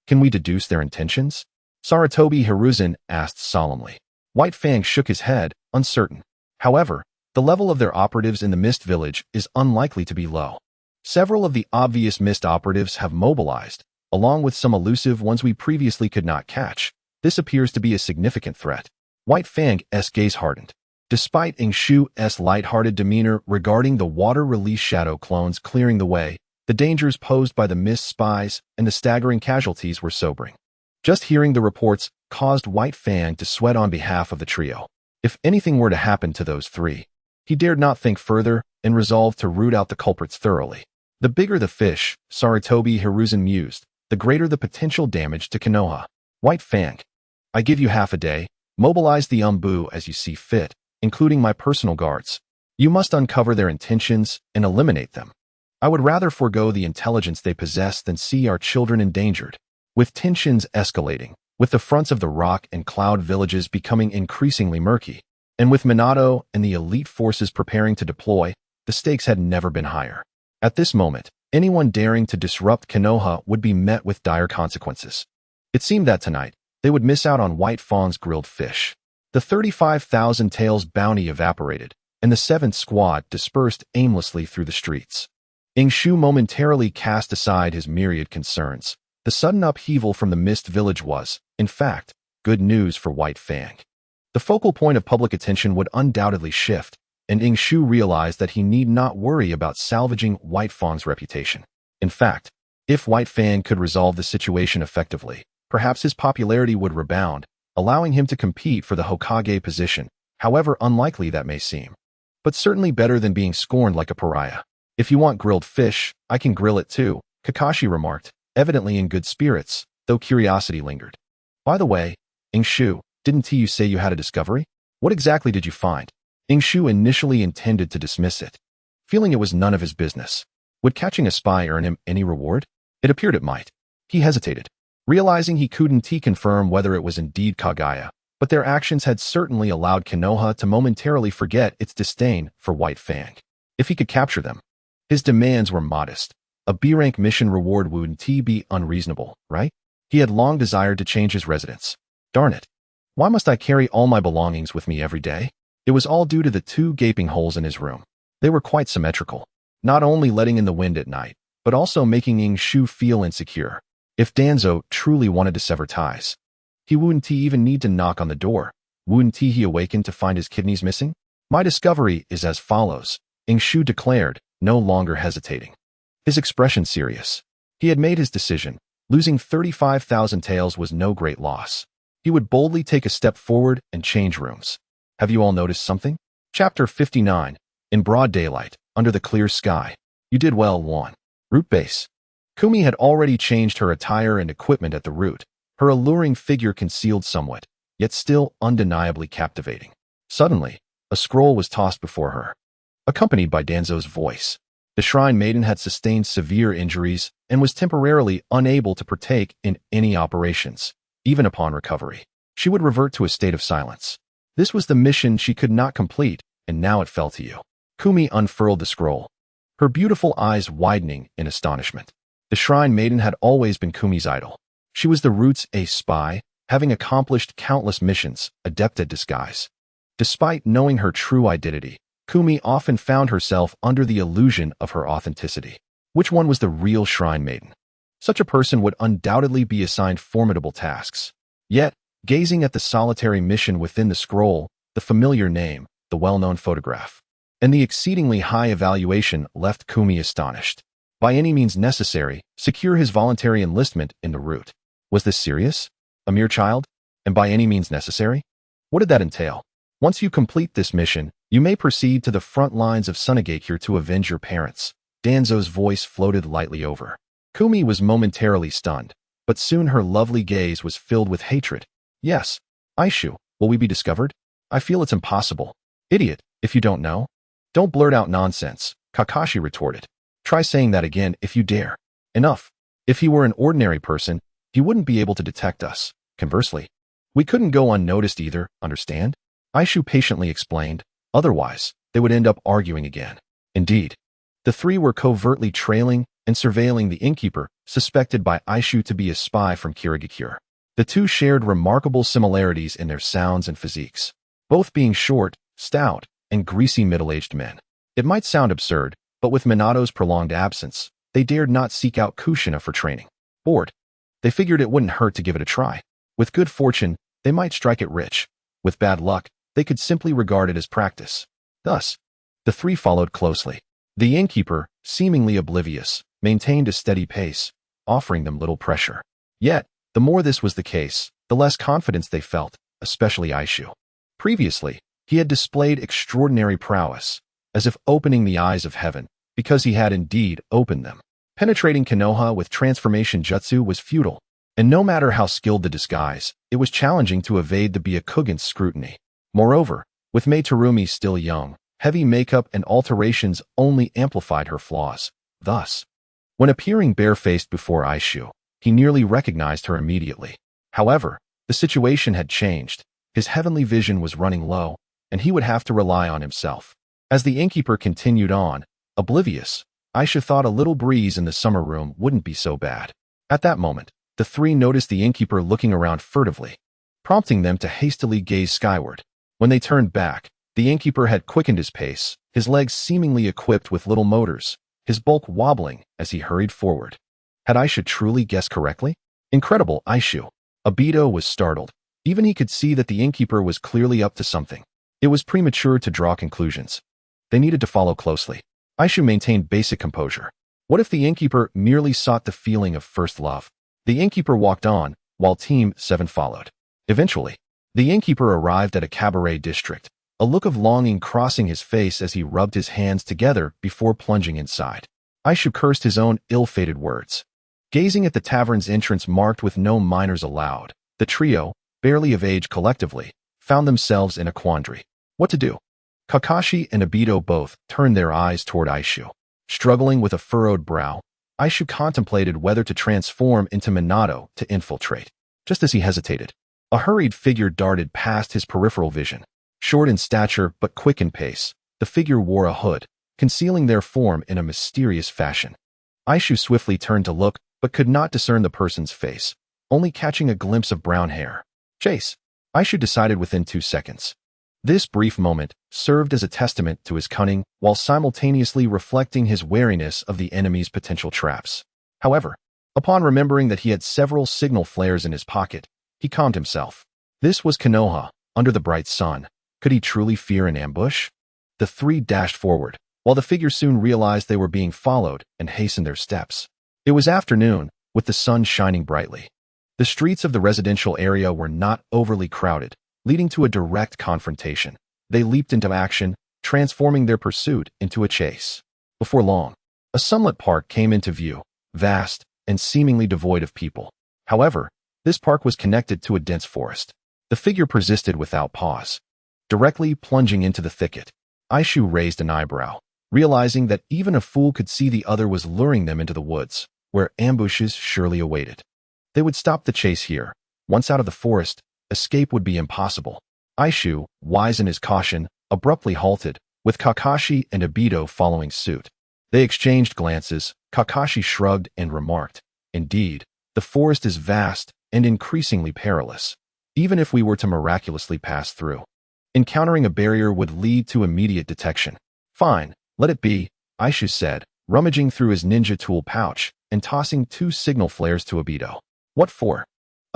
Can we deduce their intentions? Sarutobi Hiruzen asked solemnly. White Fang shook his head, uncertain. However, the level of their operatives in the Mist Village is unlikely to be low. Several of the obvious Mist operatives have mobilized, along with some elusive ones we previously could not catch. This appears to be a significant threat. White Fang's gaze hardened. Despite Shu's light-hearted demeanor regarding the water-release shadow clones clearing the way, the dangers posed by the Mist spies and the staggering casualties were sobering. Just hearing the reports caused White Fang to sweat on behalf of the trio. If anything were to happen to those three, he dared not think further and resolved to root out the culprits thoroughly. The bigger the fish, Sarutobi Hiruzen mused, the greater the potential damage to Konoha. White Fang, I give you half a day. Mobilize the Umbu as you see fit, including my personal guards. You must uncover their intentions and eliminate them. I would rather forego the intelligence they possess than see our children endangered. With tensions escalating, with the fronts of the Rock and Cloud villages becoming increasingly murky, and with Minato and the elite forces preparing to deploy, the stakes had never been higher. At this moment, anyone daring to disrupt Konoha would be met with dire consequences. It seemed that tonight, they would miss out on White Fang's grilled fish. The 35,000 taels bounty evaporated, and the 7th squad dispersed aimlessly through the streets. Shu momentarily cast aside his myriad concerns. The sudden upheaval from the Mist Village was, in fact, good news for White Fang. The focal point of public attention would undoubtedly shift, and Shu realized that he need not worry about salvaging White Fang's reputation. In fact, if White Fang could resolve the situation effectively, perhaps his popularity would rebound, allowing him to compete for the Hokage position, however unlikely that may seem. But certainly better than being scorned like a pariah. If you want grilled fish, I can grill it too, Kakashi remarked, evidently in good spirits, though curiosity lingered. By the way, Shu, didn't you say you had a discovery? What exactly did you find? Shu initially intended to dismiss it, feeling it was none of his business. Would catching a spy earn him any reward? It appeared it might. He hesitated, realizing he couldn't confirm whether it was indeed Kaguya, but their actions had certainly allowed Konoha to momentarily forget its disdain for White Fang. If he could capture them, his demands were modest. A B-rank mission reward wouldn't be unreasonable, right? He had long desired to change his residence. Darn it. Why must I carry all my belongings with me every day? It was all due to the 2 gaping holes in his room. They were quite symmetrical, not only letting in the wind at night, but also making Shu feel insecure. If Danzo truly wanted to sever ties, he wouldn't even need to knock on the door. Wouldn't he awaken to find his kidneys missing? My discovery is as follows, Shu declared, no longer hesitating. His expression serious. He had made his decision. Losing 35,000 taels was no great loss. He would boldly take a step forward and change rooms. Have you all noticed something? Chapter 59. In broad daylight, under the clear sky. You did well, 1. Root base. Kumi had already changed her attire and equipment at the root, her alluring figure concealed somewhat, yet still undeniably captivating. Suddenly, a scroll was tossed before her, accompanied by Danzo's voice. The shrine maiden had sustained severe injuries and was temporarily unable to partake in any operations. Even upon recovery, she would revert to a state of silence. This was the mission she could not complete, and now it fell to you. Kumi unfurled the scroll, her beautiful eyes widening in astonishment. The shrine maiden had always been Kumi's idol. She was the root's ace spy, having accomplished countless missions, adept at disguise. Despite knowing her true identity, Kumi often found herself under the illusion of her authenticity. Which one was the real shrine maiden? Such a person would undoubtedly be assigned formidable tasks. Yet, gazing at the solitary mission within the scroll, the familiar name, the well-known photograph, and the exceedingly high evaluation left Kumi astonished. By any means necessary, secure his voluntary enlistment in the root. Was this serious? A mere child? And by any means necessary? What did that entail? Once you complete this mission, you may proceed to the front lines of Sunagakure to avenge your parents. Danzo's voice floated lightly over. Kumi was momentarily stunned, but soon her lovely gaze was filled with hatred. Yes. Aishu, will we be discovered? I feel it's impossible. Idiot, if you don't know. Don't blurt out nonsense, Kakashi retorted. Try saying that again if you dare. Enough. If he were an ordinary person, he wouldn't be able to detect us. Conversely, we couldn't go unnoticed either, understand? Aishu patiently explained. Otherwise, they would end up arguing again. Indeed, the three were covertly trailing and surveilling the innkeeper, suspected by Aishu to be a spy from Kirigakure. The two shared remarkable similarities in their sounds and physiques, both being short, stout, and greasy middle-aged men. It might sound absurd, but with Minato's prolonged absence, they dared not seek out Kushina for training. Bored, they figured it wouldn't hurt to give it a try. With good fortune, they might strike it rich. With bad luck, they could simply regard it as practice. Thus, the three followed closely. The innkeeper, seemingly oblivious, maintained a steady pace, offering them little pressure. Yet, the more this was the case, the less confidence they felt, especially Aishu. Previously, he had displayed extraordinary prowess, as if opening the eyes of heaven, because he had indeed opened them. Penetrating Konoha with transformation jutsu was futile, and no matter how skilled the disguise, it was challenging to evade the Byakugan's scrutiny. Moreover, with Mei Terumi still young, heavy makeup and alterations only amplified her flaws. Thus, when appearing barefaced before Aishu, he nearly recognized her immediately. However, the situation had changed. His heavenly vision was running low, and he would have to rely on himself. As the innkeeper continued on, oblivious, Aisha thought a little breeze in the summer room wouldn't be so bad. At that moment, the three noticed the innkeeper looking around furtively, prompting them to hastily gaze skyward. When they turned back, the innkeeper had quickened his pace, his legs seemingly equipped with little motors, his bulk wobbling as he hurried forward. Had Aisha truly guessed correctly? Incredible, Aishu. Obito was startled. Even he could see that the innkeeper was clearly up to something. It was premature to draw conclusions. They needed to follow closely. Aishu maintained basic composure. What if the innkeeper merely sought the feeling of first love? The innkeeper walked on, while Team 7 followed. Eventually, the innkeeper arrived at a cabaret district, a look of longing crossing his face as he rubbed his hands together before plunging inside. Aishu cursed his own ill-fated words. Gazing at the tavern's entrance marked with no minors allowed, the trio, barely of age collectively, found themselves in a quandary. What to do? Kakashi and Obito both turned their eyes toward Aishu. Struggling with a furrowed brow, Aishu contemplated whether to transform into Minato to infiltrate. Just as he hesitated, a hurried figure darted past his peripheral vision. Short in stature but quick in pace, the figure wore a hood, concealing their form in a mysterious fashion. Aishu swiftly turned to look, but could not discern the person's face, only catching a glimpse of brown hair. Chase, Aishu decided within 2 seconds. This brief moment served as a testament to his cunning while simultaneously reflecting his wariness of the enemy's potential traps. However, upon remembering that he had several signal flares in his pocket, he calmed himself. This was Konoha, under the bright sun. Could he truly fear an ambush? The three dashed forward, while the figure soon realized they were being followed and hastened their steps. It was afternoon, with the sun shining brightly. The streets of the residential area were not overly crowded, leading to a direct confrontation. They leaped into action, transforming their pursuit into a chase. Before long, a sunlit park came into view, vast and seemingly devoid of people. However, this park was connected to a dense forest. The figure persisted without pause. Directly plunging into the thicket, Aishu raised an eyebrow, realizing that even a fool could see the other was luring them into the woods, where ambushes surely awaited. They would stop the chase here. Once out of the forest, escape would be impossible. Aishu, wise in his caution, abruptly halted, with Kakashi and Obito following suit. They exchanged glances. Kakashi shrugged and remarked, "Indeed, the forest is vast and increasingly perilous, even if we were to miraculously pass through. Encountering a barrier would lead to immediate detection." "Fine, let it be," Aishu said, rummaging through his ninja tool pouch and tossing 2 signal flares to Obito. "What for?"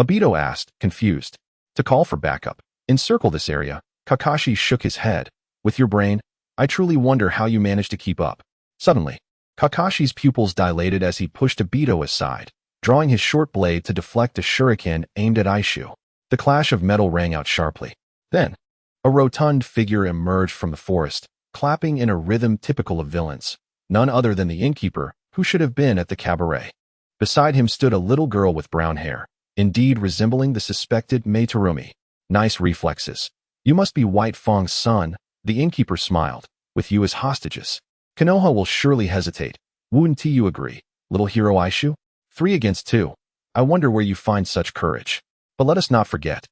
Obito asked, confused. "To call for backup. Encircle this area." Kakashi shook his head. "With your brain, I truly wonder how you manage to keep up." Suddenly, Kakashi's pupils dilated as he pushed Obito aside, drawing his short blade to deflect a shuriken aimed at Aishu. The clash of metal rang out sharply. Then, a rotund figure emerged from the forest, clapping in a rhythm typical of villains, none other than the innkeeper, who should have been at the cabaret. Beside him stood a little girl with brown hair, indeed resembling the suspected Mei Terumi. "Nice reflexes. You must be White Fang's son," the innkeeper smiled, "with you as hostages. Konoha will surely hesitate. Wouldn't you agree, little hero Aishu? 3 against 2. I wonder where you find such courage. But let us not forget,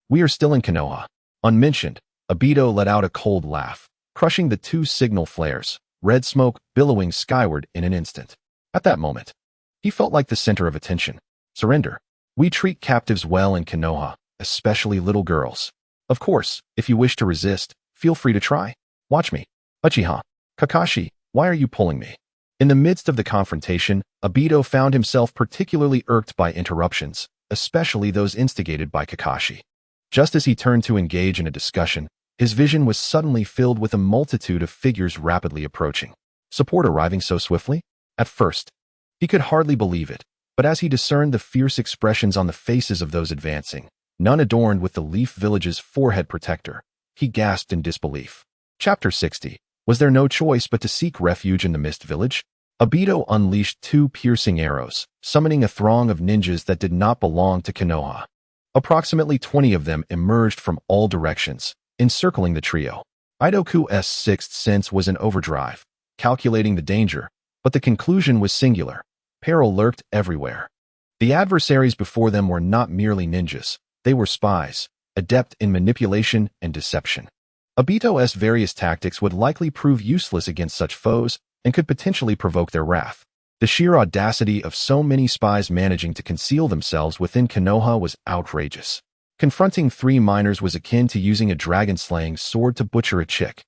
we are still in Konoha." Unmentioned, Obito let out a cold laugh, crushing the 2 signal flares, red smoke billowing skyward in an instant. At that moment, he felt like the center of attention. "Surrender. We treat captives well in Konoha, especially little girls. Of course, if you wish to resist, feel free to try. Watch me." "Uchiha. Kakashi, why are you pulling me?" In the midst of the confrontation, Obito found himself particularly irked by interruptions, especially those instigated by Kakashi. Just as he turned to engage in a discussion, his vision was suddenly filled with a multitude of figures rapidly approaching. Support arriving so swiftly? At first, he could hardly believe it, but as he discerned the fierce expressions on the faces of those advancing, none adorned with the Leaf Village's forehead protector, he gasped in disbelief. Chapter 60. Was there no choice but to seek refuge in the Mist Village? Obito unleashed 2 piercing arrows, summoning a throng of ninjas that did not belong to Konoha. Approximately 20 of them emerged from all directions, encircling the trio. Idoku's sixth sense was in overdrive, calculating the danger, but the conclusion was singular. Peril lurked everywhere. The adversaries before them were not merely ninjas, they were spies, adept in manipulation and deception. Obito's various tactics would likely prove useless against such foes and could potentially provoke their wrath. The sheer audacity of so many spies managing to conceal themselves within Konoha was outrageous. Confronting 3 minors was akin to using a dragon-slaying sword to butcher a chick,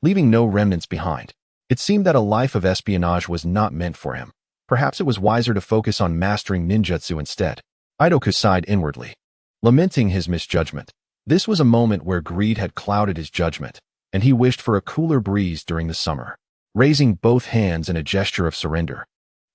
leaving no remnants behind. It seemed that a life of espionage was not meant for him. Perhaps it was wiser to focus on mastering ninjutsu instead. Idoku sighed inwardly, lamenting his misjudgment. This was a moment where greed had clouded his judgment, and he wished for a cooler breeze during the summer. Raising both hands in a gesture of surrender,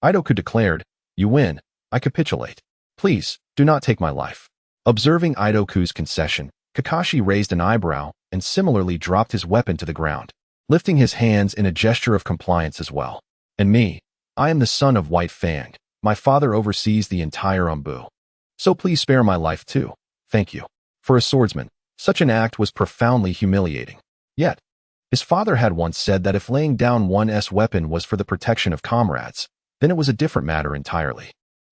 Idoku declared, "You win. I capitulate. Please, do not take my life." Observing Idoku's concession, Kakashi raised an eyebrow and similarly dropped his weapon to the ground, lifting his hands in a gesture of compliance as well. "And me, I am the son of White Fang. My father oversees the entire Umbu. So please spare my life too. Thank you." For a swordsman, such an act was profoundly humiliating. Yet, his father had once said that if laying down one's weapon was for the protection of comrades, then it was a different matter entirely.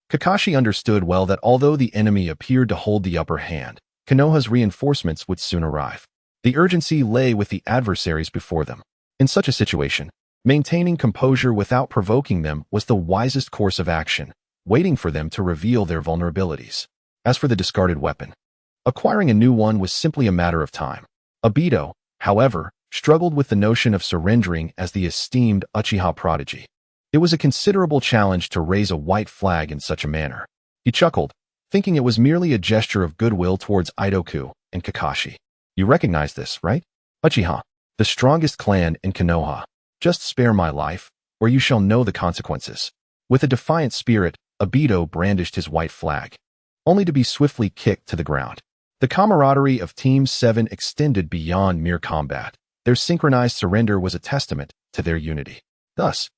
Kakashi understood well that although the enemy appeared to hold the upper hand, Konoha's reinforcements would soon arrive. The urgency lay with the adversaries before them. In such a situation, maintaining composure without provoking them was the wisest course of action, waiting for them to reveal their vulnerabilities. As for the discarded weapon, acquiring a new one was simply a matter of time. Obito, however, struggled with the notion of surrendering as the esteemed Uchiha prodigy. It was a considerable challenge to raise a white flag in such a manner. He chuckled, thinking it was merely a gesture of goodwill towards Idoku and Kakashi. "You recognize this, right? Uchiha, the strongest clan in Konoha. Just spare my life, or you shall know the consequences." With a defiant spirit, Obito brandished his white flag, only to be swiftly kicked to the ground. The camaraderie of Team 7 extended beyond mere combat. Their synchronized surrender was a testament to their unity. Thus,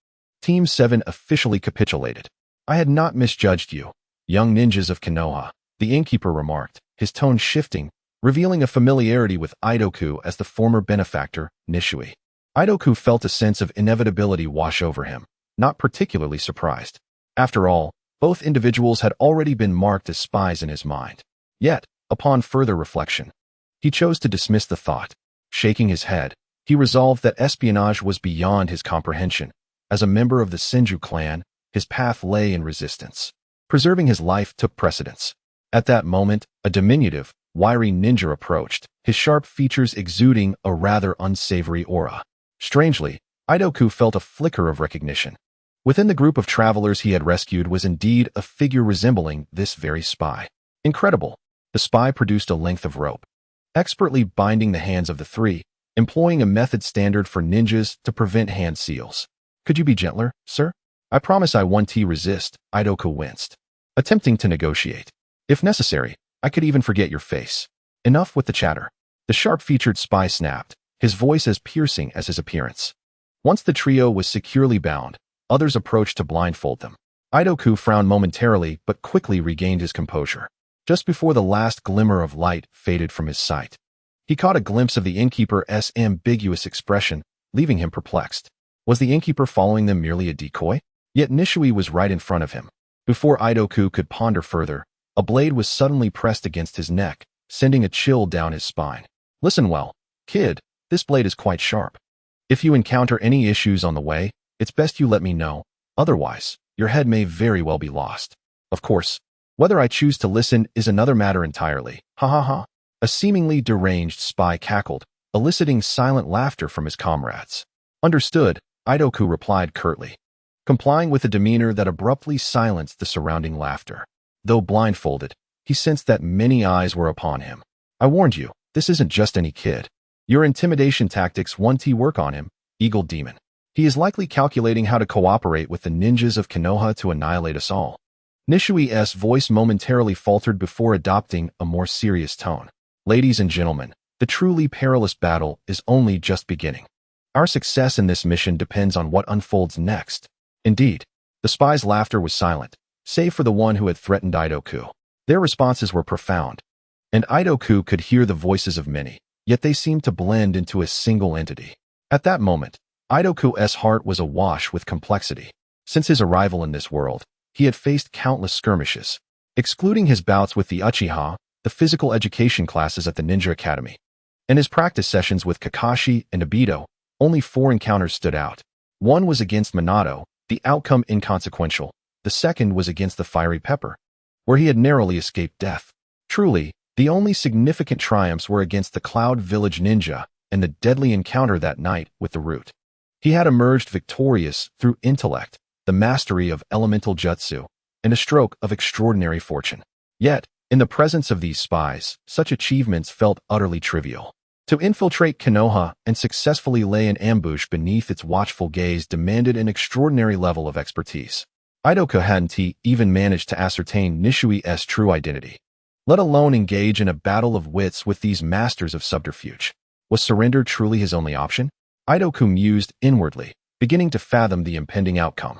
Team 7 officially capitulated. I had not misjudged you, young ninjas of Konoha, the innkeeper remarked, his tone shifting, revealing a familiarity with Idoku as the former benefactor, Nishui. Idoku felt a sense of inevitability wash over him, not particularly surprised. After all, both individuals had already been marked as spies in his mind. Yet, upon further reflection, he chose to dismiss the thought. Shaking his head, he resolved that espionage was beyond his comprehension. As a member of the Senju clan, his path lay in resistance. Preserving his life took precedence. At that moment, a diminutive, wiry ninja approached, his sharp features exuding a rather unsavory aura. Strangely, Idoku felt a flicker of recognition. Within the group of travelers he had rescued was indeed a figure resembling this very spy. Incredible! The spy produced a length of rope, expertly binding the hands of the three, employing a method standard for ninjas to prevent hand seals. Could you be gentler, sir? I promise I won't resist, Idoku winced, attempting to negotiate. If necessary, I could even forget your face. Enough with the chatter. The sharp-featured spy snapped, his voice as piercing as his appearance. Once the trio was securely bound, others approached to blindfold them. Idoku frowned momentarily but quickly regained his composure. Just before the last glimmer of light faded from his sight, he caught a glimpse of the innkeeper's ambiguous expression, leaving him perplexed. Was the innkeeper following them merely a decoy? Yet Nishui was right in front of him. Before Idoku could ponder further, a blade was suddenly pressed against his neck, sending a chill down his spine. Listen well, kid, this blade is quite sharp. If you encounter any issues on the way, it's best you let me know, otherwise, your head may very well be lost. Of course, whether I choose to listen is another matter entirely. Ha ha ha. A seemingly deranged spy cackled, eliciting silent laughter from his comrades. Understood, Idoku replied curtly, complying with a demeanor that abruptly silenced the surrounding laughter. Though blindfolded, he sensed that many eyes were upon him. I warned you, this isn't just any kid. Your intimidation tactics won't work on him, Eagle Demon. He is likely calculating how to cooperate with the ninjas of Konoha to annihilate us all. Nishui's voice momentarily faltered before adopting a more serious tone. Ladies and gentlemen, the truly perilous battle is only just beginning. Our success in this mission depends on what unfolds next. Indeed, the spy's laughter was silent, save for the one who had threatened Idoku. Their responses were profound, and Idoku could hear the voices of many, yet they seemed to blend into a single entity. At that moment, Idoku's heart was awash with complexity. Since his arrival in this world, he had faced countless skirmishes, excluding his bouts with the Uchiha, the physical education classes at the Ninja Academy. In his practice sessions with Kakashi and Obito, only 4 encounters stood out. One was against Minato, the outcome inconsequential. The second was against the Fiery Pepper, where he had narrowly escaped death. Truly, the only significant triumphs were against the Cloud Village Ninja and the deadly encounter that night with the Root. He had emerged victorious through intellect, the mastery of elemental jutsu, and a stroke of extraordinary fortune. Yet, in the presence of these spies, such achievements felt utterly trivial. To infiltrate Konoha and successfully lay an ambush beneath its watchful gaze demanded an extraordinary level of expertise. Idoku hadn't even managed to ascertain Nishui's true identity, let alone engage in a battle of wits with these masters of subterfuge. Was surrender truly his only option? Idoku mused inwardly, beginning to fathom the impending outcome.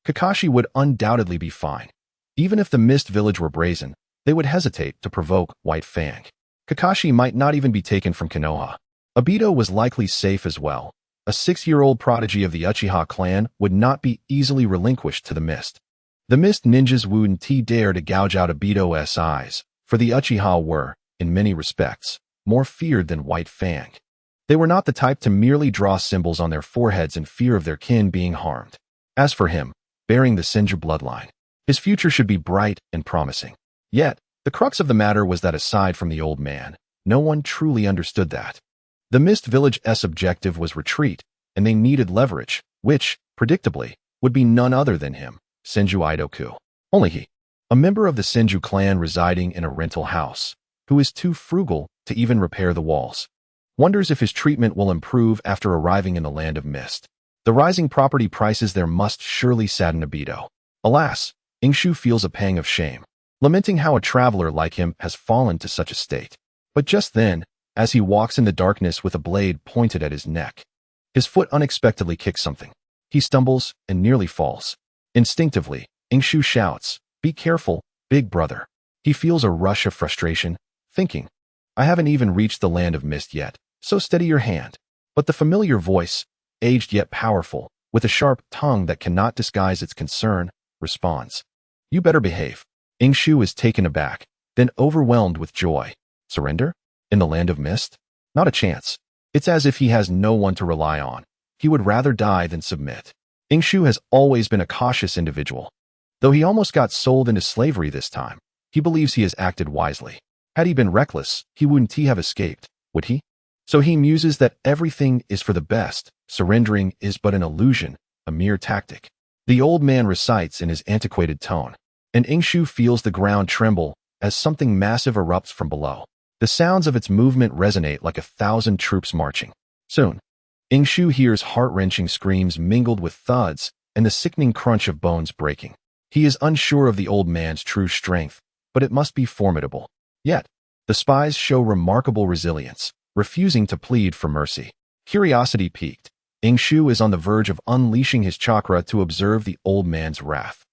Kakashi would undoubtedly be fine. Even if the Mist Village were brazen, they would hesitate to provoke White Fang. Kakashi might not even be taken from Konoha. Obito was likely safe as well. A 6-year-old prodigy of the Uchiha clan would not be easily relinquished to the Mist. The Mist ninjas wouldn't dare to gouge out Obito's eyes, for the Uchiha were, in many respects, more feared than White Fang. They were not the type to merely draw symbols on their foreheads in fear of their kin being harmed. As for him, bearing the Senju bloodline, his future should be bright and promising. Yet, the crux of the matter was that aside from the old man, no one truly understood that. The Mist Village's objective was retreat, and they needed leverage, which, predictably, would be none other than him, Senju Idoku. Only he, a member of the Senju clan residing in a rental house, who is too frugal to even repair the walls, wonders if his treatment will improve after arriving in the land of mist. The rising property prices there must surely sadden Obito. Alas, Ingshu feels a pang of shame, lamenting how a traveler like him has fallen to such a state. But just then, as he walks in the darkness with a blade pointed at his neck. His foot unexpectedly kicks something. He stumbles and nearly falls. Instinctively, Ingshu shouts, "Be careful, big brother." He feels a rush of frustration, thinking, "I haven't even reached the land of mist yet, so steady your hand." But the familiar voice, aged yet powerful, with a sharp tongue that cannot disguise its concern, responds, "You better behave." Ingshu is taken aback, then overwhelmed with joy. Surrender? In the land of mist? Not a chance. It's as if he has no one to rely on. He would rather die than submit. Ingshu has always been a cautious individual. Though he almost got sold into slavery this time, he believes he has acted wisely. Had he been reckless, he wouldn't have escaped, would he? So he muses that everything is for the best. Surrendering is but an illusion, a mere tactic. The old man recites in his antiquated tone, and Ingshu feels the ground tremble as something massive erupts from below. The sounds of its movement resonate like 1,000 troops marching. Soon, Ingshu hears heart-wrenching screams mingled with thuds and the sickening crunch of bones breaking. He is unsure of the old man's true strength, but it must be formidable. Yet, the spies show remarkable resilience, refusing to plead for mercy. Curiosity piqued, Ingshu is on the verge of unleashing his chakra to observe the old man's wrath.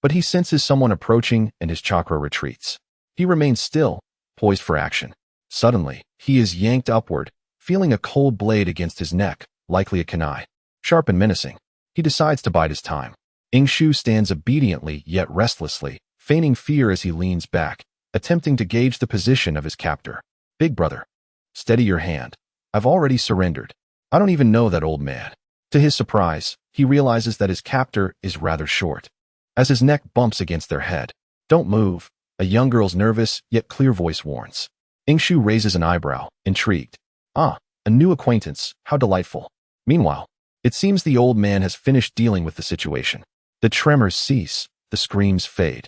But he senses someone approaching and his chakra retreats. He remains still, poised for action. Suddenly, he is yanked upward, feeling a cold blade against his neck, likely a kunai. Sharp and menacing, he decides to bide his time. Ingshu stands obediently yet restlessly, feigning fear as he leans back, attempting to gauge the position of his captor. "Big brother, steady your hand. I've already surrendered. I don't even know that old man." To his surprise, he realizes that his captor is rather short. As his neck bumps against their head, "Don't move," a young girl's nervous yet clear voice warns. Ingshu raises an eyebrow, intrigued. "Ah, a new acquaintance, how delightful." Meanwhile, it seems the old man has finished dealing with the situation. The tremors cease, the screams fade,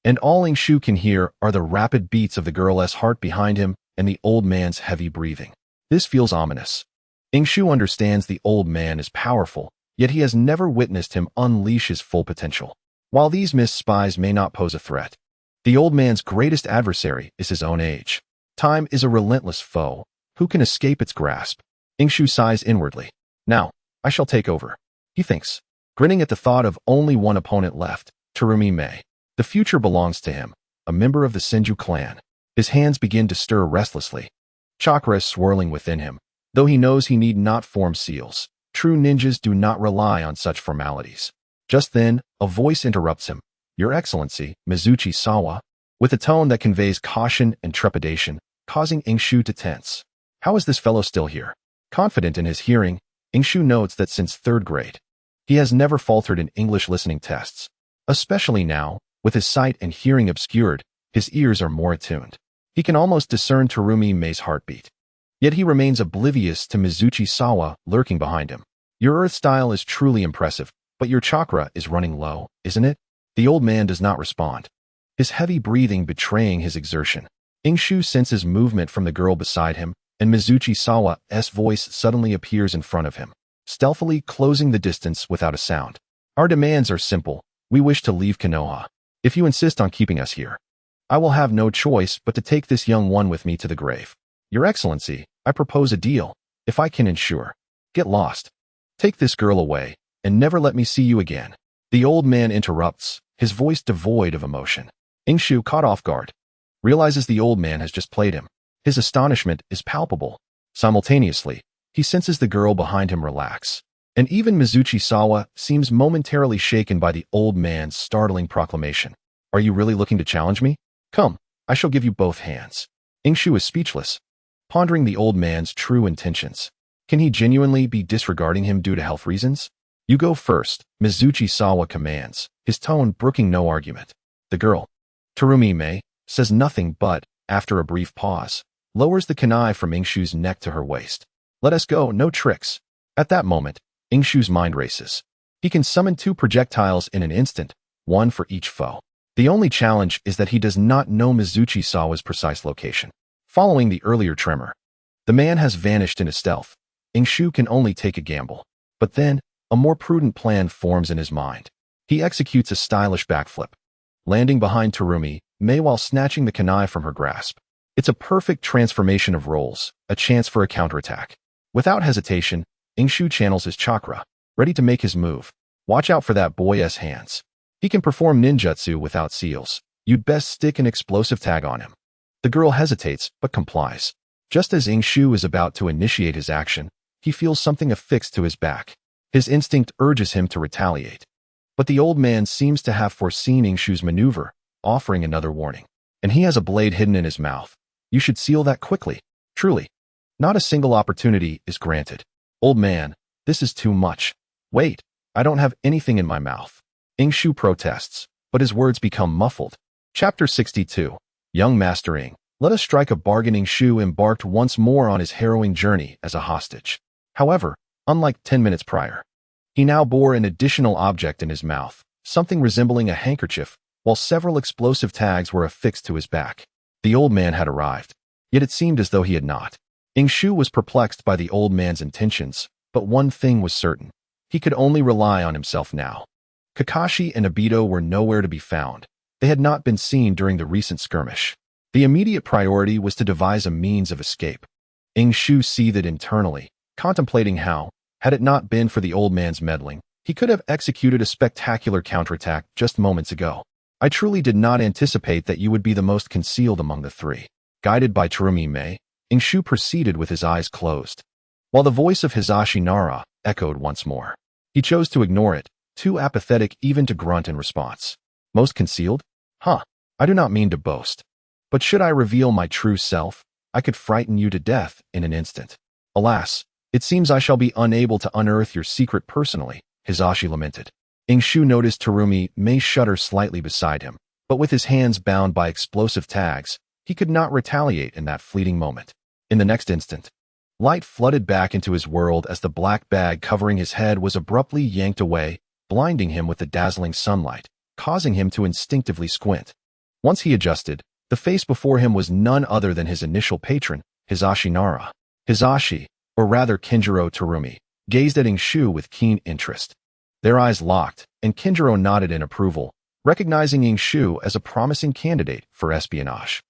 and all Ingshu can hear are the rapid beats of the girl's heart behind him and the old man's heavy breathing. This feels ominous. Ingshu understands the old man is powerful, yet he has never witnessed him unleash his full potential. While these mist spies may not pose a threat, the old man's greatest adversary is his own age. Time is a relentless foe. Who can escape its grasp? Ingshu sighs inwardly. "Now, I shall take over," he thinks, grinning at the thought of only one opponent left, Terumi Mei. The future belongs to him, a member of the Senju clan. His hands begin to stir restlessly. Chakra is swirling within him, though he knows he need not form seals. True ninjas do not rely on such formalities. Just then, a voice interrupts him. "Your Excellency, Mizuchi Sawa," with a tone that conveys caution and trepidation, causing Ingshu to tense. How is this fellow still here? Confident in his hearing, Ingshu notes that since 3rd grade, he has never faltered in English listening tests. Especially now, with his sight and hearing obscured, his ears are more attuned. He can almost discern Terumi Mei's heartbeat. Yet he remains oblivious to Mizuchi Sawa lurking behind him. "Your earth style is truly impressive, but your chakra is running low, isn't it?" The old man does not respond, his heavy breathing betraying his exertion. Ingshu senses movement from the girl beside him, and Mizuchi Sawa's voice suddenly appears in front of him, stealthily closing the distance without a sound. "Our demands are simple. We wish to leave Konoha. If you insist on keeping us here, I will have no choice but to take this young one with me to the grave. Your Excellency, I propose a deal, if I can ensure. Get lost. Take this girl away, and never let me see you again." The old man interrupts, his voice devoid of emotion. Ingshu, caught off guard, realizes the old man has just played him. His astonishment is palpable. Simultaneously, he senses the girl behind him relax. And even Mizuchi Sawa seems momentarily shaken by the old man's startling proclamation. "Are you really looking to challenge me? Come, I shall give you both hands." Ingshu is speechless, pondering the old man's true intentions. Can he genuinely be disregarding him due to health reasons? "You go first," Mizuchi Sawa commands, his tone brooking no argument. The girl, Terumi Mei, says nothing but, after a brief pause, lowers the kunai from Ingshu's neck to her waist. "Let us go, no tricks." At that moment, Ingshu's mind races. He can summon 2 projectiles in an instant, one for each foe. The only challenge is that he does not know Mizuchi Sawa's precise location. Following the earlier tremor, the man has vanished into stealth. Ingshu can only take a gamble. But then, a more prudent plan forms in his mind. He executes a stylish backflip, landing behind Terumi Mei while snatching the kunai from her grasp. It's a perfect transformation of roles, a chance for a counterattack. Without hesitation, Ingshu channels his chakra, ready to make his move. Watch out for that boy's hands. He can perform ninjutsu without seals. You'd best stick an explosive tag on him. The girl hesitates, but complies. Just as Ingshu is about to initiate his action, he feels something affixed to his back. His instinct urges him to retaliate. But the old man seems to have foreseen Ingshu's maneuver, offering another warning. And he has a blade hidden in his mouth. You should seal that quickly. Truly. Not a single opportunity is granted. Old man, this is too much. Wait, I don't have anything in my mouth. Ingshu protests, but his words become muffled. Chapter 62. Young Master Ing. Let us strike a bargain. Ingshu embarked once more on his harrowing journey as a hostage. However, unlike 10 minutes prior, he now bore an additional object in his mouth, something resembling a handkerchief, while several explosive tags were affixed to his back. The old man had arrived, yet it seemed as though he had not. Ingshu was perplexed by the old man's intentions, but one thing was certain. He could only rely on himself now. Kakashi and Obito were nowhere to be found. They had not been seen during the recent skirmish. The immediate priority was to devise a means of escape. Ingshu seethed internally, contemplating how, had it not been for the old man's meddling, he could have executed a spectacular counterattack just moments ago. I truly did not anticipate that you would be the most concealed among the three. Guided by Terumi, Ingshu proceeded with his eyes closed. While the voice of Hisashi Nara echoed once more, he chose to ignore it, too apathetic even to grunt in response. Most concealed? Huh, I do not mean to boast. But should I reveal my true self, I could frighten you to death in an instant. Alas, it seems I shall be unable to unearth your secret personally, Hisashi lamented. Ingshu noticed Terumi shudder slightly beside him, but with his hands bound by explosive tags, he could not retaliate in that fleeting moment. In the next instant, light flooded back into his world as the black bag covering his head was abruptly yanked away, blinding him with the dazzling sunlight, causing him to instinctively squint. Once he adjusted, the face before him was none other than his initial patron, Hisashi Nara. Hisashi, or rather Kinjiro Terumi, gazed at Ingshu with keen interest. Their eyes locked, and Kinjiro nodded in approval, recognizing Ingshu as a promising candidate for espionage.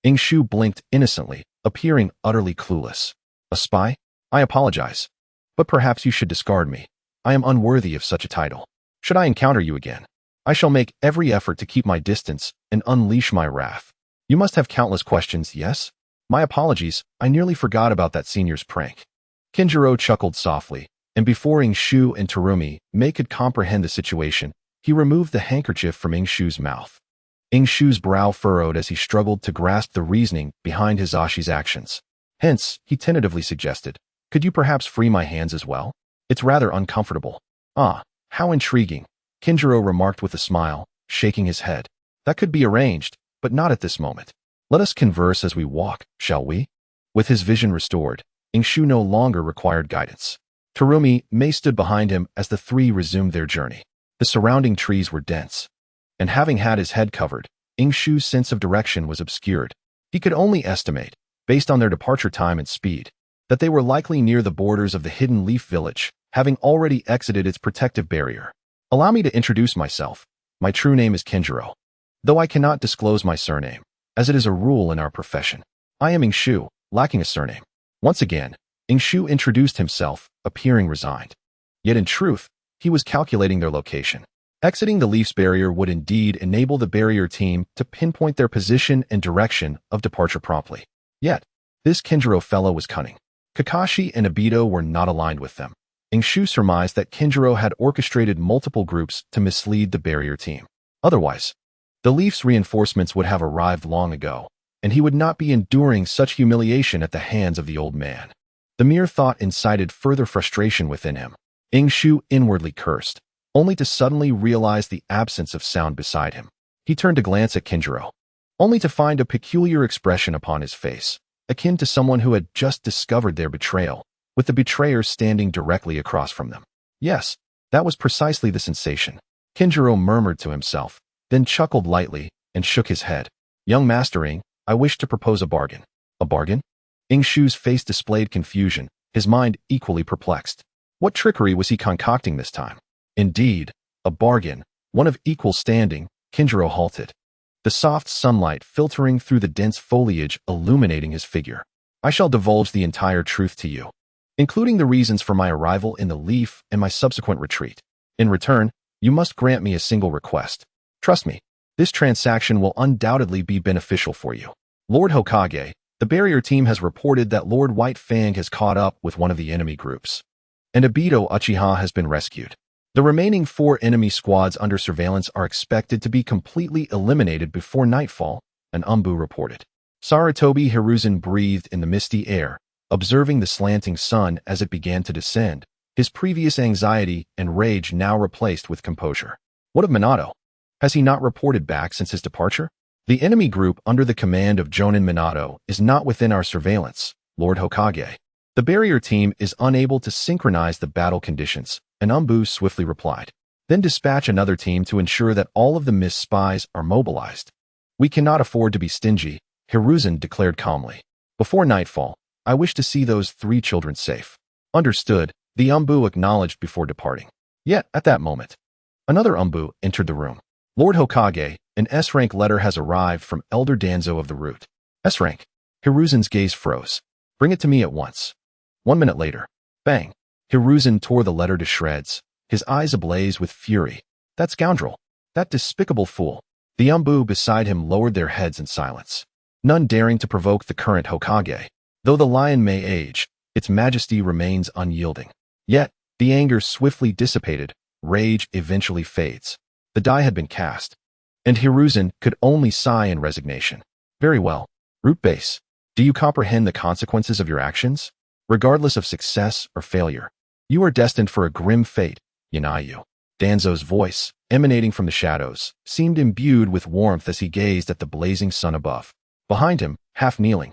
Ingshu blinked innocently, appearing utterly clueless. A spy? I apologize. But perhaps you should discard me. I am unworthy of such a title. Should I encounter you again, I shall make every effort to keep my distance and unleash my wrath. You must have countless questions, yes? My apologies, I nearly forgot about that senior's prank. Kinjiro chuckled softly, and before Ingshu and Terumi could comprehend the situation, he removed the handkerchief from Ingshu's mouth. Ingshu's brow furrowed as he struggled to grasp the reasoning behind Hisashi's actions. Hence, he tentatively suggested, could you perhaps free my hands as well? It's rather uncomfortable. Ah, how intriguing, Kinjiro remarked with a smile, shaking his head. That could be arranged, but not at this moment. Let us converse as we walk, shall we? With his vision restored, Ingshu no longer required guidance. Terumi stood behind him as the three resumed their journey. The surrounding trees were dense, and having had his head covered, Ingshu's sense of direction was obscured. He could only estimate, based on their departure time and speed, that they were likely near the borders of the Hidden Leaf Village, having already exited its protective barrier. Allow me to introduce myself. My true name is Kinjiro, though I cannot disclose my surname, as it is a rule in our profession. I am Ingshu, lacking a surname. Once again, Ingshu introduced himself, appearing resigned. Yet in truth, he was calculating their location. Exiting the Leaf's barrier would indeed enable the barrier team to pinpoint their position and direction of departure promptly. Yet, this Kinjiro fellow was cunning. Kakashi and Obito were not aligned with them. Ingshu surmised that Kinjiro had orchestrated multiple groups to mislead the barrier team. Otherwise, the Leaf's reinforcements would have arrived long ago, and he would not be enduring such humiliation at the hands of the old man. The mere thought incited further frustration within him. Ingshu inwardly cursed, only to suddenly realize the absence of sound beside him. He turned to glance at Kinjiro, only to find a peculiar expression upon his face, akin to someone who had just discovered their betrayal, with the betrayer standing directly across from them. Yes, that was precisely the sensation. Kinjiro murmured to himself, then chuckled lightly and shook his head. Young Master Ing, I wish to propose a bargain. A bargain? Ingshu's face displayed confusion, his mind equally perplexed. What trickery was he concocting this time? Indeed, a bargain, one of equal standing. Kinjiro halted. the soft sunlight filtering through the dense foliage illuminating his figure. I shall divulge the entire truth to you, including the reasons for my arrival in the leaf and my subsequent retreat. In return, you must grant me a single request. Trust me, this transaction will undoubtedly be beneficial for you. Lord Hokage, the barrier team has reported that Lord White Fang has caught up with one of the enemy groups, and Obito Uchiha has been rescued. The remaining 4 enemy squads under surveillance are expected to be completely eliminated before nightfall, an Umbu reported. Sarutobi Hiruzen breathed in the misty air, observing the slanting sun as it began to descend, his previous anxiety and rage now replaced with composure. What of Minato? Has he not reported back since his departure? The enemy group under the command of Jonin Minato is not within our surveillance, Lord Hokage. The barrier team is unable to synchronize the battle conditions, and Umbu swiftly replied. Then dispatch another team to ensure that all of the missed spies are mobilized. We cannot afford to be stingy, Hiruzen declared calmly. Before nightfall, I wish to see those 3 children safe. Understood, the Umbu acknowledged before departing. Yet, at that moment, another Umbu entered the room. Lord Hokage, an S-rank letter has arrived from Elder Danzo of the Root. S-rank. Hiruzen's gaze froze. Bring it to me at once. 1 minute later. Bang. Hiruzen tore the letter to shreds, his eyes ablaze with fury. That scoundrel. That despicable fool. The Umbu beside him lowered their heads in silence, none daring to provoke the current Hokage. Though the lion may age, its majesty remains unyielding. Yet, the anger swiftly dissipated, rage eventually fades. The die had been cast, and Hiruzen could only sigh in resignation. Very well. Root base. Do you comprehend the consequences of your actions? Regardless of success or failure, you are destined for a grim fate, Yanayu. Danzo's voice, emanating from the shadows, seemed imbued with warmth as he gazed at the blazing sun above. Behind him, half kneeling,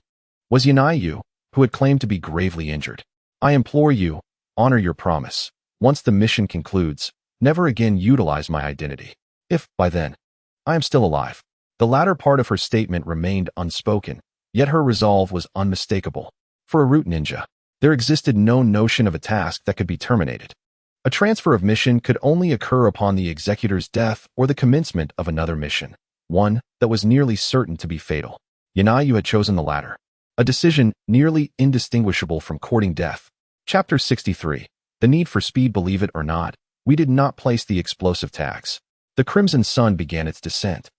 was Yanayu, who had claimed to be gravely injured. I implore you, honor your promise. Once the mission concludes, never again utilize my identity. If, by then, I am still alive. The latter part of her statement remained unspoken, yet her resolve was unmistakable. For a root ninja, there existed no notion of a task that could be terminated. A transfer of mission could only occur upon the executor's death or the commencement of another mission, one that was nearly certain to be fatal. Yanayu had chosen the latter, a decision nearly indistinguishable from courting death. Chapter 63. The need for speed. Believe it or not, we did not place the explosive tags. The crimson sun began its descent,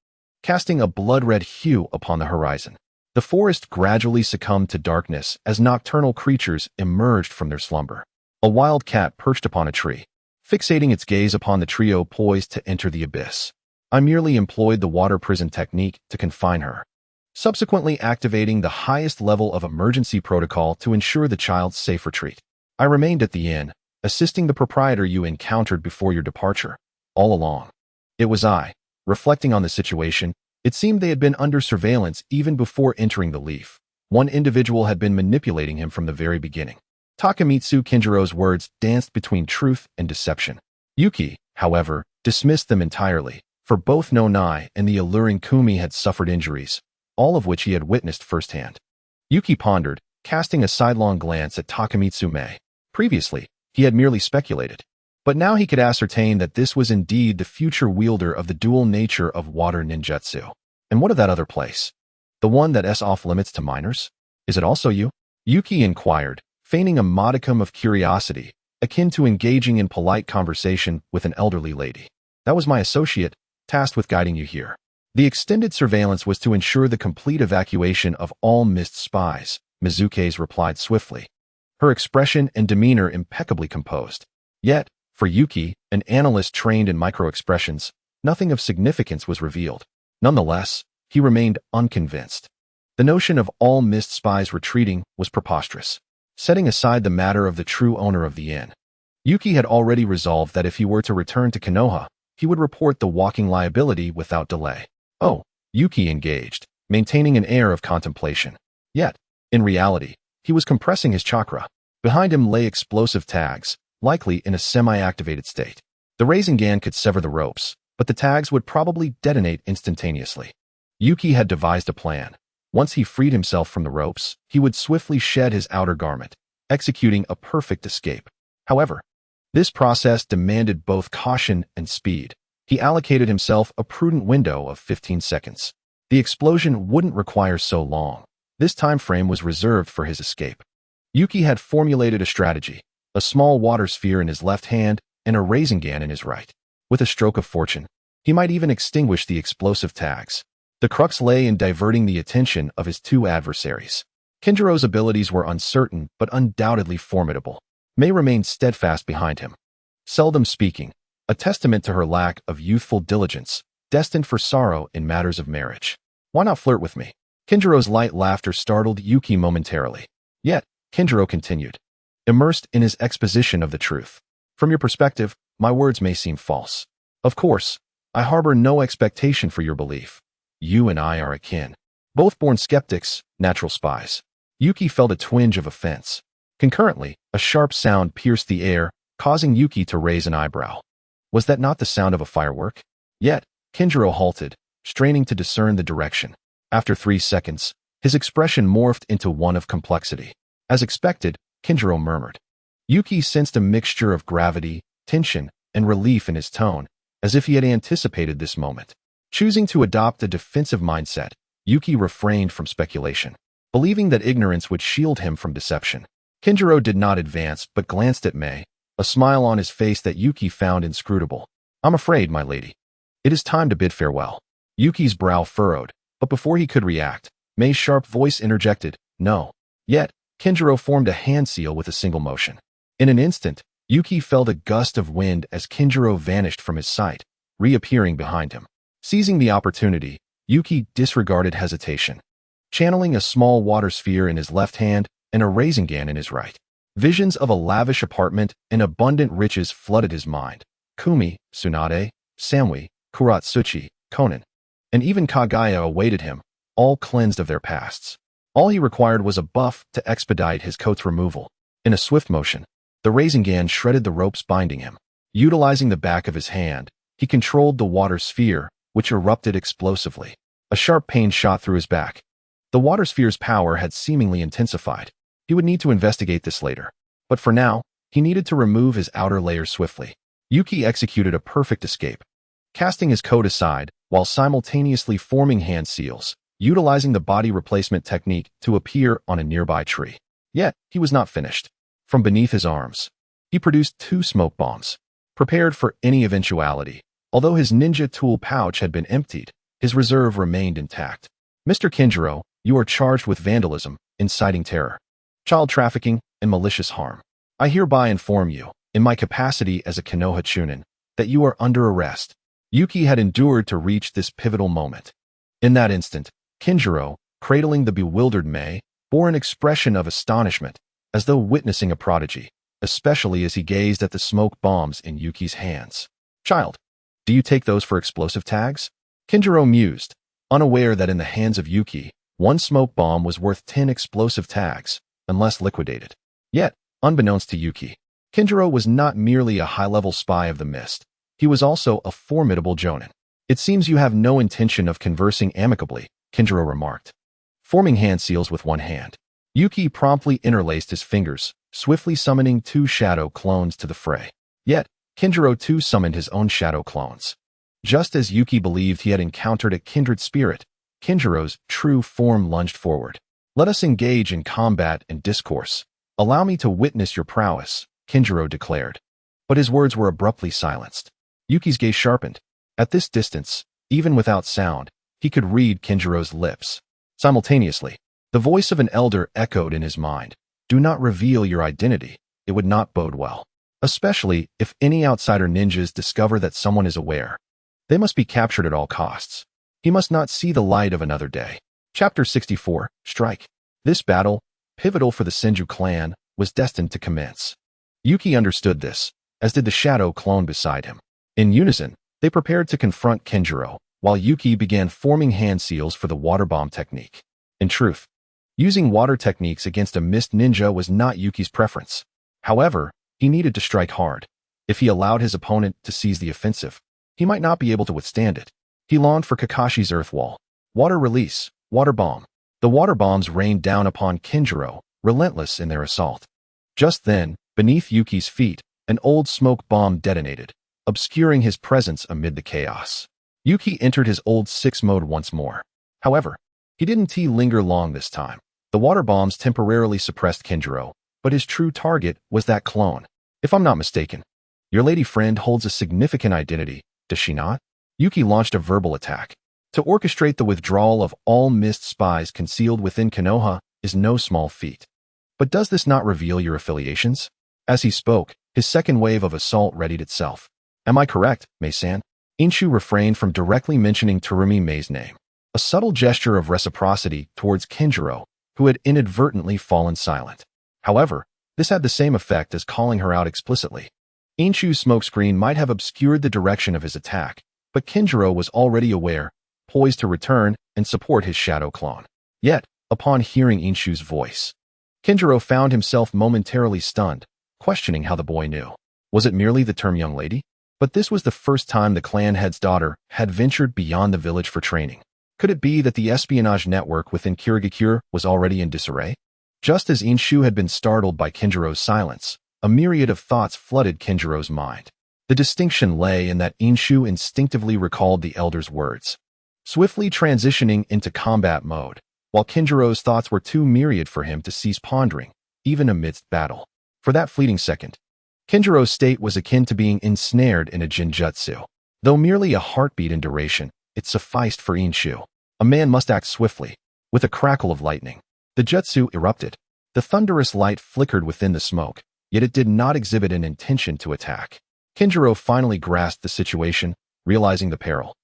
casting a blood-red hue upon the horizon. The forest gradually succumbed to darkness as nocturnal creatures emerged from their slumber. A wild cat perched upon a tree, fixating its gaze upon the trio poised to enter the abyss. I merely employed the water prison technique to confine her, subsequently activating the highest level of emergency protocol to ensure the child's safe retreat. I remained at the inn, assisting the proprietor you encountered before your departure. All along, it was I. Reflecting on the situation, it seemed they had been under surveillance even before entering the leaf. One individual had been manipulating him from the very beginning. Takemitsu Kinjiro's words danced between truth and deception. Yuki, however, dismissed them entirely, for both Nonai and the alluring Kumi had suffered injuries, all of which he had witnessed firsthand. Yuki pondered, casting a sidelong glance at Takemitsu Mei. Previously, he had merely speculated, but now he could ascertain that this was indeed the future wielder of the dual nature of water ninjutsu. And what of that other place? The one that is off limits to minors? Is it also you? Yuki inquired, feigning a modicum of curiosity, akin to engaging in polite conversation with an elderly lady. That was my associate, tasked with guiding you here. The extended surveillance was to ensure the complete evacuation of all missed spies, Mizuke's replied swiftly, her expression and demeanor impeccably composed. Yet, for Yuki, an analyst trained in microexpressions, nothing of significance was revealed. Nonetheless, he remained unconvinced. The notion of all missed spies retreating was preposterous. Setting aside the matter of the true owner of the inn, Yuki had already resolved that if he were to return to Konoha, he would report the walking liability without delay. Oh, Yuki engaged, maintaining an air of contemplation. Yet, in reality, he was compressing his chakra. Behind him lay explosive tags, likely in a semi-activated state. The Rasengan could sever the ropes, but the tags would probably detonate instantaneously. Yuki had devised a plan. Once he freed himself from the ropes, he would swiftly shed his outer garment, executing a perfect escape. However, this process demanded both caution and speed. He allocated himself a prudent window of 15 seconds. The explosion wouldn't require so long. This time frame was reserved for his escape. Yuki had formulated a strategy, a small water sphere in his left hand and a Rasengan in his right. With a stroke of fortune, he might even extinguish the explosive tags. The crux lay in diverting the attention of his two adversaries. Kinjiro's abilities were uncertain but undoubtedly formidable. Mei remained steadfast behind him. Seldom speaking, a testament to her lack of youthful diligence, destined for sorrow in matters of marriage. Why not flirt with me? Kinjiro's light laughter startled Yuki momentarily. Yet, Kinjiro continued, immersed in his exposition of the truth. From your perspective, my words may seem false. Of course, I harbor no expectation for your belief. You and I are akin. Both born skeptics, natural spies. Yuki felt a twinge of offense. Concurrently, a sharp sound pierced the air, causing Yuki to raise an eyebrow. Was that not the sound of a firework? Yet, Kinjiro halted, straining to discern the direction. After 3 seconds, his expression morphed into one of complexity. As expected, Kinjiro murmured. Yuki sensed a mixture of gravity, tension, and relief in his tone, as if he had anticipated this moment. Choosing to adopt a defensive mindset, Yuki refrained from speculation, believing that ignorance would shield him from deception. Kinjiro did not advance but glanced at Mei, a smile on his face that Yuki found inscrutable. I'm afraid, my lady. It is time to bid farewell. Yuki's brow furrowed, but before he could react, Mei's sharp voice interjected, no. Yet, Kinjiro formed a hand seal with a single motion. In an instant, Yuki felt a gust of wind as Kinjiro vanished from his sight, reappearing behind him. Seizing the opportunity, Yuki disregarded hesitation. Channeling a small water sphere in his left hand and a Rasengan in his right. Visions of a lavish apartment and abundant riches flooded his mind. Kumi, Tsunade, Samui, Kuratsuchi, Konan, and even Kagaya awaited him, all cleansed of their pasts. All he required was a buff to expedite his coat's removal. In a swift motion, the Rasengan shredded the ropes binding him. Utilizing the back of his hand, he controlled the water sphere, which erupted explosively. A sharp pain shot through his back. The water sphere's power had seemingly intensified. He would need to investigate this later. But for now, he needed to remove his outer layer swiftly. Yuki executed a perfect escape, casting his coat aside while simultaneously forming hand seals, utilizing the body replacement technique to appear on a nearby tree. Yet, he was not finished. From beneath his arms, he produced 2 smoke bombs, prepared for any eventuality. Although his ninja tool pouch had been emptied, his reserve remained intact. Mr. Kinjiro, you are charged with vandalism, inciting terror, child trafficking, and malicious harm. I hereby inform you, in my capacity as a Konoha Chunin, that you are under arrest. Yuki had endured to reach this pivotal moment. In that instant, Kinjiro, cradling the bewildered Mei, bore an expression of astonishment, as though witnessing a prodigy, especially as he gazed at the smoke bombs in Yuki's hands. Child, do you take those for explosive tags? Kinjiro mused, unaware that in the hands of Yuki, 1 smoke bomb was worth 10 explosive tags, unless liquidated. Yet, unbeknownst to Yuki, Kinjiro was not merely a high-level spy of the mist. He was also a formidable jonin. It seems you have no intention of conversing amicably, Kinjiro remarked, forming hand seals with one hand. Yuki promptly interlaced his fingers, swiftly summoning 2 shadow clones to the fray. Yet, Kinjiro too summoned his own shadow clones. Just as Yuki believed he had encountered a kindred spirit, Kinjiro's true form lunged forward. Let us engage in combat and discourse. Allow me to witness your prowess, Kinjiro declared. But his words were abruptly silenced. Yuki's gaze sharpened. At this distance, even without sound, he could read Kinjiro's lips. Simultaneously, the voice of an elder echoed in his mind. Do not reveal your identity. It would not bode well. Especially if any outsider ninjas discover that someone is aware. They must be captured at all costs. He must not see the light of another day. Chapter 64, Strike. This battle, pivotal for the Senju clan, was destined to commence. Yuki understood this, as did the shadow clone beside him. In unison, they prepared to confront Kinjiro, while Yuki began forming hand seals for the water bomb technique. In truth, using water techniques against a mist ninja was not Yuki's preference. However, he needed to strike hard. If he allowed his opponent to seize the offensive, he might not be able to withstand it. He longed for Kakashi's earth wall. Water release, water bomb. The water bombs rained down upon Kinjiro, relentless in their assault. Just then, beneath Yuki's feet, an old smoke bomb detonated, obscuring his presence amid the chaos. Yuki entered his old 6 mode once more. However, he didn't linger long this time. The water bombs temporarily suppressed Kinjiro, but his true target was that clone. If I'm not mistaken, your lady friend holds a significant identity, does she not? Yuki launched a verbal attack. To orchestrate the withdrawal of all mist spies concealed within Konoha is no small feat. But does this not reveal your affiliations? As he spoke, his second wave of assault readied itself. Am I correct, Mei-san? Inshu refrained from directly mentioning Terumi Mei's name. A subtle gesture of reciprocity towards Kinjiro, who had inadvertently fallen silent. However, this had the same effect as calling her out explicitly. Inshu's smokescreen might have obscured the direction of his attack, but Kinjiro was already aware, poised to return and support his shadow clone. Yet, upon hearing Inshu's voice, Kinjiro found himself momentarily stunned, questioning how the boy knew. Was it merely the term young lady? But this was the first time the clan head's daughter had ventured beyond the village for training. Could it be that the espionage network within Kirigakure was already in disarray? Just as Inshu had been startled by Kinjiro's silence, a myriad of thoughts flooded Kinjiro's mind. The distinction lay in that Inshu instinctively recalled the elder's words, swiftly transitioning into combat mode, while Kinjiro's thoughts were too myriad for him to cease pondering, even amidst battle. For that fleeting second, Kinjiro's state was akin to being ensnared in a ninjutsu. Though merely a heartbeat in duration, it sufficed for Inshu. A man must act swiftly. With a crackle of lightning, the jutsu erupted. The thunderous light flickered within the smoke, yet it did not exhibit an intention to attack. Kinjiro finally grasped the situation, realizing the peril.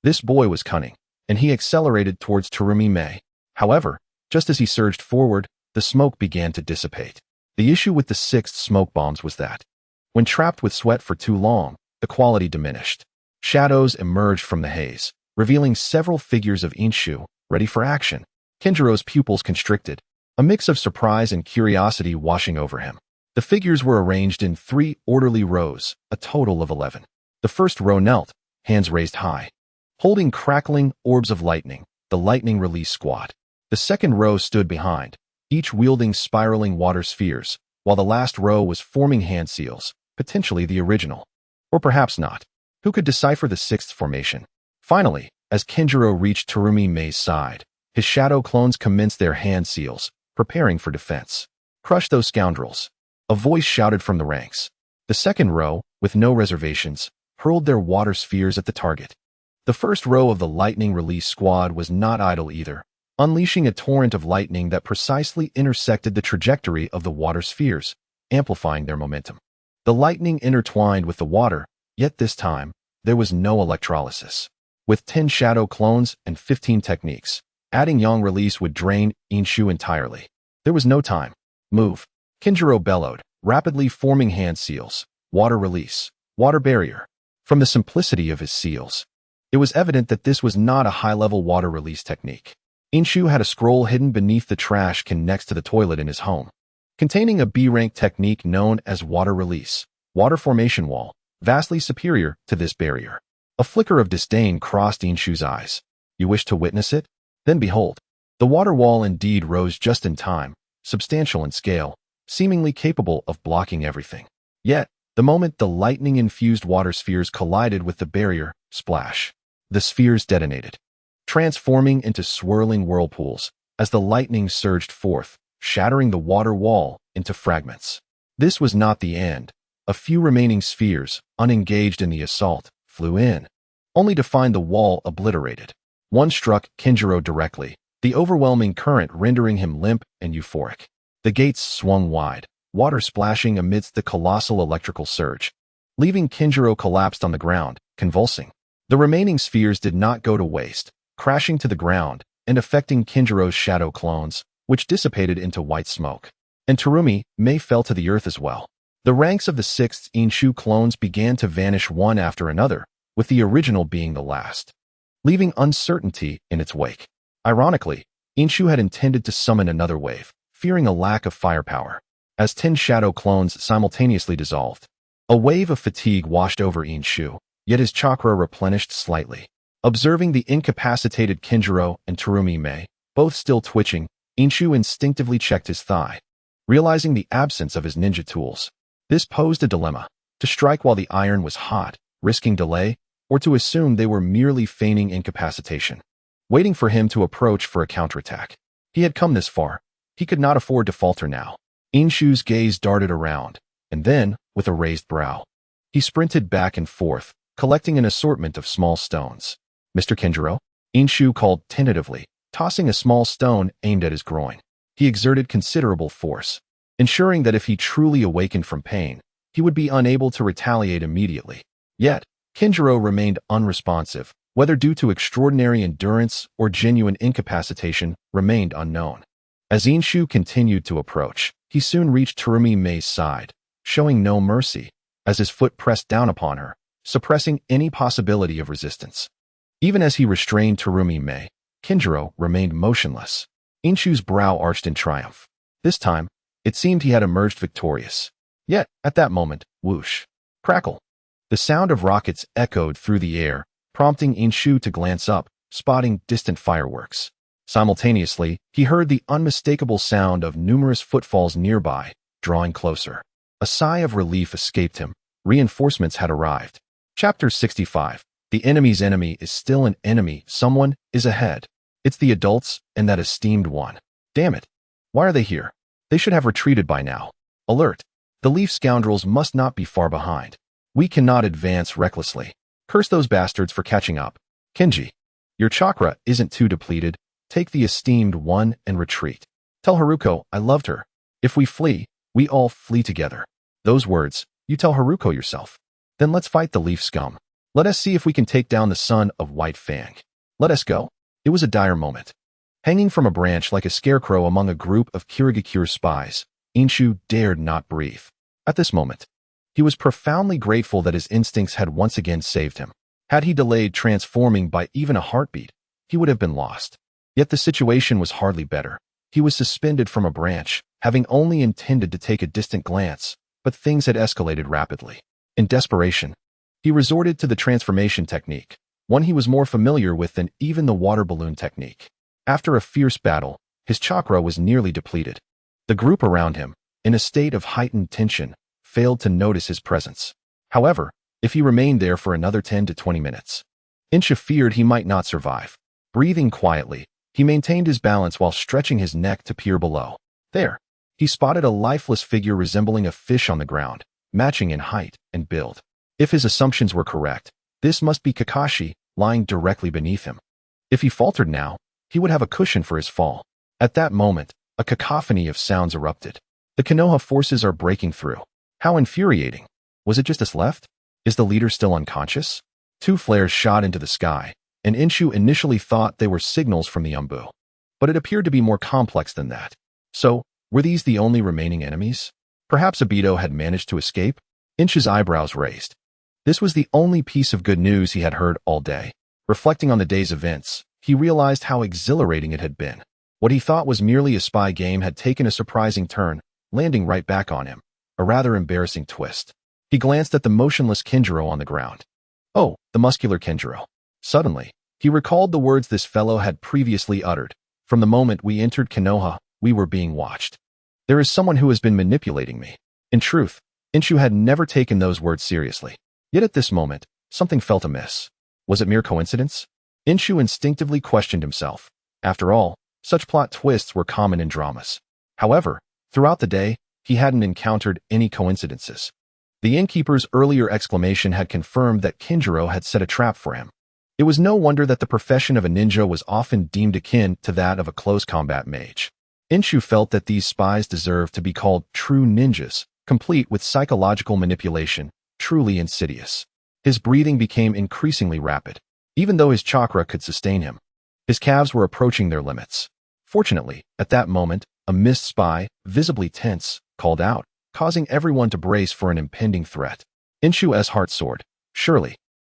This boy was cunning, and he accelerated towards Terumi Mei. However, just as he surged forward, the smoke began to dissipate. The issue with the sixth smoke bombs was that, when trapped with sweat for too long, the quality diminished. Shadows emerged from the haze, revealing several figures of Inshu, ready for action. Kinjiro's pupils constricted, a mix of surprise and curiosity washing over him. The figures were arranged in 3 orderly rows, a total of 11. The first row knelt, hands raised high, holding crackling orbs of lightning, the lightning release squad. The second row stood behind, each wielding spiraling water spheres, while the last row was forming hand seals, potentially the original. Or perhaps not. Who could decipher the sixth formation? Finally, as Kinjiro reached Terumi Mei's side, his shadow clones commenced their hand seals, preparing for defense. Crush those scoundrels. A voice shouted from the ranks. The second row, with no reservations, hurled their water spheres at the target. The first row of the lightning release squad was not idle either, unleashing a torrent of lightning that precisely intersected the trajectory of the water spheres, amplifying their momentum. The lightning intertwined with the water, yet this time, there was no electrolysis. With 10 shadow clones and 15 techniques, adding yang release would drain Inshu entirely. There was no time. Move. Kinjiro bellowed, rapidly forming hand seals, water release, water barrier. From the simplicity of his seals, it was evident that this was not a high-level water release technique. Inshu had a scroll hidden beneath the trash can next to the toilet in his home, containing a B-rank technique known as water release, water formation wall, vastly superior to this barrier. A flicker of disdain crossed Inshu's eyes. You wish to witness it? Then behold. The water wall indeed rose just in time, substantial in scale, seemingly capable of blocking everything. Yet, the moment the lightning-infused water spheres collided with the barrier, splash. The spheres detonated, transforming into swirling whirlpools as the lightning surged forth, shattering the water wall into fragments. This was not the end. A few remaining spheres, unengaged in the assault, flew in, only to find the wall obliterated. One struck Kinjiro directly, the overwhelming current rendering him limp and euphoric. The gates swung wide, water splashing amidst the colossal electrical surge, leaving Kinjiro collapsed on the ground, convulsing. The remaining spheres did not go to waste, crashing to the ground and affecting Kinjiro's shadow clones, which dissipated into white smoke. And Terumi Mei fell to the earth as well. The ranks of the sixth Inshu clones began to vanish one after another, with the original being the last, leaving uncertainty in its wake. Ironically, Inshu had intended to summon another wave, fearing a lack of firepower. As 10 shadow clones simultaneously dissolved, a wave of fatigue washed over Inshu, yet his chakra replenished slightly. Observing the incapacitated Kinjiro and Terumi Mei, both still twitching, Inshu instinctively checked his thigh. Realizing the absence of his ninja tools, this posed a dilemma: to strike while the iron was hot, risking delay, or to assume they were merely feigning incapacitation. waiting for him to approach for a counterattack. He had come this far. He could not afford to falter now. Inshu's gaze darted around, and then, with a raised brow, he sprinted back and forth, collecting an assortment of small stones. "Mr. Kinjiro?" Inshu called tentatively, tossing a small stone aimed at his groin. He exerted considerable force, ensuring that if he truly awakened from pain, he would be unable to retaliate immediately. Yet, Kinjiro remained unresponsive, whether due to extraordinary endurance or genuine incapacitation remained unknown. As Inshu continued to approach, he soon reached Terumi Mei's side, showing no mercy, as his foot pressed down upon her, suppressing any possibility of resistance. Even as he restrained Terumi Mei, Kinjiro remained motionless. Inshu's brow arched in triumph. This time, it seemed he had emerged victorious. Yet, at that moment, whoosh, crackle. The sound of rockets echoed through the air, prompting Inshu to glance up, spotting distant fireworks. Simultaneously, he heard the unmistakable sound of numerous footfalls nearby, drawing closer. A sigh of relief escaped him. Reinforcements had arrived. Chapter 65. The enemy's enemy is still an enemy. Someone is ahead. It's the adults and that esteemed one. Damn it. Why are they here? They should have retreated by now. Alert. The leaf scoundrels must not be far behind. We cannot advance recklessly. Curse those bastards for catching up. Kenji, your chakra isn't too depleted. Take the esteemed one and retreat. Tell Haruko I loved her. If we flee, we all flee together. Those words, you tell Haruko yourself. Then let's fight the leaf scum. Let us see if we can take down the son of White Fang. Let us go. It was a dire moment. Hanging from a branch like a scarecrow among a group of Kirigakure spies, Inshu dared not breathe. At this moment, he was profoundly grateful that his instincts had once again saved him. Had he delayed transforming by even a heartbeat, he would have been lost. Yet the situation was hardly better. He was suspended from a branch, having only intended to take a distant glance, but things had escalated rapidly. In desperation, he resorted to the transformation technique, one he was more familiar with than even the water balloon technique. After a fierce battle, his chakra was nearly depleted. The group around him, in a state of heightened tension, failed to notice his presence. However, if he remained there for another 10 to 20 minutes, Inshu feared he might not survive. Breathing quietly, he maintained his balance while stretching his neck to peer below. There, he spotted a lifeless figure resembling a fish on the ground, matching in height and build. If his assumptions were correct, this must be Kakashi, lying directly beneath him. If he faltered now, he would have a cushion for his fall. At that moment, a cacophony of sounds erupted. The Konoha forces are breaking through. How infuriating. Was it just us left? Is the leader still unconscious? Two flares shot into the sky, and Inshu initially thought they were signals from the Umbu. But it appeared to be more complex than that. So, were these the only remaining enemies? Perhaps Obito had managed to escape? Inshu's eyebrows raised. This was the only piece of good news he had heard all day. Reflecting on the day's events, he realized how exhilarating it had been. What he thought was merely a spy game had taken a surprising turn, landing right back on him. A rather embarrassing twist. He glanced at the motionless Kinjiro on the ground. Oh, the muscular Kinjiro. Suddenly, he recalled the words this fellow had previously uttered. From the moment we entered Konoha, we were being watched. There is someone who has been manipulating me. In truth, Inshu had never taken those words seriously. Yet at this moment, something felt amiss. Was it mere coincidence? Inshu instinctively questioned himself. After all, such plot twists were common in dramas. However, throughout the day, he hadn't encountered any coincidences. The innkeeper's earlier exclamation had confirmed that Kinjiro had set a trap for him. It was no wonder that the profession of a ninja was often deemed akin to that of a close combat mage. Inshu felt that these spies deserved to be called true ninjas, complete with psychological manipulation, truly insidious. His breathing became increasingly rapid, even though his chakra could sustain him. His calves were approaching their limits. Fortunately, at that moment, a missed spy, visibly tense, called out, causing everyone to brace for an impending threat. Inshu's heart soared. Surely,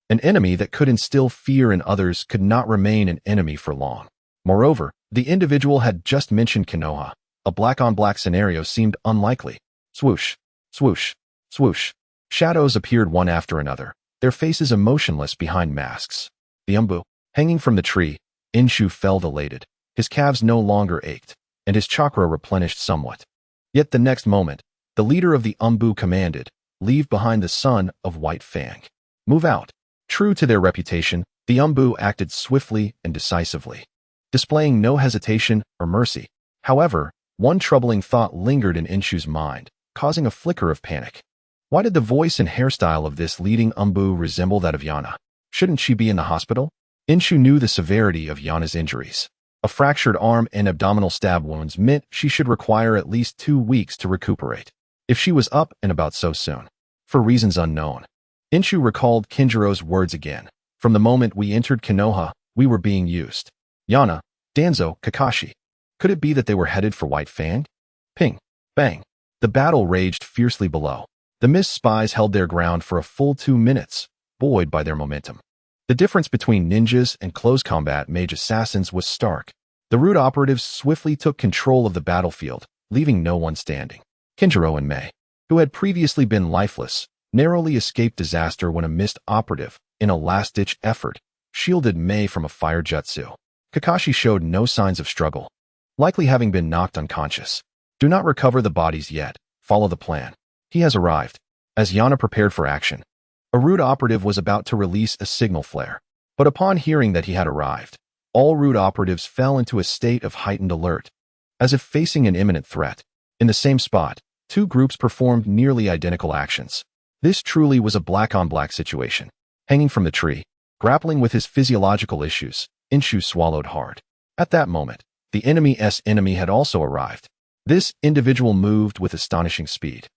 an enemy that could instill fear in others could not remain an enemy for long. Moreover, the individual had just mentioned Konoha. A black-on-black scenario seemed unlikely. Swoosh, swoosh, swoosh. Shadows appeared one after another, their faces emotionless behind masks. The Umbu, hanging from the tree, Inshu felt elated. His calves no longer ached, and his chakra replenished somewhat. Yet the next moment, the leader of the Umbu commanded, leave behind the son of White Fang. Move out. True to their reputation, The Umbu acted swiftly and decisively, displaying no hesitation or mercy. However, one troubling thought lingered in Inshu's mind, causing a flicker of panic. Why did the voice and hairstyle of this leading Umbu resemble that of Yana? Shouldn't she be in the hospital? Inshu knew the severity of Yana's injuries. A fractured arm and abdominal stab wounds meant she should require at least 2 weeks to recuperate, if she was up and about so soon. For reasons unknown, Inshu recalled Kinjiro's words again. From the moment we entered Konoha, we were being used. Yana, Danzo, Kakashi. Could it be that they were headed for White Fang? Ping, bang. The battle raged fiercely below. The mist spies held their ground for a full 2 minutes, buoyed by their momentum. The difference between ninjas and close combat mage assassins was stark. The root operatives swiftly took control of the battlefield, leaving no one standing. Kinjiro and Mei, who had previously been lifeless, narrowly escaped disaster when a mist operative, in a last-ditch effort, shielded Mei from a fire jutsu. Kakashi showed no signs of struggle, likely having been knocked unconscious. Do not recover the bodies yet. Follow the plan. He has arrived. As Yana prepared for action, a root operative was about to release a signal flare. But upon hearing that he had arrived, all root operatives fell into a state of heightened alert, as if facing an imminent threat. In the same spot, 2 groups performed nearly identical actions. This truly was a black-on-black situation. Hanging from the tree, grappling with his physiological issues, Inshu swallowed hard. At that moment, the enemy's enemy had also arrived. This individual moved with astonishing speed.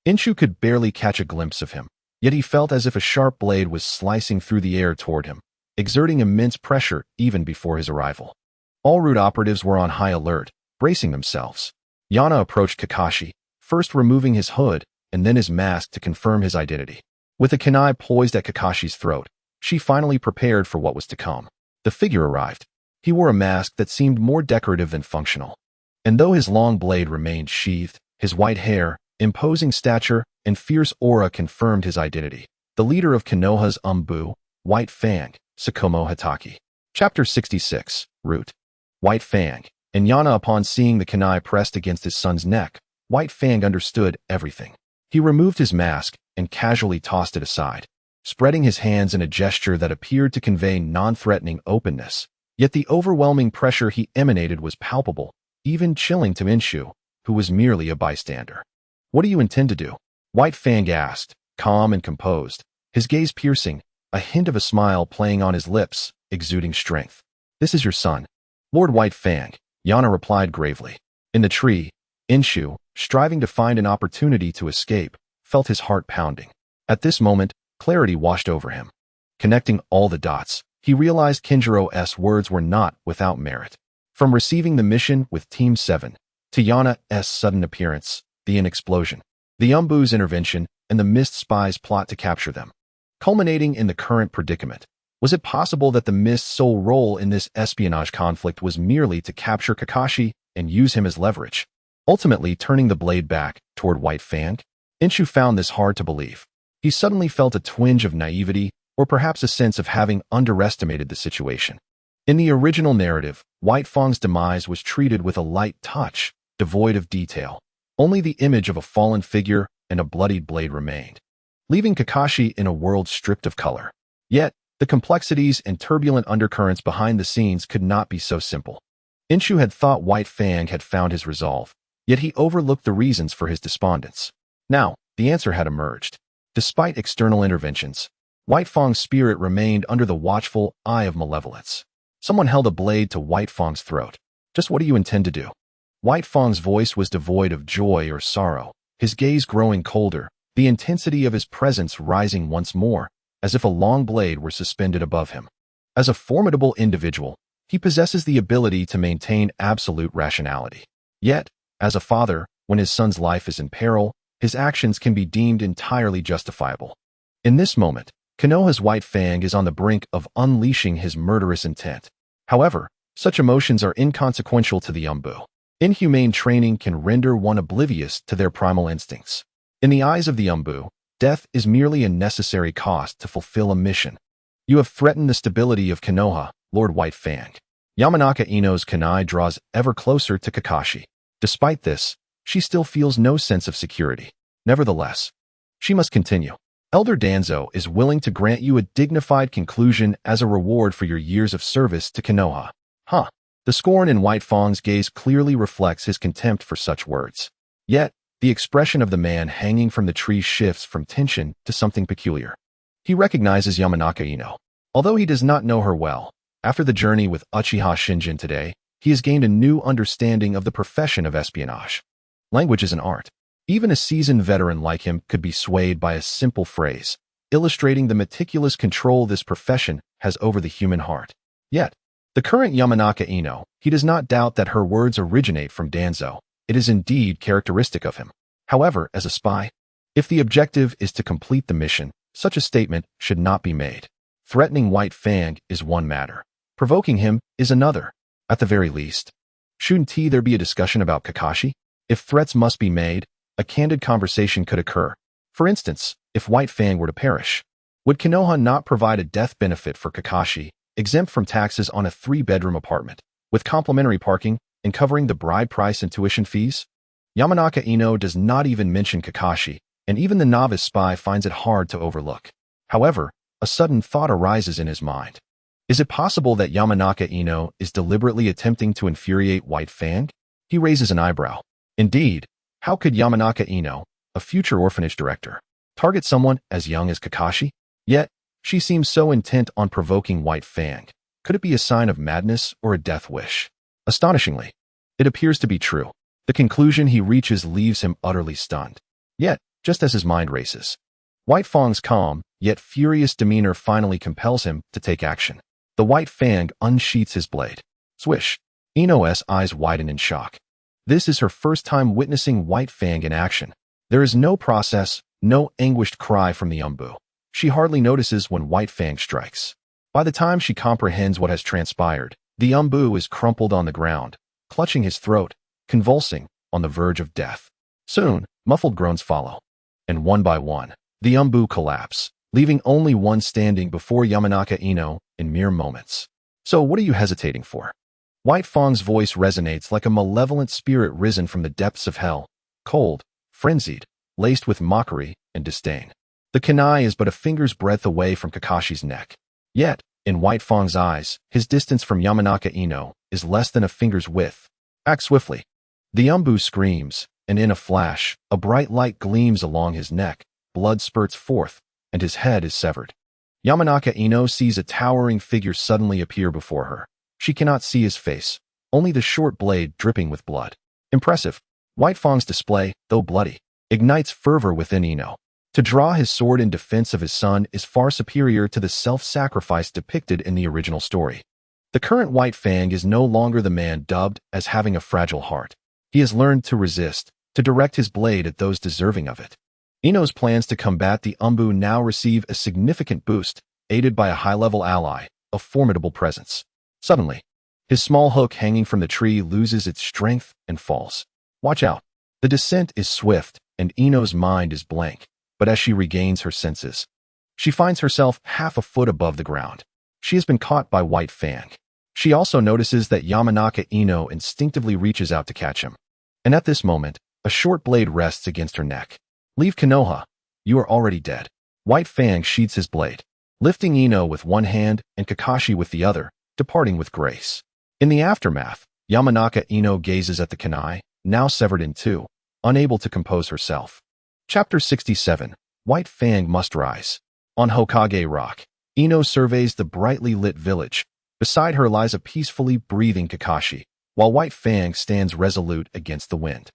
Inshu could barely catch a glimpse of him, yet he felt as if a sharp blade was slicing through the air toward him, exerting immense pressure even before his arrival. All root operatives were on high alert, bracing themselves. Yana approached Kakashi, first removing his hood and then his mask to confirm his identity. With a kunai poised at Kakashi's throat, she finally prepared for what was to come. The figure arrived. He wore a mask that seemed more decorative than functional. And though his long blade remained sheathed, his white hair, imposing stature, and fierce aura confirmed his identity. The leader of Konoha's Umbu, White Fang, Tsukumo Hitaki. Chapter 66, Root. White Fang. And Yana, upon seeing the kunai pressed against his son's neck, White Fang understood everything. He removed his mask and casually tossed it aside, spreading his hands in a gesture that appeared to convey non-threatening openness. Yet the overwhelming pressure he emanated was palpable, even chilling to Inshu, who was merely a bystander. What do you intend to do? White Fang asked, calm and composed, his gaze piercing, a hint of a smile playing on his lips, exuding strength. This is your son, Lord White Fang, Yana replied gravely. In the tree, Inshu, striving to find an opportunity to escape, felt his heart pounding. At this moment, clarity washed over him. Connecting all the dots, he realized Kinjiro's words were not without merit. From receiving the mission with Team 7, to Yana's sudden appearance, the explosion, the Umbu's intervention, and the Mist spies' plot to capture them, culminating in the current predicament. Was it possible that the Mist's sole role in this espionage conflict was merely to capture Kakashi and use him as leverage, ultimately turning the blade back toward White Fang? Inshu found this hard to believe. He suddenly felt a twinge of naivety, or perhaps a sense of having underestimated the situation. In the original narrative, White Fang's demise was treated with a light touch, devoid of detail. Only the image of a fallen figure and a bloodied blade remained, leaving Kakashi in a world stripped of color. Yet, the complexities and turbulent undercurrents behind the scenes could not be so simple. Inshu had thought White Fang had found his resolve, yet he overlooked the reasons for his despondence. Now, the answer had emerged. Despite external interventions, White Fang's spirit remained under the watchful eye of malevolence. Someone held a blade to White Fang's throat. Just what do you intend to do? White Fang's voice was devoid of joy or sorrow, his gaze growing colder, the intensity of his presence rising once more, as if a long blade were suspended above him. As a formidable individual, he possesses the ability to maintain absolute rationality. Yet, as a father, when his son's life is in peril, his actions can be deemed entirely justifiable. In this moment, Konoha's White Fang is on the brink of unleashing his murderous intent. However, such emotions are inconsequential to the Umbu. Inhumane training can render one oblivious to their primal instincts. In the eyes of the Umbu, death is merely a necessary cost to fulfill a mission. You have threatened the stability of Konoha, Lord White Fang. Yamanaka Ino's kunai draws ever closer to Kakashi. Despite this, she still feels no sense of security. Nevertheless, she must continue. Elder Danzo is willing to grant you a dignified conclusion as a reward for your years of service to Konoha. Huh. The scorn in White Fang's gaze clearly reflects his contempt for such words. Yet, the expression of the man hanging from the tree shifts from tension to something peculiar. He recognizes Yamanaka Ino. Although he does not know her well, after the journey with Uchiha Shinjin today, he has gained a new understanding of the profession of espionage. Language is an art. Even a seasoned veteran like him could be swayed by a simple phrase, illustrating the meticulous control this profession has over the human heart. Yet, the current Yamanaka Ino, he does not doubt that her words originate from Danzo. It is indeed characteristic of him. However, as a spy, if the objective is to complete the mission, such a statement should not be made. Threatening White Fang is one matter. Provoking him is another. At the very least, shouldn't there be a discussion about Kakashi? If threats must be made, a candid conversation could occur. For instance, if White Fang were to perish, would Konoha not provide a death benefit for Kakashi, exempt from taxes on a 3-bedroom apartment, with complimentary parking and covering the bride price and tuition fees? Yamanaka Ino does not even mention Kakashi, and even the novice spy finds it hard to overlook. However, a sudden thought arises in his mind. Is it possible that Yamanaka Ino is deliberately attempting to infuriate White Fang? He raises an eyebrow. Indeed, how could Yamanaka Ino, a future orphanage director, target someone as young as Kakashi? Yet, she seems so intent on provoking White Fang. Could it be a sign of madness or a death wish? Astonishingly, it appears to be true. The conclusion he reaches leaves him utterly stunned. Yet, just as his mind races, White Fang's calm, yet furious demeanor finally compels him to take action. The White Fang unsheaths his blade. Swish. Ino's eyes widen in shock. This is her first time witnessing White Fang in action. There is no process, no anguished cry from the Umbu. She hardly notices when White Fang strikes. By the time she comprehends what has transpired, the Umbu is crumpled on the ground, clutching his throat, convulsing, on the verge of death. Soon, muffled groans follow. And one by one, the Umbu collapse, leaving only one standing before Yamanaka Ino in mere moments. So what are you hesitating for? White Fang's voice resonates like a malevolent spirit risen from the depths of hell, cold, frenzied, laced with mockery and disdain. The kunai is but a finger's breadth away from Kakashi's neck. Yet, in White Fang's eyes, his distance from Yamanaka Ino is less than a finger's width. Act swiftly. The Umbu screams, and in a flash, a bright light gleams along his neck, blood spurts forth, and his head is severed. Yamanaka Ino sees a towering figure suddenly appear before her. She cannot see his face, only the short blade dripping with blood. Impressive. White Fang's display, though bloody, ignites fervor within Ino. To draw his sword in defense of his son is far superior to the self-sacrifice depicted in the original story. The current White Fang is no longer the man dubbed as having a fragile heart. He has learned to resist, to direct his blade at those deserving of it. Ino's plans to combat the Umbu now receive a significant boost, aided by a high-level ally, a formidable presence. Suddenly, his small hook hanging from the tree loses its strength and falls. Watch out. The descent is swift, and Ino's mind is blank, but as she regains her senses, she finds herself half a foot above the ground. She has been caught by White Fang. She also notices that Yamanaka Ino instinctively reaches out to catch him. And at this moment, a short blade rests against her neck. Leave Konoha. You are already dead. White Fang sheathes his blade, lifting Ino with one hand and Kakashi with the other, departing with grace. In the aftermath, Yamanaka Ino gazes at the kunai, now severed in two, unable to compose herself. Chapter 67. White Fang Must Rise. On Hokage Rock, Ino surveys the brightly lit village. Beside her lies a peacefully breathing Kakashi, while White Fang stands resolute against the wind.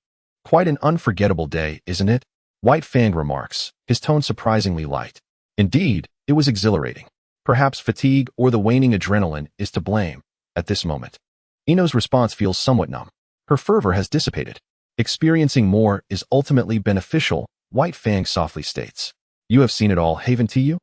Quite an unforgettable day, isn't it? White Fang remarks, his tone surprisingly light. Indeed, it was exhilarating. Perhaps fatigue or the waning adrenaline is to blame at this moment. Ino's response feels somewhat numb. Her fervor has dissipated. Experiencing more is ultimately beneficial, White Fang softly states. You have seen it all, haven't you?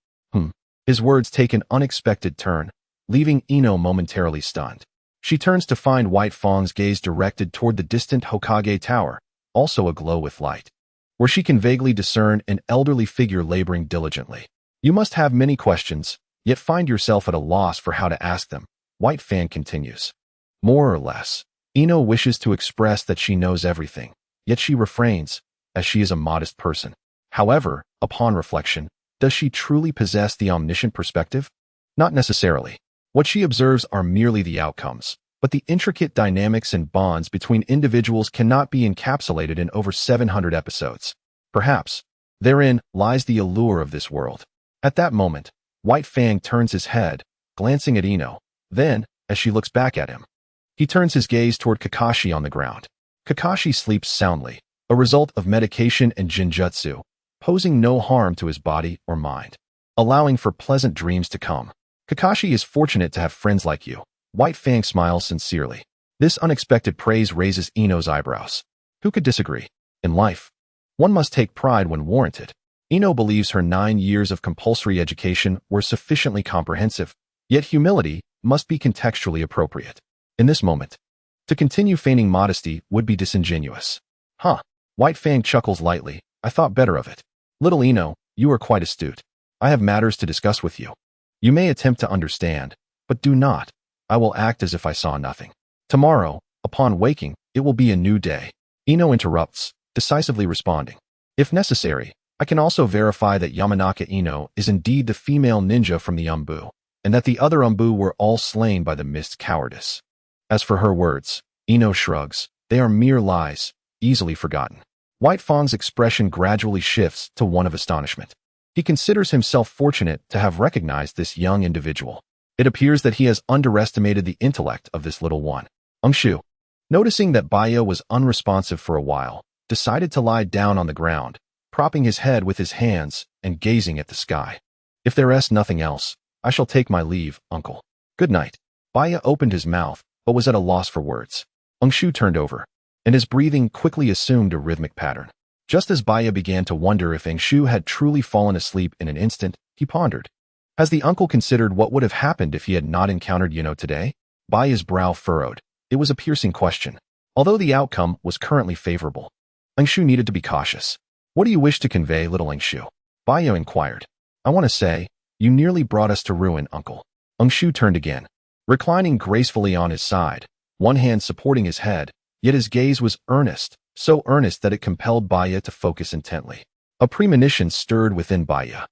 His words take an unexpected turn, leaving Ino momentarily stunned. She turns to find White Fang's gaze directed toward the distant Hokage Tower, also aglow with light, where she can vaguely discern an elderly figure laboring diligently. You must have many questions, yet find yourself at a loss for how to ask them, White Fang continues. More or less, Ino wishes to express that she knows everything, yet she refrains, as she is a modest person. However, upon reflection, Does she truly possess the omniscient perspective? Not necessarily. What she observes are merely the outcomes, but the intricate dynamics and bonds between individuals cannot be encapsulated in over 700 episodes. Perhaps, therein lies the allure of this world. At that moment, White Fang turns his head, glancing at Ino. Then, as she looks back at him, he turns his gaze toward Kakashi on the ground. Kakashi sleeps soundly, a result of medication and ninjutsu, posing no harm to his body or mind, allowing for pleasant dreams to come. Kakashi is fortunate to have friends like you. White Fang smiles sincerely. This unexpected praise raises Ino's eyebrows. Who could disagree? In life, one must take pride when warranted. Ino believes her 9 years of compulsory education were sufficiently comprehensive, yet humility must be contextually appropriate. In this moment, to continue feigning modesty would be disingenuous. Huh. White Fang chuckles lightly. I thought better of it. Little Ino, you are quite astute. I have matters to discuss with you. You may attempt to understand, but do not. I will act as if I saw nothing. Tomorrow, upon waking, it will be a new day. Ino interrupts, decisively responding. If necessary, I can also verify that Yamanaka Ino is indeed the female ninja from the Umbu, and that the other Umbu were all slain by the mist's cowardice. As for her words, Ino shrugs. They are mere lies, easily forgotten. White Fang's expression gradually shifts to one of astonishment. He considers himself fortunate to have recognized this young individual. It appears that he has underestimated the intellect of this little one. Shu, noticing that Baya was unresponsive for a while, decided to lie down on the ground, propping his head with his hands and gazing at the sky. If there is nothing else, I shall take my leave, uncle. Good night. Baya opened his mouth, but was at a loss for words. Shu turned over, and his breathing quickly assumed a rhythmic pattern. Just as Baya began to wonder if Shu had truly fallen asleep in an instant, he pondered. Has the uncle considered what would have happened if he had not encountered Yuno today? Baya's brow furrowed. It was a piercing question. Although the outcome was currently favorable, Shu needed to be cautious. What do you wish to convey, little Shu? Baya inquired. I want to say, you nearly brought us to ruin, uncle. Shu turned again, reclining gracefully on his side, one hand supporting his head, yet his gaze was earnest, so earnest that it compelled Baya to focus intently. A premonition stirred within Baya.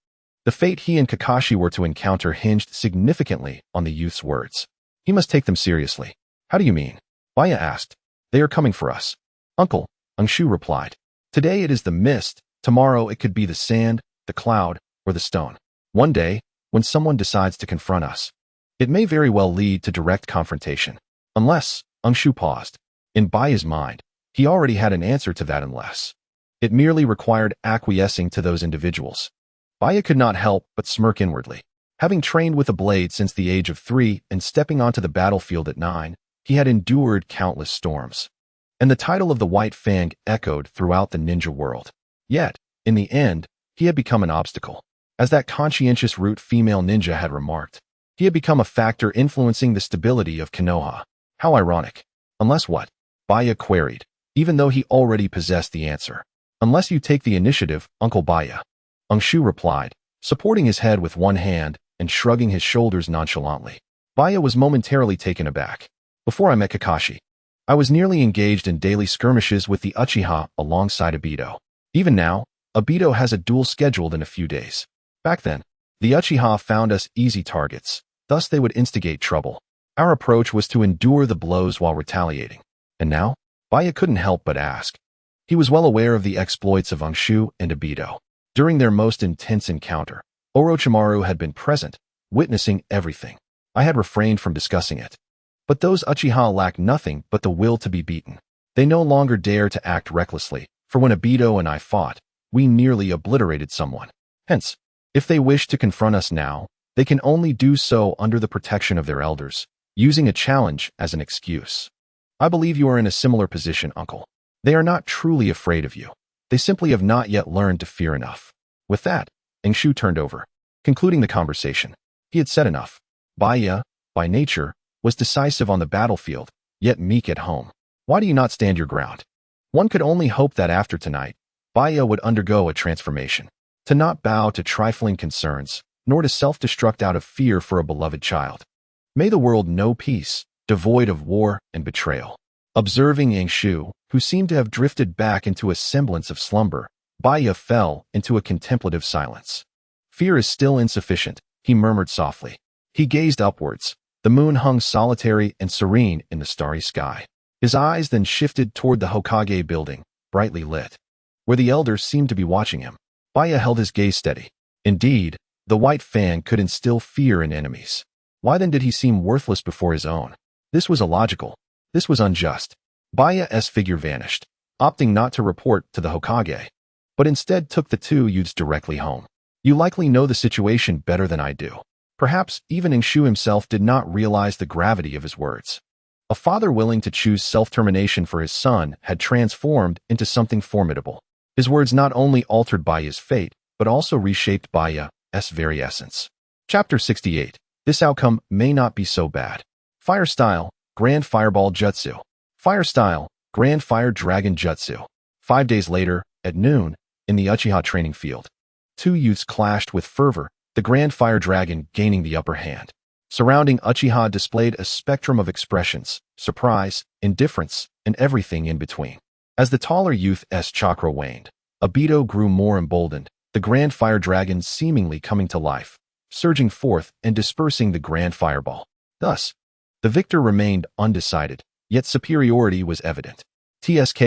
The fate he and Kakashi were to encounter hinged significantly on the youth's words. He must take them seriously. How do you mean? Baya asked. They are coming for us. Uncle, Shu replied. Today it is the mist, tomorrow it could be the sand, the cloud, or the stone. One day, when someone decides to confront us, it may very well lead to direct confrontation. Unless, Shu paused. In Baya's mind, he already had an answer to that unless. It merely required acquiescing to those individuals. Baya could not help but smirk inwardly. Having trained with a blade since the age of 3 and stepping onto the battlefield at 9, he had endured countless storms. And the title of the White Fang echoed throughout the ninja world. Yet, in the end, he had become an obstacle. As that conscientious root female ninja had remarked, he had become a factor influencing the stability of Konoha. How ironic. Unless what? Baya queried, even though he already possessed the answer. Unless you take the initiative, Uncle Baya. Shu replied, supporting his head with one hand and shrugging his shoulders nonchalantly. Baya was momentarily taken aback. Before I met Kakashi, I was nearly engaged in daily skirmishes with the Uchiha alongside Obito. Even now, Obito has a duel scheduled in a few days. Back then, the Uchiha found us easy targets, thus they would instigate trouble. Our approach was to endure the blows while retaliating. And now, Baya couldn't help but ask. He was well aware of the exploits of Shu and Obito. During their most intense encounter, Orochimaru had been present, witnessing everything. I had refrained from discussing it. But those Uchiha lacked nothing but the will to be beaten. They no longer dare to act recklessly, for when Obito and I fought, we nearly obliterated someone. Hence, if they wish to confront us now, they can only do so under the protection of their elders, using a challenge as an excuse. I believe you are in a similar position, uncle. They are not truly afraid of you. They simply have not yet learned to fear enough. With that, Shu turned over, concluding the conversation. He had said enough. Baya, by nature, was decisive on the battlefield, yet meek at home. Why do you not stand your ground? One could only hope that after tonight, Baya would undergo a transformation, to not bow to trifling concerns, nor to self-destruct out of fear for a beloved child. May the world know peace, devoid of war and betrayal. Observing Shu, who seemed to have drifted back into a semblance of slumber, Baya fell into a contemplative silence. Fear is still insufficient, he murmured softly. He gazed upwards. The moon hung solitary and serene in the starry sky. His eyes then shifted toward the Hokage building, brightly lit, where the elders seemed to be watching him. Baya held his gaze steady. Indeed, the white fan could instill fear in enemies. Why then did he seem worthless before his own? This was illogical. This was unjust. Baya's figure vanished, opting not to report to the Hokage, but instead took the two youths directly home. You likely know the situation better than I do. Perhaps even Engshu himself did not realize the gravity of his words. A father willing to choose self-termination for his son had transformed into something formidable. His words not only altered Baya's fate, but also reshaped Baya's very essence. Chapter 68. This outcome may not be so bad. Fire Style, Grand Fireball Jutsu. Fire Style, Grand Fire Dragon Jutsu. 5 days later, at noon, in the Uchiha training field, two youths clashed with fervor, the Grand Fire Dragon gaining the upper hand. Surrounding Uchiha displayed a spectrum of expressions, surprise, indifference, and everything in between. As the taller youth's chakra waned, Obito grew more emboldened, the Grand Fire Dragon seemingly coming to life, surging forth and dispersing the Grand Fireball. Thus, the victor remained undecided, yet superiority was evident. TSK,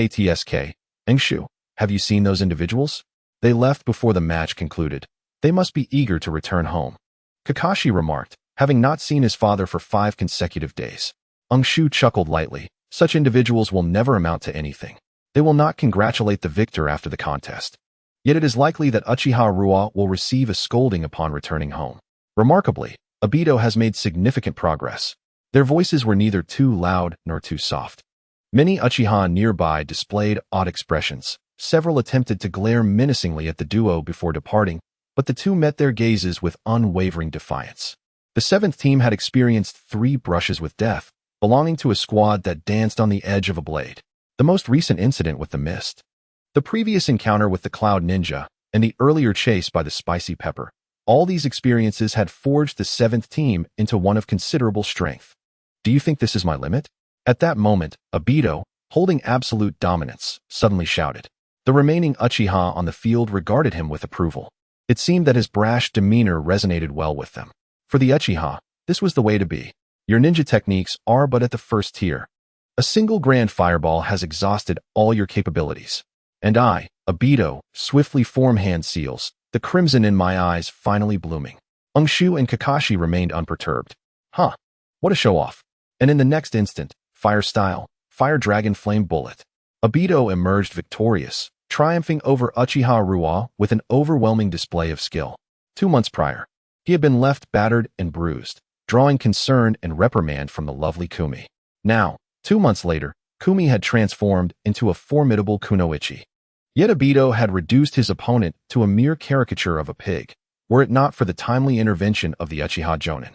Engshu, have you seen those individuals? They left before the match concluded. They must be eager to return home. Kakashi remarked, having not seen his father for 5 consecutive days. Engshu chuckled lightly. Such individuals will never amount to anything. They will not congratulate the victor after the contest. Yet it is likely that Uchiha Ruwa will receive a scolding upon returning home. Remarkably, Obito has made significant progress. Their voices were neither too loud nor too soft. Many Uchiha nearby displayed odd expressions. Several attempted to glare menacingly at the duo before departing, but the two met their gazes with unwavering defiance. The 7th team had experienced 3 brushes with death, belonging to a squad that danced on the edge of a blade. The most recent incident with the mist, the previous encounter with the Cloud Ninja, and the earlier chase by the Spicy Pepper. All these experiences had forged the 7th team into one of considerable strength. Do you think this is my limit? At that moment, Obito, holding absolute dominance, suddenly shouted. The remaining Uchiha on the field regarded him with approval. It seemed that his brash demeanor resonated well with them. For the Uchiha, this was the way to be. Your ninja techniques are but at the first tier. A single Grand Fireball has exhausted all your capabilities. And I, Obito, swiftly form hand seals, the crimson in my eyes finally blooming. Engshu and Kakashi remained unperturbed. Huh, what a show-off. And in the next instant, Fire Style, Fire Dragon Flame Bullet. Obito emerged victorious, triumphing over Uchiha Ruwa with an overwhelming display of skill. 2 months prior, he had been left battered and bruised, drawing concern and reprimand from the lovely Kumi. Now, 2 months later, Kumi had transformed into a formidable kunoichi. Yet Obito had reduced his opponent to a mere caricature of a pig, were it not for the timely intervention of the Uchiha Jonin.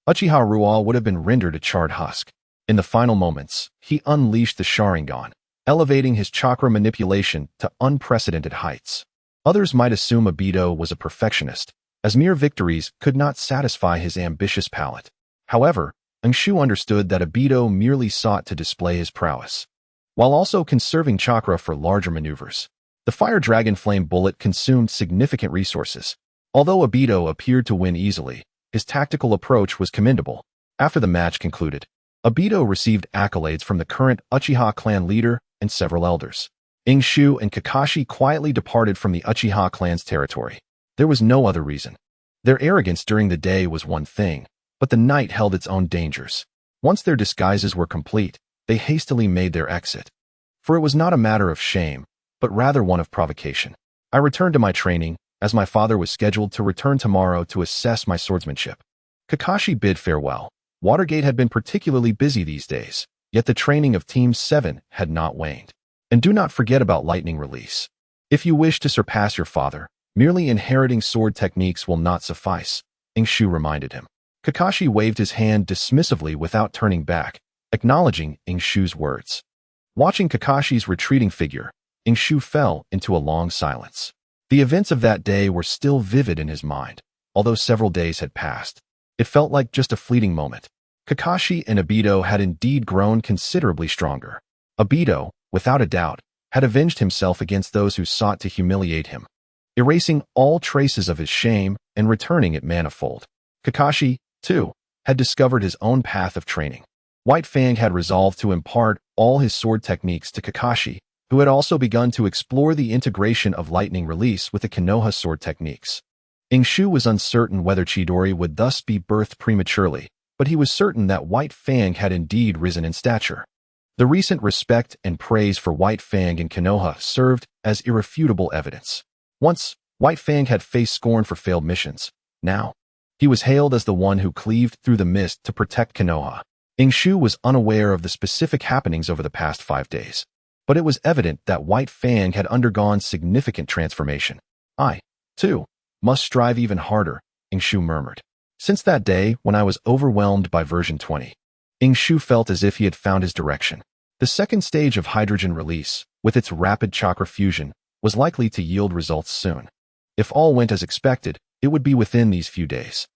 Uchiha Ruwa would have been rendered a charred husk. In the final moments, he unleashed the Sharingan, elevating his chakra manipulation to unprecedented heights. Others might assume Obito was a perfectionist, as mere victories could not satisfy his ambitious palate. However, Engshu understood that Obito merely sought to display his prowess, while also conserving chakra for larger maneuvers. The Fire Dragon Flame Bullet consumed significant resources. Although Obito appeared to win easily, his tactical approach was commendable. After the match concluded, Obito received accolades from the current Uchiha clan leader and several elders. Engshu and Kakashi quietly departed from the Uchiha clan's territory. There was no other reason. Their arrogance during the day was one thing, but the night held its own dangers. Once their disguises were complete, they hastily made their exit. For it was not a matter of shame, but rather one of provocation. I returned to my training, as my father was scheduled to return tomorrow to assess my swordsmanship. Kakashi bid farewell. Watergate had been particularly busy these days, yet the training of Team 7 had not waned. And do not forget about lightning release. If you wish to surpass your father, merely inheriting sword techniques will not suffice, Engshu reminded him. Kakashi waved his hand dismissively without turning back, acknowledging Engshu's words. Watching Kakashi's retreating figure, Engshu fell into a long silence. The events of that day were still vivid in his mind, although several days had passed. It felt like just a fleeting moment. Kakashi and Obito had indeed grown considerably stronger. Obito, without a doubt, had avenged himself against those who sought to humiliate him. erasing all traces of his shame and returning it manifold. Kakashi, too, had discovered his own path of training. White Fang had resolved to impart all his sword techniques to Kakashi, who had also begun to explore the integration of lightning release with the Konoha sword techniques. Shu was uncertain whether Chidori would thus be birthed prematurely, but he was certain that White Fang had indeed risen in stature. The recent respect and praise for White Fang in Konoha served as irrefutable evidence. Once, White Fang had faced scorn for failed missions. Now, he was hailed as the one who cleaved through the mist to protect Konoha. Shu was unaware of the specific happenings over the past 5 days, but it was evident that White Fang had undergone significant transformation. I, too, must strive even harder, Shu murmured. Since that day when I was overwhelmed by version 20, Shu felt as if he had found his direction. The second stage of hydrogen release, with its rapid chakra fusion, was likely to yield results soon. If all went as expected, it would be within these few days.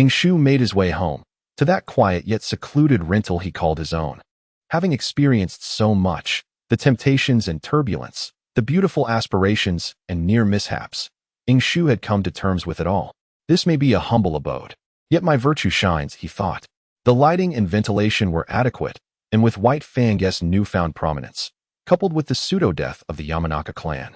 Shu made his way home, to that quiet yet secluded rental he called his own. Having experienced so much, the temptations and turbulence, the beautiful aspirations and near mishaps, Shu had come to terms with it all. This may be a humble abode, yet my virtue shines, he thought. The lighting and ventilation were adequate, and with White Fang's newfound prominence, coupled with the pseudo-death of the Yamanaka clan,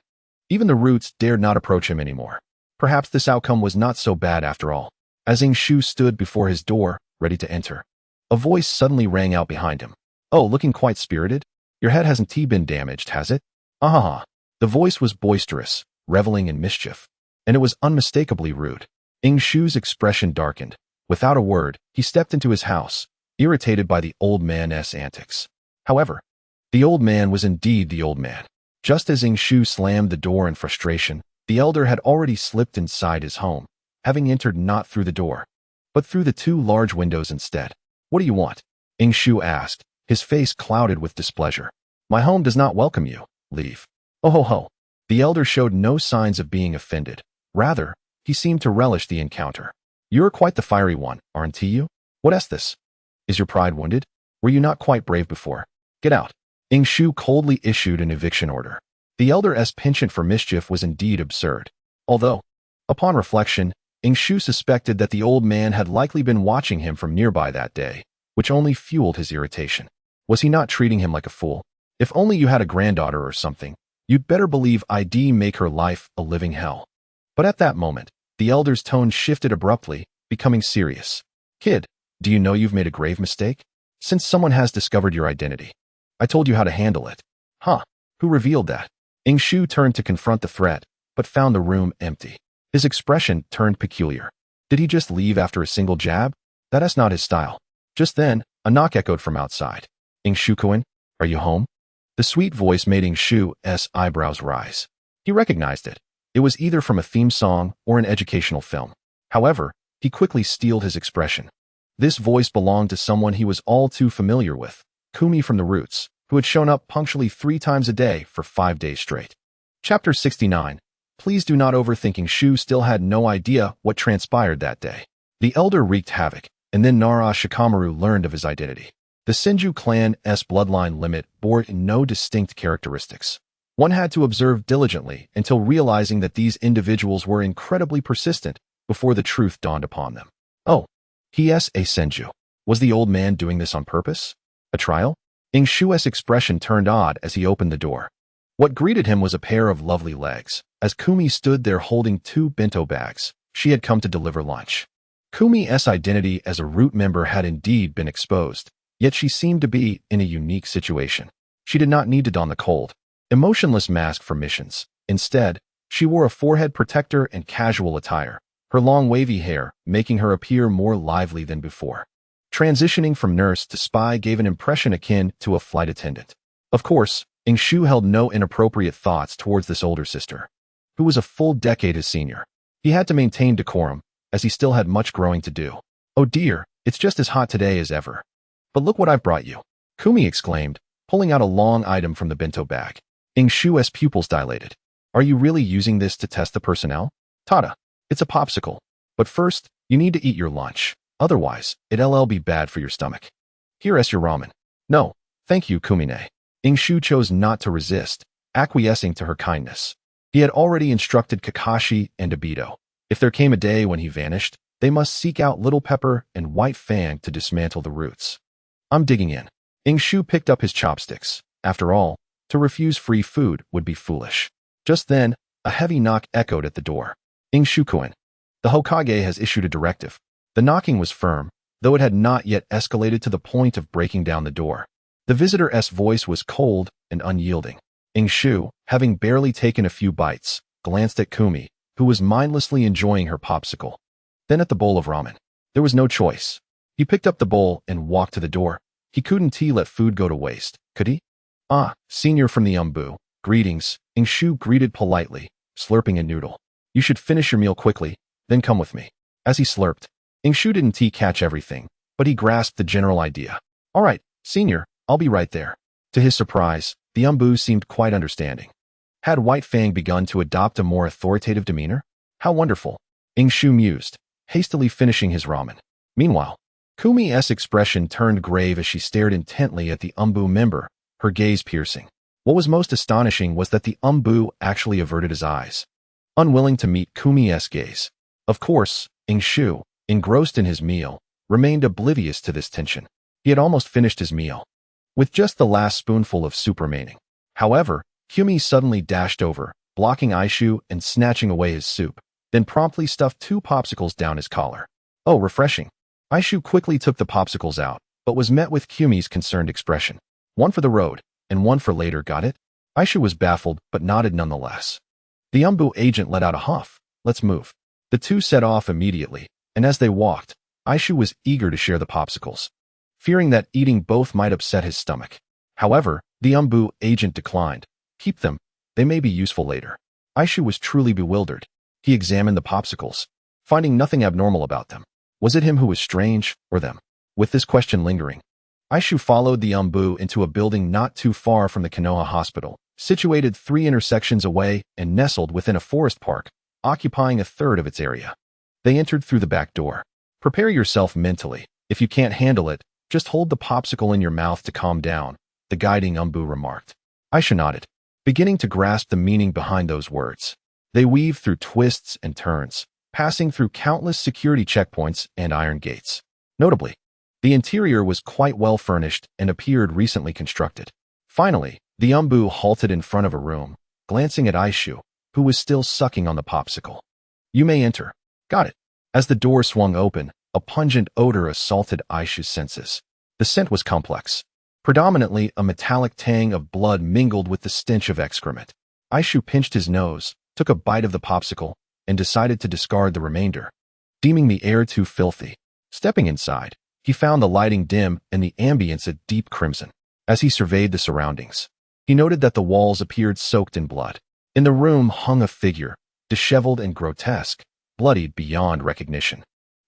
even the roots dared not approach him anymore. Perhaps this outcome was not so bad after all. As Shu stood before his door, ready to enter, a voice suddenly rang out behind him. Oh, looking quite spirited? Your head hasn't been damaged, has it? Ah. The voice was boisterous, reveling in mischief, and it was unmistakably rude. Shu's expression darkened. Without a word, he stepped into his house, irritated by the old man's antics. However, the old man was indeed the old man. Just as Shu slammed the door in frustration, the elder had already slipped inside his home, having entered not through the door, but through the 2 large windows instead. What do you want? Shu asked, his face clouded with displeasure. My home does not welcome you. Leave. Oh ho ho. The elder showed no signs of being offended. Rather, he seemed to relish the encounter. You're quite the fiery one, aren't you? What is this? Is your pride wounded? Were you not quite brave before? Get out. Shu coldly issued an eviction order. The elder's penchant for mischief was indeed absurd. Although, upon reflection, Shu suspected that the old man had likely been watching him from nearby that day, which only fueled his irritation. Was he not treating him like a fool? If only you had a granddaughter or something, you'd better believe I'd make her life a living hell. But at that moment, the elder's tone shifted abruptly, becoming serious. Kid, do you know you've made a grave mistake? Since someone has discovered your identity. I told you how to handle it. Huh? Who revealed that? Shu turned to confront the threat, but found the room empty. His expression turned peculiar. Did he just leave after a single jab? That's not his style. Just then, a knock echoed from outside. Shu-kun, are you home? The sweet voice made Shu's eyebrows rise. He recognized it. It was either from a theme song or an educational film. However, he quickly steeled his expression. This voice belonged to someone he was all too familiar with, Kumi from the Roots, who had shown up punctually 3 times a day for 5 days straight. Chapter 69. Please do not overthink. Shu still had no idea what transpired that day. The elder wreaked havoc, and then Nara Shikamaru learned of his identity. The Senju clan's bloodline limit bore no distinct characteristics. One had to observe diligently until realizing that these individuals were incredibly persistent before the truth dawned upon them. Oh, he-s a Senju. Was the old man doing this on purpose? A trial? Shu's expression turned odd as he opened the door. What greeted him was a pair of lovely legs. As Kumi stood there holding 2 bento bags, she had come to deliver lunch. Kumi's identity as a root member had indeed been exposed, yet she seemed to be in a unique situation. She did not need to don the cold, emotionless mask for missions. Instead, she wore a forehead protector and casual attire, her long wavy hair making her appear more lively than before. Transitioning from nurse to spy gave an impression akin to a flight attendant. Of course, Shu held no inappropriate thoughts towards this older sister, who was a full decade his senior. He had to maintain decorum, as he still had much growing to do. Oh dear, it's just as hot today as ever. But look what I've brought you, Kumi exclaimed, pulling out a long item from the bento bag. Shu's pupils dilated. Are you really using this to test the personnel? Tada, it's a popsicle. But first, you need to eat your lunch. Otherwise, it'll be bad for your stomach. Here's your ramen. No, thank you, Kumine. Shu chose not to resist, acquiescing to her kindness. He had already instructed Kakashi and Obito. If there came a day when he vanished, they must seek out Little Pepper and White Fang to dismantle the roots. I'm digging in. Shu picked up his chopsticks. After all, to refuse free food would be foolish. Just then, a heavy knock echoed at the door. Shu-kun. The Hokage has issued a directive. The knocking was firm, though it had not yet escalated to the point of breaking down the door. The visitor's voice was cold and unyielding. Shu, having barely taken a few bites, glanced at Kumi, who was mindlessly enjoying her popsicle. Then at the bowl of ramen. There was no choice. He picked up the bowl and walked to the door. He couldn't let food go to waste, could he? Ah, senior from the Umbu. Greetings. Shu greeted politely, slurping a noodle. You should finish your meal quickly, then come with me. As he slurped, Shu didn't catch everything, but he grasped the general idea. All right, senior, I'll be right there. To his surprise, the Umbu seemed quite understanding. Had White Fang begun to adopt a more authoritative demeanor? How wonderful. Shu mused, hastily finishing his ramen. Meanwhile, Kumi's expression turned grave as she stared intently at the Umbu member, her gaze piercing. What was most astonishing was that the Umbu actually averted his eyes, unwilling to meet Kumi's gaze. Of course, Shu, engrossed in his meal, remained oblivious to this tension. He had almost finished his meal, with just the last spoonful of soup remaining. However, Kumi suddenly dashed over, blocking Aishu and snatching away his soup, then promptly stuffed 2 popsicles down his collar. Oh, refreshing. Aishu quickly took the popsicles out, but was met with Kumi's concerned expression. One for the road, and one for later, got it? Aishu was baffled, but nodded nonetheless. The Umbu agent let out a huff. Let's move. The two set off immediately, and as they walked, Aishu was eager to share the popsicles, fearing that eating both might upset his stomach. However, the Umbu agent declined. Keep them. They may be useful later. Aishu was truly bewildered. He examined the popsicles, finding nothing abnormal about them. Was it him who was strange, or them? With this question lingering, Aishu followed the Umbu into a building not too far from the Konoha Hospital, situated 3 intersections away and nestled within a forest park, occupying a third of its area. They entered through the back door. Prepare yourself mentally. If you can't handle it, just hold the popsicle in your mouth to calm down, the guiding Umbu remarked. Aishu nodded, beginning to grasp the meaning behind those words. They weaved through twists and turns, passing through countless security checkpoints and iron gates. Notably, the interior was quite well furnished and appeared recently constructed. Finally, the Umbu halted in front of a room, glancing at Aishu, who was still sucking on the popsicle. You may enter. Got it. As the door swung open, a pungent odor assaulted Aishu's senses. The scent was complex. Predominantly a metallic tang of blood mingled with the stench of excrement. Aishu pinched his nose, took a bite of the popsicle, and decided to discard the remainder, deeming the air too filthy. Stepping inside, he found the lighting dim and the ambience a deep crimson. As he surveyed the surroundings, he noted that the walls appeared soaked in blood. In the room hung a figure, disheveled and grotesque, bloodied beyond recognition.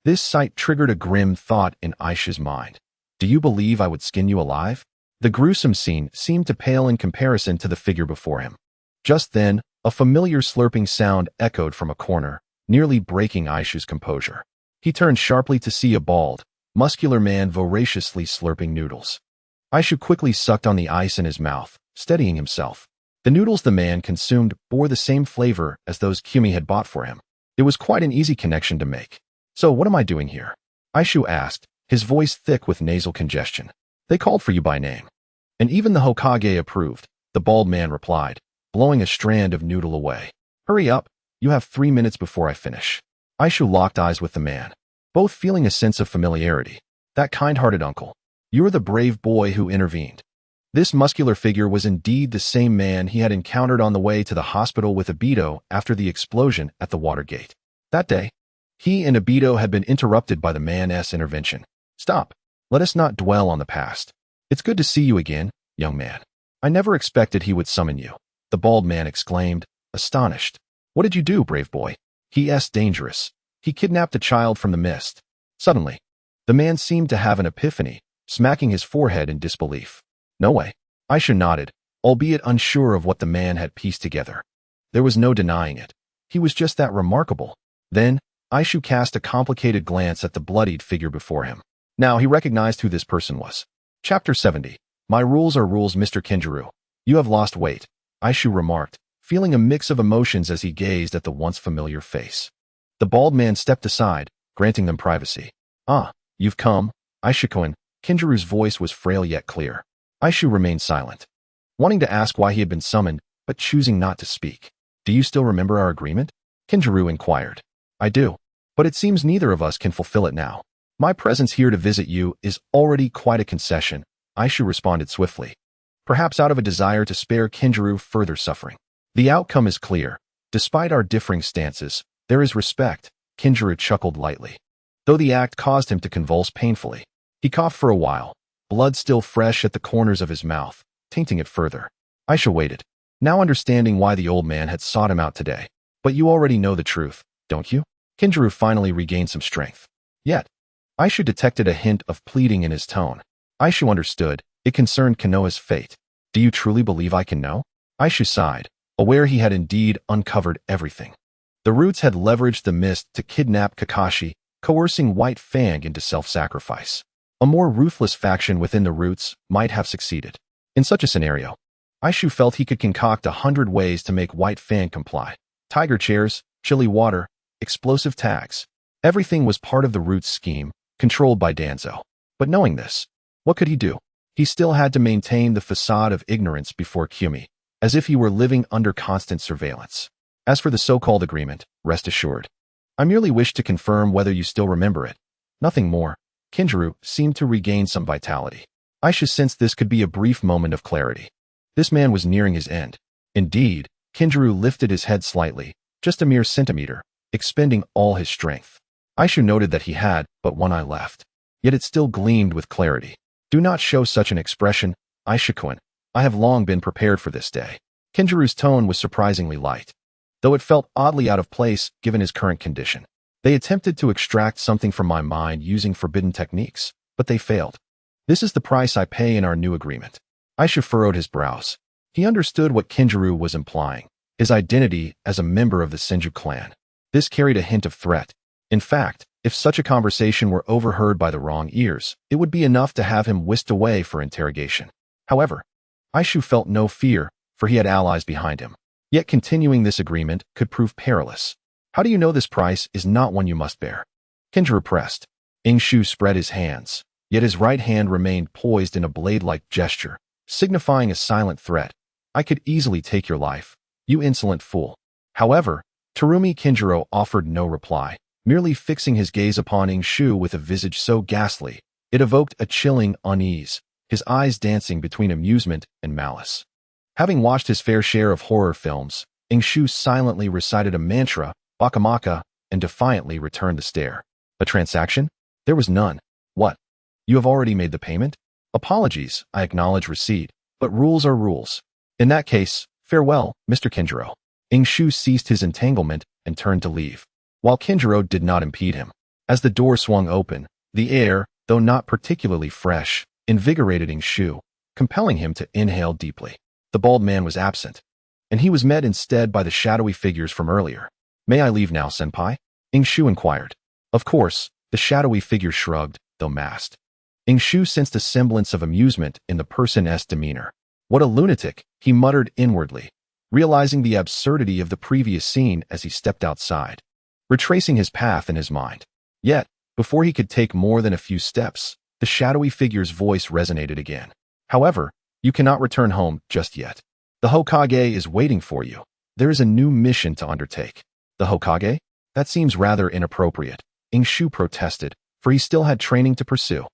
This sight triggered a grim thought in Aishu's mind. Do you believe I would skin you alive? The gruesome scene seemed to pale in comparison to the figure before him. Just then, a familiar slurping sound echoed from a corner, nearly breaking Aishu's composure. He turned sharply to see a bald, muscular man voraciously slurping noodles. Aishu quickly sucked on the ice in his mouth, steadying himself. The noodles the man consumed bore the same flavor as those Kumi had bought for him. It was quite an easy connection to make. So what am I doing here? Aishu asked, his voice thick with nasal congestion. They called for you by name. And even the Hokage approved, the bald man replied, blowing a strand of noodle away. Hurry up, you have 3 minutes before I finish. Aishu locked eyes with the man, both feeling a sense of familiarity. That kind-hearted uncle. You're the brave boy who intervened. This muscular figure was indeed the same man he had encountered on the way to the hospital with Obito after the explosion at the Watergate. That day, he and Obito had been interrupted by the man's intervention. Stop. Let us not dwell on the past. It's good to see you again, young man. I never expected he would summon you. The bald man exclaimed, astonished. What did you do, brave boy? He's dangerous. He kidnapped a child from the mist. Suddenly, the man seemed to have an epiphany, smacking his forehead in disbelief. No way. Aishu nodded, albeit unsure of what the man had pieced together. There was no denying it. He was just that remarkable. Then, Aishu cast a complicated glance at the bloodied figure before him. Now he recognized who this person was. Chapter 70. My rules are rules, Mr. Kenjiro. You have lost weight, Aishu remarked, feeling a mix of emotions as he gazed at the once familiar face. The bald man stepped aside, granting them privacy. "Ah, you've come, Aisha-kun." Kinjuru's voice was frail yet clear. Aishu remained silent, wanting to ask why he had been summoned, but choosing not to speak. "Do you still remember our agreement?" Kinjuru inquired. "I do, but it seems neither of us can fulfill it now. My presence here to visit you is already quite a concession," Aishu responded swiftly, perhaps out of a desire to spare Kinjuru further suffering. "The outcome is clear. Despite our differing stances, there is respect," Kinjuru chuckled lightly, though the act caused him to convulse painfully. He coughed for a while, blood still fresh at the corners of his mouth, tainting it further. Aisha waited, now understanding why the old man had sought him out today. "But you already know the truth, don't you?" Kinjuru finally regained some strength. Yet, Aisha detected a hint of pleading in his tone. Aisha understood. It concerned Konoha's fate. "Do you truly believe I can know?" Aisha sighed, aware he had indeed uncovered everything. The Roots had leveraged the mist to kidnap Kakashi, coercing White Fang into self-sacrifice. A more ruthless faction within the Roots might have succeeded. In such a scenario, Aishu felt he could concoct 100 ways to make White Fang comply. Tiger chairs, chili water, explosive tags. Everything was part of the Roots scheme, controlled by Danzo. But knowing this, what could he do? He still had to maintain the facade of ignorance before Kyumi, as if he were living under constant surveillance. As for the so-called agreement, rest assured, I merely wish to confirm whether you still remember it. Nothing more. Kinjuru seemed to regain some vitality. Aisha sensed this could be a brief moment of clarity. This man was nearing his end. Indeed, Kinjuru lifted his head slightly, just a mere centimeter, expending all his strength. Aisha noted that he had but one eye left, yet it still gleamed with clarity. "Do not show such an expression, Aisha-kun. I have long been prepared for this day." Kinjuru's tone was surprisingly light, though it felt oddly out of place given his current condition. "They attempted to extract something from my mind using forbidden techniques, but they failed. This is the price I pay in our new agreement." Aisha furrowed his brows. He understood what Kinjuru was implying, his identity as a member of the Senju clan. This carried a hint of threat. In fact, if such a conversation were overheard by the wrong ears, it would be enough to have him whisked away for interrogation. However, Aishu felt no fear, for he had allies behind him. Yet continuing this agreement could prove perilous. "How do you know this price is not one you must bear?" Kinjuru pressed. Ingshu spread his hands, yet his right hand remained poised in a blade-like gesture, signifying a silent threat. "I could easily take your life, you insolent fool." However, Terumi Kinjuro offered no reply, merely fixing his gaze upon Ingshu with a visage so ghastly, it evoked a chilling unease, his eyes dancing between amusement and malice. Having watched his fair share of horror films, Ingshu silently recited a mantra, Bakamaka, and defiantly returned the stare. "A transaction? There was none." "What? You have already made the payment?" "Apologies, I acknowledge receipt, but rules are rules." "In that case, farewell, Mr. Kinjuro." Ingshu ceased his entanglement and turned to leave, while Kinjuro did not impede him. As the door swung open, the air, though not particularly fresh, invigorated Ingshu, compelling him to inhale deeply. The bald man was absent, and he was met instead by the shadowy figures from earlier. "May I leave now, senpai?" Ingshu inquired. Of course, the shadowy figure shrugged, though masked. Ingshu sensed a semblance of amusement in the person's demeanor. "What a lunatic," he muttered inwardly, realizing the absurdity of the previous scene as he stepped outside, retracing his path in his mind. Yet, before he could take more than a few steps, the shadowy figure's voice resonated again. "However, you cannot return home just yet. The Hokage is waiting for you. There is a new mission to undertake." "The Hokage? That seems rather inappropriate," Ingshu protested, for he still had training to pursue.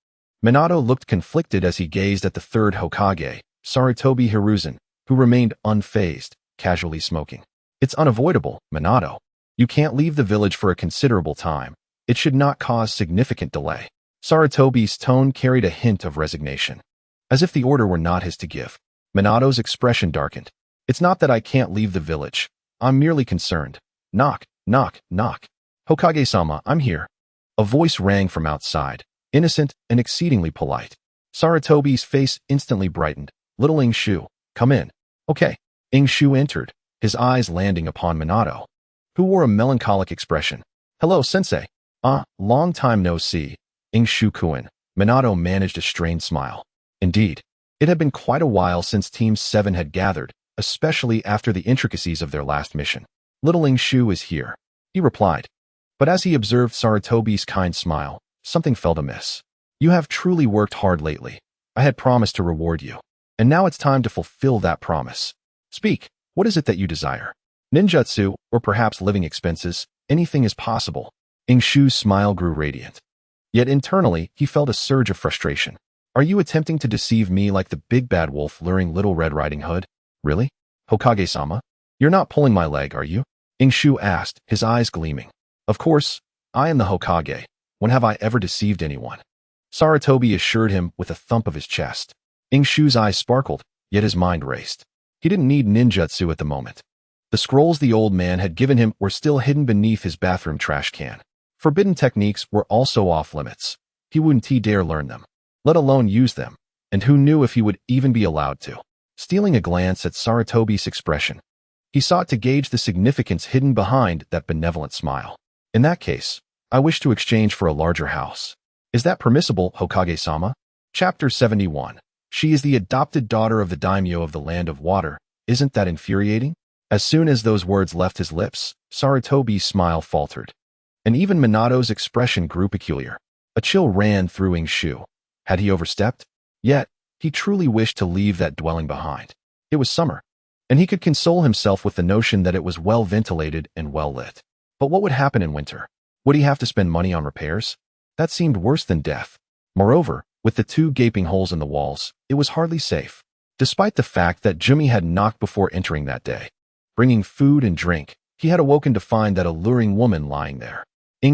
Minato looked conflicted as he gazed at the third Hokage, Sarutobi Hiruzen, who remained unfazed, casually smoking. "It's unavoidable, Minato. You can't leave the village for a considerable time. It should not cause significant delay." Sarutobi's tone carried a hint of resignation, as if the order were not his to give. Minato's expression darkened. "It's not that I can't leave the village. I'm merely concerned." Knock, knock, knock. "Hokage-sama, I'm here." A voice rang from outside, innocent and exceedingly polite. Sarutobi's face instantly brightened. "Little Ingshu, come in." "Okay." Ingshu entered, his eyes landing upon Minato, who wore a melancholic expression. "Hello, sensei." "Ah, long time no see, Ingshu-kun." Minato managed a strained smile. Indeed, it had been quite a while since Team 7 had gathered, especially after the intricacies of their last mission. Little Shu is here, he replied. But as he observed Sarutobi's kind smile, something felt amiss. You have truly worked hard lately. I had promised to reward you. And now it's time to fulfill that promise. Speak, what is it that you desire? Ninjutsu, or perhaps living expenses, anything is possible. Shu's smile grew radiant. Yet internally, he felt a surge of frustration. Are you attempting to deceive me like the big bad wolf luring Little Red Riding Hood? Really? Hokage-sama? You're not pulling my leg, are you? Shu asked, his eyes gleaming. Of course, I am the Hokage. When have I ever deceived anyone? Sarutobi assured him with a thump of his chest. Shu's eyes sparkled, yet his mind raced. He didn't need ninjutsu at the moment. The scrolls the old man had given him were still hidden beneath his bathroom trash can. Forbidden techniques were also off limits. He wouldn't dare learn them, let alone use them, and who knew if he would even be allowed to. Stealing a glance at Sarutobi's expression, he sought to gauge the significance hidden behind that benevolent smile. In that case, I wish to exchange for a larger house. Is that permissible, Hokage-sama? Chapter 71. She is the adopted daughter of the daimyo of the Land of Water. Isn't that infuriating? As soon as those words left his lips, Sarutobi's smile faltered. And even Minato's expression grew peculiar. A chill ran through Shu. Had he overstepped? Yet, he truly wished to leave that dwelling behind. It was summer, and he could console himself with the notion that it was well ventilated and well lit. But what would happen in winter? Would he have to spend money on repairs? That seemed worse than death. Moreover, with the 2 gaping holes in the walls, it was hardly safe. Despite the fact that Jumi had knocked before entering that day, bringing food and drink, he had awoken to find that alluring woman lying there.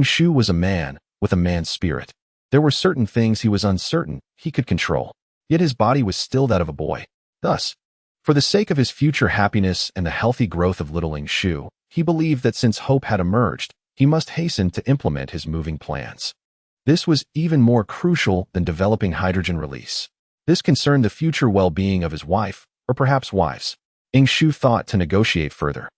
Shu was a man, with a man's spirit. There were certain things he was uncertain he could control, yet his body was still that of a boy. Thus, for the sake of his future happiness and the healthy growth of little Shu, he believed that since hope had emerged, he must hasten to implement his moving plans. This was even more crucial than developing hydrogen release. This concerned the future well-being of his wife, or perhaps wives. Shu thought to negotiate further.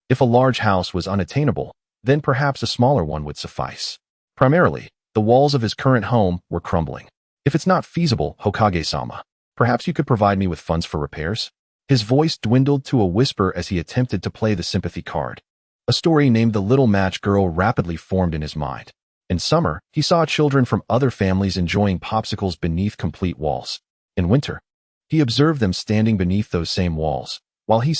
If a large house was unattainable, then perhaps a smaller one would suffice. Primarily, the walls of his current home were crumbling. If it's not feasible, Hokage-sama, perhaps you could provide me with funds for repairs? His voice dwindled to a whisper as he attempted to play the sympathy card. A story named The Little Match Girl rapidly formed in his mind. In summer, he saw children from other families enjoying popsicles beneath complete walls. In winter, he observed them standing beneath those same walls, while he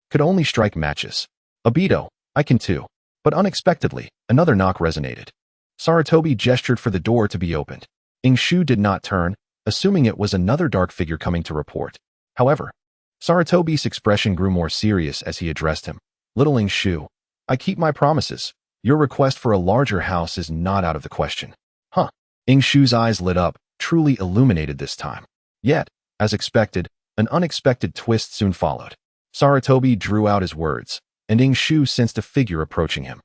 could only strike matches. Obito, I can too. But unexpectedly, another knock resonated. Sarutobi gestured for the door to be opened. Shu did not turn, assuming it was another dark figure coming to report. However, Sarutobi's expression grew more serious as he addressed him. Little Shu, I keep my promises. Your request for a larger house is not out of the question. Huh. Shu's eyes lit up, truly illuminated this time. Yet, as expected, an unexpected twist soon followed. Sarutobi drew out his words, and Shu sensed a figure approaching him.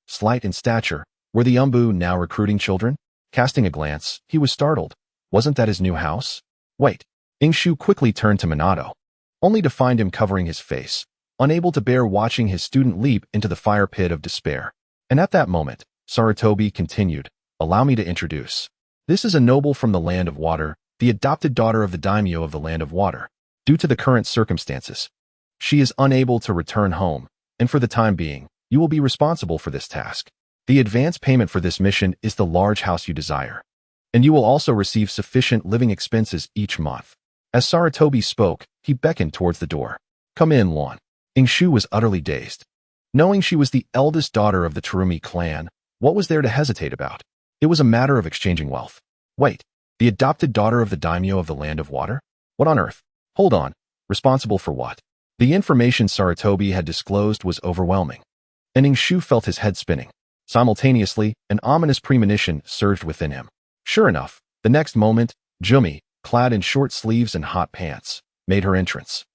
Slight in stature, were the Umbu now recruiting children? Casting a glance, he was startled. Wasn't that his new house? Wait. Shu quickly turned to Minato, only to find him covering his face, unable to bear watching his student leap into the fire pit of despair. And at that moment, Sarutobi continued, allow me to introduce. This is a noble from the Land of Water, the adopted daughter of the daimyo of the Land of Water. Due to the current circumstances, she is unable to return home, and for the time being, you will be responsible for this task. The advance payment for this mission is the large house you desire, and you will also receive sufficient living expenses each month. As Sarutobi spoke, he beckoned towards the door. Come in, Luan. Shu was utterly dazed. Knowing she was the eldest daughter of the Terumi clan, what was there to hesitate about? It was a matter of exchanging wealth. Wait, the adopted daughter of the daimyo of the Land of Water? What on earth? Hold on. Responsible for what? The information Sarutobi had disclosed was overwhelming, and Shu felt his head spinning. Simultaneously, an ominous premonition surged within him. Sure enough, the next moment, Jumi, clad in short sleeves and hot pants, made her entrance.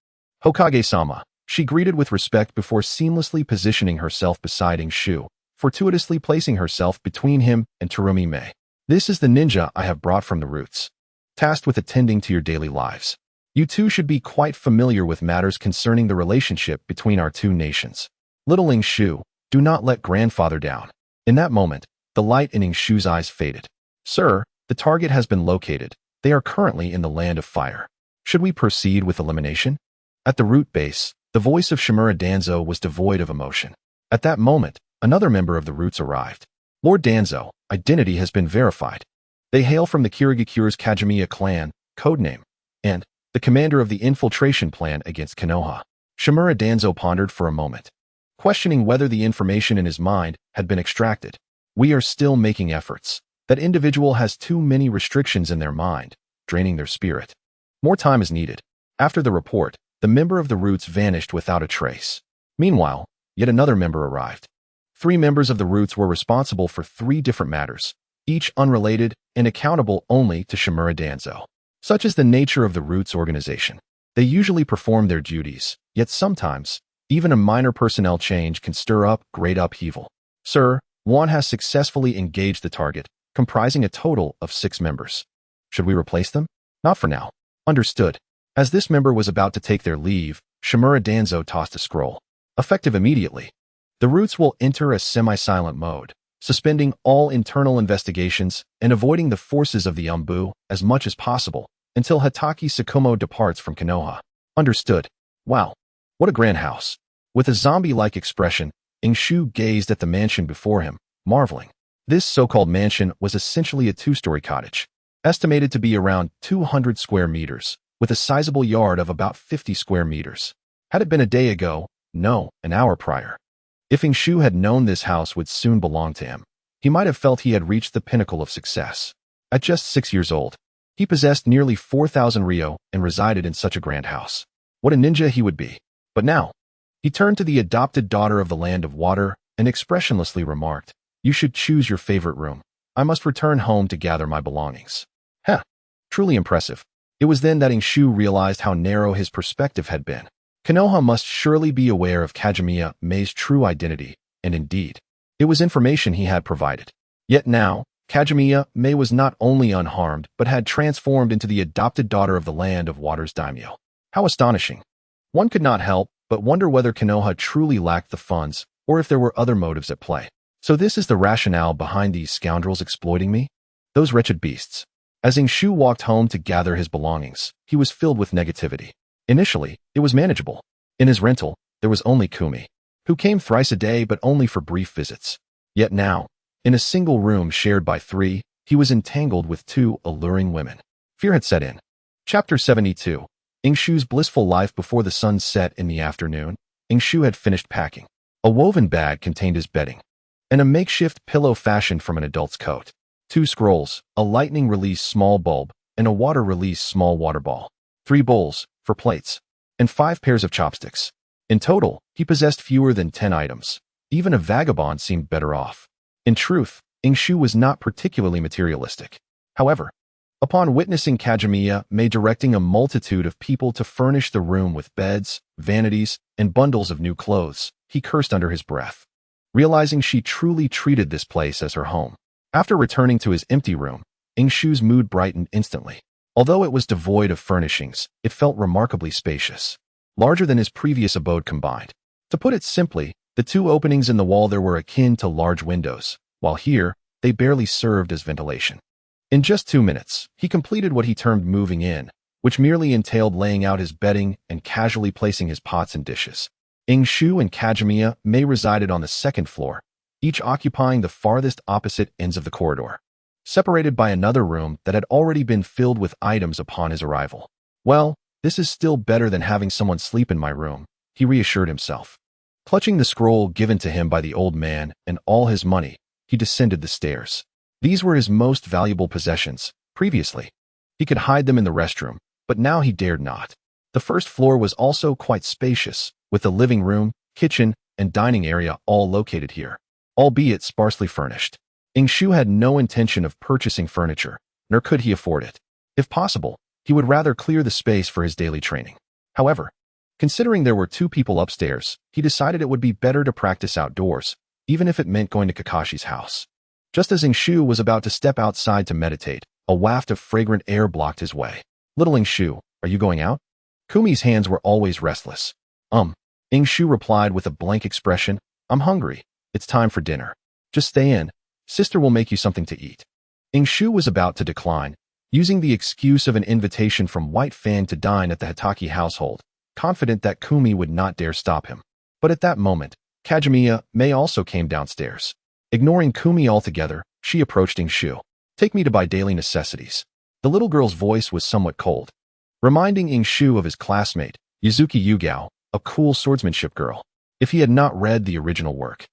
Hokage-sama, she greeted with respect before seamlessly positioning herself beside Shu, fortuitously placing herself between him and Terumi Mei. This is the ninja I have brought from the roots, tasked with attending to your daily lives. You two should be quite familiar with matters concerning the relationship between our two nations. Little Shu, do not let grandfather down. In that moment, the light in Shu's eyes faded. Sir, the target has been located. They are currently in the Land of Fire. Should we proceed with elimination? At the root base, The voice of Shimura Danzo was devoid of emotion. At that moment, another member of the Roots arrived. Lord Danzo, identity has been verified. They hail from the Kirigakure's Kajimiya clan, codename, and the commander of the infiltration plan against Konoha. Shimura Danzo pondered for a moment, questioning whether the information in his mind had been extracted. We are still making efforts. That individual has too many restrictions in their mind, draining their spirit. More time is needed. After the report, the member of the Roots vanished without a trace. Meanwhile, yet another member arrived. 3 members of the Roots were responsible for 3 different matters, each unrelated and accountable only to Shimura Danzo. Such is the nature of the Roots organization. They usually perform their duties, yet sometimes, even a minor personnel change can stir up great upheaval. Sir, Juan has successfully engaged the target, comprising a total of 6 members. Should we replace them? Not for now. Understood. As this member was about to take their leave, Shimura Danzo tossed a scroll. Effective immediately. The Roots will enter a semi-silent mode, suspending all internal investigations and avoiding the forces of the Umbu as much as possible until Hideki Tsukumo departs from Konoha. Understood. Wow. What a grand house. With a zombie-like expression, Ingshu gazed at the mansion before him, marveling. This so-called mansion was essentially a 2-story cottage, estimated to be around 200 square meters, with a sizable yard of about 50 square meters. Had it been a day ago, no, an hour prior. If Ingshu had known this house would soon belong to him, he might have felt he had reached the pinnacle of success. At just 6 years old, he possessed nearly 4,000 ryo and resided in such a grand house. What a ninja he would be. But now, he turned to the adopted daughter of the land of water and expressionlessly remarked, "You should choose your favorite room. I must return home to gather my belongings." Truly impressive. It was then that Ingshu realized how narrow his perspective had been. Konoha must surely be aware of Kajimiya Mei's true identity, and indeed, it was information he had provided. Yet now, Kajimiya Mei was not only unharmed but had transformed into the adopted daughter of the land of water's daimyo. How astonishing. One could not help but wonder whether Konoha truly lacked the funds or if there were other motives at play. So this is the rationale behind these scoundrels exploiting me? Those wretched beasts. As Ingshu walked home to gather his belongings, he was filled with negativity. Initially, it was manageable. In his rental, there was only Kumi, who came thrice a day but only for brief visits. Yet now, in a single room shared by 3, he was entangled with 2 alluring women. Fear had set in. Chapter 72. Ingshu's blissful life before the sun set in the afternoon. Ingshu had finished packing. A woven bag contained his bedding, and a makeshift pillow fashioned from an adult's coat. 2 scrolls, a lightning release small bulb, and a water release small water ball. 3 bowls, for plates, and 5 pairs of chopsticks. In total, he possessed fewer than 10 items. Even a vagabond seemed better off. In truth, Ingshu was not particularly materialistic. However, upon witnessing Kajimiya Mei directing a multitude of people to furnish the room with beds, vanities, and bundles of new clothes, he cursed under his breath, realizing she truly treated this place as her home. After returning to his empty room, Ingshu's mood brightened instantly. Although it was devoid of furnishings, it felt remarkably spacious, larger than his previous abode combined. To put it simply, the 2 openings in the wall there were akin to large windows, while here, they barely served as ventilation. In just 2 minutes, he completed what he termed moving in, which merely entailed laying out his bedding and casually placing his pots and dishes. Ingshu and Kajimiya Mei resided on the 2nd floor, each occupying the farthest opposite ends of the corridor, separated by another room that had already been filled with items upon his arrival. Well, this is still better than having someone sleep in my room, he reassured himself. Clutching the scroll given to him by the old man and all his money, he descended the stairs. These were his most valuable possessions. Previously, he could hide them in the restroom, but now he dared not. The 1st floor was also quite spacious, with the living room, kitchen, and dining area all located here, albeit sparsely furnished. Ingshu had no intention of purchasing furniture, nor could he afford it. If possible, he would rather clear the space for his daily training. However, considering there were 2 people upstairs, he decided it would be better to practice outdoors, even if it meant going to Kakashi's house. Just as Ingshu was about to step outside to meditate, a waft of fragrant air blocked his way. "Little Ingshu, are you going out?" Kumi's hands were always restless. Ingshu replied with a blank expression, "I'm hungry. It's time for dinner. Just stay in. Sister will make you something to eat." Ingshu was about to decline, using the excuse of an invitation from White Fang to dine at the Hideki household, confident that Kumi would not dare stop him. But at that moment, Kajimiya May also came downstairs. Ignoring Kumi altogether, she approached Shu. "Take me to buy daily necessities." The little girl's voice was somewhat cold, reminding Shu of his classmate, Yuzuki Yugao, a cool swordsmanship girl. If he had not read the original work,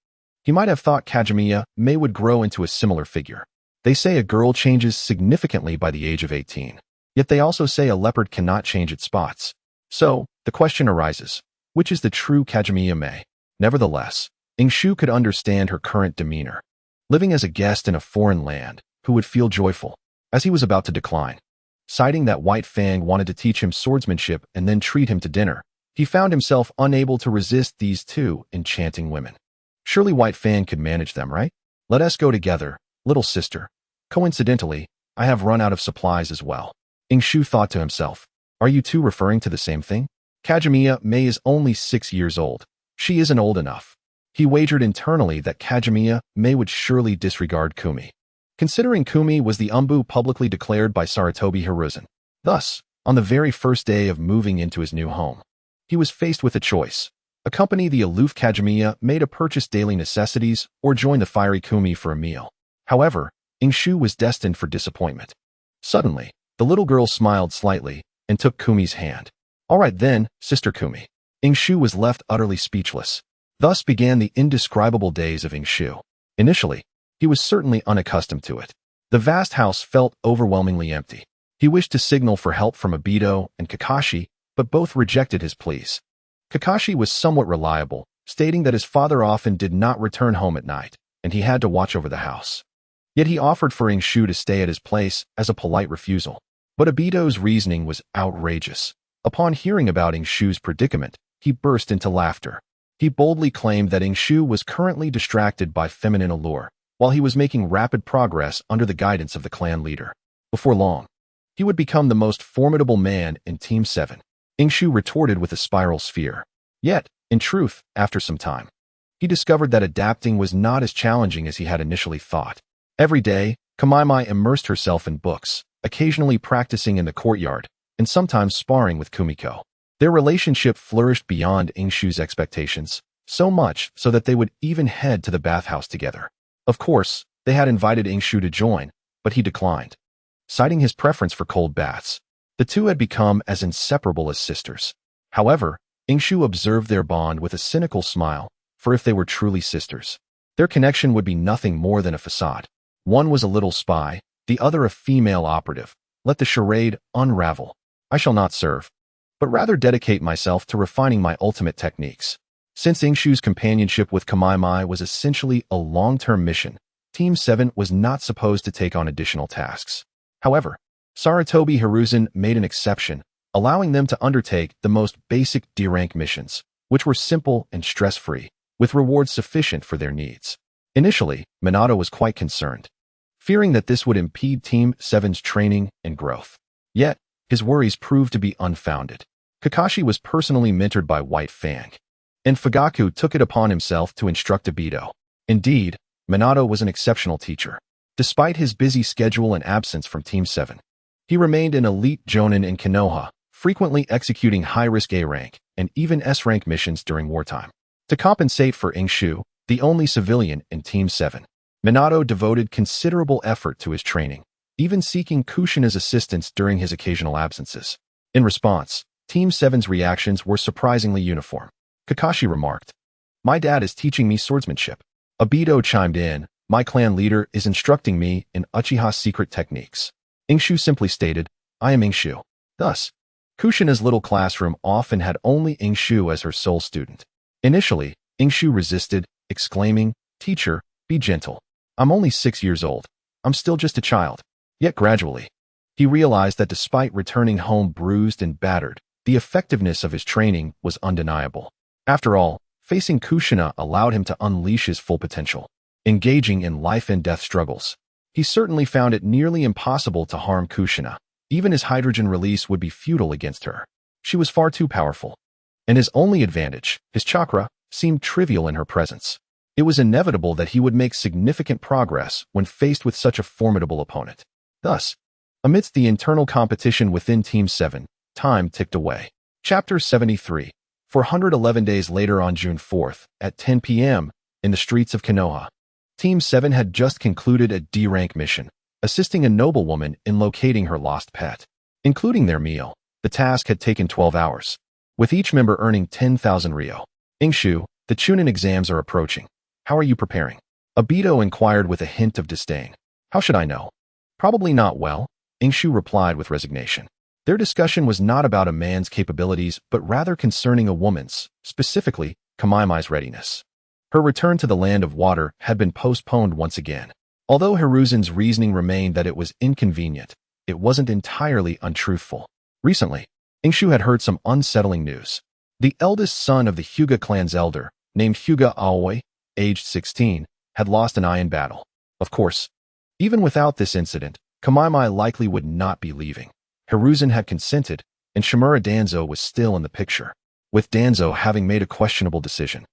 he might have thought Kajimiya May would grow into a similar figure. They say a girl changes significantly by the age of 18. Yet they also say a leopard cannot change its spots. So, the question arises, which is the true Kajimiya May? Nevertheless, Shu could understand her current demeanor. Living as a guest in a foreign land, who would feel joyful, as he was about to decline. Citing that White Fang wanted to teach him swordsmanship and then treat him to dinner, he found himself unable to resist these two enchanting women. Surely White Fang could manage them, right? "Let us go together, little sister. Coincidentally, I have run out of supplies as well." Shu thought to himself. Are you two referring to the same thing? Kajimiya May is only 6 years old. She isn't old enough. He wagered internally that Kajimiya May would surely disregard Kumi, considering Kumi was the umbu publicly declared by Sarutobi Hiruzen. Thus, on the very first day of moving into his new home, he was faced with a choice: accompany the aloof Kajimiya May to purchase daily necessities or join the fiery Kumi for a meal. However, Shu was destined for disappointment. Suddenly, the little girl smiled slightly and took Kumi's hand. "All right then, Sister Kumi." Shu was left utterly speechless. Thus began the indescribable days of Shu. Initially, he was certainly unaccustomed to it. The vast house felt overwhelmingly empty. He wished to signal for help from Obito and Kakashi, but both rejected his pleas. Kakashi was somewhat reliable, stating that his father often did not return home at night, and he had to watch over the house. Yet he offered for Shu to stay at his place as a polite refusal. But Obito's reasoning was outrageous. Upon hearing about Shu's predicament, he burst into laughter. He boldly claimed that Shu was currently distracted by feminine allure, while he was making rapid progress under the guidance of the clan leader. Before long, he would become the most formidable man in Team 7. Shu retorted with a spiral sphere. Yet, in truth, after some time, he discovered that adapting was not as challenging as he had initially thought. Every day, Kamaimai immersed herself in books, occasionally practicing in the courtyard, and sometimes sparring with Kumiko. Their relationship flourished beyond Shu's expectations, so much so that they would even head to the bathhouse together. Of course, they had invited Shu to join, but he declined, citing his preference for cold baths. The two had become as inseparable as sisters. However, Shu observed their bond with a cynical smile, for if they were truly sisters, their connection would be nothing more than a facade. One was a little spy, the other a female operative. Let the charade unravel. I shall not serve, but rather dedicate myself to refining my ultimate techniques. Since Shu's companionship with Kamaimai was essentially a long-term mission, Team 7 was not supposed to take on additional tasks. However, Sarutobi Hiruzen made an exception, allowing them to undertake the most basic D-rank missions, which were simple and stress-free, with rewards sufficient for their needs. Initially, Minato was quite concerned, fearing that this would impede Team 7's training and growth. Yet, his worries proved to be unfounded. Kakashi was personally mentored by White Fang, and Fugaku took it upon himself to instruct Obito. Indeed, Minato was an exceptional teacher. Despite his busy schedule and absence from Team 7, he remained an elite jonin in Konoha, frequently executing high-risk A-rank and even S-rank missions during wartime. To compensate for Shu, the only civilian in Team 7, Minato devoted considerable effort to his training, even seeking Kushina's assistance during his occasional absences. In response, Team 7's reactions were surprisingly uniform. Kakashi remarked, "My dad is teaching me swordsmanship." Obito chimed in, "My clan leader is instructing me in Uchiha secret techniques." Shu simply stated, "I am Shu." Thus, Kushina's little classroom often had only Shu as her sole student. Initially, Shu resisted, exclaiming, "Teacher, be gentle. I'm only 6 years old. I'm still just a child." Yet gradually, he realized that despite returning home bruised and battered, the effectiveness of his training was undeniable. After all, facing Kushina allowed him to unleash his full potential. Engaging in life and death struggles, he certainly found it nearly impossible to harm Kushina. Even his hydrogen release would be futile against her. She was far too powerful. And his only advantage, his chakra, seemed trivial in her presence. It was inevitable that he would make significant progress when faced with such a formidable opponent. Thus, amidst the internal competition within Team 7, time ticked away. Chapter 73. 411 days later on June 4th, at 10 p.m., in the streets of Konoha. Team 7 had just concluded a D-rank mission, assisting a noblewoman in locating her lost pet. Including their meal, the task had taken 12 hours, with each member earning 10,000 ryo. Ingshu, the Chunin exams are approaching. How are you preparing? Obito inquired with a hint of disdain. How should I know? Probably not well, Ingshu replied with resignation. Their discussion was not about a man's capabilities, but rather concerning a woman's, specifically, Kamaimai's readiness. Her return to the land of water had been postponed once again. Although Hiruzen's reasoning remained that it was inconvenient, it wasn't entirely untruthful. Recently, Ingshu had heard some unsettling news. The eldest son of the Hyuga clan's elder, named Hyuga Aoi, aged 16, had lost an eye in battle. Of course, even without this incident, Kamaimai likely would not be leaving. Hiruzen had consented, and Shimura Danzo was still in the picture, with Danzo having made a questionable decision.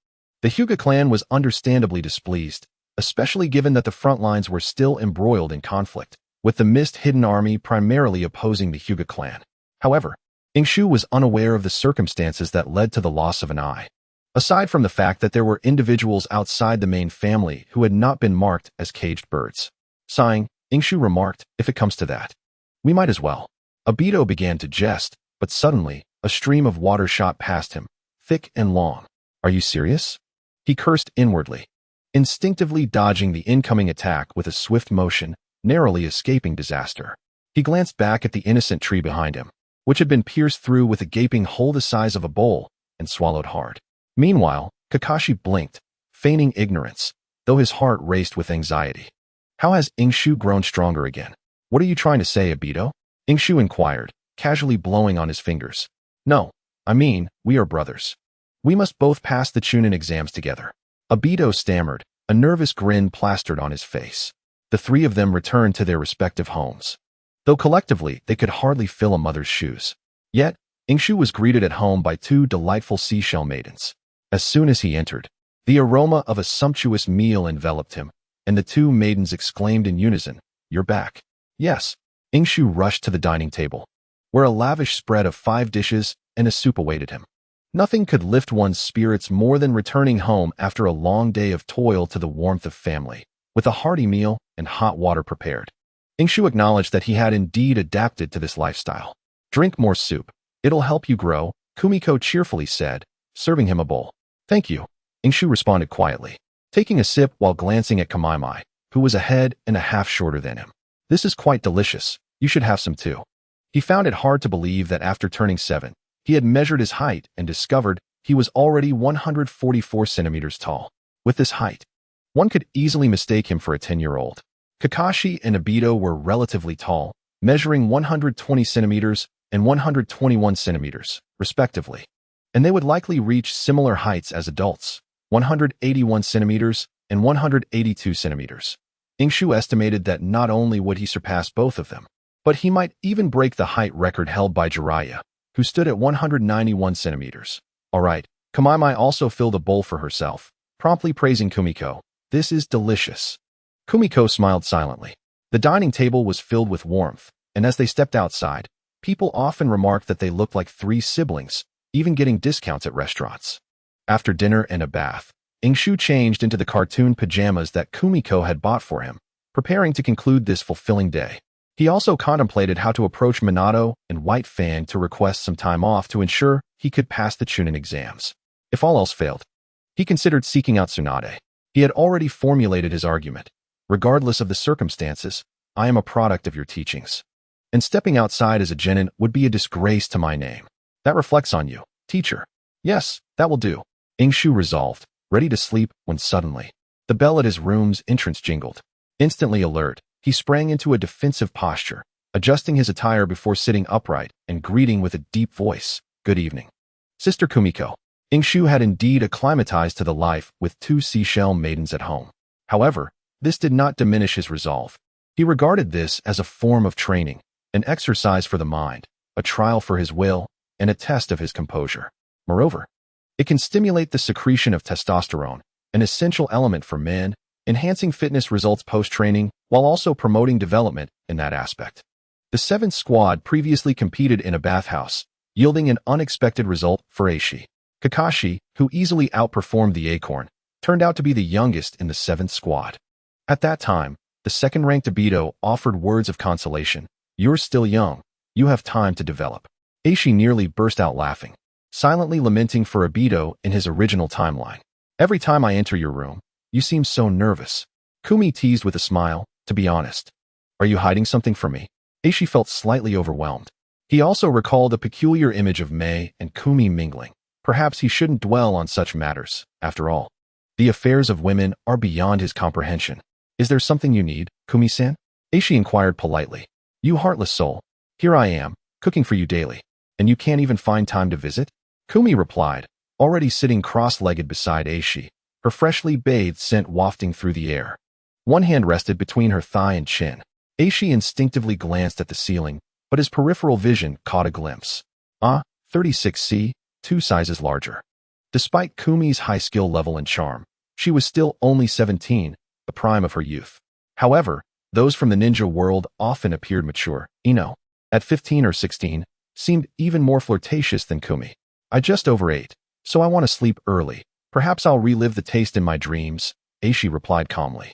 The Hyuga clan was understandably displeased, especially given that the front lines were still embroiled in conflict, with the Mist Hidden Army primarily opposing the Hyuga clan. However, Ingshu was unaware of the circumstances that led to the loss of an eye. Aside from the fact that there were individuals outside the main family who had not been marked as caged birds. Sighing, Ingshu remarked, if it comes to that, we might as well. Obito began to jest, but suddenly, a stream of water shot past him, thick and long. Are you serious? He cursed inwardly, instinctively dodging the incoming attack with a swift motion, narrowly escaping disaster. He glanced back at the innocent tree behind him, which had been pierced through with a gaping hole the size of a bowl, and swallowed hard. Meanwhile, Kakashi blinked, feigning ignorance, though his heart raced with anxiety. How has Ingshu grown stronger again? What are you trying to say, Obito? Ingshu inquired, casually blowing on his fingers. No, I mean, we are brothers. We must both pass the Chunin exams together. Obito stammered, a nervous grin plastered on his face. The three of them returned to their respective homes. Though collectively they could hardly fill a mother's shoes. Yet, Ingshu was greeted at home by two delightful seashell maidens. As soon as he entered, the aroma of a sumptuous meal enveloped him, and the two maidens exclaimed in unison, "You're back." Yes. Ingshu rushed to the dining table, where a lavish spread of 5 dishes and a soup awaited him. Nothing could lift one's spirits more than returning home after a long day of toil to the warmth of family, with a hearty meal and hot water prepared. Ingshu acknowledged that he had indeed adapted to this lifestyle. Drink more soup. It'll help you grow, Kumiko cheerfully said, serving him a bowl. Thank you, Ingshu responded quietly, taking a sip while glancing at Kamaimai, who was a head and a half shorter than him. This is quite delicious. You should have some too. He found it hard to believe that after turning 7, he had measured his height and discovered he was already 144 centimeters tall. With this height, one could easily mistake him for a 10-year-old. Kakashi and Obito were relatively tall, measuring 120 centimeters and 121 centimeters, respectively. And they would likely reach similar heights as adults, 181 centimeters and 182 centimeters. Ingshu estimated that not only would he surpass both of them, but he might even break the height record held by Jiraiya, who stood at 191 centimeters. All right, Kamaimai also filled a bowl for herself, promptly praising Kumiko. This is delicious. Kumiko smiled silently. The dining table was filled with warmth, and as they stepped outside, people often remarked that they looked like 3 siblings, even getting discounts at restaurants. After dinner and a bath, Ingshu changed into the cartoon pajamas that Kumiko had bought for him, preparing to conclude this fulfilling day. He also contemplated how to approach Minato and White Fang to request some time off to ensure he could pass the Chunin exams. If all else failed, he considered seeking out Tsunade. He had already formulated his argument. Regardless of the circumstances, I am a product of your teachings. And stepping outside as a genin would be a disgrace to my name. That reflects on you, teacher. Yes, that will do. Ingshu resolved, ready to sleep when suddenly, the bell at his room's entrance jingled. Instantly alert, he sprang into a defensive posture, adjusting his attire before sitting upright and greeting with a deep voice, "Good evening, Sister Kumiko." Ingshu had indeed acclimatized to the life with 2 seashell maidens at home. However, this did not diminish his resolve. He regarded this as a form of training, an exercise for the mind, a trial for his will, and a test of his composure. Moreover, it can stimulate the secretion of testosterone, an essential element for men, enhancing fitness results post-training while also promoting development in that aspect. The 7th squad previously competed in a bathhouse, yielding an unexpected result for Aishi. Kakashi, who easily outperformed the acorn, turned out to be the youngest in the 7th squad. At that time, the second-ranked Obito offered words of consolation. You're still young. You have time to develop. Aishi nearly burst out laughing, silently lamenting for Obito in his original timeline. Every time I enter your room, you seem so nervous. Kumi teased with a smile, to be honest. Are you hiding something from me? Aishi felt slightly overwhelmed. He also recalled a peculiar image of Mei and Kumi mingling. Perhaps he shouldn't dwell on such matters, after all. The affairs of women are beyond his comprehension. Is there something you need, Kumi-san? Aishi inquired politely. You heartless soul. Here I am, cooking for you daily. And you can't even find time to visit? Kumi replied, already sitting cross-legged beside Aishi, her freshly bathed scent wafting through the air. One hand rested between her thigh and chin. Aishi instinctively glanced at the ceiling, but his peripheral vision caught a glimpse. 36C, 2 sizes larger. Despite Kumi's high skill level and charm, she was still only 17, the prime of her youth. However, those from the ninja world often appeared mature. Ino, at 15 or 16, seemed even more flirtatious than Kumi. I just overate, so I want to sleep early. Perhaps I'll relive the taste in my dreams, Aishi replied calmly.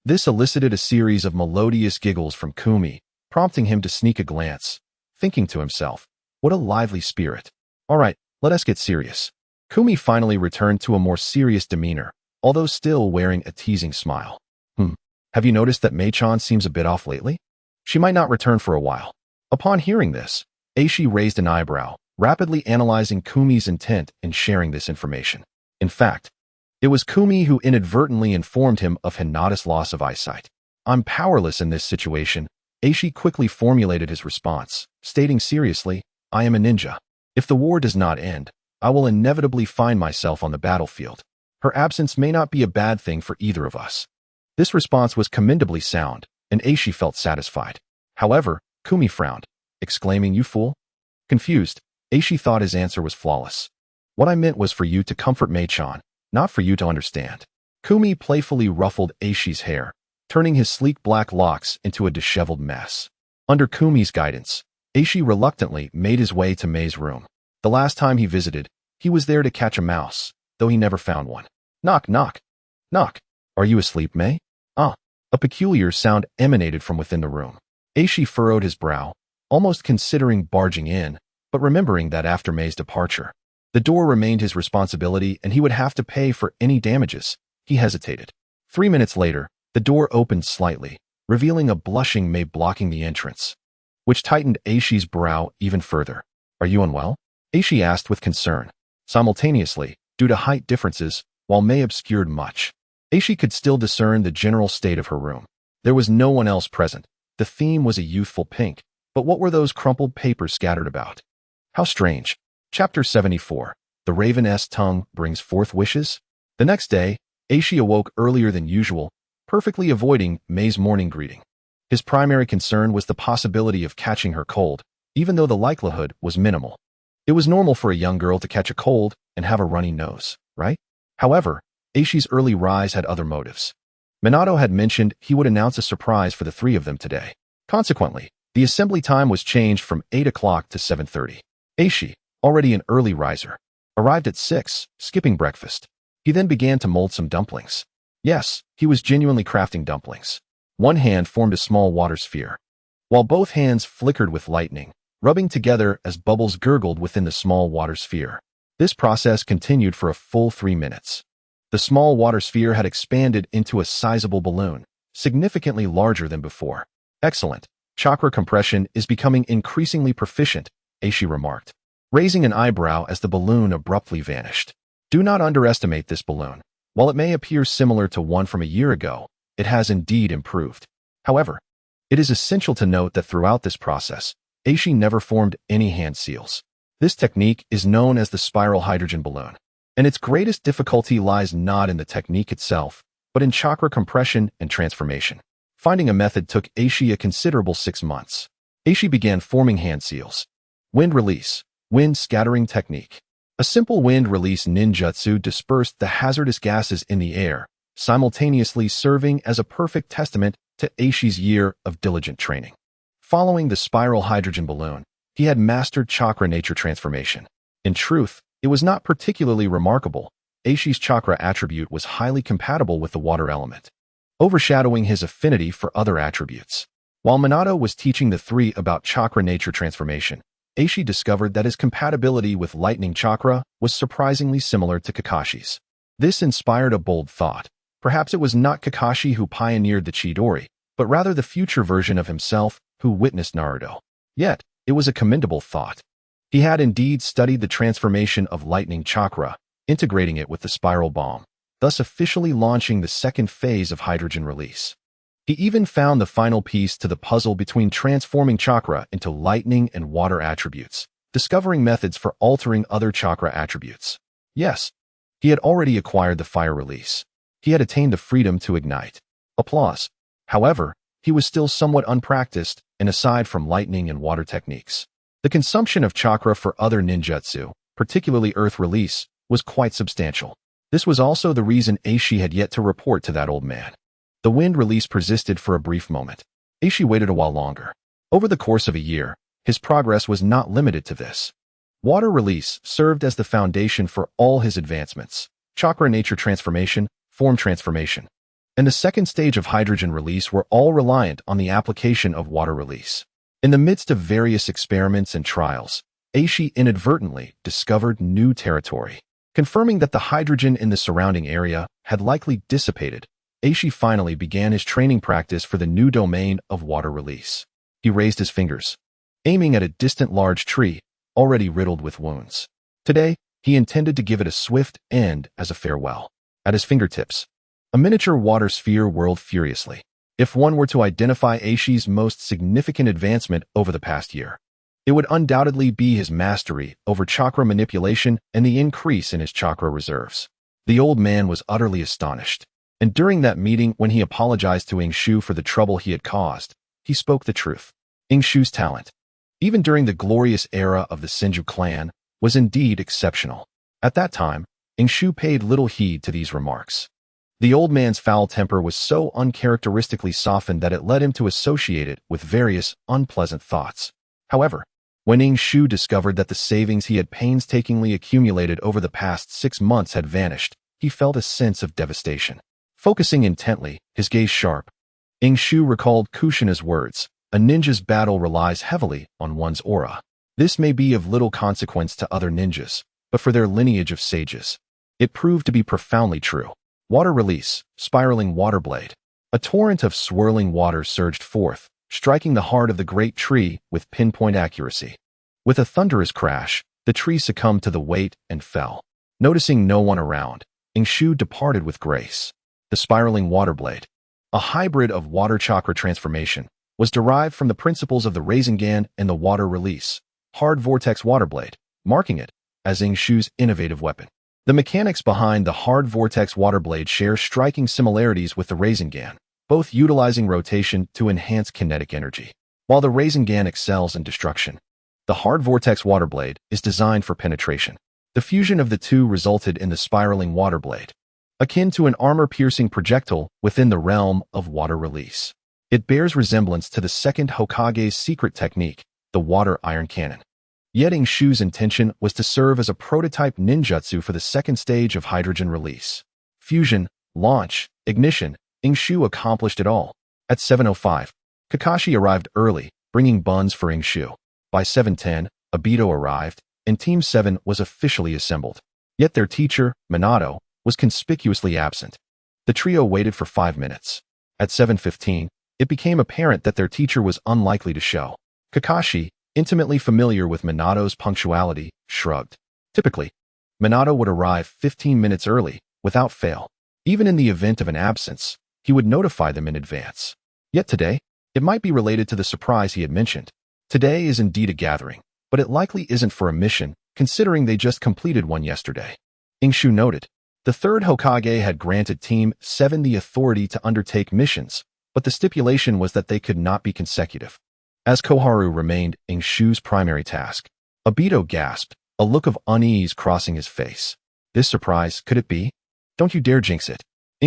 This elicited a series of melodious giggles from Kumi, prompting him to sneak a glance, thinking to himself, what a lively spirit. All right, let us get serious. Kumi finally returned to a more serious demeanor, although still wearing a teasing smile. Have you noticed that Mei-chan seems a bit off lately? She might not return for a while. Upon hearing this, Aishi raised an eyebrow, rapidly analyzing Kumi's intent in sharing this information. In fact, it was Kumi who inadvertently informed him of Hinata's loss of eyesight. I'm powerless in this situation. Aishi quickly formulated his response, stating seriously, I am a ninja. If the war does not end, I will inevitably find myself on the battlefield. Her absence may not be a bad thing for either of us. This response was commendably sound, and Aishi felt satisfied. However, Kumi frowned, exclaiming, you fool? Confused, Aishi thought his answer was flawless. What I meant was for you to comfort Mei-chan, not for you to understand. Kumi playfully ruffled Aishi's hair, turning his sleek black locks into a disheveled mess. Under Kumi's guidance, Aishi reluctantly made his way to Mei's room. The last time he visited, he was there to catch a mouse, though he never found one. Knock, knock. Knock. Are you asleep, Mei? A peculiar sound emanated from within the room. Aishi furrowed his brow, almost considering barging in, but remembering that after Mei's departure, the door remained his responsibility and he would have to pay for any damages, he hesitated. 3 minutes later, the door opened slightly, revealing a blushing Mei blocking the entrance, which tightened Aishi's brow even further. Are you unwell? Aishi asked with concern. Simultaneously, due to height differences, while Mei obscured much, Aishi could still discern the general state of her room. There was no one else present. The theme was a youthful pink, but what were those crumpled papers scattered about? How strange. Chapter 74. The Raven's tongue brings forth wishes? The next day, Aishi awoke earlier than usual, perfectly avoiding Mei's morning greeting. His primary concern was the possibility of catching her cold, even though the likelihood was minimal. It was normal for a young girl to catch a cold and have a runny nose, right? However, Aishi's early rise had other motives. Minato had mentioned he would announce a surprise for the three of them today. Consequently, the assembly time was changed from 8 o'clock to 7:30. Aishi, already an early riser, arrived at 6, skipping breakfast. He then began to mold some dumplings. Yes, he was genuinely crafting dumplings. One hand formed a small water sphere, while both hands flickered with lightning, rubbing together as bubbles gurgled within the small water sphere. This process continued for a full 3 minutes. The small water sphere had expanded into a sizable balloon, significantly larger than before. Excellent. Chakra compression is becoming increasingly proficient, Aishi remarked, raising an eyebrow as the balloon abruptly vanished. Do not underestimate this balloon. While it may appear similar to one from a year ago, it has indeed improved. However, it is essential to note that throughout this process, Aishi never formed any hand seals. This technique is known as the spiral hydrogen balloon, and its greatest difficulty lies not in the technique itself, but in chakra compression and transformation. Finding a method took Aishi a considerable 6 months. Aishi began forming hand seals. Wind release, wind scattering technique. A simple wind release ninjutsu dispersed the hazardous gases in the air, simultaneously serving as a perfect testament to Aishi's year of diligent training. Following the spiral hydrogen balloon, He had mastered chakra nature transformation. In truth, it was not particularly remarkable. Eishi's chakra attribute was highly compatible with the water element, overshadowing his affinity for other attributes. While Minato was teaching the three about chakra nature transformation, Eishi discovered that his compatibility with lightning chakra was surprisingly similar to Kakashi's. This inspired a bold thought. Perhaps it was not Kakashi who pioneered the Chidori, but rather the future version of himself who witnessed Naruto. Yet, it was a commendable thought. He had indeed studied the transformation of lightning chakra, integrating it with the spiral bomb, thus officially launching the second phase of hydrogen release. He even found the final piece to the puzzle between transforming chakra into lightning and water attributes, discovering methods for altering other chakra attributes. Yes, he had already acquired the fire release. He had attained the freedom to ignite. Applause. However, he was still somewhat unpracticed, and aside from lightning and water techniques, the consumption of chakra for other ninjutsu, particularly earth release, was quite substantial. This was also the reason Eishi had yet to report to that old man. The wind release persisted for a brief moment. Eishi waited a while longer. Over the course of a year, his progress was not limited to this. Water release served as the foundation for all his advancements: chakra nature transformation, form transformation, and the second stage of hydrogen release were all reliant on the application of water release. In the midst of various experiments and trials, Eishi inadvertently discovered new territory. Confirming that the hydrogen in the surrounding area had likely dissipated, Eishi finally began his training practice for the new domain of water release. He raised his fingers, aiming at a distant large tree, already riddled with wounds. Today, he intended to give it a swift end as a farewell. At his fingertips, a miniature water sphere whirled furiously. If one were to identify Eishi's most significant advancement over the past year, it would undoubtedly be his mastery over chakra manipulation and the increase in his chakra reserves. The old man was utterly astonished, and during that meeting when he apologized to Shu for the trouble he had caused, he spoke the truth. Shu's talent, even during the glorious era of the Senju clan, was indeed exceptional. At that time, Shu paid little heed to these remarks. The old man's foul temper was so uncharacteristically softened that it led him to associate it with various unpleasant thoughts. However, when Shu discovered that the savings he had painstakingly accumulated over the past 6 months had vanished, he felt a sense of devastation. Focusing intently, his gaze sharp, Shu recalled Kushina's words, "A ninja's battle relies heavily on one's aura." This may be of little consequence to other ninjas, but for their lineage of sages, it proved to be profoundly true. Water release, spiraling water blade. A torrent of swirling water surged forth, striking the heart of the great tree with pinpoint accuracy. With a thunderous crash, the tree succumbed to the weight and fell. Noticing no one around, Shu departed with grace. The spiraling water blade, a hybrid of water chakra transformation, was derived from the principles of the Rasengan and the water release, hard vortex water blade, marking it as Shu's innovative weapon. The mechanics behind the hard vortex water blade share striking similarities with the Rasengan, both utilizing rotation to enhance kinetic energy. While the Rasengan excels in destruction, the hard vortex water blade is designed for penetration. The fusion of the two resulted in the spiraling water blade, akin to an armor-piercing projectile within the realm of water release. It bears resemblance to the second Hokage's secret technique, the water iron cannon. Yet Shu's intention was to serve as a prototype ninjutsu for the second stage of hydrogen release. Fusion, launch, ignition, Shu accomplished it all. At 7:05, Kakashi arrived early, bringing buns for Shu. By 7:10, Obito arrived, and Team 7 was officially assembled. Yet their teacher, Minato, was conspicuously absent. The trio waited for 5 minutes. At 7:15, it became apparent that their teacher was unlikely to show. Kakashi, intimately familiar with Minato's punctuality, shrugged. Typically, Minato would arrive 15 minutes early, without fail. Even in the event of an absence, he would notify them in advance. Yet today, it might be related to the surprise he had mentioned. Today is indeed a gathering, but it likely isn't for a mission, considering they just completed one yesterday. Shu noted. The third Hokage had granted Team 7 the authority to undertake missions, but the stipulation was that they could not be consecutive. As Koharu remained Shu's primary task, Obito gasped, a look of unease crossing his face. This surprise, could it be? Don't you dare jinx it.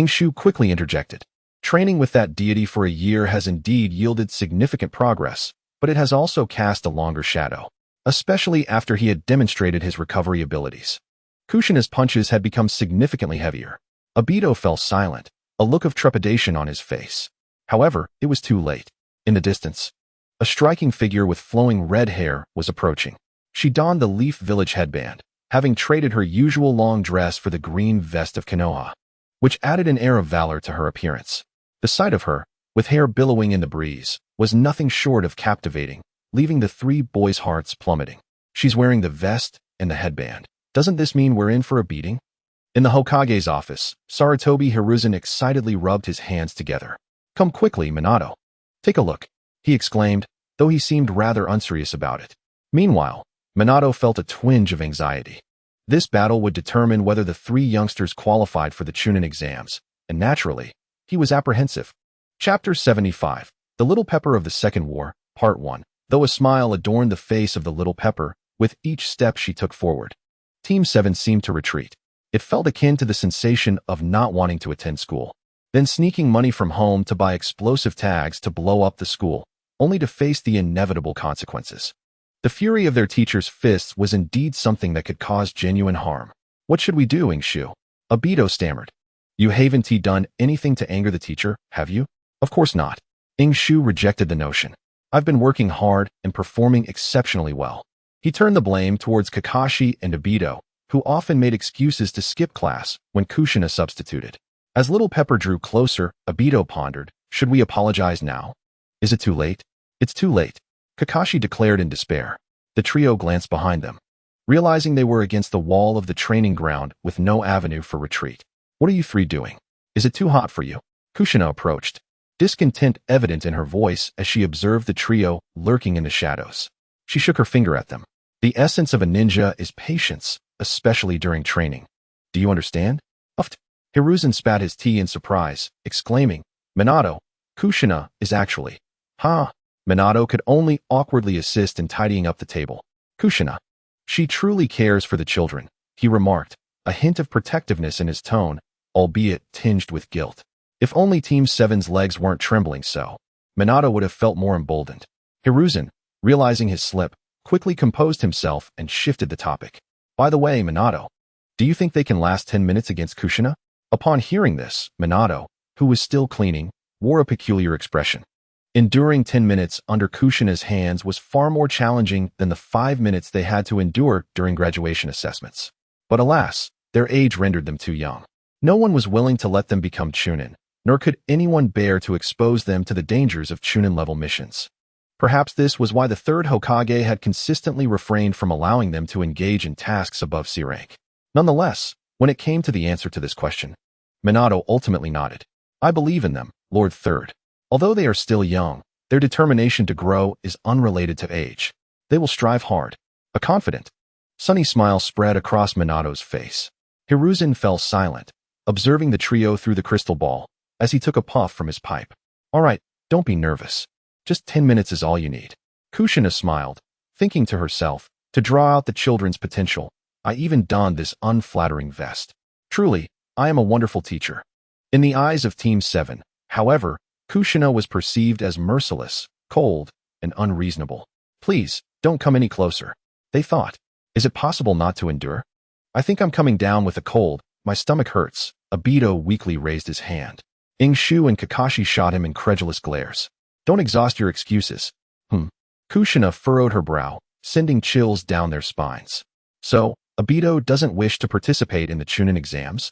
Shu quickly interjected. Training with that deity for a year has indeed yielded significant progress, but it has also cast a longer shadow. especially after he had demonstrated his recovery abilities. Kushina's punches had become significantly heavier. Obito fell silent, a look of trepidation on his face. However, it was too late. In the distance, a striking figure with flowing red hair was approaching. She donned the Leaf Village headband, having traded her usual long dress for the green vest of Konoha, which added an air of valor to her appearance. The sight of her, with hair billowing in the breeze, was nothing short of captivating, leaving the three boys' hearts plummeting. She's wearing the vest and the headband. Doesn't this mean we're in for a beating? In the Hokage's office, Sarutobi Hiruzen excitedly rubbed his hands together. Come quickly, Minato. Take a look, he exclaimed, though he seemed rather unserious about it. Meanwhile, Minato felt a twinge of anxiety. This battle would determine whether the three youngsters qualified for the Chunin exams, and naturally, he was apprehensive. Chapter 75, The Little Pepper of the Second War, Part 1. Though a smile adorned the face of the little pepper, with each step she took forward, Team 7 seemed to retreat. It felt akin to the sensation of not wanting to attend school, then sneaking money from home to buy explosive tags to blow up the school, only to face the inevitable consequences. The fury of their teacher's fists was indeed something that could cause genuine harm. What should we do, Ingshu? Obito stammered. You haven't done anything to anger the teacher, have you? Of course not. Ingshu rejected the notion. I've been working hard and performing exceptionally well. He turned the blame towards Kakashi and Obito, who often made excuses to skip class when Kushina substituted. As Little Pepper drew closer, Obito pondered, should we apologize now? Is it too late? It's too late, Kakashi declared in despair. The trio glanced behind them, realizing they were against the wall of the training ground with no avenue for retreat. What are you three doing? Is it too hot for you? Kushina approached, discontent evident in her voice as she observed the trio lurking in the shadows. She shook her finger at them. The essence of a ninja is patience, especially during training. Do you understand? Uffed. Hiruzen spat his tea in surprise, exclaiming, Minato, Kushina is actually. Ha! Minato could only awkwardly assist in tidying up the table. Kushina. She truly cares for the children, he remarked, a hint of protectiveness in his tone, albeit tinged with guilt. If only Team 7's legs weren't trembling so, Minato would have felt more emboldened. Hiruzen, realizing his slip, quickly composed himself and shifted the topic. By the way, Minato, do you think they can last 10 minutes against Kushina? Upon hearing this, Minato, who was still cleaning, wore a peculiar expression. Enduring 10 minutes under Kushina's hands was far more challenging than the 5 minutes they had to endure during graduation assessments. But alas, their age rendered them too young. No one was willing to let them become Chunin, nor could anyone bear to expose them to the dangers of Chunin-level missions. Perhaps this was why the third Hokage had consistently refrained from allowing them to engage in tasks above C rank. Nonetheless, when it came to the answer to this question, Minato ultimately nodded. I believe in them, Lord Third. Although they are still young, their determination to grow is unrelated to age. They will strive hard. A confident, sunny smile spread across Minato's face. Hiruzen fell silent, observing the trio through the crystal ball, as he took a puff from his pipe. All right, don't be nervous. Just 10 minutes is all you need. Kushina smiled, thinking to herself, to draw out the children's potential, I even donned this unflattering vest. Truly, I am a wonderful teacher. In the eyes of Team 7, however, Kushina was perceived as merciless, cold, and unreasonable. Please, don't come any closer, they thought. Is it possible not to endure? I think I'm coming down with a cold, my stomach hurts. Obito weakly raised his hand. Ingshu and Kakashi shot him incredulous glares. Don't exhaust your excuses. Kushina furrowed her brow, sending chills down their spines. So, Obito doesn't wish to participate in the Chunin exams?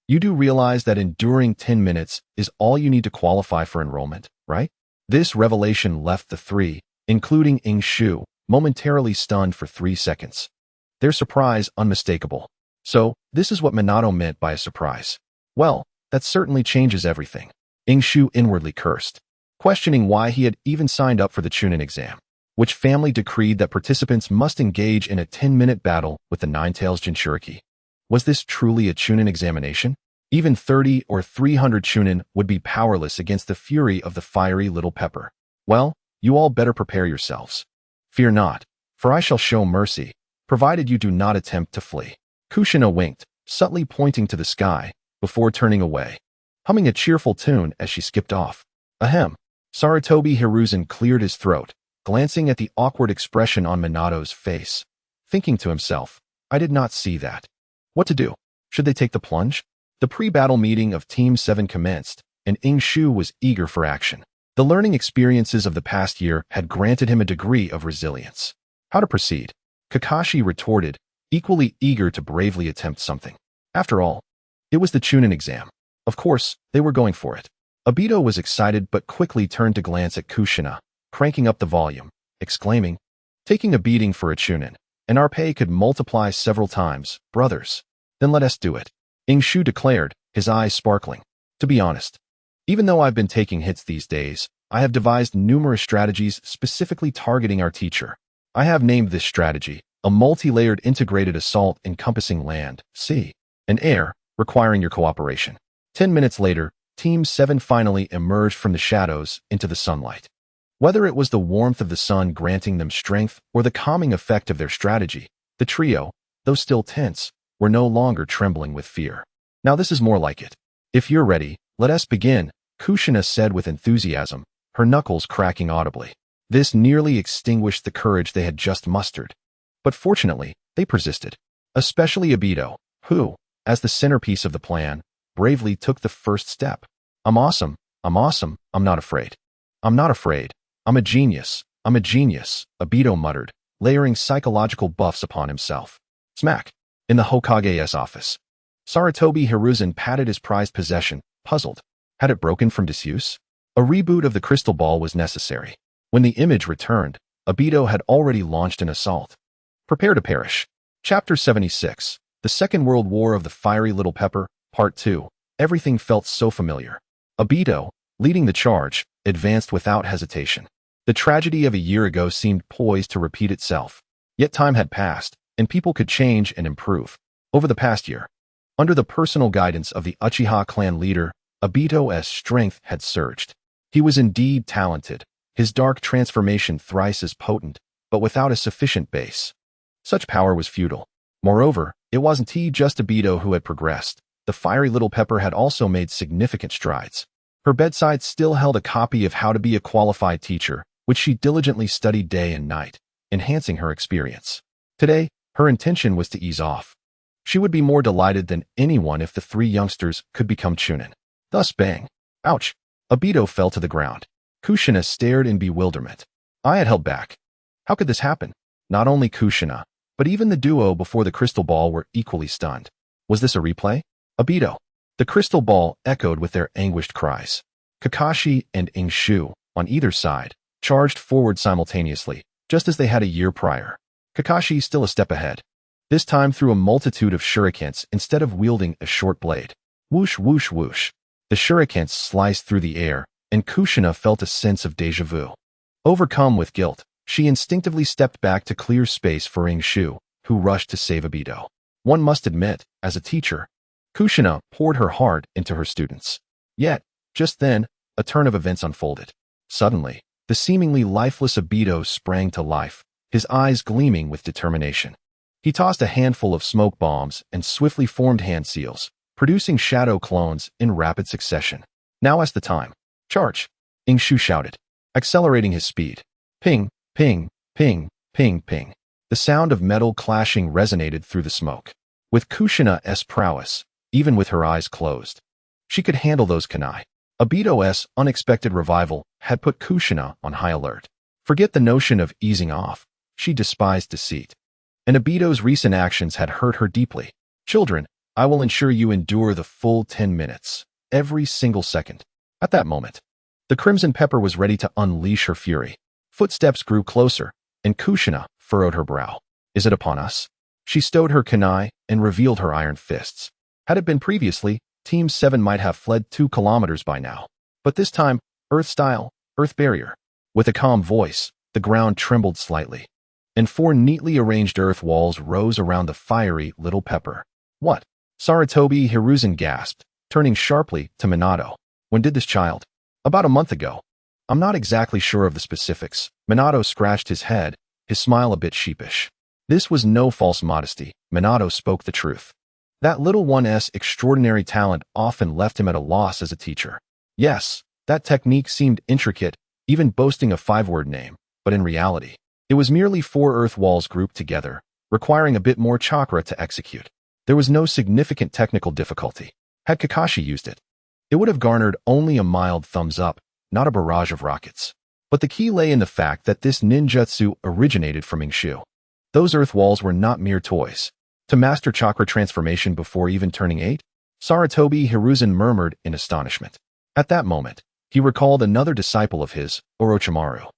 You do realize that enduring 10 minutes is all you need to qualify for enrollment, right? This revelation left the three, including Ingshu, momentarily stunned for 3 seconds. Their surprise unmistakable. So, this is what Minato meant by a surprise. Well, that certainly changes everything. Ingshu inwardly cursed, questioning why he had even signed up for the Chunin exam. Which family decreed that participants must engage in a 10-minute battle with the Nine-Tails Jinchuriki? Was this truly a Chunin examination? Even 30 or 300 Chunin would be powerless against the fury of the fiery little pepper. Well, you all better prepare yourselves. Fear not, for I shall show mercy, provided you do not attempt to flee. Kushina winked, subtly pointing to the sky, before turning away, humming a cheerful tune as she skipped off. Ahem. Sarutobi Hiruzen cleared his throat, glancing at the awkward expression on Minato's face, thinking to himself, I did not see that. What to do? Should they take the plunge? The pre-battle meeting of Team 7 commenced, and Shu was eager for action. The learning experiences of the past year had granted him a degree of resilience. How to proceed? Kakashi retorted, equally eager to bravely attempt something. After all, it was the Chunin exam. Of course, they were going for it. Obito was excited but quickly turned to glance at Kushina, cranking up the volume, exclaiming, taking a beating for a Chunin, and our pay could multiply several times, brothers. Then let us do it. Shu declared, his eyes sparkling. To be honest, even though I've been taking hits these days, I have devised numerous strategies specifically targeting our teacher. I have named this strategy a multi-layered integrated assault encompassing land, sea, and air, requiring your cooperation. 10 minutes later, Team 7 finally emerged from the shadows into the sunlight. Whether it was the warmth of the sun granting them strength or the calming effect of their strategy, the trio, though still tense, were no longer trembling with fear. Now this is more like it. If you're ready, let us begin, Kushina said with enthusiasm, her knuckles cracking audibly. This nearly extinguished the courage they had just mustered. But fortunately, they persisted. Especially Obito, who, as the centerpiece of the plan, bravely took the first step. I'm awesome, I'm not afraid. I'm not afraid. I'm a genius, Obito muttered, layering psychological buffs upon himself. Smack. In the Hokage's office. Sarutobi Hiruzen patted his prized possession, puzzled. Had it broken from disuse? A reboot of the crystal ball was necessary. When the image returned, Obito had already launched an assault. Prepare to perish. Chapter 76. The Second World War of the Fiery Little Pepper, Part 2. Everything felt so familiar. Obito, leading the charge, advanced without hesitation. The tragedy of a year ago seemed poised to repeat itself. Yet time had passed, and people could change and improve. Over the past year, under the personal guidance of the Uchiha clan leader, Obito's strength had surged. He was indeed talented, his dark transformation thrice as potent, but without a sufficient base. Such power was futile. Moreover, it wasn't just Obito who had progressed. The fiery little pepper had also made significant strides. Her bedside still held a copy of How to Be a Qualified Teacher, which she diligently studied day and night, enhancing her experience. Today, her intention was to ease off. She would be more delighted than anyone if the three youngsters could become Chunin. Thus bang. Ouch. Obito fell to the ground. Kushina stared in bewilderment. I had held back. How could this happen? Not only Kushina, but even the duo before the crystal ball were equally stunned. Was this a replay? Obito. The crystal ball echoed with their anguished cries. Kakashi and Shu, on either side, charged forward simultaneously, just as they had a year prior. Kakashi still a step ahead. This time through a multitude of shurikens instead of wielding a short blade. Whoosh, whoosh, whoosh. The shurikens sliced through the air, and Kushina felt a sense of déjà vu. Overcome with guilt, she instinctively stepped back to clear space for Shu, who rushed to save Obito. One must admit, as a teacher, Kushina poured her heart into her students. Yet, just then, a turn of events unfolded. Suddenly, the seemingly lifeless Obito sprang to life, his eyes gleaming with determination. He tossed a handful of smoke bombs and swiftly formed hand seals, producing shadow clones in rapid succession. Now is the time. Charge! Shu shouted, accelerating his speed. Ping, ping, ping, ping, ping. The sound of metal clashing resonated through the smoke. With Kushina's prowess, even with her eyes closed, she could handle those kunai. Obito's unexpected revival had put Kushina on high alert. Forget the notion of easing off. She despised deceit. And Obito's recent actions had hurt her deeply. Children, I will ensure you endure the full 10 minutes, every single second. At that moment, the Crimson Pepper was ready to unleash her fury. Footsteps grew closer, and Kushina furrowed her brow. Is it upon us? She stowed her kunai and revealed her iron fists. Had it been previously, Team 7 might have fled 2 kilometers by now. But this time, Earth style, Earth barrier. With a calm voice, the ground trembled slightly, and 4 neatly arranged earth walls rose around the fiery little pepper. What? Sarutobi Hiruzen gasped, turning sharply to Minato. When did this child? About a month ago. I'm not exactly sure of the specifics. Minato scratched his head, his smile a bit sheepish. This was no false modesty. Minato spoke the truth. That little one's extraordinary talent often left him at a loss as a teacher. Yes, that technique seemed intricate, even boasting a 5-word name, but in reality, it was merely 4 earth walls grouped together, requiring a bit more chakra to execute. There was no significant technical difficulty. Had Kakashi used it, it would have garnered only a mild thumbs up, not a barrage of rockets. But the key lay in the fact that this ninjutsu originated from Ingshu. Those earth walls were not mere toys. To master chakra transformation before even turning 8, Sarutobi Hiruzen murmured in astonishment. At that moment, he recalled another disciple of his, Orochimaru.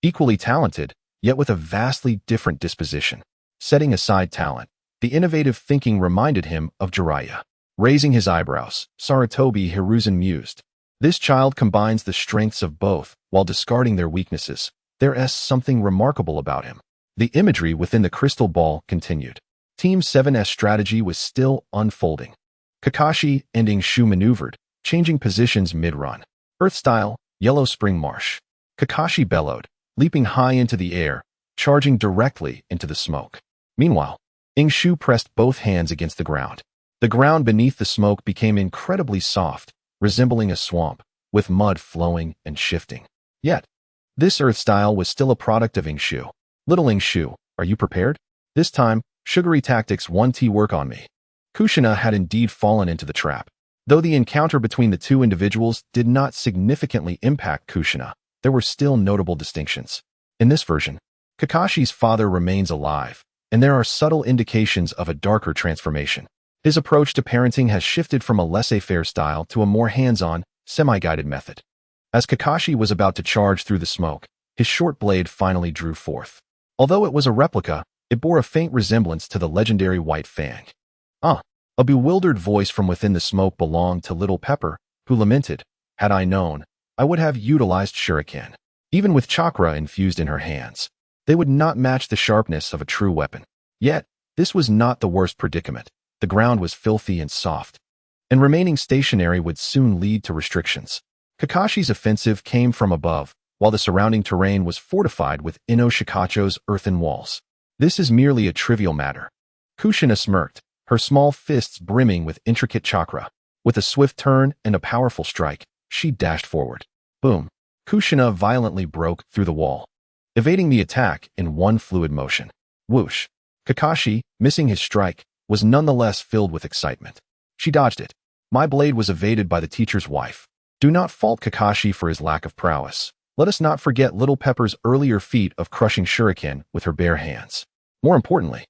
Equally talented, yet with a vastly different disposition. Setting aside talent, the innovative thinking reminded him of Jiraiya. Raising his eyebrows, Sarutobi Hiruzen mused. This child combines the strengths of both, while discarding their weaknesses. There's something remarkable about him. The imagery within the crystal ball continued. Team 7's strategy was still unfolding. Kakashi and Ingshu maneuvered, changing positions mid-run. Earth-style, Yellow Spring Marsh. Kakashi bellowed, leaping high into the air, charging directly into the smoke. Meanwhile, Ingshu pressed both hands against the ground. The ground beneath the smoke became incredibly soft, resembling a swamp, with mud flowing and shifting. Yet, this earth-style was still a product of Ingshu. Little Ingshu, are you prepared? This time, sugary tactics 1T work on me. Kushina had indeed fallen into the trap. Though the encounter between the two individuals did not significantly impact Kushina, there were still notable distinctions. In this version, Kakashi's father remains alive, and there are subtle indications of a darker transformation. His approach to parenting has shifted from a laissez-faire style to a more hands-on, semi-guided method. As Kakashi was about to charge through the smoke, his short blade finally drew forth. Although it was a replica, it bore a faint resemblance to the legendary White Fang. A bewildered voice from within the smoke belonged to Little Pepper, who lamented, "Had I known, I would have utilized shuriken." Even with chakra infused in her hands, they would not match the sharpness of a true weapon. Yet, this was not the worst predicament. The ground was filthy and soft, and remaining stationary would soon lead to restrictions. Kakashi's offensive came from above, while the surrounding terrain was fortified with Ino Shikacho's earthen walls. This is merely a trivial matter. Kushina smirked, her small fists brimming with intricate chakra. With a swift turn and a powerful strike, she dashed forward. Boom! Kushina violently broke through the wall, evading the attack in one fluid motion. Whoosh! Kakashi, missing his strike, was nonetheless filled with excitement. She dodged it. My blade was evaded by the teacher's wife. Do not fault Kakashi for his lack of prowess. Let us not forget Little Pepper's earlier feat of crushing shuriken with her bare hands. More importantly,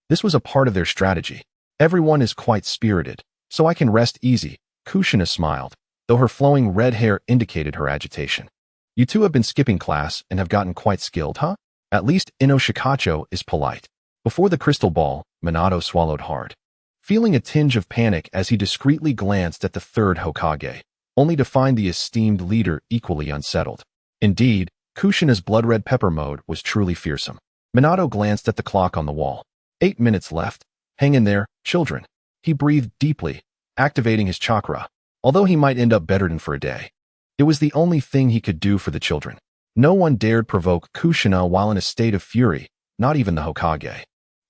this was a part of their strategy. Everyone is quite spirited, so I can rest easy. Kushina smiled, though her flowing red hair indicated her agitation. You two have been skipping class and have gotten quite skilled, huh? At least Ino Shikacho is polite. Before the crystal ball, Minato swallowed hard, feeling a tinge of panic as he discreetly glanced at the third Hokage, only to find the esteemed leader equally unsettled. Indeed, Kushina's blood-red pepper mode was truly fearsome. Minato glanced at the clock on the wall. 8 minutes left. Hang in there, children. He breathed deeply, activating his chakra, although he might end up bedridden for a day. It was the only thing he could do for the children. No one dared provoke Kushina while in a state of fury, not even the Hokage.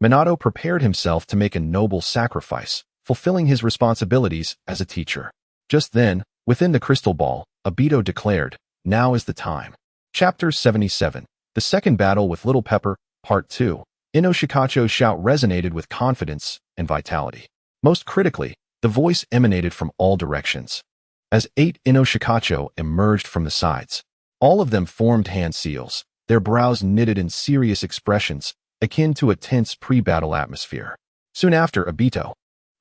Minato prepared himself to make a noble sacrifice, fulfilling his responsibilities as a teacher. Just then, within the crystal ball, Obito declared, "Now is the time." Chapter 77. The Second Battle with Little Pepper, Part 2. Ino Shikacho's shout resonated with confidence and vitality. Most critically, the voice emanated from all directions. As 8 Ino Shikacho emerged from the sides, all of them formed hand seals, their brows knitted in serious expressions, akin to a tense pre-battle atmosphere. Soon after, Obito,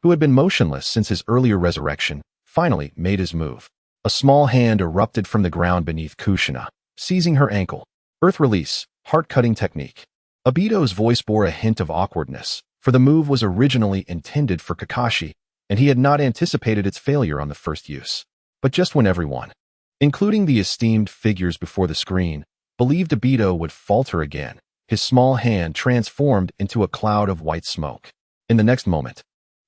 who had been motionless since his earlier resurrection, finally made his move. A small hand erupted from the ground beneath Kushina, seizing her ankle. Earth release, heart-cutting technique. Obito's voice bore a hint of awkwardness, for the move was originally intended for Kakashi, and he had not anticipated its failure on the first use. But just when everyone, including the esteemed figures before the screen, believed Obito would falter again, his small hand transformed into a cloud of white smoke. In the next moment,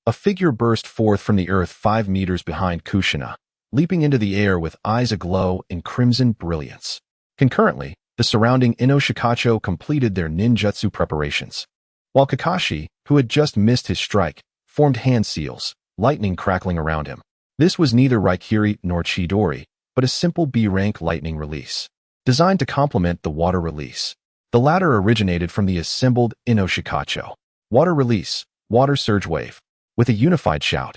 a figure burst forth from the earth 5 meters behind Kushina, leaping into the air with eyes aglow in crimson brilliance. Concurrently, the surrounding Ino Shikacho completed their ninjutsu preparations, while Kakashi, who had just missed his strike, formed hand seals, lightning crackling around him. This was neither Raikiri nor Chidori, but a simple B-rank lightning release, designed to complement the water release. The latter originated from the assembled Inoshikacho. Water release, water surge wave. With a unified shout,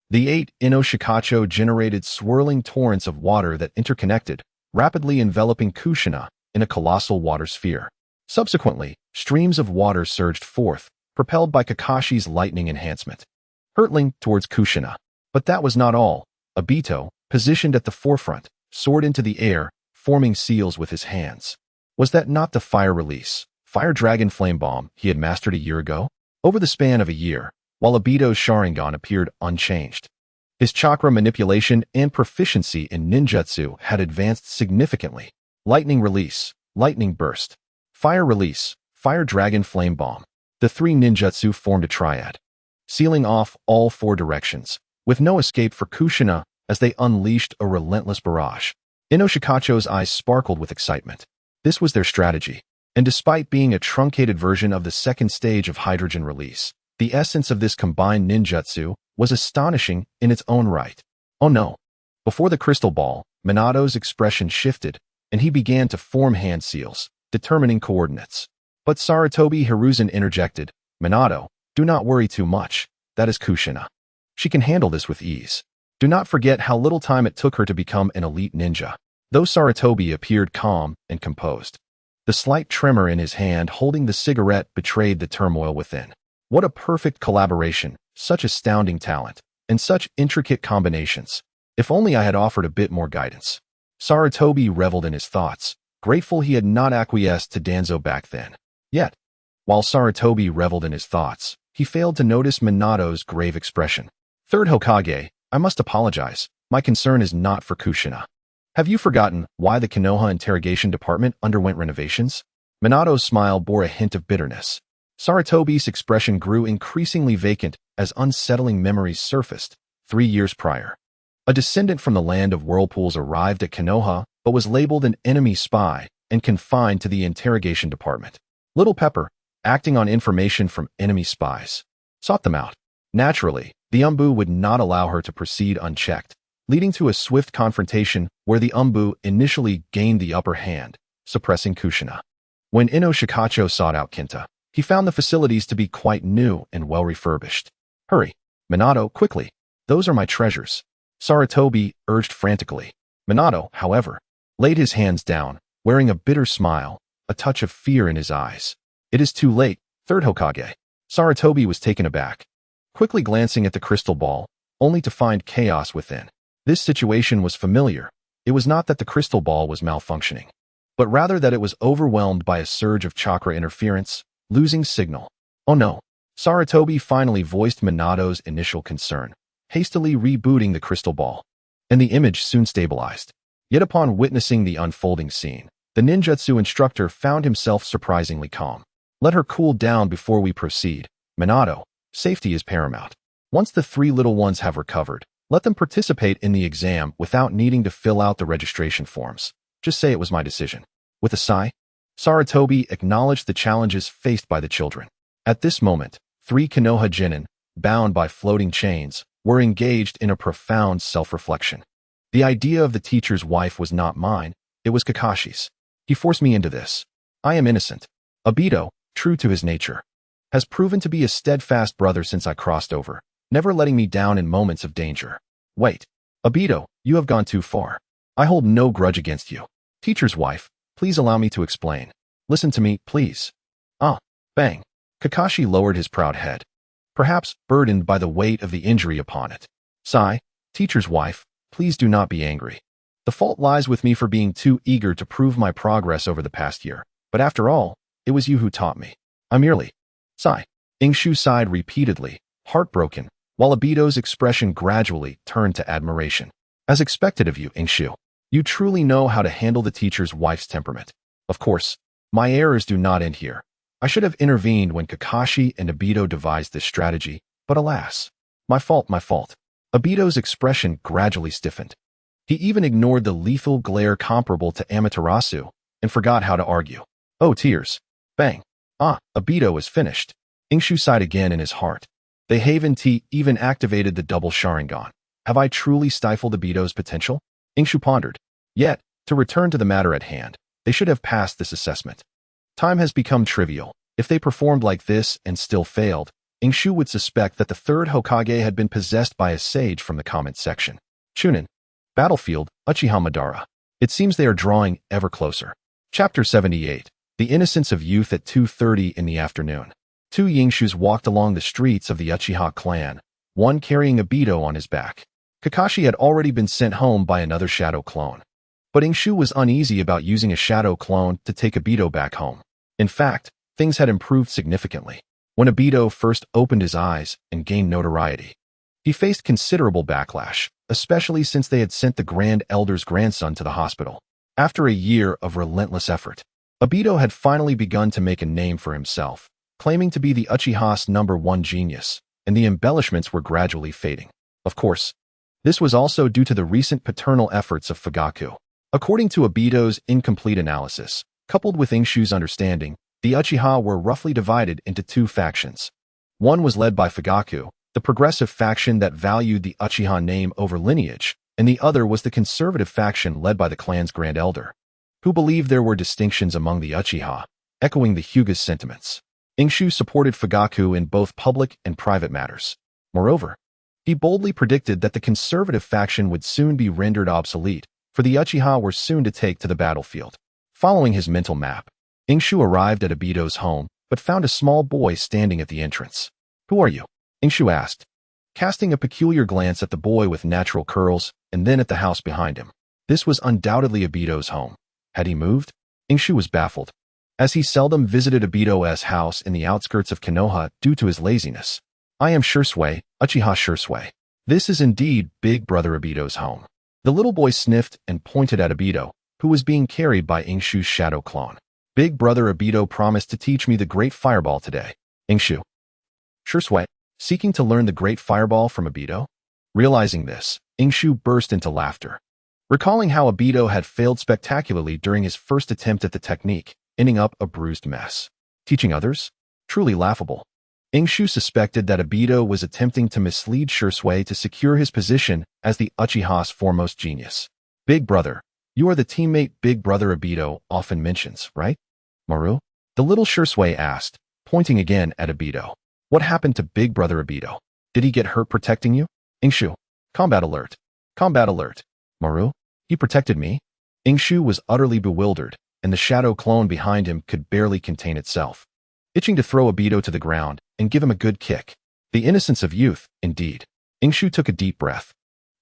the 8 Inoshikacho generated swirling torrents of water that interconnected, rapidly enveloping Kushina in a colossal water sphere. Subsequently, streams of water surged forth, propelled by Kakashi's lightning enhancement, hurtling towards Kushina. But that was not all. Obito, positioned at the forefront, soared into the air, forming seals with his hands. Was that not the fire release, fire dragon flame bomb he had mastered a year ago? Over the span of a year, while Obito's Sharingan appeared unchanged, his chakra manipulation and proficiency in ninjutsu had advanced significantly. Lightning release, lightning burst, fire release, fire dragon flame bomb. The 3 ninjutsu formed a triad, sealing off all 4 directions, with no escape for Kushina as they unleashed a relentless barrage. Inoshikacho's eyes sparkled with excitement. This was their strategy, and despite being a truncated version of the second stage of hydrogen release, the essence of this combined ninjutsu was astonishing in its own right. Oh no! Before the crystal ball, Minato's expression shifted, and he began to form hand seals, determining coordinates. But Sarutobi Hiruzen interjected, "Minato, do not worry too much. That is Kushina. She can handle this with ease. Do not forget how little time it took her to become an elite ninja." Though Sarutobi appeared calm and composed, the slight tremor in his hand holding the cigarette betrayed the turmoil within. What a perfect collaboration, such astounding talent, and such intricate combinations. If only I had offered a bit more guidance. Sarutobi reveled in his thoughts, grateful he had not acquiesced to Danzo back then. Yet, while Sarutobi reveled in his thoughts, he failed to notice Minato's grave expression. "Third Hokage, I must apologize. My concern is not for Kushina. Have you forgotten why the Konoha interrogation department underwent renovations?" Minato's smile bore a hint of bitterness. Sarutobi's expression grew increasingly vacant as unsettling memories surfaced. 3 years prior, a descendant from the land of whirlpools arrived at Konoha but was labeled an enemy spy and confined to the interrogation department. Little Pepper, acting on information from enemy spies, sought them out. Naturally, the Umbu would not allow her to proceed unchecked, leading to a swift confrontation where the Umbu initially gained the upper hand, suppressing Kushina. When Inoshikacho sought out Kinta, he found the facilities to be quite new and well refurbished. "Hurry, Minato, quickly. Those are my treasures," Sarutobi urged frantically. Minato, however, laid his hands down, wearing a bitter smile, a touch of fear in his eyes. "It is too late, Third Hokage." Sarutobi was taken aback, quickly glancing at the crystal ball, only to find chaos within. This situation was familiar. It was not that the crystal ball was malfunctioning, but rather that it was overwhelmed by a surge of chakra interference, losing signal. Oh no! Sarutobi finally voiced Minato's initial concern, hastily rebooting the crystal ball, and the image soon stabilized. Yet upon witnessing the unfolding scene, the ninjutsu instructor found himself surprisingly calm. "Let her cool down before we proceed. Minato, safety is paramount. Once the 3 little ones have recovered, let them participate in the exam without needing to fill out the registration forms. Just say it was my decision." With a sigh, Sarutobi acknowledged the challenges faced by the children. At this moment, 3 Konoha genin, bound by floating chains, were engaged in a profound self-reflection. The idea of the teacher's wife was not mine, it was Kakashi's. He forced me into this. I am innocent. Obito, true to his nature, has proven to be a steadfast brother since I crossed over, never letting me down in moments of danger. Wait, Obito, you have gone too far. I hold no grudge against you. Teacher's wife, please allow me to explain. Listen to me, please. Bang. Kakashi lowered his proud head, perhaps burdened by the weight of the injury upon it. Sigh, teacher's wife, please do not be angry. The fault lies with me for being too eager to prove my progress over the past year. But after all, it was you who taught me. I merely... Sigh. Ingshu sighed repeatedly, heartbroken, while Obito's expression gradually turned to admiration. As expected of you, Ingshu. You truly know how to handle the teacher's wife's temperament. Of course, my errors do not end here. I should have intervened when Kakashi and Obito devised this strategy, but alas. My fault. Obito's expression gradually stiffened. He even ignored the lethal glare comparable to Amaterasu and forgot how to argue. Oh, tears. Bang. Obito is finished. Ingshu sighed again in his heart. The Haven Tea even activated the double Sharingan. Have I truly stifled Obito's potential? Ingshu pondered. Yet, to return to the matter at hand, they should have passed this assessment. Time has become trivial. If they performed like this and still failed, Ingshu would suspect that the third Hokage had been possessed by a sage from the comment section. Chunin. Battlefield, Uchiha Madara. It seems they are drawing ever closer. Chapter 78. The Innocence of Youth at 2:30 in the afternoon. Two Yingshus walked along the streets of the Uchiha clan, one carrying a Beto on his back. Kakashi had already been sent home by another shadow clone. But Ingshu was uneasy about using a shadow clone to take Obito back home. In fact, things had improved significantly. When Obito first opened his eyes and gained notoriety, he faced considerable backlash, especially since they had sent the Grand Elder's grandson to the hospital. After a year of relentless effort, Obito had finally begun to make a name for himself, claiming to be the Uchiha's #1 genius, and the embellishments were gradually fading. Of course, this was also due to the recent paternal efforts of Fugaku. According to Obito's incomplete analysis, coupled with Ingshu's understanding, the Uchiha were roughly divided into two factions. One was led by Fugaku, the progressive faction that valued the Uchiha name over lineage, and the other was the conservative faction led by the clan's Grand Elder, who believed there were distinctions among the Uchiha, echoing the Hyuga's sentiments. Ingshu supported Fugaku in both public and private matters. Moreover, he boldly predicted that the conservative faction would soon be rendered obsolete, for the Uchiha were soon to take to the battlefield. Following his mental map, Ingshu arrived at Obito's home, but found a small boy standing at the entrance. "Who are you?" Ingshu asked, casting a peculiar glance at the boy with natural curls and then at the house behind him. This was undoubtedly Obito's home. Had he moved? Ingshu was baffled, as he seldom visited Obito's house in the outskirts of Konoha due to his laziness. "I am Shursui, Uchiha Shursui. This is indeed Big Brother Obito's home." The little boy sniffed and pointed at Obito, who was being carried by Ingshu's shadow clone. "Big Brother Obito promised to teach me the Great Fireball today." Ingshu. Shursui, seeking to learn the Great Fireball from Obito? Realizing this, Ingshu burst into laughter, recalling how Obito had failed spectacularly during his first attempt at the technique, ending up a bruised mess. Teaching others? Truly laughable. Ingshu suspected that Obito was attempting to mislead Shursui to secure his position as the Uchiha's foremost genius. "Big Brother, you are the teammate Big Brother Obito often mentions, right?" Maru? The little Shursui asked, pointing again at Obito. "What happened to Big Brother Obito? Did he get hurt protecting you?" Ingshu. Combat alert. Combat alert. Maru? He protected me? Ingshu was utterly bewildered, and the shadow clone behind him could barely contain itself, itching to throw Obito to the ground and give him a good kick. The innocence of youth, indeed. Ingshu took a deep breath,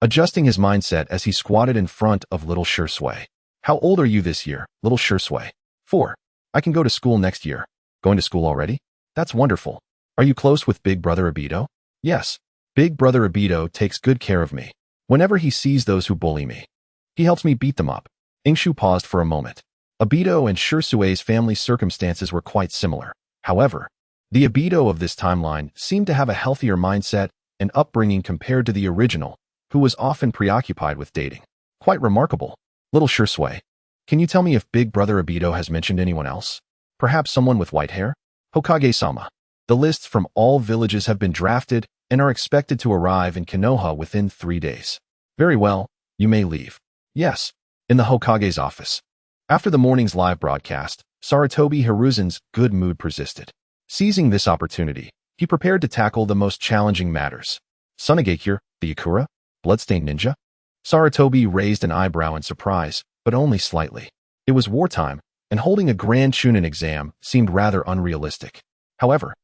adjusting his mindset as he squatted in front of little Shursui. "How old are you this year, little Shursui?" 4. "I can go to school next year." "Going to school already? That's wonderful. Are you close with Big Brother Obito?" "Yes. Big Brother Obito takes good care of me. Whenever he sees those who bully me, he helps me beat them up." Ingshu paused for a moment. Obito and Shursui's family circumstances were quite similar. However, the Obito of this timeline seemed to have a healthier mindset and upbringing compared to the original, who was often preoccupied with dating. Quite remarkable. "Little Shursui, can you tell me if Big Brother Obito has mentioned anyone else? Perhaps someone with white hair?" "Hokage-sama. The lists from all villages have been drafted and are expected to arrive in Konoha within 3 days." "Very well, you may leave." "Yes." In the Hokage's office. After the morning's live broadcast, Sarutobi Hiruzen's good mood persisted. Seizing this opportunity, he prepared to tackle the most challenging matters. "Sunagakure, the Yakura? Bloodstained ninja?" Sarutobi raised an eyebrow in surprise, but only slightly. It was wartime, and holding a Grand Chunin exam seemed rather unrealistic. However,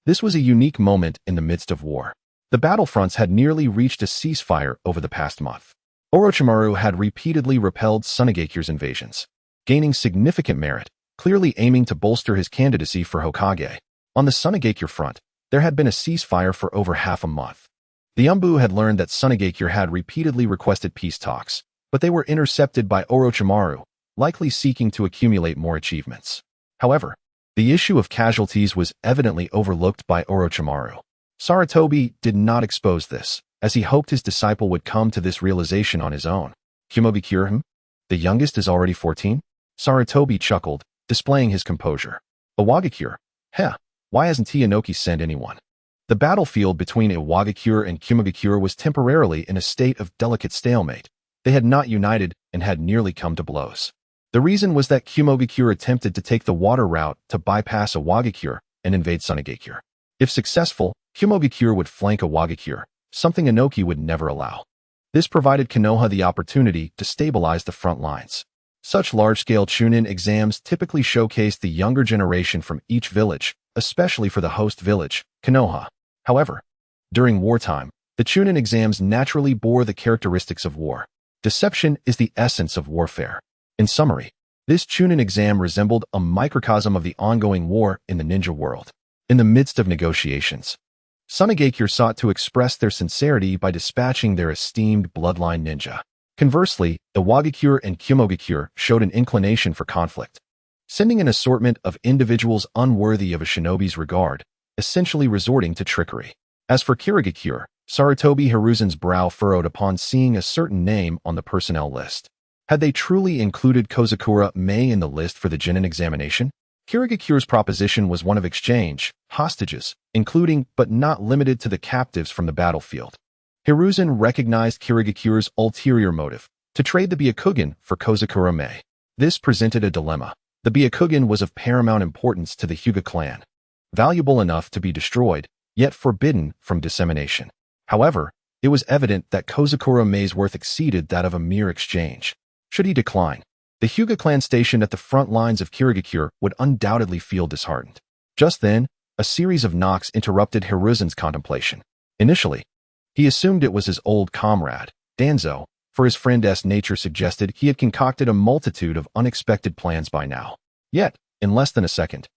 this was a unique moment in the midst of war. The battlefronts had nearly reached a ceasefire over the past month. Orochimaru had repeatedly repelled Sunagakure's invasions, gaining significant merit, clearly aiming to bolster his candidacy for Hokage. On the Sunagakure front, there had been a ceasefire for over half a month. The Umbu had learned that Sunagakure had repeatedly requested peace talks, but they were intercepted by Orochimaru, likely seeking to accumulate more achievements. However, the issue of casualties was evidently overlooked by Orochimaru. Sarutobi did not expose this, as he hoped his disciple would come to this realization on his own. "Kumobikure him? The youngest is already 14? Sarutobi chuckled, displaying his composure. "Iwagakure? Heh, why hasn't Inoki sent anyone?" The battlefield between Iwagakure and Kumogakure was temporarily in a state of delicate stalemate. They had not united and had nearly come to blows. The reason was that Kumogakure attempted to take the water route to bypass Awagakure and invade Sunagakure. If successful, Kumogakure would flank Awagakure, something Inoki would never allow. This provided Konoha the opportunity to stabilize the front lines. Such large-scale Chunin exams typically showcased the younger generation from each village, especially for the host village, Konoha. However, during wartime, the Chunin exams naturally bore the characteristics of war. Deception is the essence of warfare. In summary, this Chunin exam resembled a microcosm of the ongoing war in the ninja world. In the midst of negotiations, Sunagakure sought to express their sincerity by dispatching their esteemed bloodline ninja. Conversely, Iwagakure and Kumogakure showed an inclination for conflict, sending an assortment of individuals unworthy of a shinobi's regard, essentially resorting to trickery. As for Kirigakure, Sarutobi Hiruzen's brow furrowed upon seeing a certain name on the personnel list. Had they truly included Kozakura Mei in the list for the Genin examination? Kirigakure's proposition was one of exchange, hostages, including but not limited to the captives from the battlefield. Hiruzen recognized Kirigakure's ulterior motive, to trade the Byakugan for Kozakura Mei. This presented a dilemma. The Byakugan was of paramount importance to the Hyuga clan, valuable enough to be destroyed, yet forbidden from dissemination. However, it was evident that Kozakura Mei's worth exceeded that of a mere exchange. Should he decline, the Hyuga clan stationed at the front lines of Kirigakure would undoubtedly feel disheartened. Just then, a series of knocks interrupted Hiruzen's contemplation. Initially, he assumed it was his old comrade, Danzo, for his friend's nature suggested he had concocted a multitude of unexpected plans by now. Yet, in less than a second,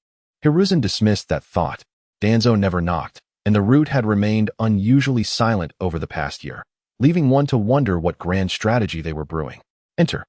Hiruzen dismissed that thought. Danzo never knocked, and the route had remained unusually silent over the past year, leaving one to wonder what grand strategy they were brewing. Enter,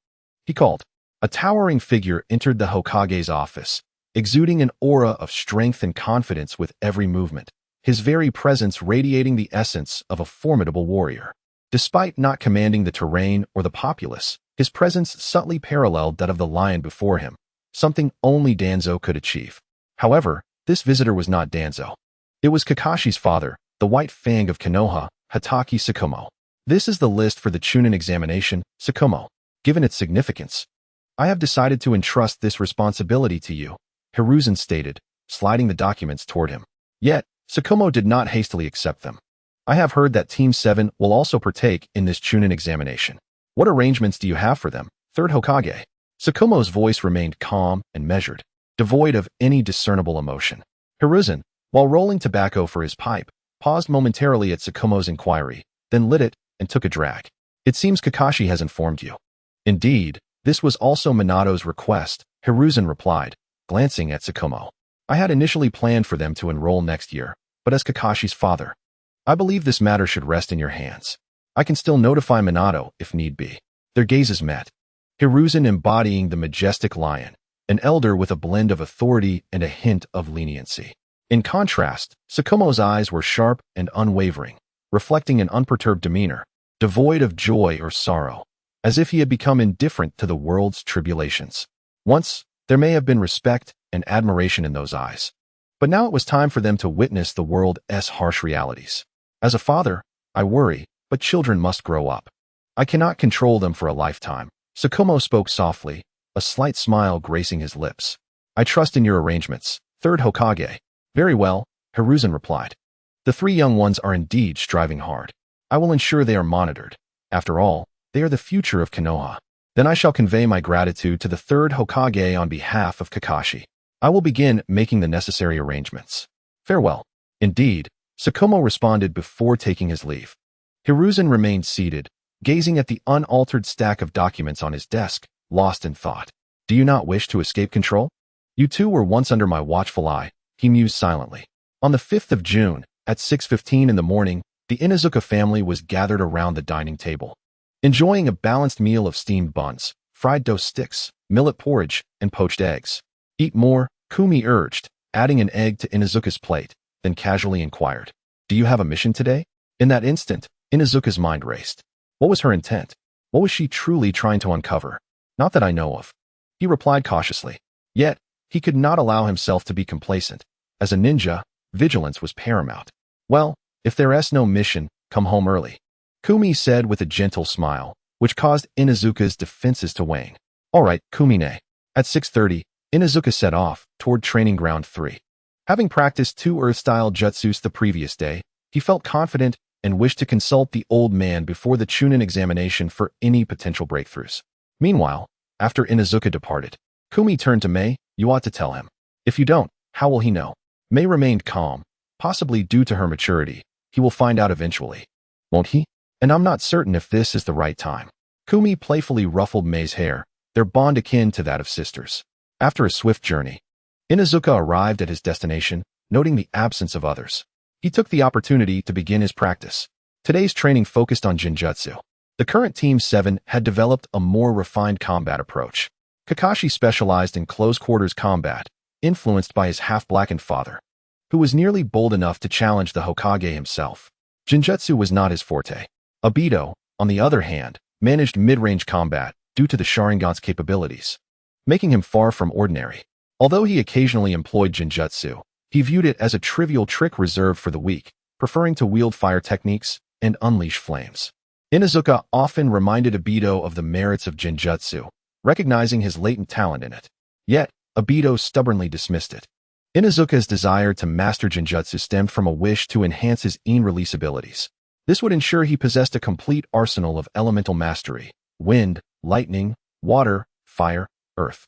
he called. A towering figure entered the Hokage's office, exuding an aura of strength and confidence with every movement, his very presence radiating the essence of a formidable warrior. Despite not commanding the terrain or the populace, his presence subtly paralleled that of the lion before him, something only Danzo could achieve. However, this visitor was not Danzo. It was Kakashi's father, the White Fang of Konoha, Hideki Tsukumo. This is the list for the Chunin examination, Tsukumo. Given its significance, I have decided to entrust this responsibility to you, Hiruzen stated, sliding the documents toward him. Yet, Tsukumo did not hastily accept them. I have heard that Team 7 will also partake in this Chunin examination. What arrangements do you have for them, Third Hokage? Tsukumo's voice remained calm and measured, devoid of any discernible emotion. Hiruzen, while rolling tobacco for his pipe, paused momentarily at Tsukumo's inquiry, then lit it and took a drag. It seems Kakashi has informed you. Indeed, this was also Minato's request, Hiruzen replied, glancing at Tsukumo. I had initially planned for them to enroll next year, but as Kakashi's father, I believe this matter should rest in your hands. I can still notify Minato if need be. Their gazes met. Hiruzen embodying the majestic lion, an elder with a blend of authority and a hint of leniency. In contrast, Tsukumo's eyes were sharp and unwavering, reflecting an unperturbed demeanor, devoid of joy or sorrow, as if he had become indifferent to the world's tribulations. Once, there may have been respect and admiration in those eyes, but now it was time for them to witness the world's harsh realities. As a father, I worry, but children must grow up. I cannot control them for a lifetime. Tsukumo spoke softly, a slight smile gracing his lips. I trust in your arrangements, Third Hokage. Very well, Hiruzen replied. The three young ones are indeed striving hard. I will ensure they are monitored. After all, they are the future of Konoha. Then I shall convey my gratitude to the Third Hokage on behalf of Kakashi. I will begin making the necessary arrangements. Farewell. Indeed, Tsukumo responded before taking his leave. Hiruzen remained seated, gazing at the unaltered stack of documents on his desk, lost in thought. Do you not wish to escape control? You two were once under my watchful eye, he mused silently. On the 5th of June, at 6:15 in the morning, the Inuzuka family was gathered around the dining table, enjoying a balanced meal of steamed buns, fried dough sticks, millet porridge, and poached eggs. Eat more, Kumi urged, adding an egg to Inuzuka's plate, then casually inquired. Do you have a mission today? In that instant, Inuzuka's mind raced. What was her intent? What was she truly trying to uncover? Not that I know of, he replied cautiously. Yet, he could not allow himself to be complacent. As a ninja, vigilance was paramount. Well, if there's no mission, come home early, Kumi said with a gentle smile, which caused Inuzuka's defenses to wane. Alright, Kumine. At 6:30, Inazuka set off toward training ground 3. Having practiced 2 earth-style jutsus the previous day, he felt confident and wished to consult the old man before the Chunin examination for any potential breakthroughs. Meanwhile, after Inazuka departed, Kumi turned to Mei. You ought to tell him. If you don't, how will he know? Mei remained calm, possibly due to her maturity. He will find out eventually. Won't he? And I'm not certain if this is the right time. Kumi playfully ruffled Mei's hair, their bond akin to that of sisters. After a swift journey, Inazuka arrived at his destination, noting the absence of others. He took the opportunity to begin his practice. Today's training focused on Jinjutsu. The current Team 7 had developed a more refined combat approach. Kakashi specialized in close-quarters combat, influenced by his half-blackened father, who was nearly bold enough to challenge the Hokage himself. Jinjutsu was not his forte. Obito, on the other hand, managed mid-range combat due to the Sharingan's capabilities, making him far from ordinary. Although he occasionally employed Jinjutsu, he viewed it as a trivial trick reserved for the weak, preferring to wield fire techniques and unleash flames. Inazuka often reminded Obito of the merits of Jinjutsu, recognizing his latent talent in it. Yet, Obito stubbornly dismissed it. Inazuka's desire to master Jinjutsu stemmed from a wish to enhance his in-release abilities. This would ensure he possessed a complete arsenal of elemental mastery: wind, lightning, water, fire, earth.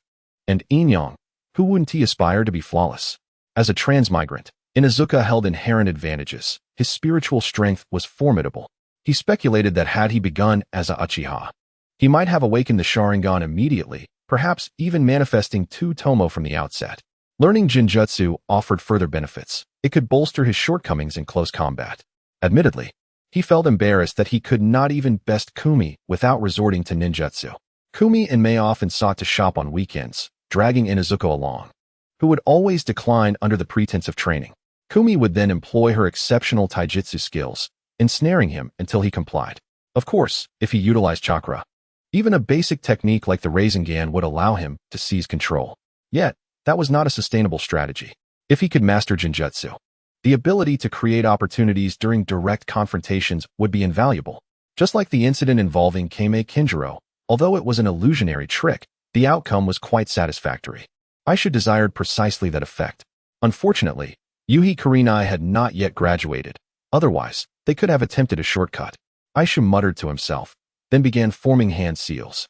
And yin-yang. Who wouldn't he aspire to be flawless? As a transmigrant, Inazuka held inherent advantages. His spiritual strength was formidable. He speculated that had he begun as a Uchiha, he might have awakened the Sharingan immediately, perhaps even manifesting 2 Tomo from the outset. Learning Jinjutsu offered further benefits. It could bolster his shortcomings in close combat. Admittedly, he felt embarrassed that he could not even best Kumi without resorting to ninjutsu. Kumi and Mei often sought to shop on weekends, dragging Inazuka along, who would always decline under the pretense of training. Kumi would then employ her exceptional taijutsu skills, ensnaring him until he complied. Of course, if he utilized chakra, even a basic technique like the Rasengan would allow him to seize control. Yet, that was not a sustainable strategy. If he could master Jinjutsu, the ability to create opportunities during direct confrontations would be invaluable. Just like the incident involving Kame Kinjiro, although it was an illusionary trick, the outcome was quite satisfactory. Aisha desired precisely that effect. Unfortunately, Yuhi Kurenai had not yet graduated. Otherwise, they could have attempted a shortcut. Aisha muttered to himself, then began forming hand seals.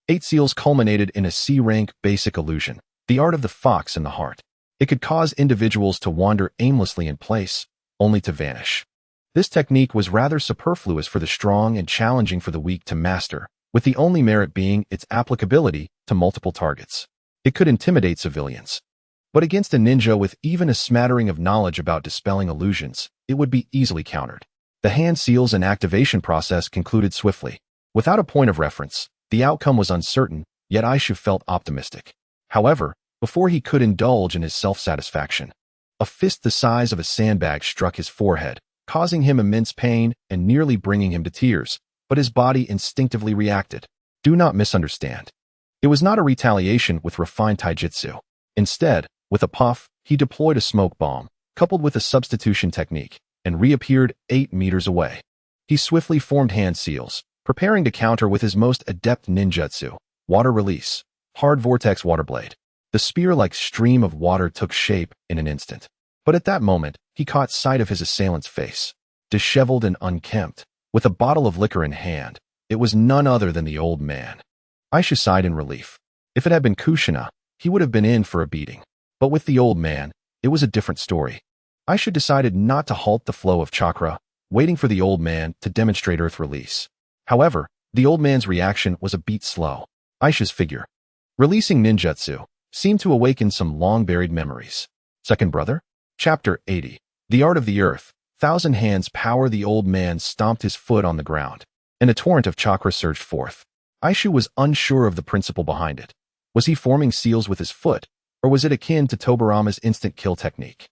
8 seals culminated in a C-rank basic illusion, the art of the fox and the heart. It could cause individuals to wander aimlessly in place, only to vanish. This technique was rather superfluous for the strong and challenging for the weak to master, with the only merit being its applicability to multiple targets. It could intimidate civilians. But against a ninja with even a smattering of knowledge about dispelling illusions, it would be easily countered. The hand seals and activation process concluded swiftly. Without a point of reference, the outcome was uncertain, yet Aishu felt optimistic. However, before he could indulge in his self-satisfaction, a fist the size of a sandbag struck his forehead, causing him immense pain and nearly bringing him to tears, but his body instinctively reacted. Do not misunderstand. It was not a retaliation with refined taijutsu. Instead, with a puff, he deployed a smoke bomb, coupled with a substitution technique, and reappeared 8 meters away. He swiftly formed hand seals, preparing to counter with his most adept ninjutsu, water release, hard vortex water blade. The spear-like stream of water took shape in an instant. But at that moment, he caught sight of his assailant's face. Disheveled and unkempt, with a bottle of liquor in hand, it was none other than the old man. Aisha sighed in relief. If it had been Kushina, he would have been in for a beating. But with the old man, it was a different story. Aisha decided not to halt the flow of chakra, waiting for the old man to demonstrate earth release. However, the old man's reaction was a beat slow. Aisha's figure, releasing ninjutsu, seemed to awaken some long-buried memories. Second brother? Chapter 80. The Art of the Earth. 1,000 hands power. The old man stomped his foot on the ground, and a torrent of chakra surged forth. Aishu was unsure of the principle behind it. Was he forming seals with his foot, or was it akin to Tobarama's instant kill technique?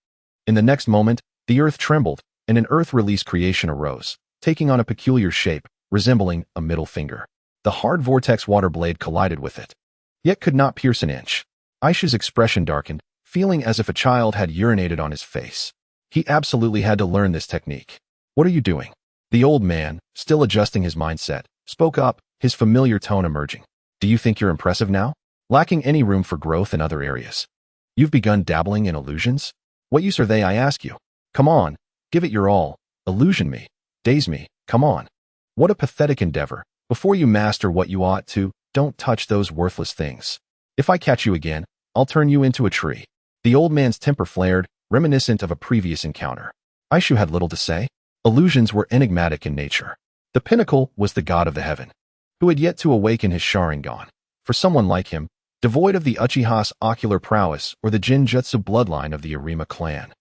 In the next moment, the earth trembled, and an earth release creation arose, taking on a peculiar shape, resembling a middle finger. The hard vortex water blade collided with it, yet could not pierce an inch. Aisha's expression darkened, feeling as if a child had urinated on his face. He absolutely had to learn this technique. What are you doing? The old man, still adjusting his mindset, spoke up, his familiar tone emerging. Do you think you're impressive now? Lacking any room for growth in other areas. You've begun dabbling in illusions? What use are they, I ask you? Come on, give it your all. Illusion me. Daze me. Come on. What a pathetic endeavor. Before you master what you ought to, don't touch those worthless things. If I catch you again, I'll turn you into a tree. The old man's temper flared, reminiscent of a previous encounter. Aishu had little to say. Illusions were enigmatic in nature. The pinnacle was the god of the heaven, who had yet to awaken his Sharingan. For someone like him, devoid of the Uchiha's ocular prowess or the Jinjutsu bloodline of the Arima clan,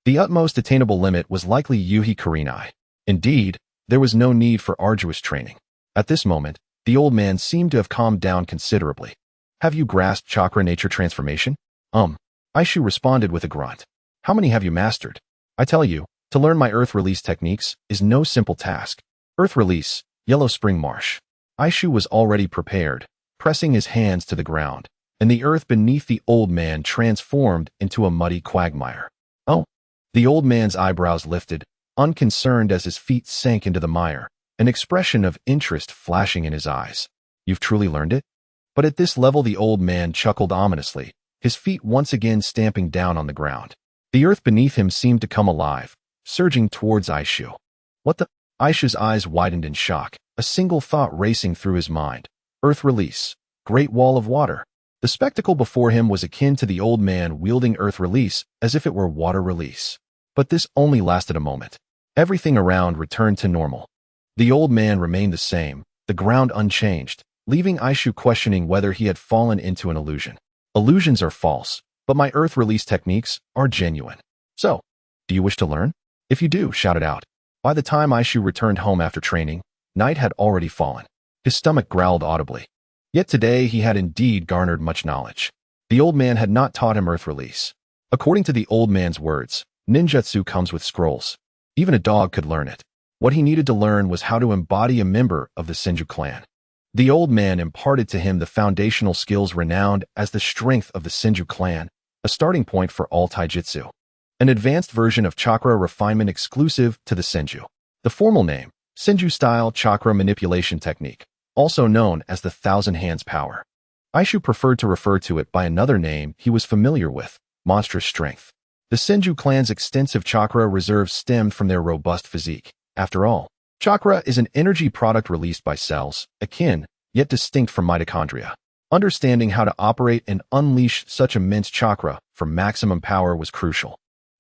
the utmost attainable limit was likely Yuhi Kurenai. Indeed, there was no need for arduous training. At this moment, the old man seemed to have calmed down considerably. Have you grasped chakra nature transformation? Aishu responded with a grunt. How many have you mastered? I tell you, to learn my earth release techniques is no simple task. Earth release, Yellow Spring Marsh. Aishu was already prepared, pressing his hands to the ground, and the earth beneath the old man transformed into a muddy quagmire. Oh! The old man's eyebrows lifted, unconcerned as his feet sank into the mire, an expression of interest flashing in his eyes. You've truly learned it? But at this level the old man chuckled ominously, his feet once again stamping down on the ground. The earth beneath him seemed to come alive, surging towards Aishu. What the? Aishu's eyes widened in shock, a single thought racing through his mind. Earth release. Great wall of water. The spectacle before him was akin to the old man wielding earth release as if it were water release. But this only lasted a moment. Everything around returned to normal. The old man remained the same, the ground unchanged, leaving Aishu questioning whether he had fallen into an illusion. Illusions are false, but my earth release techniques are genuine. So, do you wish to learn? If you do, shout it out. By the time Aishu returned home after training, night had already fallen. His stomach growled audibly. Yet today he had indeed garnered much knowledge. The old man had not taught him earth release. According to the old man's words, ninjutsu comes with scrolls. Even a dog could learn it. What he needed to learn was how to embody a member of the Senju clan. The old man imparted to him the foundational skills renowned as the strength of the Senju clan, a starting point for all taijutsu. An advanced version of chakra refinement exclusive to the Senju. The formal name, Senju-style chakra manipulation technique, also known as the Thousand Hands power. Aishu preferred to refer to it by another name he was familiar with, monstrous strength. The Senju clan's extensive chakra reserves stemmed from their robust physique. After all, chakra is an energy product released by cells, akin, yet distinct from mitochondria. Understanding how to operate and unleash such immense chakra for maximum power was crucial.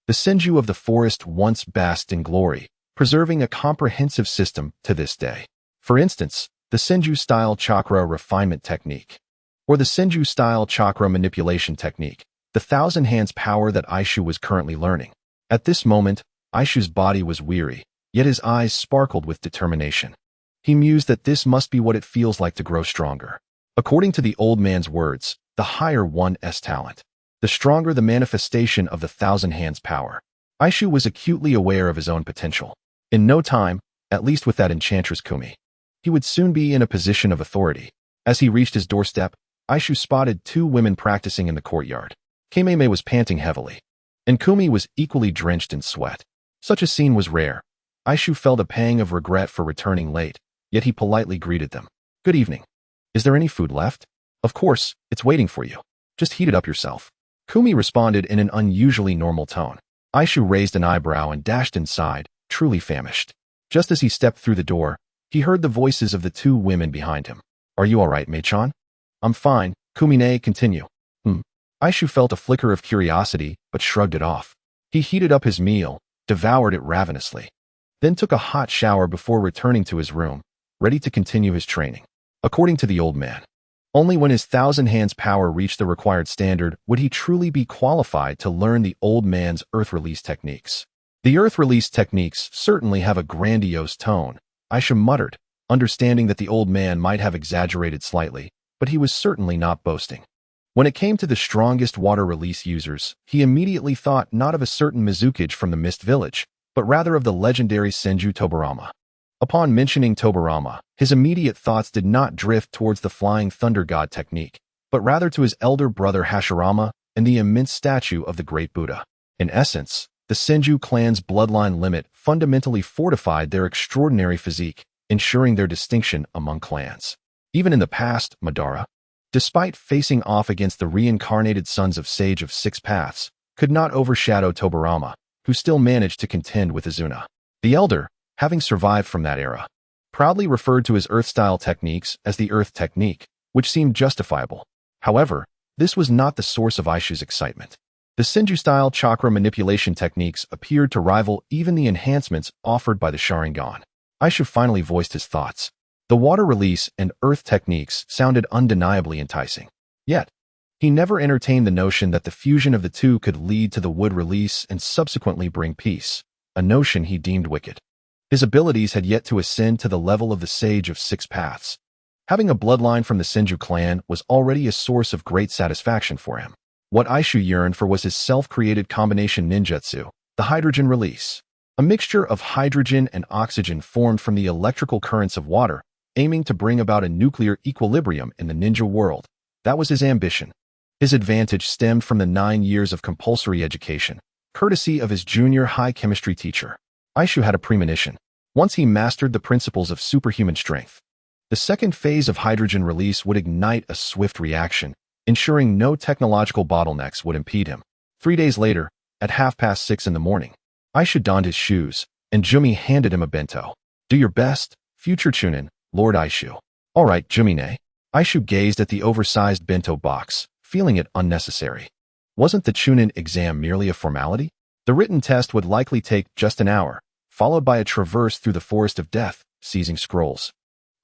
The Senju of the forest once basked in glory, preserving a comprehensive system to this day. For instance, the Senju-style chakra refinement technique, or the Senju-style chakra manipulation technique, the Thousand Hands power that Aishu was currently learning. At this moment, Aishu's body was weary, yet his eyes sparkled with determination. He mused that this must be what it feels like to grow stronger. According to the old man's words, the higher one's talent, the stronger the manifestation of the Thousand Hands power. Aishu was acutely aware of his own potential. In no time, at least with that enchantress Kumi, he would soon be in a position of authority. As he reached his doorstep, Aishu spotted two women practicing in the courtyard. Kameme was panting heavily, and Kumi was equally drenched in sweat. Such a scene was rare. Aishu felt a pang of regret for returning late, yet he politely greeted them. Good evening. Is there any food left? Of course, it's waiting for you. Just heat it up yourself. Kumi responded in an unusually normal tone. Aishu raised an eyebrow and dashed inside, truly famished. Just as he stepped through the door, he heard the voices of the two women behind him. Are you all right, Mei-chan? I'm fine, Kumine, continue. Aishu felt a flicker of curiosity, but shrugged it off. He heated up his meal, devoured it ravenously, then took a hot shower before returning to his room, ready to continue his training. According to the old man, only when his Thousand Hands power reached the required standard would he truly be qualified to learn the old man's earth release techniques. The earth release techniques certainly have a grandiose tone, Aishu muttered, understanding that the old man might have exaggerated slightly, but he was certainly not boasting. When it came to the strongest water release users, he immediately thought not of a certain Mizukage from the Mist Village, but rather of the legendary Senju Tobarama. Upon mentioning Tobarama, his immediate thoughts did not drift towards the Flying Thunder God technique, but rather to his elder brother Hashirama and the immense statue of the Great Buddha. In essence, the Senju clan's bloodline limit fundamentally fortified their extraordinary physique, ensuring their distinction among clans. Even in the past, Madara, despite facing off against the reincarnated sons of Sage of Six Paths, could not overshadow Tobirama, who still managed to contend with Izuna. The Elder, having survived from that era, proudly referred to his Earth-style techniques as the Earth Technique, which seemed justifiable. However, this was not the source of Aishu's excitement. The Senju-style chakra manipulation techniques appeared to rival even the enhancements offered by the Sharingan. Aishu finally voiced his thoughts. The water release and earth techniques sounded undeniably enticing. Yet, he never entertained the notion that the fusion of the two could lead to the wood release and subsequently bring peace, a notion he deemed wicked. His abilities had yet to ascend to the level of the Sage of Six Paths. Having a bloodline from the Senju clan was already a source of great satisfaction for him. What Aishu yearned for was his self-created combination ninjutsu, the hydrogen release. A mixture of hydrogen and oxygen formed from the electrical currents of water, aiming to bring about a nuclear equilibrium in the ninja world. That was his ambition. His advantage stemmed from the 9 years of compulsory education, courtesy of his junior high chemistry teacher. Aishu had a premonition. Once he mastered the principles of superhuman strength, the second phase of hydrogen release would ignite a swift reaction, ensuring no technological bottlenecks would impede him. 3 days later, at 6:30 in the morning, Aishu donned his shoes, and Jumi handed him a bento. "Do your best, future Chunin, Lord Aishu." "All right, Jumine." Aishu gazed at the oversized bento box, feeling it unnecessary. Wasn't the Chunin exam merely a formality? The written test would likely take just an hour, followed by a traverse through the forest of death, seizing scrolls,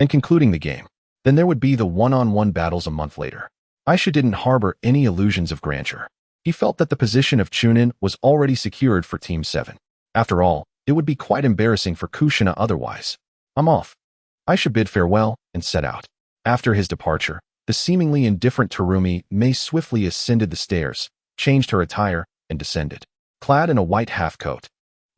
and concluding the game. Then there would be the one-on-one battles a month later. Aishu didn't harbor any illusions of grandeur. He felt that the position of Chunin was already secured for Team 7. After all, it would be quite embarrassing for Kushina otherwise. "I'm off." Aishu bid farewell and set out. After his departure, the seemingly indifferent Terumi May swiftly ascended the stairs, changed her attire, and descended. Clad in a white half-coat,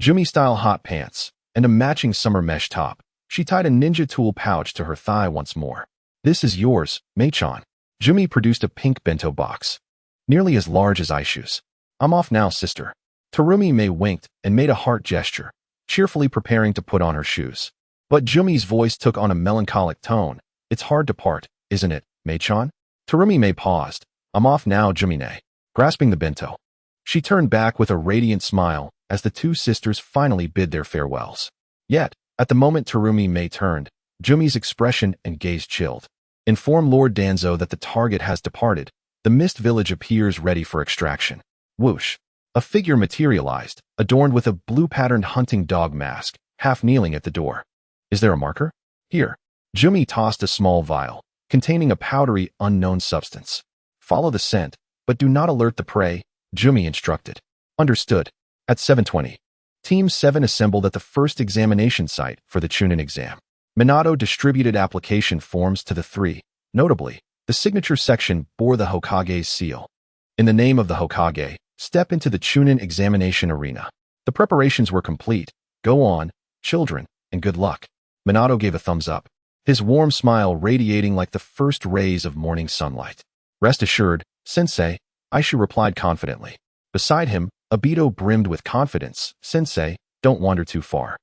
Jumi-style hot pants, and a matching summer mesh top, she tied a ninja tool pouch to her thigh once more. "This is yours, Mei-chan." Jumi produced a pink bento box, nearly as large as Aishu's. "I'm off now, sister." Terumi May winked and made a heart gesture, cheerfully preparing to put on her shoes. But Jumi's voice took on a melancholic tone. "It's hard to part, isn't it, Mei-chan?" Terumi May paused. "I'm off now, Jumine." Grasping the bento, she turned back with a radiant smile as the two sisters finally bid their farewells. Yet, at the moment Terumi May turned, Jumi's expression and gaze chilled. "Inform Lord Danzo that the target has departed. The Mist Village appears ready for extraction." Whoosh. A figure materialized, adorned with a blue-patterned hunting dog mask, half kneeling at the door. "Is there a marker?" "Here." Jumi tossed a small vial, containing a powdery, unknown substance. "Follow the scent, but do not alert the prey," Jumi instructed. "Understood." At 7:20, Team 7 assembled at the first examination site for the Chunin exam. Minato distributed application forms to the three. Notably, the signature section bore the Hokage's seal. "In the name of the Hokage, step into the Chunin examination arena. The preparations were complete. Go on, children, and good luck." Minato gave a thumbs up, his warm smile radiating like the first rays of morning sunlight. "Rest assured, Sensei," Aishu replied confidently. Beside him, Obito brimmed with confidence. "Sensei, don't wander too far.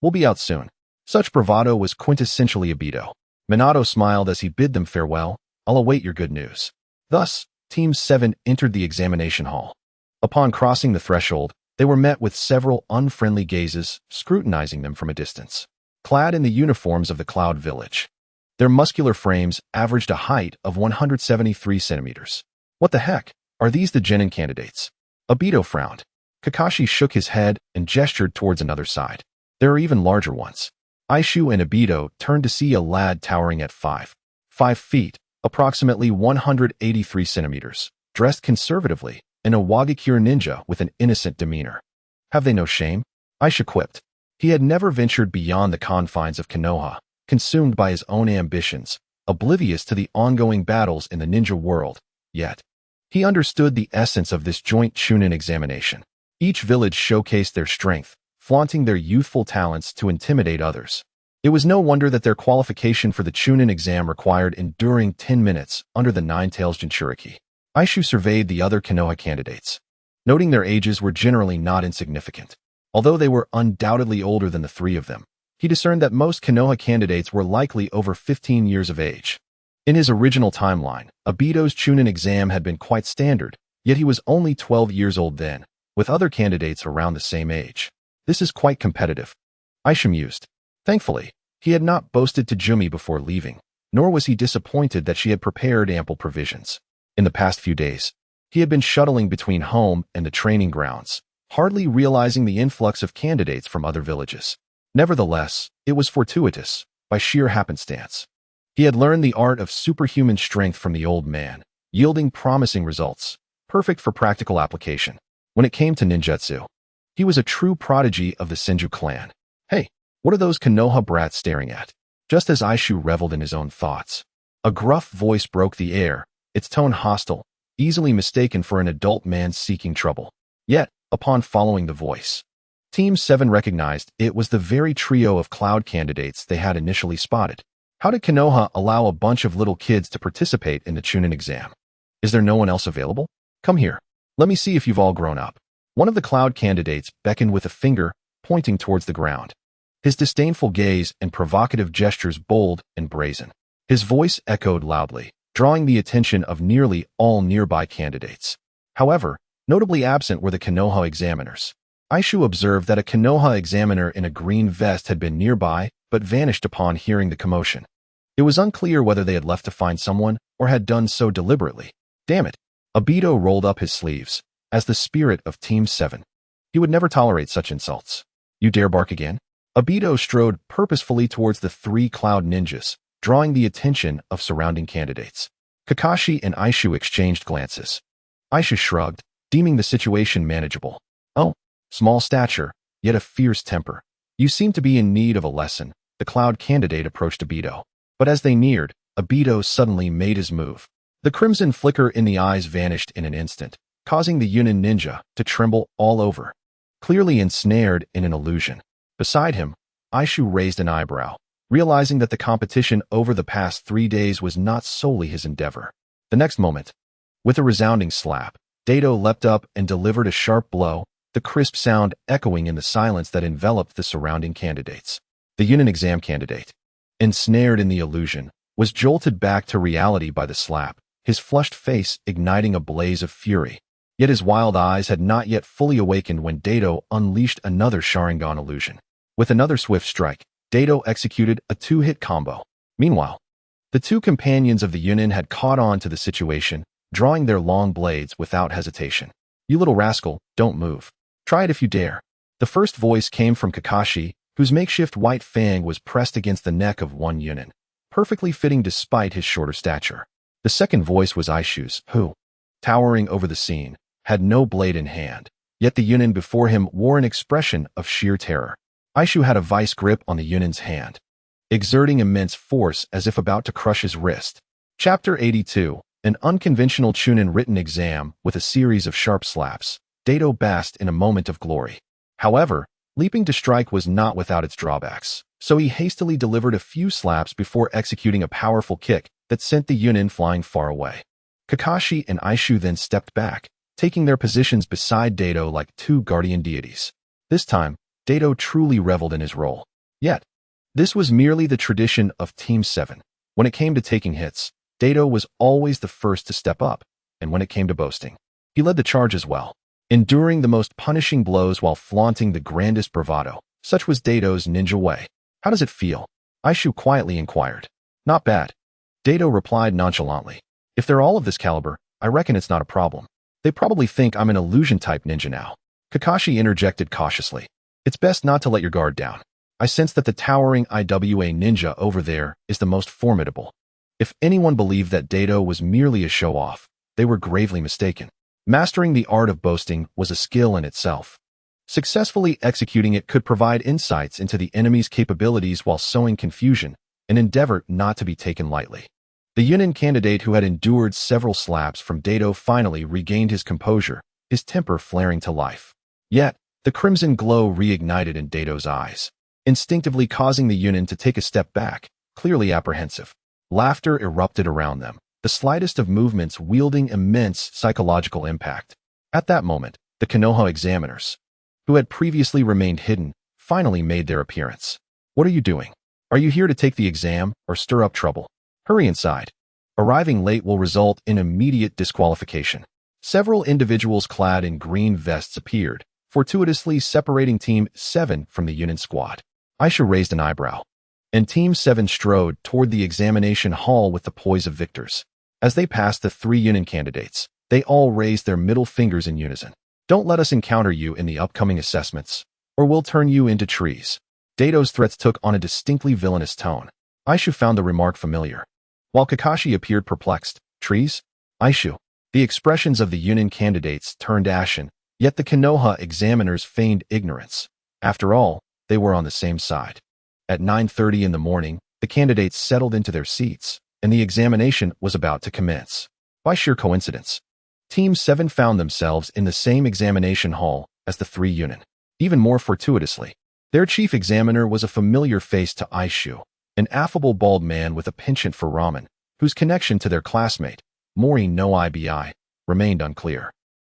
We'll be out soon." Such bravado was quintessentially Obito. Minato smiled as he bid them farewell. "I'll await your good news." Thus, Team 7 entered the examination hall. Upon crossing the threshold, they were met with several unfriendly gazes, scrutinizing them from a distance. Clad in the uniforms of the Cloud Village, their muscular frames averaged a height of 173 centimeters. "What the heck? Are these the genin candidates?" Obito frowned. Kakashi shook his head and gestured towards another side. "There are even larger ones." Aishu and Obito turned to see a lad towering at 5 feet, approximately 183 centimeters, dressed conservatively, in a Wagakure ninja with an innocent demeanor. "Have they no shame?" Aishu quipped. He had never ventured beyond the confines of Konoha, consumed by his own ambitions, oblivious to the ongoing battles in the ninja world. Yet, he understood the essence of this joint Chunin examination. Each village showcased their strength, flaunting their youthful talents to intimidate others. It was no wonder that their qualification for the Chunin exam required enduring 10 minutes under the Nine-Tails Jinchuriki. Aishu surveyed the other Konoha candidates, noting their ages were generally not insignificant. Although they were undoubtedly older than the three of them, he discerned that most Konoha candidates were likely over 15 years of age. In his original timeline, Obito's Chunin exam had been quite standard, yet he was only 12 years old then, with other candidates around the same age. This is quite competitive, Aisha mused. Thankfully, he had not boasted to Jumi before leaving, nor was he disappointed that she had prepared ample provisions. In the past few days, he had been shuttling between home and the training grounds, hardly realizing the influx of candidates from other villages. Nevertheless, it was fortuitous, by sheer happenstance. He had learned the art of superhuman strength from the old man, yielding promising results, perfect for practical application. When it came to ninjutsu, he was a true prodigy of the Senju clan. Hey, what are those Konoha brats staring at? Just as Aishu reveled in his own thoughts, a gruff voice broke the air, its tone hostile, easily mistaken for an adult man seeking trouble. Yet, upon following the voice, Team 7 recognized it was the very trio of cloud candidates they had initially spotted. How did Konoha allow a bunch of little kids to participate in the Chunin exam? Is there no one else available? Come here. Let me see if you've all grown up. One of the cloud candidates beckoned with a finger, pointing towards the ground. His disdainful gaze and provocative gestures bold and brazen. His voice echoed loudly, drawing the attention of nearly all nearby candidates. However, notably absent were the Konoha examiners. Aishu observed that a Konoha examiner in a green vest had been nearby, but vanished upon hearing the commotion. It was unclear whether they had left to find someone or had done so deliberately. Damn it! Obito rolled up his sleeves, as the spirit of Team 7. He would never tolerate such insults. You dare bark again? Obito strode purposefully towards the three cloud ninjas, drawing the attention of surrounding candidates. Kakashi and Aishu exchanged glances. Aishu shrugged, deeming the situation manageable. Oh, small stature, yet a fierce temper. You seem to be in need of a lesson. The cloud candidate approached Obito. But as they neared, Obito suddenly made his move. The crimson flicker in the eyes vanished in an instant, causing the Yunin ninja to tremble all over, clearly ensnared in an illusion. Beside him, Aishu raised an eyebrow, realizing that the competition over the past 3 days was not solely his endeavor. The next moment, with a resounding slap, Dato leapt up and delivered a sharp blow, the crisp sound echoing in the silence that enveloped the surrounding candidates. The Yunin exam candidate, ensnared in the illusion, was jolted back to reality by the slap, his flushed face igniting a blaze of fury. Yet his wild eyes had not yet fully awakened when Dato unleashed another Sharingan illusion. With another swift strike, Dato executed a 2-hit combo. Meanwhile, the two companions of the Yunin had caught on to the situation, drawing their long blades without hesitation. You little rascal, don't move. Try it if you dare. The first voice came from Kakashi, whose makeshift white fang was pressed against the neck of one Yunin, perfectly fitting despite his shorter stature. The second voice was Aishu's, who, towering over the scene, had no blade in hand, yet the Yunin before him wore an expression of sheer terror. Aishu had a vice grip on the Yunin's hand, exerting immense force as if about to crush his wrist. Chapter 82, an unconventional Chunin written exam with a series of sharp slaps. Dato basked in a moment of glory. However, leaping to strike was not without its drawbacks, so he hastily delivered a few slaps before executing a powerful kick that sent the Yunin flying far away. Kakashi and Aishu then stepped back, taking their positions beside Dato like two guardian deities. This time, Dato truly reveled in his role. Yet, this was merely the tradition of Team 7. When it came to taking hits, Dato was always the first to step up, and when it came to boasting, he led the charge as well, enduring the most punishing blows while flaunting the grandest bravado. Such was Dato's ninja way. How does it feel? Aishu quietly inquired. Not bad. Dato replied nonchalantly. If they're all of this caliber, I reckon it's not a problem. They probably think I'm an illusion-type ninja now. Kakashi interjected cautiously. It's best not to let your guard down. I sense that the towering IWA ninja over there is the most formidable. If anyone believed that Dato was merely a show-off, they were gravely mistaken. Mastering the art of boasting was a skill in itself. Successfully executing it could provide insights into the enemy's capabilities while sowing confusion, an endeavor not to be taken lightly. The Yunin candidate who had endured several slaps from Dato finally regained his composure, his temper flaring to life. Yet, the crimson glow reignited in Dato's eyes, instinctively causing the Yunin to take a step back, clearly apprehensive. Laughter erupted around them, the slightest of movements wielding immense psychological impact. At that moment, the Konoha examiners, who had previously remained hidden, finally made their appearance. What are you doing? Are you here to take the exam or stir up trouble? Hurry inside. Arriving late will result in immediate disqualification. Several individuals clad in green vests appeared, fortuitously separating Team 7 from the Yunin squad. Aisha raised an eyebrow, and Team 7 strode toward the examination hall with the poise of victors. As they passed the 3 Yunin candidates, they all raised their middle fingers in unison. Don't let us encounter you in the upcoming assessments, or we'll turn you into trees. Dato's threats took on a distinctly villainous tone. Aishu found the remark familiar. While Kakashi appeared perplexed, trees? Aishu. The expressions of the Yunin candidates turned ashen, yet the Konoha examiners feigned ignorance. After all, they were on the same side. At 9:30 in the morning, the candidates settled into their seats, and the examination was about to commence. By sheer coincidence, Team 7 found themselves in the same examination hall as the 3 Yunin. Even more fortuitously, their chief examiner was a familiar face to Aishu, an affable bald man with a penchant for ramen, whose connection to their classmate, Mori no Ibi, remained unclear.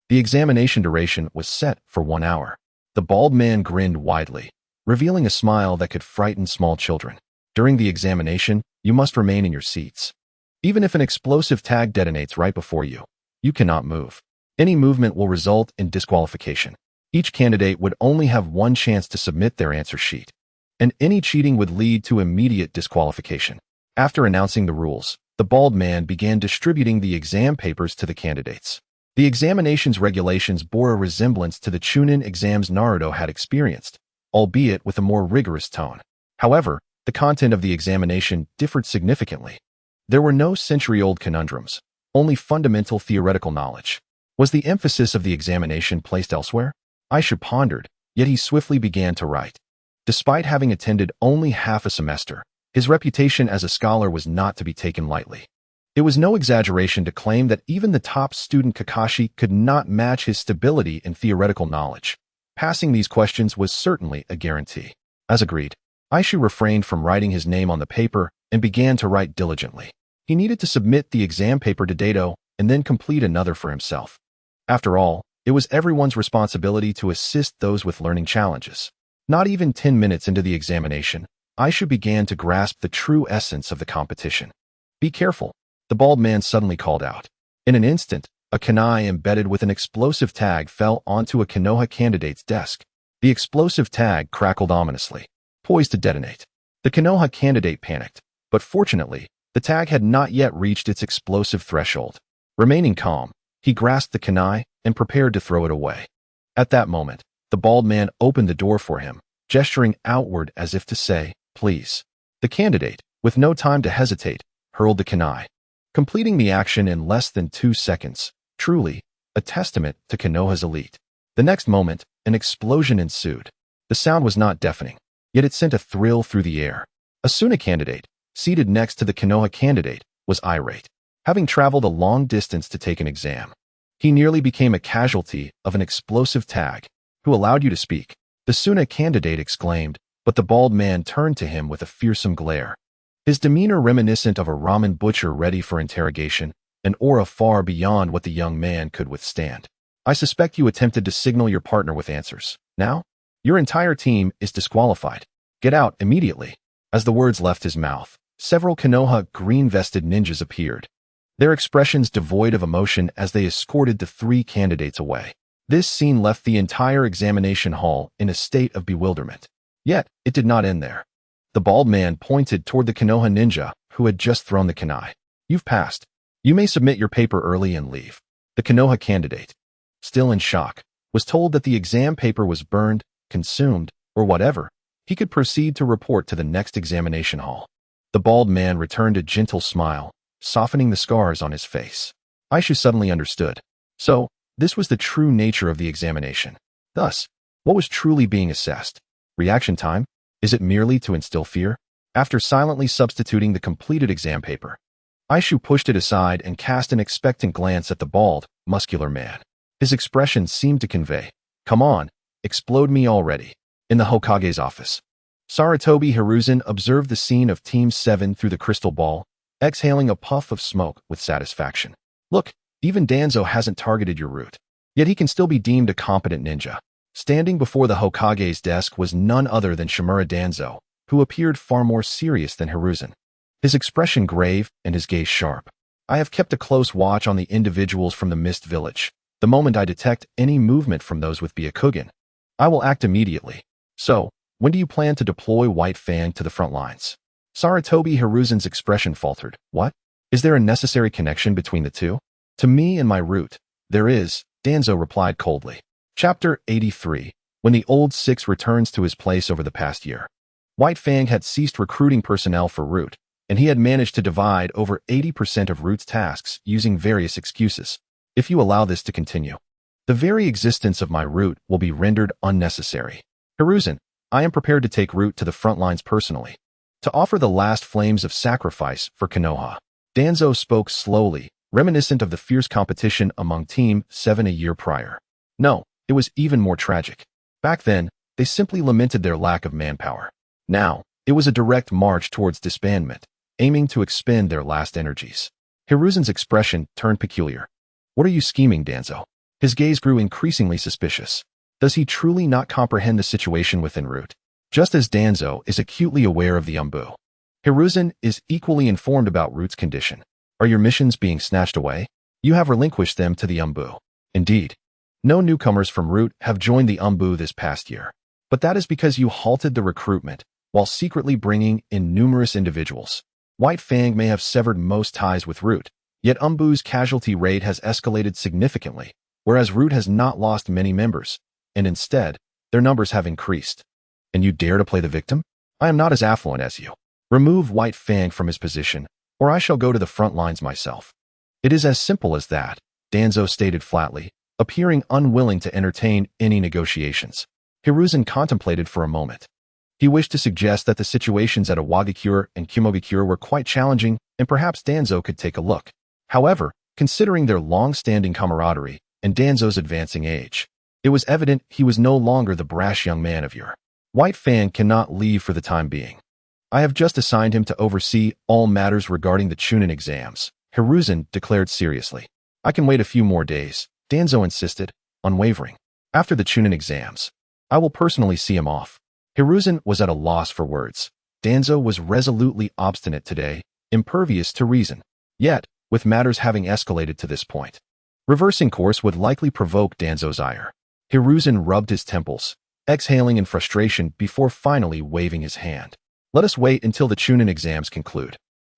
The examination duration was set for 1 hour. The bald man grinned widely, revealing a smile that could frighten small children. During the examination, you must remain in your seats. Even if an explosive tag detonates right before you, you cannot move. Any movement will result in disqualification. Each candidate would only have one chance to submit their answer sheet, and any cheating would lead to immediate disqualification. After announcing the rules, the bald man began distributing the exam papers to the candidates. The examination's regulations bore a resemblance to the Chunin exams Naruto had experienced, albeit with a more rigorous tone. However, the content of the examination differed significantly. There were no century-old conundrums, only fundamental theoretical knowledge. Was the emphasis of the examination placed elsewhere? Aisha pondered, yet he swiftly began to write. Despite having attended only half a semester, his reputation as a scholar was not to be taken lightly. It was no exaggeration to claim that even the top student Kakashi could not match his stability in theoretical knowledge. Passing these questions was certainly a guarantee. As agreed, Aishu refrained from writing his name on the paper and began to write diligently. He needed to submit the exam paper to Dato and then complete another for himself. After all, it was everyone's responsibility to assist those with learning challenges. Not even 10 minutes into the examination, Aishu began to grasp the true essence of the competition. Be careful, the bald man suddenly called out. In an instant, a kunai embedded with an explosive tag fell onto a Konoha candidate's desk. The explosive tag crackled ominously, poised to detonate. The Konoha candidate panicked, but fortunately, the tag had not yet reached its explosive threshold. Remaining calm, he grasped the kunai and prepared to throw it away. At that moment, the bald man opened the door for him, gesturing outward as if to say, "Please." The candidate, with no time to hesitate, hurled the kunai, completing the action in less than 2 seconds. Truly, a testament to Konoha's elite. The next moment, an explosion ensued. The sound was not deafening, yet it sent a thrill through the air. A Suna candidate, seated next to the Konoha candidate, was irate, having traveled a long distance to take an exam. He nearly became a casualty of an explosive tag. "Who allowed you to speak?" the Suna candidate exclaimed, but the bald man turned to him with a fearsome glare. His demeanor reminiscent of a ramen butcher ready for interrogation, an aura far beyond what the young man could withstand. "I suspect you attempted to signal your partner with answers. Now, your entire team is disqualified. Get out immediately." As the words left his mouth, several Konoha green-vested ninjas appeared, their expressions devoid of emotion as they escorted the 3 candidates away. This scene left the entire examination hall in a state of bewilderment. Yet, it did not end there. The bald man pointed toward the Konoha ninja who had just thrown the kunai. "You've passed. You may submit your paper early and leave." The Konoha candidate, still in shock, was told that the exam paper was burned, consumed, or whatever. He could proceed to report to the next examination hall. The bald man returned a gentle smile, softening the scars on his face. Aishu suddenly understood. So, this was the true nature of the examination. Thus, what was truly being assessed? Reaction time? Is it merely to instill fear? After silently substituting the completed exam paper, Aishu pushed it aside and cast an expectant glance at the bald, muscular man. His expression seemed to convey, "Come on, explode me already." In the Hokage's office, Sarutobi Hiruzen observed the scene of Team 7 through the crystal ball, exhaling a puff of smoke with satisfaction. "Look, even Danzo hasn't targeted your route. Yet he can still be deemed a competent ninja." Standing before the Hokage's desk was none other than Shimura Danzo, who appeared far more serious than Hiruzen. His expression grave and his gaze sharp. I have kept a close watch on the individuals from the Mist Village. The moment I detect any movement from those with Byakugan, I will act immediately. So, when do you plan to deploy White Fang to the front lines? Saratobi Hiruzen's expression faltered. What? Is there a necessary connection between the two? To me and my route, there is, Danzo replied coldly. Chapter 83. When the old six returns to his place over the past year. White Fang had ceased recruiting personnel for Root, and he had managed to divide over 80% of Root's tasks using various excuses. If you allow this to continue, the very existence of my Root will be rendered unnecessary. Hiruzen, I am prepared to take Root to the front lines personally, to offer the last flames of sacrifice for Konoha. Danzo spoke slowly, reminiscent of the fierce competition among Team 7 a year prior. No, it was even more tragic. Back then, they simply lamented their lack of manpower. Now, it was a direct march towards disbandment, aiming to expend their last energies. Hiruzen's expression turned peculiar. What are you scheming, Danzo? His gaze grew increasingly suspicious. Does he truly not comprehend the situation within Root? Just as Danzo is acutely aware of the Umbu, Hiruzen is equally informed about Root's condition. Are your missions being snatched away? You have relinquished them to the Umbu. Indeed, no newcomers from Root have joined the Umbu this past year. But that is because you halted the recruitment while secretly bringing in numerous individuals. White Fang may have severed most ties with Root, yet Umbu's casualty rate has escalated significantly, whereas Root has not lost many members, and instead, their numbers have increased. And you dare to play the victim? I am not as affluent as you. Remove White Fang from his position, or I shall go to the front lines myself. It is as simple as that, Danzo stated flatly, appearing unwilling to entertain any negotiations. Hiruzen contemplated for a moment. He wished to suggest that the situations at Awagakure and Kumogakure were quite challenging, and perhaps Danzo could take a look. However, considering their long-standing camaraderie and Danzo's advancing age, it was evident he was no longer the brash young man of yore. White Fang cannot leave for the time being. I have just assigned him to oversee all matters regarding the Chunin exams, Hiruzen declared seriously. I can wait a few more days, Danzo insisted, unwavering. After the Chunin exams, I will personally see him off. Hiruzen was at a loss for words. Danzo was resolutely obstinate today, impervious to reason. Yet, with matters having escalated to this point, reversing course would likely provoke Danzo's ire. Hiruzen rubbed his temples, exhaling in frustration before finally waving his hand. Let us wait until the Chunin exams conclude.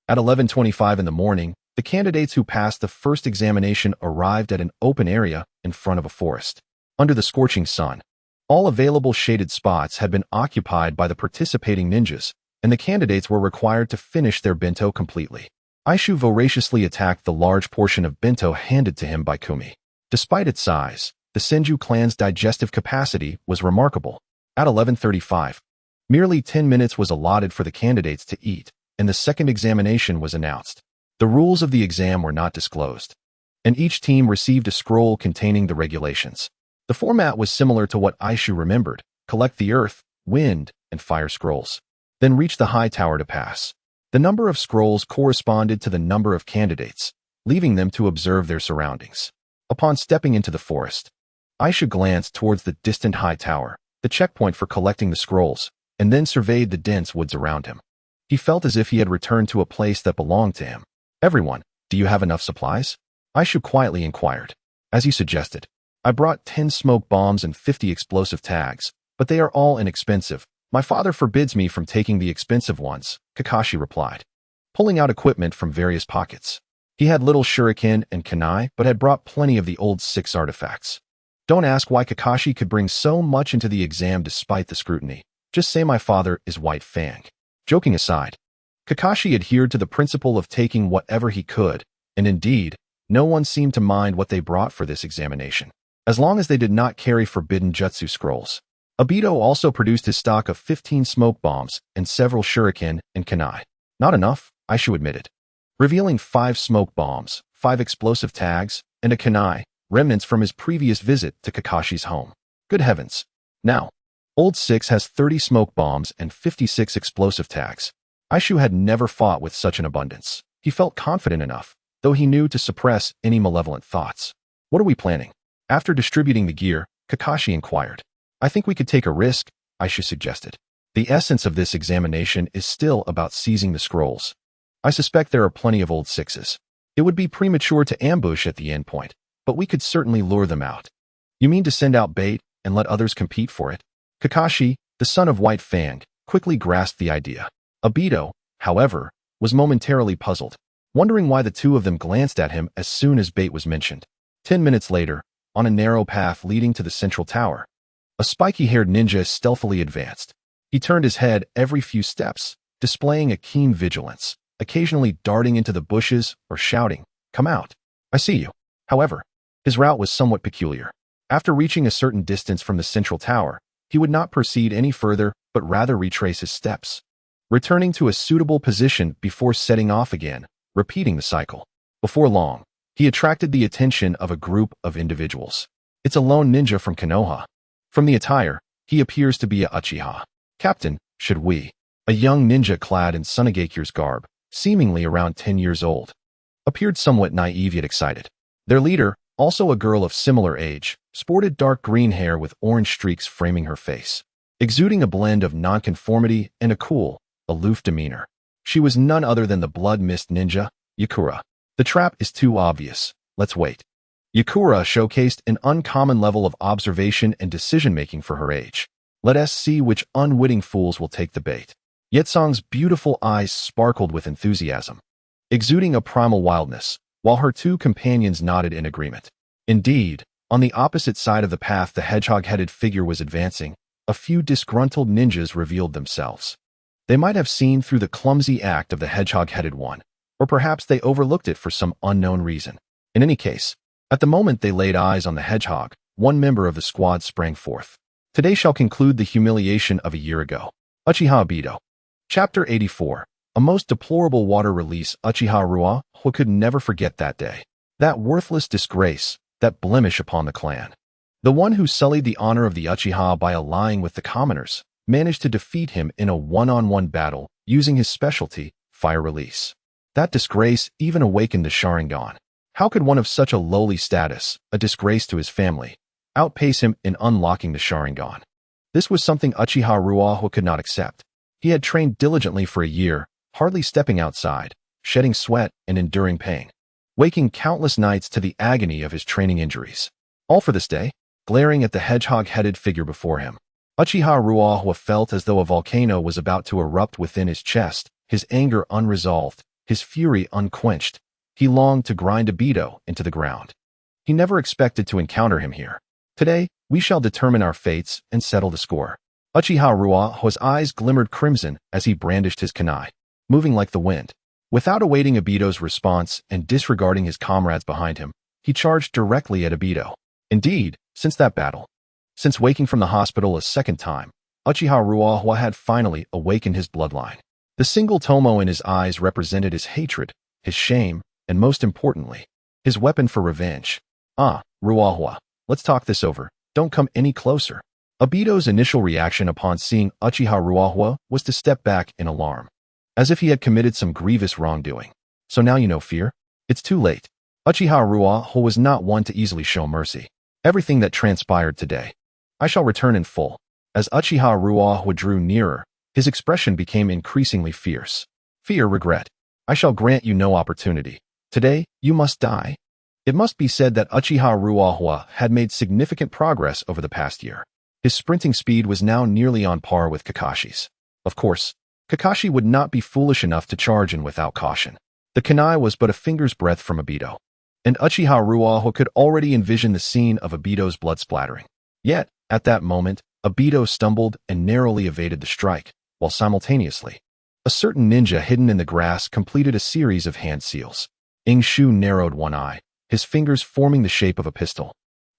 At 11:25 in the morning, the candidates who passed the first examination arrived at an open area in front of a forest. Under the scorching sun, all available shaded spots had been occupied by the participating ninjas, and the candidates were required to finish their bento completely. Aishu voraciously attacked the large portion of bento handed to him by Kumi. Despite its size, the Senju clan's digestive capacity was remarkable. At 11:35, merely 10 minutes was allotted for the candidates to eat, and the second examination was announced. The rules of the exam were not disclosed, and each team received a scroll containing the regulations. The format was similar to what Aishu remembered: collect the earth, wind, and fire scrolls, then reach the high tower to pass. The number of scrolls corresponded to the number of candidates, leaving them to observe their surroundings. Upon stepping into the forest, Aishu glanced towards the distant high tower, the checkpoint for collecting the scrolls, and then surveyed the dense woods around him. He felt as if he had returned to a place that belonged to him. Everyone, do you have enough supplies? Aishu quietly inquired. As you suggested, I brought 10 smoke bombs and 50 explosive tags, but they are all inexpensive. My father forbids me from taking the expensive ones, Kakashi replied, pulling out equipment from various pockets. He had little shuriken and kunai, but had brought plenty of the old 6 artifacts. Don't ask why Kakashi could bring so much into the exam despite the scrutiny. Just say my father is White Fang. Joking aside, Kakashi adhered to the principle of taking whatever he could, and indeed, no one seemed to mind what they brought for this examination, as long as they did not carry forbidden jutsu scrolls. Obito also produced his stock of 15 smoke bombs and several shuriken and kunai. Not enough, Aishu admitted, revealing 5 smoke bombs, 5 explosive tags, and a kunai, remnants from his previous visit to Kakashi's home. Good heavens. Now, Old Six has 30 smoke bombs and 56 explosive tags. Aishu had never fought with such an abundance. He felt confident enough, though he knew to suppress any malevolent thoughts. What are we planning? After distributing the gear, Kakashi inquired. I think we could take a risk, Aishu suggested. The essence of this examination is still about seizing the scrolls. I suspect there are plenty of Old Sixes. It would be premature to ambush at the endpoint, but we could certainly lure them out. You mean to send out bait and let others compete for it? Kakashi, the son of White Fang, quickly grasped the idea. Obito, however, was momentarily puzzled, wondering why the two of them glanced at him as soon as bait was mentioned. 10 minutes later, on a narrow path leading to the central tower, a spiky-haired ninja stealthily advanced. He turned his head every few steps, displaying a keen vigilance, occasionally darting into the bushes or shouting, "Come out! I see you." However, his route was somewhat peculiar. After reaching a certain distance from the central tower, he would not proceed any further but rather retrace his steps, returning to a suitable position before setting off again, repeating the cycle. Before long, he attracted the attention of a group of individuals. It's a lone ninja from Konoha. From the attire, he appears to be a Uchiha. Captain, should we? A young ninja clad in Tsunagekyu's garb, seemingly around 10 years old, appeared somewhat naive yet excited. Their leader, also a girl of similar age, sported dark green hair with orange streaks framing her face, exuding a blend of nonconformity and a cool, aloof demeanor. She was none other than the blood mist ninja, Yakura. The trap is too obvious. Let's wait. Yakura showcased an uncommon level of observation and decision-making for her age. Let us see which unwitting fools will take the bait. Yetsong's beautiful eyes sparkled with enthusiasm, exuding a primal wildness, while her two companions nodded in agreement. Indeed, on the opposite side of the path the hedgehog-headed figure was advancing, a few disgruntled ninjas revealed themselves. They might have seen through the clumsy act of the hedgehog-headed one, or perhaps they overlooked it for some unknown reason. In any case, at the moment they laid eyes on the hedgehog, one member of the squad sprang forth. Today shall conclude the humiliation of a year ago. Uchiha Obito. Chapter 84. A most deplorable water release. Uchiha Ruah, who could never forget that day. That worthless disgrace, that blemish upon the clan. The one who sullied the honor of the Uchiha by allying with the commoners, managed to defeat him in a one-on-one battle using his specialty, fire release. That disgrace even awakened the Sharingan. How could one of such a lowly status, a disgrace to his family, outpace him in unlocking the Sharingan? This was something Uchiha Ruah could not accept. He had trained diligently for a year, hardly stepping outside, shedding sweat and enduring pain, waking countless nights to the agony of his training injuries. All for this day, glaring at the hedgehog-headed figure before him. Uchiha Ruah felt as though a volcano was about to erupt within his chest, his anger unresolved, his fury unquenched. He longed to grind Obito into the ground. He never expected to encounter him here. Today, we shall determine our fates and settle the score. Uchiha Ruah's eyes glimmered crimson as he brandished his kunai, moving like the wind. Without awaiting Obito's response and disregarding his comrades behind him, he charged directly at Obito. Indeed, since that battle, since waking from the hospital a second time, Uchiha Ruah had finally awakened his bloodline. The single tomo in his eyes represented his hatred, his shame, and most importantly, his weapon for revenge. Ruah, let's talk this over. Don't come any closer. Obito's initial reaction upon seeing Uchiha Ruah was to step back in alarm, as if he had committed some grievous wrongdoing. So now you know fear? It's too late. Uchiha Ruah was not one to easily show mercy. Everything that transpired today, I shall return in full. As Uchiha Ruah drew nearer, his expression became increasingly fierce. Fear, regret. I shall grant you no opportunity. Today, you must die. It must be said that Uchiha Ruah had made significant progress over the past year. His sprinting speed was now nearly on par with Kakashi's. Of course, Kakashi would not be foolish enough to charge in without caution. The kunai was but a finger's breadth from Obito, and Uchiha Ruah could already envision the scene of Obito's blood splattering. Yet, at that moment, Obito stumbled and narrowly evaded the strike, while simultaneously, a certain ninja hidden in the grass completed a series of hand seals. Shu narrowed one eye, his fingers forming the shape of a pistol,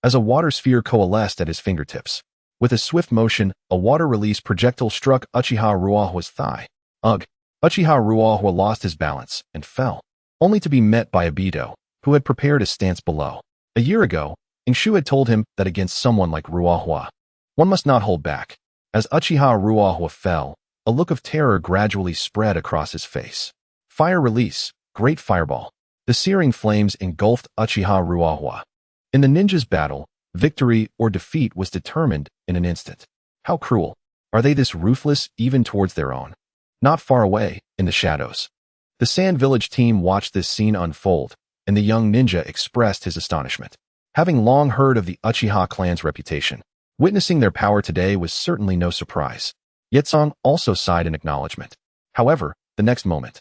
as a water sphere coalesced at his fingertips. With a swift motion, a water release projectile struck Uchiha Ruah's thigh. Ugh! Uchiha Ruah lost his balance and fell, only to be met by Obito, who had prepared a stance below. A year ago, Shu had told him that against someone like Ruah, one must not hold back. As Uchiha Ruah fell, a look of terror gradually spread across his face. Fire release, great fireball. The searing flames engulfed Uchiha Ruah. In the ninja's battle, victory or defeat was determined in an instant. How cruel. Are they this ruthless even towards their own? Not far away, in the shadows, the Sand Village team watched this scene unfold, and the young ninja expressed his astonishment. Having long heard of the Uchiha clan's reputation, witnessing their power today was certainly no surprise. Yetsong also sighed in acknowledgement. However, the next moment,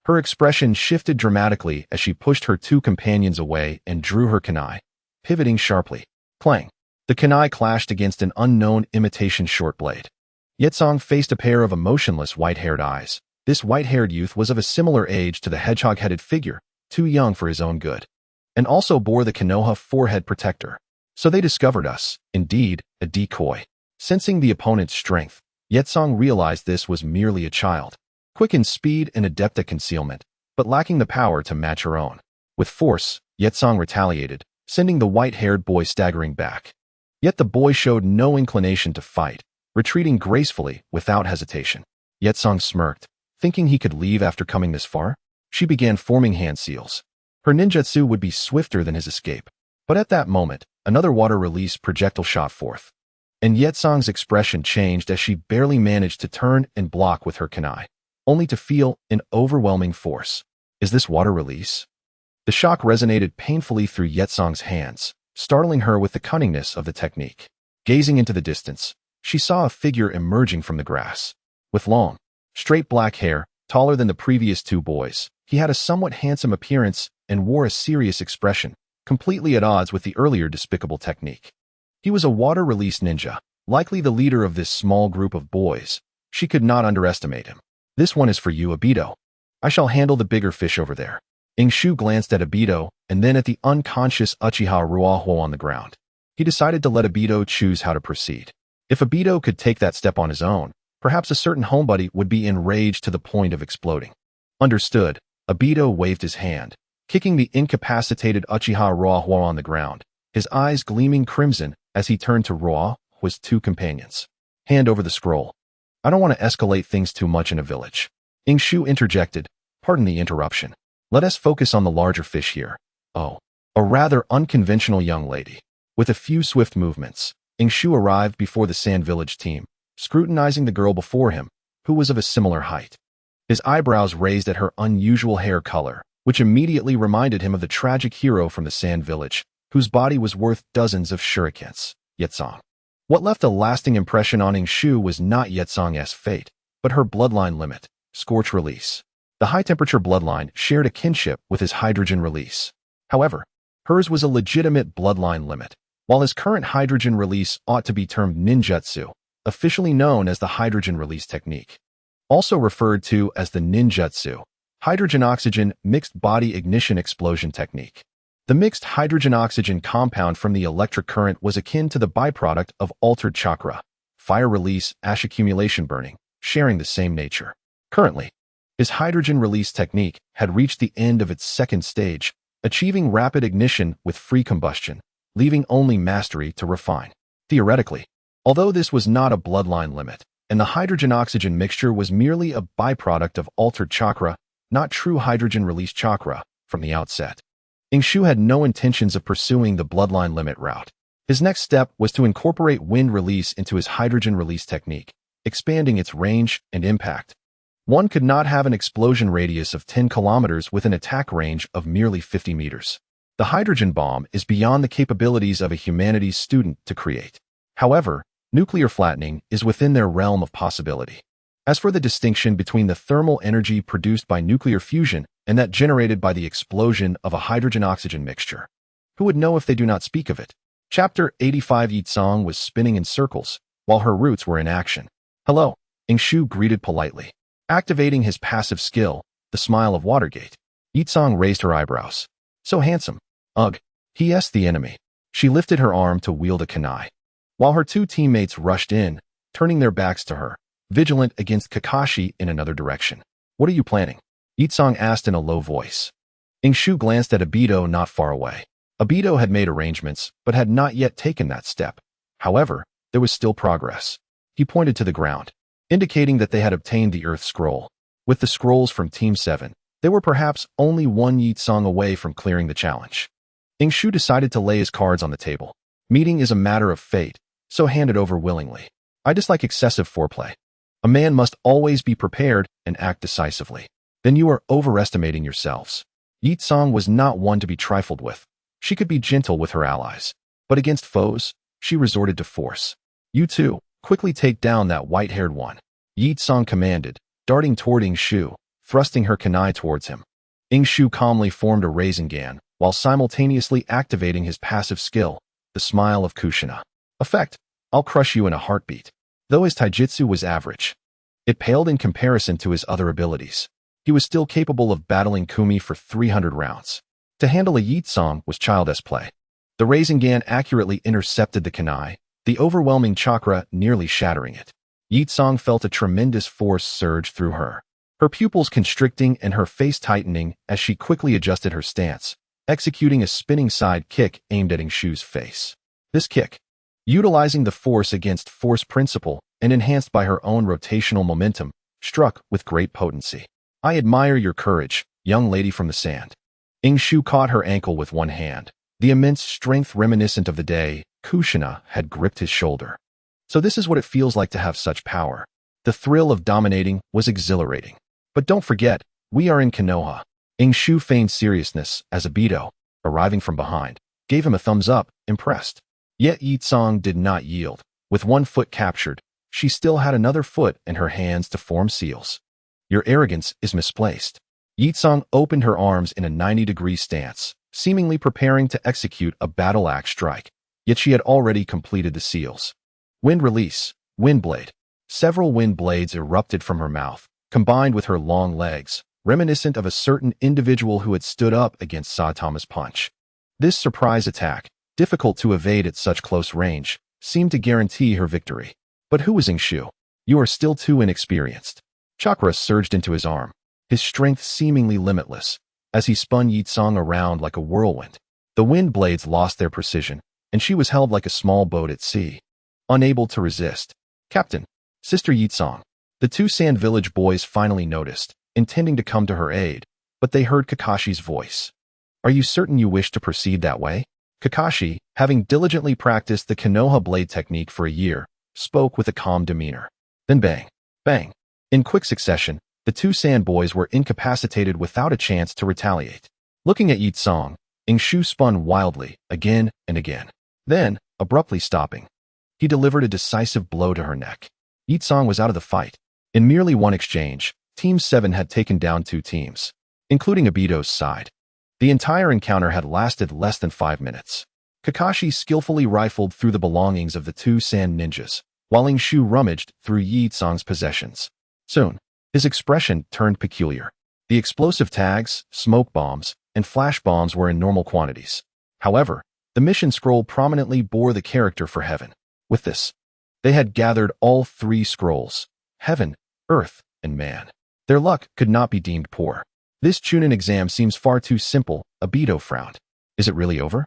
her expression shifted dramatically as she pushed her two companions away and drew her kunai, pivoting sharply. Clang! The kunai clashed against an unknown imitation short blade. Yetsong faced a pair of emotionless white-haired eyes. This white-haired youth was of a similar age to the hedgehog-headed figure, too young for his own good, and also bore the Konoha forehead protector. So they discovered us, indeed, a decoy. Sensing the opponent's strength, Yetsong realized this was merely a child, quick in speed and adept at concealment, but lacking the power to match her own. With force, Yetsong retaliated, sending the white-haired boy staggering back. Yet the boy showed no inclination to fight, retreating gracefully without hesitation. Yetsong smirked, thinking he could leave after coming this far. She began forming hand seals. Her ninjutsu would be swifter than his escape. But at that moment, another water release projectile shot forth. And Yetsong's expression changed as she barely managed to turn and block with her kunai, only to feel an overwhelming force. Is this water release? The shock resonated painfully through Yetsong's hands, startling her with the cunningness of the technique. Gazing into the distance, she saw a figure emerging from the grass. With long, straight black hair, taller than the previous two boys, he had a somewhat handsome appearance and wore a serious expression, completely at odds with the earlier despicable technique. He was a water release ninja, likely the leader of this small group of boys. She could not underestimate him. This one is for you, Obito. I shall handle the bigger fish over there. Shu glanced at Obito and then at the unconscious Uchiha Ruaho on the ground. He decided to let Obito choose how to proceed. If Obito could take that step on his own, perhaps a certain homebody would be enraged to the point of exploding. Understood. Obito waved his hand, kicking the incapacitated Uchiha Ruaho on the ground, his eyes gleaming crimson as he turned to Ruaho's two companions. Hand over the scroll. I don't want to escalate things too much in a village. Shu interjected. Pardon the interruption. Let us focus on the larger fish here. Oh, a rather unconventional young lady. With a few swift movements, Shu arrived before the Sand Village team, scrutinizing the girl before him, who was of a similar height. His eyebrows raised at her unusual hair color, which immediately reminded him of the tragic hero from the Sand Village, whose body was worth dozens of shurikens, Yetsong. What left a lasting impression on Shu was not Yetsong's fate, but her bloodline limit, scorch release. The high-temperature bloodline shared a kinship with his hydrogen release. However, hers was a legitimate bloodline limit, while his current hydrogen release ought to be termed ninjutsu, officially known as the hydrogen release technique. Also referred to as the ninjutsu, hydrogen-oxygen mixed body ignition explosion technique. The mixed hydrogen-oxygen compound from the electric current was akin to the byproduct of altered chakra, fire release, ash accumulation burning, sharing the same nature. Currently, his hydrogen release technique had reached the end of its second stage, achieving rapid ignition with free combustion, leaving only mastery to refine. Theoretically, although this was not a bloodline limit, and the hydrogen-oxygen mixture was merely a byproduct of altered chakra, not true hydrogen release chakra, from the outset. Shu had no intentions of pursuing the bloodline limit route. His next step was to incorporate wind release into his hydrogen release technique, expanding its range and impact. One could not have an explosion radius of 10 kilometers with an attack range of merely 50 meters. The hydrogen bomb is beyond the capabilities of a humanities student to create. However, nuclear flattening is within their realm of possibility. As for the distinction between the thermal energy produced by nuclear fusion and that generated by the explosion of a hydrogen-oxygen mixture, who would know if they do not speak of it? Chapter 85. Yitsong was spinning in circles, while her roots were in action. Hello, Shu greeted politely. Activating his passive skill, the smile of Watergate, Yitsong raised her eyebrows. So handsome. Ugh. He asked the enemy. She lifted her arm to wield a kunai, while her two teammates rushed in, turning their backs to her, vigilant against Kakashi in another direction. What are you planning? Yitsong asked in a low voice. Shu glanced at Obito not far away. Obito had made arrangements, but had not yet taken that step. However, there was still progress. He pointed to the ground, indicating that they had obtained the Earth Scroll. With the scrolls from Team 7, they were perhaps only one Yitsong away from clearing the challenge. Shu decided to lay his cards on the table. Meeting is a matter of fate, so hand it over willingly. I dislike excessive foreplay. A man must always be prepared and act decisively. Then you are overestimating yourselves. Yi Song was not one to be trifled with. She could be gentle with her allies, but against foes, she resorted to force. You too, quickly take down that white-haired one. Yi Song commanded, darting toward Ing Shu, thrusting her kunai towards him. Ing Shu calmly formed a Rasengan, while simultaneously activating his passive skill, the Smile of Kushina. Effect: I'll crush you in a heartbeat. Though his taijutsu was average, it paled in comparison to his other abilities. He was still capable of battling Kumi for 300 rounds. To handle a Yi Song was child's play. The Rasengan accurately intercepted the kunai, the overwhelming chakra nearly shattering it. Yi Song felt a tremendous force surge through her, her pupils constricting and her face tightening as she quickly adjusted her stance, executing a spinning side kick aimed at Ing Shu's face. This kick, utilizing the force against force principle and enhanced by her own rotational momentum, struck with great potency. I admire your courage, young lady from the sand. Ing Shu caught her ankle with one hand. The immense strength reminiscent of the day Kushina had gripped his shoulder. So this is what it feels like to have such power. The thrill of dominating was exhilarating. But don't forget, we are in Konoha. Ing Shu feigned seriousness as Obito, arriving from behind, gave him a thumbs up, impressed. Yet Yi Song did not yield. With one foot captured, she still had another foot in her hands to form seals. Your arrogance is misplaced. Yi Song opened her arms in a 90-degree stance, seemingly preparing to execute a battle axe strike. Yet she had already completed the seals. Wind release, wind blade. Several wind blades erupted from her mouth, combined with her long legs, reminiscent of a certain individual who had stood up against Saitama's punch. This surprise attack, difficult to evade at such close range, seemed to guarantee her victory. But who was Ing Shu? You are still too inexperienced. Chakra surged into his arm, his strength seemingly limitless, as he spun Yi Song around like a whirlwind. The wind blades lost their precision, and she was held like a small boat at sea. Unable to resist. Captain, Sister Yi Song. The two Sand Village boys finally noticed, intending to come to her aid, but they heard Kakashi's voice. Are you certain you wish to proceed that way? Kakashi, having diligently practiced the Konoha blade technique for a year, spoke with a calm demeanor. Then bang, bang. In quick succession, the two sand boys were incapacitated without a chance to retaliate. Looking at Yi Song, Ing Shu spun wildly, again and again. Then, abruptly stopping, he delivered a decisive blow to her neck. Yi Song was out of the fight. In merely one exchange, Team 7 had taken down two teams, including Obito's side. The entire encounter had lasted less than 5 minutes. Kakashi skillfully rifled through the belongings of the two sand ninjas, while Ing Shu rummaged through Yi Song's possessions. Soon, his expression turned peculiar. The explosive tags, smoke bombs, and flash bombs were in normal quantities. However, the mission scroll prominently bore the character for heaven. With this, they had gathered all 3 scrolls: heaven, earth, and man. Their luck could not be deemed poor. This Chunin exam seems far too simple, Obito frowned. Is it really over?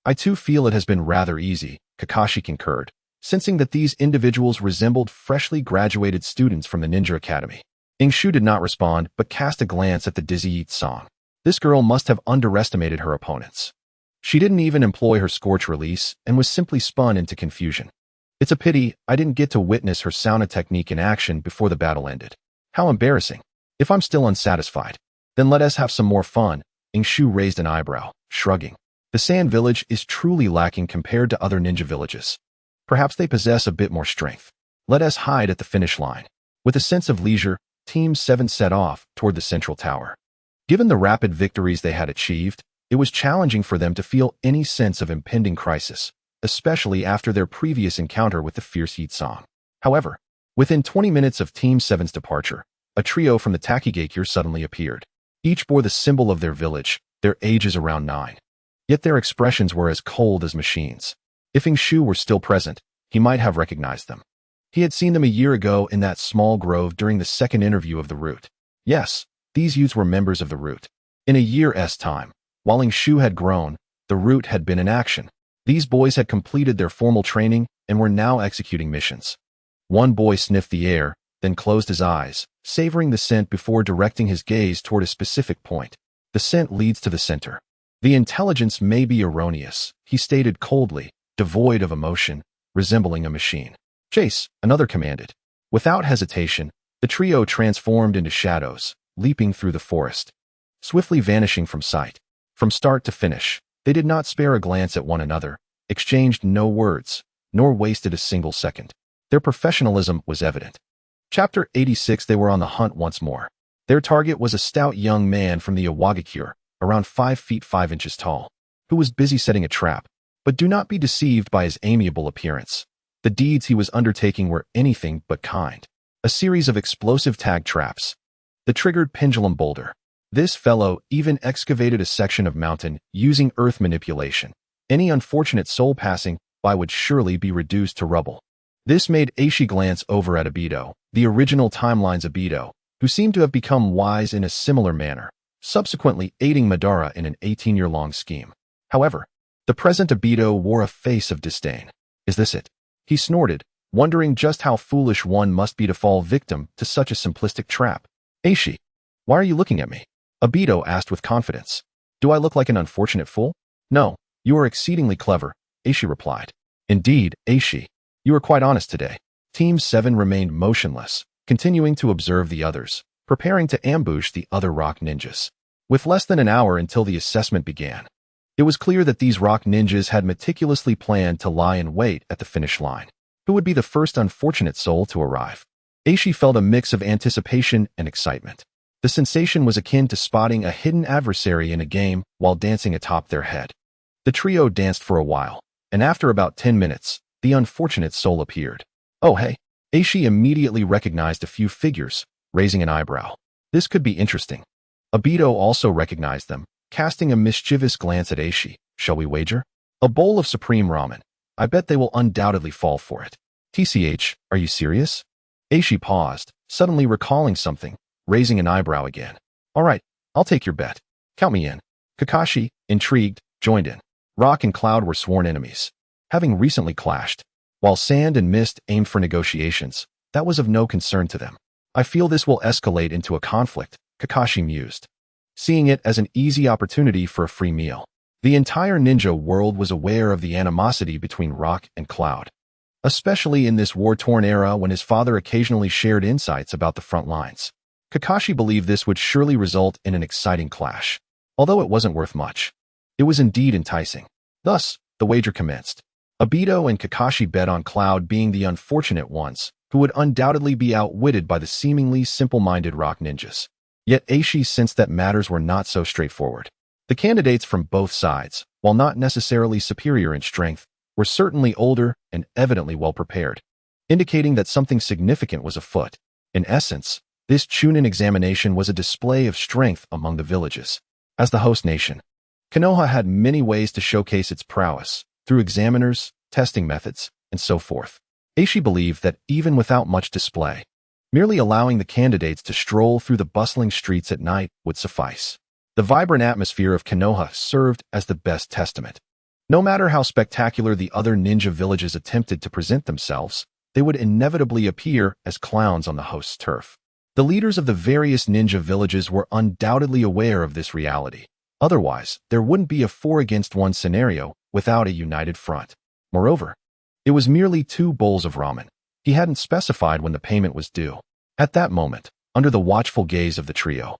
I too feel it has been rather easy, Kakashi concurred, sensing that these individuals resembled freshly graduated students from the Ninja Academy. Ing Shu did not respond, but cast a glance at the dizzy Yi Song. This girl must have underestimated her opponents. She didn't even employ her scorch release and was simply spun into confusion. It's a pity I didn't get to witness her sauna technique in action before the battle ended. How embarrassing. If I'm still unsatisfied, then let us have some more fun. Ing Shu raised an eyebrow, shrugging. The Sand Village is truly lacking compared to other ninja villages. Perhaps they possess a bit more strength. Let us hide at the finish line. With a sense of leisure, Team 7 set off toward the central tower. Given the rapid victories they had achieved, it was challenging for them to feel any sense of impending crisis, especially after their previous encounter with the fierce Yi Song. However, within 20 minutes of Team 7's departure, a trio from the Takigakure suddenly appeared. Each bore the symbol of their village, their ages around 9. Yet their expressions were as cold as machines. If Ing Shu were still present, he might have recognized them. He had seen them a year ago in that small grove during the second interview of the Root. Yes, these youths were members of the Root. In a year's time, while Ing Shu had grown, the Root had been in action. These boys had completed their formal training and were now executing missions. One boy sniffed the air, then closed his eyes, savoring the scent before directing his gaze toward a specific point. The scent leads to the center. The intelligence may be erroneous, he stated coldly, devoid of emotion, resembling a machine. Chase, another commanded. Without hesitation, the trio transformed into shadows, leaping through the forest. swiftly vanishing from sight. From start to finish, they did not spare a glance at one another, exchanged no words, nor wasted a single second. Their professionalism was evident. Chapter 86. They were on the hunt once more. Their target was a stout young man from the Iwagakure, around 5 feet 5 inches tall, who was busy setting a trap. But do not be deceived by his amiable appearance. The deeds he was undertaking were anything but kind. A series of explosive tag traps. The triggered pendulum boulder. This fellow even excavated a section of mountain using earth manipulation. Any unfortunate soul passing by would surely be reduced to rubble. This made Aishi glance over at Obito, the original timeline's Obito, who seemed to have become wise in a similar manner, subsequently aiding Madara in an 18-year-long scheme. However, the present Obito wore a face of disdain. Is this it? He snorted, wondering just how foolish one must be to fall victim to such a simplistic trap. Aishi, why are you looking at me? Obito asked with confidence. Do I look like an unfortunate fool? No, you are exceedingly clever, Aishi replied. Indeed, Aishi, you are quite honest today. Team 7 remained motionless, continuing to observe the others, preparing to ambush the other rock ninjas. With less than an hour until the assessment began, it was clear that these rock ninjas had meticulously planned to lie in wait at the finish line. Who would be the first unfortunate soul to arrive? Aishi felt a mix of anticipation and excitement. The sensation was akin to spotting a hidden adversary in a game while dancing atop their head. The trio danced for a while, and after about 10 minutes, the unfortunate soul appeared. Oh hey! Aishi immediately recognized a few figures, raising an eyebrow. This could be interesting. Obito also recognized them, casting a mischievous glance at Aishi. Shall we wager? A bowl of supreme ramen. I bet they will undoubtedly fall for it. TCH, are you serious? Aishi paused, suddenly recalling something, raising an eyebrow again. All right, I'll take your bet. Count me in. Kakashi, intrigued, joined in. Rock and Cloud were sworn enemies, having recently clashed. While Sand and Mist aimed for negotiations, that was of no concern to them. I feel this will escalate into a conflict, Kakashi mused, seeing it as an easy opportunity for a free meal. The entire ninja world was aware of the animosity between Rock and Cloud, especially in this war-torn era when his father occasionally shared insights about the front lines. Kakashi believed this would surely result in an exciting clash. Although it wasn't worth much, it was indeed enticing. Thus, the wager commenced. Obito and Kakashi bet on Cloud being the unfortunate ones, who would undoubtedly be outwitted by the seemingly simple-minded rock ninjas. Yet Aishi sensed that matters were not so straightforward. The candidates from both sides, while not necessarily superior in strength, were certainly older and evidently well-prepared, indicating that something significant was afoot. In essence, this Chunin examination was a display of strength among the villages. As the host nation, Konoha had many ways to showcase its prowess, through examiners, testing methods, and so forth. Aishi believed that even without much display, merely allowing the candidates to stroll through the bustling streets at night would suffice. The vibrant atmosphere of Konoha served as the best testament. No matter how spectacular the other ninja villages attempted to present themselves, they would inevitably appear as clowns on the host's turf. The leaders of the various ninja villages were undoubtedly aware of this reality. Otherwise, there wouldn't be a 4-against-1 scenario without a united front. Moreover, it was merely 2 bowls of ramen. He hadn't specified when the payment was due. At that moment, under the watchful gaze of the trio,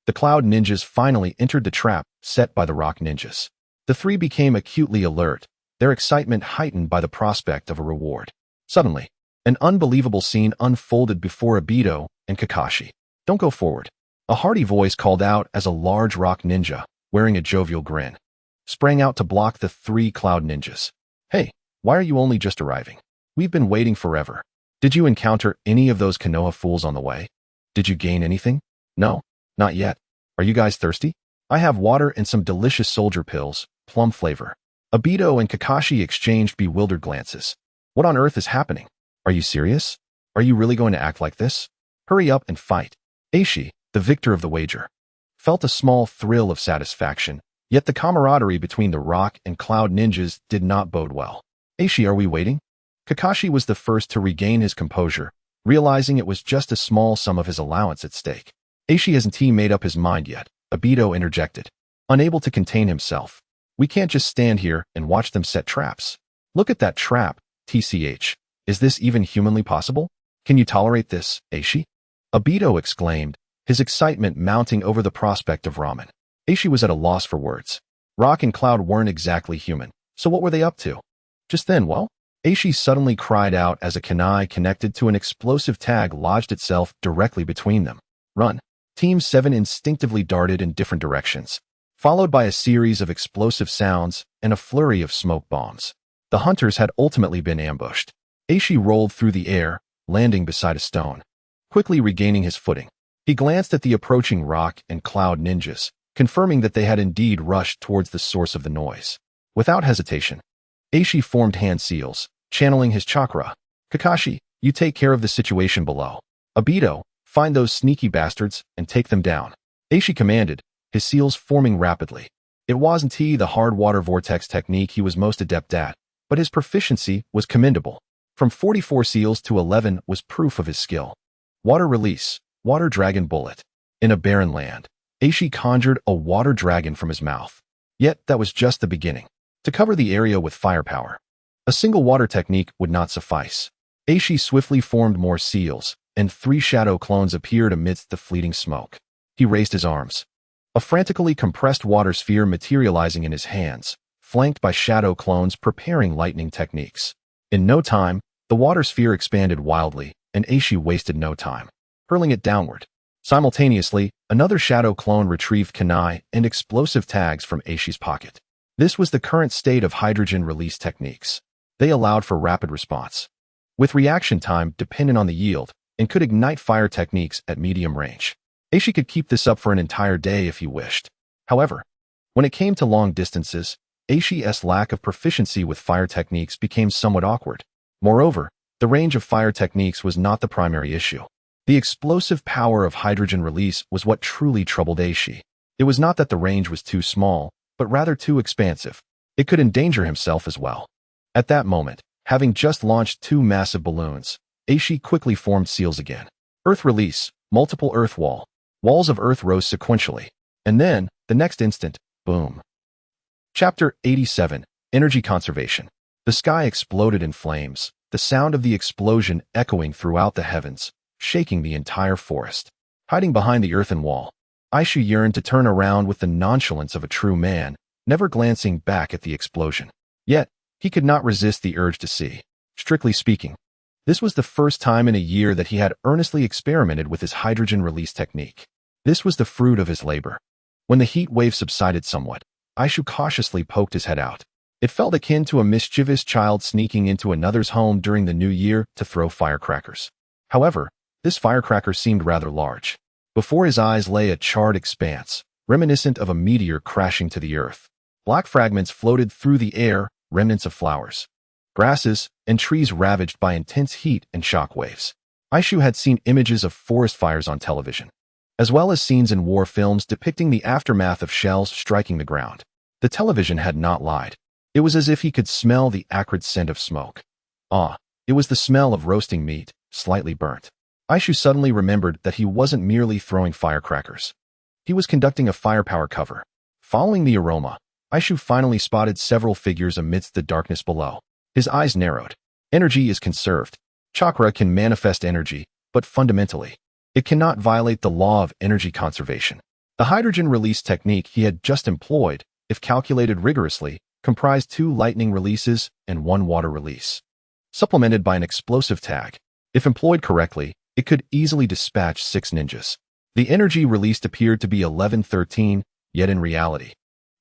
the Cloud ninjas finally entered the trap set by the Rock ninjas. The 3 became acutely alert, their excitement heightened by the prospect of a reward. Suddenly, an unbelievable scene unfolded before Obito and Kakashi. Don't go forward. A hearty voice called out as a large Rock ninja, wearing a jovial grin, sprang out to block the 3 Cloud ninjas. Hey, why are you only just arriving? We've been waiting forever. Did you encounter any of those Konoha fools on the way? Did you gain anything? No, not yet. Are you guys thirsty? I have water and some delicious soldier pills, plum flavor. Obito and Kakashi exchanged bewildered glances. What on earth is happening? Are you serious? Are you really going to act like this? Hurry up and fight. Aishi, the victor of the wager, felt a small thrill of satisfaction, yet the camaraderie between the Rock and Cloud ninjas did not bode well. Aishi, are we waiting? Kakashi was the first to regain his composure, realizing it was just a small sum of his allowance at stake. Aishi hasn't made up his mind yet, Obito interjected, unable to contain himself. We can't just stand here and watch them set traps. Look at that trap, TCH. Is this even humanly possible? Can you tolerate this, Aishi? Obito exclaimed, his excitement mounting over the prospect of ramen. Aishi was at a loss for words. Rock and Cloud weren't exactly human, so what were they up to? Just then, well, Aishi suddenly cried out as a kunai connected to an explosive tag lodged itself directly between them. Run! Team 7 instinctively darted in different directions, followed by a series of explosive sounds and a flurry of smoke bombs. The hunters had ultimately been ambushed. Aishi rolled through the air, landing beside a stone. Quickly regaining his footing, he glanced at the approaching Rock and Cloud ninjas, confirming that they had indeed rushed towards the source of the noise. Without hesitation, Aishi formed hand seals, channeling his chakra. Kakashi, you take care of the situation below. Obito, find those sneaky bastards and take them down. Aishi commanded, his seals forming rapidly. It wasn't the hard water vortex technique he was most adept at, but his proficiency was commendable. From 44 seals to 11 was proof of his skill. Water release, water dragon bullet. In a barren land, Aishi conjured a water dragon from his mouth. Yet that was just the beginning. To cover the area with firepower, a single water technique would not suffice. Aishi swiftly formed more seals, and 3 shadow clones appeared amidst the fleeting smoke. He raised his arms, a frantically compressed water sphere materializing in his hands, flanked by shadow clones preparing lightning techniques. In no time, the water sphere expanded wildly, and Aishi wasted no time, hurling it downward. Simultaneously, another shadow clone retrieved kunai and explosive tags from Aishi's pocket. This was the current state of hydrogen release techniques. They allowed for rapid response, with reaction time dependent on the yield, and could ignite fire techniques at medium range. Aishi could keep this up for an entire day if he wished. However, when it came to long distances, Aishi's lack of proficiency with fire techniques became somewhat awkward. Moreover, the range of fire techniques was not the primary issue. The explosive power of hydrogen release was what truly troubled Aishi. It was not that the range was too small, but rather too expansive. It could endanger himself as well. At that moment, having just launched 2 massive balloons, Aishi quickly formed seals again. Earth release, multiple earth wall. Walls of earth rose sequentially. And then, the next instant, boom. Chapter 87, Energy Conservation. The sky exploded in flames, the sound of the explosion echoing throughout the heavens, shaking the entire forest. Hiding behind the earthen wall, Aishi yearned to turn around with the nonchalance of a true man, never glancing back at the explosion. Yet, he could not resist the urge to see. Strictly speaking, this was the first time in a year that he had earnestly experimented with his hydrogen release technique. This was the fruit of his labor. When the heat wave subsided somewhat, Aishu cautiously poked his head out. It felt akin to a mischievous child sneaking into another's home during the new year to throw firecrackers. However, this firecracker seemed rather large. Before his eyes lay a charred expanse, reminiscent of a meteor crashing to the earth. Black fragments floated through the air, remnants of flowers, grasses, and trees ravaged by intense heat and shock waves. Aishu had seen images of forest fires on television, as well as scenes in war films depicting the aftermath of shells striking the ground. The television had not lied. It was as if he could smell the acrid scent of smoke. It was the smell of roasting meat, slightly burnt. Aishu suddenly remembered that he wasn't merely throwing firecrackers. He was conducting a firepower cover. Following the aroma, Aishu finally spotted several figures amidst the darkness below. His eyes narrowed. Energy is conserved. Chakra can manifest energy, but fundamentally, it cannot violate the law of energy conservation. The hydrogen release technique he had just employed, if calculated rigorously, comprised 2 lightning releases and 1 water release, supplemented by an explosive tag. If employed correctly, it could easily dispatch 6 ninjas. The energy released appeared to be 11-13, yet in reality,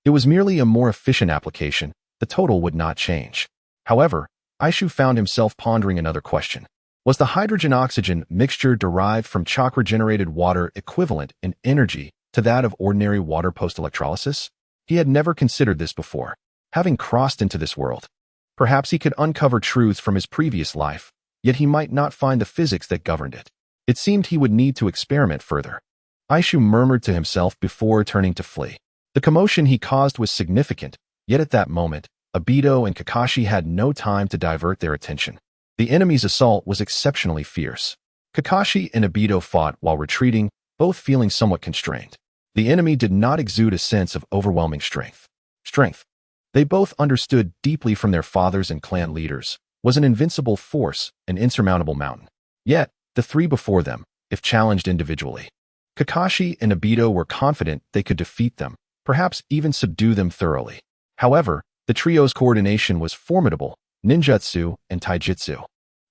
it was merely a more efficient application. The total would not change. However, Aishu found himself pondering another question. Was the hydrogen-oxygen mixture derived from chakra-generated water equivalent in energy to that of ordinary water post-electrolysis? He had never considered this before. Having crossed into this world, perhaps he could uncover truths from his previous life, yet he might not find the physics that governed it. It seemed he would need to experiment further. Aishu murmured to himself before turning to flee. The commotion he caused was significant, yet at that moment, Obito and Kakashi had no time to divert their attention. The enemy's assault was exceptionally fierce. Kakashi and Obito fought while retreating, both feeling somewhat constrained. The enemy did not exude a sense of overwhelming strength. They both understood deeply from their fathers and clan leaders, was an invincible force, an insurmountable mountain. Yet, the 3 before them, if challenged individually, Kakashi and Obito were confident they could defeat them, perhaps even subdue them thoroughly. However, the trio's coordination was formidable: ninjutsu and taijutsu.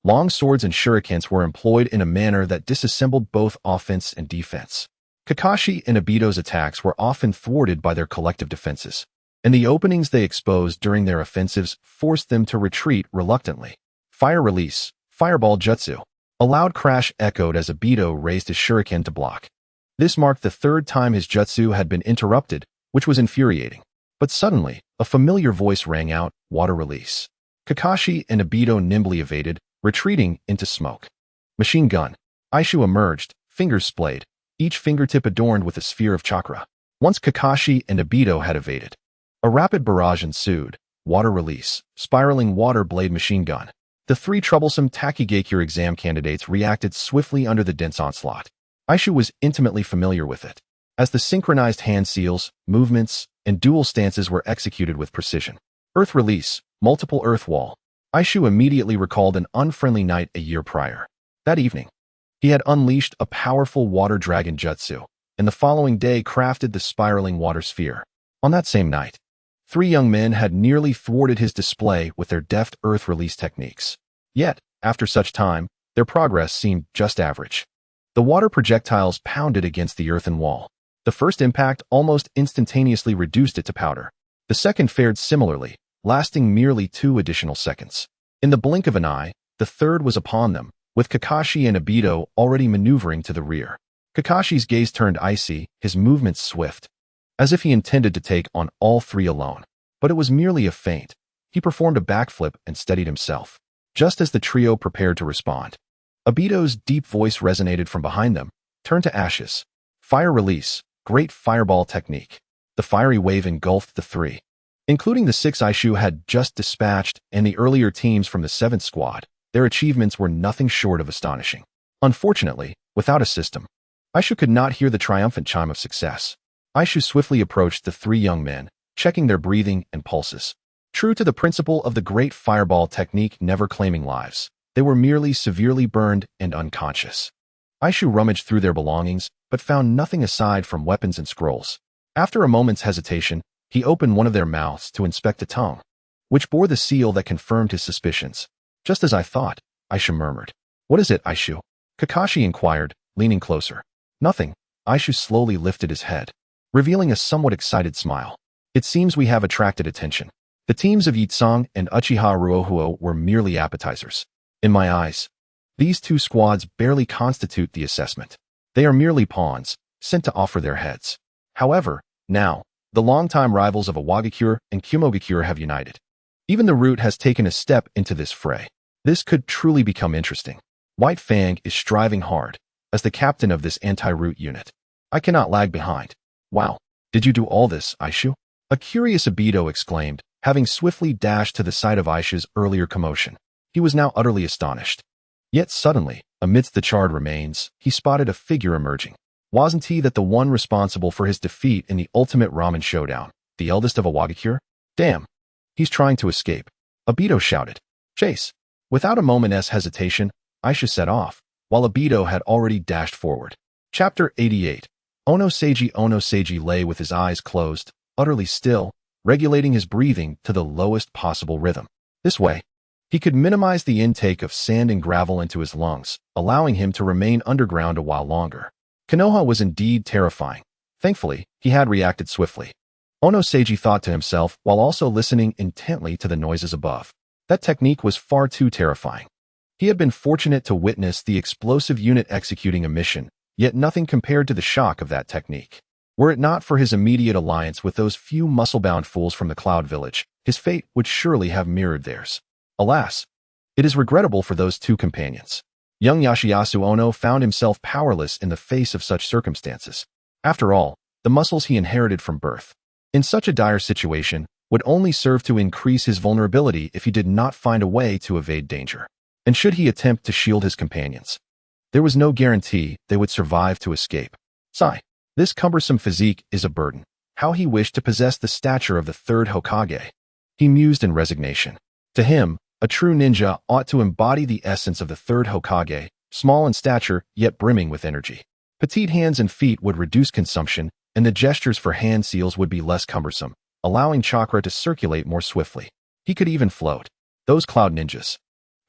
Long swords and shurikens were employed in a manner that disassembled both offense and defense. Kakashi and Obito's attacks were often thwarted by their collective defenses, and the openings they exposed during their offensives forced them to retreat reluctantly. Fire release, fireball jutsu. A loud crash echoed as Obito raised his shuriken to block. This marked the third time his jutsu had been interrupted, which was infuriating. But suddenly, a familiar voice rang out: water release. Kakashi and Obito nimbly evaded, retreating into smoke. Machine gun. Aishu emerged, fingers splayed, each fingertip adorned with a sphere of chakra. Once Kakashi and Obito had evaded, a rapid barrage ensued: water release, spiraling water blade machine gun. The three troublesome Takigakure exam candidates reacted swiftly under the dense onslaught. Aishu was intimately familiar with it, as the synchronized hand seals, movements, and dual stances were executed with precision. Earth release, multiple earth wall. Aishu immediately recalled an unfriendly night a year prior. That evening, he had unleashed a powerful water dragon jutsu, and the following day crafted the spiraling water sphere. On that same night, three young men had nearly thwarted his display with their deft earth release techniques. Yet, after such time, their progress seemed just average. The water projectiles pounded against the earthen wall. The first impact almost instantaneously reduced it to powder. The second fared similarly, lasting merely 2 additional seconds. In the blink of an eye, the third was upon them, with Kakashi and Obito already maneuvering to the rear. Kakashi's gaze turned icy, his movements swift, as if he intended to take on all three alone. But it was merely a feint. He performed a backflip and steadied himself, just as the trio prepared to respond. Obito's deep voice resonated from behind them: turn to ashes. Fire release, great fireball technique. The fiery wave engulfed the three, including the 6 Aishu had just dispatched and the earlier teams from the 7th squad. Their achievements were nothing short of astonishing. Unfortunately, without a system, Aishu could not hear the triumphant chime of success. Aishu swiftly approached the 3 young men, checking their breathing and pulses. True to the principle of the great fireball technique never claiming lives, they were merely severely burned and unconscious. Aishu rummaged through their belongings, but found nothing aside from weapons and scrolls. After a moment's hesitation, he opened one of their mouths to inspect the tongue, which bore the seal that confirmed his suspicions. Just as I thought, Aishu murmured. What is it, Aishu? Kakashi inquired, leaning closer. Nothing. Aishu slowly lifted his head, revealing a somewhat excited smile. It seems we have attracted attention. The teams of Yitsong and Uchiha Ruohuo were merely appetizers. In my eyes, these 2 squads barely constitute the assessment. They are merely pawns, sent to offer their heads. However, now, the longtime rivals of Awagakure and Kumogakure have united. Even the root has taken a step into this fray. This could truly become interesting. White Fang is striving hard, as the captain of this anti-root unit. I cannot lag behind. Wow, did you do all this, Aishu? A curious Obito exclaimed, having swiftly dashed to the side of Aishu's earlier commotion. He was now utterly astonished. Yet suddenly, amidst the charred remains, he spotted a figure emerging. Wasn't he that the one responsible for his defeat in the ultimate ramen showdown, the eldest of Awagakure? Damn, he's trying to escape. Obito shouted. Chase. Without a moment's hesitation, Aishu set off, while Obito had already dashed forward. Chapter 88. Ono Seiji lay with his eyes closed, utterly still, regulating his breathing to the lowest possible rhythm. This way, he could minimize the intake of sand and gravel into his lungs, allowing him to remain underground a while longer. Konoha was indeed terrifying. Thankfully, he had reacted swiftly. Ono Seiji thought to himself while also listening intently to the noises above. That technique was far too terrifying. He had been fortunate to witness the explosive unit executing a mission, yet nothing compared to the shock of that technique. Were it not for his immediate alliance with those few muscle-bound fools from the Cloud Village, his fate would surely have mirrored theirs. Alas, it is regrettable for those 2 companions. Young Yoshiyasu Ono found himself powerless in the face of such circumstances. After all, the muscles he inherited from birth, in such a dire situation, would only serve to increase his vulnerability if he did not find a way to evade danger. And should he attempt to shield his companions, there was no guarantee they would survive to escape. Sigh. This cumbersome physique is a burden. How he wished to possess the stature of the 3rd Hokage. He mused in resignation. To him, a true ninja ought to embody the essence of the 3rd Hokage, small in stature, yet brimming with energy. Petite hands and feet would reduce consumption, and the gestures for hand seals would be less cumbersome, allowing chakra to circulate more swiftly. He could even float. Those cloud ninjas,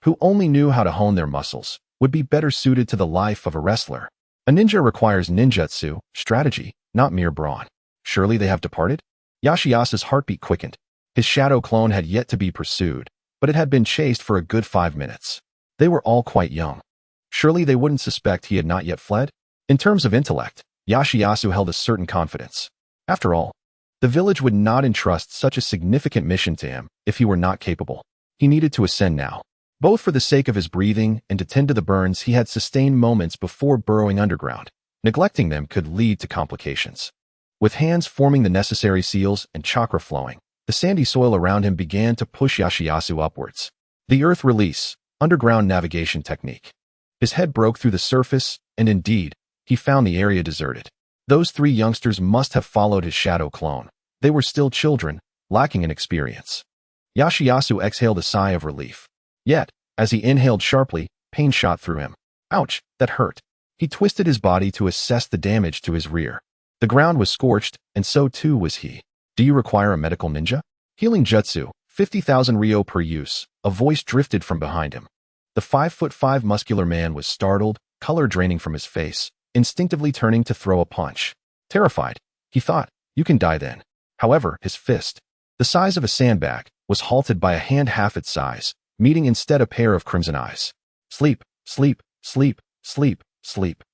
who only knew how to hone their muscles, would be better suited to the life of a wrestler. A ninja requires ninjutsu, strategy, not mere brawn. Surely they have departed? Yashiasa's heartbeat quickened. His shadow clone had yet to be pursued, but it had been chased for a good 5 minutes. They were all quite young. Surely they wouldn't suspect he had not yet fled? In terms of intellect, Yashiasu held a certain confidence. After all, the village would not entrust such a significant mission to him if he were not capable. He needed to ascend now, both for the sake of his breathing and to tend to the burns he had sustained moments before burrowing underground. Neglecting them could lead to complications. With hands forming the necessary seals and chakra flowing, the sandy soil around him began to push Yashiasu upwards. The earth release, underground navigation technique. His head broke through the surface, and indeed, he found the area deserted. Those 3 youngsters must have followed his shadow clone. They were still children, lacking in experience. Yashiasu exhaled a sigh of relief. Yet, as he inhaled sharply, pain shot through him. Ouch, that hurt. He twisted his body to assess the damage to his rear. The ground was scorched, and so too was he. Do you require a medical ninja? Healing jutsu, 50,000 ryo per use. A voice drifted from behind him. The 5'5" muscular man was startled, color draining from his face, instinctively turning to throw a punch. Terrified, he thought, you can die then. However, his fist, the size of a sandbag, was halted by a hand half its size, meeting instead a pair of crimson eyes. Sleep, sleep, sleep, sleep, sleep.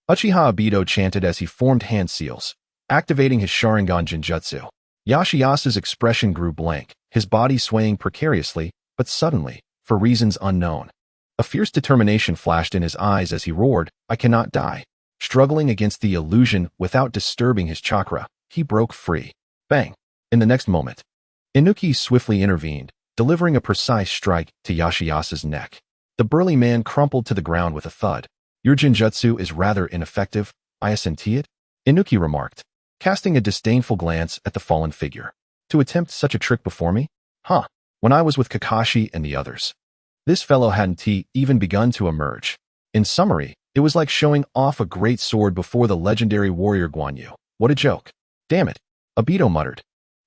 Uchiha Obito chanted as he formed hand seals, activating his Sharingan Jinjutsu. Yashiasa's expression grew blank, his body swaying precariously, but suddenly, for reasons unknown. A fierce determination flashed in his eyes as he roared, I cannot die. Struggling against the illusion without disturbing his chakra, he broke free. Bang! In the next moment, Inuki swiftly intervened, delivering a precise strike to Yashiasa's neck. The burly man crumpled to the ground with a thud. Your Jinjutsu is rather ineffective, I assenti it? Inuki remarked, casting a disdainful glance at the fallen figure. To attempt such a trick before me? Huh, when I was with Kakashi and the others. This fellow hadn't even begun to emerge. In summary, it was like showing off a great sword before the legendary warrior Guan Yu. What a joke. Damn it, Obito muttered,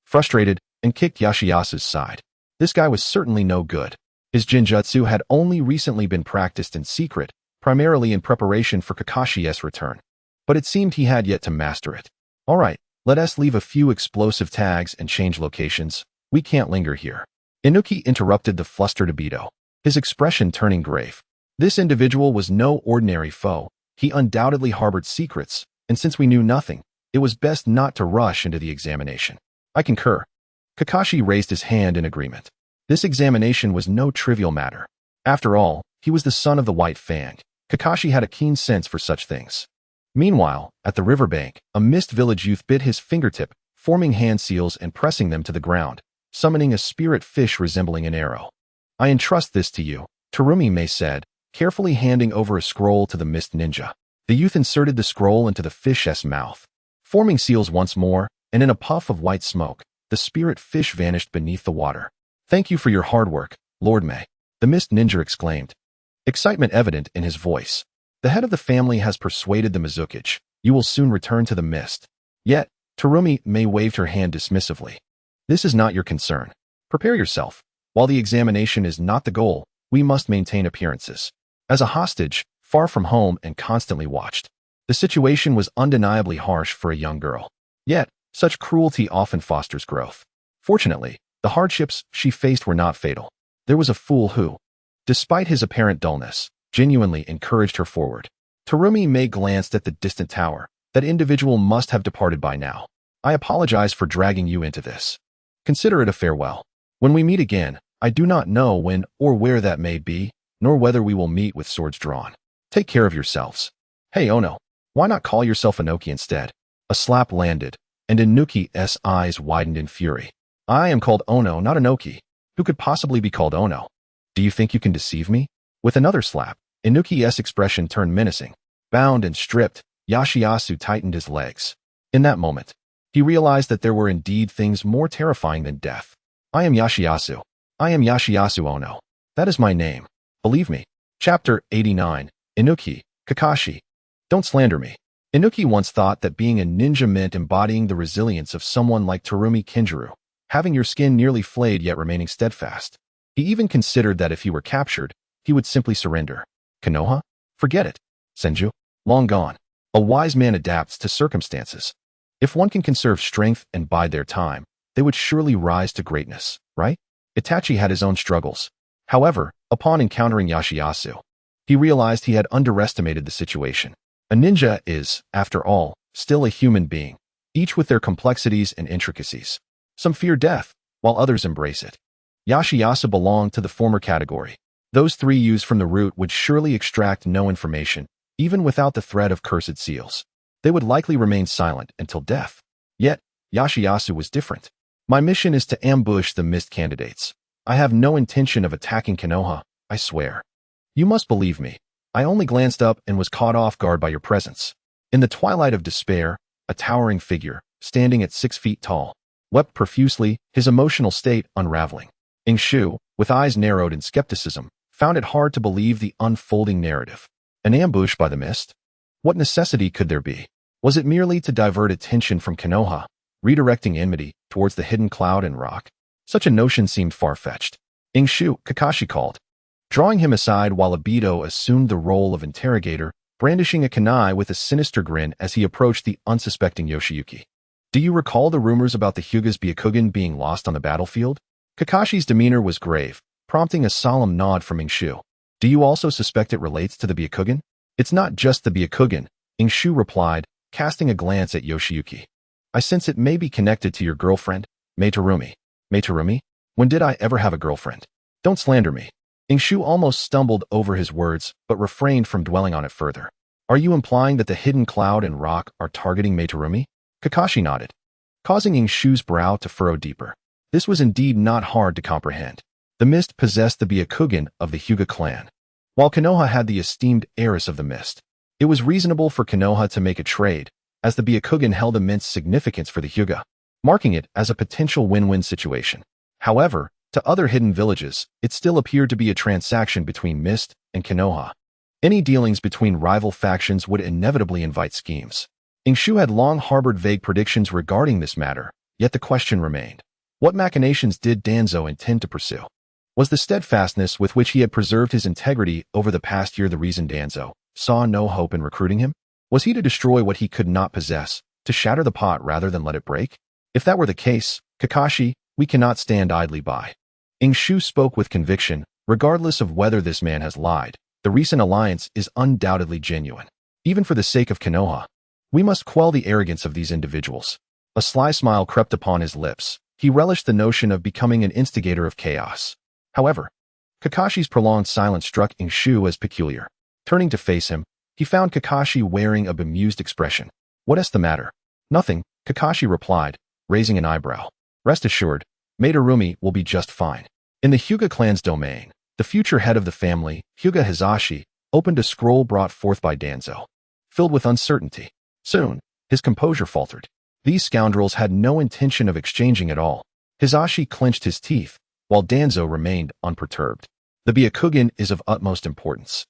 frustrated, and kicked Yashiasa's side. This guy was certainly no good. His Jinjutsu had only recently been practiced in secret, primarily in preparation for Kakashi's return. But it seemed he had yet to master it. All right, let us leave a few explosive tags and change locations. We can't linger here. Inuki interrupted the flustered Obito, his expression turning grave. This individual was no ordinary foe. He undoubtedly harbored secrets, and since we knew nothing, it was best not to rush into the examination. I concur. Kakashi raised his hand in agreement. This examination was no trivial matter. After all, he was the son of the White Fang. Kakashi had a keen sense for such things. Meanwhile, at the riverbank, a mist village youth bit his fingertip, forming hand seals and pressing them to the ground, summoning a spirit fish resembling an arrow. I entrust this to you, Terumi said, carefully handing over a scroll to the mist ninja. The youth inserted the scroll into the fish's mouth, forming seals once more, and in a puff of white smoke, the spirit fish vanished beneath the water. Thank you for your hard work, Lord Mei, the mist ninja exclaimed, excitement evident in his voice. The head of the family has persuaded the Mizukage. You will soon return to the mist. Yet, Terumi waved her hand dismissively. This is not your concern. Prepare yourself. While the examination is not the goal, we must maintain appearances. As a hostage, far from home and constantly watched. The situation was undeniably harsh for a young girl. Yet, such cruelty often fosters growth. Fortunately, the hardships she faced were not fatal. There was a fool who, despite his apparent dullness, genuinely encouraged her forward. Terumi glanced at the distant tower. That individual must have departed by now. I apologize for dragging you into this. Consider it a farewell. When we meet again, I do not know when or where that may be, nor whether we will meet with swords drawn. Take care of yourselves. Hey Ono, why not call yourself Inoki instead? A slap landed, and Inuki's eyes widened in fury. I am called Ono, not Inoki. Who could possibly be called Ono? Do you think you can deceive me? With another slap, Inuki's expression turned menacing. Bound and stripped, Yashiasu tightened his legs. In that moment, he realized that there were indeed things more terrifying than death. I am Yashiasu. I am Yashiasu Ono. That is my name. Believe me. Chapter 89. Inuki, Kakashi. Don't slander me. Inuki once thought that being a ninja meant embodying the resilience of someone like Terumi Kinjiro, having your skin nearly flayed yet remaining steadfast. He even considered that if he were captured, he would simply surrender. Konoha? Forget it. Senju? Long gone. A wise man adapts to circumstances. If one can conserve strength and bide their time, they would surely rise to greatness, right? Itachi had his own struggles. However, upon encountering Yoshiyasu, he realized he had underestimated the situation. A ninja is, after all, still a human being, each with their complexities and intricacies. Some fear death, while others embrace it. Yoshiyasu belonged to the former category. Those three used from the root would surely extract no information, even without the threat of cursed seals. They would likely remain silent until death. Yet, Yoshiyasu was different. My mission is to ambush the mist candidates. I have no intention of attacking Konoha, I swear. You must believe me. I only glanced up and was caught off guard by your presence. In the twilight of despair, a towering figure, standing at 6 feet tall, wept profusely, his emotional state unraveling. Shu, with eyes narrowed in skepticism, found it hard to believe the unfolding narrative. An ambush by the mist? What necessity could there be? Was it merely to divert attention from Konoha, redirecting enmity towards the hidden cloud and rock? Such a notion seemed far-fetched. Shu, Kakashi called, drawing him aside while Obito assumed the role of interrogator, brandishing a kunai with a sinister grin as he approached the unsuspecting Yoshiyuki. Do you recall the rumors about the Hyuga's Byakugan being lost on the battlefield? Kakashi's demeanor was grave, prompting a solemn nod from Shu. Do you also suspect it relates to the Byakugan? It's not just the Byakugan, Shu replied, casting a glance at Yoshiyuki. I sense it may be connected to your girlfriend, Mei Terumi. Mei Terumi? When did I ever have a girlfriend? Don't slander me. Shu almost stumbled over his words, but refrained from dwelling on it further. Are you implying that the hidden cloud and rock are targeting Mei Terumi? Kakashi nodded, causing Shu's brow to furrow deeper. This was indeed not hard to comprehend. The mist possessed the Byakugan of the Hyuga clan, while Konoha had the esteemed heiress of the mist. It was reasonable for Konoha to make a trade, as the Byakugan held immense significance for the Hyuga, marking it as a potential win-win situation. However, to other hidden villages, it still appeared to be a transaction between Mist and Konoha. Any dealings between rival factions would inevitably invite schemes. Shu had long harbored vague predictions regarding this matter, yet the question remained. What machinations did Danzo intend to pursue? Was the steadfastness with which he had preserved his integrity over the past year the reason Danzo saw no hope in recruiting him? Was he to destroy what he could not possess, to shatter the pot rather than let it break? If that were the case, Kakashi, we cannot stand idly by. Shu spoke with conviction, regardless of whether this man has lied. The recent alliance is undoubtedly genuine. Even for the sake of Konoha, we must quell the arrogance of these individuals. A sly smile crept upon his lips. He relished the notion of becoming an instigator of chaos. However, Kakashi's prolonged silence struck Shu as peculiar. Turning to face him, he found Kakashi wearing a bemused expression. What is the matter? Nothing, Kakashi replied, raising an eyebrow. Rest assured, Mei Terumi will be just fine. In the Hyuga clan's domain, the future head of the family, Hyuga Hizashi, opened a scroll brought forth by Danzo, filled with uncertainty. Soon, his composure faltered. These scoundrels had no intention of exchanging at all. Hizashi clenched his teeth, while Danzo remained unperturbed. The Byakugan is of utmost importance,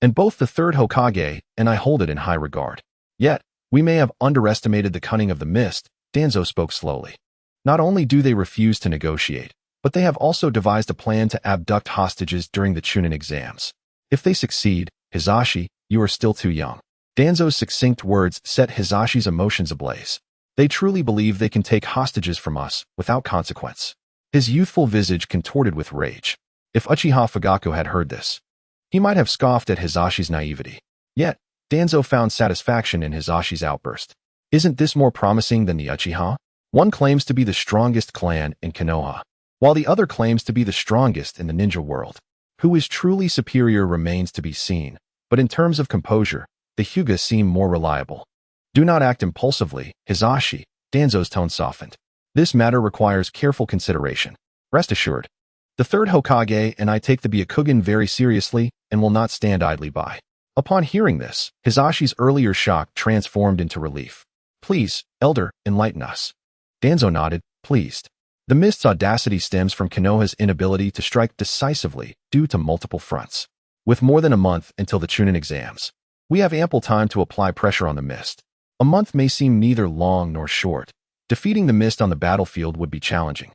and both the third Hokage and I hold it in high regard. Yet, we may have underestimated the cunning of the mist, Danzo spoke slowly. Not only do they refuse to negotiate, but they have also devised a plan to abduct hostages during the Chunin exams. If they succeed, Hizashi, you are still too young. Danzo's succinct words set Hizashi's emotions ablaze. They truly believe they can take hostages from us without consequence. His youthful visage contorted with rage. If Uchiha Fugaku had heard this, he might have scoffed at Hizashi's naivety. Yet, Danzo found satisfaction in Hizashi's outburst. Isn't this more promising than the Uchiha? One claims to be the strongest clan in Konoha, while the other claims to be the strongest in the ninja world. Who is truly superior remains to be seen, but in terms of composure, the Hyuga seem more reliable. Do not act impulsively, Hizashi, Danzo's tone softened. This matter requires careful consideration. Rest assured, the third Hokage and I take the Byakugan very seriously and will not stand idly by. Upon hearing this, Hizashi's earlier shock transformed into relief. Please, Elder, enlighten us. Danzo nodded, pleased. The mist's audacity stems from Konoha's inability to strike decisively due to multiple fronts. With more than a month until the Chunin exams, We have ample time to apply pressure on the mist. A month may seem neither long nor short. Defeating the mist on the battlefield would be challenging.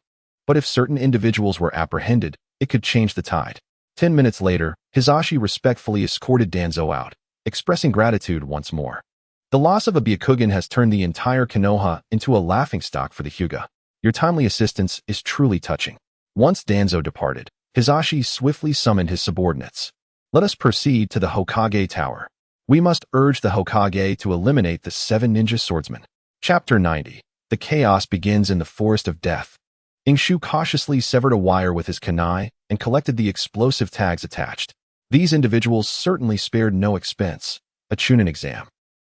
But if certain individuals were apprehended, it could change the tide. 10 minutes later, Hisashi respectfully escorted Danzo out, expressing gratitude once more. The loss of a Byakugan has turned the entire Konoha into a laughingstock for the Hyuga. Your timely assistance is truly touching. Once Danzo departed, Hisashi swiftly summoned his subordinates. Let us proceed to the Hokage Tower. We must urge the Hokage to eliminate the 7 ninja swordsmen. Chapter 90. The chaos begins in the Forest of Death. Ingshu cautiously severed a wire with his kunai and collected the explosive tags attached. These individuals certainly spared no expense. A Chunin exam.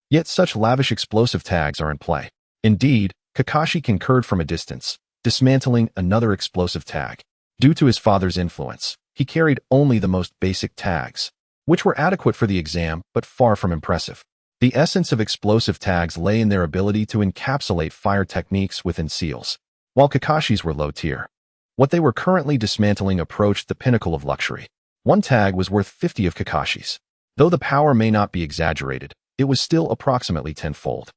Yet such lavish explosive tags are in play. Indeed, Kakashi concurred from a distance, dismantling another explosive tag. Due to his father's influence, he carried only the most basic tags, which were adequate for the exam but far from impressive. The essence of explosive tags lay in their ability to encapsulate fire techniques within seals, while Kakashi's were low tier. What they were currently dismantling approached the pinnacle of luxury. One tag was worth 50 of Kakashi's. Though the power may not be exaggerated, it was still approximately tenfold.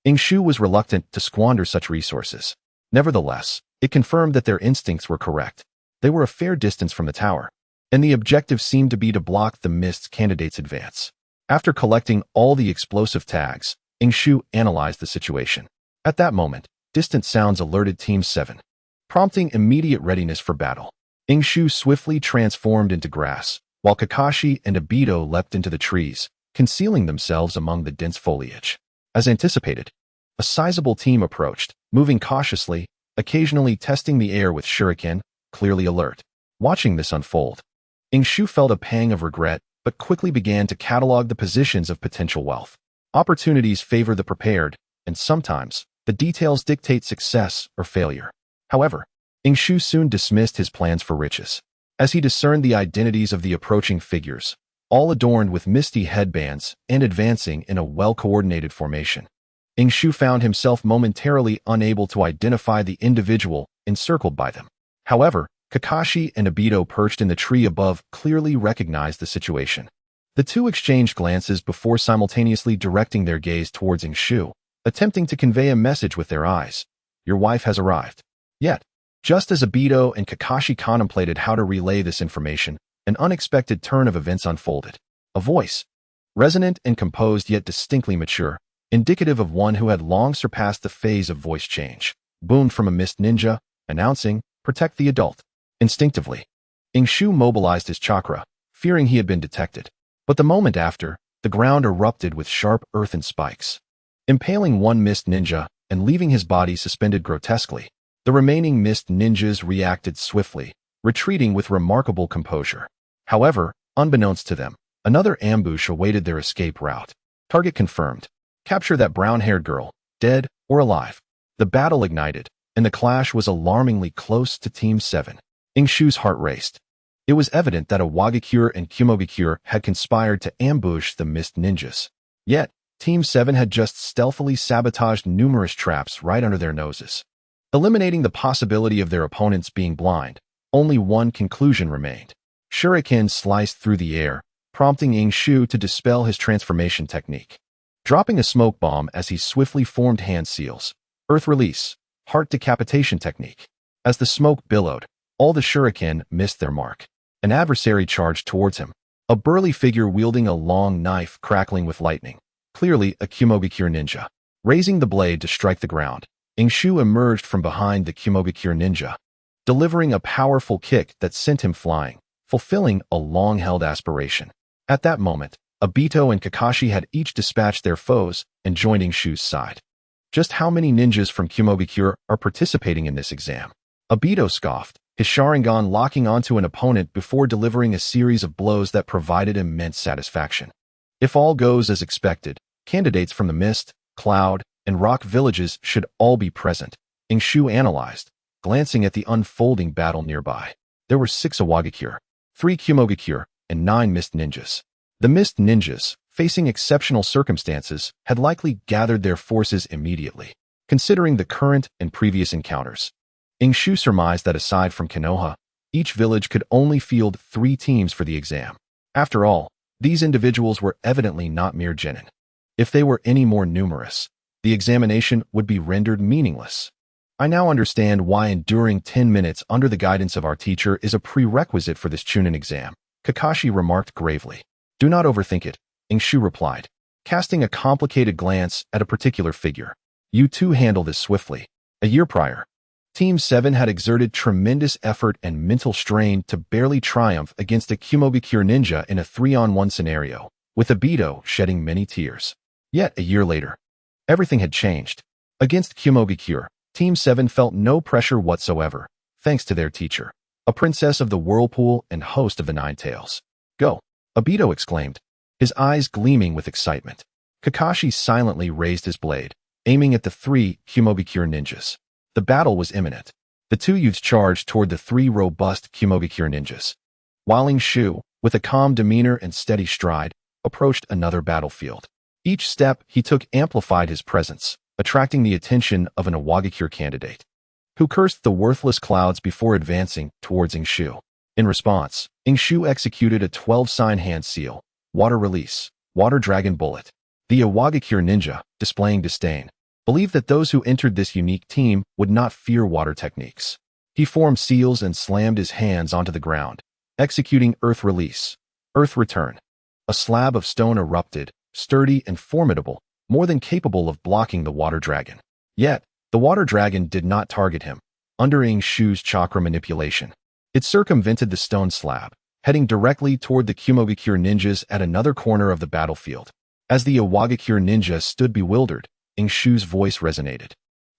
Ingshu was reluctant to squander such resources. Nevertheless, it confirmed that their instincts were correct. They were a fair distance from the tower, and the objective seemed to be to block the mist candidate's advance. After collecting all the explosive tags, Ingshu analyzed the situation. At that moment, distant sounds alerted Team 7, prompting immediate readiness for battle. Ingshu swiftly transformed into grass, while Kakashi and Obito leapt into the trees, concealing themselves among the dense foliage. As anticipated, a sizable team approached, moving cautiously, occasionally testing the air with shuriken, clearly alert. Watching this unfold, Ingshu felt a pang of regret, but quickly began to catalog the positions of potential wealth. Opportunities favor the prepared, and sometimes, the details dictate success or failure. However, Ingshu soon dismissed his plans for riches, as he discerned the identities of the approaching figures, all adorned with misty headbands and advancing in a well-coordinated formation. Ingshu found himself momentarily unable to identify the individual encircled by them. However, Kakashi and Obito perched in the tree above clearly recognized the situation. The two exchanged glances before simultaneously directing their gaze towards Ingshu, attempting to convey a message with their eyes. Your wife has arrived. Yet, just as Obito and Kakashi contemplated how to relay this information, an unexpected turn of events unfolded. A voice, resonant and composed yet distinctly mature, indicative of one who had long surpassed the phase of voice change, boomed from a mist ninja, announcing, "Protect the adult." Instinctively, Ingshu mobilized his chakra, fearing he had been detected. But the moment after, the ground erupted with sharp earthen spikes, impaling one mist ninja and leaving his body suspended grotesquely. The remaining mist ninjas reacted swiftly, retreating with remarkable composure. However, unbeknownst to them, another ambush awaited their escape route. Target confirmed. Capture that brown-haired girl, dead or alive. The battle ignited, and the clash was alarmingly close to Team 7. Ingshu's heart raced. It was evident that a Wagakure and Kumogakure had conspired to ambush the mist ninjas. Yet, Team 7 had just stealthily sabotaged numerous traps right under their noses. Eliminating the possibility of their opponents being blind, only one conclusion remained. Shuriken sliced through the air, prompting Ingshu to dispel his transformation technique. Dropping a smoke bomb as he swiftly formed hand seals. Earth release, heart decapitation technique. As the smoke billowed, all the shuriken missed their mark. An adversary charged towards him, a burly figure wielding a long knife crackling with lightning, clearly a Kumogakure ninja. Raising the blade to strike the ground, Ingshu emerged from behind the Kumogakure ninja, delivering a powerful kick that sent him flying, fulfilling a long-held aspiration. At that moment, Obito and Kakashi had each dispatched their foes and joined Ingshu's side. Just how many ninjas from Kumogakure are participating in this exam? Obito scoffed, his Sharingan locking onto an opponent before delivering a series of blows that provided immense satisfaction. If all goes as expected, candidates from the Mist, Cloud, and Rock villages should all be present, Ingshu analyzed, glancing at the unfolding battle nearby. There were 6 Awagakure, 3 Kumogakure, and 9 Mist ninjas. The Mist ninjas, facing exceptional circumstances, had likely gathered their forces immediately, considering the current and previous encounters. Ingshu surmised that aside from Konoha, each village could only field 3 teams for the exam. After all, These individuals were evidently not mere genin. If they were any more numerous, the examination would be rendered meaningless. I now understand why enduring 10 minutes under the guidance of our teacher is a prerequisite for this Chunin exam, Kakashi remarked gravely. Do not overthink it, Shu replied, casting a complicated glance at a particular figure. You too handle this swiftly. A year prior, Team 7 had exerted tremendous effort and mental strain to barely triumph against a Kumogakure ninja in a 3-on-1 scenario, with Obito shedding many tears. Yet, a year later, everything had changed. Against Kumogakure, Team 7 felt no pressure whatsoever, thanks to their teacher, a princess of the whirlpool and host of the Nine Tails. Go! Obito exclaimed, his eyes gleaming with excitement. Kakashi silently raised his blade, aiming at the 3 Kumogakure ninjas. The battle was imminent. The two youths charged toward the 3 robust Kumogakure ninjas. While Shu, with a calm demeanor and steady stride, approached another battlefield. Each step he took amplified his presence, attracting the attention of an Iwagakure candidate, who cursed the worthless clouds before advancing towards Shu. In response, Shu executed a 12-sign hand seal, water release, water dragon bullet. The Iwagakure ninja, displaying disdain, believed that those who entered this unique team would not fear water techniques. He formed seals and slammed his hands onto the ground, executing earth release, earth return. A slab of stone erupted, sturdy and formidable, more than capable of blocking the water dragon. Yet, the water dragon did not target him, under Shu's chakra manipulation. It circumvented the stone slab, heading directly toward the Kumogakure ninjas at another corner of the battlefield. As the Iwagakure ninja stood bewildered, Shu's voice resonated,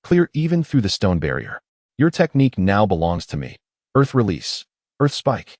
clear even through the stone barrier. Your technique now belongs to me. Earth release, earth spike.